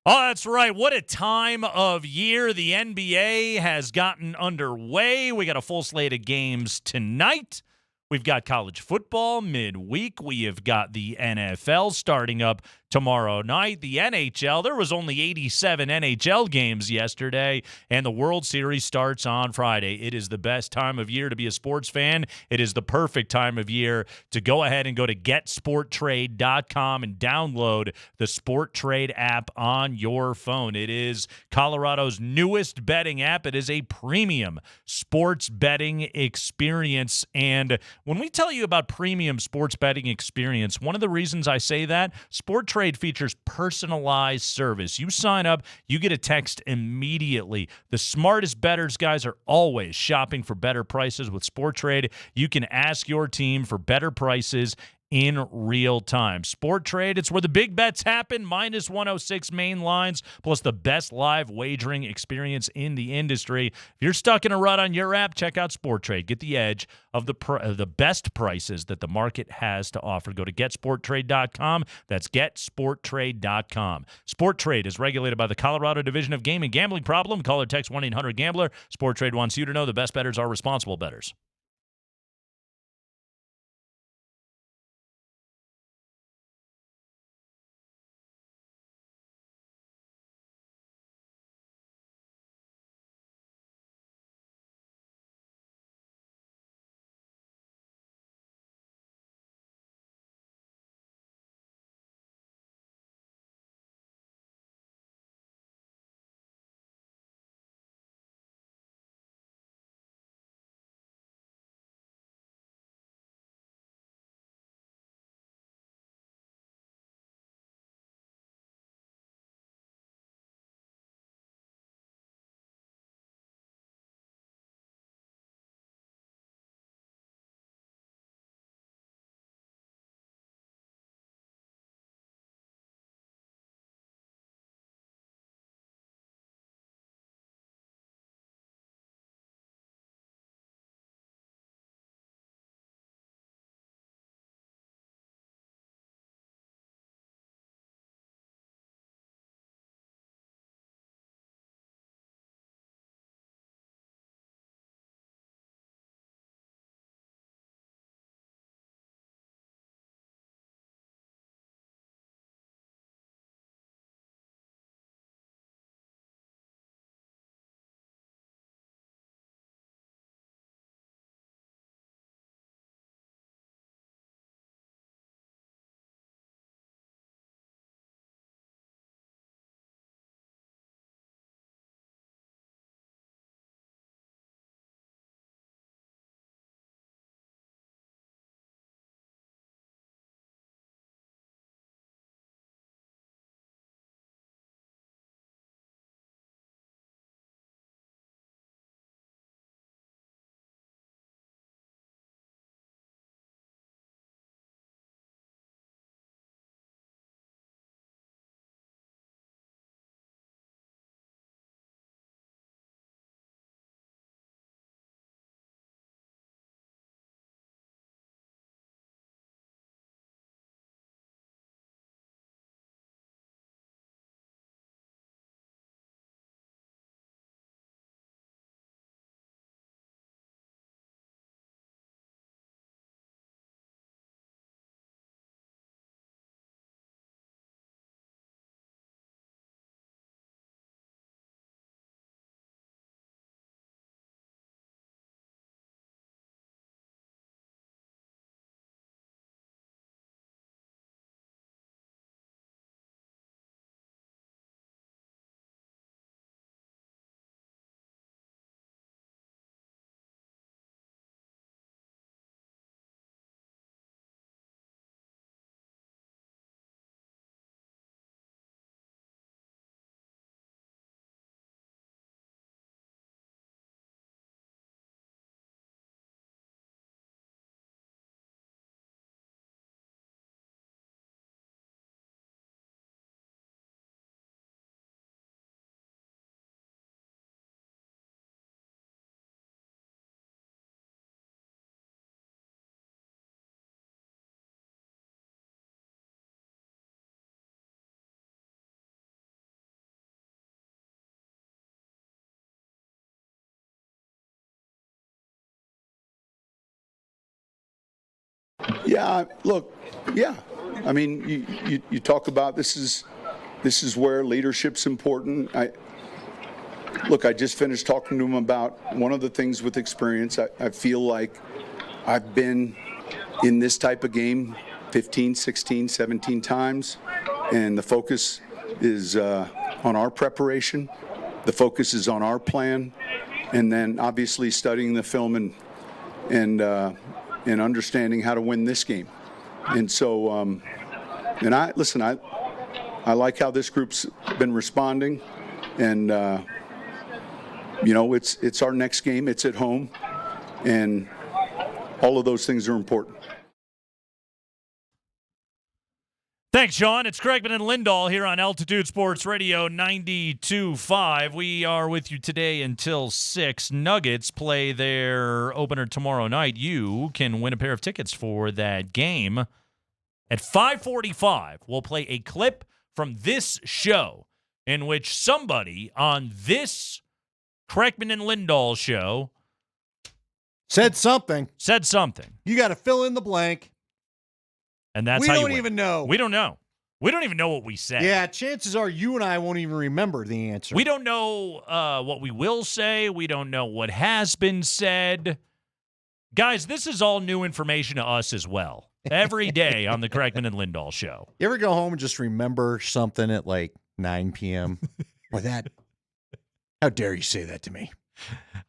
Oh, that's right. What a time of year. The NBA has gotten underway. We got a full slate of games tonight. We've got college football midweek. We have got the NFL starting up tomorrow night. The NHL, there was only 87 NHL games yesterday, and the World Series starts on Friday. It is the best time of year to be a sports fan. It is the perfect time of year to go ahead and go to getsporttrade.com and download the Sport Trade app on your phone. It is Colorado's newest betting app. It is a premium sports betting experience. And when we tell you about premium sports betting experience, one of the reasons I say that, Sport Trade features personalized service. You sign up, you get a text immediately. The smartest bettors, guys, are always shopping for better prices with Sport Trade. You can ask your team for better prices in real time. Sport Trade, it's where the big bets happen, minus 106 main lines, plus the best live wagering experience in the industry. If you're stuck in a rut on your app, check out Sport Trade. Get the edge of the best prices that the market has to offer. Go to getsporttrade.com. That's getsporttrade.com. Sport Trade is regulated by the Colorado Division of Gaming. Gambling problem? Call or text 1-800-GAMBLER. Sport Trade wants you to know the best bettors are responsible bettors. Yeah, look, yeah. I mean, you talk about this is where leadership's important. I just finished talking to him about one of the things with experience. I feel like I've been in this type of game 15, 16, 17 times, and the focus is on our preparation. The focus is on our plan, and then obviously studying the film and understanding how to win this game. And so, I like how this group's been responding, and it's our next game. It's at home, and all of those things are important. Thanks, Sean. It's Craigman and Lindahl here on Altitude Sports Radio 92.5. We are with you today until 6. Nuggets play their opener tomorrow night. You can win a pair of tickets for that game. At 5:45, we'll play a clip from this show in which somebody on this Craigman and Lindahl show said something. You got to fill in the blank. And that's we how don't you even know. We don't know. We don't even know what we said. Yeah, chances are you and I won't even remember the answer. We don't know what we will say. We don't know what has been said. Guys, this is all new information to us as well. Every day on the Craigman and Lindahl show. You ever go home and just remember something at like 9 p.m.? Or that? How dare you say that to me?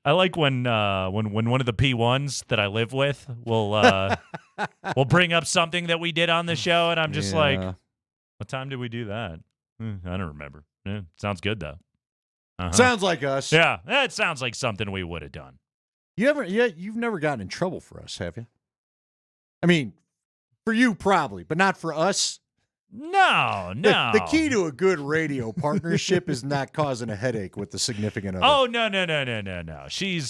I like when one of the P1s that I live with will bring up something that we did on the show, and I'm just like, what time did we do that? I don't remember. Sounds good though. Sounds like us. Yeah, it sounds like something we would have done. You've never gotten in trouble for us, have you? I mean, for you probably, but not for us. No. The key to a good radio partnership is not causing a headache with the significant other. Oh, no. She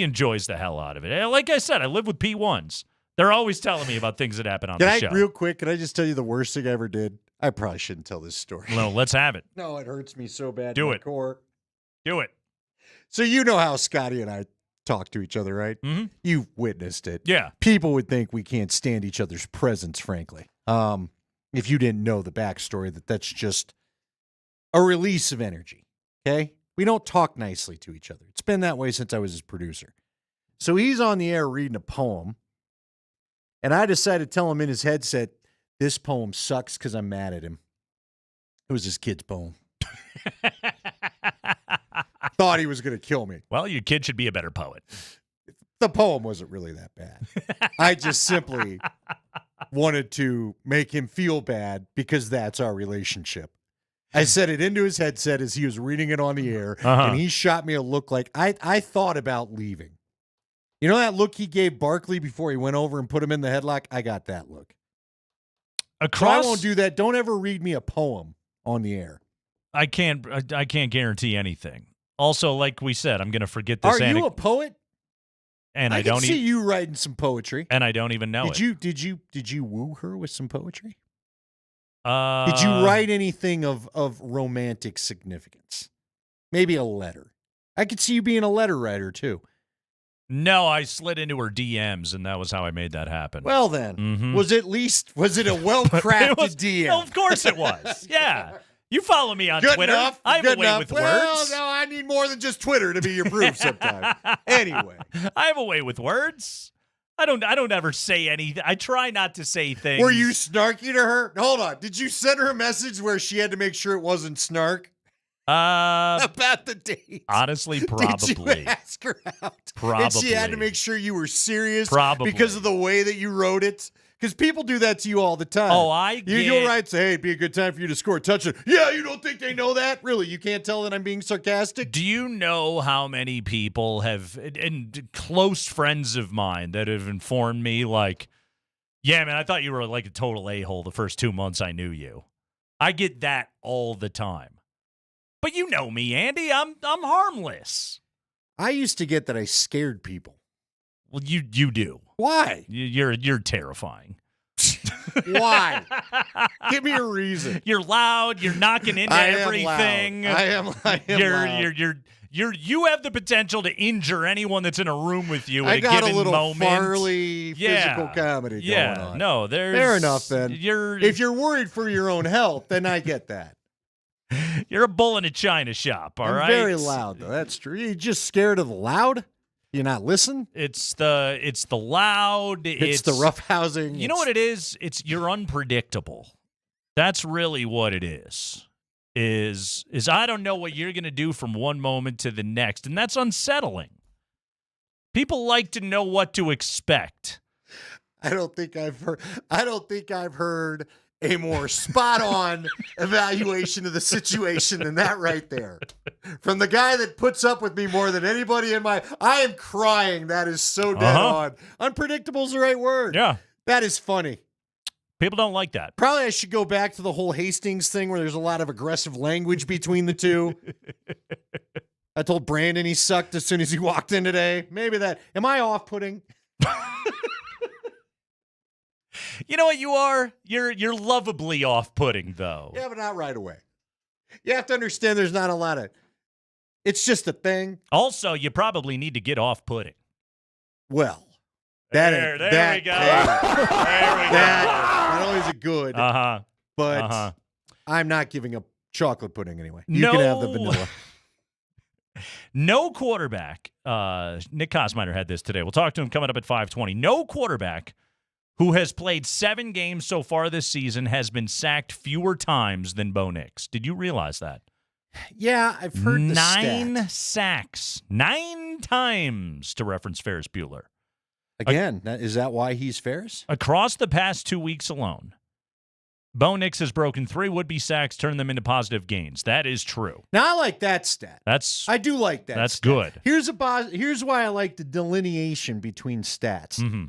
enjoys the hell out of it. Like I said, I live with P1s. They're always telling me about things that happen on the show. Real quick, can I just tell you the worst thing I ever did? I probably shouldn't tell this story. No, let's have it. No, it hurts me so bad. Do in it. My core. Do it. So you know how Scotty and I talk to each other, right? Mm-hmm. You've witnessed it. Yeah. People would think we can't stand each other's presence, frankly. If you didn't know the backstory, that's just a release of energy, okay? We don't talk nicely to each other. It's been that way since I was his producer. So he's on the air reading a poem, and I decided to tell him in his headset, this poem sucks because I'm mad at him. It was his kid's poem. Thought he was going to kill me. Well, your kid should be a better poet. The poem wasn't really that bad. I just simply wanted to make him feel bad because that's our relationship. I said it into his headset as he was reading it on the air, and he shot me a look like I thought about leaving. You know that look he gave Barkley before he went over and put him in the headlock? I got that look. So I won't do that. Don't ever read me a poem on the air. I can't guarantee anything. Also, like we said, I'm going to forget this. Are you a poet? And I can don't see you writing some poetry. And I don't even know it. Did you woo her with some poetry? Did Did you write anything of romantic significance? Maybe a letter. I could see you being a letter writer too. No, I slid into her DMs, and that was how I made that happen. Well, then, was it a well-crafted DM? Well, of course it was. Yeah. You follow me on Twitter. Enough. I have Good a way enough. with well, words. No, I need more than just Twitter to be your proof sometime. Anyway. I have a way with words. I don't ever say anything. I try not to say things. Were you snarky to her? Hold on. Did you send her a message where she had to make sure it wasn't snark? About the date. Honestly, probably. Did you ask her out? Probably. And she had to make sure you were serious? Probably. Because of the way that you wrote it? Because people do that to you all the time. Oh, You'll write, say, hey, it'd be a good time for you to score a touchdown. Yeah, you don't think they know that? Really? You can't tell that I'm being sarcastic? Do you know how many people have, and close friends of mine that have informed me, like, yeah, man, I thought you were like a total a-hole the first 2 months I knew you. I get that all the time. But you know me, Andy. I'm harmless. I used to get that I scared people. Well, you do. Why? You're terrifying. Why? Give me a reason. You're loud. You're knocking into everything. I am loud. you have the potential to injure anyone that's in a room with you at I got given a little moment. Farley physical comedy going on. No, there's fair enough then. If you're worried for your own health, then I get that. You're a bull in a china shop, all right? I'm very loud though. That's true. You're just scared of the loud? You not listen? It's the loud. It's the roughhousing. You know what it is? You're unpredictable. That's really what it is. Is I don't know what you're going to do from one moment to the next, and that's unsettling. People like to know what to expect. I don't think I've heard a more spot-on evaluation of the situation than that right there. From the guy that puts up with me more than anybody I am crying. That is so dead on. Unpredictable is the right word. Yeah. That is funny. People don't like that. Probably I should go back to the whole Hastings thing where there's a lot of aggressive language between the two. I told Brandon he sucked as soon as he walked in today. Maybe that. Am I off-putting? You know what you are? You're lovably off-putting, though. Yeah, but not right away. You have to understand there's not a lot of... It's just a thing. Also, you probably need to get off-putting. Well, there we go. There we go. Not only is it good, but I'm not giving up chocolate pudding anyway. You can have the vanilla. No quarterback. Nick Kosmider had this today. We'll talk to him coming up at 5:20. No quarterback who has played 7 games so far this season has been sacked fewer times than Bo Nix. Did you realize that? Yeah, I've heard the 9 stat. sacks. 9 times, to reference Ferris Bueller. Again, is that why he's Ferris? Across the past 2 weeks alone, Bo Nix has broken 3 would-be sacks, turned them into positive gains. That is true. Now, I like that stat. I do like that. That's stat. good. Here's why I like the delineation between stats. Mm-hmm.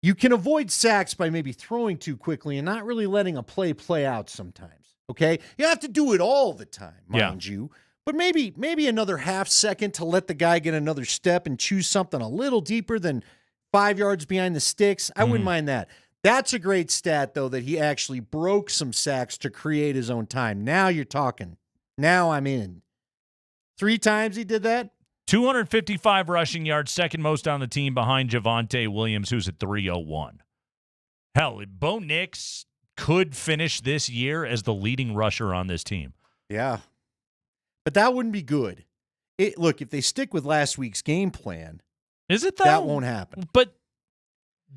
You can avoid sacks by maybe throwing too quickly and not really letting a play out sometimes. Okay? You don't have to do it all the time, mind you. But maybe another half second to let the guy get another step and choose something a little deeper than 5 yards behind the sticks. I wouldn't mind that. That's a great stat, though, that he actually broke some sacks to create his own time. Now you're talking. Now I'm in. 3 times he did that? 255 rushing yards, second most on the team behind Javonte Williams, who's at 301. Hell, Bo Nix could finish this year as the leading rusher on this team. Yeah. But that wouldn't be good. Look, if they stick with last week's game plan, is it though? That won't happen. But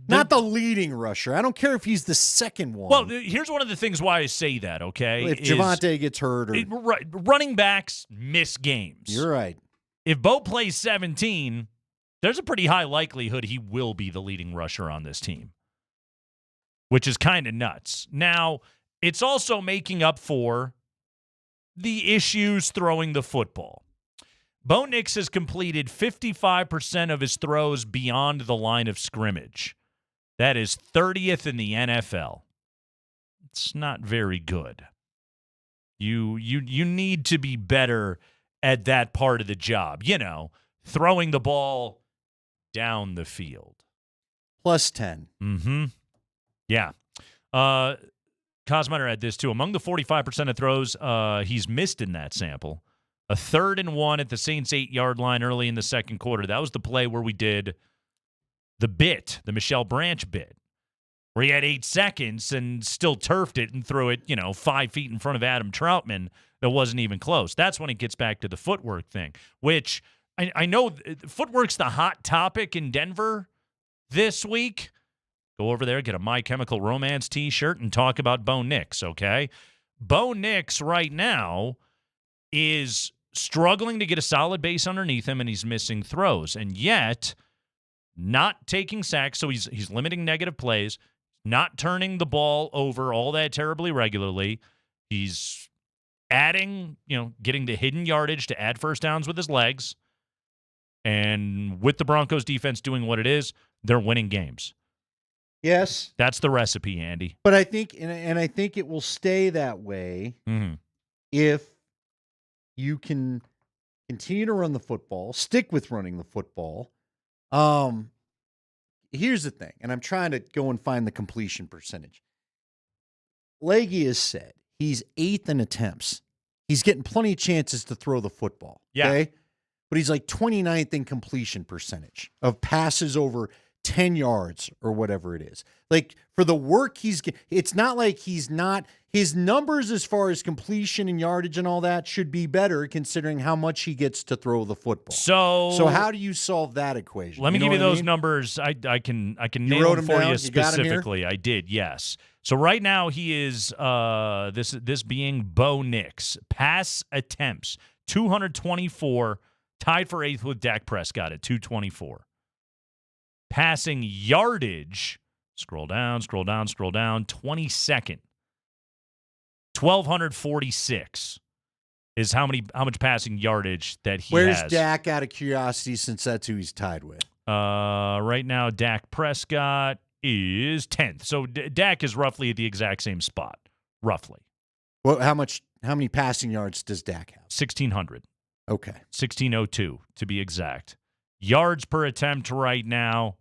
not the leading rusher. I don't care if he's the second one. Well, here's one of the things why I say that, okay? If Javonte gets hurt. Running backs miss games. You're right. If Bo plays 17, there's a pretty high likelihood he will be the leading rusher on this team, which is kind of nuts. Now, it's also making up for the issues throwing the football. Bo Nix has completed 55% of his throws beyond the line of scrimmage. That is 30th in the NFL. It's not very good. You need to be better at that part of the job. You know, throwing the ball down the field. Plus 10. Mm-hmm. Yeah. Kosmider had this too. Among the 45% of throws he's missed in that sample, a 3rd and 1 at the Saints 8-yard line early in the second quarter. That was the play where we did the Michelle Branch bit, where he had 8 seconds and still turfed it and threw it, 5 feet in front of Adam Troutman. That wasn't even close. That's when it gets back to the footwork thing, which I know footwork's the hot topic in Denver this week. Go over there, get a My Chemical Romance t-shirt, and talk about Bo Nix, okay? Bo Nix right now is struggling to get a solid base underneath him, and he's missing throws. And yet, not taking sacks, so he's limiting negative plays, not turning the ball over all that terribly regularly. He's adding, getting the hidden yardage to add first downs with his legs. And with the Broncos defense doing what it is, they're winning games. Yes. That's the recipe, Andy. But I think, and I think it will stay that way if you can continue to run the football, stick with running the football. Here's the thing, and I'm trying to go and find the completion percentage. Leggy has said he's 8th in attempts. He's getting plenty of chances to throw the football. Yeah. Okay? but he's like 29th in completion percentage of passes over 10 yards or whatever it is. Like for the work it's not like he's not, his numbers as far as completion and yardage and all that should be better considering how much he gets to throw the football. So how do you solve that equation? Let me give you those numbers. I can nail them for you specifically. I did, yes. So right now he is this being Bo Nix. Pass attempts 224, tied for 8th with Dak Prescott at 224. Passing yardage, scroll down, 22nd. 1,246 is how much passing yardage that he has. Where's Dak, out of curiosity, since that's who he's tied with? Right now, Dak Prescott is 10th. So Dak is roughly at the exact same spot, roughly. Well, how many passing yards does Dak have? 1,600. Okay. 1,602 to be exact. Yards per attempt right now,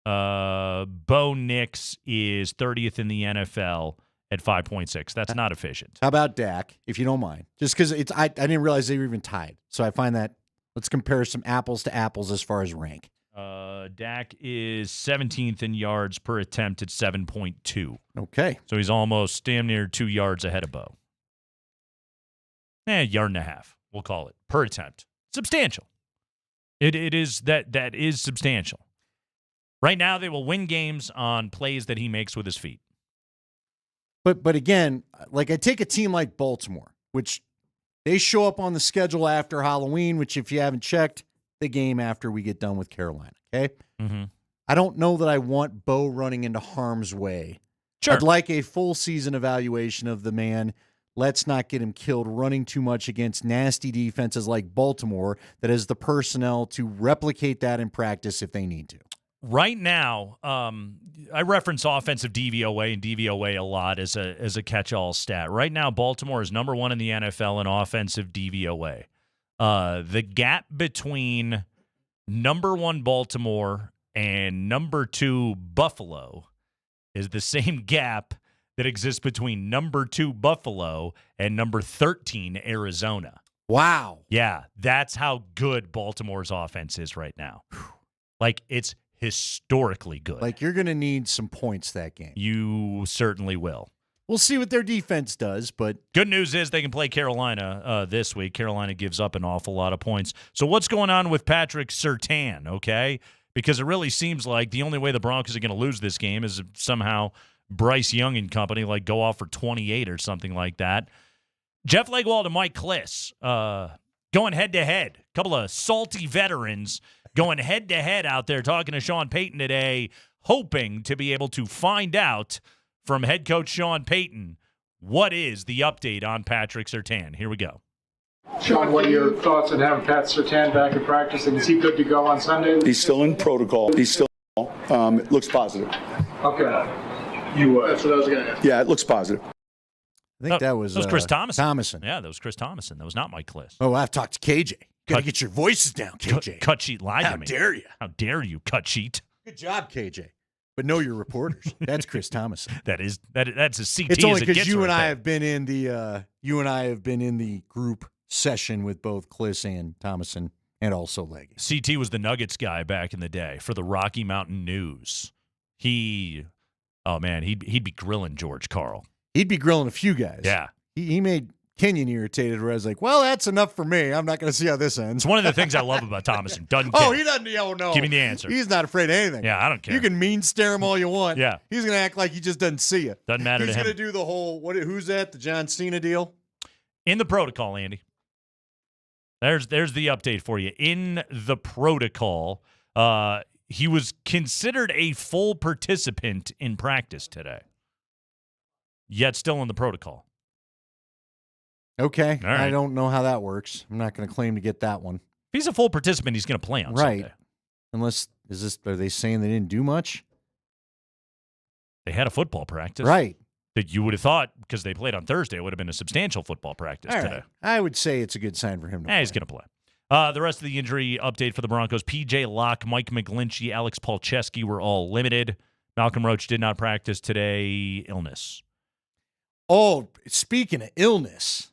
Bo Nix is 30th in the NFL at 5.6. That's not efficient. How about Dak, if you don't mind? Just because I didn't realize they were even tied. So I find that, let's compare some apples to apples as far as rank. Dak is 17th in yards per attempt at 7.2. Okay. So he's almost damn near 2 yards ahead of Bo. Yard and a half, we'll call it, per attempt. Substantial. It is that is substantial. Right now, they will win games on plays that he makes with his feet. But again, like I take a team like Baltimore, which they show up on the schedule after Halloween, which if you haven't checked, the game after we get done with Carolina, okay? Mm-hmm. I don't know that I want Bo running into harm's way. Sure. I'd like a full season evaluation of the man. Let's not get him killed running too much against nasty defenses like Baltimore that has the personnel to replicate that in practice if they need to. Right now, I reference offensive DVOA and DVOA a lot as a catch-all stat. Right now, Baltimore is number 1 in the NFL in offensive DVOA. The gap between number 1 Baltimore and number 2 Buffalo is the same gap that exists between number 2 Buffalo and number 13 Arizona. Wow. Yeah, that's how good Baltimore's offense is right now. Like, it's historically good. Like, you're going to need some points that game. You certainly will. We'll see what their defense does, but good news is they can play Carolina this week. Carolina gives up an awful lot of points. So what's going on with Patrick Surtain, okay? Because it really seems like the only way the Broncos are going to lose this game is if somehow Bryce Young and company go off for 28 or something like that. Jeff Legwold and Mike Klis going head-to-head. A couple of salty veterans going head-to-head out there talking to Sean Payton today, hoping to be able to find out from head coach Sean Payton what is the update on Patrick Surtain. Here we go. Sean, what are your thoughts on having Pat Surtain back in practice, and is he good to go on Sunday? He's still in protocol. It looks positive. Okay. That's what I was going to ask. Yeah, it looks positive. I think that was Chris Thomason. Yeah, that was Chris Thomason. That was not Mike Klis. Oh, I've talked to KJ. Got to get your voices down, KJ. Cut sheet lied to me. How dare you? How dare you, cut sheet? Good job, KJ. But know your reporters. That's Chris Thomason. That's as CT It's only as it gets. because you right and I there. have been in the group session with both Klis and Thomason, and also Leggy. CT was the Nuggets guy back in the day for the Rocky Mountain News. He'd be grilling George Karl. He'd be grilling a few guys. Yeah. He made Kenyon irritated where I was like, well, that's enough for me. I'm not going to see how this ends. It's one of the things I love about Thomason. Doesn't care. Oh, he doesn't. Oh, no. Give me the answer. He's not afraid of anything. Yeah, I don't care. You can mean stare him all you want. Yeah. He's going to act like he just doesn't see you. Doesn't matter to him. He's going to do the whole, who's that? The John Cena deal? In the protocol, Andy. There's the update for you. In the protocol, he was considered a full participant in practice today, yet still in the protocol. Okay. All right. I don't know how that works. I'm not going to claim to get that one. If he's a full participant, he's going to play on Sunday. Unless, are they saying they didn't do much? They had a football practice. Right. That you would have thought, because they played on Thursday, it would have been a substantial football practice All today. right. I would say it's a good sign for him to play. He's going to play. The rest of the injury update for the Broncos, P.J. Locke, Mike McGlinchey, Alex Palczewski were all limited. Malcolm Roach did not practice today. Illness. Oh, speaking of illness,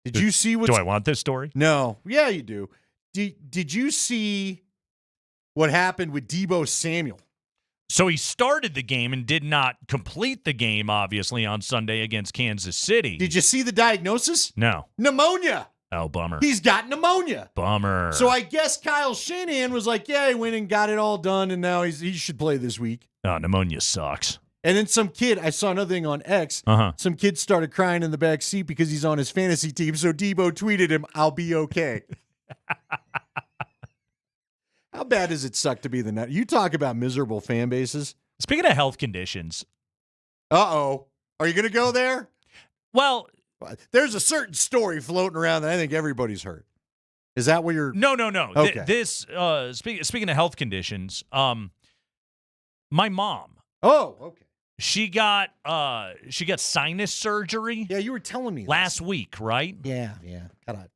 did you see what's... Do I want this story? No. Yeah, you do. did you see what happened with Deebo Samuel? So he started the game and did not complete the game, obviously, on Sunday against Kansas City. Did you see the diagnosis? No. Pneumonia. Oh, bummer. He's got pneumonia. Bummer. So I guess Kyle Shanahan was like, yeah, he went and got it all done, and now he should play this week. Oh, pneumonia sucks. And then some kid, I saw another thing on X, some kid started crying in the back seat because he's on his fantasy team, so Deebo tweeted him, I'll be okay. How bad does it suck to be the net? You talk about miserable fan bases. Speaking of health conditions. Uh-oh. Are you going to go there? Well, there's a certain story floating around that I think everybody's heard. Is that what you're... No. Okay. Speaking of health conditions, my mom. Oh, okay. She got sinus surgery. Yeah, you were telling me last week, right? Yeah.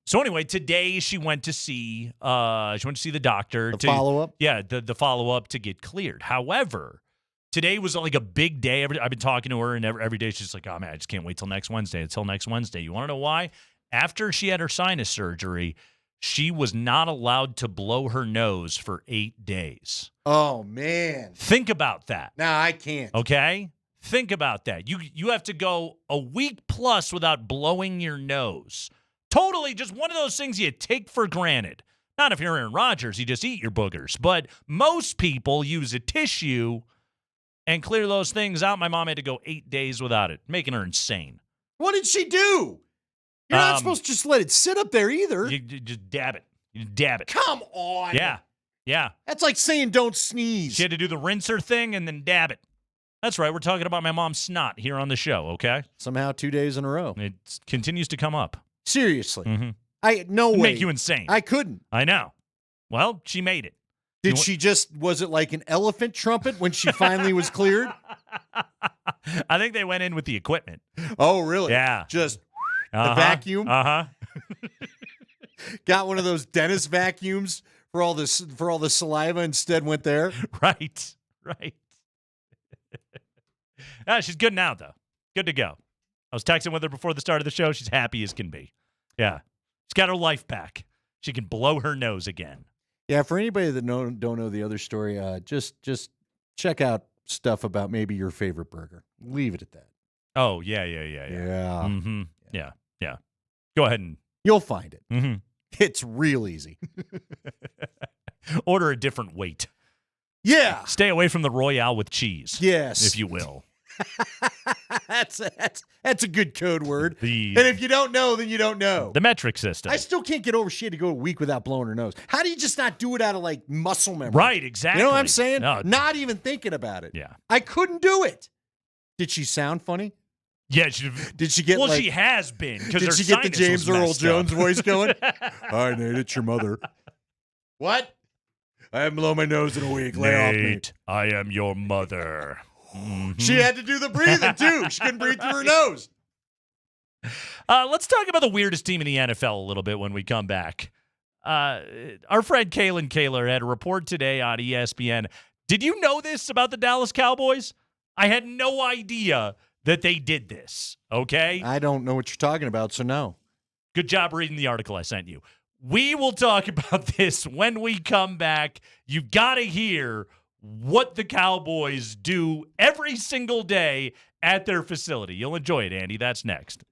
So anyway, today she went to see the doctor. The follow-up? Yeah, the follow-up to get cleared. However, today was like a big day. I've been talking to her, and every day she's like, oh, man, I just can't wait till next Wednesday. You want to know why? After she had her sinus surgery, she was not allowed to blow her nose for 8 days. Oh, man. Think about that. No, I can't. Okay? Think about that. You have to go a week plus without blowing your nose. Totally just one of those things you take for granted. Not if you're Aaron Rodgers, you just eat your boogers. But most people use a tissue and clear those things out. My mom had to go 8 days without it, making her insane. What did she do? You're not supposed to just let it sit up there either. You just dab it. You dab it. Come on. Yeah. That's like saying don't sneeze. She had to do the rinser thing and then dab it. That's right. We're talking about my mom's snot here on the show, okay? Somehow 2 days in a row. It continues to come up. Seriously. Mm-hmm. No way. Make you insane. I couldn't. I know. Well, she made it. Was it like an elephant trumpet when she finally was cleared? I think they went in with the equipment. Oh, really? Yeah. Just the vacuum? Got one of those dentist vacuums for all the saliva, instead went there? Right. She's good now, though. Good to go. I was texting with her before the start of the show. She's happy as can be. Yeah. She's got her life back. She can blow her nose again. Yeah, for anybody that don't know the other story, just check out stuff about maybe your favorite burger. Leave it at that. Oh, yeah. Mm-hmm. Yeah. Go ahead and... You'll find it. Mm-hmm. It's real easy. Order a different weight. Yeah. Stay away from the Royale with cheese. Yes. If you will. That's a good code word. And if you don't know, then you don't know. The metric system. I still can't get over she had to go a week without blowing her nose. How do you just not do it out of like muscle memory? Right, exactly. You know what I'm saying? No. Not even thinking about it. Yeah. I couldn't do it. Did she sound funny? Yeah. Did she get Well, like, she has been. Did she get the James Earl Jones voice going? Hi, Nate, it's your mother. What? I haven't blown my nose in a week. Lay off me. Nate, I am your mother. Mm-hmm. She had to do the breathing, too. She couldn't breathe through her nose. Let's talk about the weirdest team in the NFL a little bit when we come back. Our friend Kalen Kaler had a report today on ESPN. Did you know this about the Dallas Cowboys? I had no idea that they did this, okay? I don't know what you're talking about, so no. Good job reading the article I sent you. We will talk about this when we come back. You got to hear what the Cowboys do every single day at their facility. You'll enjoy it, Andy. That's next.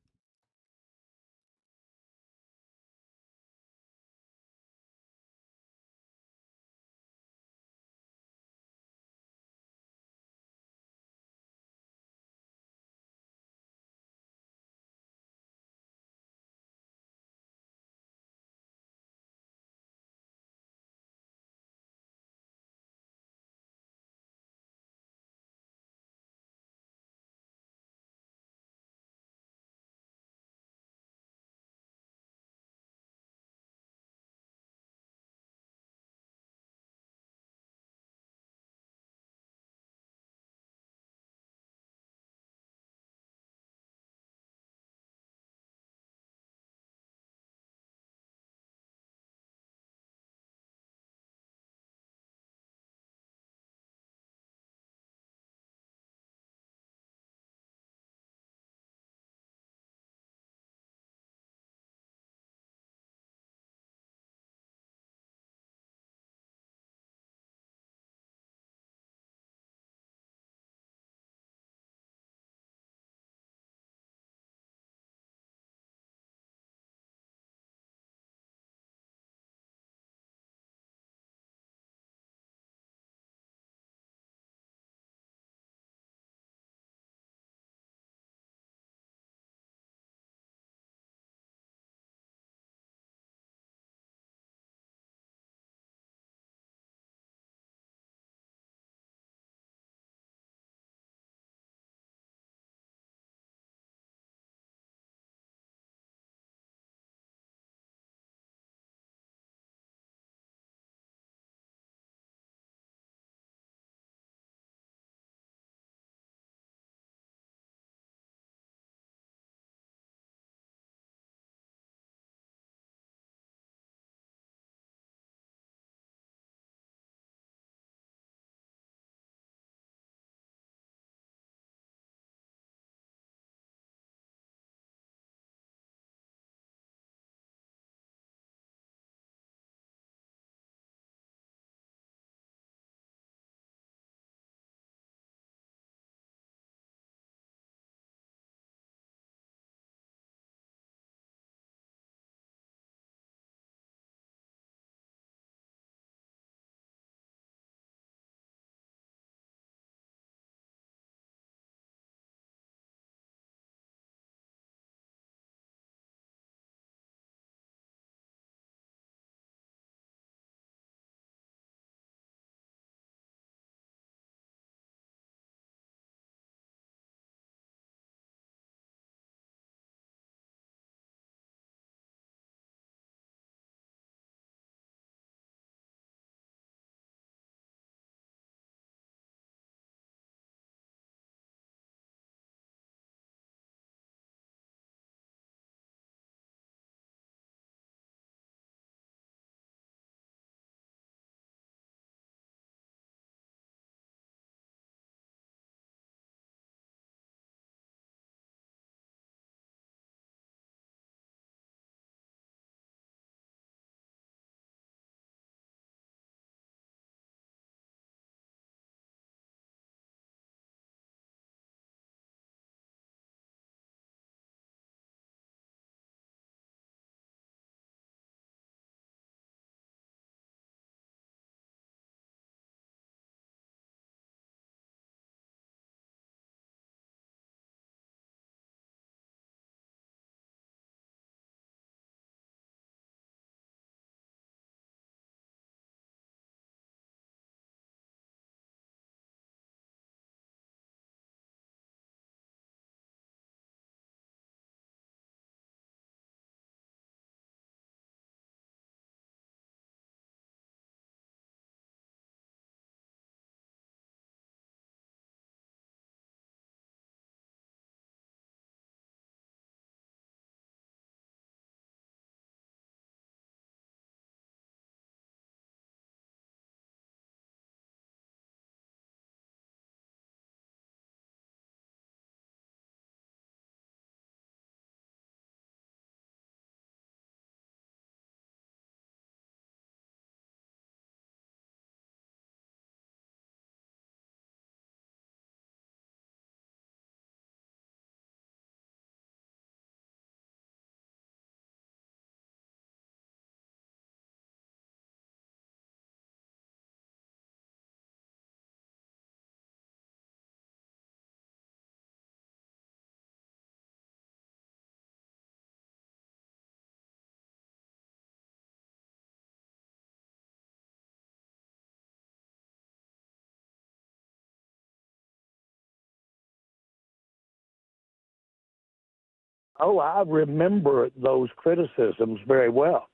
Oh, I remember those criticisms very well.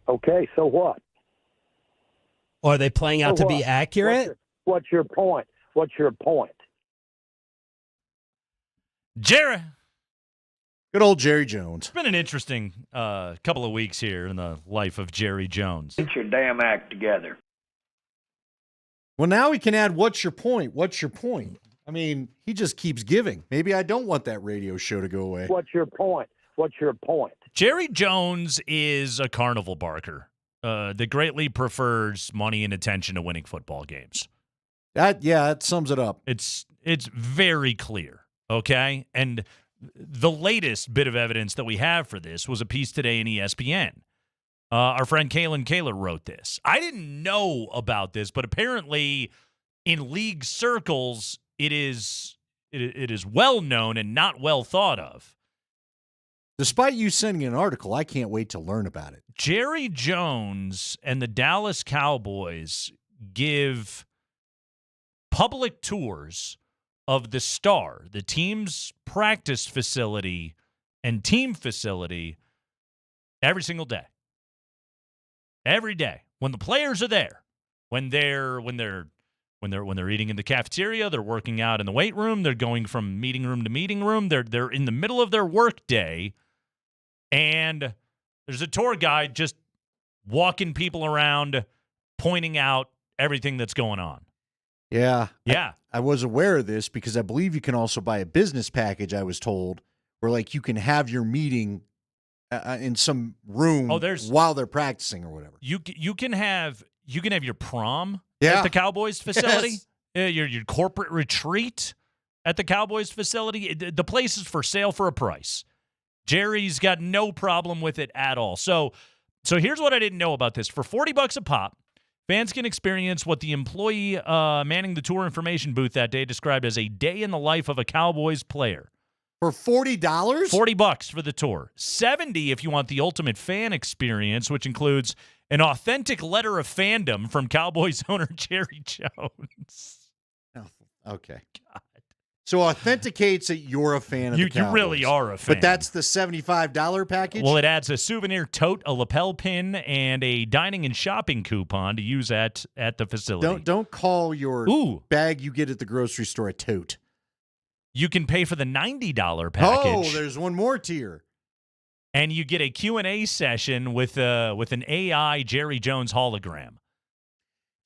Okay, so what? Are they playing out to be accurate? What's your point? What's your point? Jerry. Good old Jerry Jones. It's been an interesting couple of weeks here in the life of Jerry Jones. Get your damn act together. Well, now we can add, what's your point? What's your point? I mean, he just keeps giving. Maybe I don't want that radio show to go away. What's your point? What's your point? Jerry Jones is a carnival barker that greatly prefers money and attention to winning football games. That sums it up. It's very clear, okay? And the latest bit of evidence that we have for this was a piece today in ESPN. Our friend Kalen Kaler wrote this. I didn't know about this, but apparently in league circles, it is well known and not well thought of. Despite you sending an article, I can't wait to learn about it. Jerry Jones and the Dallas Cowboys give public tours of the Star, the team's practice facility and team facility, every single day. Every day. When the players are there, when they're eating in the cafeteria, they're working out in the weight room, they're going from meeting room to meeting room, they're in the middle of their work day, and there's a tour guide just walking people around, pointing out everything that's going on. Yeah. Yeah. I was aware of this because I believe you can also buy a business package, I was told, where like you can have your meeting in some room while they're practicing or whatever. You can have your prom Yeah. at the Cowboys facility, Yes. Your corporate retreat at the Cowboys facility. The place is for sale for a price. Jerry's got no problem with it at all. So here's what I didn't know about this. For $40 a pop, fans can experience what the employee manning the tour information booth that day described as a day in the life of a Cowboys player. For $40? $40 for the tour. $70 if you want the ultimate fan experience, which includes an authentic letter of fandom from Cowboys owner Jerry Jones. Oh, okay. God. So authenticates that you're a fan of the Cowboys. You really are a fan. But that's the $75 package? Well, it adds a souvenir tote, a lapel pin, and a dining and shopping coupon to use at the facility. Don't call your bag you get at the grocery store a tote. You can pay for the $90 package. Oh, there's one more tier. And you get a Q&A session with an AI Jerry Jones hologram.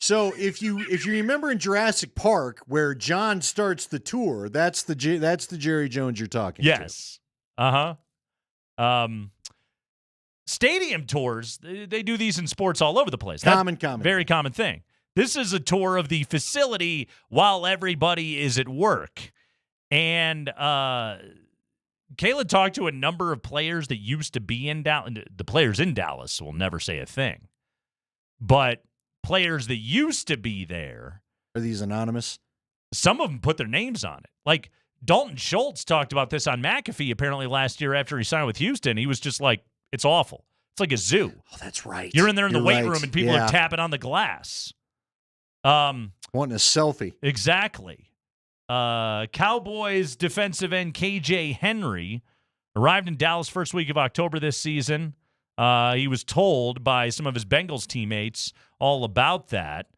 So if you remember in Jurassic Park where John starts the tour, that's the Jerry Jones you're talking Yes. Stadium tours, they do these in sports all over the place. Common. Very common thing. This is a tour of the facility while everybody is at work. And Kayla talked to a number of players that used to be in Dallas. The players in Dallas will never say a thing. But players that used to be there. Are these anonymous? Some of them put their names on it. Like Dalton Schultz talked about this on McAfee apparently last year after he signed with Houston. He was just like, it's awful. It's like a zoo. Oh, that's right. You're in there in the weight right. room and people are tapping on the glass. Wanting a selfie. Exactly. Cowboys defensive end KJ Henry arrived in Dallas first week of October this season. He was told by some of his Bengals teammates all about that.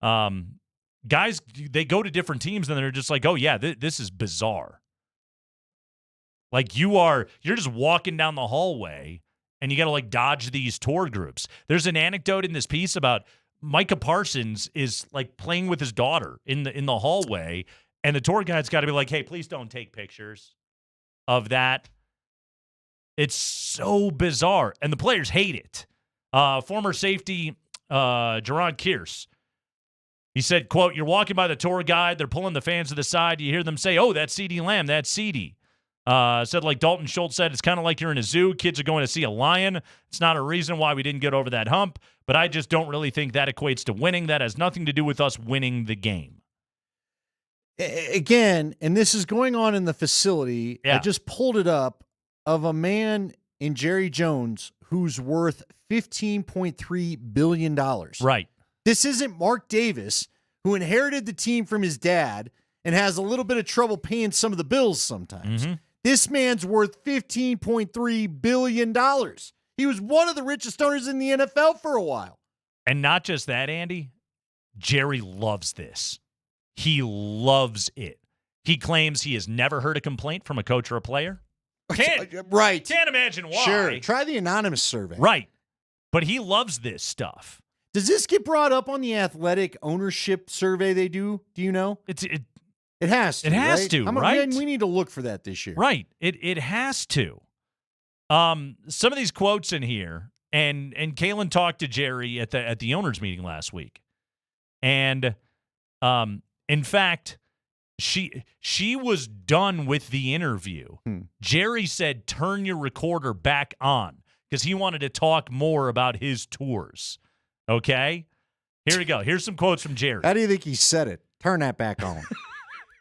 Guys, they go to different teams and they're just like, oh, yeah, this is bizarre. Like you're just walking down the hallway and you got to like dodge these tour groups. There's an anecdote in this piece about Micah Parsons is like playing with his daughter in the hallway, and the tour guide's got to be like, hey, please don't take pictures of that. It's so bizarre, and the players hate it. Former safety Jerron Kearse, he said, quote, you're walking by the tour guide, they're pulling the fans to the side, you hear them say, oh, that's CeeDee Lamb, that's CeeDee. Said like Dalton Schultz said, it's kind of like you're in a zoo. Kids are going to see a lion. It's not a reason why we didn't get over that hump, but I just don't really think that equates to winning. That has nothing to do with us winning the game. Again, and this is going on in the facility. Yeah. I just pulled it up of a man in Jerry Jones who's worth $15.3 billion. Right. This isn't Mark Davis, who inherited the team from his dad and has a little bit of trouble paying some of the bills sometimes. Mm-hmm. This man's worth $15.3 billion. He was one of the richest owners in the NFL for a while. And not just that, Andy. Jerry loves this. He loves it. He claims he has never heard a complaint from a coach or a player. Can't imagine why. Sure. Try the anonymous survey. Right. But he loves this stuff. Does this get brought up on the athletic ownership survey they do? Do you know? It has to. It has right? to, right? We need to look for that this year. Right. It has to. Some of these quotes in here, and Kalen talked to Jerry at the owners meeting last week. And in fact, she was done with the interview. Jerry said, "Turn your recorder back on," because he wanted to talk more about his tours. Okay? Here we go. Here's some quotes from Jerry. How do you think he said it? Turn that back on.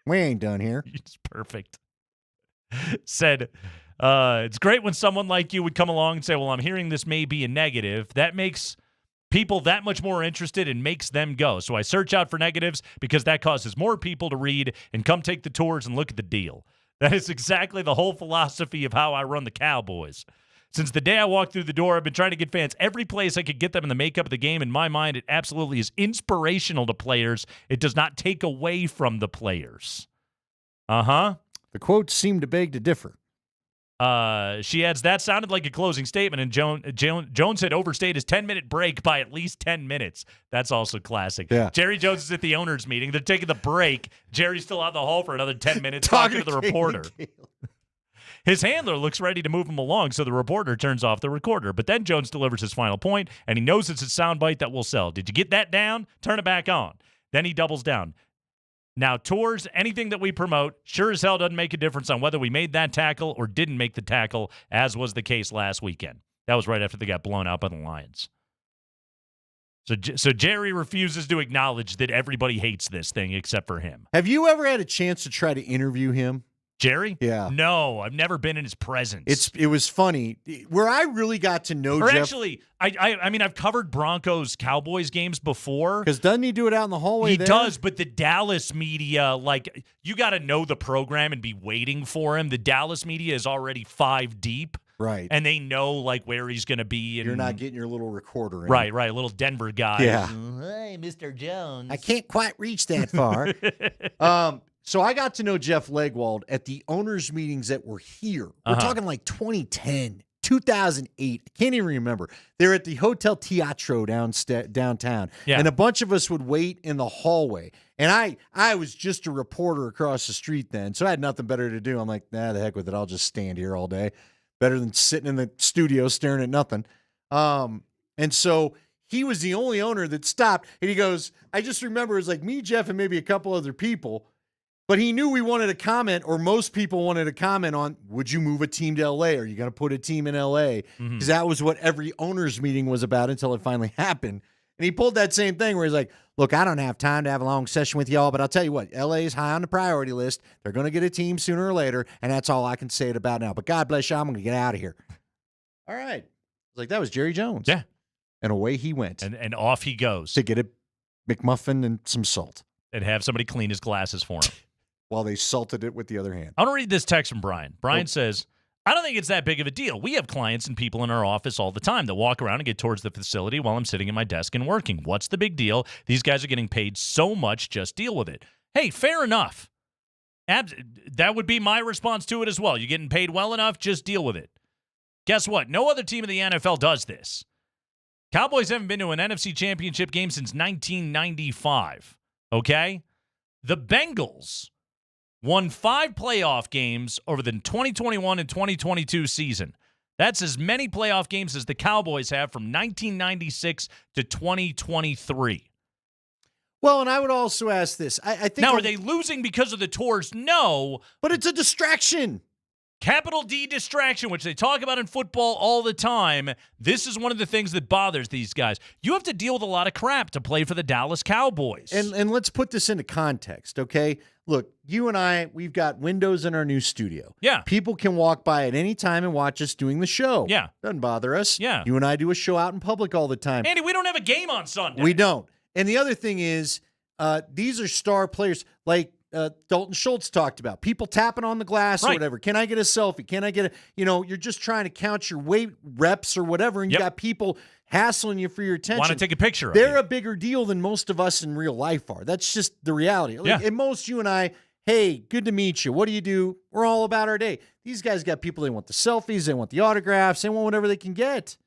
We ain't done here. It's perfect. Said, it's great when someone like you would come along and say, well, I'm hearing this may be a negative. That makes people that much more interested and makes them go. So I search out for negatives because that causes more people to read and come take the tours and look at the deal. That is exactly the whole philosophy of how I run the Cowboys. Since the day I walked through the door, I've been trying to get fans every place I could get them in the makeup of the game. In my mind, it absolutely is inspirational to players. It does not take away from the players. Uh-huh. The quotes seem to beg to differ. She adds, that sounded like a closing statement, and Jones had overstayed his 10-minute break by at least 10 minutes. That's also classic. Yeah. Jerry Jones is at the owners' meeting. They're taking the break. Jerry's still out in the hall for another 10 minutes talking to the reporter. His handler looks ready to move him along, so the reporter turns off the recorder. But then Jones delivers his final point, and he knows it's a soundbite that will sell. Did you get that down? Turn it back on. Then he doubles down. Now, tours, anything that we promote, sure as hell doesn't make a difference on whether we made that tackle or didn't make the tackle, as was the case last weekend. That was right after they got blown out by the Lions. So Jerry refuses to acknowledge that everybody hates this thing except for him. Have you ever had a chance to try to interview him? Jerry? Yeah. No, I've never been in his presence. It was funny. Where I really got to know Or Jeff. actually, I mean, I've covered Broncos Cowboys games before. Because doesn't he do it out in the hallway He there? does, but the Dallas media, like, you got to know the program and be waiting for him. The Dallas media is already 5 deep. Right. And they know, like, where he's going to be. And, You're not getting your little recorder in. Right, a little Denver guy. Yeah. Hey, Mr. Jones. I can't quite reach that far. So I got to know Jeff Legwold at the owners' meetings that were here. We're talking like 2010, 2008. I can't even remember. They're at the Hotel Teatro downtown. Yeah. And a bunch of us would wait in the hallway. And I was just a reporter across the street then, so I had nothing better to do. I'm like, nah, the heck with it. I'll just stand here all day. Better than sitting in the studio staring at nothing. And so he was the only owner that stopped. And he goes, I just remember it was like me, Jeff, and maybe a couple other people. But he knew we wanted to comment, or most people wanted to comment on, would you move a team to L.A.? Are you going to put a team in L.A.? Because that was what every owners meeting was about until it finally happened. And he pulled that same thing where he's like, look, I don't have time to have a long session with y'all, but I'll tell you what, L.A. is high on the priority list. They're going to get a team sooner or later, and that's all I can say it about now. But God bless you, I'm going to get out of here. All right. I was like, that was Jerry Jones. Yeah. And away he went. And off he goes. To get a McMuffin and some salt. And have somebody clean his glasses for him. While they salted it with the other hand. I want to read this text from Brian. Brian says, I don't think it's that big of a deal. We have clients and people in our office all the time that walk around and get towards the facility while I'm sitting at my desk and working. What's the big deal? These guys are getting paid so much, just deal with it. Hey, fair enough. That would be my response to it as well. You're getting paid well enough, just deal with it. Guess what? No other team in the NFL does this. Cowboys haven't been to an NFC Championship game since 1995, okay? The Bengals won 5 playoff games over the 2021 and 2022 season. That's as many playoff games as the Cowboys have from 1996 to 2023. Well, and I would also ask this. I think now, are they losing because of the tours? No. But it's a distraction. Capital D distraction, which they talk about in football all the time. This is one of the things that bothers these guys. You have to deal with a lot of crap to play for the Dallas Cowboys. And let's put this into context, okay? Look, you and I, we've got windows in our new studio. Yeah. People can walk by at any time and watch us doing the show. Yeah. Doesn't bother us. Yeah. You and I do a show out in public all the time. Andy, we don't have a game on Sunday. We don't. And the other thing is, these are star players. Like, Dalton Schultz talked about. People tapping on the glass or Right. whatever. Can I get a selfie? Can I get a, you're just trying to count your weight reps or whatever, and you got people hassling you for your attention. Want to take a picture of They're you. a bigger deal than most of us in real life are. That's just the reality. Like, Yeah. and most you and I, hey, good to meet you. What do you do? We're all about our day. These guys got people, they want the selfies, they want the autographs, they want whatever they can get.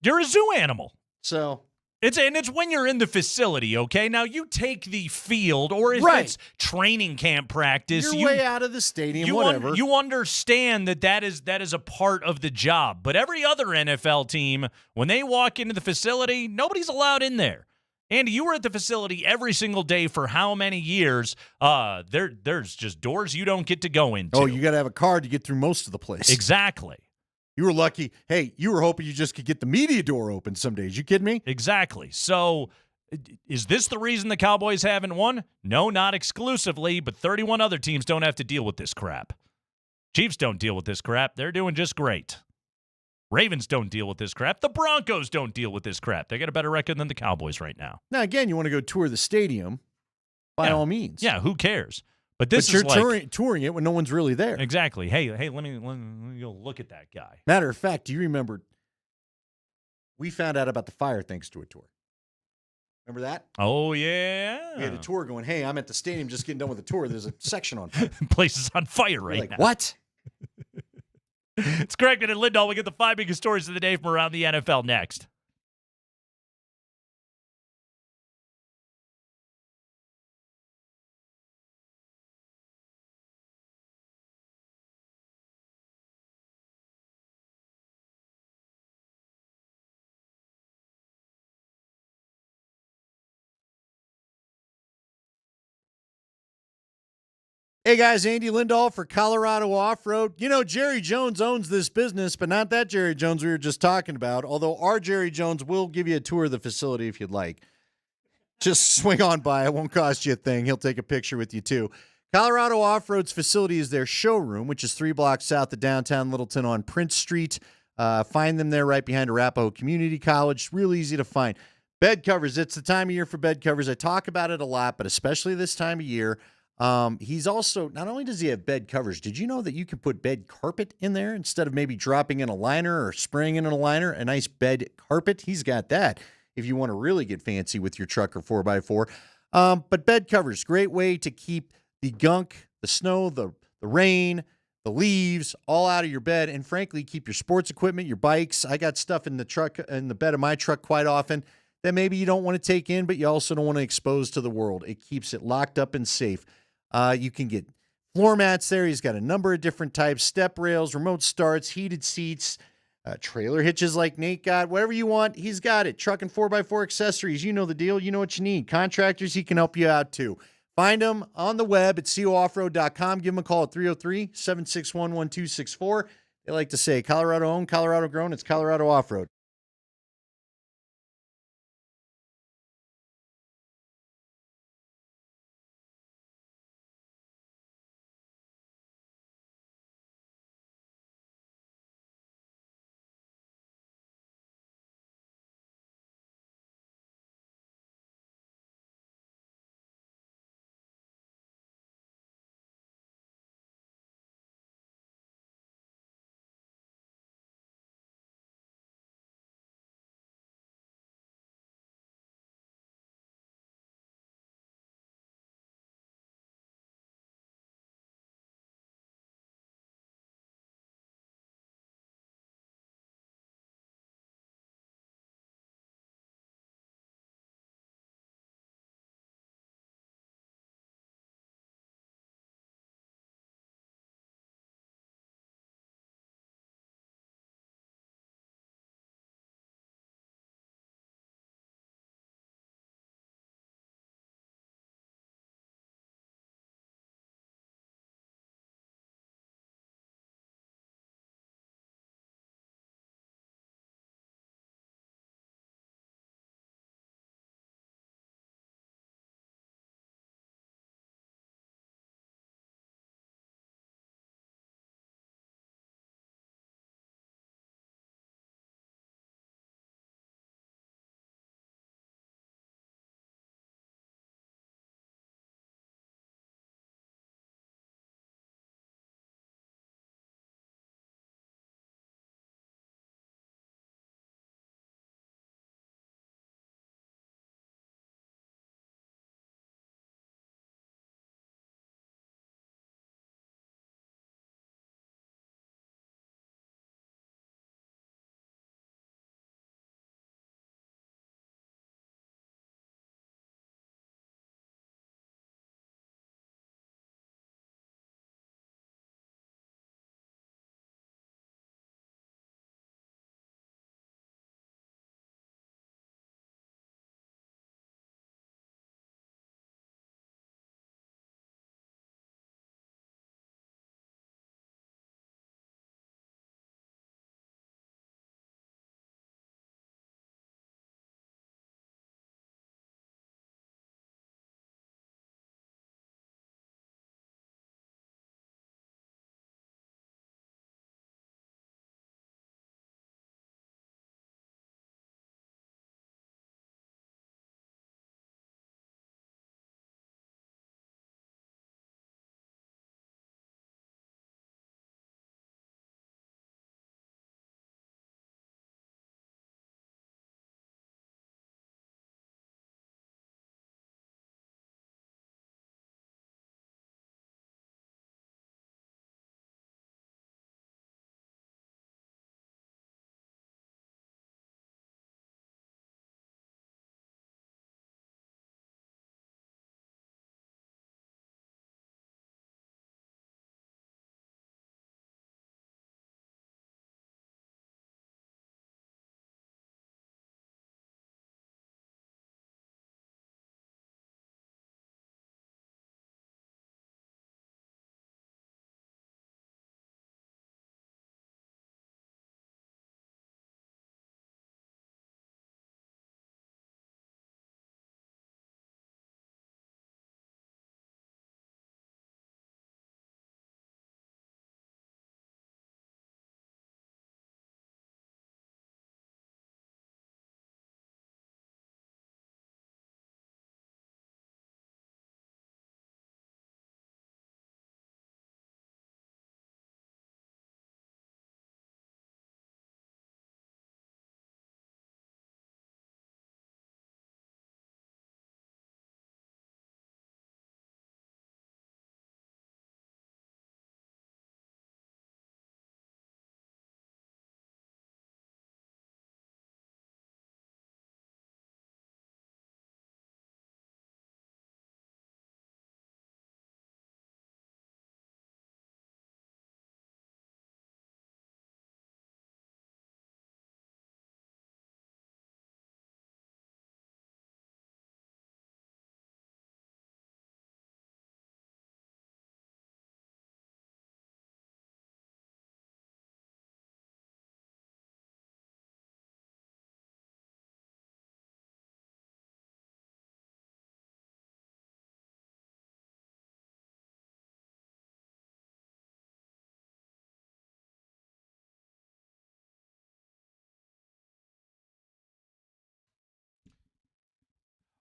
You're a zoo animal. So It's when you're in the facility, okay? Now you take the field, or if Right. it's training camp practice, you're way out of the stadium, you whatever. you understand that is a part of the job. But every other NFL team, when they walk into the facility, nobody's allowed in there. Andy, you were at the facility every single day for how many years? There's just doors you don't get to go into. Oh, you got to have a card to get through most of the place. Exactly. You were lucky. Hey, you were hoping you just could get the media door open some days. You kidding me? Exactly. So is this the reason the Cowboys haven't won? No, not exclusively, but 31 other teams don't have to deal with this crap. Chiefs don't deal with this crap. They're doing just great. Ravens don't deal with this crap. The Broncos don't deal with this crap. They got a better record than the Cowboys right now. Now, again, you want to go tour the stadium, by all means. Yeah, who cares? But this you're is like touring it when no one's really there. Exactly. Hey, let me go look at that guy. Matter of fact, do you remember we found out about the fire thanks to a tour? Remember that? Oh, yeah. We had a tour going, hey, I'm at the stadium just getting done with the tour. There's a section on fire. Place is on fire right like, now. what? It's Craigman and Lindahl. We get the 5 biggest stories of the day from around the NFL next. Hey guys, Andy Lindahl for Colorado Off-Road. You know, Jerry Jones owns this business, but not that Jerry Jones we were just talking about, although our Jerry Jones will give you a tour of the facility if you'd like. Just swing on by. It won't cost you a thing. He'll take a picture with you too. Colorado Off-Road's facility is their showroom, which is 3 blocks south of downtown Littleton on Prince Street. Find them there right behind Arapahoe Community College. Real easy to find. Bed covers. It's the time of year for bed covers. I talk about it a lot, but especially this time of year. He's also, not only does he have bed covers, did you know that you can put bed carpet in there instead of maybe dropping in a liner or spraying in a liner, a nice bed carpet? He's got that if you want to really get fancy with your truck or 4x4. But bed covers, great way to keep the gunk, the snow, the rain, the leaves all out of your bed, and frankly, keep your sports equipment, your bikes. I got stuff in the truck, in the bed of my truck quite often that maybe you don't want to take in, but you also don't want to expose to the world. It keeps it locked up and safe. You can get floor mats there. He's got a number of different types, step rails, remote starts, heated seats, trailer hitches like Nate got. Whatever you want, he's got it. Truck and 4x4 accessories. You know the deal. You know what you need. Contractors, he can help you out too. Find him on the web at cooffroad.com. Give him a call at 303-761-1264. They like to say Colorado owned, Colorado grown. It's Colorado Off-Road.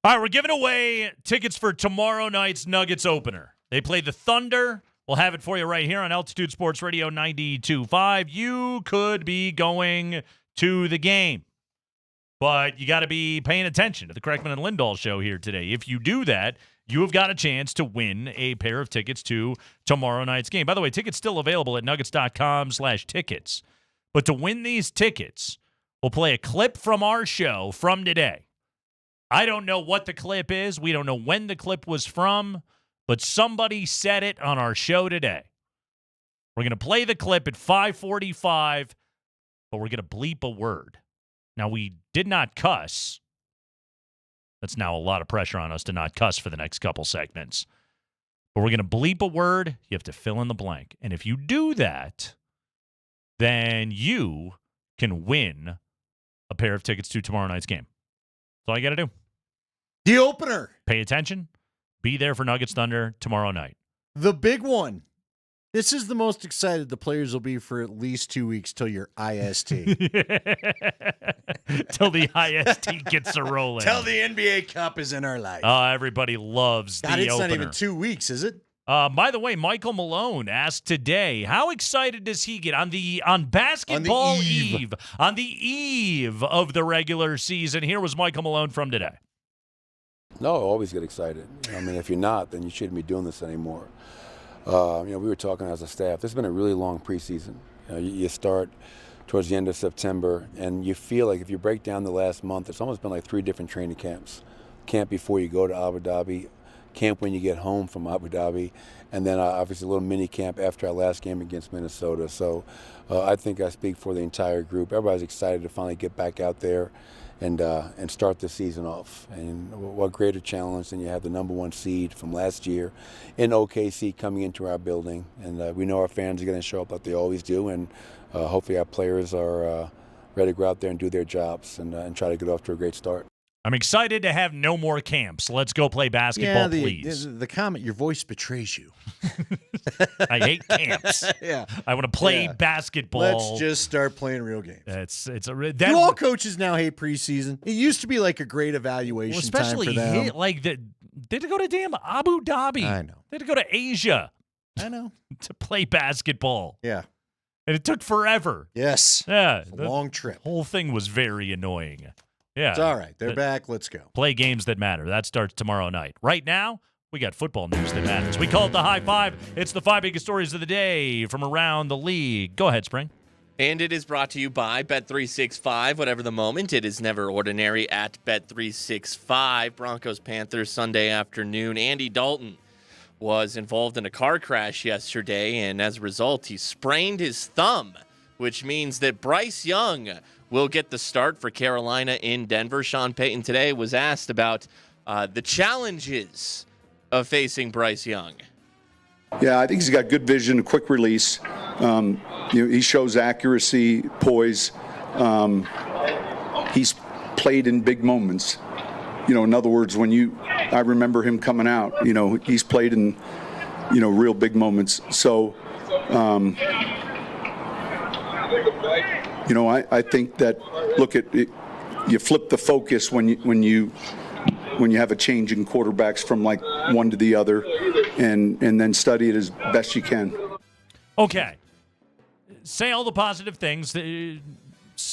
All right, we're giving away tickets for tomorrow night's Nuggets opener. They play the Thunder. We'll have it for you right here on Altitude Sports Radio 92.5. You could be going to the game, but you got to be paying attention to the Kreckman and Lindahl show here today. If you do that, you have got a chance to win a pair of tickets to tomorrow night's game. By the way, tickets still available at nuggets.com/tickets. But to win these tickets, we'll play a clip from our show from today. I don't know what the clip is. We don't know when the clip was from, but somebody said it on our show today. We're going to play the clip at 5:45, but we're going to bleep a word. Now, we did not cuss. That's now a lot of pressure on us to not cuss for the next couple segments. But we're going to bleep a word. You have to fill in the blank. And if you do that, then you can win a pair of tickets to tomorrow night's game. That's all you got to do. The opener. Pay attention. Be there for Nuggets Thunder tomorrow night. The big one. This is the most excited the players will be for at least 2 weeks till your IST. Till the IST gets a rolling. Till the NBA Cup is in our life. Everybody loves God, the it's opener. not even 2 weeks, is it? By the way, Michael Malone asked today, how excited does he get on basketball eve, on the eve of the regular season? Here was Michael Malone from today. No, always get excited. I mean, if you're not, then you shouldn't be doing this anymore. We were talking as a staff. This has been a really long preseason. You start towards the end of September, and you feel like if you break down the last month, it's almost been like 3 different training camps. Camp before you go to Abu Dhabi, camp when you get home from Abu Dhabi, and then obviously a little mini camp after our last game against Minnesota. So I think I speak for the entire group. Everybody's excited to finally get back out there and start the season off. And what greater challenge than you have the #1 seed from last year in OKC coming into our building. And we know our fans are going to show up like they always do, and hopefully our players are ready to go out there and do their jobs and try to get off to a great start. I'm excited to have no more camps. Let's go play basketball, please. The comment, your voice betrays you. I hate camps. Yeah. I want to play basketball. Let's just start playing real games. Do all coaches now hate preseason? It used to be like a great evaluation time for them. They had to go to damn Abu Dhabi. I know. They had to go to Asia. I know. To play basketball. Yeah. And it took forever. Yes. Yeah. It's a long trip. Whole thing was very annoying. Yeah. It's all right. They're back. Let's go. Play games that matter. That starts tomorrow night. Right now, we got football news that matters. We call it the High Five. It's the 5 biggest stories of the day from around the league. Go ahead, Spring. And it is brought to you by Bet365. Whatever the moment, it is never ordinary at Bet365. Broncos-Panthers Sunday afternoon. Andy Dalton was involved in a car crash yesterday, and as a result, he sprained his thumb, which means that Bryce Young will get the start for Carolina in Denver. Sean Payton today was asked about the challenges of facing Bryce Young. Yeah, I think he's got good vision, a quick release. He shows accuracy, poise. He's played in big moments. In other words, I remember him coming out. He's played in, real big moments. So, I think that you flip the focus when you have a change in quarterbacks from like one to the other, and then study it as best you can. Okay. Say all the positive things. The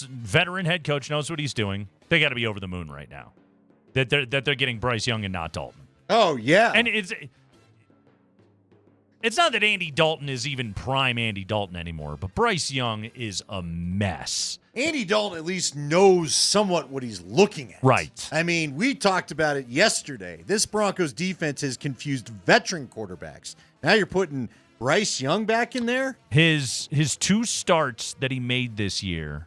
veteran head coach knows what he's doing. They got to be over the moon right now that they're getting Bryce Young and not Dalton. Oh yeah, and it's not that Andy Dalton is even prime Andy Dalton anymore, but Bryce Young is a mess. Andy Dalton at least knows somewhat what he's looking at. Right. I mean, we talked about it yesterday. This Broncos defense has confused veteran quarterbacks. Now you're putting Bryce Young back in there? His 2 starts that he made this year,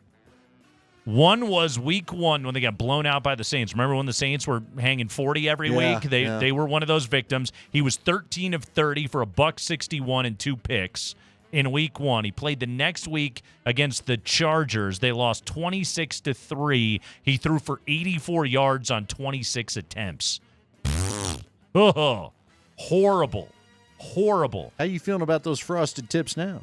one was week 1 when they got blown out by the Saints. Remember when the Saints were hanging 40 every week? They were one of those victims. He was 13 of 30 for $161 and 2 picks in week 1. He played the next week against the Chargers. They lost 26-3. He threw for 84 yards on 26 attempts. Oh, horrible. Horrible. How you feeling about those frosted tips now?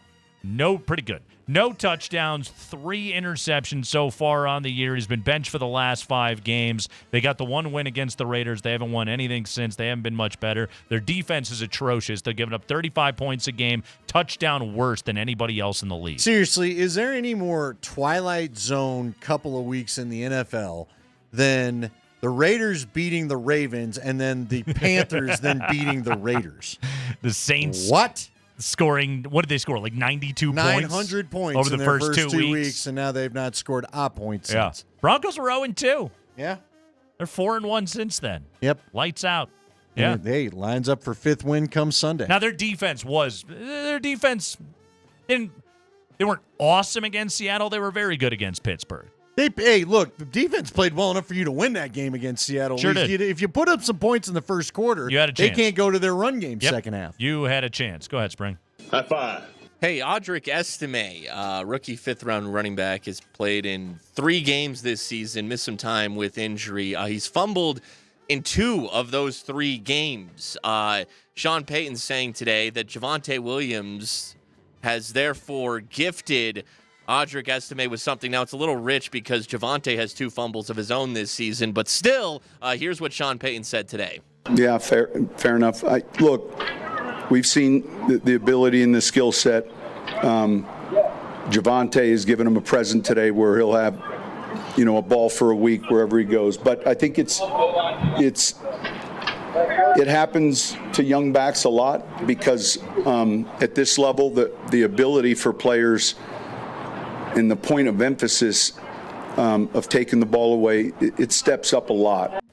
Pretty good. No touchdowns, 3 interceptions so far on the year. He's been benched for the last 5 games. They got the 1 win against the Raiders. They haven't won anything since. They haven't been much better. Their defense is atrocious. They're giving up 35 points a game, touchdown worse than anybody else in the league. Seriously, is there any more Twilight Zone couple of weeks in the NFL than the Raiders beating the Ravens and then the Panthers then beating the Raiders? The Saints. What? Scoring, what did they score? Like 92 900 points? over the their first two 2 weeks, and now they've not scored a point since. Yeah. Broncos were 0-2. Yeah. They're 4-1 since then. Yep. Lights out. Yeah. And hey, lines up for 5th win come Sunday. Now their defense they weren't awesome against Seattle. They were very good against Pittsburgh. Hey, look, the defense played well enough for you to win that game against Seattle. Sure did. If you put up some points in the first quarter, you had a chance. They can't go to their run game second half. You had a chance. Go ahead, Spring. High five. Hey, Audric Estime, rookie 5th-round running back, has played in 3 games this season, missed some time with injury. He's fumbled in 2 of those 3 games. Sean Payton saying today that Javonte Williams has therefore gifted Audric Estime with something. Now, it's a little rich because Javonte has 2 fumbles of his own this season, but still, here's what Sean Payton said today. Yeah, fair enough. Look, we've seen the ability and the skill set. Javonte has given him a present today where he'll have, a ball for a week wherever he goes. But I think it happens to young backs a lot because at this level, the ability for players and the point of emphasis of taking the ball away, it steps up a lot.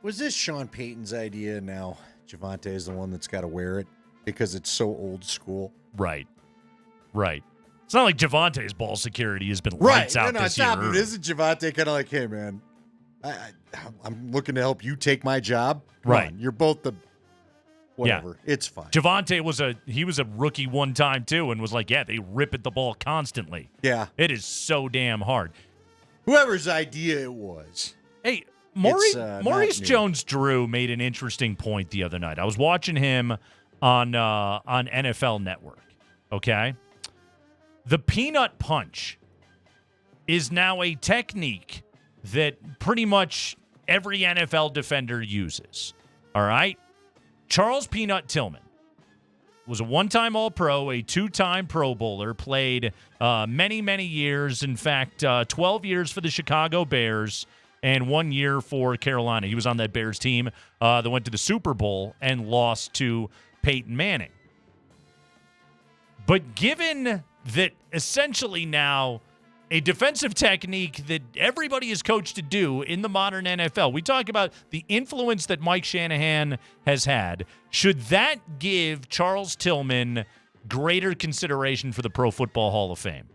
Was this Sean Payton's idea now? Javonte is the one that's got to wear it because it's so old school. Right. It's not like Javonte's ball security has been lights out this year. It isn't Javonte kind of like, hey, man, I'm looking to help you take my job. Come on, you're both the whatever. Yeah. It's fine. Javonte was a rookie one time too and was like, yeah, they rip at the ball constantly. Yeah. It is so damn hard. Whoever's idea it was. Hey, Maurice Jones-Drew made an interesting point the other night. I was watching him on NFL Network, okay? The peanut punch is now a technique that pretty much every NFL defender uses, all right? Charles Peanut Tillman was a 1-time All-Pro, a 2-time Pro Bowler, played many, many years, in fact, 12 years for the Chicago Bears, and 1 year for Carolina. He was on that Bears team that went to the Super Bowl and lost to Peyton Manning. But given that essentially now a defensive technique that everybody is coached to do in the modern NFL, we talk about the influence that Mike Shanahan has had, should that give Charles Tillman greater consideration for the Pro Football Hall of Fame?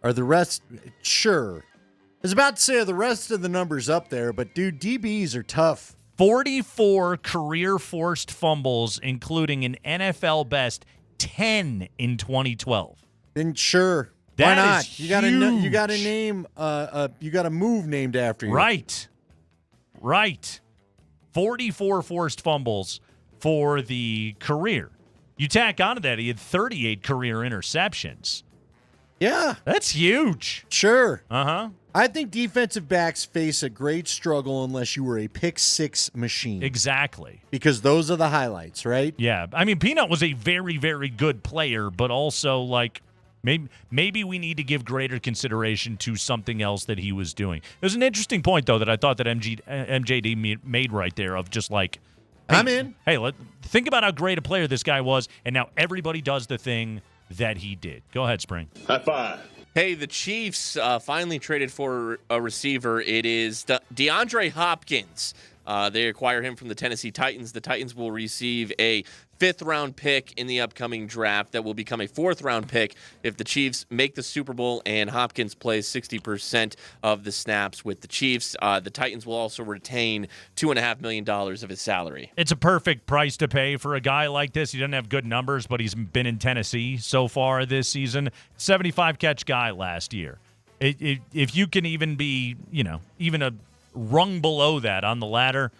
Are the rest... Sure. I was about to say, are the rest of the numbers up there, but dude, DBs are tough. 44 career forced fumbles, including an NFL best 10 in 2012. Then sure, why not? You got a name. You got a move named after you. Right. 44 forced fumbles for the career. You tack onto that, he had 38 career interceptions. Yeah, that's huge. Sure. Uh-huh. I think defensive backs face a great struggle unless you were a pick-6 machine. Exactly. Because those are the highlights, right? Yeah. I mean, Peanut was a very, very good player, but also, like, maybe we need to give greater consideration to something else that he was doing. There's an interesting point, though, that I thought that MJD made right there of just like, hey, I'm in. Hey, think about how great a player this guy was, and now everybody does the thing that he did. Go ahead, Spring. High five. Hey, the Chiefs finally traded for a receiver. It is DeAndre Hopkins. They acquire him from the Tennessee Titans. The Titans will receive a 5th-round pick in the upcoming draft that will become a 4th-round pick if the Chiefs make the Super Bowl and Hopkins plays 60% of the snaps with the Chiefs. The Titans will also retain $2.5 million of his salary. It's a perfect price to pay for a guy like this. He doesn't have good numbers, but he's been in Tennessee so far this season. 75-catch guy last year. If you can even be, even a rung below that on the ladder,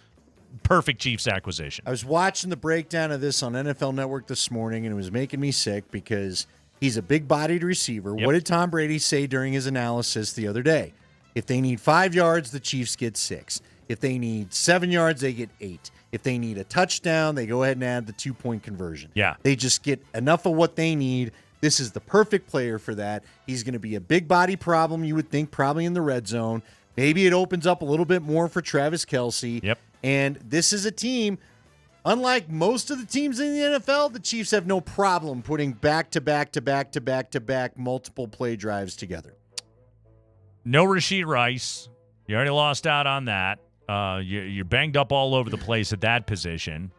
perfect Chiefs acquisition. I was watching the breakdown of this on NFL Network this morning, and it was making me sick because he's a big-bodied receiver. Yep. What did Tom Brady say during his analysis the other day? If they need 5 yards, the Chiefs get 6. If they need 7 yards, they get 8. If they need a touchdown, they go ahead and add the 2-point conversion. Yeah. They just get enough of what they need. This is the perfect player for that. He's going to be a big body problem, you would think, probably in the red zone. Maybe it opens up a little bit more for Travis Kelce. Yep. And this is a team, unlike most of the teams in the NFL, the Chiefs have no problem putting back-to-back multiple play drives together. No Rashee Rice. You already lost out on that. You're banged up all over the place at that position.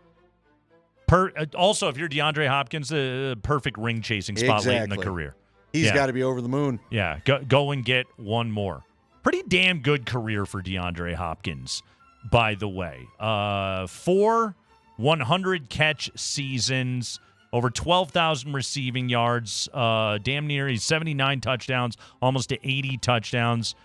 Also, if you're DeAndre Hopkins, the perfect ring-chasing spot late in the career. He's got to be over the moon. Yeah, go and get one more. Pretty damn good career for DeAndre Hopkins, by the way. 4 100-catch seasons, over 12,000 receiving yards, damn near he's 79 touchdowns, almost to 80 touchdowns.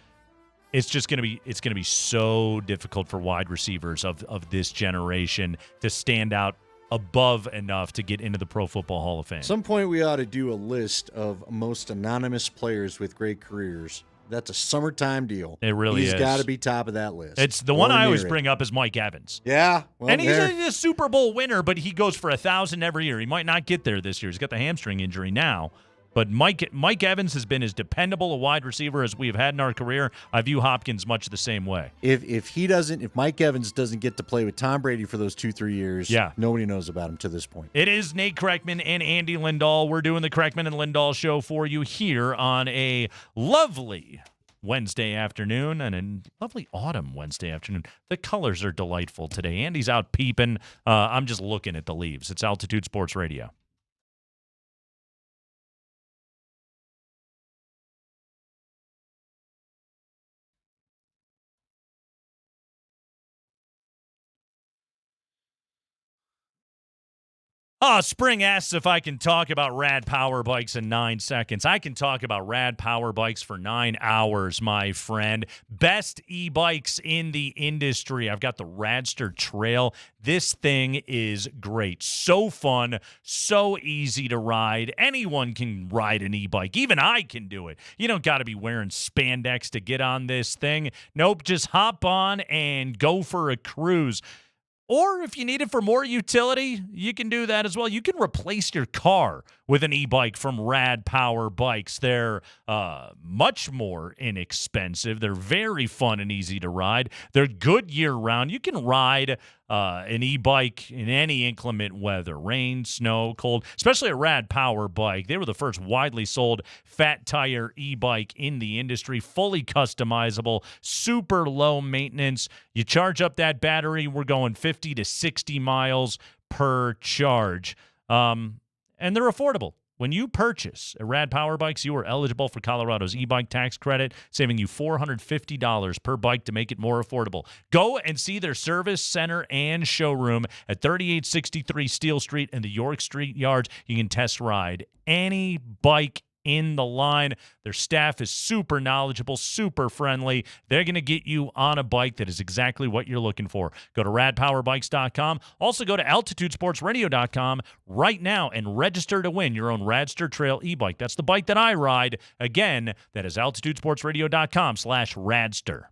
It's going to be so difficult for wide receivers of this generation to stand out above enough to get into the Pro Football Hall of Fame. At some point, we ought to do a list of most anonymous players with great careers. That's a summertime deal. It really is. He's got to be top of that list. It's the one I always bring up is Mike Evans. Yeah. Well, and he's a Super Bowl winner, but he goes for 1,000 every year. He might not get there this year. He's got the hamstring injury now. But Mike Evans has been as dependable a wide receiver as we've had in our career. I view Hopkins much the same way. If Mike Evans doesn't get to play with Tom Brady for those 2-3 years, nobody knows about him to this point. It is Nate Kreckman and Andy Lindahl. We're doing the Kreckman and Lindahl show for you here on a lovely Wednesday afternoon and a lovely autumn Wednesday afternoon. The colors are delightful today. Andy's out peeping. I'm just looking at the leaves. It's Altitude Sports Radio. Spring asks if I can talk about Rad Power Bikes in 9 seconds. I can talk about Rad Power Bikes for 9 hours, my friend. Best e-bikes in the industry. I've got the Radster Trail. This thing is great. So fun, so easy to ride. Anyone can ride an e-bike. Even I can do it. You don't got to be wearing spandex to get on this thing. Nope, just hop on and go for a cruise. Or if you need it for more utility, you can do that as well. You can replace your car with an e-bike from Rad Power Bikes. They're much more inexpensive. They're very fun and easy to ride. They're good year-round. You can ride an e-bike in any inclement weather, rain, snow, cold, especially a Rad Power Bike. They were the first widely sold fat tire e-bike in the industry, fully customizable, super low maintenance. You charge up that battery, we're going 50 to 60 miles per charge. And they're affordable. When you purchase a Rad Power Bikes, you are eligible for Colorado's e-bike tax credit, saving you $450 per bike to make it more affordable. Go and see their service center and showroom at 3863 Steel Street in the York Street Yards. You can test ride any bike in the line. Their staff is super knowledgeable, super friendly. They're going to get you on a bike that is exactly what you're looking for. Go to radpowerbikes.com. Also go to altitudesportsradio.com right now and register to win your own Radster Trail e-bike. That's the bike that I ride. Again, that is altitudesportsradio.com/Radster.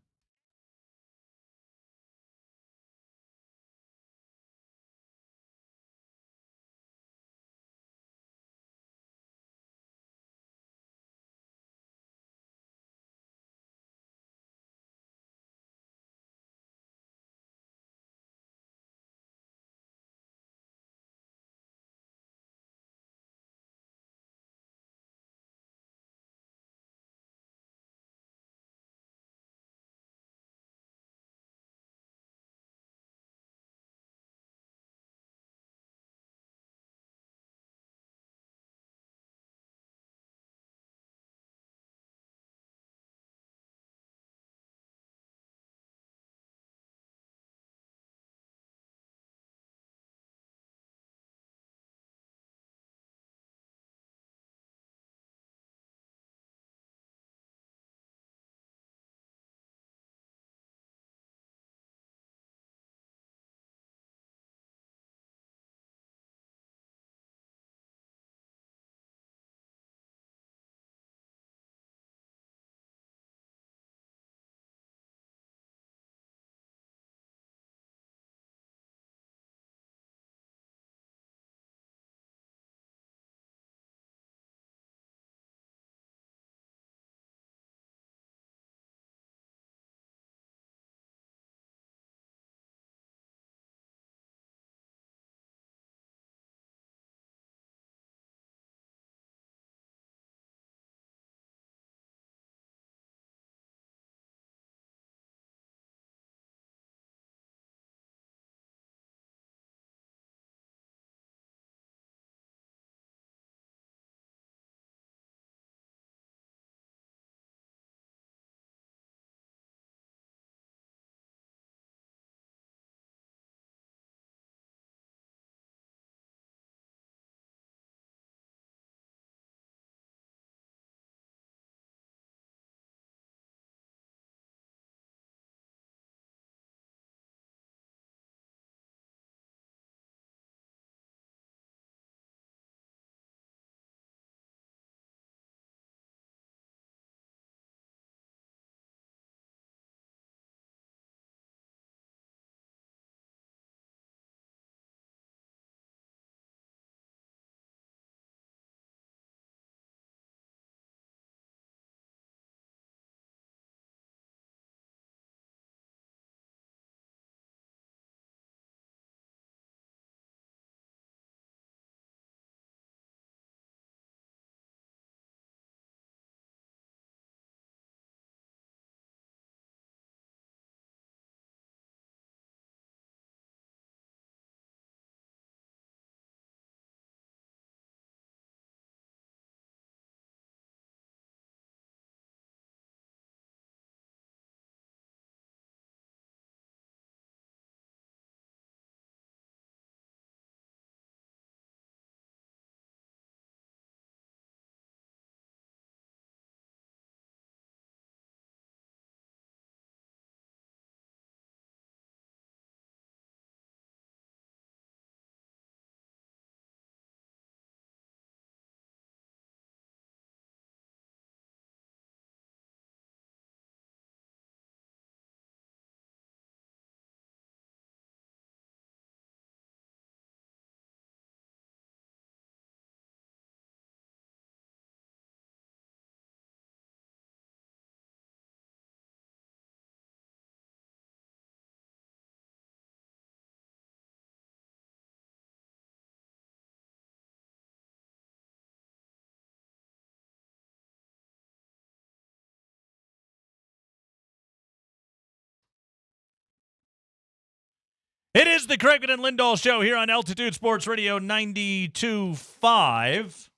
It is the Craigman and Lindahl Show here on Altitude Sports Radio 92.5.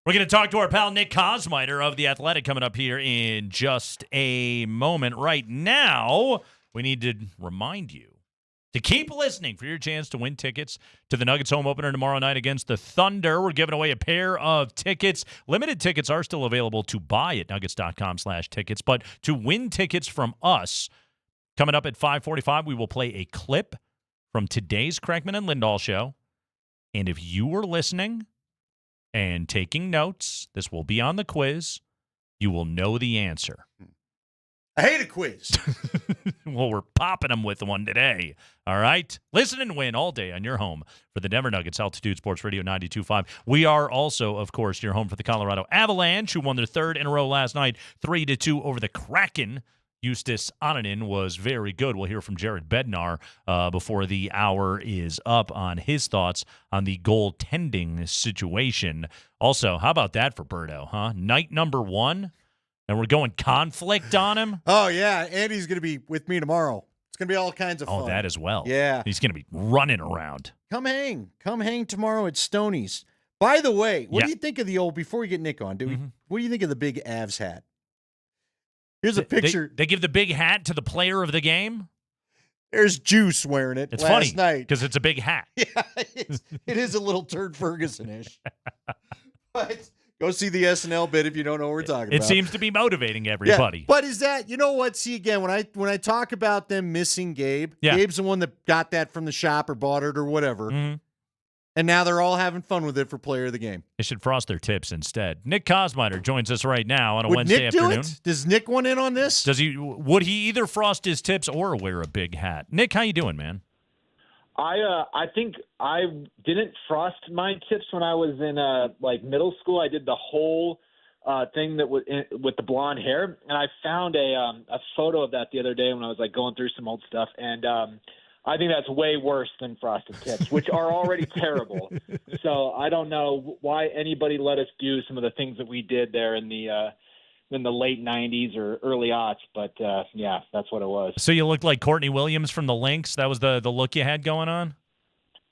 We're going to talk to our pal Nick Kosmider of The Athletic coming up here in just a moment. Right now, we need to remind you to keep listening for your chance to win tickets to the Nuggets home opener tomorrow night against the Thunder. We're giving away a pair of tickets. Limited tickets are still available to buy at nuggets.com/tickets, but to win tickets from us, coming up at 5:45, we will play a clip from today's Craigman and Lindahl Show. And if you were listening and taking notes, this will be on the quiz. You will know the answer. I hate a quiz. Well, we're popping them with one today. All right? Listen and win all day on your home for the Denver Nuggets, Altitude Sports Radio 92.5. We are also, of course, your home for the Colorado Avalanche, who won their third in a row last night, 3-2 over the Kraken. Eustace Ananen was very good. We'll hear from Jared Bednar before the hour is up on his thoughts on the goaltending situation. Also, how about that for Birdo, huh? Night number 1. And we're going conflict on him? Oh, yeah. Andy's going to be with me tomorrow. It's going to be all kinds of fun. Oh, that as well. Yeah. He's going to be running around. Come hang. Come hang tomorrow at Stoney's. By the way, what do you think of the old, before we get Nick on, what do you think of the big Avs hat? Here's a picture. They give the big hat to the player of the game? There's Juice wearing it It's last funny night. because it's a big hat. Yeah, it is a little Turd Ferguson-ish. But go see the SNL bit if you don't know what we're talking It about. seems to be motivating everybody. Yeah, but is that, you know what? See, again, when I talk about them missing Gabe, Gabe's the one that got that from the shop or bought it or whatever. Mm-hmm. And now they're all having fun with it for player of the game. They should frost their tips instead. Nick Kosmider joins us right now on a Would Wednesday Nick afternoon. do it? Does Nick want in on this? Would he either frost his tips or wear a big hat? Nick, how you doing, man? I think I didn't frost my tips when I was in middle school. I did the whole thing that with the blonde hair, and I found a photo of that the other day when I was going through some old stuff, and I think that's way worse than frosted tips, which are already terrible. So I don't know why anybody let us do some of the things that we did there in the late 90s or early aughts. But, yeah, that's what it was. So you looked like Courtney Williams from the Lynx? That was the look you had going on?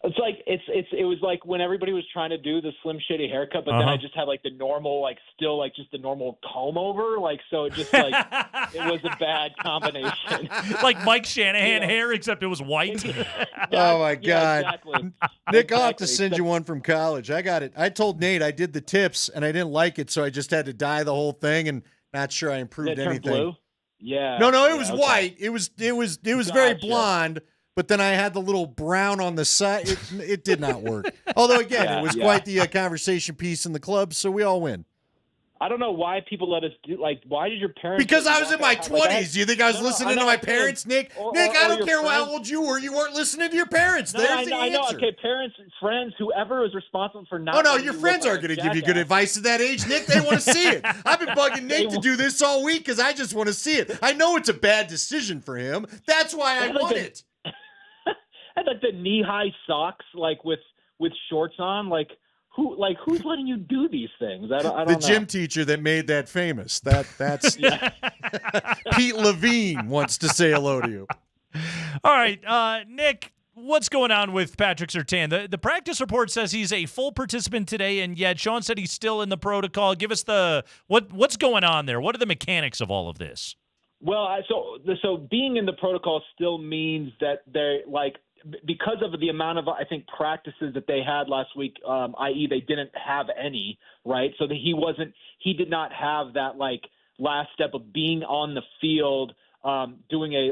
It's like it was like when everybody was trying to do the Slim Shady haircut, but then I just had the normal, just the normal comb over, so it just it was a bad combination. Like Mike Shanahan hair, except it was white. Oh my God, yeah, exactly. Nick, I'll have to send you one from college. I got it. I told Nate I did the tips and I didn't like it, so I just had to dye the whole thing, and not sure I improved anything. Blue? Yeah. No, it was white. It was very blonde. But then I had the little brown on the side. It did not work. Although, again, it was quite the conversation piece in the club, so we all win. I don't know why people let us do, why did your parents... Because I was in my 20s. Do you think I was listening to my parents, Nick? Nick, I don't care how old you were. You weren't listening to your parents. There's the answer. I know. Okay, parents, friends, whoever is responsible for not... Oh, no, your friends aren't going to give you good advice at that age, Nick. They want to see it. I've been bugging Nick to do this all week because I just want to see it. I know it's a bad decision for him. That's why I want it. I had the knee-high socks, with shorts on. Who's letting you do these things? I don't know. The gym teacher that made that famous. That's Pete Levine wants to say hello to you. All right, Nick, what's going on with Patrick Surtain? The practice report says he's a full participant today, and yet Sean said he's still in the protocol. Give us what's going on there. What are the mechanics of all of this? Well, so being in the protocol still means that they're because of the amount of, I think, practices that they had last week, i.e. they didn't have any, right? So that he did not have that last step of being on the field, doing a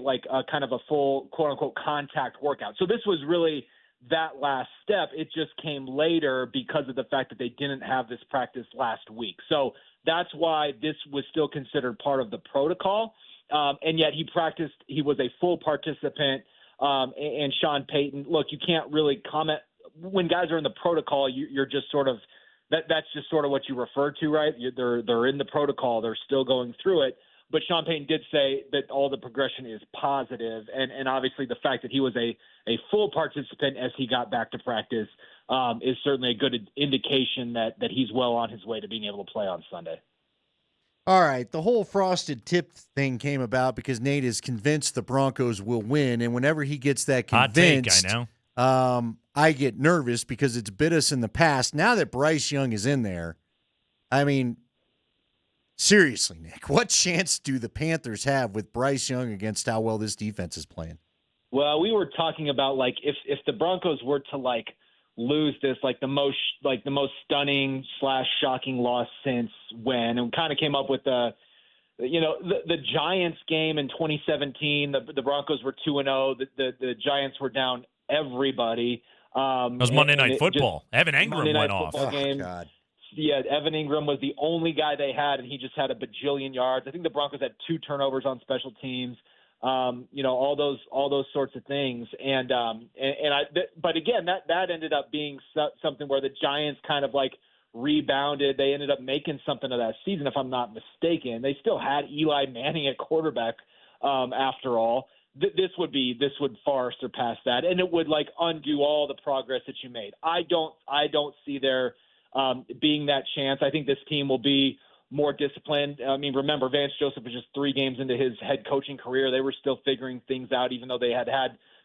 kind of a full quote unquote contact workout. So this was really that last step. It just came later because of the fact that they didn't have this practice last week. So that's why this was still considered part of the protocol. And yet he practiced, he was a full participant. And Sean Payton, look, you can't really comment when guys are in the protocol. You're just sort of that's just sort of what you refer to, right? They're in the protocol. They're still going through it. But Sean Payton did say that all the progression is positive, and obviously the fact that he was a full participant as he got back to practice is certainly a good indication that he's well on his way to being able to play on Sunday. All right, the whole frosted tip thing came about because Nate is convinced the Broncos will win, and whenever he gets that convinced, hot take, I know. I get nervous because it's bit us in the past. Now that Bryce Young is in there, I mean, seriously, Nick, what chance do the Panthers have with Bryce Young against how well this defense is playing? Well, we were talking about like if the Broncos were to like lose this, like the most stunning / shocking loss since when, and kind of came up with the Giants game in 2017. The Broncos were 2-0. The Giants were down everybody. It was Monday Night Football. Evan Ingram went off. Oh, God. Yeah, Evan Ingram was the only guy they had, and he just had a bajillion yards. I think the Broncos had 2 turnovers on special teams. All those sorts of things, but again, that ended up being something where the Giants kind of like rebounded. They ended up making something of that season, if I'm not mistaken. They still had Eli Manning at quarterback after all. This would far surpass that, and it would like undo all the progress that you made. I don't see there being that chance. I think this team will be more disciplined. I mean, remember, Vance Joseph was just 3 games into his head coaching career. They were still figuring things out, even though they had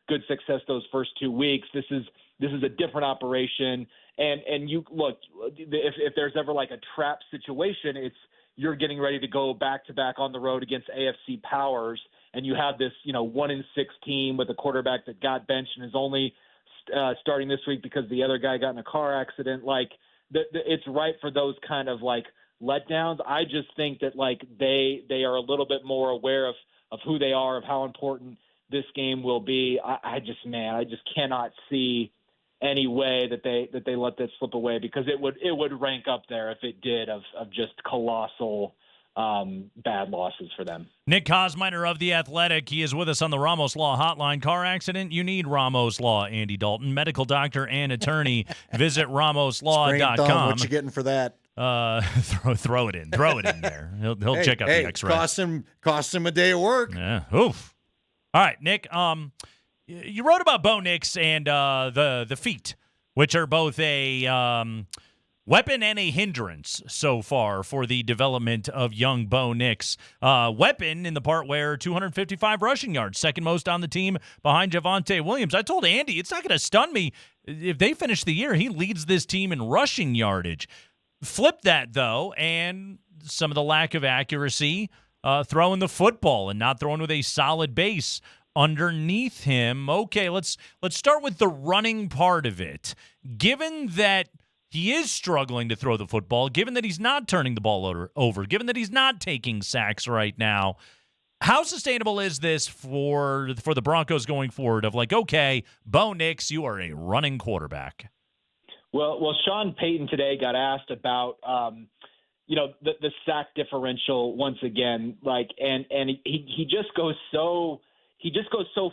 good success those first 2 weeks. This is a different operation. And you look, if there's ever like a trap situation, it's you're getting ready to go back to back on the road against AFC powers, and you have this 1-6 team with a quarterback that got benched and is only starting this week because the other guy got in a car accident. Like it's right for those kind of like letdowns. I just think that like they are a little bit more aware of who they are, of how important this game will be. I just cannot see any way that they let this slip away, because it would rank up there if it did of just colossal bad losses for them. Nick Kosminer of The Athletic. He is with us on the Ramos Law Hotline. Car accident? You need Ramos Law, Andy Dalton. Medical doctor and attorney. Visit ramoslaw.com. What you getting for that? Throw it in there. He'll check out the X-ray. Cost him a day of work. Yeah. Oof. All right, Nick. You wrote about Bo Nix and the feet, which are both a weapon and a hindrance so far for the development of young Bo Nix. Weapon in the part where 255 rushing yards, second most on the team behind Javonte Williams. I told Andy it's not going to stun me if they finish the year. He leads this team in rushing yardage. Flip that, though, and some of the lack of accuracy throwing the football and not throwing with a solid base underneath him. Okay, let's start with the running part of it. Given that he is struggling to throw the football, given that he's not turning the ball over, given that he's not taking sacks right now, how sustainable is this for the Broncos going forward of like, okay, Bo Nix, you are a running quarterback? Well, Sean Payton today got asked about, the sack differential once again, like, and he just goes so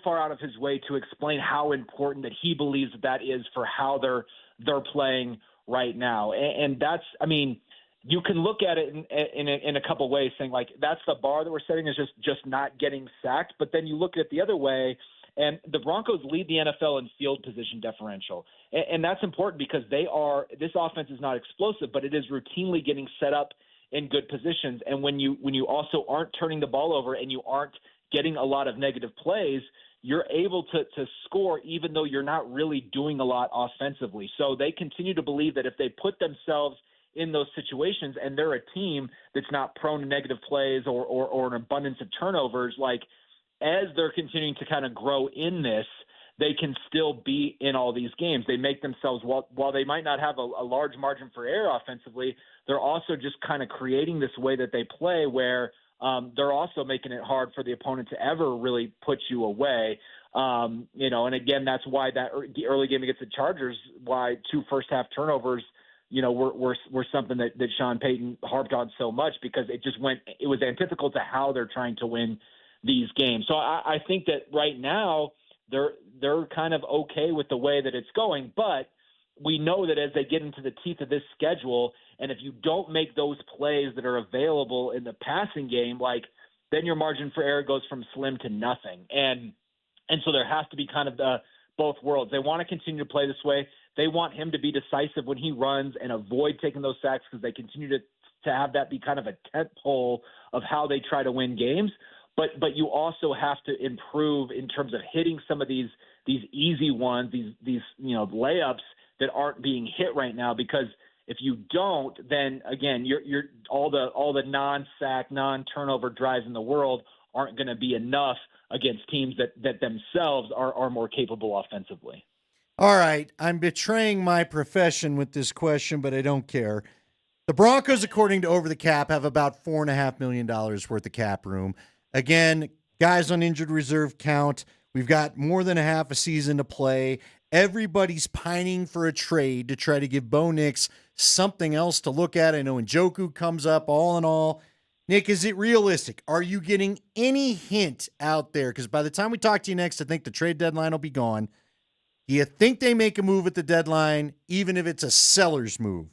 far out of his way to explain how important that he believes that is for how they're playing right now. And that's, I mean, you can look at it in a couple ways, saying like that's the bar that we're setting is just not getting sacked. But then you look at it the other way, and the Broncos lead the NFL in field position differential. And that's important because this offense is not explosive, but it is routinely getting set up in good positions. And when you also aren't turning the ball over and you aren't getting a lot of negative plays, you're able to score even though you're not really doing a lot offensively. So they continue to believe that if they put themselves in those situations and they're a team that's not prone to negative plays or an abundance of turnovers, like as they're continuing to kind of grow in this, they can still be in all these games. They make themselves, while they might not have a large margin for error offensively, they're also just kind of creating this way that they play where they're also making it hard for the opponent to ever really put you away. And again, that's why the early game against the Chargers, why 2 first-half turnovers, were something that Sean Payton harped on so much, because it was antithetical to how they're trying to win these games. So I think that right now they're kind of okay with the way that it's going, but we know that as they get into the teeth of this schedule, and if you don't make those plays that are available in the passing game, like then your margin for error goes from slim to nothing. And so there has to be kind of both worlds. They want to continue to play this way. They want him to be decisive when he runs and avoid taking those sacks because they continue to to have that be kind of a tent pole of how they try to win games. But you also have to improve in terms of hitting some of these easy ones, these layups that aren't being hit right now, because if you don't, then again, you're all the non-sack, non-turnover drives in the world aren't going to be enough against teams that themselves are more capable offensively. All right, I'm betraying my profession with this question, but I don't care. The Broncos, according to Over the Cap, have about $4.5 million worth of cap room. Again, guys on injured reserve count. We've got more than a half a season to play. Everybody's pining for a trade to try to give Bo Nix something else to look at. I know Njoku comes up, all in all. Nick, is it realistic? Are you getting any hint out there? Because by the time we talk to you next, I think the trade deadline will be gone. Do you think they make a move at the deadline, even if it's a seller's move?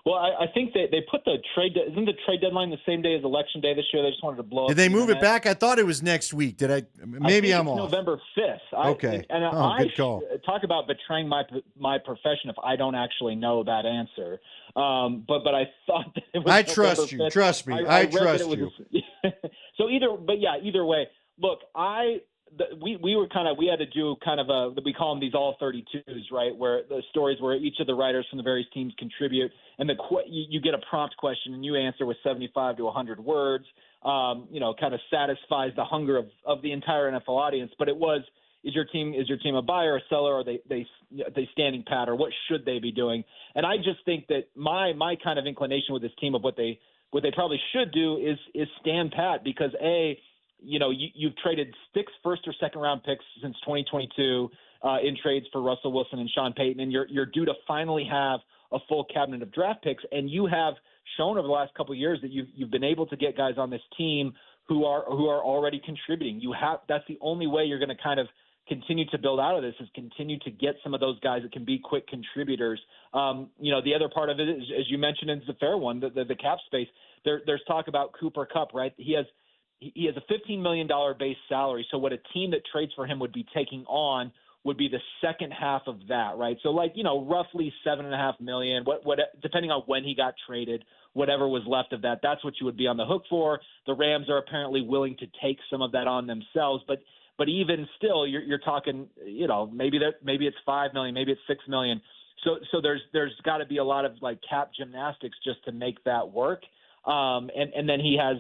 Well, I think that they put the trade. Isn't the trade deadline the same day as Election Day this year? They just wanted to blow up. Did they move it back? I thought it was next week. Did I? Maybe I'm off. November 5th. Okay. Good call. Talk about betraying my profession if I don't actually know that answer. But I thought that it was. I trust you. 5th. Trust me. I trust you. So either way. Look, we had to do kind of we call them these all 32s, right? Where the stories where each of the writers from the various teams contribute, and you get a prompt question and you answer with 75 to 100 words. Kind of satisfies the hunger of the entire NFL audience. But it was, is your team a buyer or a seller? Or are they standing pat, or what should they be doing? And I just think that my kind of inclination with this team of what they probably should do is stand pat, because you've traded 6 first or second round picks since 2022 in trades for Russell Wilson and Sean Payton, and you're due to finally have a full cabinet of draft picks. And you have shown over the last couple of years that you've been able to get guys on this team who are already contributing. That's the only way you're going to kind of continue to build out of this, is continue to get some of those guys that can be quick contributors. The other part of it is, as you mentioned, is the fair one, the cap space. There's talk about Cooper Kupp, right? He has a $15 million base salary. So what a team that trades for him would be taking on would be the second half of that, right? So roughly $7.5 million, what depending on when he got traded, whatever was left of that, that's what you would be on the hook for. The Rams are apparently willing to take some of that on themselves, but even still, you're talking, maybe it's $5 million, maybe it's $6 million. So there's got to be a lot of cap gymnastics just to make that work. And then he has,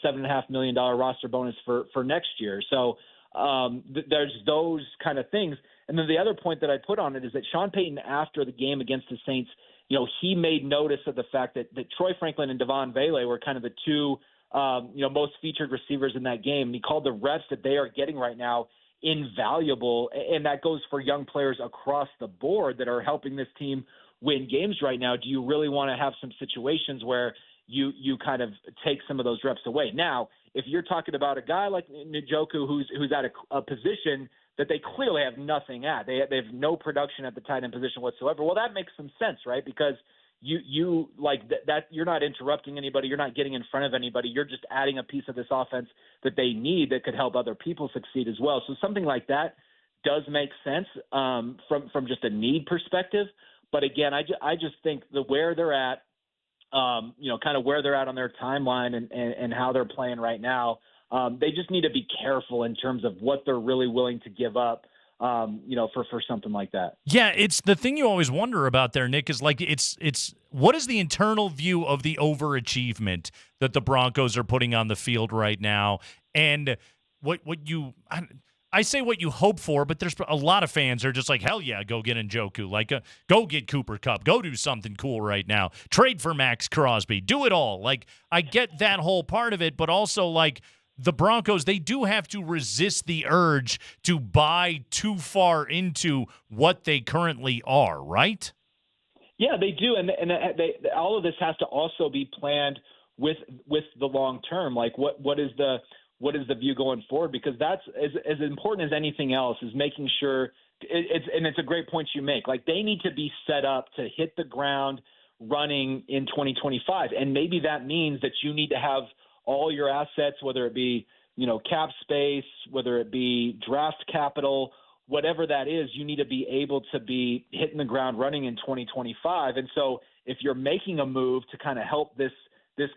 $7.5 million roster bonus for next year. So there's those kind of things. And then the other point that I put on it is that Sean Payton, after the game against the Saints, he made notice of the fact that Troy Franklin and Devon Vele were kind of the two, most featured receivers in that game. And he called the reps that they are getting right now invaluable. And that goes for young players across the board that are helping this team win games right now. Do you really want to have some situations where you kind of take some of those reps away? Now, if you're talking about a guy like Njoku who's at a position that they clearly have nothing at, they have no production at the tight end position whatsoever. Well, that makes some sense, right? Because you like that you're not interrupting anybody, you're not getting in front of anybody, you're just adding a piece of this offense that they need that could help other people succeed as well. So something like that does make sense from just a need perspective. But again, I just think where they're at, kind of where they're at on their timeline and how they're playing right now. They just need to be careful in terms of what they're really willing to give up, for something like that. Yeah, it's the thing you always wonder about there, Nick, is it's what is the internal view of the overachievement that the Broncos are putting on the field right now, and what you. I say what you hope for, but there's a lot of fans are just like, hell yeah, go get Njoku. Go get Cooper Kupp. Go do something cool right now. Trade for Max Crosby. Do it all. I get that whole part of it, but also, the Broncos, they do have to resist the urge to buy too far into what they currently are, right? Yeah, they do. And all of this has to also be planned with the long term. What is the view going forward? Because that's as important as anything else, is making sure it's a great point you make. They need to be set up to hit the ground running in 2025. And maybe that means that you need to have all your assets, whether it be, cap space, whether it be draft capital, whatever that is, you need to be able to be hitting the ground running in 2025. And so if you're making a move to kind of help this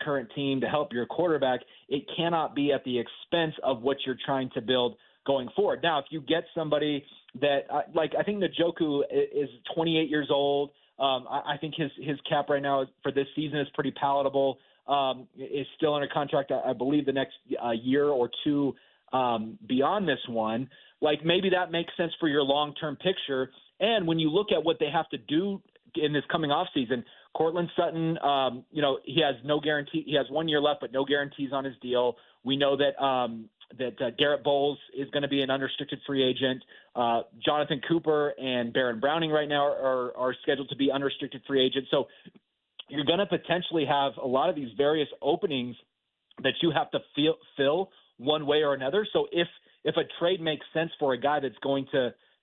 current team, to help your quarterback, it cannot be at the expense of what you're trying to build going forward. Now, if you get somebody that I think Njoku is 28 years old. I think his cap right now for this season is pretty palatable. Is still under contract, I believe, the next year or two beyond this one. Like, maybe that makes sense for your long-term picture. And when you look at what they have to do in this coming offseason, Cortland Sutton, he has no guarantee. He has 1 year left, but no guarantees on his deal. We know that Garrett Bowles is going to be an unrestricted free agent. Jonathan Cooper and Baron Browning right now are scheduled to be unrestricted free agents. So you're going to potentially have a lot of these various openings that you have to fill one way or another. So if a trade makes sense for a guy that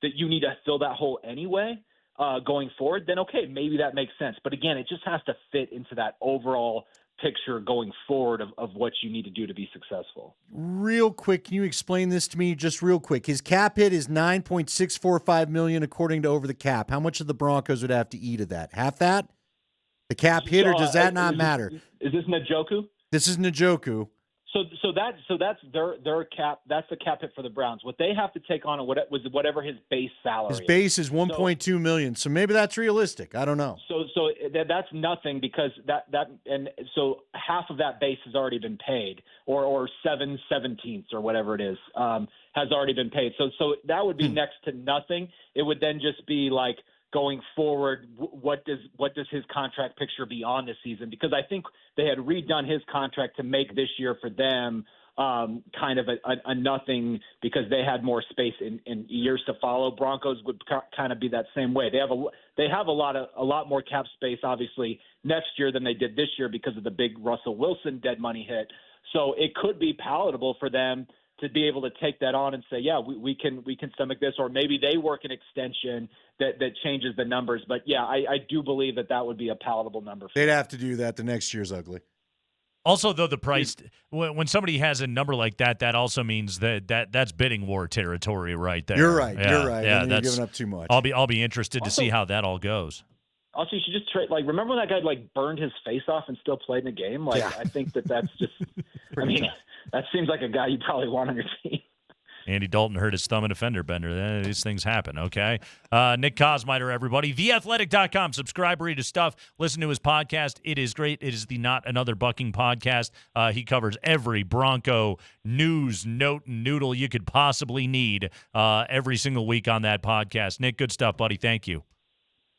you need to fill that hole anyway, going forward, then okay, maybe that makes sense. But again, it just has to fit into that overall picture going forward of what you need to do to be successful. Real quick, can you explain this to me just real quick? His cap hit is $9.645 million according to Over the Cap. How much of the Broncos would have to eat of that? Half that? The cap hit, or does that not matter? Is this Njoku? This is Njoku. So that's their cap. That's the cap hit for the Browns. What they have to take on was whatever his base salary. His base is $1.2 million. So maybe that's realistic. I don't know. So that's nothing, because so half of that base has already been paid, or 7/17 or whatever it is, has already been paid. So that would be next to nothing. It would then just be like, going forward, what does his contract picture beyond this season? Because I think they had redone his contract to make this year for them kind of a nothing, because they had more space in years to follow. Broncos would kind of be that same way. They have a lot more cap space, obviously, next year than they did this year because of the big Russell Wilson dead money hit. So it could be palatable for them to be able to take that on and say, yeah, we can stomach this, or maybe they work an extension that changes the numbers. But yeah, I do believe that would be a palatable number. They'd have to do that. The next year's ugly. Also, though, the price, when somebody has a number like that, that also means that's bidding war territory right there. You're right. Yeah, you're right. Yeah, you're giving up too much. I'll be interested to see how that all goes. Also, you should just trade. Like, remember when that guy burned his face off and still played in the game? Like, yeah. I think that's just. I mean, that seems like a guy you probably want on your team. Andy Dalton hurt his thumb in a fender bender. These things happen, okay? Nick Kosmider, everybody. TheAthletic.com. Subscribe, read his stuff. Listen to his podcast. It is great. It is the Not Another Bucking podcast. He covers every Bronco news, note, and noodle you could possibly need every single week on that podcast. Nick, good stuff, buddy. Thank you.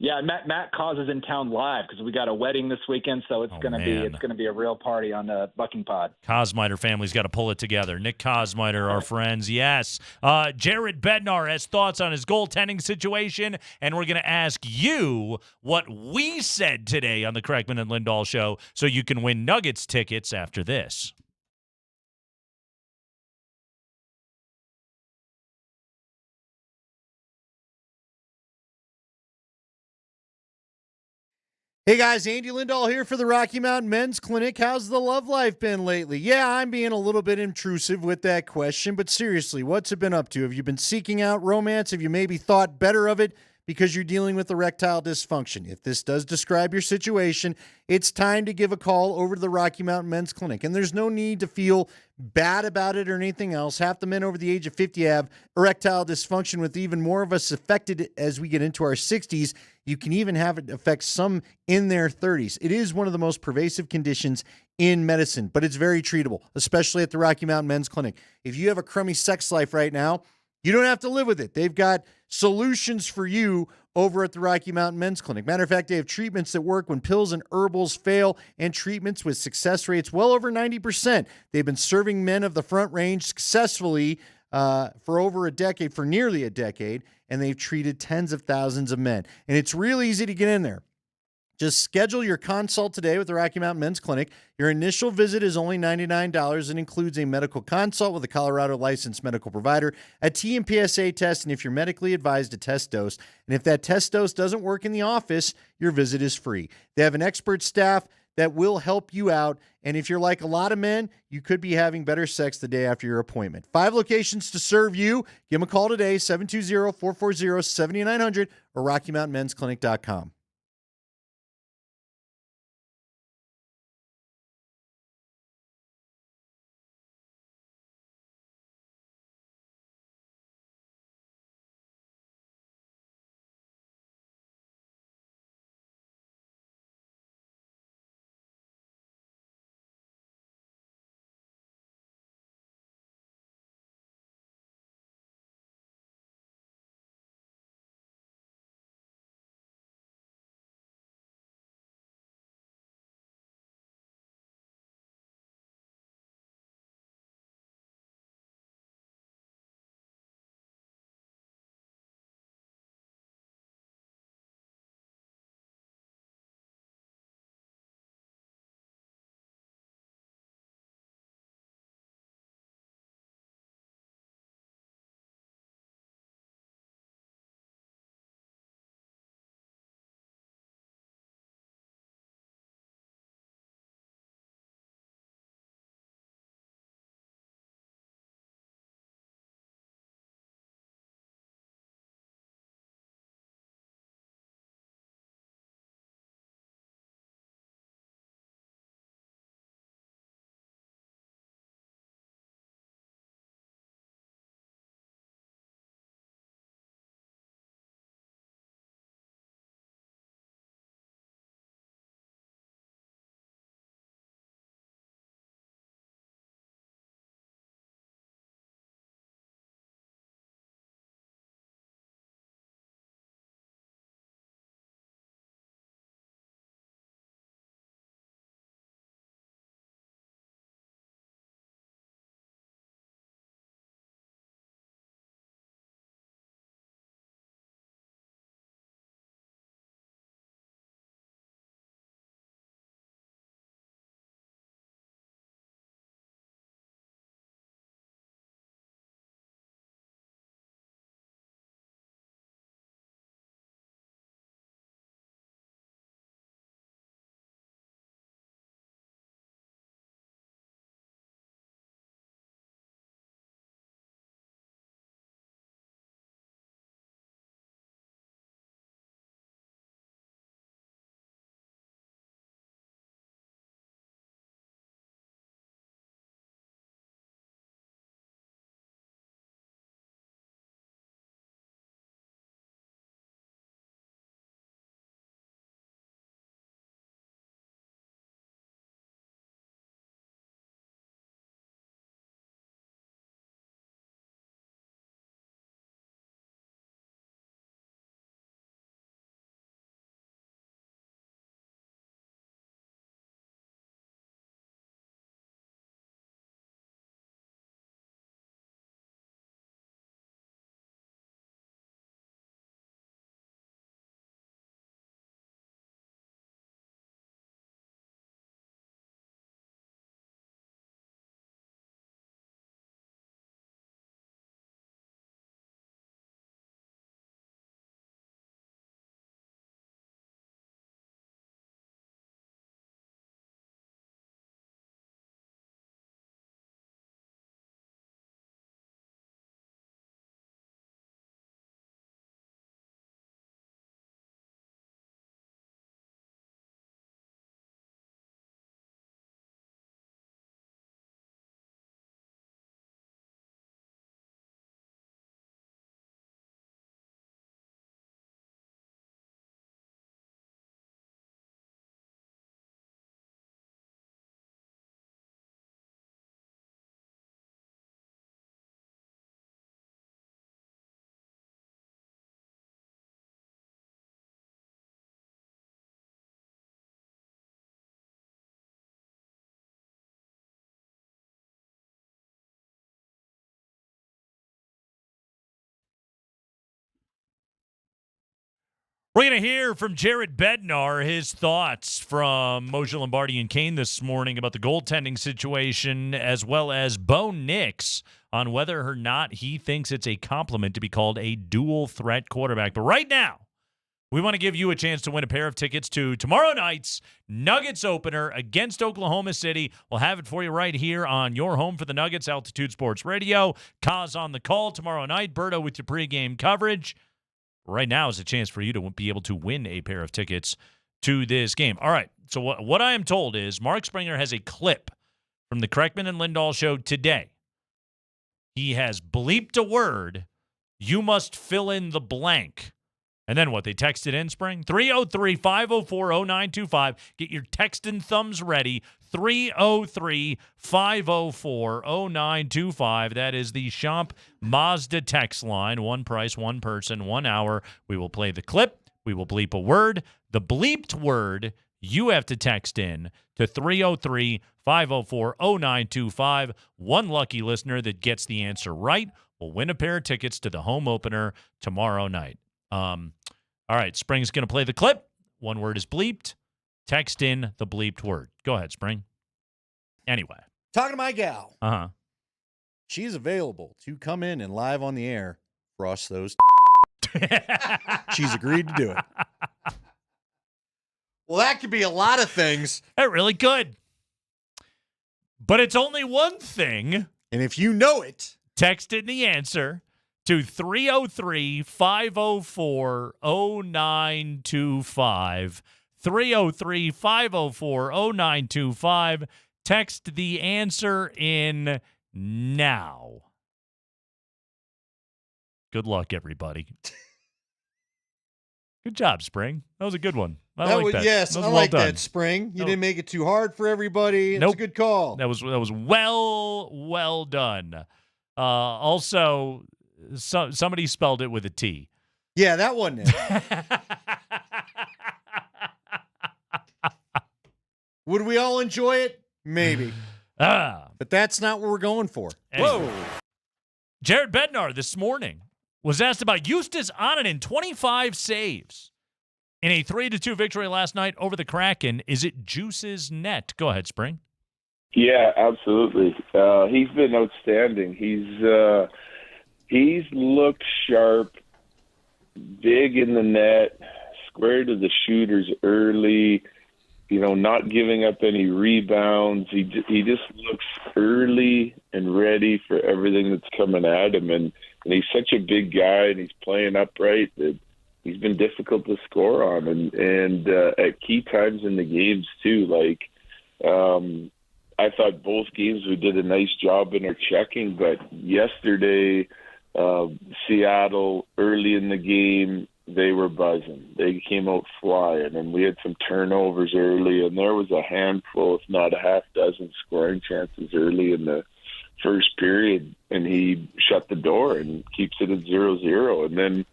Yeah, Matt Cause is in town live because we got a wedding this weekend, so it's gonna be a real party on the Bucking Pod. Kosmider family's got to pull it together. Nick Kosmider, our friends, yes. Jared Bednar has thoughts on his goaltending situation, and we're gonna ask you what we said today on the Kreckman and Lindahl show, so you can win Nuggets tickets after this. Hey guys, Andy Lindahl here for the Rocky Mountain Men's Clinic. How's the love life been lately? Yeah, I'm being a little bit intrusive with that question, but seriously, what's it been up to? Have you been seeking out romance? Have you maybe thought better of it because you're dealing with erectile dysfunction? If this does describe your situation, it's time to give a call over to the Rocky Mountain Men's Clinic. And there's no need to feel bad about it or anything else. Half the men over the age of 50 have erectile dysfunction, with even more of us affected as we get into our 60s. You can even have it affect some in their 30s. It is one of the most pervasive conditions in medicine, but it's very treatable, especially at the Rocky Mountain Men's Clinic. If you have a crummy sex life right now, you don't have to live with it. They've got solutions for you over at the Rocky Mountain Men's Clinic. Matter of fact, they have treatments that work when pills and herbals fail, and treatments with success rates well over 90%. They've been serving men of the Front Range successfully for over a decade, for nearly a decade, and they've treated tens of thousands of men. And it's real easy to get in there. Just schedule your consult today with the Rocky Mountain Men's Clinic. Your initial visit is only $99 and includes a medical consult with a Colorado licensed medical provider, a TMPSA test, and if you're medically advised, a test dose. And if that test dose doesn't work in the office, your visit is free. They have an expert staff that will help you out. And if you're like a lot of men, you could be having better sex the day after your appointment. 5 locations to serve you. Give them a call today, 720-440-7900 or RockyMountainMen'sClinic.com. We're going to hear from Jared Bednar, his thoughts from Moshe Lombardi and Kane this morning about the goaltending situation, as well as Bo Nix on whether or not he thinks it's a compliment to be called a dual threat quarterback. But right now, We want to give you a chance to win a pair of tickets to tomorrow night's Nuggets opener against Oklahoma City. We'll have it for you right here on your home for the Nuggets, Altitude Sports Radio. Kaz on the call tomorrow night. Berto with your pregame coverage. Right now is a chance for you to be able to win a pair of tickets to this game. All right, so what I am told is Mark Springer has a clip from the Kreckman and Lindahl show today. He has bleeped a word. You must fill in the blank. And then what? They texted in, Spring? 303-504-0925. Get your text and thumbs ready. 303-504-0925. That is the Shop Mazda text line. One price, one person, 1 hour. We will play the clip. We will bleep a word. The bleeped word, you have to text in to 303-504-0925. One lucky listener that gets the answer right will win a pair of tickets to the home opener tomorrow night. All right, Spring's going to play the clip. One word is bleeped. Text in the bleeped word. Go ahead, Spring. Anyway. Talking to my gal. Uh-huh. She's available to come in and live on the air frost those. She's agreed to do it. Well, that could be a lot of things. It really could. But it's only one thing. And if you know it, text in the answer to 303-504-0925. 303-504-0925. Text the answer in now. Good luck, everybody. Good job, Spring. That was a good one. I like that. Yes, I like that, Spring. You didn't make it too hard for everybody. It's a good call. That was well done. Also, somebody spelled it with a T. Yeah, that wasn't it. Would we all enjoy it? Maybe. But that's not what we're going for. Anyway. Whoa. Jared Bednar this morning was asked about Eustace Onanen, 25 saves in a 3-2 victory last night over the Kraken. Is it Juice's net? Go ahead, Spring. Yeah, absolutely. He's been outstanding. He's looked sharp, big in the net, square to the shooters early, not giving up any rebounds. He just looks early and ready for everything that's coming at him. And he's such a big guy, and he's playing upright that he's been difficult to score on. And at key times in the games, too, I thought both games we did a nice job in our checking, but yesterday, Seattle, early in the game, they were buzzing. They came out flying, and we had some turnovers early, and there was a handful, if not a half dozen, scoring chances early in the first period, and he shut the door and keeps it at 0-0. And then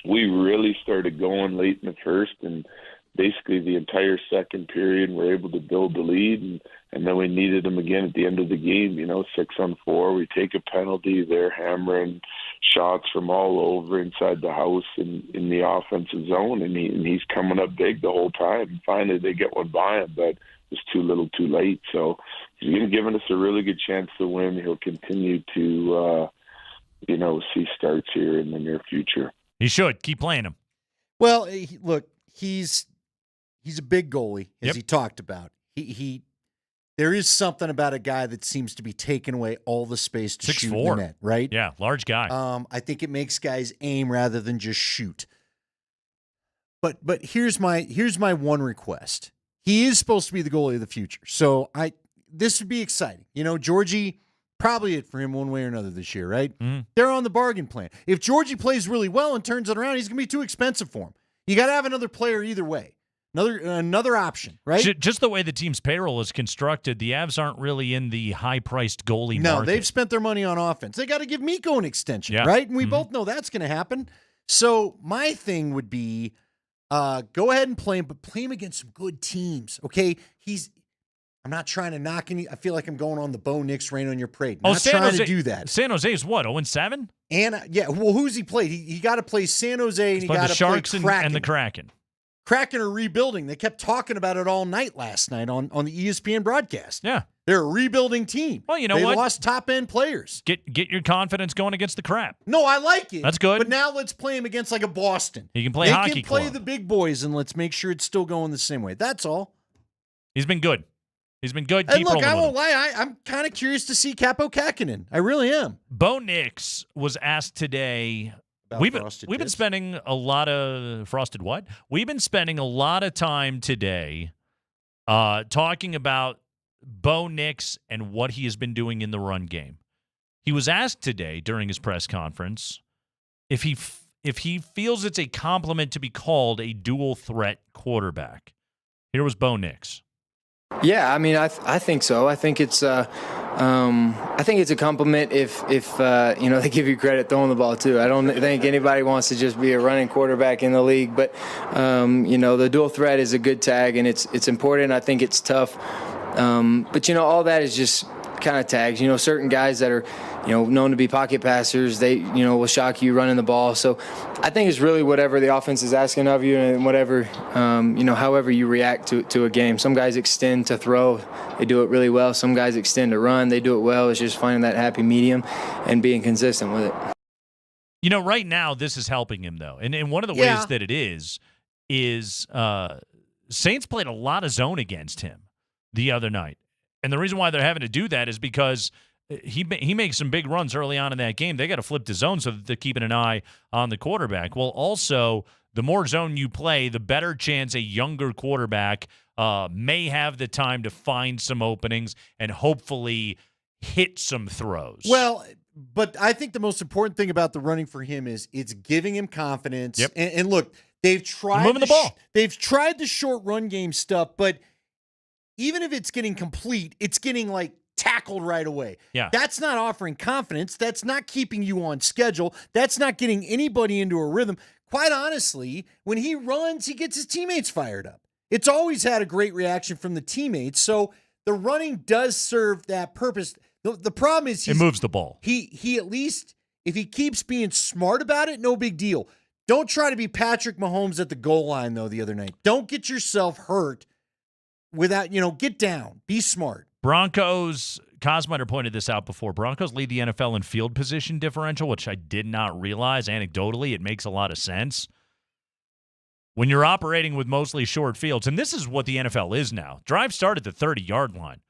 we really started going late in the first, and basically the entire second period we're able to build the lead, and then we needed them again at the end of the game, 6-on-4. We take a penalty, they're hammering shots from all over inside the house in the offensive zone, and he's coming up big the whole time. And finally they get one by him, but it's too little too late. So he's giving us a really good chance to win. He'll continue to see starts here in the near future. He should. Keep playing him. Well, look, he's a big goalie, as he talked about. There is something about a guy that seems to be taking away all the space to shoot in the net, right? Yeah, large guy. I think it makes guys aim rather than just shoot. But here's my one request. He is supposed to be the goalie of the future, so this would be exciting. Georgie, probably it for him one way or another this year, right? Mm-hmm. They're on the bargain plan. If Georgie plays really well and turns it around, he's going to be too expensive for him. You got to have another player either way. Another option, right? Just the way the team's payroll is constructed, the Avs aren't really in the high-priced goalie market. No, they've spent their money on offense. They got to give Mikko an extension, right? And we both know that's going to happen. So my thing would be go ahead and play him, but play him against some good teams, okay? I'm not trying to knock any. I feel like I'm going on the Bo Nix rain on your parade. Not trying to do that. San Jose is what, 0-7? And well, who's he played? He got to play San Jose, and he got to play Kraken. And the Kraken. Kraken are rebuilding. They kept talking about it all night last night on the ESPN broadcast. Yeah. They're a rebuilding team. Well, you know they what? lost top-end players. Get your confidence going against the crap. No, I like it. That's good. But now let's play him against like a Boston. He can play hockey They can play club. the big boys, and let's make sure it's still going the same way. That's all. He's been good. He's been good. And Keep look, rolling I with won't him. lie. I'm kind of curious to see Capo Kakinen. I really am. Bo Nix was asked today. About We've frosted been tips? spending a lot of frosted what? We've been spending a lot of time today talking about Bo Nix and what he has been doing in the run game. He was asked today during his press conference if he feels it's a compliment to be called a dual threat quarterback. Here was Bo Nix. Yeah, I mean, I think so. I think it's a compliment if they give you credit throwing the ball too. I don't think anybody wants to just be a running quarterback in the league, but the dual threat is a good tag and it's important. I think it's tough, but all that is just kind of tags. Certain guys that are known to be pocket passers, they will shock you running the ball. So I think it's really whatever the offense is asking of you and whatever however you react to a game. Some guys extend to throw, they do it really well. Some guys extend to run, they do it well. It's just finding that happy medium and being consistent with it. Right now this is helping him though, and one of the ways that it is Saints played a lot of zone against him the other night, and the reason why they're having to do that is because he makes some big runs early on in that game. They got to flip to zone so that they're keeping an eye on the quarterback. Well, also, the more zone you play, the better chance a younger quarterback may have the time to find some openings and hopefully hit some throws. Well, but I think the most important thing about the running for him is it's giving him confidence. Yep. And look, they've tried moving the ball. They've tried the short run game stuff, but even if it's getting complete, it's getting tackled right away. Yeah. That's not offering confidence. That's not keeping you on schedule. That's not getting anybody into a rhythm. Quite honestly, when he runs, he gets his teammates fired up. It's always had a great reaction from the teammates. So the running does serve that purpose. The problem is it moves the ball. He at least, if he keeps being smart about it, no big deal. Don't try to be Patrick Mahomes at the goal line, though, the other night. Don't get yourself hurt without, get down. Be smart. Broncos, Cosmider pointed this out before. Broncos lead the NFL in field position differential, which I did not realize. Anecdotally, it makes a lot of sense. When you're operating with mostly short fields, and this is what the NFL is now. Drive start at the 30-yard line.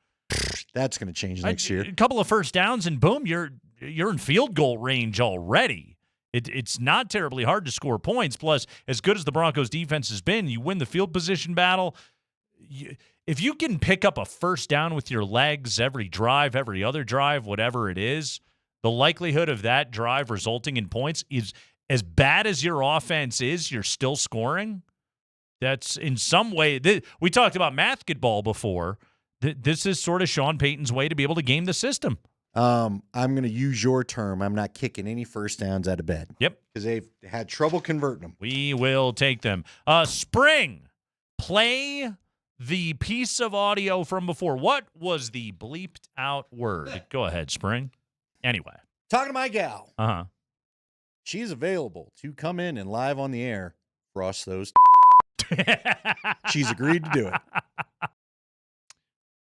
That's going to change next year. A couple of first downs, and boom, you're in field goal range already. It's not terribly hard to score points. Plus, as good as the Broncos' defense has been, you win the field position battle. If you can pick up a first down with your legs every drive, every other drive, whatever it is, the likelihood of that drive resulting in points is as bad as your offense is, you're still scoring. That's in some way. We talked about basketball before. This is sort of Sean Payton's way to be able to game the system. I'm going to use your term. I'm not kicking any first downs out of bed. Yep. Because they've had trouble converting them. We will take them. Spring, play the piece of audio from before. What was the bleeped out word? Go ahead, Spring. Anyway. Talking to my gal. Uh-huh. She's available to come in and live on the air frost those. She's agreed to do it.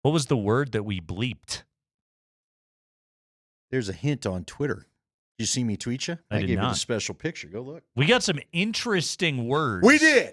What was the word that we bleeped? There's a hint on Twitter. Did you see me tweet you? I did gave you not. the special picture. Go look. We got some interesting words. We did.